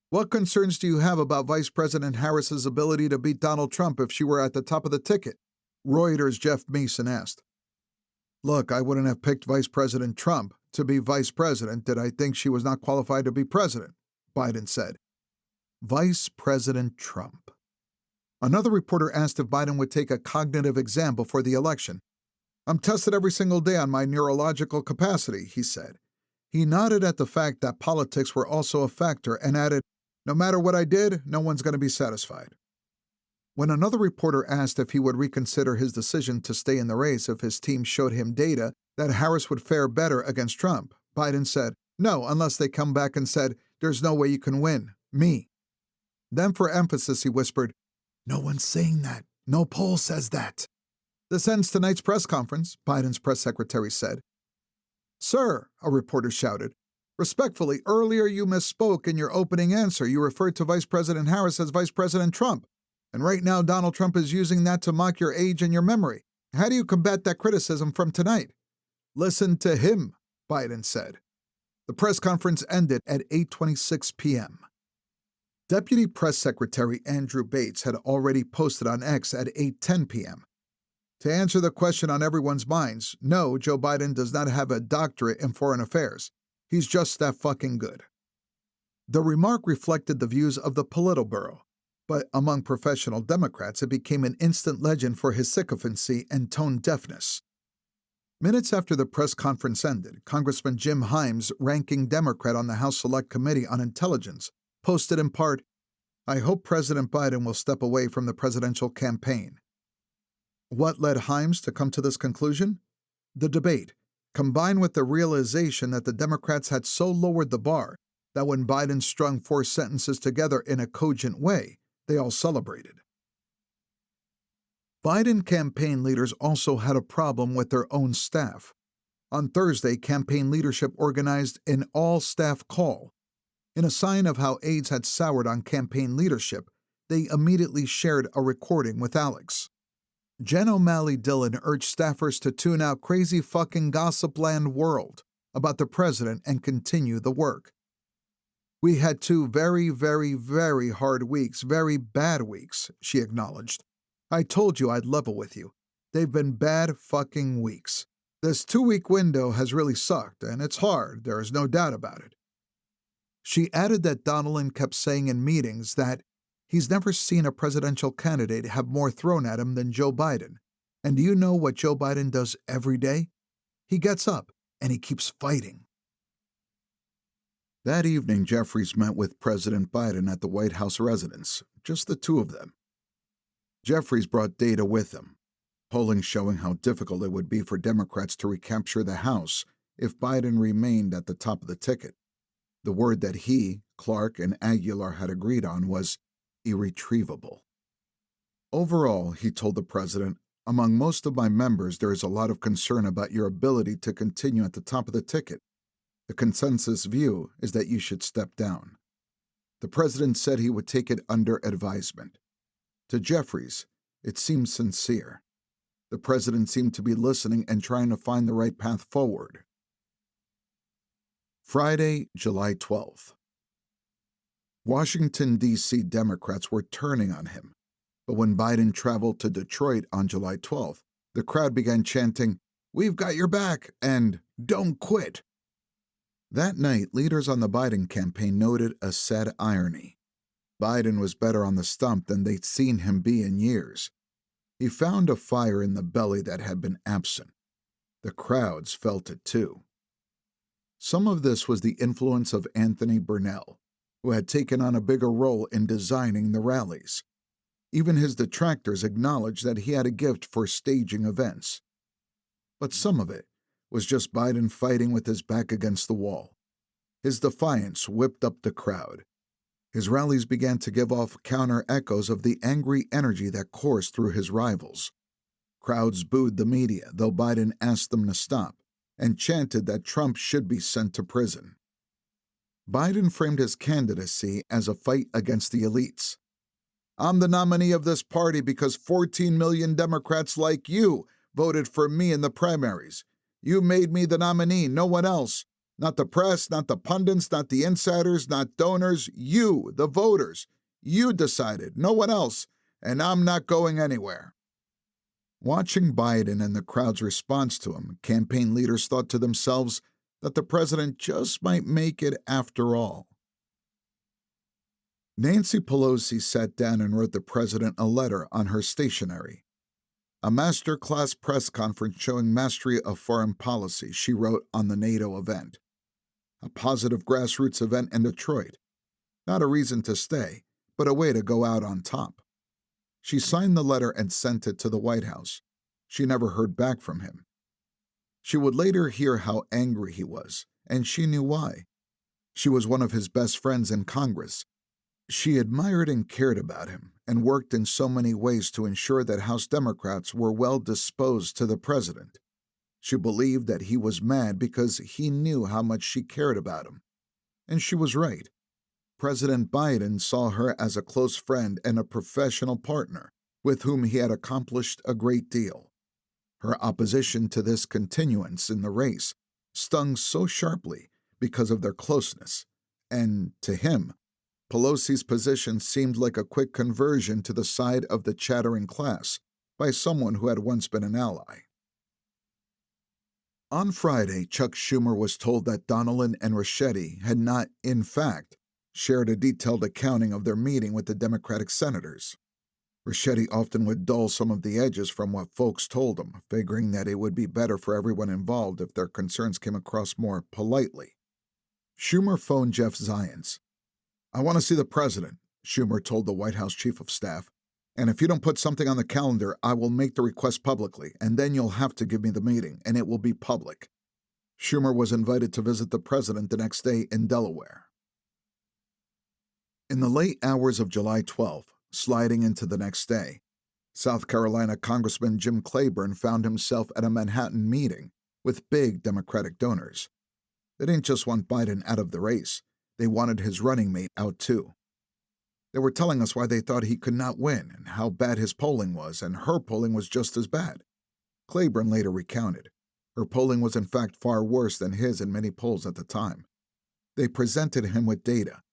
What concerns do you have about Vice President Harris's ability to beat Donald Trump if she were at the top of the ticket? Reuters' Jeff Mason asked. Look, I wouldn't have picked Vice President Trump to be vice president did I think she was not qualified to be president, Biden said. Vice President Trump. Another reporter asked if Biden would take a cognitive exam before the election. I'm tested every single day on my neurological capacity, he said. He nodded at the fact that politics were also a factor and added, no matter what I did, no one's going to be satisfied. When another reporter asked if he would reconsider his decision to stay in the race if his team showed him data that Harris would fare better against Trump, Biden said, no, unless they come back and said, there's no way you can win. Me. Then for emphasis, he whispered, no one's saying that. No poll says that. This ends tonight's press conference, Biden's press secretary said. Sir, a reporter shouted. Respectfully, earlier you misspoke in your opening answer. You referred to Vice President Harris as Vice President Trump. And right now Donald Trump is using that to mock your age and your memory. How do you combat that criticism from tonight? Listen to him, Biden said. The press conference ended at 8:26 p.m. Deputy Press Secretary Andrew Bates had already posted on X at 8:10 p.m. To answer the question on everyone's minds, no, Joe Biden does not have a doctorate in foreign affairs. He's just that fucking good. The remark reflected the views of the Politburo, but among professional Democrats it became an instant legend for his sycophancy and tone deafness. Minutes after the press conference ended, Congressman Jim Himes, ranking Democrat on the House Select Committee on Intelligence, posted in part, I hope President Biden will step away from the presidential campaign. What led Himes to come to this conclusion? The debate, combined with the realization that the Democrats had so lowered the bar that when Biden strung 4 sentences together in a cogent way, they all celebrated. Biden campaign leaders also had a problem with their own staff. On Thursday, campaign leadership organized an all-staff call. In a sign of how aides had soured on campaign leadership, they immediately shared a recording with Alex. Jen O'Malley Dillon urged staffers to tune out crazy fucking gossip land world about the president and continue the work. We had 2 very, very, very hard weeks, very bad weeks, she acknowledged. I told you I'd level with you. They've been bad fucking weeks. This 2-week window has really sucked, and it's hard, there is no doubt about it. She added that Donilon kept saying in meetings that he's never seen a presidential candidate have more thrown at him than Joe Biden. And do you know what Joe Biden does every day? He gets up and he keeps fighting. That evening, Jeffries met with President Biden at the White House residence, just the 2 of them. Jeffries brought data with him, polling showing how difficult it would be for Democrats to recapture the House if Biden remained at the top of the ticket. The word that he, Clark, and Aguilar had agreed on was irretrievable. Overall, he told the president, among most of my members there is a lot of concern about your ability to continue at the top of the ticket. The consensus view is that you should step down. The president said he would take it under advisement. To Jeffries, it seemed sincere. The president seemed to be listening and trying to find the right path forward. Friday, July 12th. Washington, D.C. Democrats were turning on him, but when Biden traveled to Detroit on July 12th, the crowd began chanting, "We've got your back," and "Don't quit." That night, leaders on the Biden campaign noted a sad irony. Biden was better on the stump than they'd seen him be in years. He found a fire in the belly that had been absent. The crowds felt it too. Some of this was the influence of Anthony Burnell, who had taken on a bigger role in designing the rallies. Even his detractors acknowledged that he had a gift for staging events. But some of it was just Biden fighting with his back against the wall. His defiance whipped up the crowd. His rallies began to give off counter-echoes of the angry energy that coursed through his rivals. Crowds booed the media, though Biden asked them to stop, and chanted that Trump should be sent to prison. Biden framed his candidacy as a fight against the elites. I'm the nominee of this party because 14 million Democrats like you voted for me in the primaries. You made me the nominee, no one else. Not the press, not the pundits, not the insiders, not donors. You, the voters. You decided, no one else, and I'm not going anywhere." Watching Biden and the crowd's response to him, campaign leaders thought to themselves that the president just might make it after all. Nancy Pelosi sat down and wrote the president a letter on her stationery. "A master-class press conference showing mastery of foreign policy," she wrote on the NATO event. "A positive grassroots event in Detroit. Not a reason to stay, but a way to go out on top." She signed the letter and sent it to the White House. She never heard back from him. She would later hear how angry he was, and she knew why. She was one of his best friends in Congress. She admired and cared about him, and worked in so many ways to ensure that House Democrats were well disposed to the president. She believed that he was mad because he knew how much she cared about him. And she was right. President Biden saw her as a close friend and a professional partner with whom he had accomplished a great deal. Her opposition to this continuance in the race stung so sharply because of their closeness, and to him, Pelosi's position seemed like a quick conversion to the side of the chattering class by someone who had once been an ally. On Friday, Chuck Schumer was told that Donnellan and Ricchetti had not, in fact, shared a detailed accounting of their meeting with the Democratic senators. Ricchetti often would dull some of the edges from what folks told him, figuring that it would be better for everyone involved if their concerns came across more politely. Schumer phoned Jeff Zients. "I want to see the president," Schumer told the White House chief of staff, "and if you don't put something on the calendar, I will make the request publicly, and then you'll have to give me the meeting, and it will be public." Schumer was invited to visit the president the next day in Delaware. In the late hours of July 12th, sliding into the next day, South Carolina Congressman Jim Clyburn found himself at a Manhattan meeting with big Democratic donors. They didn't just want Biden out of the race, they wanted his running mate out too. They were telling us why they thought he could not win and how bad his polling was, and her polling was just as bad. Clyburn later recounted. Her polling was in fact far worse than his in many polls at the time. They presented him with data.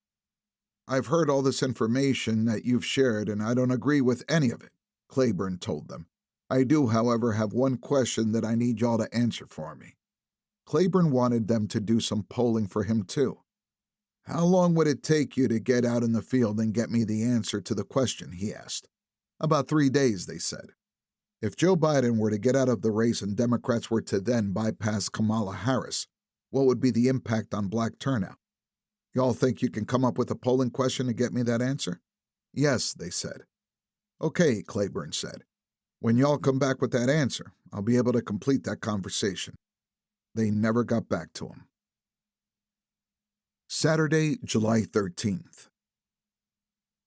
"I've heard all this information that you've shared, and I don't agree with any of it," Clyburn told them. "I do, however, have one question that I need y'all to answer for me." Clyburn wanted them to do some polling for him too. "How long would it take you to get out in the field and get me the answer to the question?" he asked. "About 3 days," they said. If Joe Biden were to get out of the race and Democrats were to then bypass Kamala Harris, what would be the impact on black turnout? "Y'all think you can come up with a polling question to get me that answer?" "Yes," they said. "Okay," Clyburn said. "When y'all come back with that answer, I'll be able to complete that conversation." They never got back to him. Saturday, July 13th.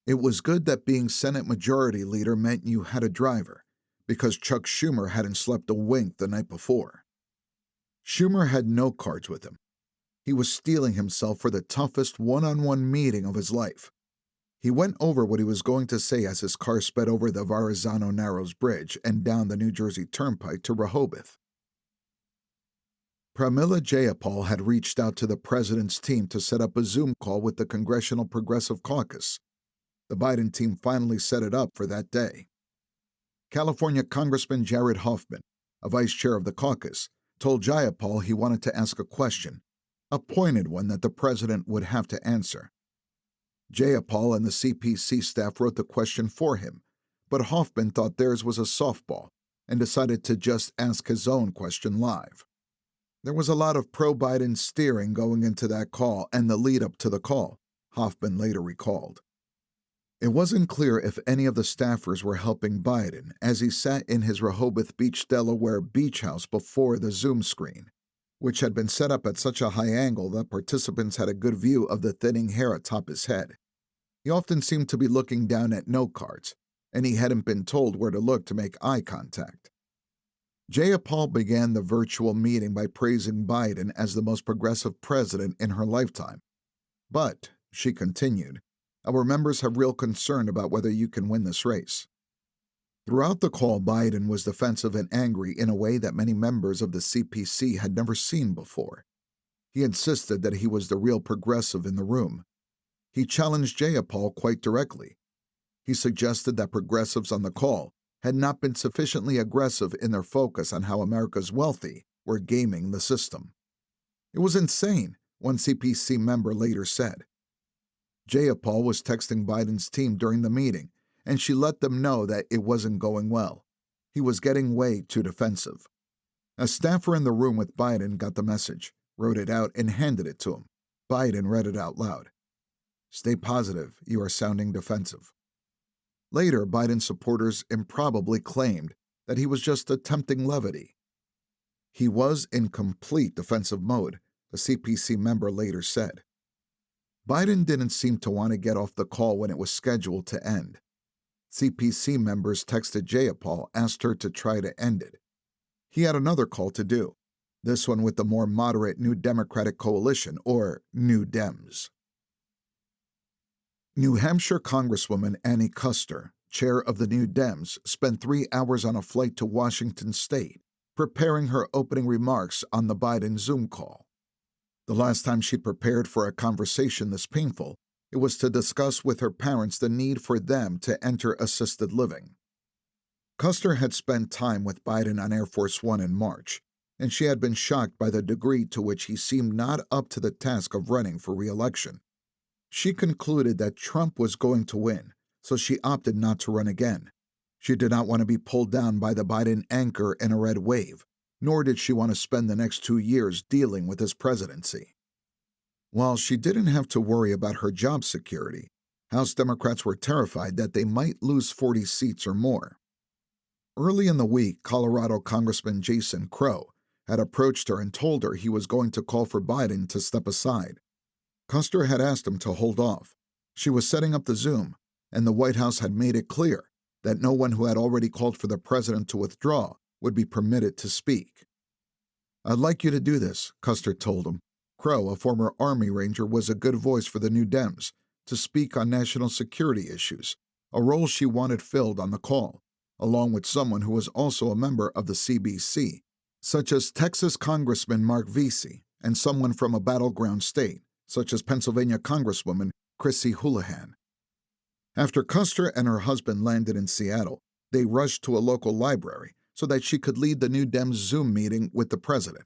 It was good that being Senate Majority Leader meant you had a driver, because Chuck Schumer hadn't slept a wink the night before. Schumer had no cards with him. He was steeling himself for the toughest one-on-one meeting of his life. He went over what he was going to say as his car sped over the Verrazano Narrows Bridge and down the New Jersey Turnpike to Rehoboth. Pramila Jayapal had reached out to the president's team to set up a Zoom call with the Congressional Progressive Caucus. The Biden team finally set it up for that day. California Congressman Jared Hoffman, a vice chair of the caucus, told Jayapal he wanted to ask a question, a pointed one that the president would have to answer. Jayapal and the CPC staff wrote the question for him, but Hoffman thought theirs was a softball and decided to just ask his own question live. There was a lot of pro-Biden steering going into that call and the lead-up to the call, Hoffman later recalled. It wasn't clear if any of the staffers were helping Biden as he sat in his Rehoboth Beach, Delaware beach house before the Zoom screen, which had been set up at such a high angle that participants had a good view of the thinning hair atop his head. He often seemed to be looking down at note cards, and he hadn't been told where to look to make eye contact. Jayapal began the virtual meeting by praising Biden as the most progressive president in her lifetime. But, she continued, our members have real concern about whether you can win this race. Throughout the call, Biden was defensive and angry in a way that many members of the CPC had never seen before. He insisted that he was the real progressive in the room. He challenged Jayapal quite directly. He suggested that progressives on the call had not been sufficiently aggressive in their focus on how America's wealthy were gaming the system. It was insane, one CPC member later said. Jayapal was texting Biden's team during the meeting, and she let them know that it wasn't going well. He was getting way too defensive. A staffer in the room with Biden got the message, wrote it out, and handed it to him. Biden read it out loud. "Stay positive, you are sounding defensive." Later, Biden supporters improbably claimed that he was just attempting levity. He was in complete defensive mode, a CPC member later said. Biden didn't seem to want to get off the call when it was scheduled to end. CPC members texted Jayapal, asked her to try to end it. He had another call to do, this one with the more moderate New Democratic Coalition, or New Dems. New Hampshire Congresswoman Annie Kuster, chair of the New Dems, spent 3 hours on a flight to Washington State, preparing her opening remarks on the Biden Zoom call. The last time she prepared for a conversation this painful, it was to discuss with her parents the need for them to enter assisted living. Kuster had spent time with Biden on Air Force One in March, and she had been shocked by the degree to which he seemed not up to the task of running for re-election. She concluded that Trump was going to win, so she opted not to run again. She did not want to be pulled down by the Biden anchor in a red wave, nor did she want to spend the next 2 years dealing with his presidency. While she didn't have to worry about her job security, House Democrats were terrified that they might lose 40 seats or more. Early in the week, Colorado Congressman Jason Crow had approached her and told her he was going to call for Biden to step aside. Kuster had asked him to hold off. She was setting up the Zoom, and the White House had made it clear that no one who had already called for the president to withdraw would be permitted to speak. "I'd like you to do this," Kuster told him. Crow, a former Army Ranger, was a good voice for the New Dems to speak on national security issues, a role she wanted filled on the call, along with someone who was also a member of the CBC, such as Texas Congressman Mark Vesey, and someone from a battleground state, such as Pennsylvania Congresswoman Chrissy Houlihan. After Kuster and her husband landed in Seattle, they rushed to a local library so that she could lead the New Dems Zoom meeting with the president.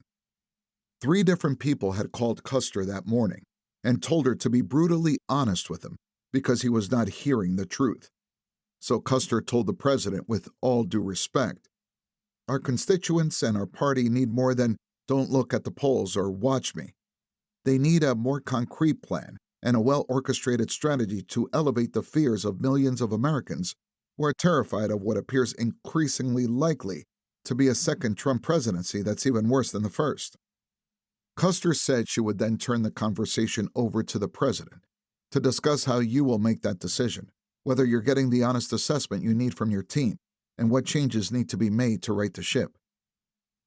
3 different people had called Kuster that morning and told her to be brutally honest with him because he was not hearing the truth. So Kuster told the president with all due respect, "Our constituents and our party need more than 'don't look at the polls' or 'watch me.' They need a more concrete plan and a well-orchestrated strategy to elevate the fears of millions of Americans who are terrified of what appears increasingly likely to be a second Trump presidency that's even worse than the first." Kuster said she would then turn the conversation over to the president to discuss how you will make that decision, whether you're getting the honest assessment you need from your team, and what changes need to be made to right the ship.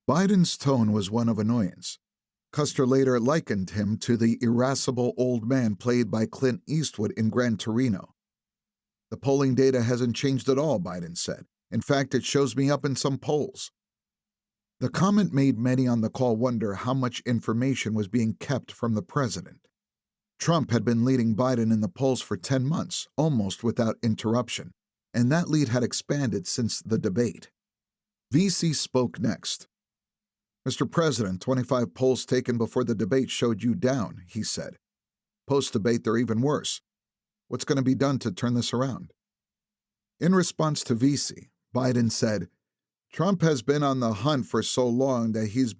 Biden's tone was one of annoyance. Kuster later likened him to the irascible old man played by Clint Eastwood in Gran Torino. "The polling data hasn't changed at all," Biden said. "In fact, it shows me up in some polls." The comment made many on the call wonder how much information was being kept from the president. Trump had been leading Biden in the polls for 10 months, almost without interruption, and that lead had expanded since the debate. VC spoke next. "Mr. President, 25 polls taken before the debate showed you down," he said. "Post-debate, they're even worse. What's going to be done to turn this around?" In response to VC, Biden said, "Trump has been on the hunt for so long that he's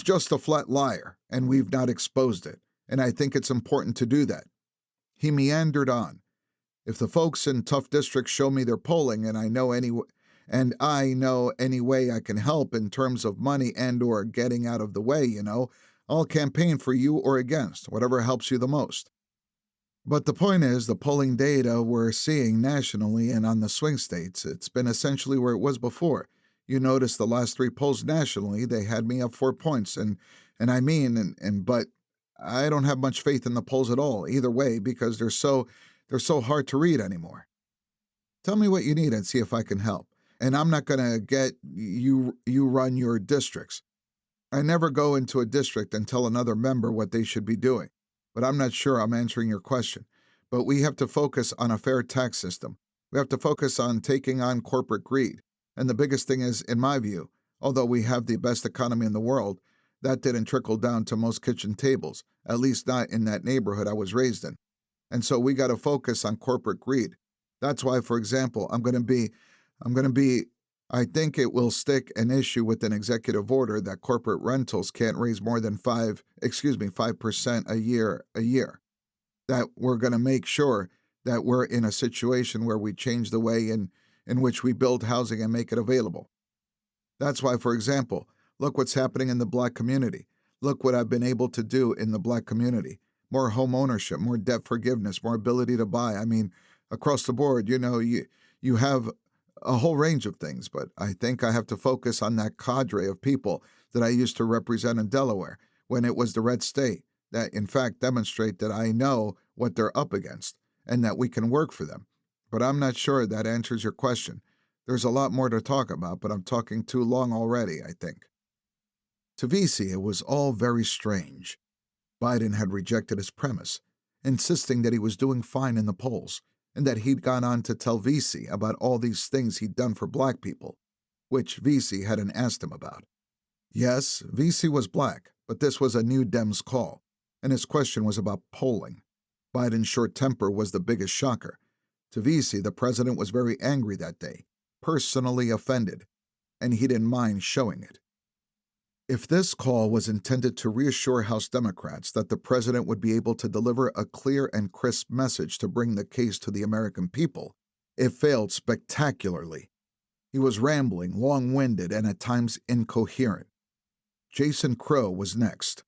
just a flat liar, and we've not exposed it, and I think it's important to do that." He meandered on. "If the folks in tough districts show me their polling and I know any way I can help in terms of money and or getting out of the way, I'll campaign for you or against, whatever helps you the most. But the point is, the polling data we're seeing nationally and on the swing states, it's been essentially where it was before. You notice the last 3 polls nationally, they had me up 4 points, but I don't have much faith in the polls at all, either way, because they're so hard to read anymore." Tell me what you need and see if I can help. And I'm not going to get you run your districts. I never go into a district and tell another member what they should be doing. But I'm not sure I'm answering your question. But we have to focus on a fair tax system. We have to focus on taking on corporate greed. And the biggest thing is, in my view, although we have the best economy in the world, that didn't trickle down to most kitchen tables, at least not in that neighborhood I was raised in. And so we got to focus on corporate greed. That's why, for example, I think it will stick an issue with an executive order that corporate rentals can't raise more than 5% a year. That we're going to make sure that we're in a situation where we change the way in which we build housing and make it available. That's why, for example, look what's happening in the Black community. Look what I've been able to do in the Black community. More home ownership, more debt forgiveness, more ability to buy. I mean, across the board, you have a whole range of things, but I think I have to focus on that cadre of people that I used to represent in Delaware when it was the red state that, in fact, demonstrate that I know what they're up against and that we can work for them. But I'm not sure that answers your question. There's a lot more to talk about, but I'm talking too long already, I think. To VC, it was all very strange. Biden had rejected his premise, insisting that he was doing fine in the polls, and that he'd gone on to tell VC about all these things he'd done for Black people, which VC hadn't asked him about. Yes, VC was Black, but this was a New Dems call, and his question was about polling. Biden's short temper was the biggest shocker. To VC, the president was very angry that day, personally offended, and he didn't mind showing it. If this call was intended to reassure House Democrats that the president would be able to deliver a clear and crisp message to bring the case to the American people, it failed spectacularly. He was rambling, long-winded, and at times incoherent. Jason Crow was next.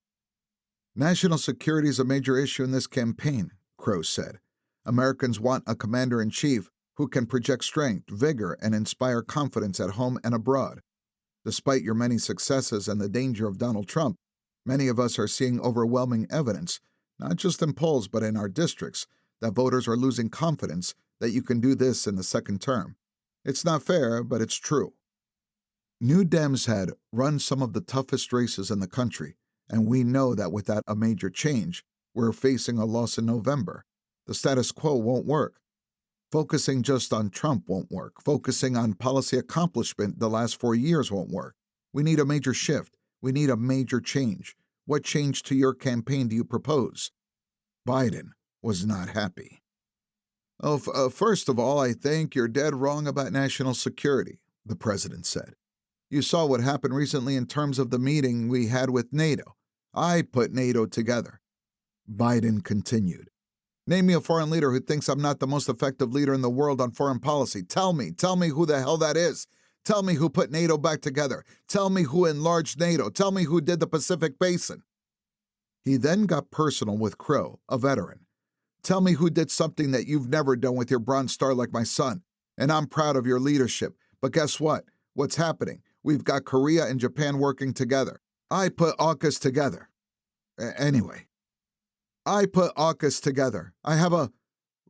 National security is a major issue in this campaign, Crow said. Americans want a commander-in-chief who can project strength, vigor, and inspire confidence at home and abroad. Despite your many successes and the danger of Donald Trump, many of us are seeing overwhelming evidence, not just in polls but in our districts, that voters are losing confidence that you can do this in the second term. It's not fair, but it's true. New Dems had run some of the toughest races in the country, and we know that without a major change, we're facing a loss in November. The status quo won't work. Focusing just on Trump won't work. Focusing on policy accomplishment the last 4 years won't work. We need a major shift. We need a major change. What change to your campaign do you propose? Biden was not happy. First of all, I think you're dead wrong about national security, the president said. You saw what happened recently in terms of the meeting we had with NATO. I put NATO together. Biden continued. Name me a foreign leader who thinks I'm not the most effective leader in the world on foreign policy. Tell me who the hell that is. Tell me who put NATO back together. Tell me who enlarged NATO. Tell me who did the Pacific Basin. He then got personal with Crow, a veteran. Tell me who did something that you've never done with your Bronze Star like my son. And I'm proud of your leadership. But guess what? What's happening? We've got Korea and Japan working together. I put AUKUS together. Anyway. I put AUKUS together.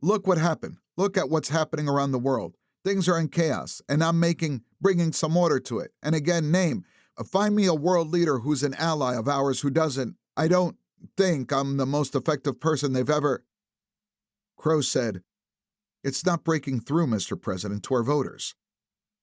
Look what happened. Look at what's happening around the world. Things are in chaos, and I'm bringing some order to it. And again, find me a world leader who's an ally of ours who doesn't. I don't think I'm the most effective person they've ever. Crow said, It's not breaking through, Mr. President, to our voters.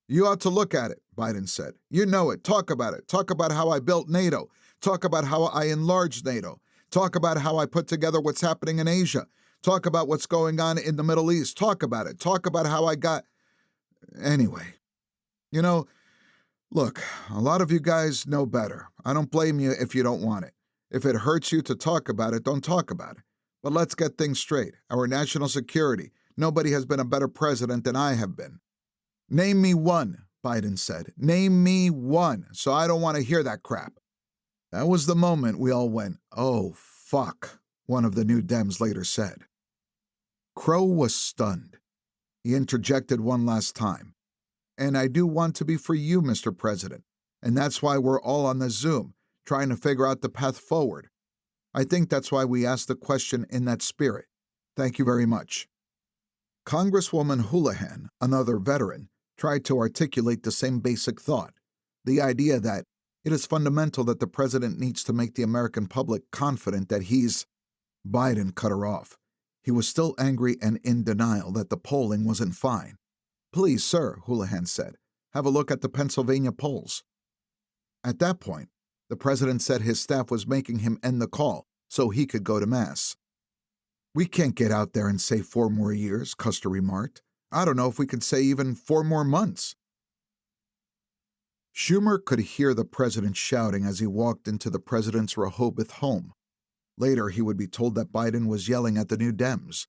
You ought to look at it, Biden said. You know it. Talk about it. Talk about how I built NATO. Talk about how I enlarged NATO. Talk about how I put together what's happening in Asia. Talk about what's going on in the Middle East. Talk about it. Talk about how I got. Anyway, look, a lot of you guys know better. I don't blame you if you don't want it. If it hurts you to talk about it, don't talk about it. But let's get things straight. Our national security. Nobody has been a better president than I have been. Name me one, Biden said. Name me one. So I don't want to hear that crap. That was the moment we all went, oh, fuck, one of the New Dems later said. Crow was stunned. He interjected one last time. And I do want to be for you, Mr. President. And that's why we're all on the Zoom, trying to figure out the path forward. I think that's why we asked the question in that spirit. Thank you very much. Congresswoman Houlihan, another veteran, tried to articulate the same basic thought, the idea that it is fundamental that the president needs to make the American public confident that he's— Biden cut her off. He was still angry and in denial that the polling wasn't fine. "Please, sir," Houlihan said, "have a look at the Pennsylvania polls." At that point, the president said his staff was making him end the call so he could go to Mass. "We can't get out there and say 4 more years," Custer remarked. "I don't know if we could say even 4 more months." Schumer could hear the president shouting as he walked into the president's Rehoboth home. Later, he would be told that Biden was yelling at the New Dems.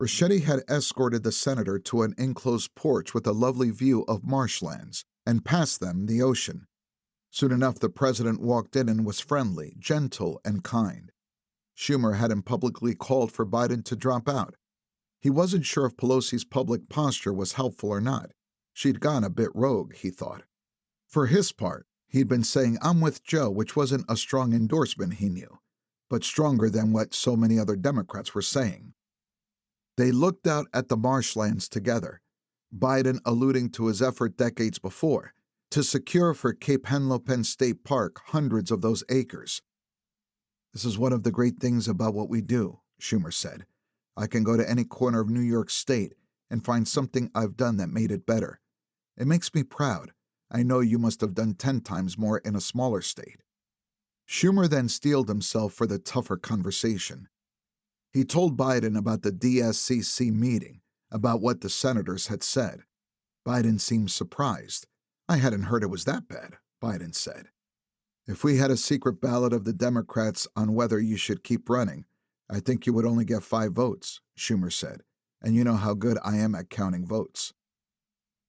Ricchetti had escorted the senator to an enclosed porch with a lovely view of marshlands, and past them the ocean. Soon enough, the president walked in and was friendly, gentle, and kind. Schumer had him publicly called for Biden to drop out. He wasn't sure if Pelosi's public posture was helpful or not. She'd gone a bit rogue, he thought. For his part, he'd been saying, "I'm with Joe," which wasn't a strong endorsement, he knew, but stronger than what so many other Democrats were saying. They looked out at the marshlands together, Biden alluding to his effort decades before to secure for Cape Henlopen State Park hundreds of those acres. "This is one of the great things about what we do," Schumer said. "I can go to any corner of New York State and find something I've done that made it better. It makes me proud. I know you must have done 10 times more in a smaller state." Schumer then steeled himself for the tougher conversation. He told Biden about the DSCC meeting, about what the senators had said. Biden seemed surprised. "I hadn't heard it was that bad," Biden said. "If we had a secret ballot of the Democrats on whether you should keep running, I think you would only get 5 votes, Schumer said, "and you know how good I am at counting votes."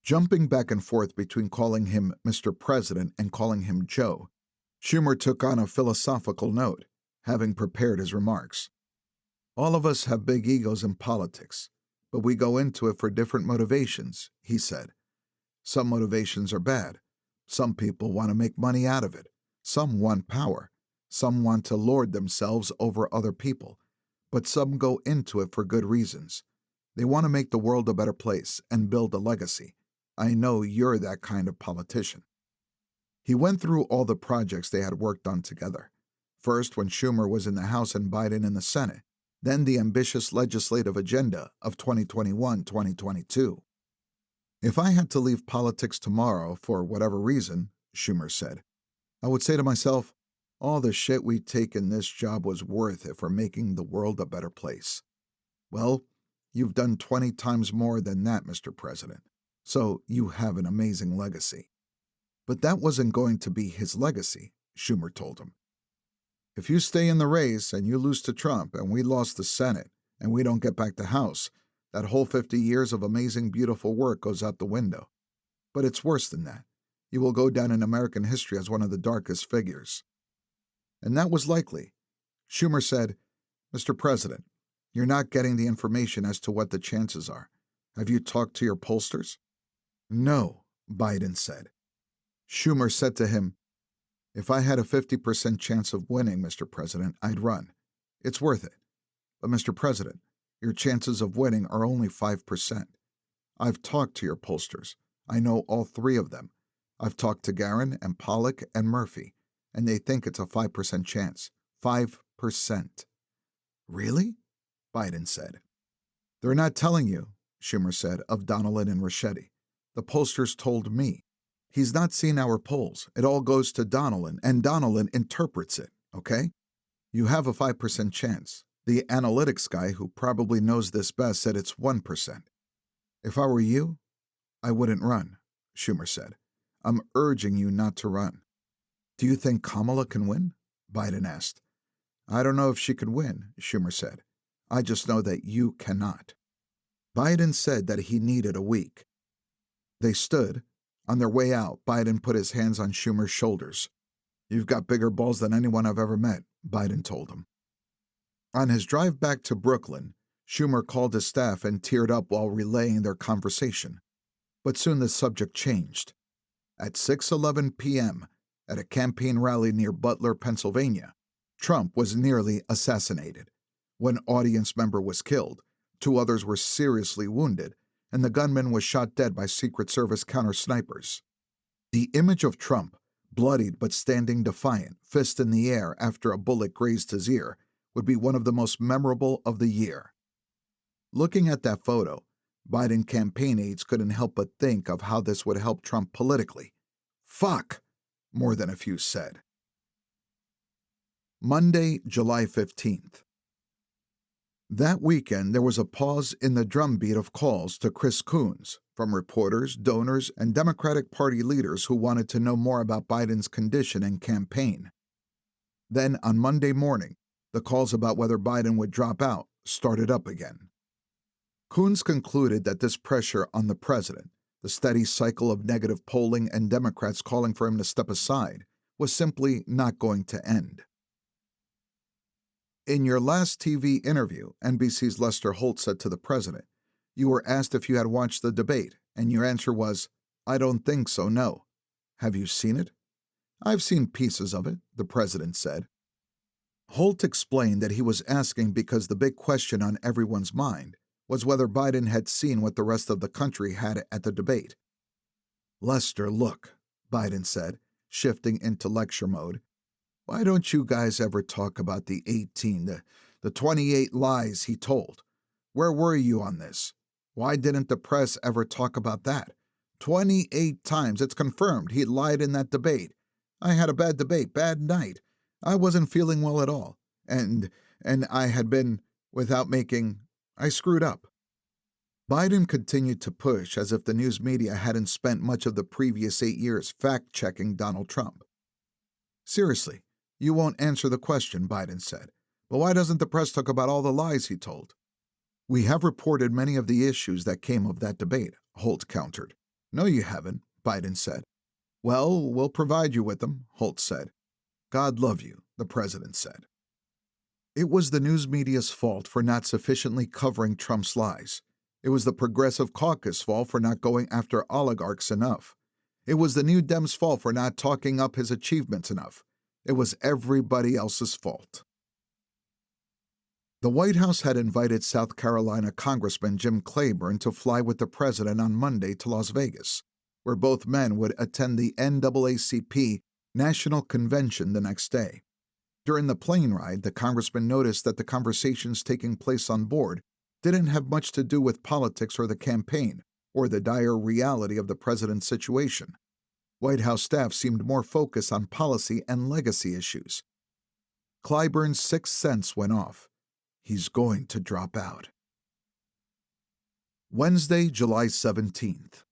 Jumping back and forth between calling him Mr. President and calling him Joe, Schumer took on a philosophical note, having prepared his remarks. "All of us have big egos in politics, but we go into it for different motivations," he said. "Some motivations are bad. Some people want to make money out of it. Some want power. Some want to lord themselves over other people. But some go into it for good reasons. They want to make the world a better place and build a legacy. I know you're that kind of politician." He went through all the projects they had worked on together. First, when Schumer was in the House and Biden in the Senate. Then the ambitious legislative agenda of 2021-2022. "If I had to leave politics tomorrow for whatever reason," Schumer said, "I would say to myself, all the shit we take in this job was worth it for making the world a better place." Well, you've done 20 times more than that, Mr. President, so you have an amazing legacy. But that wasn't going to be his legacy, Schumer told him. "If you stay in the race and you lose to Trump and we lost the Senate and we don't get back the House, that whole 50 years of amazing, beautiful work goes out the window. But it's worse than that. You will go down in American history as one of the darkest figures." And that was likely. Schumer said, "Mr. President, you're not getting the information as to what the chances are. Have you talked to your pollsters?" "No," Biden said. Schumer said to him, "If I had a 50% chance of winning, Mr. President, I'd run. It's worth it. But, Mr. President, your chances of winning are only 5%. I've talked to your pollsters. I know all 3 of them. I've talked to Garin and Pollock and Murphy, and they think it's a 5% chance. 5%. "Really?" Biden said. "They're not telling you," Schumer said, of Donnellan and Ricchetti. "The pollsters told me. He's not seen our polls. It all goes to Donnellan, and Donnellan interprets it, okay? You have a 5% chance. The analytics guy, who probably knows this best, said it's 1%. If I were you, I wouldn't run," Schumer said. "I'm urging you not to run." "Do you think Kamala can win?" Biden asked. "I don't know if she could win," Schumer said. "I just know that you cannot." Biden said that he needed a week. They stood. On their way out, Biden put his hands on Schumer's shoulders. "You've got bigger balls than anyone I've ever met," Biden told him. On his drive back to Brooklyn, Schumer called his staff and teared up while relaying their conversation. But soon the subject changed. At 6:11 p.m., at a campaign rally near Butler, Pennsylvania, Trump was nearly assassinated. One audience member was killed. 2 others were seriously wounded, and the gunman was shot dead by Secret Service counter-snipers. The image of Trump, bloodied but standing defiant, fist in the air after a bullet grazed his ear, would be one of the most memorable of the year. Looking at that photo, Biden campaign aides couldn't help but think of how this would help Trump politically. Fuck, more than a few said. Monday, July 15th. That weekend, there was a pause in the drumbeat of calls to Chris Coons from reporters, donors, and Democratic Party leaders who wanted to know more about Biden's condition and campaign. Then, on Monday morning, the calls about whether Biden would drop out started up again. Coons concluded that this pressure on the president, the steady cycle of negative polling and Democrats calling for him to step aside, was simply not going to end. In your last TV interview, NBC's Lester Holt said to the president, you were asked if you had watched the debate, and your answer was, I don't think so, no. Have you seen it? I've seen pieces of it, the president said. Holt explained that he was asking because the big question on everyone's mind was whether Biden had seen what the rest of the country had at the debate. Lester, look, Biden said, shifting into lecture mode. Why don't you guys ever talk about the 28 lies he told? Where were you on this? Why didn't the press ever talk about that? 28 times, it's confirmed, he lied in that debate. I had a bad debate, bad night. I wasn't feeling well at all. And I had been, I screwed up. Biden continued to push as if the news media hadn't spent much of the previous 8 years fact-checking Donald Trump. Seriously, you won't answer the question, Biden said. But why doesn't the press talk about all the lies he told? We have reported many of the issues that came of that debate, Holt countered. No, you haven't, Biden said. Well, we'll provide you with them, Holt said. God love you, the president said. It was the news media's fault for not sufficiently covering Trump's lies. It was the Progressive Caucus' fault for not going after oligarchs enough. It was the New Dems' fault for not talking up his achievements enough. It was everybody else's fault. The White House had invited South Carolina Congressman Jim Clyburn to fly with the president on Monday to Las Vegas, where both men would attend the NAACP National Convention the next day. During the plane ride, the congressman noticed that the conversations taking place on board didn't have much to do with politics or the campaign, or the dire reality of the president's situation. White House staff seemed more focused on policy and legacy issues. Clyburn's sixth sense went off. He's going to drop out. Wednesday, July 17th.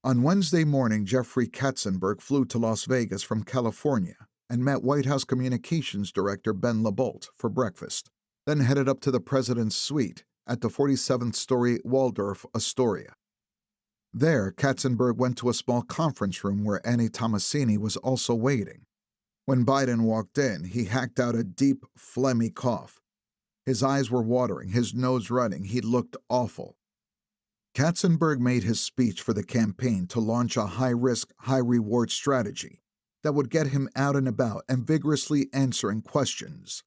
On Wednesday morning, Jeffrey Katzenberg flew to Las Vegas from California and met White House Communications Director Ben LaBolt for breakfast, then headed up to the president's suite at the 47th-story Waldorf Astoria. There, Katzenberg went to a small conference room where Annie Tomasini was also waiting. When Biden walked in, he hacked out a deep, phlegmy cough. His eyes were watering, his nose running, he looked awful. Katzenberg made his speech for the campaign to launch a high-risk, high-reward strategy that would get him out and about and vigorously answering questions.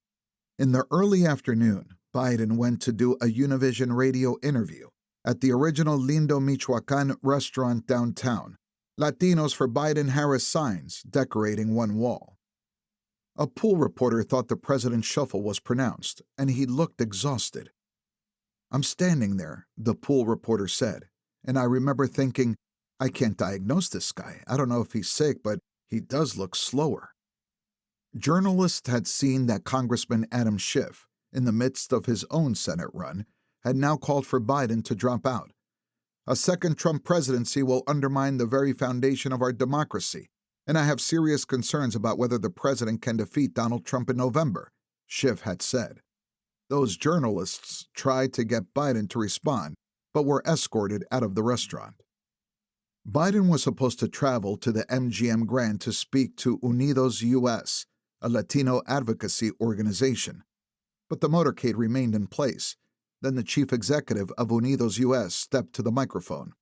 In the early afternoon, Biden went to do a Univision radio interview at the original Lindo Michoacan restaurant downtown, Latinos for Biden-Harris signs decorating one wall. A pool reporter thought the president's shuffle was pronounced, and he looked exhausted. I'm standing there, the pool reporter said, and I remember thinking, I can't diagnose this guy. I don't know if he's sick, but he does look slower. Journalists had seen that Congressman Adam Schiff, in the midst of his own Senate run, had now called for Biden to drop out. A second Trump presidency will undermine the very foundation of our democracy, and I have serious concerns about whether the president can defeat Donald Trump in November, Schiff had said. Those journalists tried to get Biden to respond, but were escorted out of the restaurant. Biden was supposed to travel to the MGM Grand to speak to Unidos US, a Latino advocacy organization. But the motorcade remained in place. Then the chief executive of Unidos US stepped to the microphone.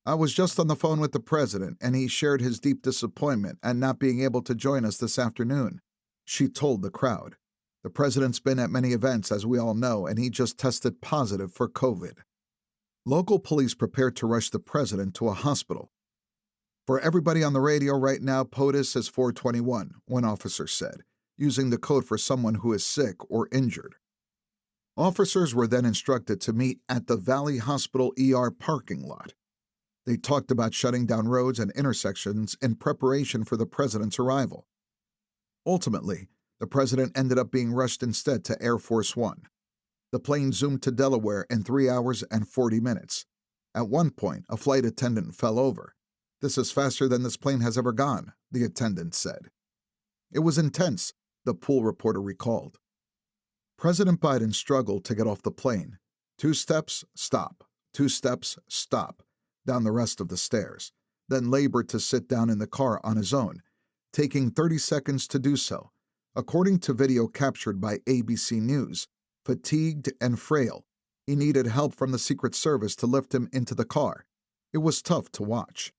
I was just on the phone with the president, and he shared his deep disappointment at not being able to join us this afternoon, she told the crowd. The president's been at many events, as we all know, and he just tested positive for COVID. Local police prepared to rush the president to a hospital. For everybody on the radio right now, POTUS is 421, one officer said, using the code for someone who is sick or injured. Officers were then instructed to meet at the Valley Hospital ER parking lot. They talked about shutting down roads and intersections in preparation for the president's arrival. Ultimately, the president ended up being rushed instead to Air Force One. The plane zoomed to Delaware in 3 hours and 40 minutes. At one point, a flight attendant fell over. "This is faster than this plane has ever gone," the attendant said. "It was intense," the pool reporter recalled. President Biden struggled to get off the plane. 2 steps, stop. 2 steps, stop, down the rest of the stairs, then labored to sit down in the car on his own, taking 30 seconds to do so. According to video captured by ABC News, fatigued and frail, he needed help from the Secret Service to lift him into the car. It was tough to watch.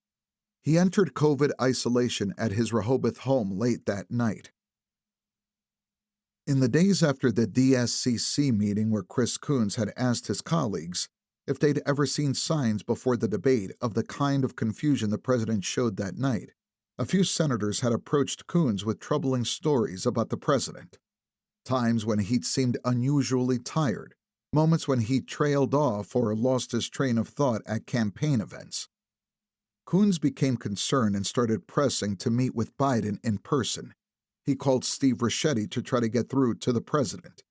He entered COVID isolation at his Rehoboth home late that night. In the days after the DSCC meeting where Chris Coons had asked his colleagues if they'd ever seen signs before the debate of the kind of confusion the president showed that night, a few senators had approached Coons with troubling stories about the president. Times when he'd seemed unusually tired, moments when he trailed off or lost his train of thought at campaign events. Coons became concerned and started pressing to meet with Biden in person. He called Steve Ricchetti to try to get through to the president.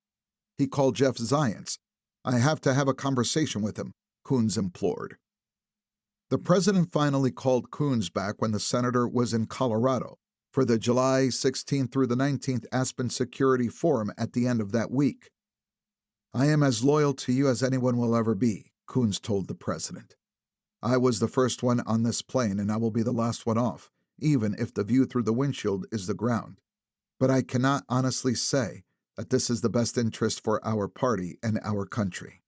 He called Jeff Zients. "I have to have a conversation with him," Coons implored. The president finally called Coons back when the senator was in Colorado for the July 16th through the 19th Aspen Security Forum at the end of that week. "I am as loyal to you as anyone will ever be," Coons told the president. "I was the first one on this plane, and I will be the last one off, even if the view through the windshield is the ground. But I cannot honestly say that this is the best interest for our party and our country.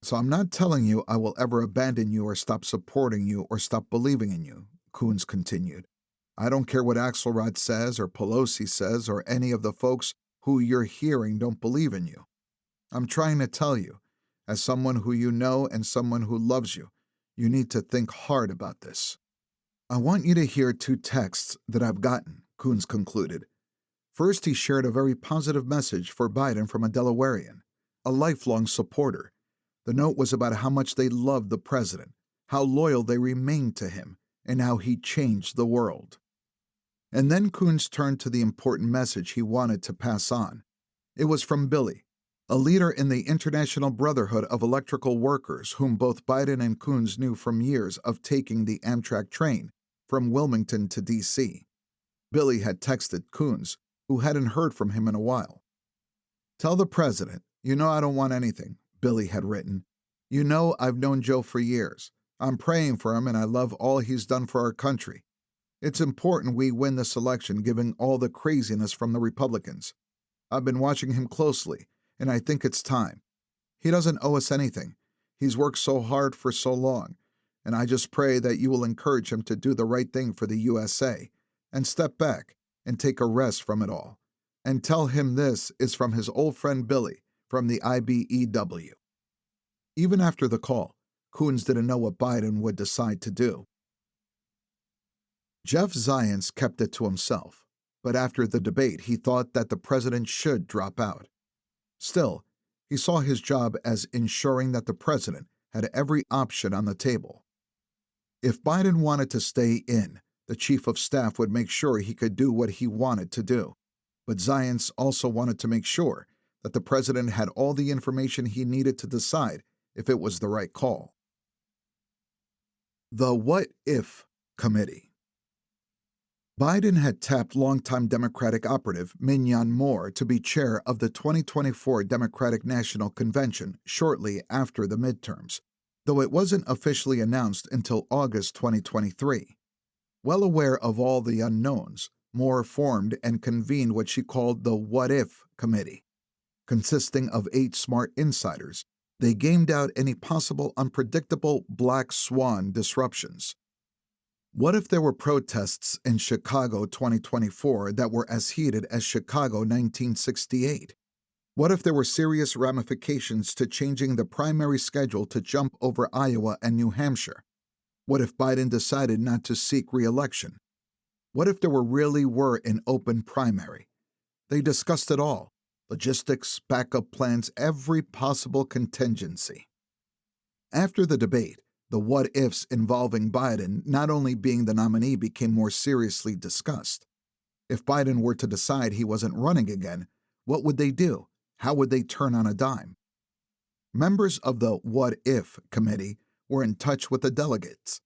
So I'm not telling you I will ever abandon you or stop supporting you or stop believing in you," Coons continued. "I don't care what Axelrod says or Pelosi says or any of the folks who you're hearing don't believe in you. I'm trying to tell you, as someone who you know and someone who loves you, you need to think hard about this." "I want you to hear 2 texts that I've gotten," Coons concluded. First, he shared a very positive message for Biden from a Delawarean, a lifelong supporter. The note was about how much they loved the president, how loyal they remained to him, and how he changed the world. And then Coons turned to the important message he wanted to pass on. It was from Billy, a leader in the International Brotherhood of Electrical Workers whom both Biden and Coons knew from years of taking the Amtrak train from Wilmington to D.C. Billy had texted Coons, who hadn't heard from him in a while. "Tell the president, you know I don't want anything," Billy had written. "You know I've known Joe for years. I'm praying for him and I love all he's done for our country. It's important we win this election given all the craziness from the Republicans. I've been watching him closely, and I think it's time. He doesn't owe us anything. He's worked so hard for so long, and I just pray that you will encourage him to do the right thing for the USA and step back and take a rest from it all. And tell him this is from his old friend Billy from the IBEW." Even after the call, Coons didn't know what Biden would decide to do. Jeff Zients kept it to himself, but after the debate he thought that the president should drop out. Still, he saw his job as ensuring that the president had every option on the table. If Biden wanted to stay in, the chief of staff would make sure he could do what he wanted to do. But Zients also wanted to make sure that the president had all the information he needed to decide if it was the right call. The What If Committee. Biden had tapped longtime Democratic operative Mignon Moore to be chair of the 2024 Democratic National Convention shortly after the midterms, though it wasn't officially announced until August 2023. Well aware of all the unknowns, Moore formed and convened what she called the What If Committee. Consisting of 8 smart insiders, they gamed out any possible unpredictable black swan disruptions. What if there were protests in Chicago 2024 that were as heated as Chicago 1968? What if there were serious ramifications to changing the primary schedule to jump over Iowa and New Hampshire? What if Biden decided not to seek re-election? What if there really were an open primary? They discussed it all: logistics, backup plans, every possible contingency. After the debate, the what-ifs involving Biden not only being the nominee became more seriously discussed. If Biden were to decide he wasn't running again, what would they do? How would they turn on a dime? Members of the What If Committee were in touch with the delegates.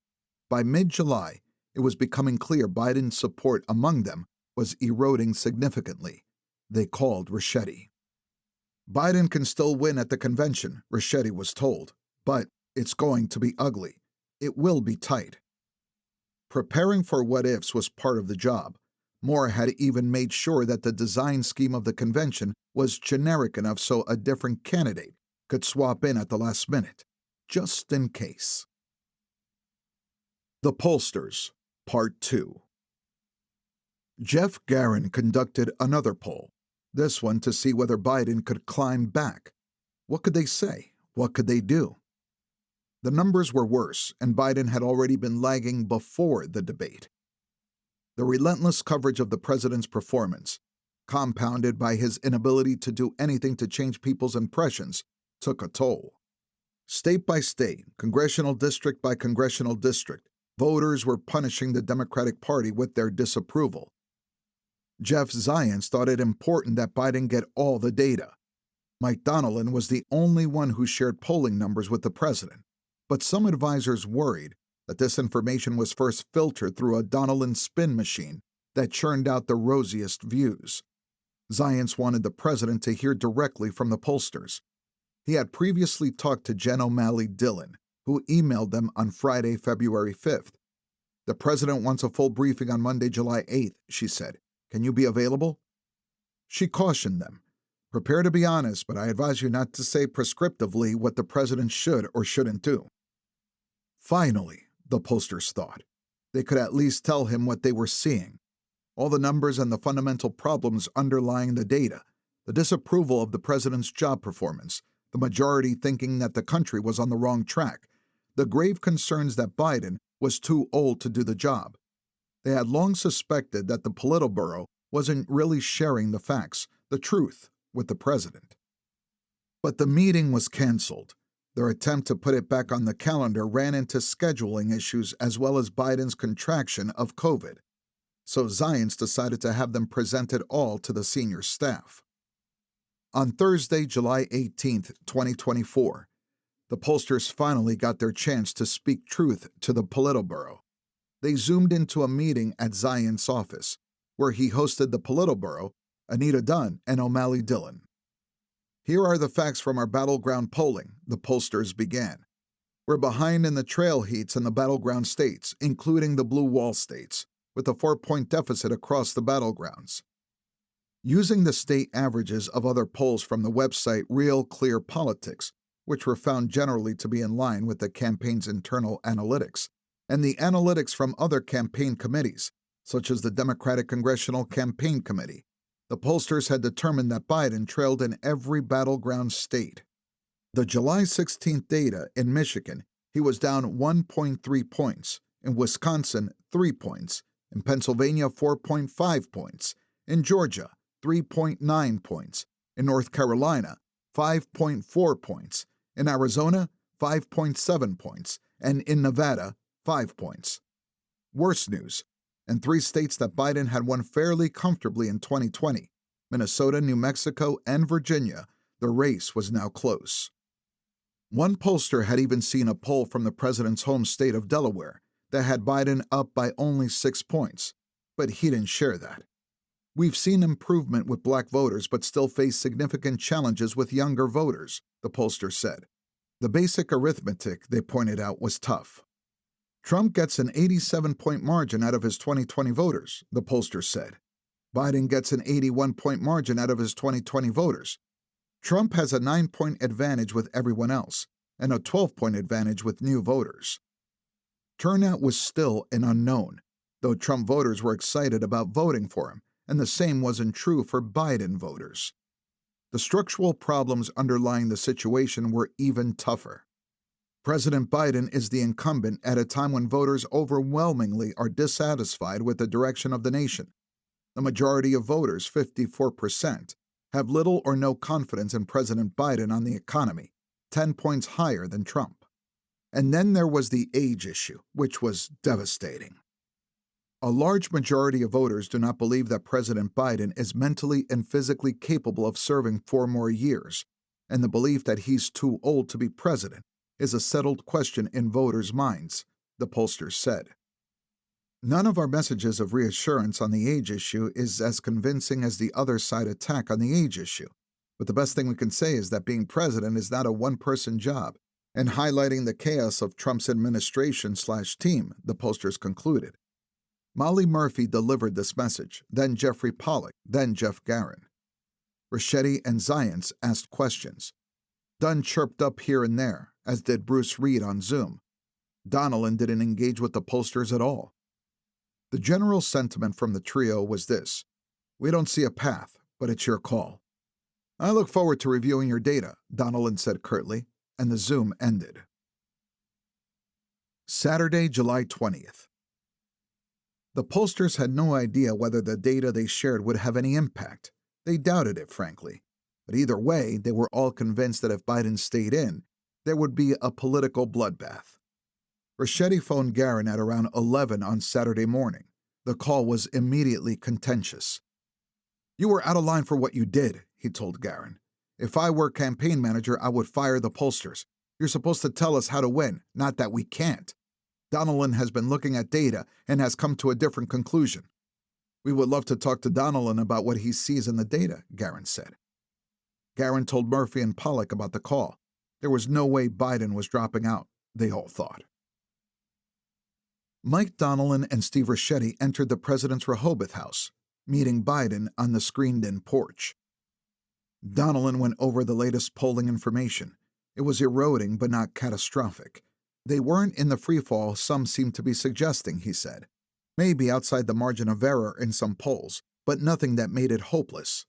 By mid-July, it was becoming clear Biden's support among them was eroding significantly. They called Ricchetti. Biden can still win at the convention, Ricchetti was told, but it's going to be ugly. It will be tight. Preparing for what-ifs was part of the job. Moore had even made sure that the design scheme of the convention was generic enough so a different candidate could swap in at the last minute, just in case. The Pollsters, Part 2. Jeff Garin conducted another poll, this one to see whether Biden could climb back. What could they say? What could they do? The numbers were worse, and Biden had already been lagging before the debate. The relentless coverage of the president's performance, compounded by his inability to do anything to change people's impressions, took a toll. State by state, congressional district by congressional district, voters were punishing the Democratic Party with their disapproval. Jeff Zients thought it important that Biden get all the data. Mike Donnellan was the only one who shared polling numbers with the president, but some advisors worried that this information was first filtered through a Donnellan spin machine that churned out the rosiest views. Zients wanted the president to hear directly from the pollsters. He had previously talked to Jen O'Malley Dillon, who emailed them on Friday, February 5th. The president wants a full briefing on Monday, July 8th, she said. Can you be available? She cautioned them. Prepare to be honest, but I advise you not to say prescriptively what the president should or shouldn't do. Finally, the pollsters thought, they could at least tell him what they were seeing. All the numbers and the fundamental problems underlying the data, the disapproval of the president's job performance, the majority thinking that the country was on the wrong track, the grave concerns that Biden was too old to do the job. They had long suspected that the Politburo wasn't really sharing the facts, the truth, with the president. But the meeting was canceled. Their attempt to put it back on the calendar ran into scheduling issues as well as Biden's contraction of COVID. So Zients decided to have them present it all to the senior staff. On Thursday, July 18, 2024, the pollsters finally got their chance to speak truth to the Politburo. They zoomed into a meeting at Zients' office, where he hosted the Politburo, Anita Dunn, and O'Malley Dillon. Here are the facts from our battleground polling, the pollsters began. We're behind in the trail heats in the battleground states, including the blue wall states, with a 4-point deficit across the battlegrounds. Using the state averages of other polls from the website Real Clear Politics, which were found generally to be in line with the campaign's internal analytics, and the analytics from other campaign committees, such as the Democratic Congressional Campaign Committee, the pollsters had determined that Biden trailed in every battleground state. The July 16th data in Michigan, he was down 1.3 points, in Wisconsin, 3 points, in Pennsylvania, 4.5 points, in Georgia, 3.9 points, in North Carolina, 5.4 points, in Arizona, 5.7 points, and in Nevada, 5 points. Worse news, in 3 states that Biden had won fairly comfortably in 2020, Minnesota, New Mexico, and Virginia, the race was now close. One pollster had even seen a poll from the president's home state of Delaware that had Biden up by only 6 points, but he didn't share that. We've seen improvement with black voters but still face significant challenges with younger voters, the pollster said. The basic arithmetic, they pointed out, was tough. Trump gets an 87-point margin out of his 2020 voters, the pollster said. Biden gets an 81-point margin out of his 2020 voters. Trump has a 9-point advantage with everyone else, and a 12-point advantage with new voters. Turnout was still an unknown, though Trump voters were excited about voting for him, and the same wasn't true for Biden voters. The structural problems underlying the situation were even tougher. President Biden is the incumbent at a time when voters overwhelmingly are dissatisfied with the direction of the nation. The majority of voters, 54%, have little or no confidence in President Biden on the economy, 10 points higher than Trump. And then there was the age issue, which was devastating. A large majority of voters do not believe that President Biden is mentally and physically capable of serving 4 more years, and the belief that he's too old to be president is a settled question in voters' minds, the pollsters said. None of our messages of reassurance on the age issue is as convincing as the other side attack on the age issue, but the best thing we can say is that being president is not a one-person job, and highlighting the chaos of Trump's administration/team, the pollsters concluded. Molly Murphy delivered this message, then Jeffrey Pollack, then Jeff Garin. Ricchetti and Zients asked questions. Dunn chirped up here and there, as did Bruce Reed on Zoom. Donnellan didn't engage with the pollsters at all. The general sentiment from the trio was this: we don't see a path, but it's your call. I look forward to reviewing your data, Donnellan said curtly, and the Zoom ended. Saturday, July 20th. The pollsters had no idea whether the data they shared would have any impact. They doubted it, frankly. But either way, they were all convinced that if Biden stayed in, there would be a political bloodbath. Ricchetti phoned Garin at around 11 on Saturday morning. The call was immediately contentious. You were out of line for what you did, he told Garin. If I were campaign manager, I would fire the pollsters. You're supposed to tell us how to win, not that we can't. Donnellan has been looking at data and has come to a different conclusion. We would love to talk to Donnellan about what he sees in the data, Garin said. Garin told Murphy and Pollack about the call. There was no way Biden was dropping out, they all thought. Mike Donnellan and Steve Ricchetti entered the president's Rehoboth house, meeting Biden on the screened-in porch. Donnellan went over the latest polling information. It was eroding but not catastrophic. They weren't in the freefall some seemed to be suggesting, he said. Maybe outside the margin of error in some polls, but nothing that made it hopeless.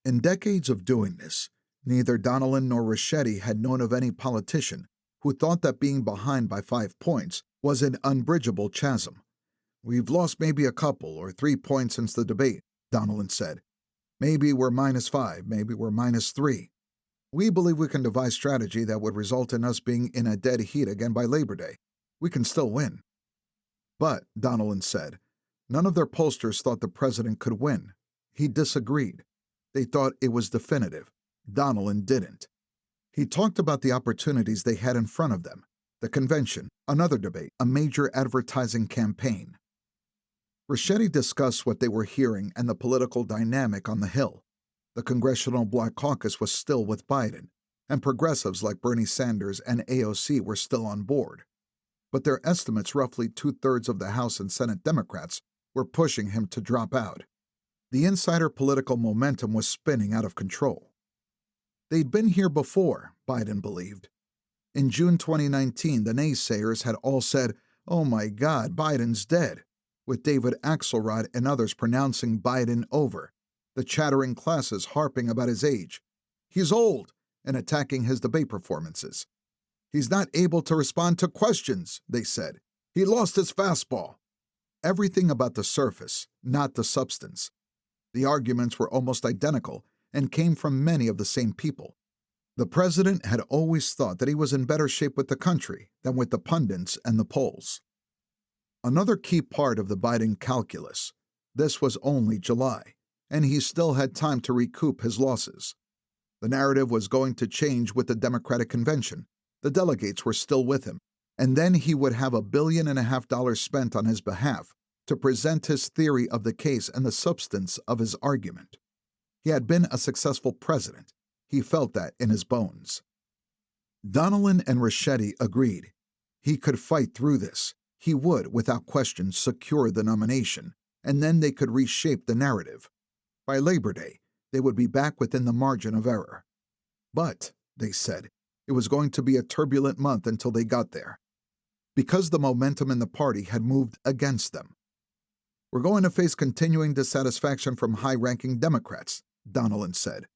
In decades of doing this, neither Donnellan nor Ricchetti had known of any politician who thought that being behind by 5 points was an unbridgeable chasm. We've lost maybe a couple or 3 points since the debate, Donnellan said. Maybe we're -5, maybe we're -3. We believe we can devise strategy that would result in us being in a dead heat again by Labor Day. We can still win. But, Donnellan said, none of their pollsters thought the president could win. He disagreed. They thought it was definitive. Donnellan didn't. He talked about the opportunities they had in front of them, the convention, another debate, a major advertising campaign. Ricchetti discussed what they were hearing and the political dynamic on the Hill. The Congressional Black Caucus was still with Biden, and progressives like Bernie Sanders and AOC were still on board. But their estimates, roughly 2/3 of the House and Senate Democrats, were pushing him to drop out. The insider political momentum was spinning out of control. They'd been here before, Biden believed. In June 2019, the naysayers had all said, "Oh my God, Biden's dead," with David Axelrod and others pronouncing Biden over, the chattering classes harping about his age. He's old, and attacking his debate performances. He's not able to respond to questions, they said. He lost his fastball. Everything about the surface, not the substance. The arguments were almost identical and came from many of the same people. The president had always thought that he was in better shape with the country than with the pundits and the polls. Another key part of the Biden calculus, this was only July, and he still had time to recoup his losses. The narrative was going to change with the Democratic convention. The delegates were still with him, and then he would have $1.5 billion spent on his behalf to present his theory of the case and the substance of his argument. He had been a successful president. He felt that in his bones. Donnellan and Ricchetti agreed. He could fight through this. He would, without question, secure the nomination, and then they could reshape the narrative. By Labor Day, they would be back within the margin of error. But, they said, it was going to be a turbulent month until they got there. because the momentum in the party had moved against them. "We're going to face continuing dissatisfaction from high-ranking Democrats," Donnellan said.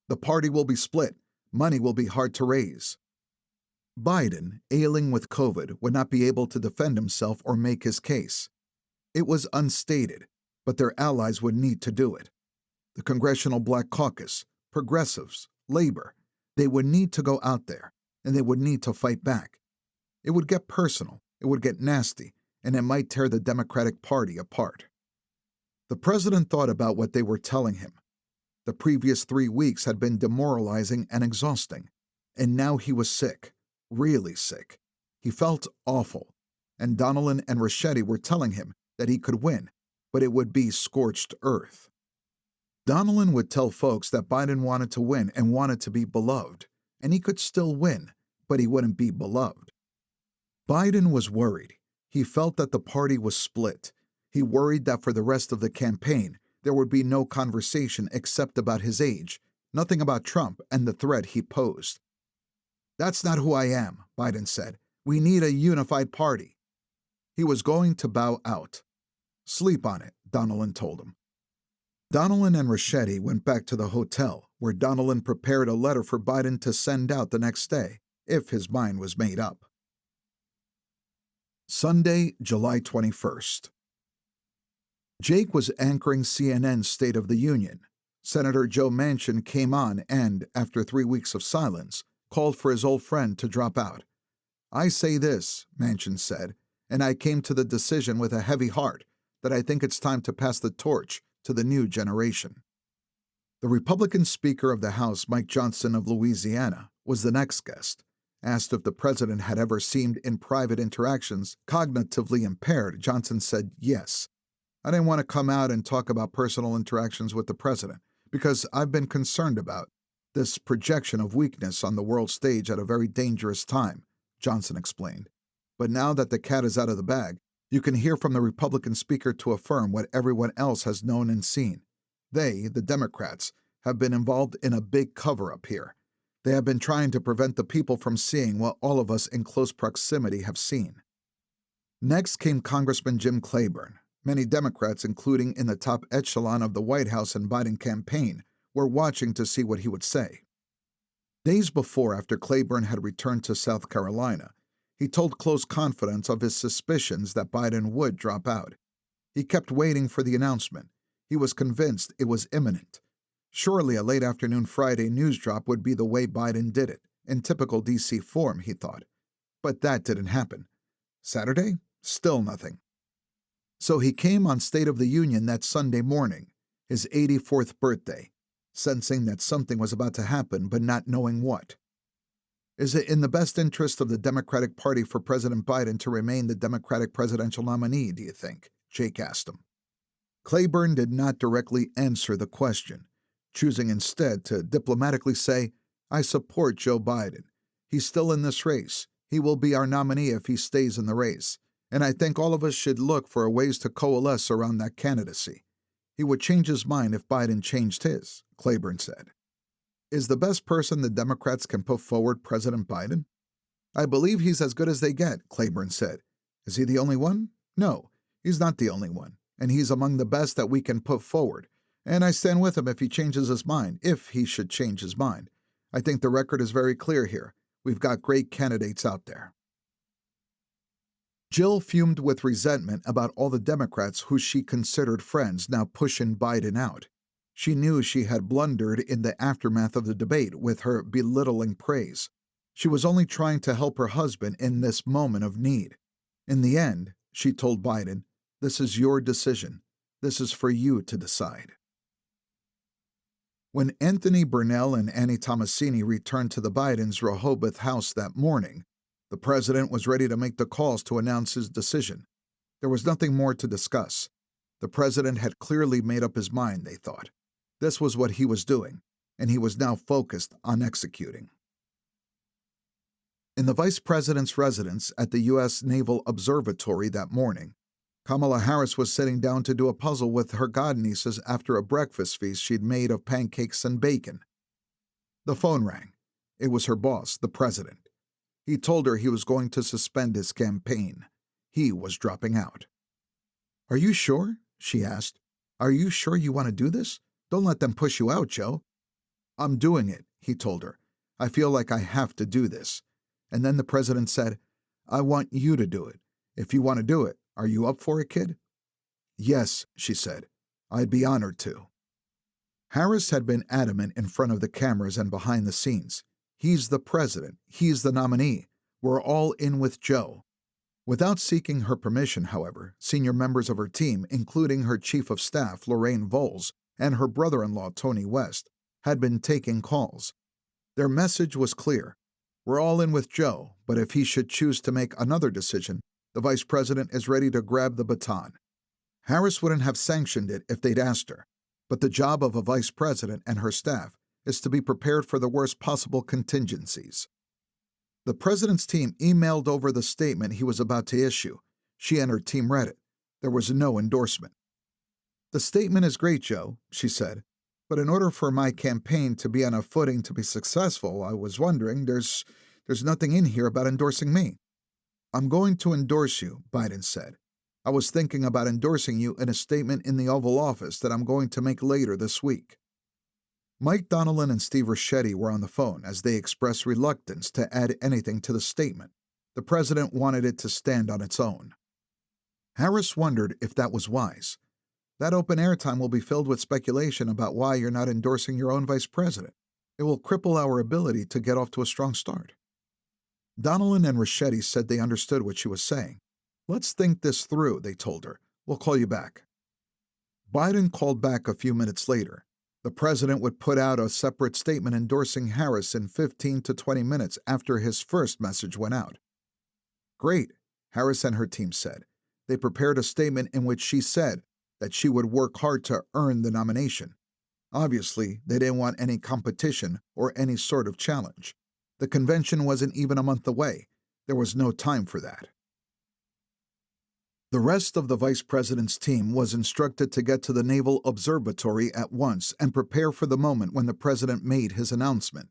"The party will be split. Money will be hard to raise." Biden, ailing with COVID, would not be able to defend himself or make his case. It was unstated, but their allies would need to do it. The Congressional Black Caucus, progressives, labor, they would need to go out there, and they would need to fight back. It would get personal, it would get nasty, and it might tear the Democratic Party apart. The president thought about what they were telling him. The previous 3 weeks had been demoralizing and exhausting, and now he was sick, really sick. He felt awful, and Donnellan and Ricchetti were telling him that he could win, but it would be scorched earth. Donnellan would tell folks that Biden wanted to win and wanted to be beloved, and he could still win, but he wouldn't be beloved. Biden was worried. He felt that the party was split. He worried that for the rest of the campaign, there would be no conversation except about his age, nothing about Trump and the threat he posed. "That's not who I am," Biden said. "We need a unified party." He was going to bow out. "Sleep on it," Donnellan told him. Donnellan and Ricchetti went back to the hotel, where Donnellan prepared a letter for Biden to send out the next day, if his mind was made up. Sunday, July 21st. Jake was anchoring CNN's State of the Union. Senator Joe Manchin came on and, after 3 weeks of silence, called for his old friend to drop out. "I say this," Manchin said, "and I came to the decision with a heavy heart that I think it's time to pass the torch to the new generation." The Republican Speaker of the House, Mike Johnson of Louisiana, was the next guest. Asked if the president had ever seemed in private interactions cognitively impaired, Johnson said yes. "I didn't want to come out and talk about personal interactions with the president because I've been concerned about this projection of weakness on the world stage at a very dangerous time," Johnson explained. "But now that the cat is out of the bag, you can hear from the Republican Speaker to affirm what everyone else has known and seen. They, the Democrats, have been involved in a big cover-up here. They have been trying to prevent the people from seeing what all of us in close proximity have seen." Next came Congressman Jim Clyburn. Many Democrats, including in the top echelon of the White House and Biden campaign, were watching to see what he would say. Days before, after Clyburn had returned to South Carolina, he told close confidants of his suspicions that Biden would drop out. He kept waiting for the announcement. He was convinced it was imminent. Surely a late afternoon Friday news drop would be the way Biden did it, in typical D.C. form, he thought. But that didn't happen. Saturday? Still nothing. So he came on State of the Union that Sunday morning, his 84th birthday, sensing that something was about to happen but not knowing what. "Is it in the best interest of the Democratic Party for President Biden to remain the Democratic presidential nominee, do you think?" Jake asked him. Clyburn did not directly answer the question, choosing instead to diplomatically say, "I support Joe Biden. He's still in this race. He will be our nominee if he stays in the race. And I think all of us should look for ways to coalesce around that candidacy. He would change his mind if Biden changed his," Clyburn said. "Is the best person the Democrats can put forward President Biden?" "I believe he's as good as they get," Clyburn said. "Is he the only one? No, he's not the only one, and he's among the best that we can put forward. And I stand with him if he changes his mind, if he should change his mind. I think the record is very clear here. We've got great candidates out there." Jill fumed with resentment about all the Democrats who she considered friends now pushing Biden out. She knew she had blundered in the aftermath of the debate with her belittling praise. She was only trying to help her husband in this moment of need. In the end, she told Biden, "This is your decision. This is for you to decide." When Anthony Burnell and Annie Tomasini returned to the Bidens' Rehoboth house that morning, the president was ready to make the calls to announce his decision. There was nothing more to discuss. The president had clearly made up his mind, they thought. This was what he was doing, and he was now focused on executing. In the vice president's residence at the U.S. Naval Observatory that morning, Kamala Harris was sitting down to do a puzzle with her godnieces after a breakfast feast she'd made of pancakes and bacon. The phone rang. It was her boss, the president. He told her he was going to suspend his campaign. He was dropping out. "Are you sure?" she asked. "Are you sure you want to do this? Don't let them push you out, Joe." "I'm doing it," he told her. "I feel like I have to do this." And then the president said, "I want you to do it. If you want to do it, are you up for it, kid?" "Yes," she said. "I'd be honored to." Harris had been adamant in front of the cameras and behind the scenes. He's the president. He's the nominee. We're all in with Joe. Without seeking her permission, however, senior members of her team, including her chief of staff, Lorraine Voles, and her brother-in-law, Tony West, had been taking calls. Their message was clear. We're all in with Joe, but if he should choose to make another decision, the vice president is ready to grab the baton. Harris wouldn't have sanctioned it if they'd asked her, but the job of a vice president and her staff is to be prepared for the worst possible contingencies. The president's team emailed over the statement he was about to issue. She and her team read it. There was no endorsement. "The statement is great, Joe," she said, "but in order for my campaign to be on a footing to be successful, I was wondering, there's nothing in here about endorsing me." "I'm going to endorse you," Biden said. "I was thinking about endorsing you in a statement in the Oval Office that I'm going to make later this week." Mike Donnellan and Steve Ricchetti were on the phone as they expressed reluctance to add anything to the statement. The president wanted it to stand on its own. Harris wondered if that was wise. That open airtime will be filled with speculation about why you're not endorsing your own vice president. It will cripple our ability to get off to a strong start. Donnellan and Ricchetti said they understood what she was saying. "Let's think this through," they told her. "We'll call you back." Biden called back a few minutes later. The president would put out a separate statement endorsing Harris in 15 to 20 minutes after his first message went out. "Great," Harris and her team said. They prepared a statement in which she said that she would work hard to earn the nomination. Obviously, they didn't want any competition or any sort of challenge. The convention wasn't even a month away. There was no time for that. The rest of the vice president's team was instructed to get to the Naval Observatory at once and prepare for the moment when the president made his announcement.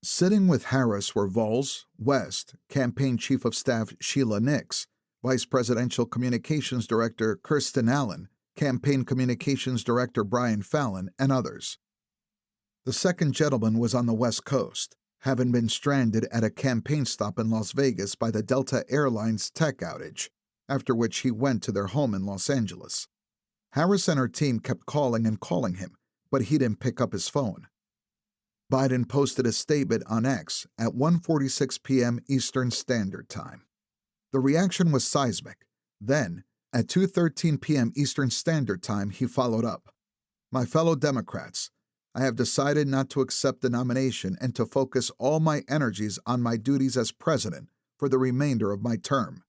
Sitting with Harris were Voles, West, Campaign Chief of Staff Sheila Nix, Vice Presidential Communications Director Kirsten Allen, Campaign Communications Director Brian Fallon, and others. The second gentleman was on the West Coast, having been stranded at a campaign stop in Las Vegas by the Delta Airlines tech outage, after which he went to their home in Los Angeles. Harris and her team kept calling and calling him, but he didn't pick up his phone. Biden posted a statement on X at 1:46 p.m. Eastern Standard Time. The reaction was seismic. Then, at 2:13 p.m. Eastern Standard Time, he followed up. "My fellow Democrats, I have decided not to accept the nomination and to focus all my energies on my duties as president for the remainder of my term.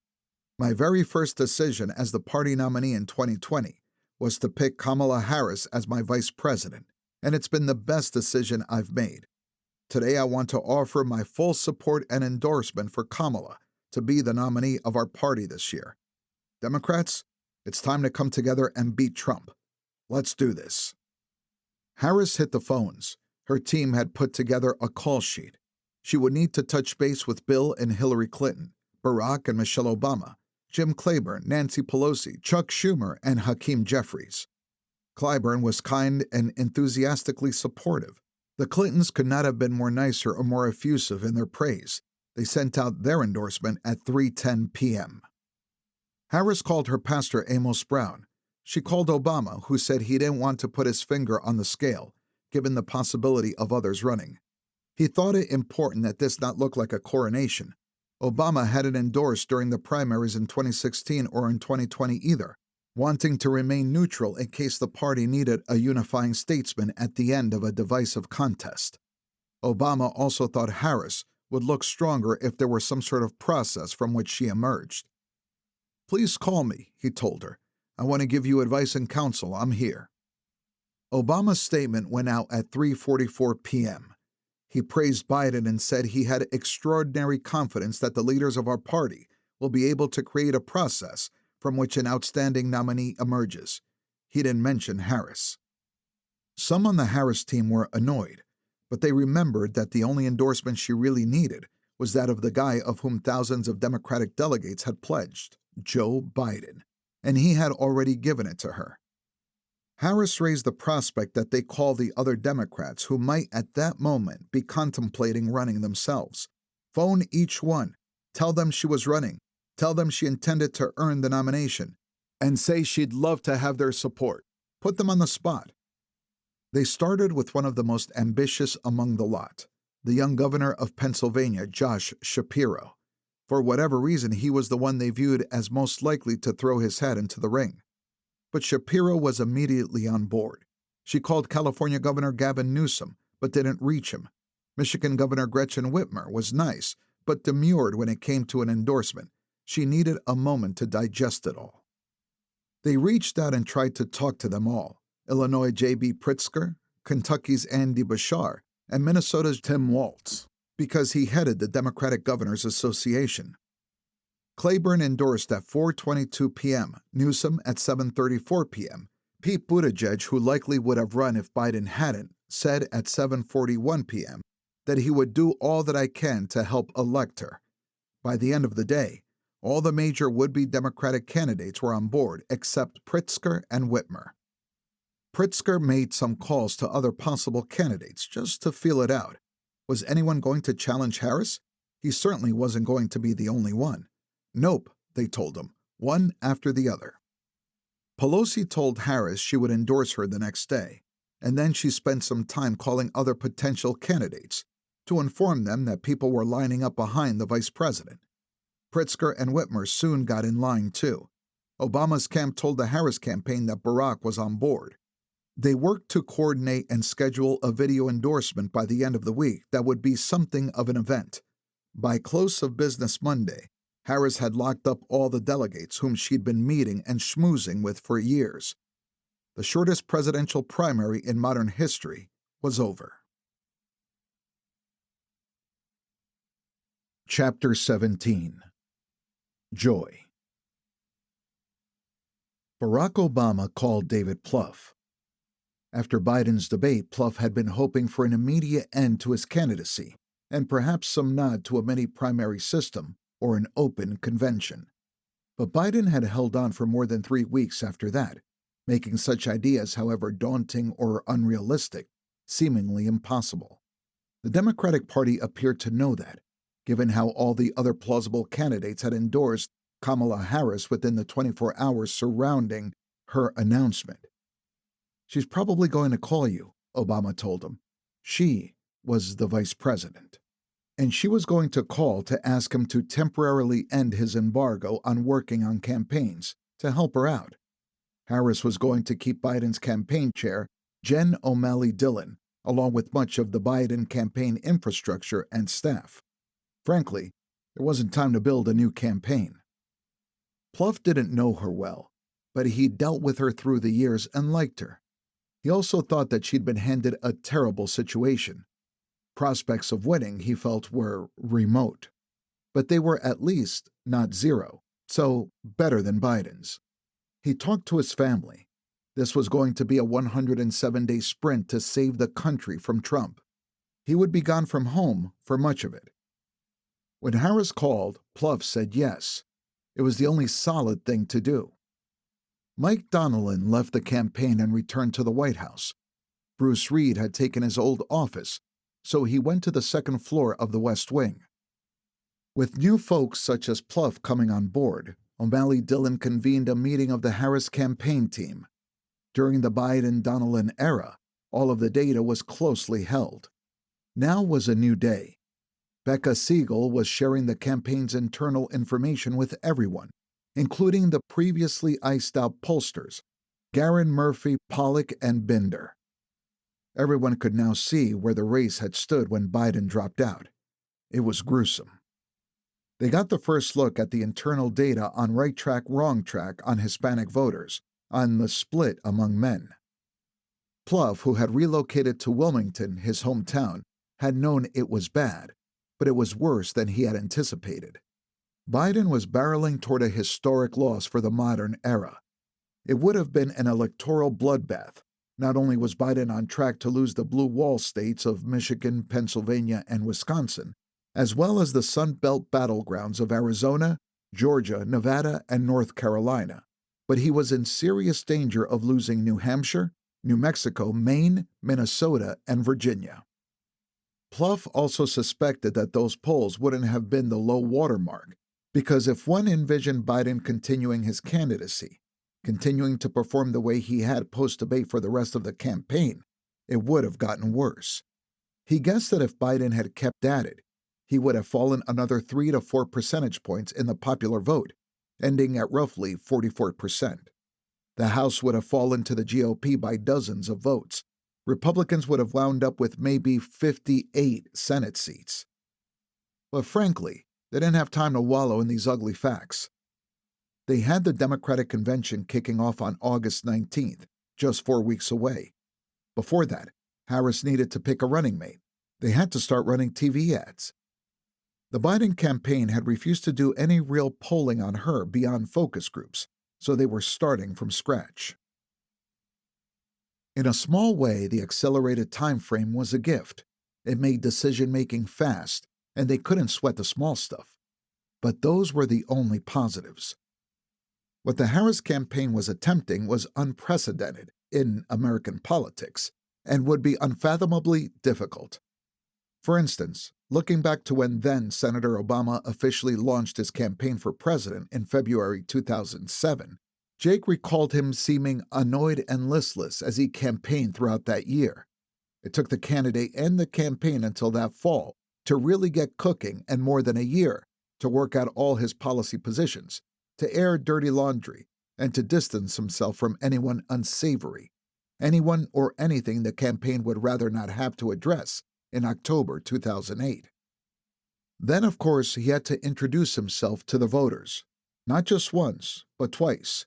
My very first decision as the party nominee in 2020 was to pick Kamala Harris as my vice president, and it's been the best decision I've made. Today I want to offer my full support and endorsement for Kamala to be the nominee of our party this year. Democrats, it's time to come together and beat Trump. Let's do this." Harris hit the phones. Her team had put together a call sheet. She would need to touch base with Bill and Hillary Clinton, Barack and Michelle Obama, Jim Clyburn, Nancy Pelosi, Chuck Schumer, and Hakeem Jeffries. Clyburn was kind and enthusiastically supportive. The Clintons could not have been more nicer or more effusive in their praise. They sent out their endorsement at 3:10 p.m. Harris called her pastor Amos Brown. She called Obama, who said he didn't want to put his finger on the scale, given the possibility of others running. He thought it important that this not look like a coronation. Obama hadn't endorsed during the primaries in 2016 or in 2020 either, wanting to remain neutral in case the party needed a unifying statesman at the end of a divisive contest. Obama also thought Harris would look stronger if there were some sort of process from which she emerged. "Please call me," he told her. "I want to give you advice and counsel. I'm here." Obama's statement went out at 3:44 p.m. He praised Biden and said he had extraordinary confidence that the leaders of our party will be able to create a process from which an outstanding nominee emerges. He didn't mention Harris. Some on the Harris team were annoyed, but they remembered that the only endorsement she really needed was that of the guy of whom thousands of Democratic delegates had pledged, Joe Biden, and he had already given it to her. Harris raised the prospect that they call the other Democrats who might at that moment be contemplating running themselves. Phone each one, tell them she was running, tell them she intended to earn the nomination, and say she'd love to have their support. Put them on the spot. They started with one of the most ambitious among the lot, the young governor of Pennsylvania, Josh Shapiro. For whatever reason, he was the one they viewed as most likely to throw his hat into the ring. But Shapiro was immediately on board. She called California Governor Gavin Newsom, but didn't reach him. Michigan Governor Gretchen Whitmer was nice, but demurred when it came to an endorsement. She needed a moment to digest it all. They reached out and tried to talk to them all: Illinois' J.B. Pritzker, Kentucky's Andy Bashar, and Minnesota's Tim Walz, because he headed the Democratic Governors Association. Claiborne endorsed at 4:22 p.m., Newsom at 7:34 p.m. Pete Buttigieg, who likely would have run if Biden hadn't, said at 7:41 p.m. that he would do all that I can to help elect her. By the end of the day, all the major would-be Democratic candidates were on board except Pritzker and Whitmer. Pritzker made some calls to other possible candidates just to feel it out. Was anyone going to challenge Harris? He certainly wasn't going to be the only one. Nope, they told him, one after the other. Pelosi told Harris she would endorse her the next day, and then she spent some time calling other potential candidates to inform them that people were lining up behind the vice president. Pritzker and Whitmer soon got in line too. Obama's camp told the Harris campaign that Barack was on board. They worked to coordinate and schedule a video endorsement by the end of the week that would be something of an event. By close of business Monday, Harris had locked up all the delegates whom she'd been meeting and schmoozing with for years. The shortest presidential primary in modern history was over. Chapter 17. Joy. Barack Obama called David Plouffe. After Biden's debate, Plouffe had been hoping for an immediate end to his candidacy, and perhaps some nod to a mini-primary system or an open convention. But Biden had held on for more than 3 weeks after that, making such ideas, however daunting or unrealistic, seemingly impossible. The Democratic Party appeared to know that, given how all the other plausible candidates had endorsed Kamala Harris within the 24 hours surrounding her announcement. She's probably going to call you, Obama told him. She was the vice president. And she was going to call to ask him to temporarily end his embargo on working on campaigns to help her out. Harris was going to keep Biden's campaign chair, Jen O'Malley Dillon, along with much of the Biden campaign infrastructure and staff. Frankly, there wasn't time to build a new campaign. Plouffe didn't know her well, but he dealt with her through the years and liked her. He also thought that she'd been handed a terrible situation. Prospects of winning, he felt, were remote. But they were at least not zero, so better than Biden's. He talked to his family. This was going to be a 107-day sprint to save the country from Trump. He would be gone from home for much of it. When Harris called, Plouffe said yes. It was the only solid thing to do. Mike Donnellan left the campaign and returned to the White House. Bruce Reed had taken his old office, so he went to the second floor of the West Wing. With new folks such as Plouffe coming on board, O'Malley Dillon convened a meeting of the Harris campaign team. During the Biden-Donnellan era, all of the data was closely held. Now was a new day. Becca Siegel was sharing the campaign's internal information with everyone, including the previously iced-out pollsters, Garin, Murphy, Pollock, and Binder. Everyone could now see where the race had stood when Biden dropped out. It was gruesome. They got the first look at the internal data on right track, wrong track on Hispanic voters, on the split among men. Plouffe, who had relocated to Wilmington, his hometown, had known it was bad, but it was worse than he had anticipated. Biden was barreling toward a historic loss for the modern era. It would have been an electoral bloodbath. Not only was Biden on track to lose the blue wall states of Michigan, Pennsylvania, and Wisconsin, as well as the Sun Belt battlegrounds of Arizona, Georgia, Nevada, and North Carolina. But he was in serious danger of losing New Hampshire, New Mexico, Maine, Minnesota, and Virginia. Plouffe also suspected that those polls wouldn't have been the low watermark, because if one envisioned Biden continuing his candidacy, continuing to perform the way he had post-debate for the rest of the campaign, it would have gotten worse. He guessed that if Biden had kept at it, he would have fallen another 3 to 4 percentage points in the popular vote, ending at roughly 44%. The House would have fallen to the GOP by dozens of votes. Republicans would have wound up with maybe 58 Senate seats. But frankly, they didn't have time to wallow in these ugly facts. They had the Democratic convention kicking off on August 19th, just 4 weeks away. Before that, Harris needed to pick a running mate. They had to start running TV ads. The Biden campaign had refused to do any real polling on her beyond focus groups, so they were starting from scratch. In a small way, the accelerated time frame was a gift. It made decision-making fast, and they couldn't sweat the small stuff. But those were the only positives. What the Harris campaign was attempting was unprecedented in American politics and would be unfathomably difficult. For instance, looking back to when then-Senator Obama officially launched his campaign for president in February 2007, Jake recalled him seeming annoyed and listless as he campaigned throughout that year. It took the candidate and the campaign until that fall to really get cooking and more than a year to work out all his policy positions, to air dirty laundry, and to distance himself from anyone unsavory, anyone or anything the campaign would rather not have to address in October 2008. Then, of course, he had to introduce himself to the voters, not just once, but twice.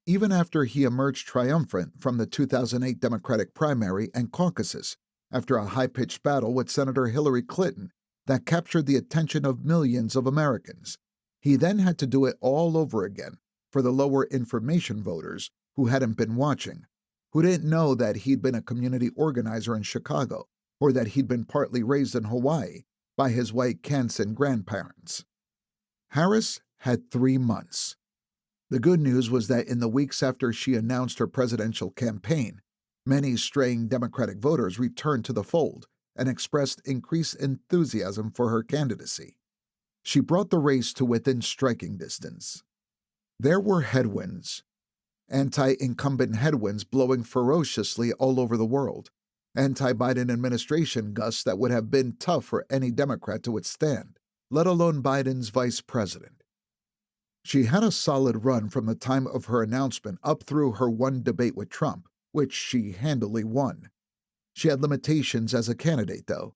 Even after he emerged triumphant from the 2008 Democratic primary and caucuses, after a high-pitched battle with Senator Hillary Clinton that captured the attention of millions of Americans, he then had to do it all over again for the lower information voters who hadn't been watching, who didn't know that he'd been a community organizer in Chicago or that he'd been partly raised in Hawaii by his white Kansan grandparents. Harris had 3 months. The good news was that in the weeks after she announced her presidential campaign, many straying Democratic voters returned to the fold and expressed increased enthusiasm for her candidacy. She brought the race to within striking distance. There were headwinds, anti-incumbent headwinds blowing ferociously all over the world, anti-Biden administration gusts that would have been tough for any Democrat to withstand, let alone Biden's vice president. She had a solid run from the time of her announcement up through her one debate with Trump, which she handily won. She had limitations as a candidate, though.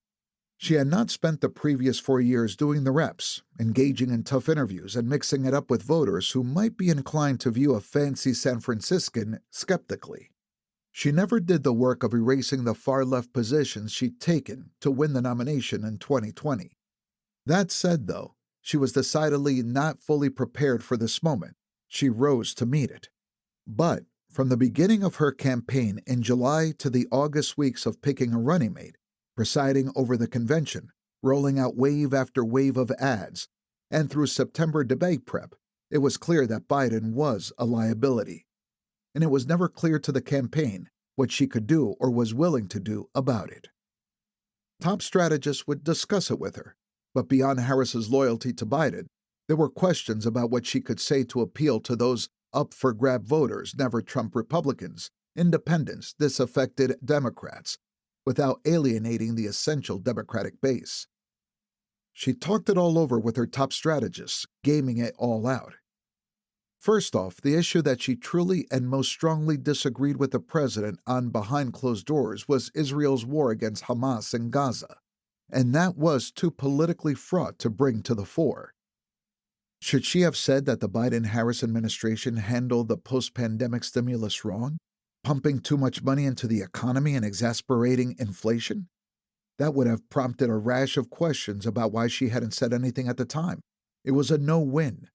She had not spent the previous 4 years doing the reps, engaging in tough interviews and mixing it up with voters who might be inclined to view a fancy San Franciscan skeptically. She never did the work of erasing the far-left positions she'd taken to win the nomination in 2020. That said, though, she was decidedly not fully prepared for this moment. She rose to meet it. But from the beginning of her campaign in July to the August weeks of picking a running mate, presiding over the convention, rolling out wave after wave of ads, and through September debate prep, it was clear that Biden was a liability. And it was never clear to the campaign what she could do or was willing to do about it. Top strategists would discuss it with her, but beyond Harris's loyalty to Biden, there were questions about what she could say to appeal to those up-for-grab voters, never Trump Republicans, independents, disaffected Democrats, without alienating the essential Democratic base. She talked it all over with her top strategists, gaming it all out. First off, the issue that she truly and most strongly disagreed with the president on behind closed doors was Israel's war against Hamas in Gaza, and that was too politically fraught to bring to the fore. Should she have said that the Biden-Harris administration handled the post-pandemic stimulus wrong, pumping too much money into the economy and exasperating inflation? That would have prompted a rash of questions about why she hadn't said anything at the time. It was a no-win.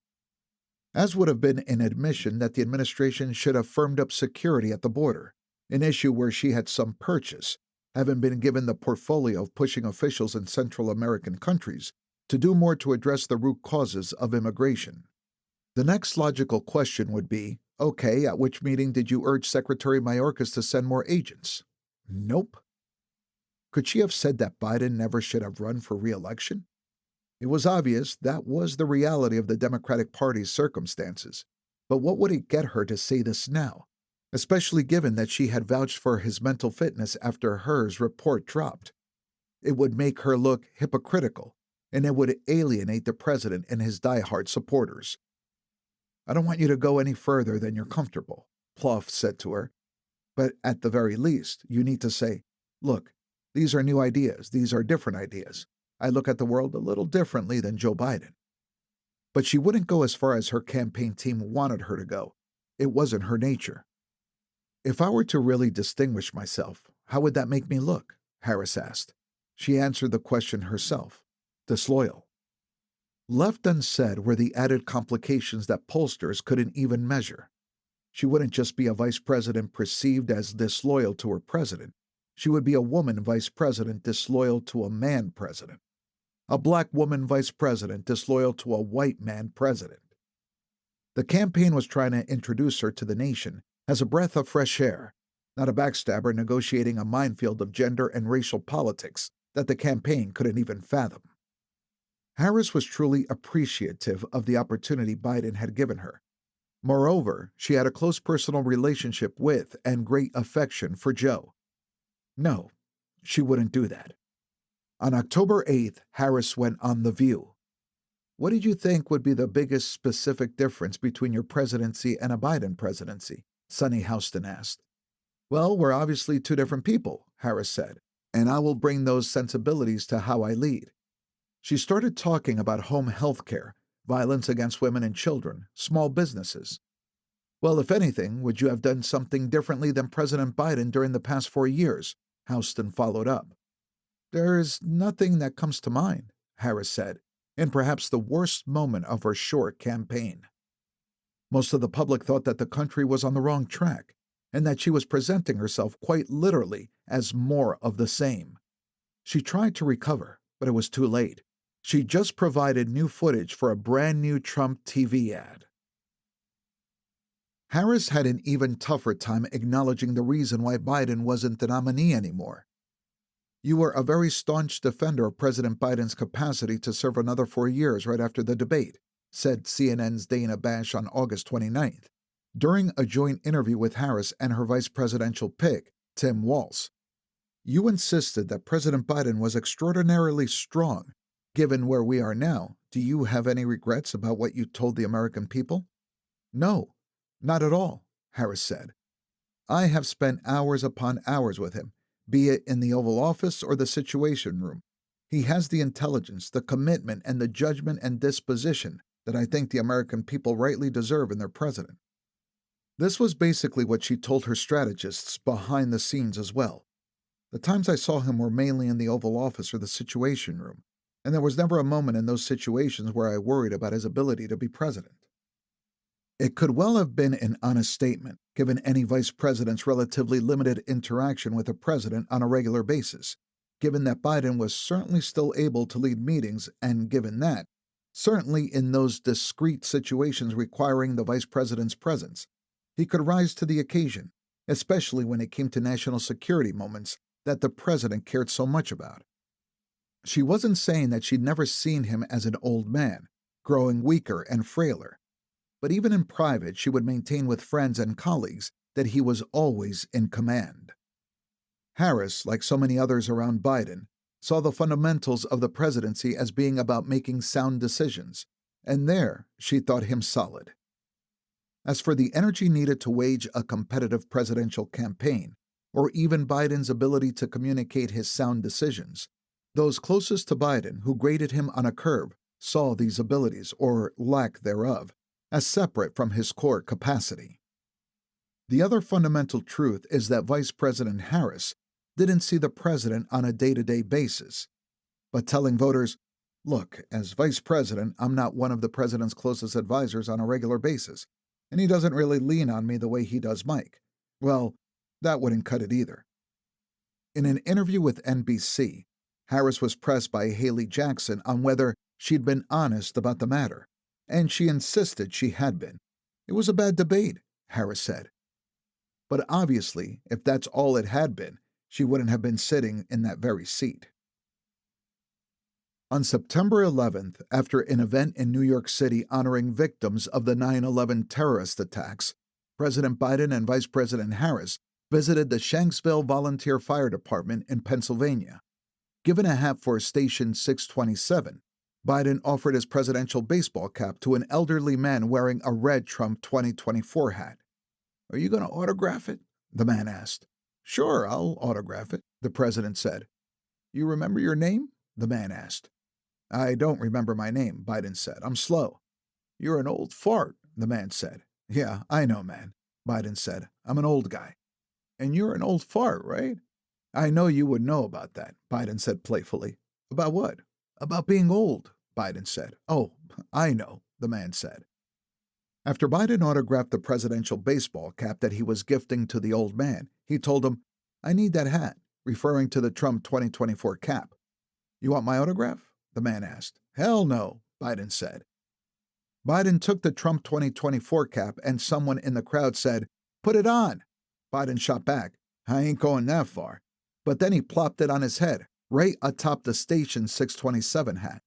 As would have been an admission that the administration should have firmed up security at the border, an issue where she had some purchase, having been given the portfolio of pushing officials in Central American countries to do more to address the root causes of immigration. The next logical question would be, okay, at which meeting did you urge Secretary Mayorkas to send more agents? Nope. Could she have said that Biden never should have run for re-election? It was obvious that was the reality of the Democratic Party's circumstances. But what would it get her to say this now, especially given that she had vouched for his mental fitness after hers report dropped? It would make her look hypocritical, and it would alienate the president and his diehard supporters. I don't want you to go any further than you're comfortable, Plouffe said to her. But at the very least, you need to say, look, these are new ideas. These are different ideas. I look at the world a little differently than Joe Biden. But she wouldn't go as far as her campaign team wanted her to go. It wasn't her nature. If I were to really distinguish myself, how would that make me look? Harris asked. She answered the question herself. Disloyal. Left unsaid were the added complications that pollsters couldn't even measure. She wouldn't just be a vice president perceived as disloyal to her president. She would be a woman vice president disloyal to a man president. A black woman vice president disloyal to a white man president. The campaign was trying to introduce her to the nation as a breath of fresh air, not a backstabber negotiating a minefield of gender and racial politics that the campaign couldn't even fathom. Harris was truly appreciative of the opportunity Biden had given her. Moreover, she had a close personal relationship with and great affection for Joe. No, she wouldn't do that. On October 8th, Harris went on The View. What did you think would be the biggest specific difference between your presidency and a Biden presidency? Sonny Houston asked. Well, we're obviously two different people, Harris said, and I will bring those sensibilities to how I lead. She started talking about home health care, violence against women and children, small businesses. Well, if anything, would you have done something differently than President Biden during the past 4 years? Houston followed up. There is nothing that comes to mind, Harris said, in perhaps the worst moment of her short campaign. Most of the public thought that the country was on the wrong track, and that she was presenting herself quite literally as more of the same. She tried to recover, but it was too late. She just provided new footage for a brand new Trump TV ad. Harris had an even tougher time acknowledging the reason why Biden wasn't the nominee anymore. You were a very staunch defender of President Biden's capacity to serve another 4 years right after the debate, said CNN's Dana Bash on August 29th, during a joint interview with Harris and her vice presidential pick, Tim Walz. You insisted that President Biden was extraordinarily strong. Given where we are now, do you have any regrets about what you told the American people? No, not at all, Harris said. I have spent hours upon hours with him, be it in the Oval Office or the Situation Room. He has the intelligence, the commitment, and the judgment and disposition that I think the American people rightly deserve in their president. This was basically what she told her strategists behind the scenes as well. The times I saw him were mainly in the Oval Office or the Situation Room, and there was never a moment in those situations where I worried about his ability to be president. It could well have been an honest statement, given any vice president's relatively limited interaction with the president on a regular basis, given that Biden was certainly still able to lead meetings, and given that, certainly in those discrete situations requiring the vice president's presence, he could rise to the occasion, especially when it came to national security moments that the president cared so much about. She wasn't saying that she'd never seen him as an old man, growing weaker and frailer. But even in private, she would maintain with friends and colleagues that he was always in command. Harris, like so many others around Biden, saw the fundamentals of the presidency as being about making sound decisions, and there she thought him solid. As for the energy needed to wage a competitive presidential campaign, or even Biden's ability to communicate his sound decisions, those closest to Biden who graded him on a curve saw these abilities, or lack thereof, as separate from his core capacity. The other fundamental truth is that Vice President Harris didn't see the president on a day-to-day basis, but telling voters, look, as vice president, I'm not one of the president's closest advisors on a regular basis, and he doesn't really lean on me the way he does Mike. Well, that wouldn't cut it either. In an interview with NBC, Harris was pressed by Haley Jackson on whether She'd been honest about the matter, and she insisted she had been. It was a bad debate, Harris said. But obviously, if that's all it had been, she wouldn't have been sitting in that very seat. On September 11th, after an event in New York City honoring victims of the 9/11 terrorist attacks, President Biden and Vice President Harris visited the Shanksville Volunteer Fire Department in Pennsylvania. Given a hat for Station 627, Biden offered his presidential baseball cap to an elderly man wearing a red Trump 2024 hat. "Are you going to autograph it?" the man asked. "Sure, I'll autograph it," the president said. "You remember your name?" the man asked. "I don't remember my name," Biden said. "I'm slow." "You're an old fart," the man said. "Yeah, I know, man," Biden said. "I'm an old guy." "And you're an old fart, right?" "I know you would know about that," Biden said playfully. "About what?" "About being old," Biden said. "Oh, I know," the man said. After Biden autographed the presidential baseball cap that he was gifting to the old man, he told him, "I need that hat," referring to the Trump 2024 cap. "You want my autograph?" the man asked. "Hell no," Biden said. Biden took the Trump 2024 cap and someone in the crowd said, "Put it on." Biden shot back, "I ain't going that far." But then he plopped it on his head, right atop the Station 627 hat.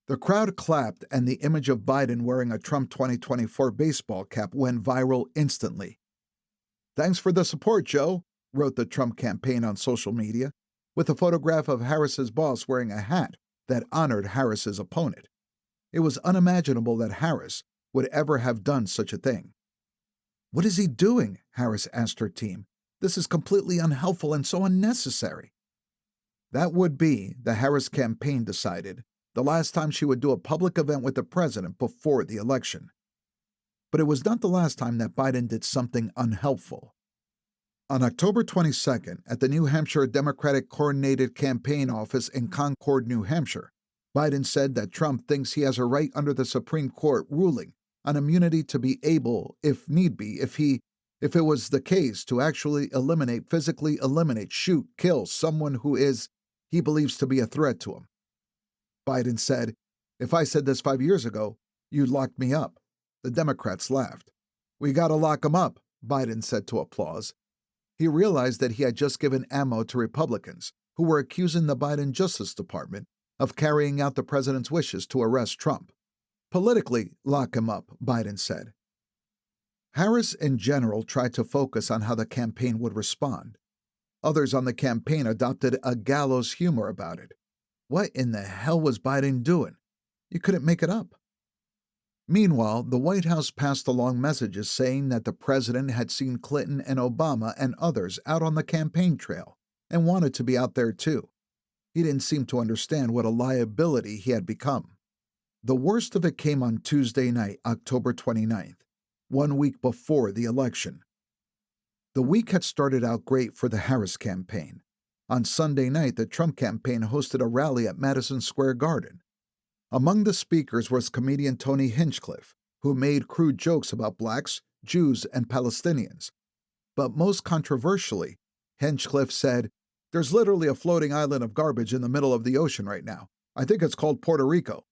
The crowd clapped, and the image of Biden wearing a Trump 2024 baseball cap went viral instantly. "Thanks for the support, Joe," wrote the Trump campaign on social media, with a photograph of Harris's boss wearing a hat that honored Harris's opponent. It was unimaginable that Harris would ever have done such a thing. "What is he doing?" Harris asked her team. "This is completely unhelpful and so unnecessary." That would be, the Harris campaign decided, the last time she would do a public event with the president before the election. But it was not the last time that Biden did something unhelpful. On October 22nd, at the New Hampshire Democratic Coordinated Campaign Office in Concord, New Hampshire, Biden said that Trump thinks he has a right under the Supreme Court ruling on immunity to be able, if need be, if it was the case, to actually physically eliminate, shoot, kill someone who he believes to be a threat to him. Biden said, "If I said this 5 years ago, you'd lock me up." The Democrats laughed. "We gotta lock him up," Biden said to applause. He realized that he had just given ammo to Republicans, who were accusing the Biden Justice Department of carrying out the president's wishes to arrest Trump. "Politically, lock him up," Biden said. Harris, in general, tried to focus on how the campaign would respond. Others on the campaign adopted a gallows humor about it. What in the hell was Biden doing? You couldn't make it up. Meanwhile, the White House passed along messages saying that the president had seen Clinton and Obama and others out on the campaign trail and wanted to be out there too. He didn't seem to understand what a liability he had become. The worst of it came on Tuesday night, October 29th, 1 week before the election. The week had started out great for the Harris campaign. On Sunday night, the Trump campaign hosted a rally at Madison Square Garden. Among the speakers was comedian Tony Hinchcliffe, who made crude jokes about blacks, Jews, and Palestinians. But most controversially, Hinchcliffe said, "There's literally a floating island of garbage in the middle of the ocean right now. I think it's called Puerto Rico."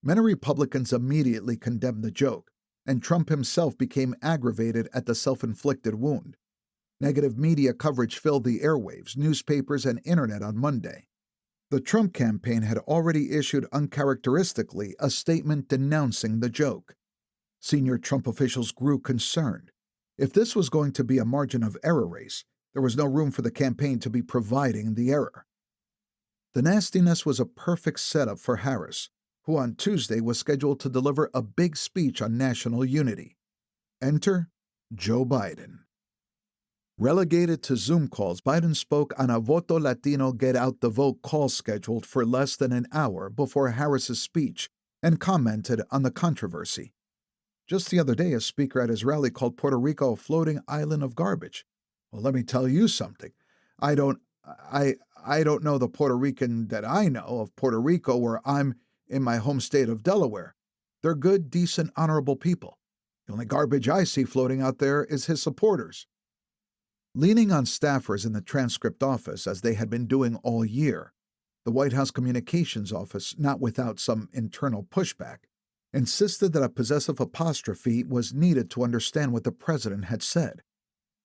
Many Republicans immediately condemned the joke, and Trump himself became aggravated at the self-inflicted wound. Negative media coverage filled the airwaves, newspapers, and internet on Monday. The Trump campaign had already issued uncharacteristically a statement denouncing the joke. Senior Trump officials grew concerned. If this was going to be a margin of error race, there was no room for the campaign to be providing the error. The nastiness was a perfect setup for Harris, who on Tuesday was scheduled to deliver a big speech on national unity. Enter Joe Biden. Relegated to Zoom calls, Biden spoke on a Voto Latino Get Out the Vote call scheduled for less than an hour before Harris's speech and commented on the controversy. Just the other day, a speaker at his rally called Puerto Rico a floating island of garbage. Well, let me tell you something. I don't know the Puerto Rican that I know of Puerto Rico, where I'm in my home state of Delaware. They're good, decent, honorable people. The only garbage I see floating out there is his supporters. Leaning on staffers in the transcript office, as they had been doing all year, The White House Communications Office, not without some internal pushback, insisted that a possessive apostrophe was needed to understand what the president had said.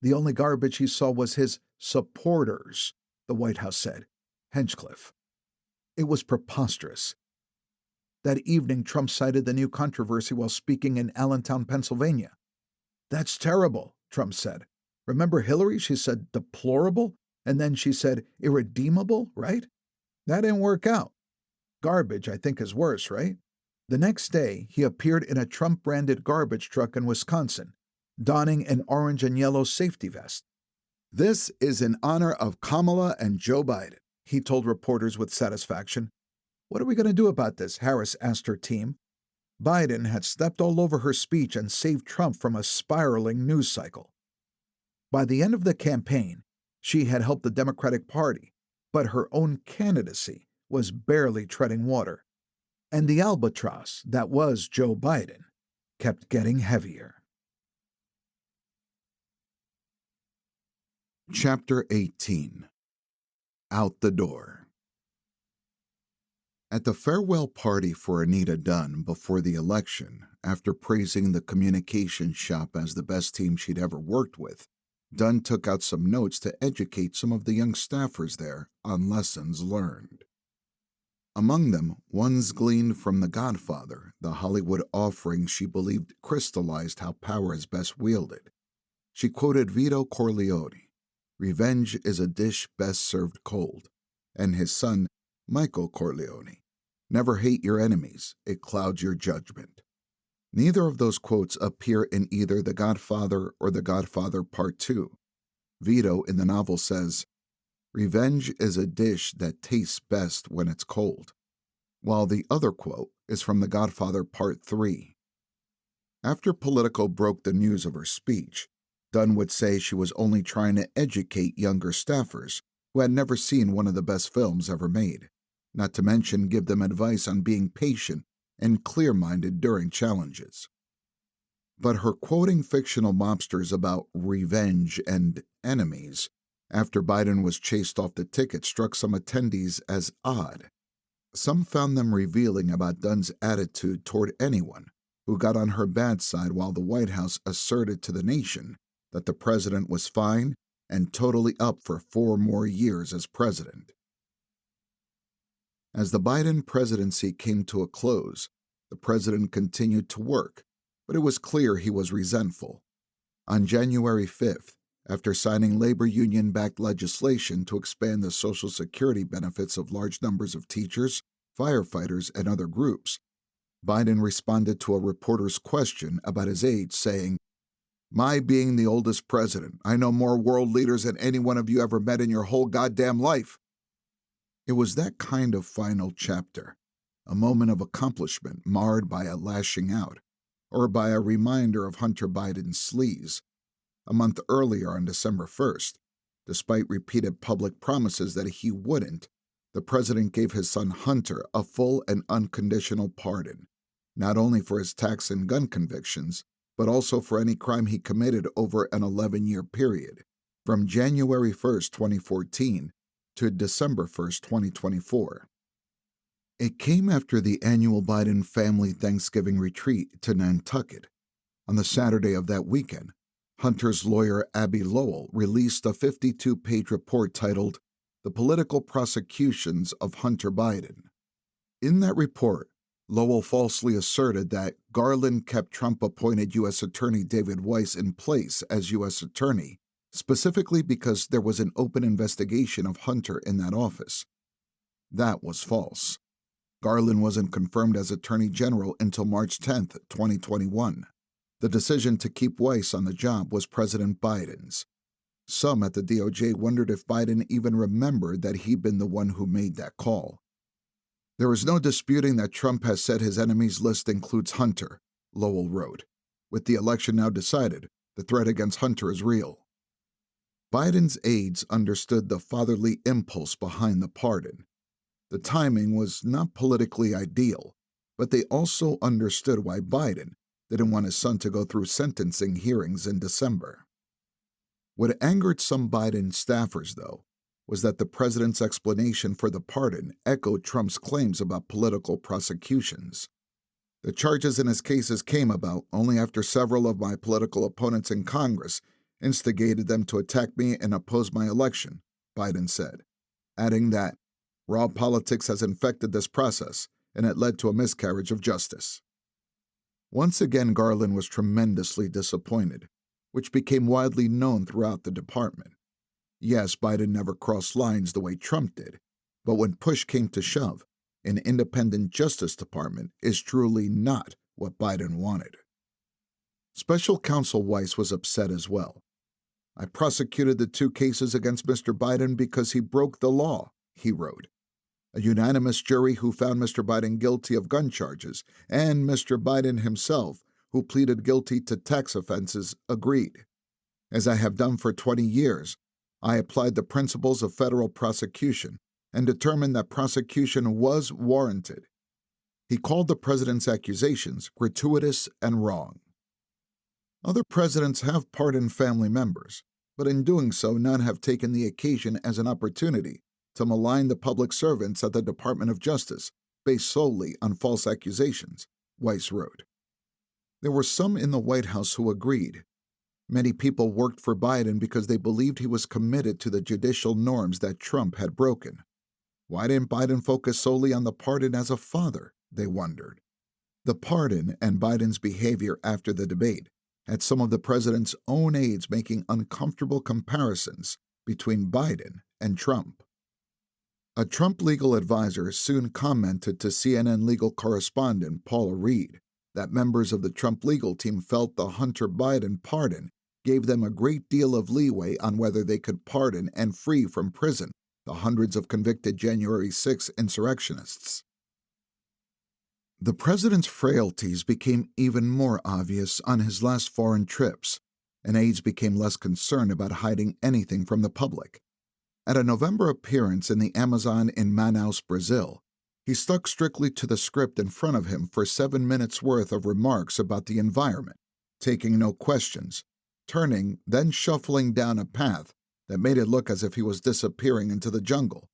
The only garbage he saw was his supporters, the White House said. Hinchcliffe. It was preposterous. That evening, Trump cited the new controversy while speaking in Allentown, Pennsylvania. "That's terrible," Trump said. "Remember Hillary? She said deplorable, and then she said irredeemable, right? That didn't work out. Garbage, I think, is worse, right?" The next day, he appeared in a Trump-branded garbage truck in Wisconsin, donning an orange and yellow safety vest. "This is in honor of Kamala and Joe Biden," he told reporters with satisfaction. "What are we going to do about this?" Harris asked her team. Biden had stepped all over her speech and saved Trump from a spiraling news cycle. By the end of the campaign, she had helped the Democratic Party, but her own candidacy was barely treading water. And the albatross that was Joe Biden kept getting heavier. Chapter 18. Out the Door. At the farewell party for Anita Dunn before the election, after praising the communications shop as the best team she'd ever worked with, Dunn took out some notes to educate some of the young staffers there on lessons learned. Among them, ones gleaned from The Godfather, the Hollywood offering she believed crystallized how power is best wielded. She quoted Vito Corleone, "Revenge is a dish best served cold," and his son, Michael Corleone, "Never hate your enemies, it clouds your judgment." Neither of those quotes appear in either The Godfather or The Godfather Part 2. Vito in the novel says, "Revenge is a dish that tastes best when it's cold," while the other quote is from The Godfather Part 3. After Politico broke the news of her speech, Dunn would say she was only trying to educate younger staffers who had never seen one of the best films ever made, not to mention give them advice on being patient and clear-minded during challenges. But her quoting fictional mobsters about revenge and enemies after Biden was chased off the ticket struck some attendees as odd. Some found them revealing about Dunn's attitude toward anyone who got on her bad side, while the White House asserted to the nation that the president was fine and totally up for 4 more years as president. As the Biden presidency came to a close, the president continued to work, but it was clear he was resentful. On January 5th, after signing labor union-backed legislation to expand the Social Security benefits of large numbers of teachers, firefighters, and other groups, Biden responded to a reporter's question about his age, saying, "My being the oldest president, I know more world leaders than any one of you ever met in your whole goddamn life." It was that kind of final chapter, a moment of accomplishment marred by a lashing out, or by a reminder of Hunter Biden's sleaze. A month earlier, on December 1st, despite repeated public promises that he wouldn't, the president gave his son Hunter a full and unconditional pardon, not only for his tax and gun convictions, but also for any crime he committed over an 11-year period, from January 1st, 2014 to December 1st, 2024. It came after the annual Biden family Thanksgiving retreat to Nantucket. On the Saturday of that weekend, Hunter's lawyer Abby Lowell released a 52-page report titled "The Political Prosecutions of Hunter Biden." In that report, Lowell falsely asserted that Garland kept Trump-appointed U.S. Attorney David Weiss in place as U.S. Attorney, specifically because there was an open investigation of Hunter in that office. That was false. Garland wasn't confirmed as Attorney General until March 10, 2021. The decision to keep Weiss on the job was President Biden's. Some at the DOJ wondered if Biden even remembered that he'd been the one who made that call. "There is no disputing that Trump has said his enemies list includes Hunter," Lowell wrote. "With the election now decided, the threat against Hunter is real." Biden's aides understood the fatherly impulse behind the pardon. The timing was not politically ideal, but they also understood why Biden didn't want his son to go through sentencing hearings in December. What angered some Biden staffers, though, was that the president's explanation for the pardon echoed Trump's claims about political prosecutions. The charges in his cases came about only after several of my political opponents in Congress instigated them to attack me and oppose my election, Biden said, adding that raw politics has infected this process and it led to a miscarriage of justice. Once again, Garland was tremendously disappointed, which became widely known throughout the department. Yes, Biden never crossed lines the way Trump did, but when push came to shove, an independent Justice Department is truly not what Biden wanted. Special Counsel Weiss was upset as well. I prosecuted the 2 cases against Mr. Biden because he broke the law, he wrote. A unanimous jury who found Mr. Biden guilty of gun charges and Mr. Biden himself, who pleaded guilty to tax offenses, agreed. As I have done for 20 years, I applied the principles of federal prosecution and determined that prosecution was warranted. He called the president's accusations gratuitous and wrong. Other presidents have pardoned family members, but in doing so, none have taken the occasion as an opportunity to malign the public servants at the Department of Justice based solely on false accusations, Weiss wrote. There were some in the White House who agreed. Many people worked for Biden because they believed he was committed to the judicial norms that Trump had broken. Why didn't Biden focus solely on the pardon as a father, they wondered. The pardon and Biden's behavior after the debate had some of the president's own aides making uncomfortable comparisons between Biden and Trump. A Trump legal advisor soon commented to CNN legal correspondent Paula Reed that members of the Trump legal team felt the Hunter Biden pardon gave them a great deal of leeway on whether they could pardon and free from prison the hundreds of convicted January 6 insurrectionists. The president's frailties became even more obvious on his last foreign trips, and aides became less concerned about hiding anything from the public. At a November appearance in the Amazon in Manaus, Brazil, he stuck strictly to the script in front of him for 7 minutes' worth of remarks about the environment, taking no questions, turning, then shuffling down a path that made it look as if he was disappearing into the jungle.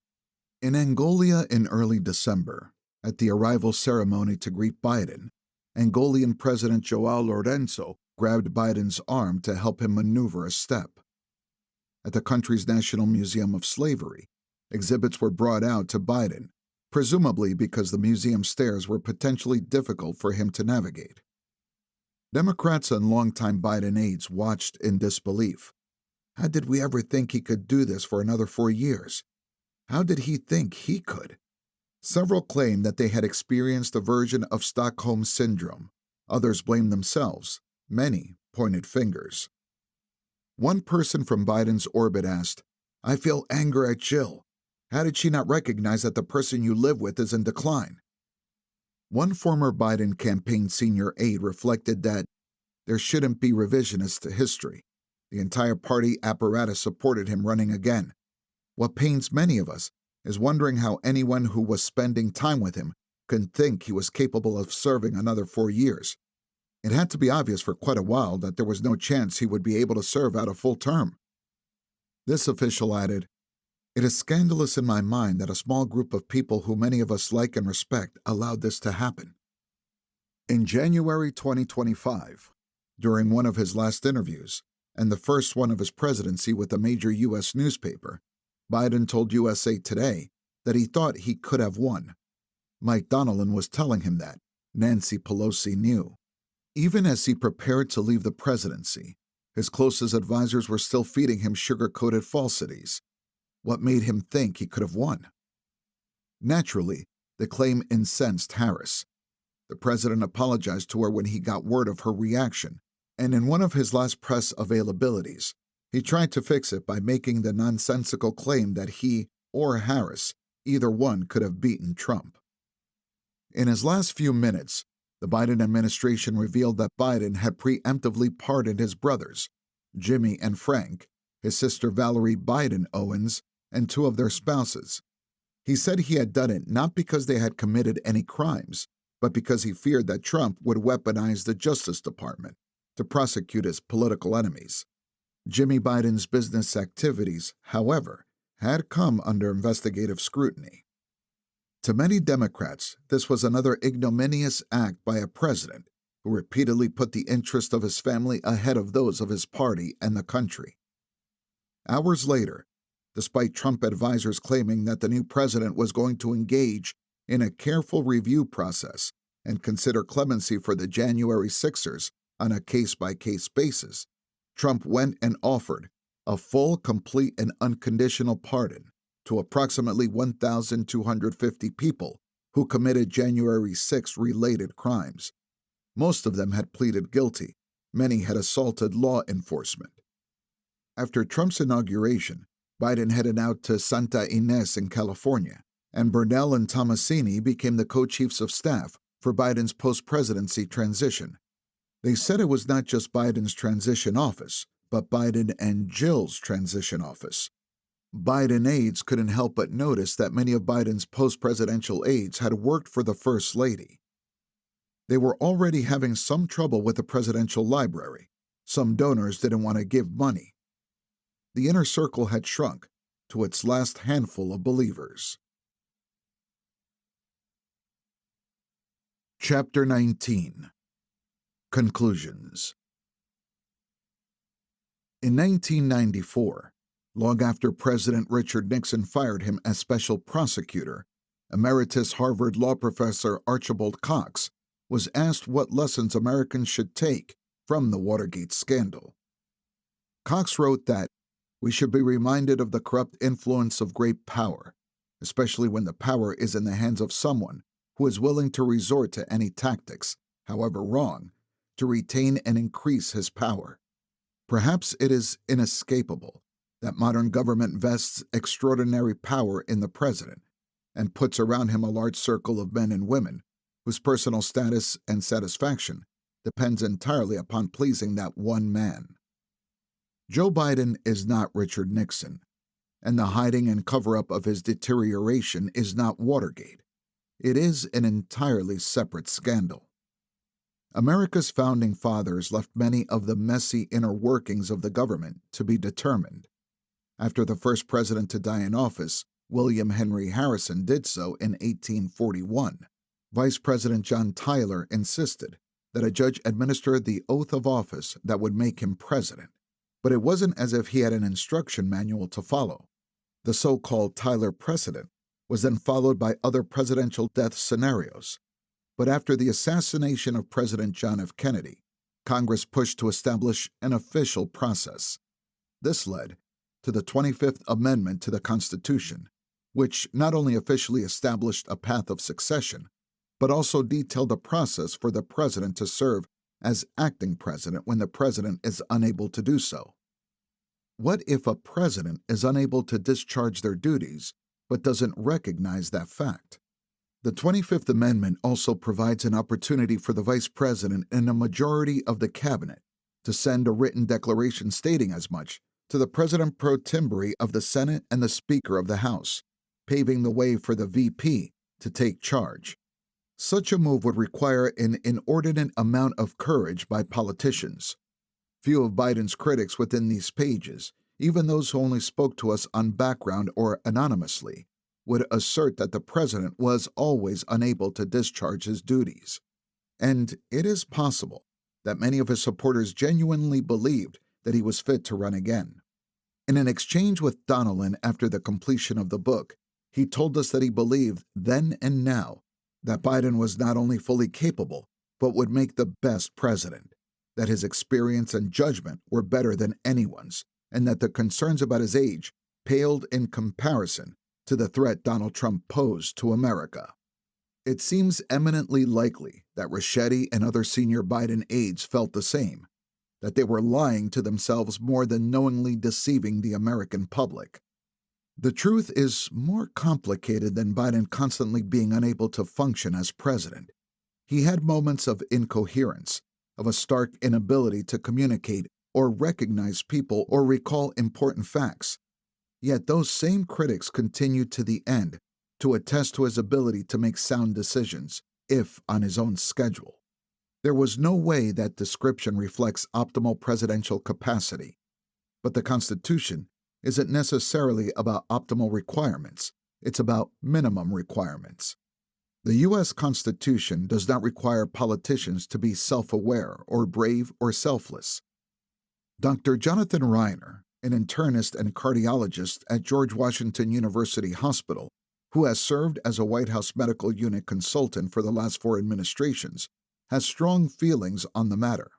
In Angola in early December, at the arrival ceremony to greet Biden, Angolan President João Lourenço grabbed Biden's arm to help him maneuver a step. At the country's National Museum of Slavery, exhibits were brought out to Biden, presumably because the museum stairs were potentially difficult for him to navigate. Democrats and longtime Biden aides watched in disbelief. How did we ever think he could do this for another 4 years? How did he think he could? Several claimed that they had experienced a version of Stockholm Syndrome. Others blamed themselves. Many pointed fingers. One person from Biden's orbit asked, "I feel anger at Jill. How did she not recognize that the person you live with is in decline?" One former Biden campaign senior aide reflected that there shouldn't be revisionists to history. The entire party apparatus supported him running again. What pains many of us is wondering how anyone who was spending time with him could think he was capable of serving another 4 years. It had to be obvious for quite a while that there was no chance he would be able to serve out a full term. This official added, "It is scandalous in my mind that a small group of people who many of us like and respect allowed this to happen." In January 2025, during one of his last interviews, and the first one of his presidency with a major U.S. newspaper, Biden told USA Today that he thought he could have won. Mike Donilon was telling him that. Nancy Pelosi knew. Even as he prepared to leave the presidency, his closest advisors were still feeding him sugar-coated falsities. What made him think he could have won? Naturally, the claim incensed Harris. The president apologized to her when he got word of her reaction, and in one of his last press availabilities, he tried to fix it by making the nonsensical claim that he or Harris, either one, could have beaten Trump. In his last few minutes, the Biden administration revealed that Biden had preemptively pardoned his brothers, Jimmy and Frank, his sister Valerie Biden Owens, and 2 of their spouses. He said he had done it not because they had committed any crimes, but because he feared that Trump would weaponize the Justice Department to prosecute his political enemies. Jimmy Biden's business activities, however, had come under investigative scrutiny. To many Democrats, this was another ignominious act by a president who repeatedly put the interest of his family ahead of those of his party and the country. Hours later, despite Trump advisors claiming that the new president was going to engage in a careful review process and consider clemency for the January Sixers on a case-by-case basis, Trump went and offered a full, complete, and unconditional pardon to approximately 1,250 people who committed January 6 related crimes. Most of them had pleaded guilty. Many had assaulted law enforcement. After Trump's inauguration, Biden headed out to Santa Ynez in California, and Burnell and Tomasini became the co-chiefs of staff for Biden's post-presidency transition. They said it was not just Biden's transition office, but Biden and Jill's transition office. Biden aides couldn't help but notice that many of Biden's post-presidential aides had worked for the First Lady. They were already having some trouble with the presidential library. Some donors didn't want to give money. The inner circle had shrunk to its last handful of believers. Chapter 19. Conclusions. In 1994, long after President Richard Nixon fired him as special prosecutor, emeritus Harvard law professor Archibald Cox was asked what lessons Americans should take from the Watergate scandal. Cox wrote that, "We should be reminded of the corrupt influence of great power, especially when the power is in the hands of someone who is willing to resort to any tactics, however wrong, to retain and increase his power. Perhaps it is inescapable that modern government vests extraordinary power in the president and puts around him a large circle of men and women whose personal status and satisfaction depends entirely upon pleasing that one man. Joe Biden is not Richard Nixon, and the hiding and cover-up of his deterioration is not Watergate. It is an entirely separate scandal. America's founding fathers left many of the messy inner workings of the government to be determined. After the first president to die in office, William Henry Harrison, did so in 1841, Vice President John Tyler insisted that a judge administer the oath of office that would make him president. But it wasn't as if he had an instruction manual to follow. The so-called Tyler precedent was then followed by other presidential death scenarios. But after the assassination of President John F. Kennedy, Congress pushed to establish an official process. This led to the 25th Amendment to the Constitution, which not only officially established a path of succession, but also detailed a process for the president to serve as acting president when the president is unable to do so. What if a president is unable to discharge their duties but doesn't recognize that fact? The 25th Amendment also provides an opportunity for the vice president and a majority of the cabinet to send a written declaration stating as much to the president pro tempore of the Senate and the Speaker of the House, paving the way for the VP to take charge. Such a move would require an inordinate amount of courage by politicians. Few of Biden's critics within these pages, even those who only spoke to us on background or anonymously, would assert that the president was always unable to discharge his duties. And it is possible that many of his supporters genuinely believed that he was fit to run again. In an exchange with Donnellan after the completion of the book, he told us that he believed then and now that Biden was not only fully capable, but would make the best president, that his experience and judgment were better than anyone's, and that the concerns about his age paled in comparison to the threat Donald Trump posed to America. It seems eminently likely that Ricchetti and other senior Biden aides felt the same, that they were lying to themselves more than knowingly deceiving the American public. The truth is more complicated than Biden constantly being unable to function as president. He had moments of incoherence, of a stark inability to communicate or recognize people or recall important facts. Yet those same critics continued to the end to attest to his ability to make sound decisions, if on his own schedule. There was no way that description reflects optimal presidential capacity, but the Constitution isn't necessarily about optimal requirements, it's about minimum requirements. The U.S. Constitution does not require politicians to be self-aware or brave or selfless. Dr. Jonathan Reiner, an internist and cardiologist at George Washington University Hospital, who has served as a White House medical unit consultant for the last 4 administrations, has strong feelings on the matter.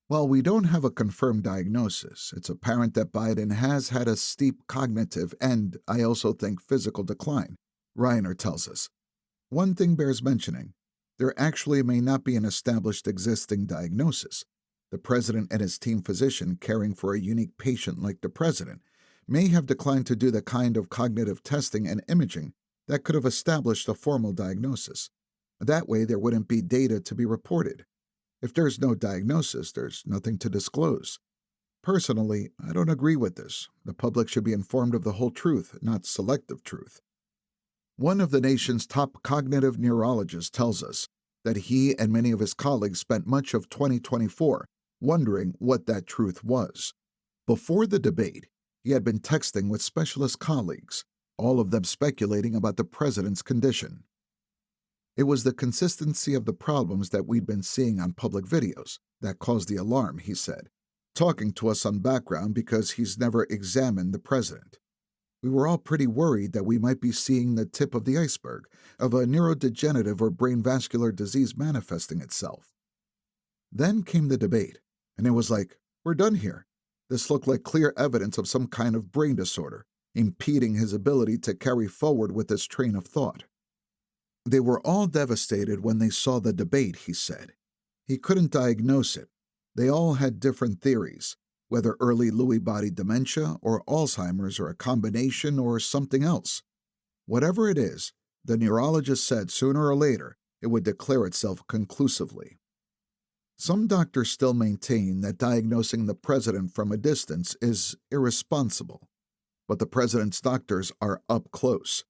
While we don't have a confirmed diagnosis, it's apparent that Biden has had a steep cognitive and, I also think, physical decline, Reiner tells us. One thing bears mentioning: there actually may not be an established existing diagnosis. The president and his team physician caring for a unique patient like the president may have declined to do the kind of cognitive testing and imaging that could have established a formal diagnosis. That way, there wouldn't be data to be reported. If there's no diagnosis, there's nothing to disclose. Personally, I don't agree with this. The public should be informed of the whole truth, not selective truth. One of the nation's top cognitive neurologists tells us that he and many of his colleagues spent much of 2024 wondering what that truth was. Before the debate, he had been texting with specialist colleagues, all of them speculating about the president's condition. It was the consistency of the problems that we'd been seeing on public videos that caused the alarm, he said, talking to us on background because he's never examined the president. We were all pretty worried that we might be seeing the tip of the iceberg of a neurodegenerative or brain vascular disease manifesting itself. Then came the debate, and it was like, we're done here. This looked like clear evidence of some kind of brain disorder, impeding his ability to carry forward with his train of thought. They were all devastated when they saw the debate, he said. He couldn't diagnose it. They all had different theories, whether early Lewy body dementia or Alzheimer's or a combination or something else. Whatever it is, the neurologist said sooner or later it would declare itself conclusively. Some doctors still maintain that diagnosing the president from a distance is irresponsible, but the president's doctors are up close.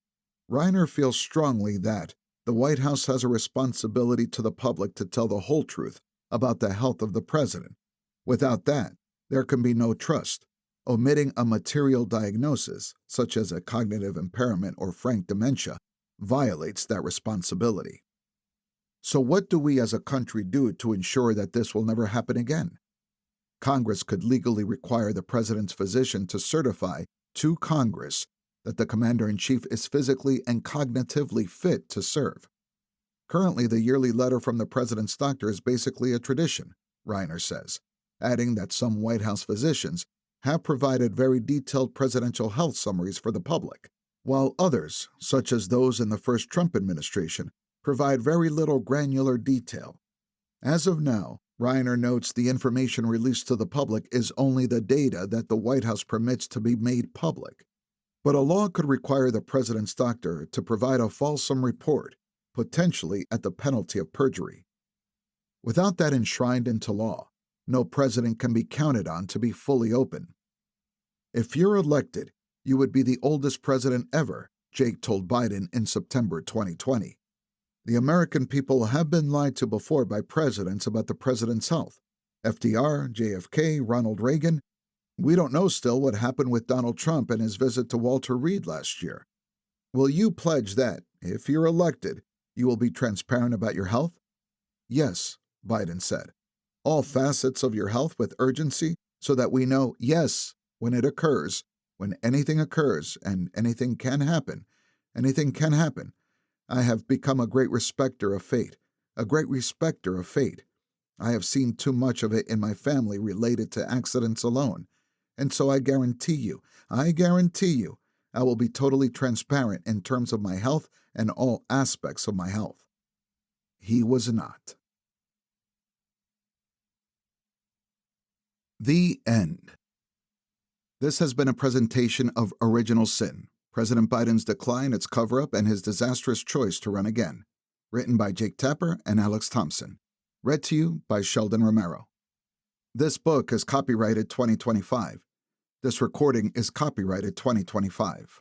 Reiner feels strongly that the White House has a responsibility to the public to tell the whole truth about the health of the president. Without that, there can be no trust. Omitting a material diagnosis, such as a cognitive impairment or frank dementia, violates that responsibility. So what do we as a country do to ensure that this will never happen again? Congress could legally require the president's physician to certify to Congress that the commander-in-chief is physically and cognitively fit to serve. Currently, the yearly letter from the president's doctor is basically a tradition, Reiner says, adding that some White House physicians have provided very detailed presidential health summaries for the public, while others, such as those in the first Trump administration, provide very little granular detail. As of now, Reiner notes the information released to the public is only the data that the White House permits to be made public. But a law could require the president's doctor to provide a fulsome report, potentially at the penalty of perjury. Without that enshrined into law, no president can be counted on to be fully open. If you're elected, you would be the oldest president ever, Jake told Biden in September 2020. The American people have been lied to before by presidents about the president's health. FDR, JFK, Ronald Reagan. We don't know still what happened with Donald Trump and his visit to Walter Reed last year. Will you pledge that, if you're elected, you will be transparent about your health? Yes, Biden said. All facets of your health with urgency so that we know, yes, when it occurs, when anything occurs, and anything can happen. I have become a great respecter of fate, I have seen too much of it in my family related to accidents alone. And so I guarantee you, I will be totally transparent in terms of my health and all aspects of my health. He was not. The end. This has been a presentation of Original Sin, President Biden's Decline, Its Cover-Up, and His Disastrous Choice to Run Again. Written by Jake Tapper and Alex Thompson. Read to you by Sheldon Romero. This book is copyrighted 2025. This recording is copyrighted 2025.